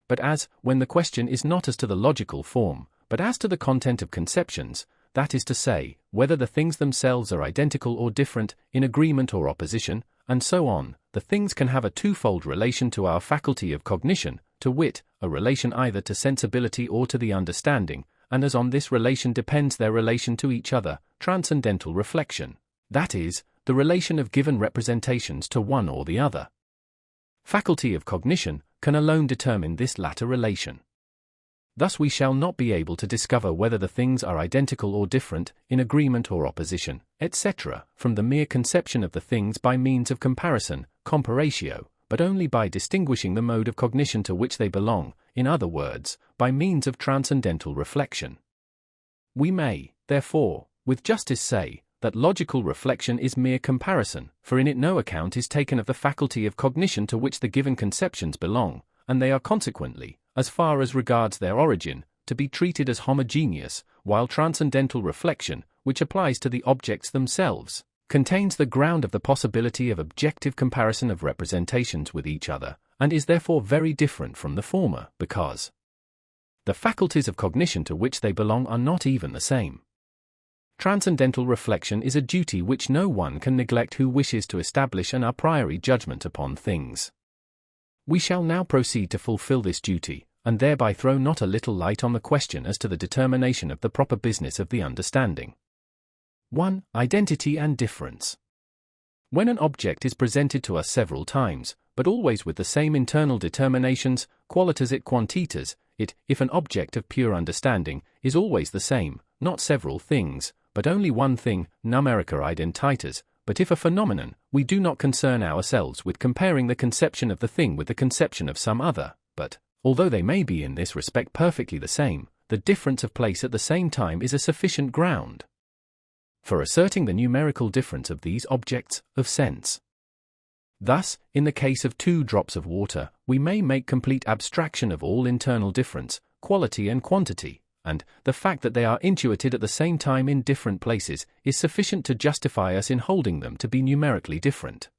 But as, when the question is not as to the logical form, but as to the content of conceptions, that is to say, whether the things themselves are identical or different, in agreement or opposition, and so on, the things can have a twofold relation to our faculty of cognition, to wit, a relation either to sensibility or to the understanding, and as on this relation depends their relation to each other, transcendental reflection, that is, the relation of given representations to one or the other. Faculty of cognition can alone determine this latter relation. Thus we shall not be able to discover whether the things are identical or different, in agreement or opposition, etc., from the mere conception of the things by means of comparison, comparatio, but only by distinguishing the mode of cognition to which they belong, in other words, by means of transcendental reflection. We may, therefore, with justice say, that logical reflection is mere comparison, for in it no account is taken of the faculty of cognition to which the given conceptions belong, and they are consequently, as far as regards their origin, to be treated as homogeneous, while transcendental reflection, which applies to the objects themselves, contains the ground of the possibility of objective comparison of representations with each other, and is therefore very different from the former, because the faculties of cognition to which they belong are not even the same. Transcendental reflection is a duty which no one can neglect who wishes to establish an a priori judgment upon things. We shall now proceed to fulfill this duty, and thereby throw not a little light on the question as to the determination of the proper business of the understanding. 1. Identity and difference. When an object is presented to us several times, but always with the same internal determinations, qualitas et quantitas, it, if an object of pure understanding, is always the same, not several things, but only one thing, numerica identitas, but if a phenomenon, we do not concern ourselves with comparing the conception of the thing with the conception of some other, but, although they may be in this respect perfectly the same, the difference of place at the same time is a sufficient ground for asserting the numerical difference of these objects of sense. Thus, in the case of 2 drops of water, we may make complete abstraction of all internal difference, quality and quantity, and the fact that they are intuited at the same time in different places is sufficient to justify us in holding them to be numerically different.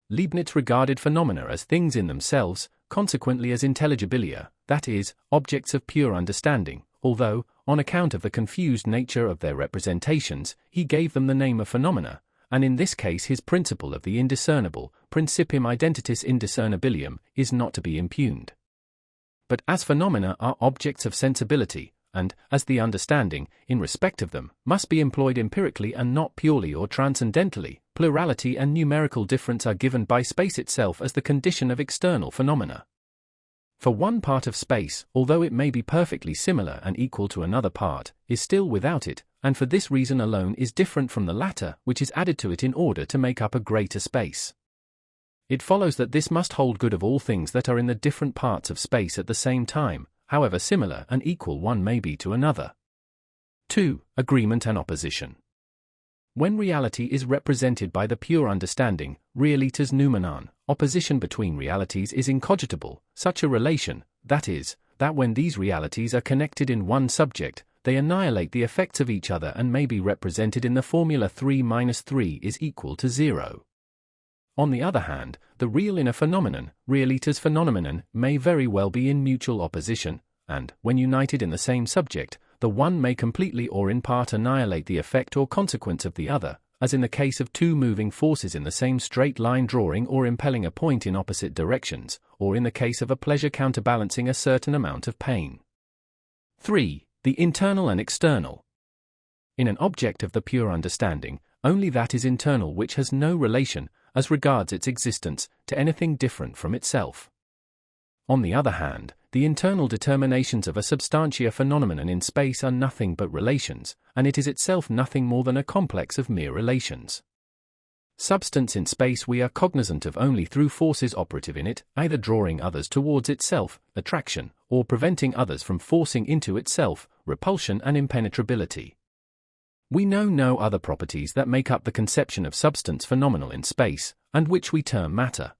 Leibniz regarded phenomena as things in themselves, consequently as intelligibilia, that is, objects of pure understanding, although, on account of the confused nature of their representations, he gave them the name of phenomena, and in this case his principle of the indiscernible, principium identitas indiscernibilium, is not to be impugned. But as phenomena are objects of sensibility, and, as the understanding, in respect of them, must be employed empirically and not purely or transcendentally, plurality and numerical difference are given by space itself as the condition of external phenomena. For one part of space, although it may be perfectly similar and equal to another part, is still without it, and for this reason alone is different from the latter, which is added to it in order to make up a greater space. It follows that this must hold good of all things that are in the different parts of space at the same time, however similar and equal one may be to another. 2. Agreement and opposition. When reality is represented by the pure understanding, realitas noumenon, opposition between realities is incogitable, such a relation, that is, that when these realities are connected in one subject, they annihilate the effects of each other and may be represented in the formula 3 minus 3 is equal to 0. On the other hand, the real in a phenomenon, realitas phenomenon, may very well be in mutual opposition, and, when united in the same subject, the one may completely or in part annihilate the effect or consequence of the other, as in the case of two moving forces in the same straight line drawing or impelling a point in opposite directions, or in the case of a pleasure counterbalancing a certain amount of pain. 3. The internal and external. In an object of the pure understanding, only that is internal which has no relation, as regards its existence, to anything different from itself. On the other hand, the internal determinations of a substantia phenomenon in space are nothing but relations, and it is itself nothing more than a complex of mere relations. Substance in space we are cognizant of only through forces operative in it, either drawing others towards itself, attraction, or preventing others from forcing into itself, repulsion and impenetrability. We know no other properties that make up the conception of substance phenomenal in space, and which we term matter.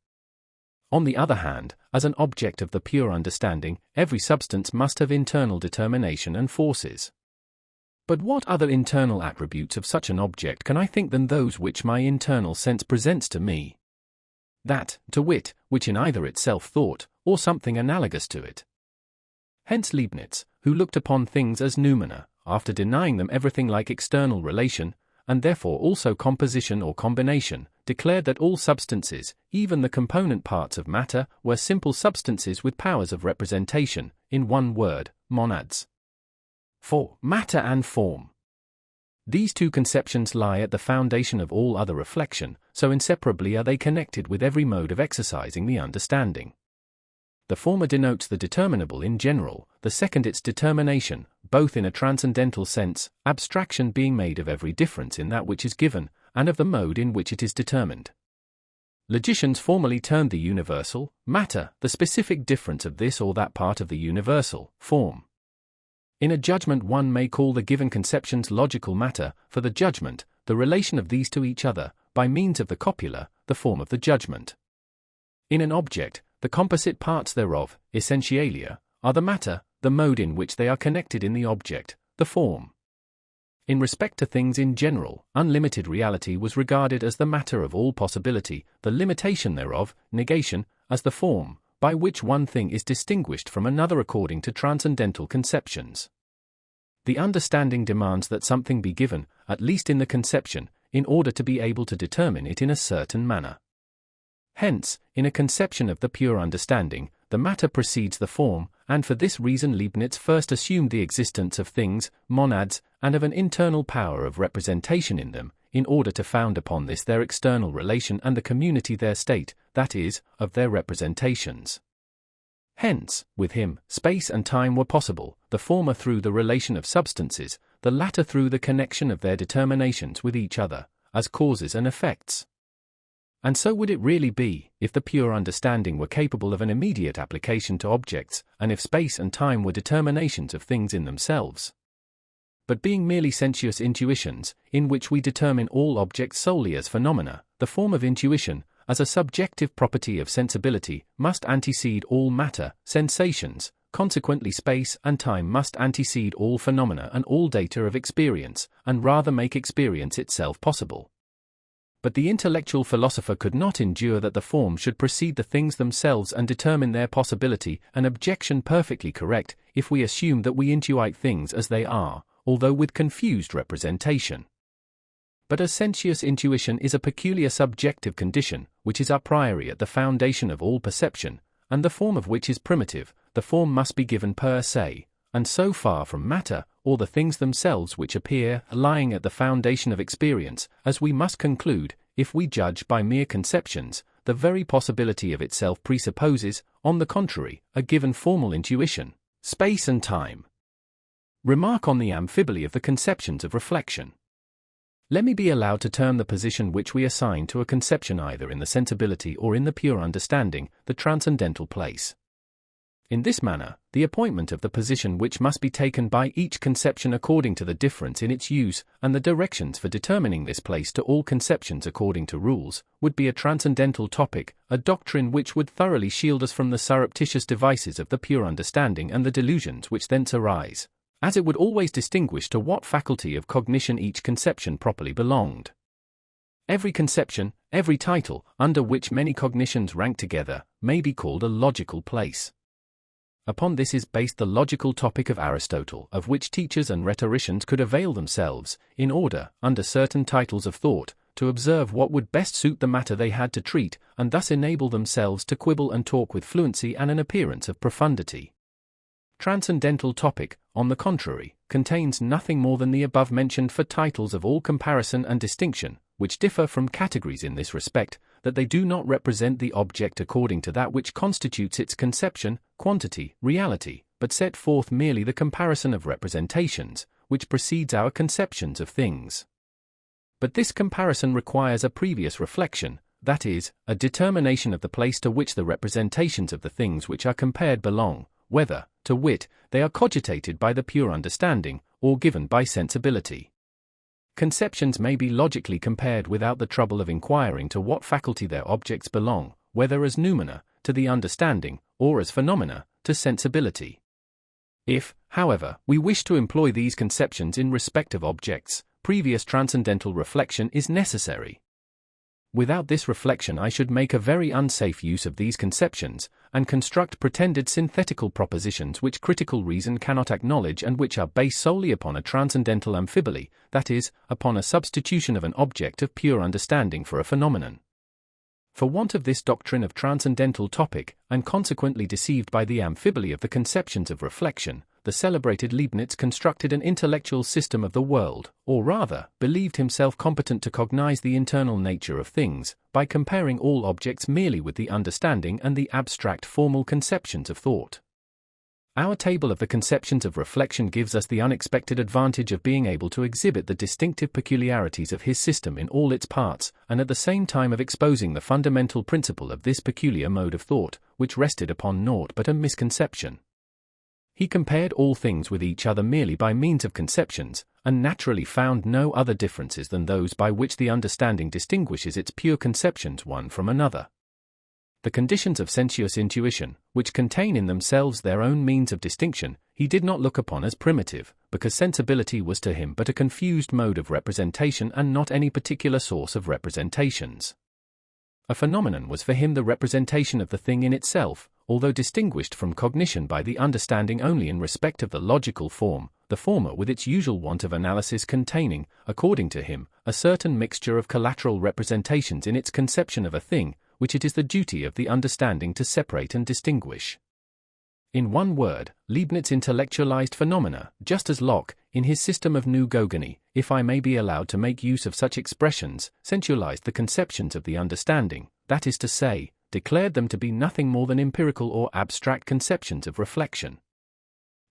On the other hand, as an object of the pure understanding, every substance must have internal determination and forces. But what other internal attributes of such an object can I think than those which my internal sense presents to me? That, to wit, which in either itself thought, or something analogous to it. Hence Leibniz, who looked upon things as noumena, after denying them everything like external relation, and therefore also composition or combination, declared that all substances, even the component parts of matter, were simple substances with powers of representation, in one word, monads. 4. Matter and form. These two conceptions lie at the foundation of all other reflection, so inseparably are they connected with every mode of exercising the understanding. The former denotes the determinable in general, the second its determination, both in a transcendental sense, abstraction being made of every difference in that which is given, and of the mode in which it is determined. Logicians formerly termed the universal, matter, the specific difference of this or that part of the universal, form. In a judgment one may call the given conceptions logical matter, for the judgment, the relation of these to each other, by means of the copula, the form of the judgment. In an object, the composite parts thereof, essentialia, are the matter, the mode in which they are connected in the object, the form. In respect to things in general, unlimited reality was regarded as the matter of all possibility, the limitation thereof, negation, as the form, by which one thing is distinguished from another according to transcendental conceptions. The understanding demands that something be given, at least in the conception, in order to be able to determine it in a certain manner. Hence, in a conception of the pure understanding, the matter precedes the form, and for this reason Leibniz first assumed the existence of things, monads, and of an internal power of representation in them, in order to found upon this their external relation and the community their state, that is, of their representations. Hence, with him, space and time were possible, the former through the relation of substances, the latter through the connection of their determinations with each other, as causes and effects. And so would it really be, if the pure understanding were capable of an immediate application to objects, and if space and time were determinations of things in themselves. But being merely sensuous intuitions, in which we determine all objects solely as phenomena, the form of intuition, as a subjective property of sensibility, must antecede all matter, sensations, consequently space and time must antecede all phenomena and all data of experience, and rather make experience itself possible. But the intellectual philosopher could not endure that the form should precede the things themselves and determine their possibility, an objection perfectly correct, if we assume that we intuite things as they are, although with confused representation. But a sensuous intuition is a peculiar subjective condition, which is a priori at the foundation of all perception, and the form of which is primitive, the form must be given per se, and so far from matter, or the things themselves which appear lying at the foundation of experience, as we must conclude, if we judge by mere conceptions, the very possibility of itself presupposes, on the contrary, a given formal intuition, space and time. Remark on the amphiboly of the conceptions of reflection. Let me be allowed to term the position which we assign to a conception either in the sensibility or in the pure understanding, the transcendental place. In this manner, the appointment of the position which must be taken by each conception according to the difference in its use, and the directions for determining this place to all conceptions according to rules, would be a transcendental topic, a doctrine which would thoroughly shield us from the surreptitious devices of the pure understanding and the delusions which thence arise, as it would always distinguish to what faculty of cognition each conception properly belonged. Every conception, every title, under which many cognitions rank together, may be called a logical place. Upon this is based the logical topic of Aristotle, of which teachers and rhetoricians could avail themselves, in order, under certain titles of thought, to observe what would best suit the matter they had to treat, and thus enable themselves to quibble and talk with fluency and an appearance of profundity. Transcendental topic, on the contrary, contains nothing more than the above-mentioned for titles of all comparison and distinction, which differ from categories in this respect, that they do not represent the object according to that which constitutes its conception, quantity, reality, but set forth merely the comparison of representations, which precedes our conceptions of things. But this comparison requires a previous reflection, that is, a determination of the place to which the representations of the things which are compared belong, whether, to wit, they are cogitated by the pure understanding, or given by sensibility. Conceptions may be logically compared without the trouble of inquiring to what faculty their objects belong, whether as noumena, to the understanding, or as phenomena, to sensibility. If, however, we wish to employ these conceptions in respect of objects, previous transcendental reflection is necessary. Without this reflection I should make a very unsafe use of these conceptions, and construct pretended synthetical propositions which critical reason cannot acknowledge and which are based solely upon a transcendental amphiboly, that is, upon a substitution of an object of pure understanding for a phenomenon. For want of this doctrine of transcendental topic, and consequently deceived by the amphiboly of the conceptions of reflection, the celebrated Leibniz constructed an intellectual system of the world, or rather, believed himself competent to cognize the internal nature of things, by comparing all objects merely with the understanding and the abstract formal conceptions of thought. Our table of the conceptions of reflection gives us the unexpected advantage of being able to exhibit the distinctive peculiarities of his system in all its parts, and at the same time of exposing the fundamental principle of this peculiar mode of thought, which rested upon naught but a misconception. He compared all things with each other merely by means of conceptions, and naturally found no other differences than those by which the understanding distinguishes its pure conceptions one from another. The conditions of sensuous intuition, which contain in themselves their own means of distinction, he did not look upon as primitive, because sensibility was to him but a confused mode of representation and not any particular source of representations. A phenomenon was for him the representation of the thing in itself, although distinguished from cognition by the understanding only in respect of the logical form, the former with its usual want of analysis containing, according to him, a certain mixture of collateral representations in its conception of a thing, which it is the duty of the understanding to separate and distinguish. In one word, Leibniz intellectualized phenomena, just as Locke, in his system of new Gogony, if I may be allowed to make use of such expressions, sensualized the conceptions of the understanding, that is to say, declared them to be nothing more than empirical or abstract conceptions of reflection.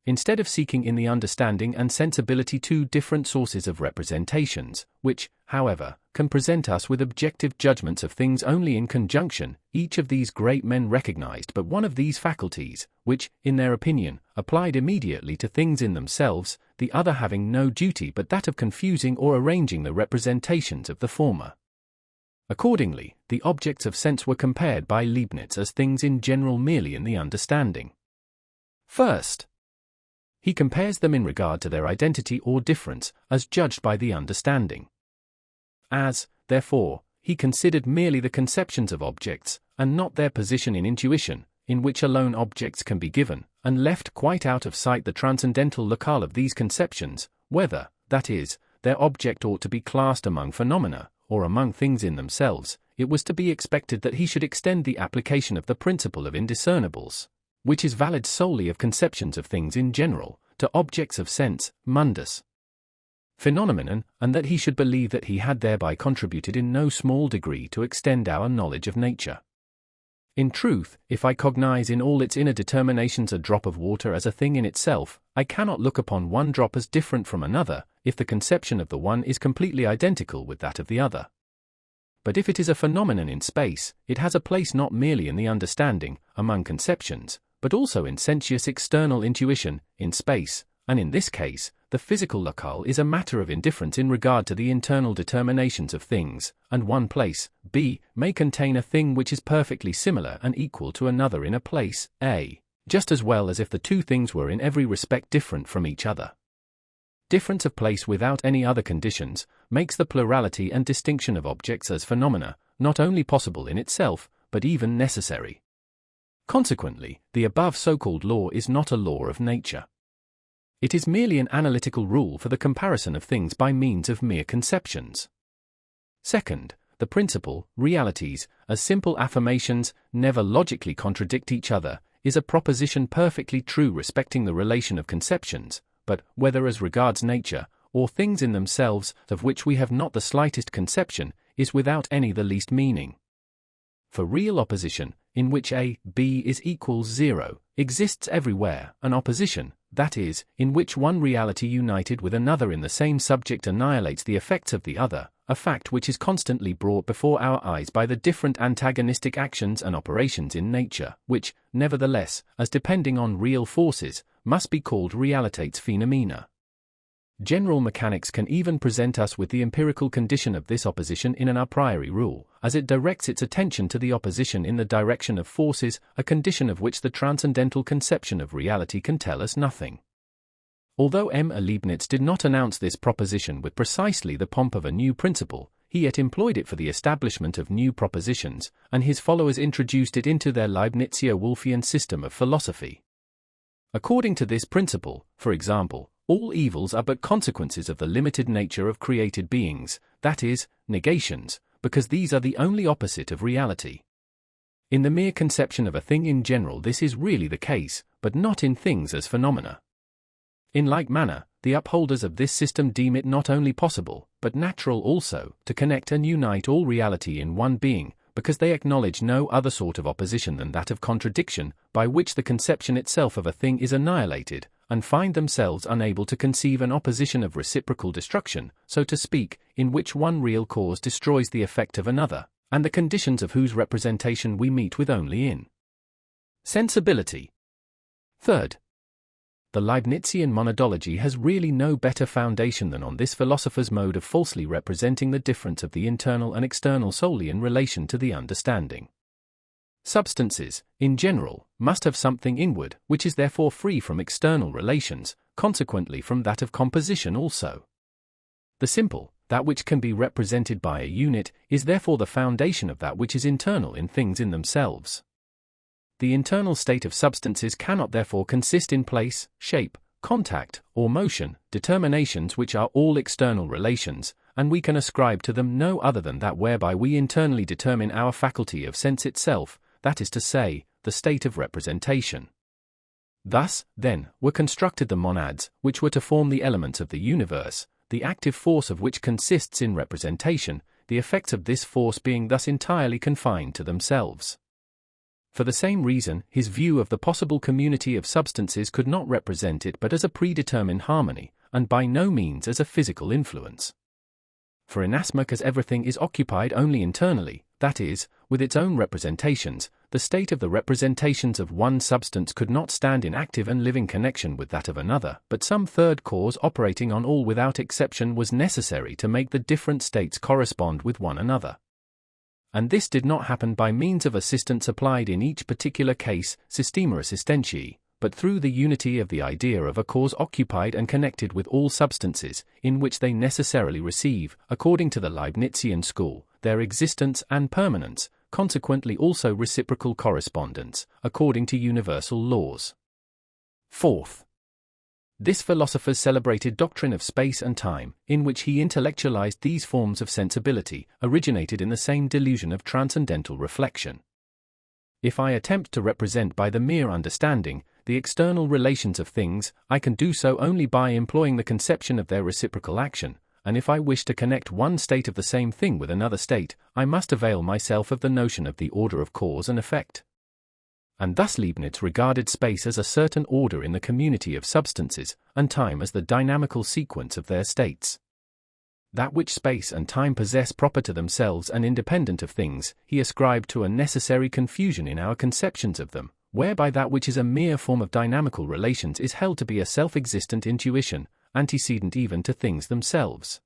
Instead of seeking in the understanding and sensibility two different sources of representations, which, however, can present us with objective judgments of things only in conjunction, each of these great men recognized but one of these faculties, which, in their opinion, applied immediately to things in themselves, the other having no duty but that of confusing or arranging the representations of the former. Accordingly, the objects of sense were compared by Leibniz as things in general merely in the understanding. First, he compares them in regard to their identity or difference, as judged by the understanding. As, therefore, he considered merely the conceptions of objects, and not their position in intuition, in which alone objects can be given, and left quite out of sight the transcendental locale of these conceptions, whether, that is, their object ought to be classed among phenomena, or among things in themselves, it was to be expected that he should extend the application of the principle of indiscernibles, which is valid solely of conceptions of things in general, to objects of sense, mundus phenomenon, and that he should believe that he had thereby contributed in no small degree to extend our knowledge of nature. In truth, if I cognize in all its inner determinations a drop of water as a thing in itself, I cannot look upon one drop as different from another, if the conception of the one is completely identical with that of the other. But if it is a phenomenon in space, it has a place not merely in the understanding, among conceptions, but also in sensuous external intuition, in space, and in this case, the physical locale is a matter of indifference in regard to the internal determinations of things, and one place, B, may contain a thing which is perfectly similar and equal to another in a place, A, just as well as if the two things were in every respect different from each other. Difference of place without any other conditions makes the plurality and distinction of objects as phenomena not only possible in itself, but even necessary. Consequently, the above so-called law is not a law of nature. It is merely an analytical rule for the comparison of things by means of mere conceptions. Second, the principle, realities, as simple affirmations, never logically contradict each other, is a proposition perfectly true respecting the relation of conceptions, but whether as regards nature, or things in themselves, of which we have not the slightest conception, is without any the least meaning. For real opposition, in which A, B is equals 0, exists everywhere, an opposition, that is, in which one reality united with another in the same subject annihilates the effects of the other, a fact which is constantly brought before our eyes by the different antagonistic actions and operations in nature, which, nevertheless, as depending on real forces, must be called realitates phenomena. General mechanics can even present us with the empirical condition of this opposition in an a priori rule, as it directs its attention to the opposition in the direction of forces, a condition of which the transcendental conception of reality can tell us nothing. Although M. Leibniz did not announce this proposition with precisely the pomp of a new principle, he yet employed it for the establishment of new propositions, and his followers introduced it into their Leibnizio-Wolffian system of philosophy. According to this principle, for example, all evils are but consequences of the limited nature of created beings, that is, negations, because these are the only opposite of reality. In the mere conception of a thing in general this is really the case, but not in things as phenomena. In like manner, the upholders of this system deem it not only possible, but natural also, to connect and unite all reality in one being, because they acknowledge no other sort of opposition than that of contradiction, by which the conception itself of a thing is annihilated, and find themselves unable to conceive an opposition of reciprocal destruction, so to speak, in which one real cause destroys the effect of another, and the conditions of whose representation we meet with only in sensibility. Third, the Leibnizian monadology has really no better foundation than on this philosopher's mode of falsely representing the difference of the internal and external solely in relation to the understanding. Substances, in general, must have something inward, which is therefore free from external relations, consequently from that of composition also. The simple, that which can be represented by a unit, is therefore the foundation of that which is internal in things in themselves. The internal state of substances cannot therefore consist in place, shape, contact, or motion, determinations which are all external relations, and we can ascribe to them no other than that whereby we internally determine our faculty of sense itself, that is to say, the state of representation. Thus, then, were constructed the monads, which were to form the elements of the universe, the active force of which consists in representation, the effects of this force being thus entirely confined to themselves. For the same reason, his view of the possible community of substances could not represent it but as a predetermined harmony, and by no means as a physical influence. For inasmuch as everything is occupied only internally, that is, with its own representations, the state of the representations of one substance could not stand in active and living connection with that of another, but some third cause operating on all without exception was necessary to make the different states correspond with one another. And this did not happen by means of assistance applied in each particular case, systema assistentiae, but through the unity of the idea of a cause occupied and connected with all substances, in which they necessarily receive, according to the Leibnizian school, their existence and permanence, consequently also reciprocal correspondence, according to universal laws. Fourth, this philosopher's celebrated doctrine of space and time, in which he intellectualized these forms of sensibility, originated in the same delusion of transcendental reflection. If I attempt to represent by the mere understanding the external relations of things, I can do so only by employing the conception of their reciprocal action, and if I wish to connect one state of the same thing with another state, I must avail myself of the notion of the order of cause and effect. And thus Leibniz regarded space as a certain order in the community of substances, and time as the dynamical sequence of their states. That which space and time possess proper to themselves and independent of things, he ascribed to a necessary confusion in our conceptions of them, whereby that which is a mere form of dynamical relations is held to be a self-existent intuition, antecedent even to things themselves.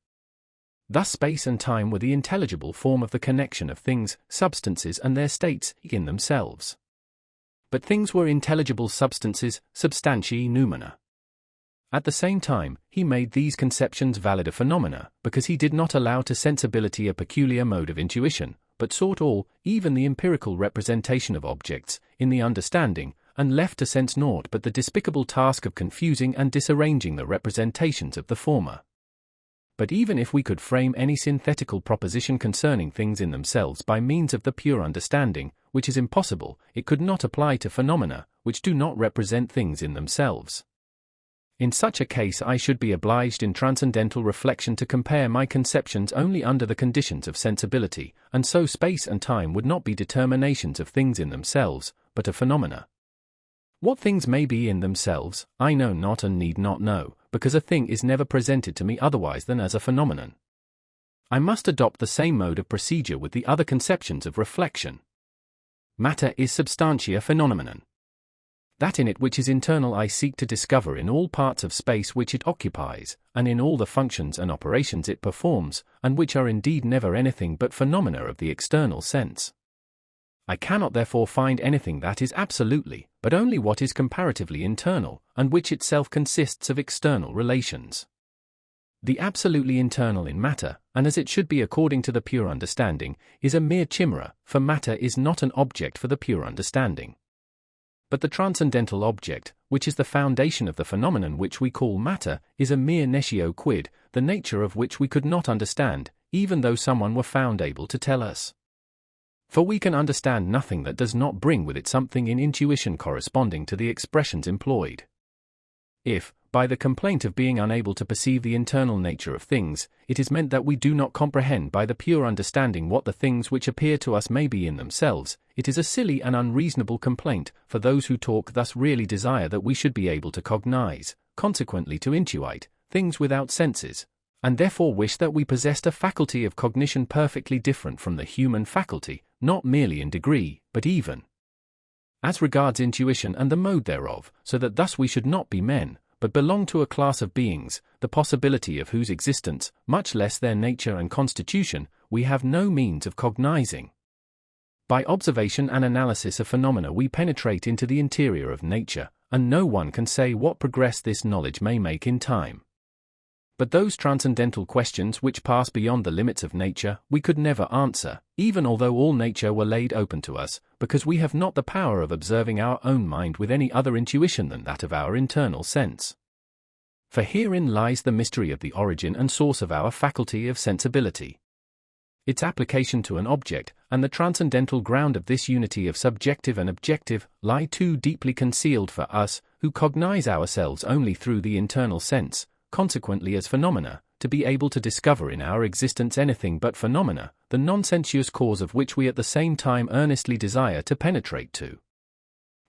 Thus space and time were the intelligible form of the connection of things, substances and their states, in themselves. But things were intelligible substances, substantiae noumena. At the same time, he made these conceptions valid phenomena, because he did not allow to sensibility a peculiar mode of intuition, but sought all, even the empirical representation of objects, in the understanding, and left to sense naught but the despicable task of confusing and disarranging the representations of the former. But even if we could frame any synthetical proposition concerning things in themselves by means of the pure understanding, which is impossible, it could not apply to phenomena, which do not represent things in themselves. In such a case I should be obliged in transcendental reflection to compare my conceptions only under the conditions of sensibility, and so space and time would not be determinations of things in themselves, but of phenomena. What things may be in themselves, I know not and need not know, because a thing is never presented to me otherwise than as a phenomenon. I must adopt the same mode of procedure with the other conceptions of reflection. Matter is substantia phenomenon. That in it which is internal I seek to discover in all parts of space which it occupies, and in all the functions and operations it performs, and which are indeed never anything but phenomena of the external sense. I cannot therefore find anything that is absolutely, but only what is comparatively internal, and which itself consists of external relations. The absolutely internal in matter, and as it should be according to the pure understanding, is a mere chimera, for matter is not an object for the pure understanding. But the transcendental object, which is the foundation of the phenomenon which we call matter, is a mere necio quid, the nature of which we could not understand, even though someone were found able to tell us. For we can understand nothing that does not bring with it something in intuition corresponding to the expressions employed. If, by the complaint of being unable to perceive the internal nature of things, it is meant that we do not comprehend by the pure understanding what the things which appear to us may be in themselves, it is a silly and unreasonable complaint, for those who talk thus really desire that we should be able to cognize, consequently to intuite, things without senses, and therefore wish that we possessed a faculty of cognition perfectly different from the human faculty, not merely in degree, but even as regards intuition and the mode thereof, so that thus we should not be men, but belong to a class of beings, the possibility of whose existence, much less their nature and constitution, we have no means of cognizing. By observation and analysis of phenomena we penetrate into the interior of nature, and no one can say what progress this knowledge may make in time. But those transcendental questions which pass beyond the limits of nature, we could never answer, even although all nature were laid open to us, because we have not the power of observing our own mind with any other intuition than that of our internal sense. For herein lies the mystery of the origin and source of our faculty of sensibility. Its application to an object, and the transcendental ground of this unity of subjective and objective, lie too deeply concealed for us, who cognize ourselves only through the internal sense, consequently as phenomena, to be able to discover in our existence anything but phenomena, the non-sensuous cause of which we at the same time earnestly desire to penetrate to.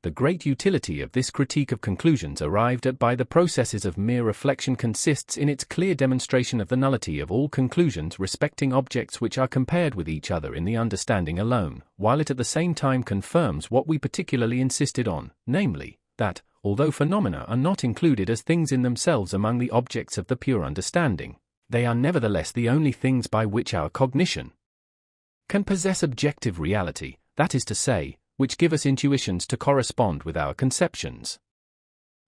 The great utility of this critique of conclusions arrived at by the processes of mere reflection consists in its clear demonstration of the nullity of all conclusions respecting objects which are compared with each other in the understanding alone, while it at the same time confirms what we particularly insisted on, namely, that, although phenomena are not included as things in themselves among the objects of the pure understanding, they are nevertheless the only things by which our cognition can possess objective reality, that is to say, which give us intuitions to correspond with our conceptions.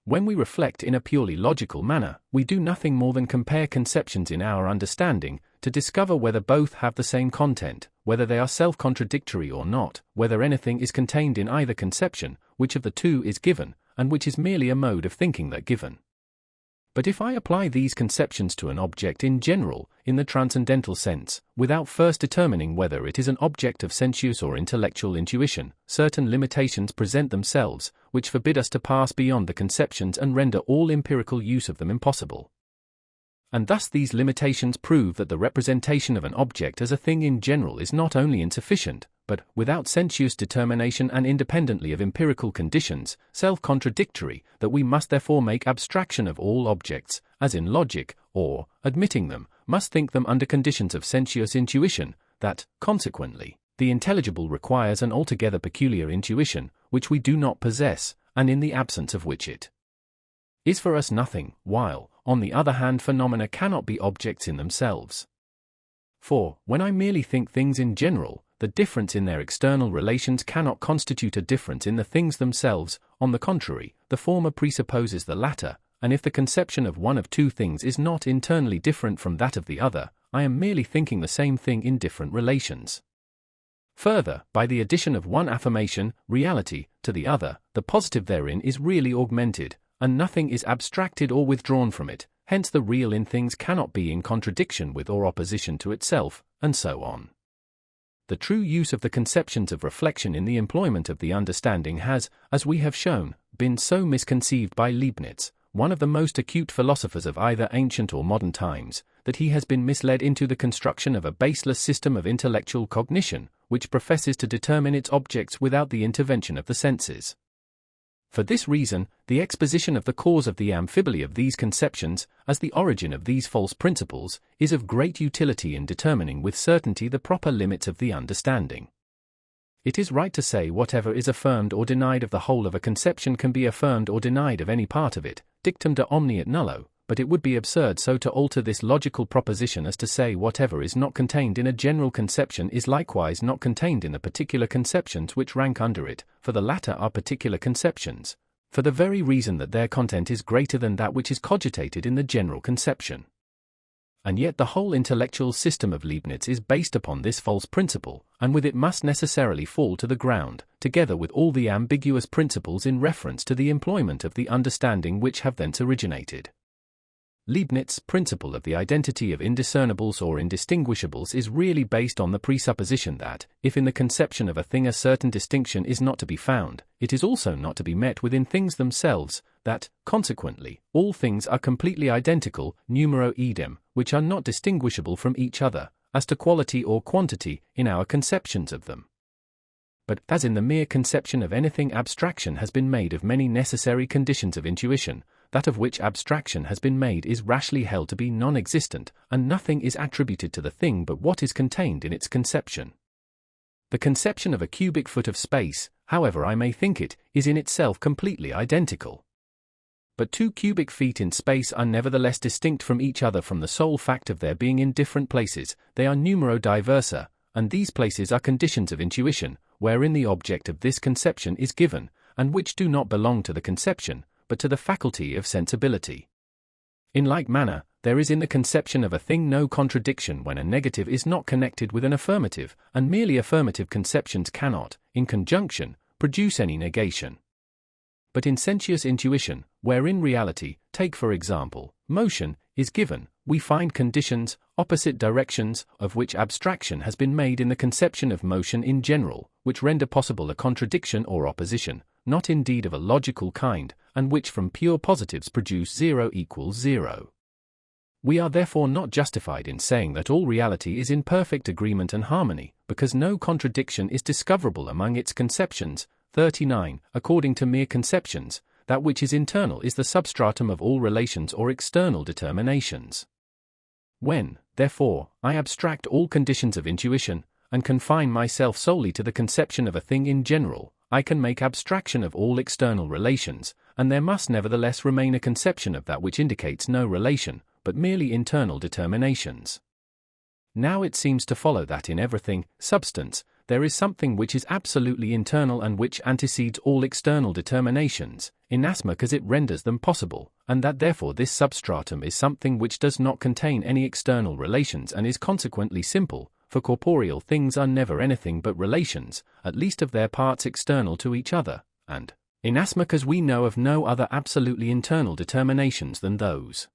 When we reflect in a purely logical manner, we do nothing more than compare conceptions in our understanding, to discover whether both have the same content, whether they are self-contradictory or not, whether anything is contained in either conception, which of the two is given, and which is merely a mode of thinking that given. But if I apply these conceptions to an object in general, in the transcendental sense, without first determining whether it is an object of sensuous or intellectual intuition, certain limitations present themselves, which forbid us to pass beyond the conceptions and render all empirical use of them impossible. And thus these limitations prove that the representation of an object as a thing in general is not only insufficient, but, without sensuous determination and independently of empirical conditions, self-contradictory, that we must therefore make abstraction of all objects, as in logic, or, admitting them, must think them under conditions of sensuous intuition, that, consequently, the intelligible requires an altogether peculiar intuition, which we do not possess, and in the absence of which it is for us nothing, while, on the other hand, phenomena cannot be objects in themselves. For, when I merely think things in general, the difference in their external relations cannot constitute a difference in the things themselves. On the contrary, the former presupposes the latter, and if the conception of one of two things is not internally different from that of the other, I am merely thinking the same thing in different relations. Further, by the addition of one affirmation, reality, to the other, the positive therein is really augmented, and nothing is abstracted or withdrawn from it. Hence the real in things cannot be in contradiction with or opposition to itself, and so on. The true use of the conceptions of reflection in the employment of the understanding has, as we have shown, been so misconceived by Leibniz, one of the most acute philosophers of either ancient or modern times, that he has been misled into the construction of a baseless system of intellectual cognition, which professes to determine its objects without the intervention of the senses. For this reason, the exposition of the cause of the amphiboly of these conceptions, as the origin of these false principles, is of great utility in determining with certainty the proper limits of the understanding. It is right to say whatever is affirmed or denied of the whole of a conception can be affirmed or denied of any part of it, dictum de omni et nullo, but it would be absurd so to alter this logical proposition as to say whatever is not contained in a general conception is likewise not contained in the particular conceptions which rank under it, for the latter are particular conceptions, for the very reason that their content is greater than that which is cogitated in the general conception. And yet the whole intellectual system of Leibniz is based upon this false principle, and with it must necessarily fall to the ground, together with all the ambiguous principles in reference to the employment of the understanding which have thence originated. Leibniz's principle of the identity of indiscernibles or indistinguishables is really based on the presupposition that, if in the conception of a thing a certain distinction is not to be found, it is also not to be met with in things themselves, that, consequently, all things are completely identical, numero idem, which are not distinguishable from each other, as to quality or quantity, in our conceptions of them. But, as in the mere conception of anything abstraction has been made of many necessary conditions of intuition, that of which abstraction has been made is rashly held to be non-existent, and nothing is attributed to the thing but what is contained in its conception. The conception of a cubic foot of space, however I may think it, is in itself completely identical. But 2 cubic feet in space are nevertheless distinct from each other from the sole fact of their being in different places. They are numero diversa, and these places are conditions of intuition, wherein the object of this conception is given, and which do not belong to the conception, but to the faculty of sensibility. In like manner, there is in the conception of a thing no contradiction when a negative is not connected with an affirmative, and merely affirmative conceptions cannot, in conjunction, produce any negation. But in sensuous intuition, wherein reality, take for example, motion, is given, we find conditions, opposite directions, of which abstraction has been made in the conception of motion in general, which render possible a contradiction or opposition, not indeed of a logical kind, and which from pure positives produce 0 equals 0. We are therefore not justified in saying that all reality is in perfect agreement and harmony, because no contradiction is discoverable among its conceptions. 39. According to mere conceptions, that which is internal is the substratum of all relations or external determinations. When, therefore, I abstract all conditions of intuition, and confine myself solely to the conception of a thing in general, I can make abstraction of all external relations, and there must nevertheless remain a conception of that which indicates no relation, but merely internal determinations. Now it seems to follow that in everything, substance, there is something which is absolutely internal and which antecedes all external determinations, inasmuch as it renders them possible, and that therefore this substratum is something which does not contain any external relations and is consequently simple, for corporeal things are never anything but relations, at least of their parts external to each other, and, inasmuch as we know of no other absolutely internal determinations than those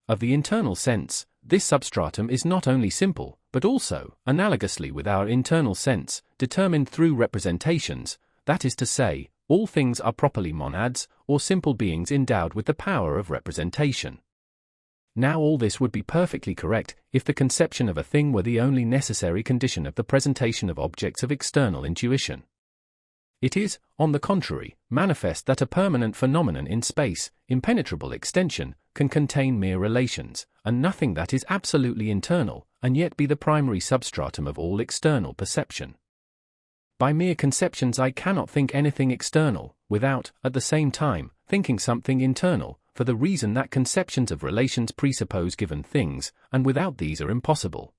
of the internal sense, this substratum is not only simple, but also, analogously with our internal sense, determined through representations, that is to say, all things are properly monads, or simple beings endowed with the power of representation. Now all this would be perfectly correct, if the conception of a thing were the only necessary condition of the presentation of objects of external intuition. It is, on the contrary, manifest that a permanent phenomenon in space, impenetrable extension, can contain mere relations, and nothing that is absolutely internal, and yet be the primary substratum of all external perception. By mere conceptions I cannot think anything external, without, at the same time, thinking something internal, for the reason that conceptions of relations presuppose given things, and without these are impossible.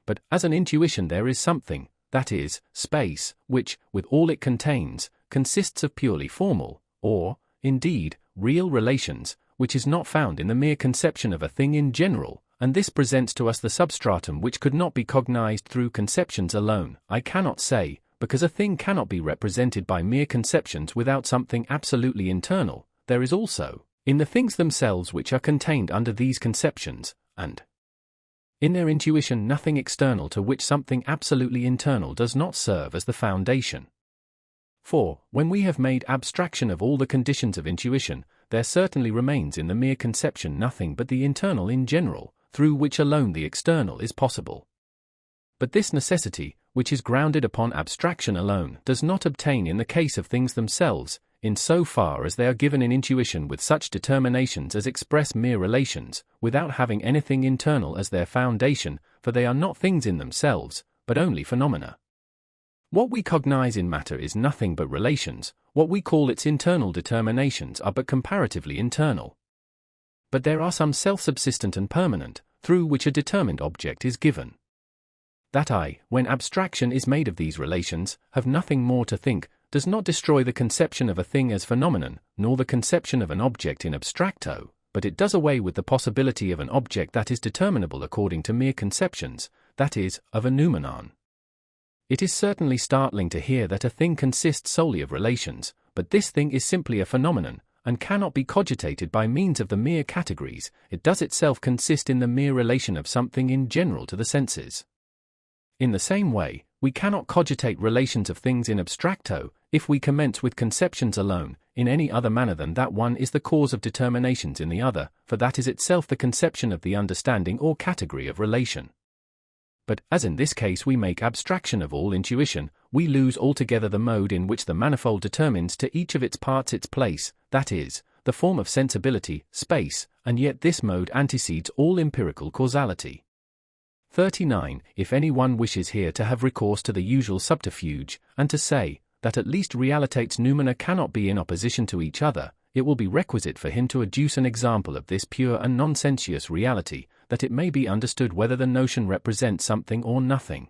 But, as an intuition there is something, that is, space, which, with all it contains, consists of purely formal, or, indeed, real relations, which is not found in the mere conception of a thing in general, and this presents to us the substratum which could not be cognized through conceptions alone. I cannot say, because a thing cannot be represented by mere conceptions without something absolutely internal, there is also, in the things themselves which are contained under these conceptions, and in their intuition nothing external to which something absolutely internal does not serve as the foundation. For, when we have made abstraction of all the conditions of intuition, there certainly remains in the mere conception nothing but the internal in general, through which alone the external is possible. But this necessity, which is grounded upon abstraction alone, does not obtain in the case of things themselves, in so far as they are given in intuition with such determinations as express mere relations, without having anything internal as their foundation, for they are not things in themselves, but only phenomena. What we cognize in matter is nothing but relations, what we call its internal determinations are but comparatively internal. But there are some self-subsistent and permanent, through which a determined object is given. That I, when abstraction is made of these relations, have nothing more to think, does not destroy the conception of a thing as phenomenon, nor the conception of an object in abstracto, but it does away with the possibility of an object that is determinable according to mere conceptions, that is, of a noumenon. It is certainly startling to hear that a thing consists solely of relations, but this thing is simply a phenomenon, and cannot be cogitated by means of the mere categories. It does itself consist in the mere relation of something in general to the senses. In the same way, we cannot cogitate relations of things in abstracto, if we commence with conceptions alone, in any other manner than that one is the cause of determinations in the other, for that is itself the conception of the understanding or category of relation. But, as in this case we make abstraction of all intuition, we lose altogether the mode in which the manifold determines to each of its parts its place, that is, the form of sensibility, space, and yet this mode antecedes all empirical causality. 39. If any one wishes here to have recourse to the usual subterfuge, and to say, that at least realitates noumena cannot be in opposition to each other, it will be requisite for him to adduce an example of this pure and non-sensuous reality, that it may be understood whether the notion represents something or nothing.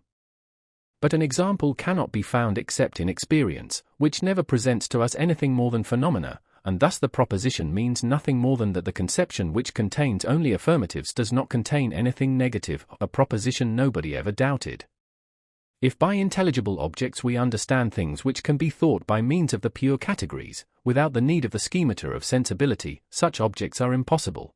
But an example cannot be found except in experience, which never presents to us anything more than phenomena, and thus the proposition means nothing more than that the conception which contains only affirmatives does not contain anything negative, a proposition nobody ever doubted. If by intelligible objects we understand things which can be thought by means of the pure categories, without the need of the schemata of sensibility, such objects are impossible.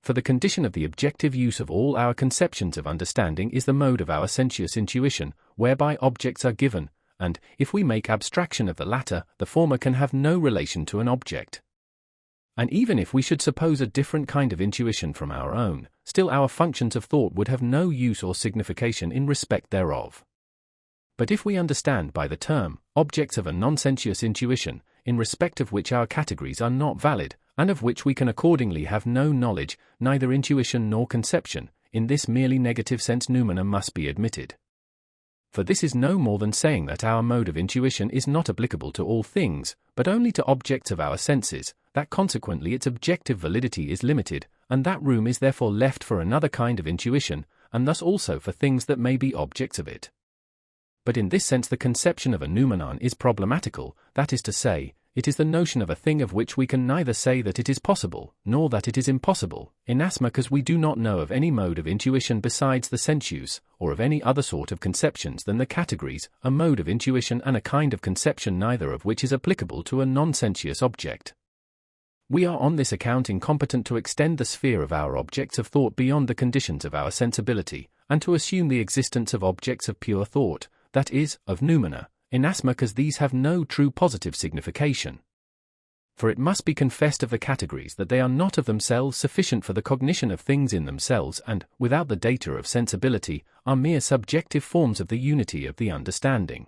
For the condition of the objective use of all our conceptions of understanding is the mode of our sensuous intuition, whereby objects are given, and, if we make abstraction of the latter, the former can have no relation to an object. And even if we should suppose a different kind of intuition from our own, still our functions of thought would have no use or signification in respect thereof. But if we understand by the term, objects of a non-sensuous intuition, in respect of which our categories are not valid, and of which we can accordingly have no knowledge, neither intuition nor conception, in this merely negative sense noumena must be admitted. For this is no more than saying that our mode of intuition is not applicable to all things, but only to objects of our senses, that consequently its objective validity is limited, and that room is therefore left for another kind of intuition, and thus also for things that may be objects of it. But in this sense the conception of a noumenon is problematical, that is to say, it is the notion of a thing of which we can neither say that it is possible, nor that it is impossible, inasmuch as we do not know of any mode of intuition besides the sensuous, or of any other sort of conceptions than the categories, a mode of intuition and a kind of conception neither of which is applicable to a non-sensuous object. We are on this account incompetent to extend the sphere of our objects of thought beyond the conditions of our sensibility, and to assume the existence of objects of pure thought, that is, of noumena, inasmuch as these have no true positive signification. For it must be confessed of the categories that they are not of themselves sufficient for the cognition of things in themselves and, without the data of sensibility, are mere subjective forms of the unity of the understanding.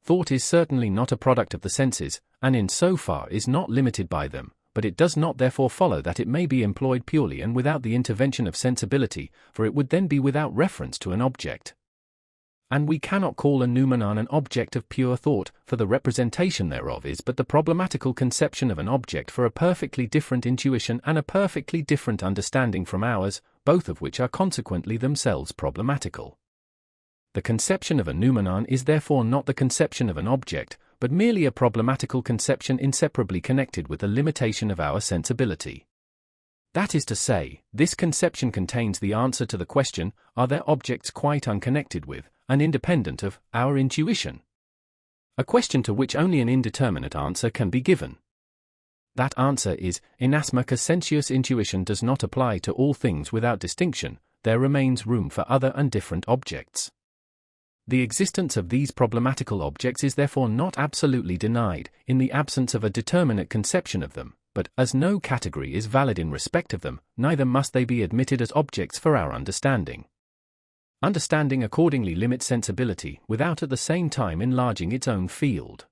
Thought is certainly not a product of the senses, and in so far is not limited by them, but it does not therefore follow that it may be employed purely and without the intervention of sensibility, for it would then be without reference to an object. And we cannot call a noumenon an object of pure thought, for the representation thereof is but the problematical conception of an object for a perfectly different intuition and a perfectly different understanding from ours, both of which are consequently themselves problematical. The conception of a noumenon is therefore not the conception of an object, but merely a problematical conception inseparably connected with the limitation of our sensibility. That is to say, this conception contains the answer to the question, are there objects quite unconnected with, and independent of, our intuition? A question to which only an indeterminate answer can be given. That answer is, inasmuch as sensuous intuition does not apply to all things without distinction, there remains room for other and different objects. The existence of these problematical objects is therefore not absolutely denied, in the absence of a determinate conception of them, but, as no category is valid in respect of them, neither must they be admitted as objects for our understanding. Understanding accordingly limits sensibility, without at the same time enlarging its own field.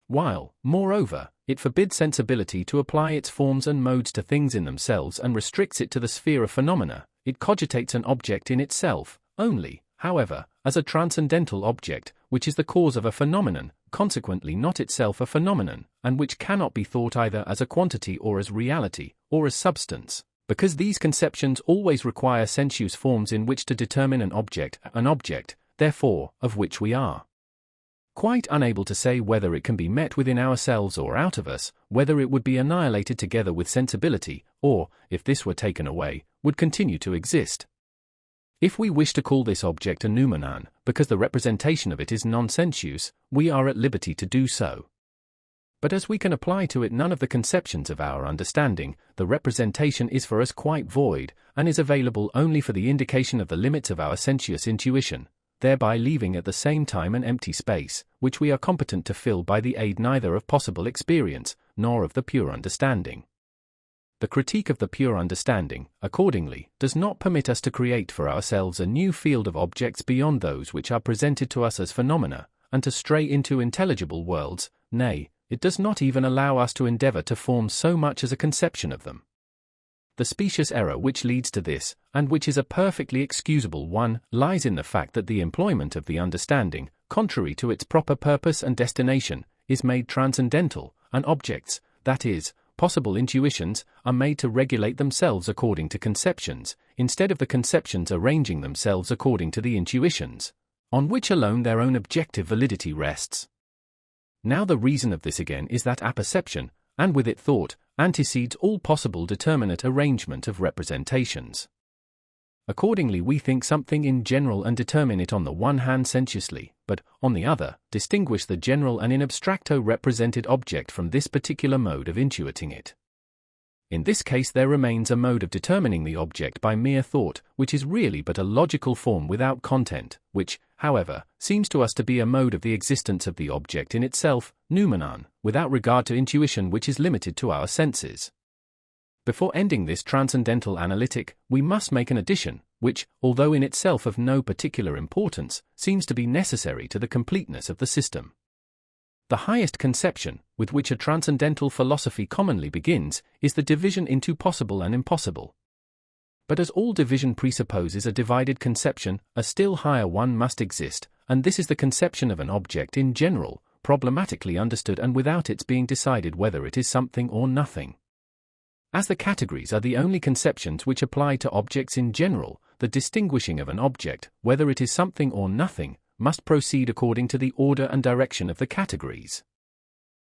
While, moreover, it forbids sensibility to apply its forms and modes to things in themselves and restricts it to the sphere of phenomena, it cogitates an object in itself, only, however, as a transcendental object, which is the cause of a phenomenon, consequently not itself a phenomenon, and which cannot be thought either as a quantity or as reality, or as substance, because these conceptions always require sensuous forms in which to determine an object, therefore, of which we are quite unable to say whether it can be met within ourselves or out of us, whether it would be annihilated together with sensibility, or, if this were taken away, would continue to exist. If we wish to call this object a noumenon, because the representation of it is non-sensuous, we are at liberty to do so. But as we can apply to it none of the conceptions of our understanding, the representation is for us quite void, and is available only for the indication of the limits of our sensuous intuition, thereby leaving at the same time an empty space, which we are competent to fill by the aid neither of possible experience, nor of the pure understanding. The critique of the pure understanding, accordingly, does not permit us to create for ourselves a new field of objects beyond those which are presented to us as phenomena, and to stray into intelligible worlds, nay, it does not even allow us to endeavor to form so much as a conception of them. The specious error which leads to this, and which is a perfectly excusable one, lies in the fact that the employment of the understanding, contrary to its proper purpose and destination, is made transcendental, and objects, that is, possible intuitions, are made to regulate themselves according to conceptions, instead of the conceptions arranging themselves according to the intuitions, on which alone their own objective validity rests. Now the reason of this again is that apperception, and with it thought, antecedes all possible determinate arrangement of representations. Accordingly we think something in general and determine it on the one hand sensuously, but, on the other, distinguish the general and in abstracto represented object from this particular mode of intuiting it. In this case there remains a mode of determining the object by mere thought, which is really but a logical form without content, which, however, seems to us to be a mode of the existence of the object in itself, noumenon, without regard to intuition which is limited to our senses. Before ending this transcendental analytic, we must make an addition, which, although in itself of no particular importance, seems to be necessary to the completeness of the system. The highest conception, with which a transcendental philosophy commonly begins, is the division into possible and impossible. But as all division presupposes a divided conception, a still higher one must exist, and this is the conception of an object in general, problematically understood and without its being decided whether it is something or nothing. As the categories are the only conceptions which apply to objects in general, the distinguishing of an object, whether it is something or nothing, must proceed according to the order and direction of the categories.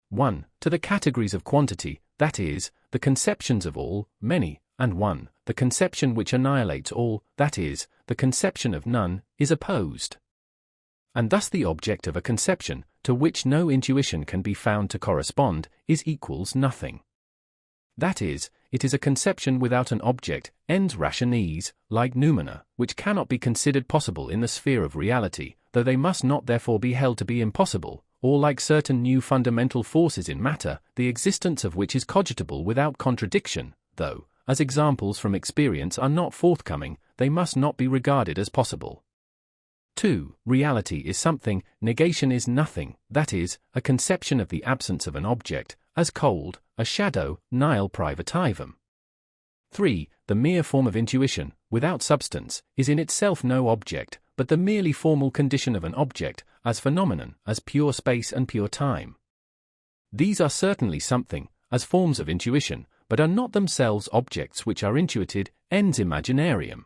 1. To the categories of quantity, that is, the conceptions of all, many, and 1. The conception which annihilates all, that is, the conception of none, is opposed. And thus the object of a conception, to which no intuition can be found to correspond, is equals nothing. That is, it is a conception without an object, ens rationis, like noumena, which cannot be considered possible in the sphere of reality, though they must not therefore be held to be impossible, or like certain new fundamental forces in matter, the existence of which is cogitable without contradiction, though, as examples from experience are not forthcoming, they must not be regarded as possible. 2. Reality is something, negation is nothing, that is, a conception of the absence of an object, as cold, a shadow, nihil privativum. 3. The mere form of intuition, without substance, is in itself no object, but the merely formal condition of an object, as phenomenon, as pure space and pure time. These are certainly something, as forms of intuition, but are not themselves objects which are intuited, ens imaginarium.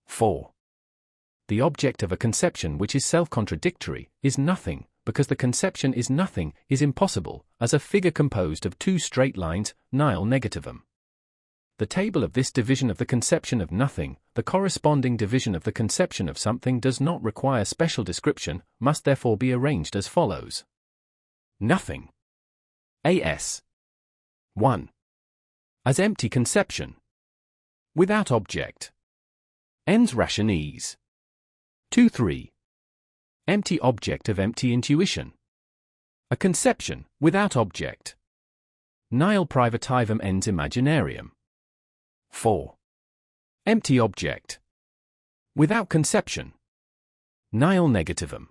4. The object of a conception which is self-contradictory, is nothing, because the conception is nothing, is impossible, as a figure composed of two straight lines, nihil negativum. The table of this division of the conception of nothing, the corresponding division of the conception of something does not require special description, must therefore be arranged as follows. Nothing. As. 1. As empty conception. Without object. Ens rationis. 2-3. Empty object of empty intuition. A conception, without object. Nihil privativum ens imaginarium. 4. Empty object. Without conception. Nihil negativum.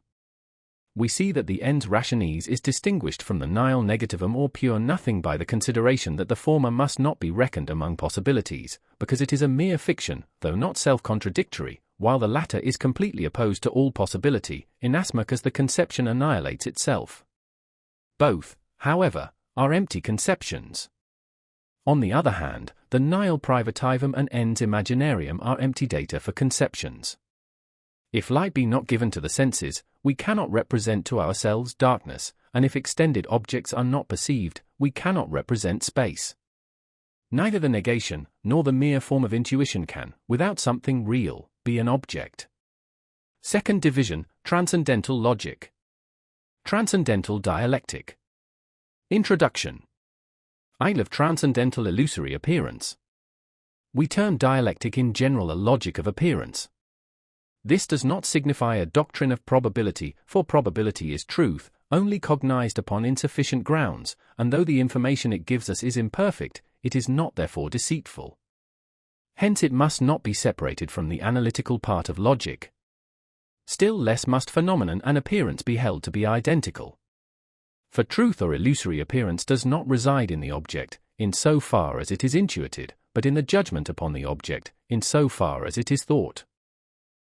We see that the ens rationis is distinguished from the nihil negativum or pure nothing by the consideration that the former must not be reckoned among possibilities, because it is a mere fiction, though not self-contradictory, while the latter is completely opposed to all possibility, inasmuch as the conception annihilates itself. Both, however, are empty conceptions. On the other hand, the nihil privativum and ens imaginarium are empty data for conceptions. If light be not given to the senses, we cannot represent to ourselves darkness, and if extended objects are not perceived, we cannot represent space. Neither the negation, nor the mere form of intuition can, without something real, be an object. Second division, Transcendental Logic. Transcendental Dialectic. Introduction. Isle of transcendental illusory appearance. We term dialectic in general a logic of appearance. This does not signify a doctrine of probability, for probability is truth, only cognized upon insufficient grounds, and though the information it gives us is imperfect, it is not therefore deceitful. Hence it must not be separated from the analytical part of logic. Still less must phenomenon and appearance be held to be identical. For truth or illusory appearance does not reside in the object, in so far as it is intuited, but in the judgment upon the object, in so far as it is thought.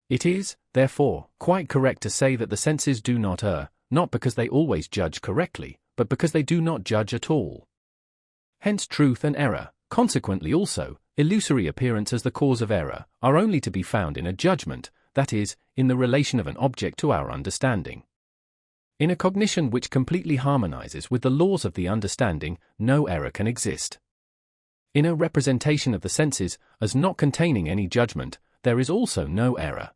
It is, therefore, quite correct to say that the senses do not err, not because they always judge correctly, but because they do not judge at all. Hence truth and error, consequently also, illusory appearance as the cause of error, are only to be found in a judgment, that is, in the relation of an object to our understanding. In a cognition which completely harmonizes with the laws of the understanding, no error can exist. In a representation of the senses, as not containing any judgment, there is also no error.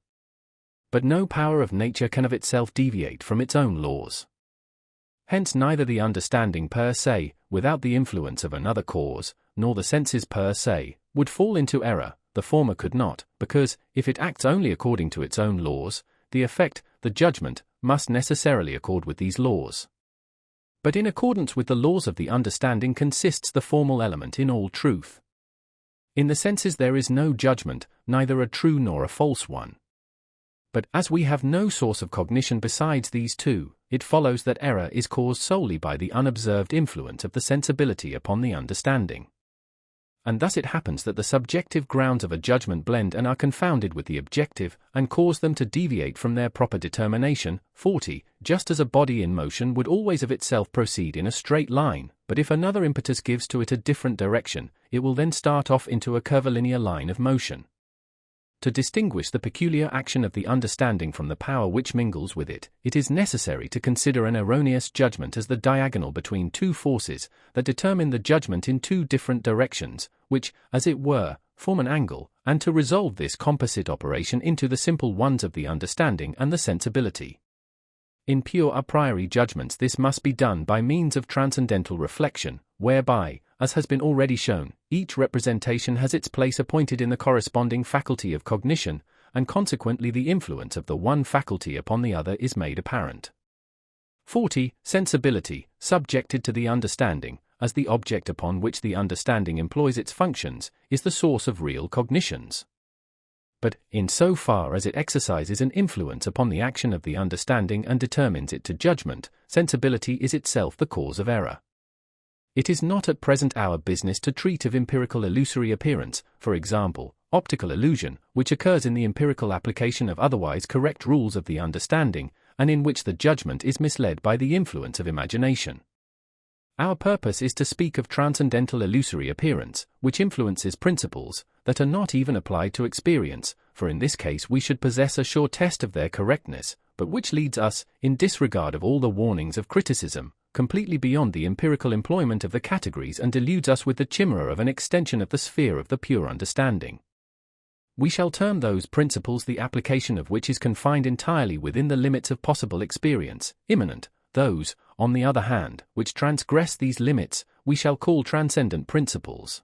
But no power of nature can of itself deviate from its own laws. Hence neither the understanding per se, without the influence of another cause, nor the senses per se, would fall into error. The former could not, because, if it acts only according to its own laws, the effect, the judgment, must necessarily accord with these laws. But in accordance with the laws of the understanding consists the formal element in all truth. In the senses there is no judgment, neither a true nor a false one. But as we have no source of cognition besides these two, it follows that error is caused solely by the unobserved influence of the sensibility upon the understanding. And thus it happens that the subjective grounds of a judgment blend and are confounded with the objective, and cause them to deviate from their proper determination. 40. Just as a body in motion would always of itself proceed in a straight line, but if another impetus gives to it a different direction, it will then start off into a curvilinear line of motion. To distinguish the peculiar action of the understanding from the power which mingles with it, it is necessary to consider an erroneous judgment as the diagonal between two forces that determine the judgment in two different directions, which, as it were, form an angle, and to resolve this composite operation into the simple ones of the understanding and the sensibility. In pure a priori judgments this must be done by means of transcendental reflection, whereby, as has been already shown, each representation has its place appointed in the corresponding faculty of cognition, and consequently the influence of the one faculty upon the other is made apparent. 40. Sensibility, subjected to the understanding, as the object upon which the understanding employs its functions, is the source of real cognitions. But, in so far as it exercises an influence upon the action of the understanding and determines it to judgment, sensibility is itself the cause of error. It is not at present our business to treat of empirical illusory appearance, for example, optical illusion, which occurs in the empirical application of otherwise correct rules of the understanding, and in which the judgment is misled by the influence of imagination. Our purpose is to speak of transcendental illusory appearance, which influences principles that are not even applied to experience, for in this case we should possess a sure test of their correctness, but which leads us, in disregard of all the warnings of criticism, completely beyond the empirical employment of the categories and deludes us with the chimera of an extension of the sphere of the pure understanding. We shall term those principles the application of which is confined entirely within the limits of possible experience, immanent. Those, on the other hand, which transgress these limits, we shall call transcendent principles.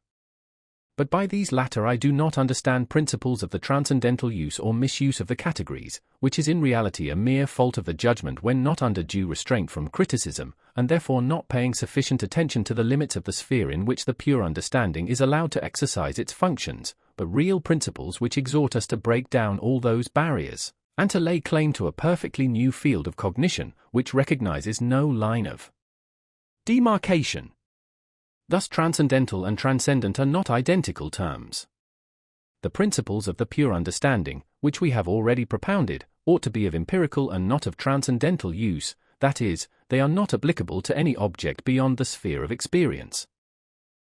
But by these latter I do not understand principles of the transcendental use or misuse of the categories, which is in reality a mere fault of the judgment when not under due restraint from criticism, and therefore not paying sufficient attention to the limits of the sphere in which the pure understanding is allowed to exercise its functions, but real principles which exhort us to break down all those barriers, and to lay claim to a perfectly new field of cognition, which recognizes no line of demarcation. Thus transcendental and transcendent are not identical terms. The principles of the pure understanding, which we have already propounded, ought to be of empirical and not of transcendental use, that is, they are not applicable to any object beyond the sphere of experience.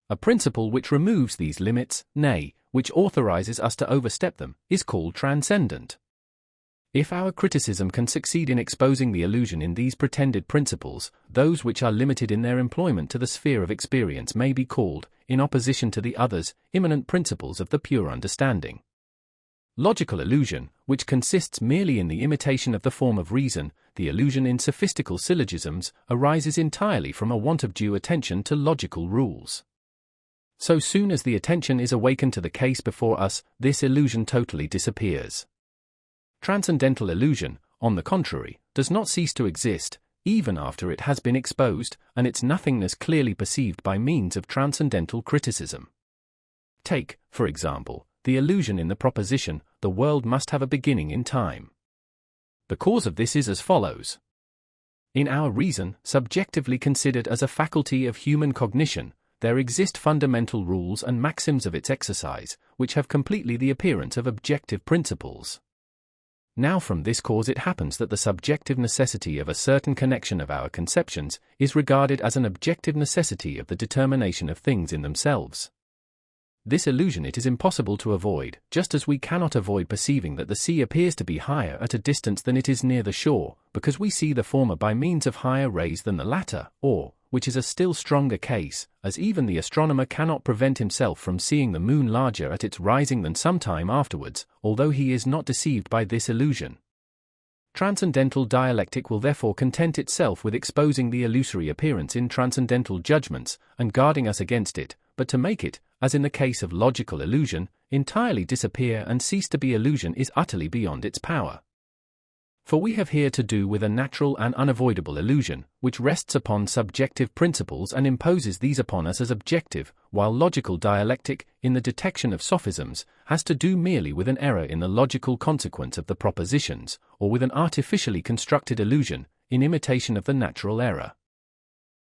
A principle which removes these limits, nay, which authorizes us to overstep them, is called transcendent. If our criticism can succeed in exposing the illusion in these pretended principles, those which are limited in their employment to the sphere of experience may be called, in opposition to the others, immanent principles of the pure understanding. Logical illusion, which consists merely in the imitation of the form of reason, the illusion in sophistical syllogisms, arises entirely from a want of due attention to logical rules. So soon as the attention is awakened to the case before us, this illusion totally disappears. Transcendental illusion, on the contrary, does not cease to exist, even after it has been exposed, and its nothingness clearly perceived by means of transcendental criticism. Take, for example, the illusion in the proposition, the world must have a beginning in time. The cause of this is as follows. In our reason, subjectively considered as a faculty of human cognition, there exist fundamental rules and maxims of its exercise, which have completely the appearance of objective principles. Now from this cause it happens that the subjective necessity of a certain connection of our conceptions is regarded as an objective necessity of the determination of things in themselves. This illusion it is impossible to avoid, just as we cannot avoid perceiving that the sea appears to be higher at a distance than it is near the shore, because we see the former by means of higher rays than the latter, or, which is a still stronger case, as even the astronomer cannot prevent himself from seeing the moon larger at its rising than some time afterwards, although he is not deceived by this illusion. Transcendental dialectic will therefore content itself with exposing the illusory appearance in transcendental judgments, and guarding us against it, but to make it, as in the case of logical illusion, entirely disappear and cease to be illusion is utterly beyond its power. For we have here to do with a natural and unavoidable illusion, which rests upon subjective principles and imposes these upon us as objective, while logical dialectic, in the detection of sophisms, has to do merely with an error in the logical consequence of the propositions, or with an artificially constructed illusion, in imitation of the natural error.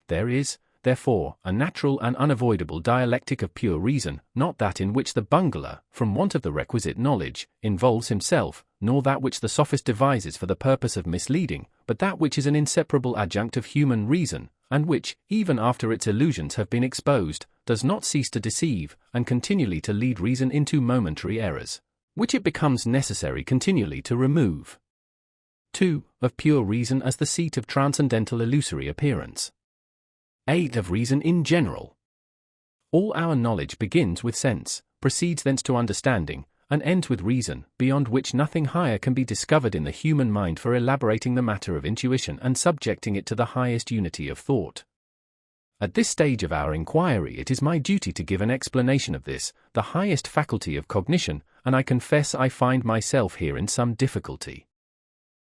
There is, therefore, a natural and unavoidable dialectic of pure reason, not that in which the bungler, from want of the requisite knowledge, involves himself, nor that which the sophist devises for the purpose of misleading, but that which is an inseparable adjunct of human reason, and which, even after its illusions have been exposed, does not cease to deceive, and continually to lead reason into momentary errors, which it becomes necessary continually to remove. 2. Of pure reason as the seat of transcendental illusory appearance. 8. Of reason in general. All our knowledge begins with sense, proceeds thence to understanding, and ends with reason, beyond which nothing higher can be discovered in the human mind for elaborating the matter of intuition and subjecting it to the highest unity of thought. At this stage of our inquiry it is my duty to give an explanation of this, the highest faculty of cognition, and I confess I find myself here in some difficulty.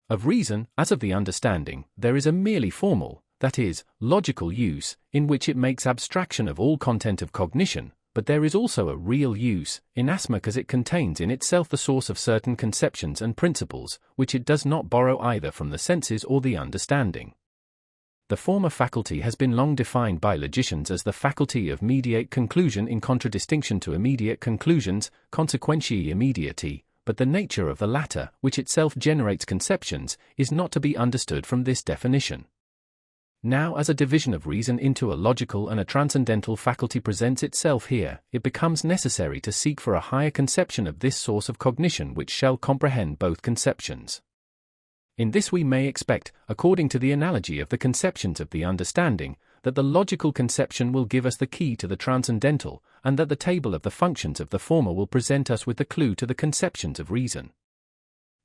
Of reason, as of the understanding, there is a merely formal, that is, logical use, in which it makes abstraction of all content of cognition, but there is also a real use, inasmuch as it contains in itself the source of certain conceptions and principles, which it does not borrow either from the senses or the understanding. The former faculty has been long defined by logicians as the faculty of mediate conclusion in contradistinction to immediate conclusions, consequentiae immediati, but the nature of the latter, which itself generates conceptions, is not to be understood from this definition. Now, as a division of reason into a logical and a transcendental faculty presents itself here, it becomes necessary to seek for a higher conception of this source of cognition which shall comprehend both conceptions. In this we may expect, according to the analogy of the conceptions of the understanding, that the logical conception will give us the key to the transcendental, and that the table of the functions of the former will present us with the clue to the conceptions of reason.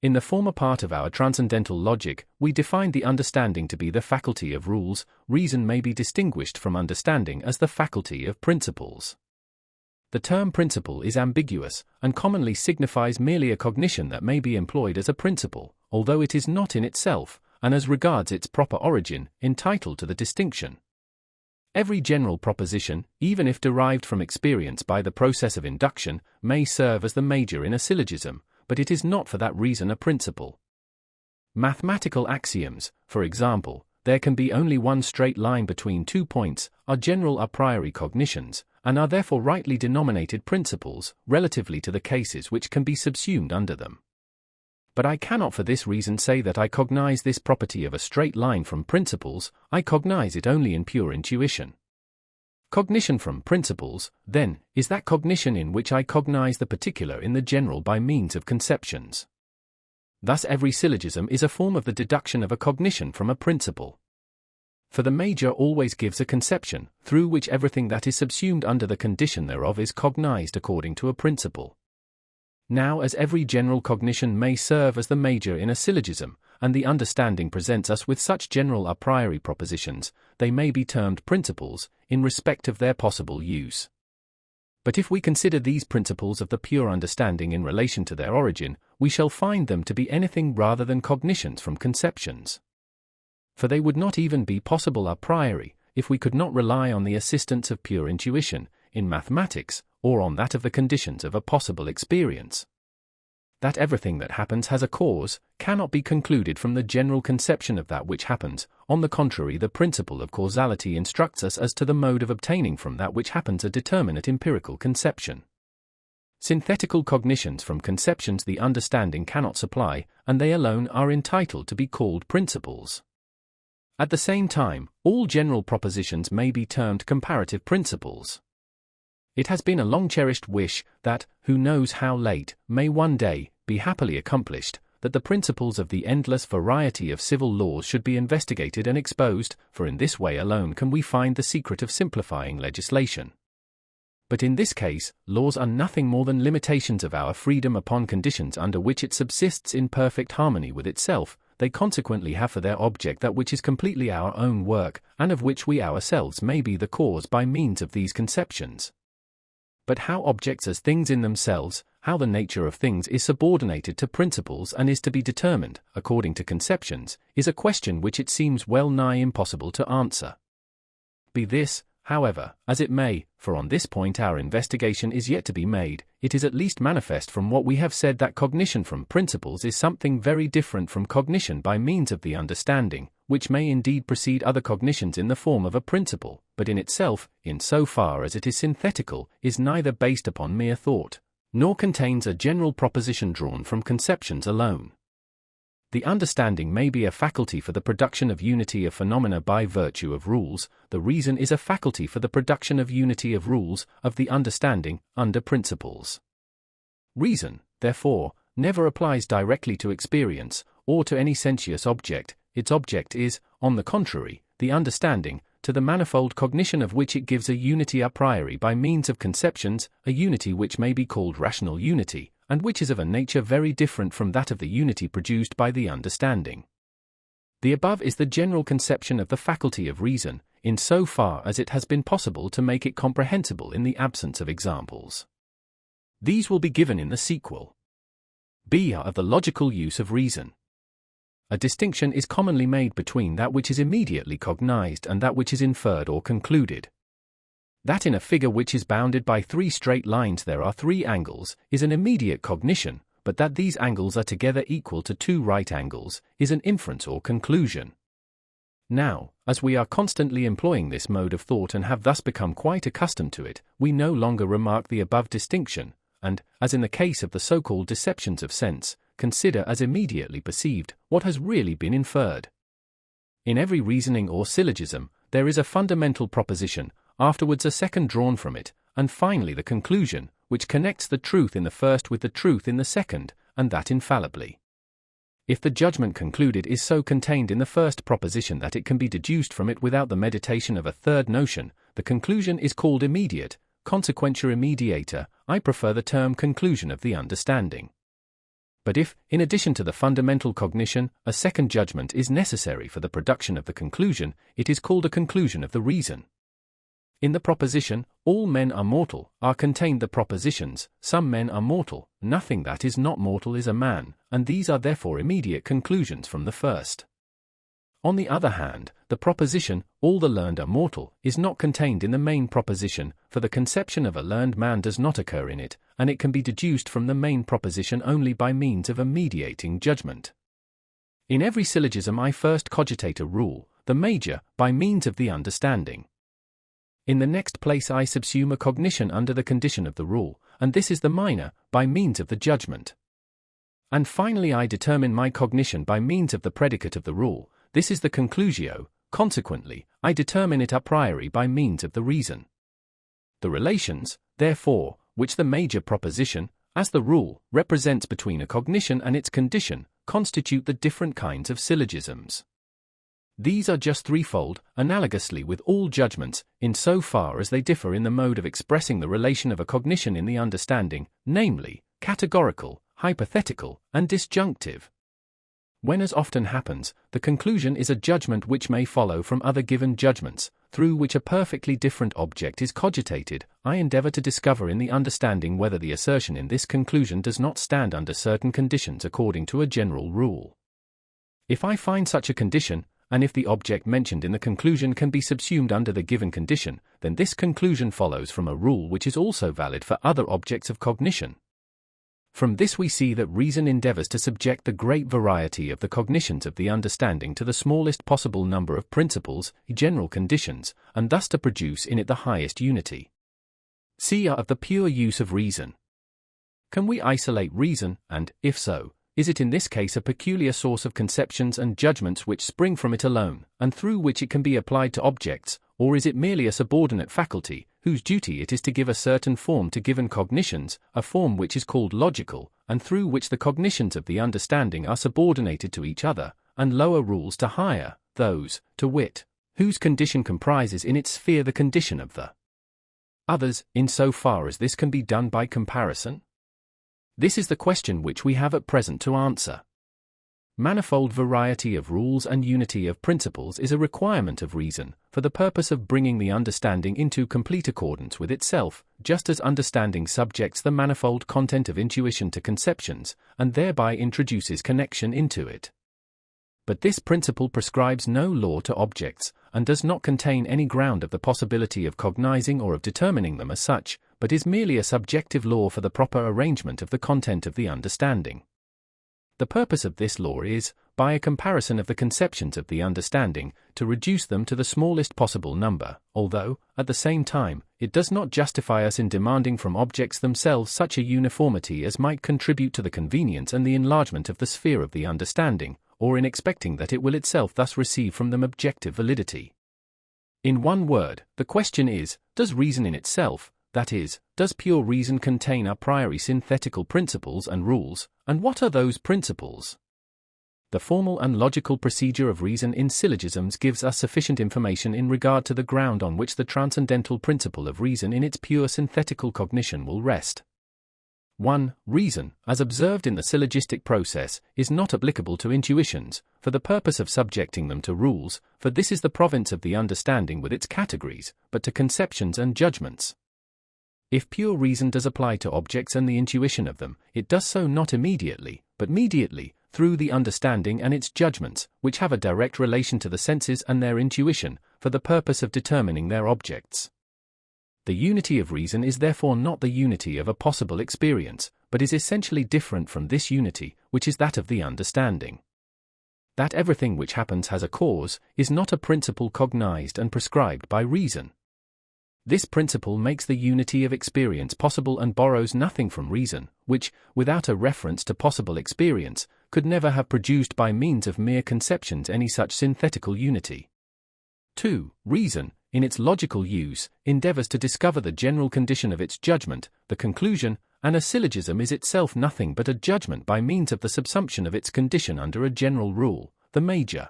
In the former part of our transcendental logic, we defined the understanding to be the faculty of rules. Reason may be distinguished from understanding as the faculty of principles. The term principle is ambiguous, and commonly signifies merely a cognition that may be employed as a principle, although it is not in itself, and as regards its proper origin, entitled to the distinction. Every general proposition, even if derived from experience by the process of induction, may serve as the major in a syllogism, but it is not for that reason a principle. Mathematical axioms, for example, there can be only one straight line between 2 points, are general a priori cognitions, and are therefore rightly denominated principles, relatively to the cases which can be subsumed under them. But I cannot for this reason say that I cognize this property of a straight line from principles. I cognize it only in pure intuition. Cognition from principles, then, is that cognition in which I cognize the particular in the general by means of conceptions. Thus every syllogism is a form of the deduction of a cognition from a principle. For the major always gives a conception, through which everything that is subsumed under the condition thereof is cognized according to a principle. Now, as every general cognition may serve as the major in a syllogism, and the understanding presents us with such general a priori propositions, they may be termed principles, in respect of their possible use. But if we consider these principles of the pure understanding in relation to their origin, we shall find them to be anything rather than cognitions from conceptions. For they would not even be possible a priori, if we could not rely on the assistance of pure intuition, in mathematics, or on that of the conditions of a possible experience. That everything that happens has a cause, cannot be concluded from the general conception of that which happens. On the contrary, the principle of causality instructs us as to the mode of obtaining from that which happens a determinate empirical conception. Synthetical cognitions from conceptions the understanding cannot supply, and they alone are entitled to be called principles. At the same time, all general propositions may be termed comparative principles. It has been a long-cherished wish that, who knows how late, may one day, be happily accomplished, that the principles of the endless variety of civil laws should be investigated and exposed, for in this way alone can we find the secret of simplifying legislation. But in this case, laws are nothing more than limitations of our freedom upon conditions under which it subsists in perfect harmony with itself. They consequently have for their object that which is completely our own work, and of which we ourselves may be the cause by means of these conceptions. But how objects as things in themselves, how the nature of things is subordinated to principles and is to be determined, according to conceptions, is a question which it seems well nigh impossible to answer. Be this, however, as it may, for on this point our investigation is yet to be made, it is at least manifest from what we have said that cognition from principles is something very different from cognition by means of the understanding, which may indeed precede other cognitions in the form of a principle, but in itself, in so far as it is synthetical, is neither based upon mere thought, nor contains a general proposition drawn from conceptions alone. The understanding may be a faculty for the production of unity of phenomena by virtue of rules. The reason is a faculty for the production of unity of rules, of the understanding, under principles. Reason, therefore, never applies directly to experience, or to any sensuous object. Its object is, on the contrary, the understanding, to the manifold cognition of which it gives a unity a priori by means of conceptions, a unity which may be called rational unity, and which is of a nature very different from that of the unity produced by the understanding. The above is the general conception of the faculty of reason, in so far as it has been possible to make it comprehensible in the absence of examples. These will be given in the sequel. B are of the logical use of reason. A distinction is commonly made between that which is immediately cognized and that which is inferred or concluded. That in a figure which is bounded by 3 straight lines there are 3 angles, is an immediate cognition, but that these angles are together equal to 2 right angles, is an inference or conclusion. Now, as we are constantly employing this mode of thought and have thus become quite accustomed to it, we no longer remark the above distinction, and, as in the case of the so-called deceptions of sense, consider as immediately perceived what has really been inferred. In every reasoning or syllogism, there is a fundamental proposition, afterwards a second drawn from it, and finally the conclusion, which connects the truth in the first with the truth in the second, and that infallibly. If the judgment concluded is so contained in the first proposition that it can be deduced from it without the meditation of a third notion, the conclusion is called immediate, consequentia immediata. I prefer the term conclusion of the understanding. But if, in addition to the fundamental cognition, a second judgment is necessary for the production of the conclusion, it is called a conclusion of the reason. In the proposition, all men are mortal, are contained the propositions, some men are mortal, nothing that is not mortal is a man, and these are therefore immediate conclusions from the first. On the other hand, the proposition, all the learned are mortal, is not contained in the main proposition, for the conception of a learned man does not occur in it, and it can be deduced from the main proposition only by means of a mediating judgment. In every syllogism I first cogitate a rule, the major, by means of the understanding. In the next place I subsume a cognition under the condition of the rule, and this is the minor, by means of the judgment. And finally I determine my cognition by means of the predicate of the rule, this is the conclusio, consequently, I determine it a priori by means of the reason. The relations, therefore, which the major proposition, as the rule, represents between a cognition and its condition, constitute the different kinds of syllogisms. These are just threefold, analogously with all judgments, in so far as they differ in the mode of expressing the relation of a cognition in the understanding, namely, categorical, hypothetical, and disjunctive. When, as often happens, the conclusion is a judgment which may follow from other given judgments, through which a perfectly different object is cogitated, I endeavor to discover in the understanding whether the assertion in this conclusion does not stand under certain conditions according to a general rule. If I find such a condition, and if the object mentioned in the conclusion can be subsumed under the given condition, then this conclusion follows from a rule which is also valid for other objects of cognition. From this we see that reason endeavors to subject the great variety of the cognitions of the understanding to the smallest possible number of principles, general conditions, and thus to produce in it the highest unity. C. Of the pure use of reason. Can we isolate reason, and, if so, is it in this case a peculiar source of conceptions and judgments which spring from it alone, and through which it can be applied to objects, or is it merely a subordinate faculty, whose duty it is to give a certain form to given cognitions, a form which is called logical, and through which the cognitions of the understanding are subordinated to each other, and lower rules to higher, those, to wit, whose condition comprises in its sphere the condition of the others, in so far as this can be done by comparison? This is the question which we have at present to answer. Manifold variety of rules and unity of principles is a requirement of reason, for the purpose of bringing the understanding into complete accordance with itself, just as understanding subjects the manifold content of intuition to conceptions, and thereby introduces connection into it. But this principle prescribes no law to objects, and does not contain any ground of the possibility of cognizing or of determining them as such, but is merely a subjective law for the proper arrangement of the content of the understanding. The purpose of this law is, by a comparison of the conceptions of the understanding, to reduce them to the smallest possible number, although, at the same time, it does not justify us in demanding from objects themselves such a uniformity as might contribute to the convenience and the enlargement of the sphere of the understanding, or in expecting that it will itself thus receive from them objective validity. In one word, the question is, does reason in itself, that is, does pure reason contain a priori synthetical principles and rules, and what are those principles? The formal and logical procedure of reason in syllogisms gives us sufficient information in regard to the ground on which the transcendental principle of reason in its pure synthetical cognition will rest. 1. Reason, as observed in the syllogistic process, is not applicable to intuitions, for the purpose of subjecting them to rules, for this is the province of the understanding with its categories, but to conceptions and judgments. If pure reason does apply to objects and the intuition of them, it does so not immediately, but mediately, through the understanding and its judgments, which have a direct relation to the senses and their intuition, for the purpose of determining their objects. The unity of reason is therefore not the unity of a possible experience, but is essentially different from this unity, which is that of the understanding. that everything which happens has a cause, is not a principle cognized and prescribed by reason. This principle makes the unity of experience possible and borrows nothing from reason, which, without a reference to possible experience, could never have produced by means of mere conceptions any such synthetical unity. 2. Reason, in its logical use, endeavors to discover the general condition of its judgment, the conclusion, and a syllogism is itself nothing but a judgment by means of the subsumption of its condition under a general rule, the major.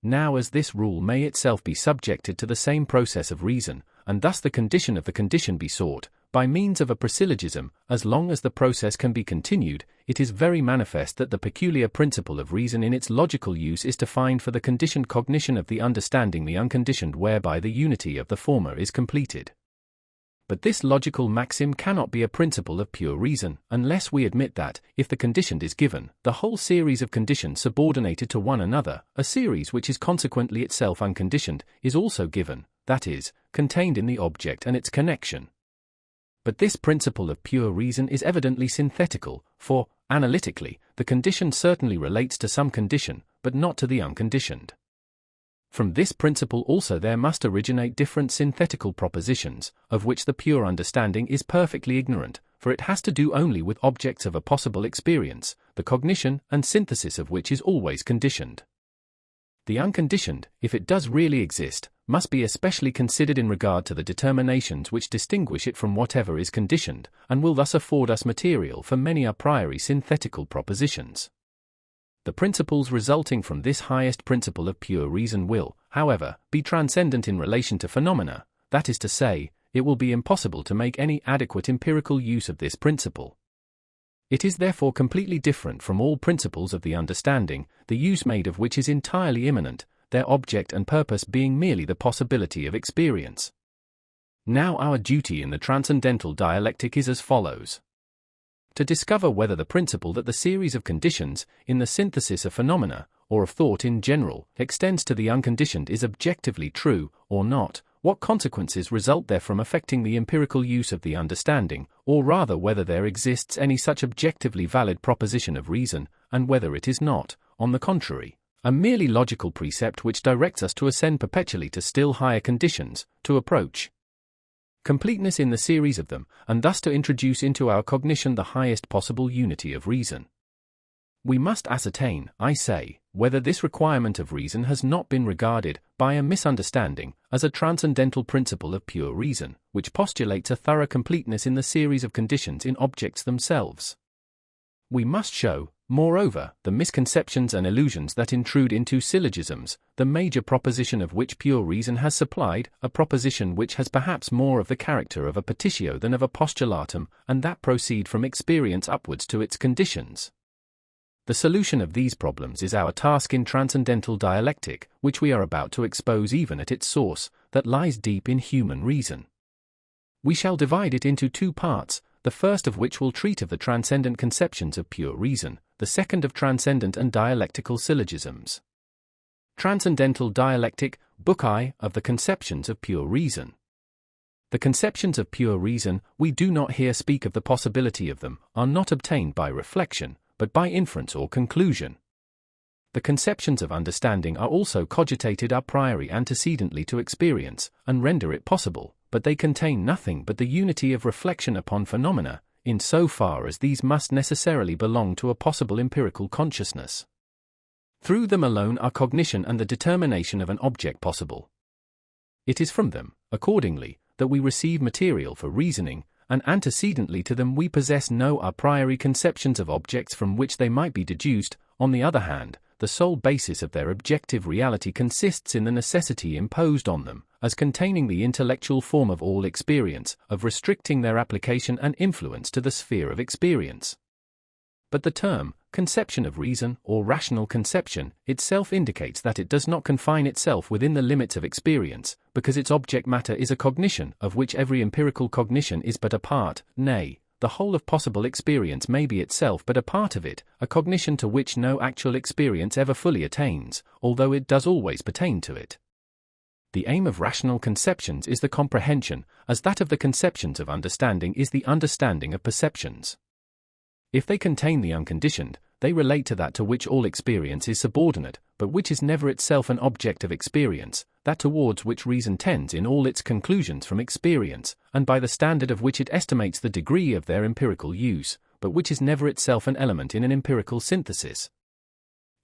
Now as this rule may itself be subjected to the same process of reason, and thus the condition of the condition be sought, by means of a presyllogism, as long as the process can be continued, it is very manifest that the peculiar principle of reason in its logical use is to find for the conditioned cognition of the understanding the unconditioned whereby the unity of the former is completed. But this logical maxim cannot be a principle of pure reason, unless we admit that, if the conditioned is given, the whole series of conditions subordinated to one another, a series which is consequently itself unconditioned, is also given, that is, contained in the object and its connection. But this principle of pure reason is evidently synthetical, for, analytically, the condition certainly relates to some condition, but not to the unconditioned. From this principle also there must originate different synthetical propositions, of which the pure understanding is perfectly ignorant, for it has to do only with objects of a possible experience, the cognition and synthesis of which is always conditioned. The unconditioned, if it does really exist, must be especially considered in regard to the determinations which distinguish it from whatever is conditioned, and will thus afford us material for many a priori synthetical propositions. The principles resulting from this highest principle of pure reason will, however, be transcendent in relation to phenomena, that is to say, it will be impossible to make any adequate empirical use of this principle. It is therefore completely different from all principles of the understanding, the use made of which is entirely immanent, their object and purpose being merely the possibility of experience. Now our duty in the transcendental dialectic is as follows. To discover whether the principle that the series of conditions, in the synthesis of phenomena, or of thought in general, extends to the unconditioned is objectively true, or not, what consequences result therefrom affecting the empirical use of the understanding, or rather whether there exists any such objectively valid proposition of reason, and whether it is not, on the contrary, a merely logical precept which directs us to ascend perpetually to still higher conditions, to approach completeness in the series of them, and thus to introduce into our cognition the highest possible unity of reason. We must ascertain, I say, whether this requirement of reason has not been regarded, by a misunderstanding, as a transcendental principle of pure reason, which postulates a thorough completeness in the series of conditions in objects themselves. We must show, moreover, the misconceptions and illusions that intrude into syllogisms, the major proposition of which pure reason has supplied, a proposition which has perhaps more of the character of a petitio than of a postulatum, and that proceed from experience upwards to its conditions. The solution of these problems is our task in transcendental dialectic, which we are about to expose even at its source, that lies deep in human reason. We shall divide it into two parts, the first of which will treat of the transcendent conceptions of pure reason, the second of transcendent and dialectical syllogisms. Transcendental Dialectic, Book I, of the Conceptions of Pure Reason. The conceptions of pure reason, we do not here speak of the possibility of them, are not obtained by reflection, but by inference or conclusion. The conceptions of understanding are also cogitated a priori antecedently to experience, and render it possible, but they contain nothing but the unity of reflection upon phenomena, in so far as these must necessarily belong to a possible empirical consciousness. Through them alone are cognition and the determination of an object possible. It is from them, accordingly, that we receive material for reasoning, and antecedently to them we possess no a priori conceptions of objects from which they might be deduced. On the other hand, the sole basis of their objective reality consists in the necessity imposed on them, as containing the intellectual form of all experience, of restricting their application and influence to the sphere of experience. But the term, conception of reason, or rational conception, itself indicates that it does not confine itself within the limits of experience, because its object matter is a cognition, of which every empirical cognition is but a part, nay, the whole of possible experience may be itself but a part of it, a cognition to which no actual experience ever fully attains, although it does always pertain to it. The aim of rational conceptions is the comprehension, as that of the conceptions of understanding is the understanding of perceptions. If they contain the unconditioned, they relate to that to which all experience is subordinate, but which is never itself an object of experience, that towards which reason tends in all its conclusions from experience, and by the standard of which it estimates the degree of their empirical use, but which is never itself an element in an empirical synthesis.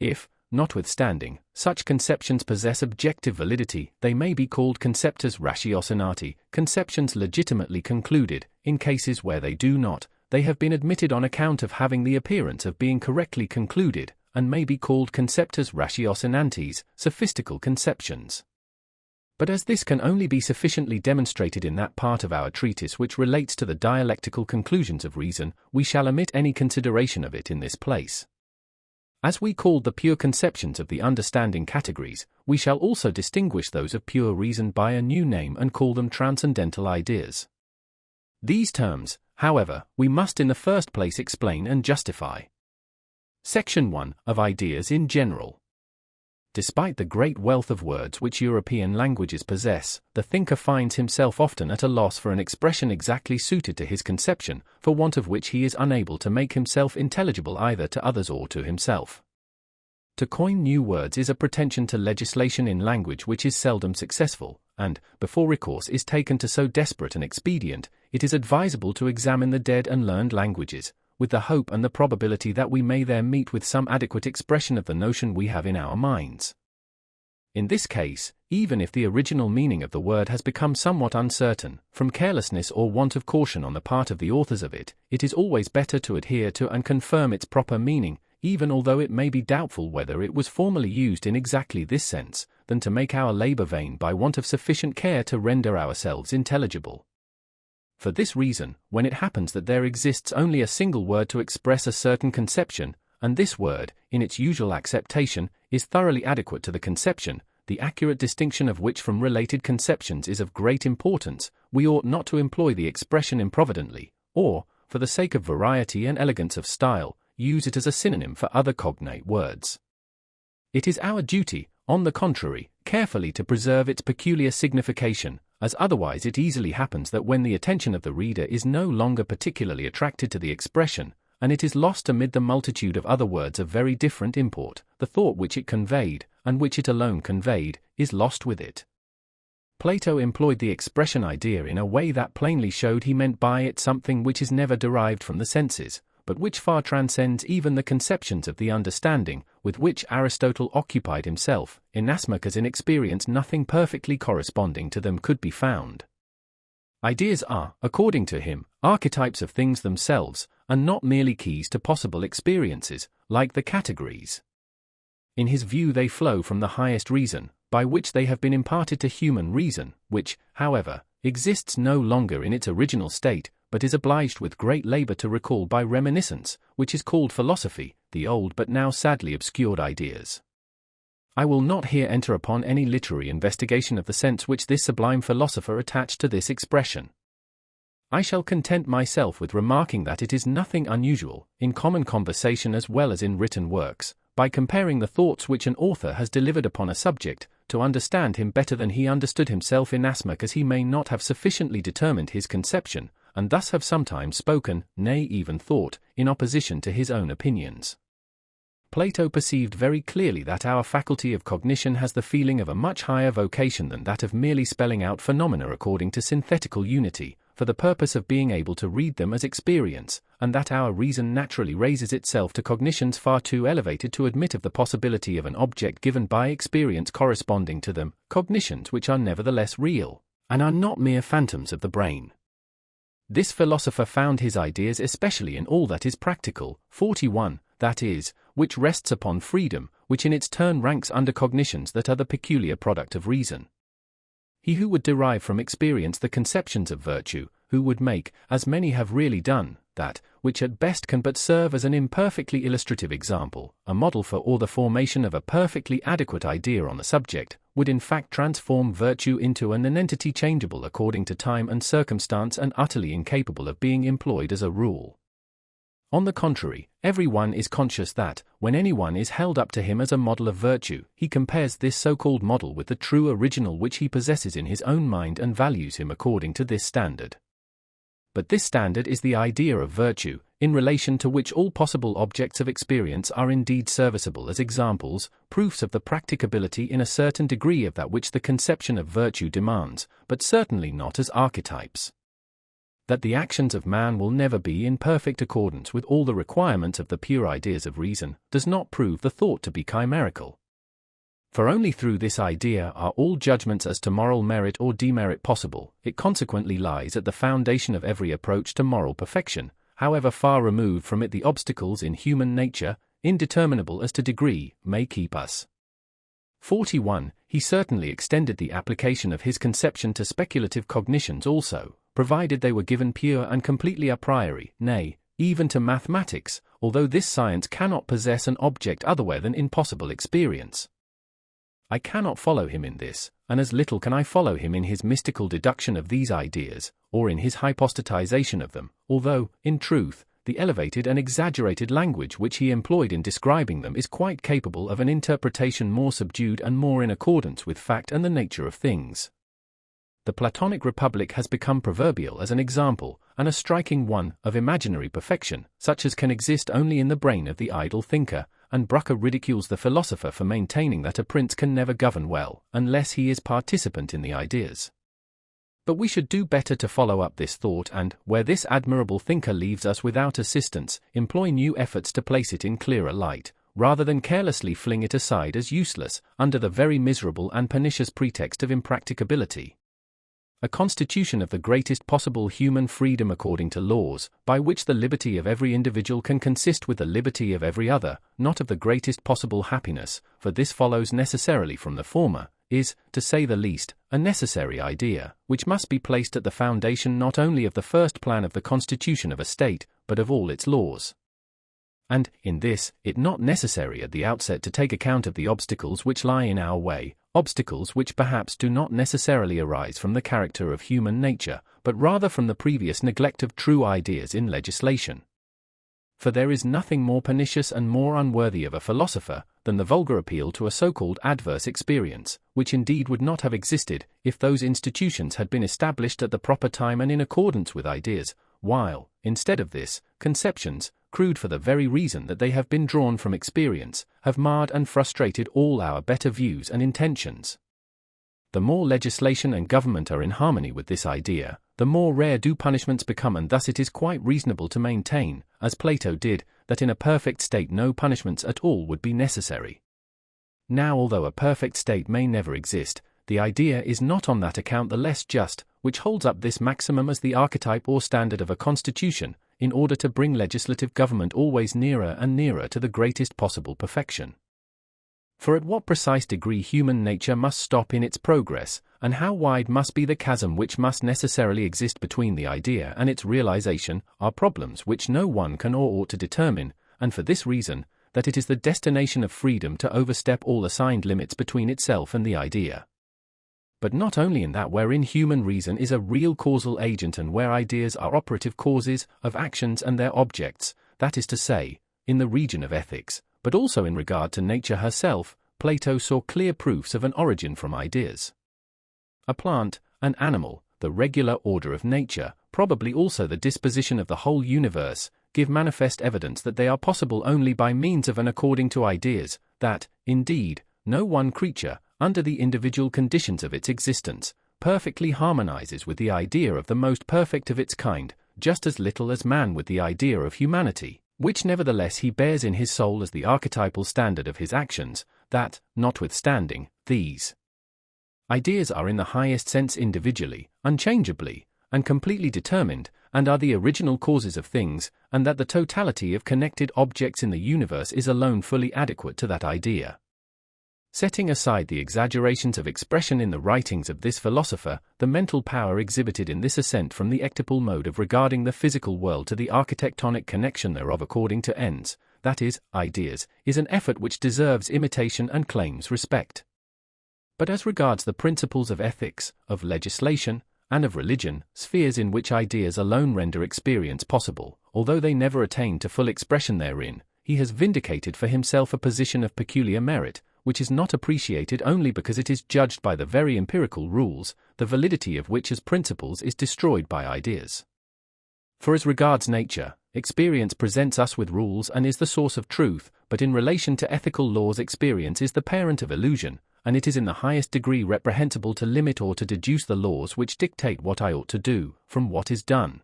If, notwithstanding, such conceptions possess objective validity, they may be called conceptus ratiocinati, conceptions legitimately concluded. In cases where they do not, they have been admitted on account of having the appearance of being correctly concluded, and may be called conceptus ratiocinantes, sophistical conceptions. But as this can only be sufficiently demonstrated in that part of our treatise which relates to the dialectical conclusions of reason, we shall omit any consideration of it in this place. As we called the pure conceptions of the understanding categories, we shall also distinguish those of pure reason by a new name and call them transcendental ideas. These terms, however, we must in the first place explain and justify. Section 1, of Ideas in General. Despite the great wealth of words which European languages possess, the thinker finds himself often at a loss for an expression exactly suited to his conception, for want of which he is unable to make himself intelligible either to others or to himself. To coin new words is a pretension to legislation in language which is seldom successful, and, before recourse is taken to so desperate an expedient, it is advisable to examine the dead and learned languages, with the hope and the probability that we may there meet with some adequate expression of the notion we have in our minds. In this case, even if the original meaning of the word has become somewhat uncertain, from carelessness or want of caution on the part of the authors of it, it is always better to adhere to and confirm its proper meaning, even although it may be doubtful whether it was formerly used in exactly this sense, than to make our labor vain by want of sufficient care to render ourselves intelligible. For this reason, when it happens that there exists only a single word to express a certain conception, and this word, in its usual acceptation, is thoroughly adequate to the conception, the accurate distinction of which from related conceptions is of great importance, we ought not to employ the expression improvidently, or, for the sake of variety and elegance of style, use it as a synonym for other cognate words. It is our duty, on the contrary, carefully to preserve its peculiar signification, as otherwise it easily happens that when the attention of the reader is no longer particularly attracted to the expression, and it is lost amid the multitude of other words of very different import, the thought which it conveyed, and which it alone conveyed, is lost with it. Plato employed the expression idea in a way that plainly showed he meant by it something which is never derived from the senses, but which far transcends even the conceptions of the understanding, with which Aristotle occupied himself, inasmuch as in experience nothing perfectly corresponding to them could be found. Ideas are, according to him, archetypes of things themselves, and not merely keys to possible experiences, like the categories. In his view they flow from the highest reason, by which they have been imparted to human reason, which, however, exists no longer in its original state, but is obliged with great labor to recall by reminiscence, which is called philosophy, the old but now sadly obscured ideas. I will not here enter upon any literary investigation of the sense which this sublime philosopher attached to this expression. I shall content myself with remarking that it is nothing unusual, in common conversation as well as in written works, by comparing the thoughts which an author has delivered upon a subject, to understand him better than he understood himself inasmuch as he may not have sufficiently determined his conception, and thus have sometimes spoken, nay even thought, in opposition to his own opinions. Plato perceived very clearly that our faculty of cognition has the feeling of a much higher vocation than that of merely spelling out phenomena according to synthetical unity, for the purpose of being able to read them as experience, and that our reason naturally raises itself to cognitions far too elevated to admit of the possibility of an object given by experience corresponding to them, cognitions which are nevertheless real, and are not mere phantoms of the brain. This philosopher found his ideas especially in all that is practical, 41, that is, which rests upon freedom, which in its turn ranks under cognitions that are the peculiar product of reason. He who would derive from experience the conceptions of virtue, who would make, as many have really done, that, which at best can but serve as an imperfectly illustrative example, a model for or the formation of a perfectly adequate idea on the subject, would in fact transform virtue into an entity changeable according to time and circumstance and utterly incapable of being employed as a rule. On the contrary, every one is conscious that, when anyone is held up to him as a model of virtue, he compares this so-called model with the true original which he possesses in his own mind and values him according to this standard. But this standard is the idea of virtue, in relation to which all possible objects of experience are indeed serviceable as examples, proofs of the practicability in a certain degree of that which the conception of virtue demands, but certainly not as archetypes. That the actions of man will never be in perfect accordance with all the requirements of the pure ideas of reason, does not prove the thought to be chimerical. For only through this idea are all judgments as to moral merit or demerit possible. It consequently lies at the foundation of every approach to moral perfection, however far removed from it the obstacles in human nature, indeterminable as to degree, may keep us. 41. He certainly extended the application of his conception to speculative cognitions also, provided they were given pure and completely a priori, nay, even to mathematics, although this science cannot possess an object otherwhere than in possible experience. I cannot follow him in this, and as little can I follow him in his mystical deduction of these ideas, or in his hypostatization of them, although, in truth, the elevated and exaggerated language which he employed in describing them is quite capable of an interpretation more subdued and more in accordance with fact and the nature of things. The Platonic Republic has become proverbial as an example, and a striking one, of imaginary perfection, such as can exist only in the brain of the idle thinker, and Brucker ridicules the philosopher for maintaining that a prince can never govern well, unless he is participant in the ideas. But we should do better to follow up this thought and, where this admirable thinker leaves us without assistance, employ new efforts to place it in clearer light, rather than carelessly fling it aside as useless, under the very miserable and pernicious pretext of impracticability. A constitution of the greatest possible human freedom according to laws, by which the liberty of every individual can consist with the liberty of every other, not of the greatest possible happiness, for this follows necessarily from the former, is, to say the least, a necessary idea, which must be placed at the foundation not only of the first plan of the constitution of a state, but of all its laws. And, in this, it not necessary at the outset to take account of the obstacles which lie in our way, obstacles which perhaps do not necessarily arise from the character of human nature, but rather from the previous neglect of true ideas in legislation. For there is nothing more pernicious and more unworthy of a philosopher than the vulgar appeal to a so-called adverse experience, which indeed would not have existed if those institutions had been established at the proper time and in accordance with ideas, while, instead of this, conceptions, crude for the very reason that they have been drawn from experience, have marred and frustrated all our better views and intentions. The more legislation and government are in harmony with this idea, the more rare do punishments become, and thus it is quite reasonable to maintain, as Plato did, that in a perfect state no punishments at all would be necessary. Now, although a perfect state may never exist, the idea is not on that account the less just, which holds up this maximum as the archetype or standard of a constitution, in order to bring legislative government always nearer and nearer to the greatest possible perfection. For at what precise degree human nature must stop in its progress, and how wide must be the chasm which must necessarily exist between the idea and its realization, are problems which no one can or ought to determine, and for this reason, that it is the destination of freedom to overstep all assigned limits between itself and the idea. But not only in that wherein human reason is a real causal agent and where ideas are operative causes of actions and their objects, that is to say, in the region of ethics, but also in regard to nature herself, Plato saw clear proofs of an origin from ideas. A plant, an animal, the regular order of nature, probably also the disposition of the whole universe, give manifest evidence that they are possible only by means of and according to ideas, that, indeed, no one creature, under the individual conditions of its existence, perfectly harmonizes with the idea of the most perfect of its kind, just as little as man with the idea of humanity, which nevertheless he bears in his soul as the archetypal standard of his actions, that, notwithstanding, these ideas are in the highest sense individually, unchangeably, and completely determined, and are the original causes of things, and that the totality of connected objects in the universe is alone fully adequate to that idea. Setting aside the exaggerations of expression in the writings of this philosopher, the mental power exhibited in this ascent from the ectopal mode of regarding the physical world to the architectonic connection thereof according to ends, that is, ideas, is an effort which deserves imitation and claims respect. But as regards the principles of ethics, of legislation, and of religion, spheres in which ideas alone render experience possible, although they never attain to full expression therein, he has vindicated for himself a position of peculiar merit, which is not appreciated only because it is judged by the very empirical rules, the validity of which as principles is destroyed by ideas. For as regards nature, experience presents us with rules and is the source of truth, but in relation to ethical laws experience is the parent of illusion, and it is in the highest degree reprehensible to limit or to deduce the laws which dictate what I ought to do, from what is done.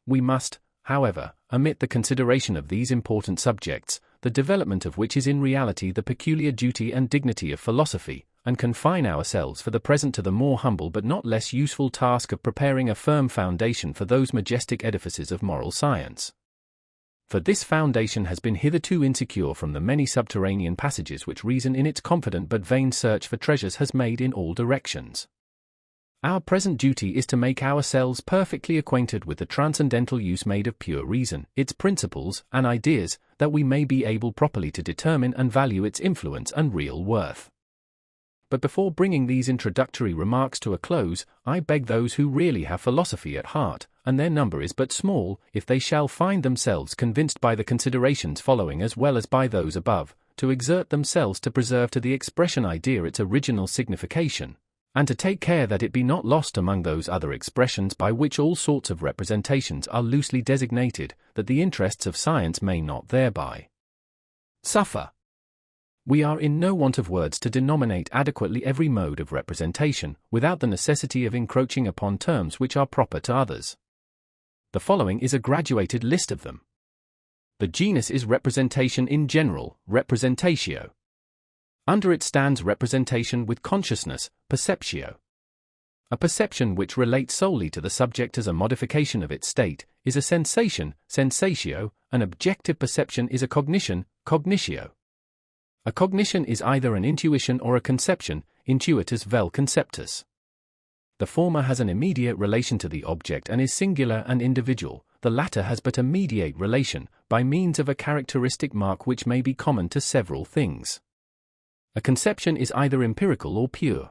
We must, however, omit the consideration of these important subjects, the development of which is in reality the peculiar duty and dignity of philosophy, and confine ourselves for the present to the more humble but not less useful task of preparing a firm foundation for those majestic edifices of moral science. For this foundation has been hithertoo insecure from the many subterranean passages which reason in its confident but vain search for treasures has made in all directions. Our present duty is to make ourselves perfectly acquainted with the transcendental use made of pure reason, its principles and ideas, that we may be able properly to determine and value its influence and real worth. But before bringing these introductory remarks to a close, I beg those who really have philosophy at heart, and their number is but small, if they shall find themselves convinced by the considerations following as well as by those above, to exert themselves to preserve to the expression idea its original signification, and to take care that it be not lost among those other expressions by which all sorts of representations are loosely designated, that the interests of science may not thereby suffer. We are in no want of words to denominate adequately every mode of representation, without the necessity of encroaching upon terms which are proper to others. The following is a graduated list of them. The genus is representation in general, representatio. Under it stands representation with consciousness, perceptio. A perception which relates solely to the subject as a modification of its state, is a sensation, sensatio. An objective perception is a cognition, cognitio. A cognition is either an intuition or a conception, intuitus vel conceptus. The former has an immediate relation to the object and is singular and individual, the latter has but a mediate relation, by means of a characteristic mark which may be common to several things. A conception is either empirical or pure.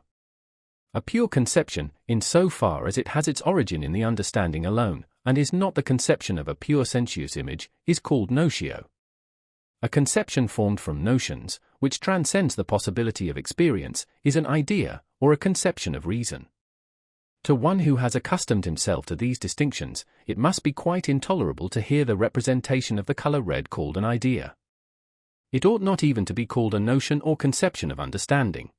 A pure conception, in so far as it has its origin in the understanding alone, and is not the conception of a pure sensuous image, is called notio. A conception formed from notions, which transcends the possibility of experience, is an idea, or a conception of reason. To one who has accustomed himself to these distinctions, it must be quite intolerable to hear the representation of the color red called an idea. It ought not even to be called a notion or conception of understanding.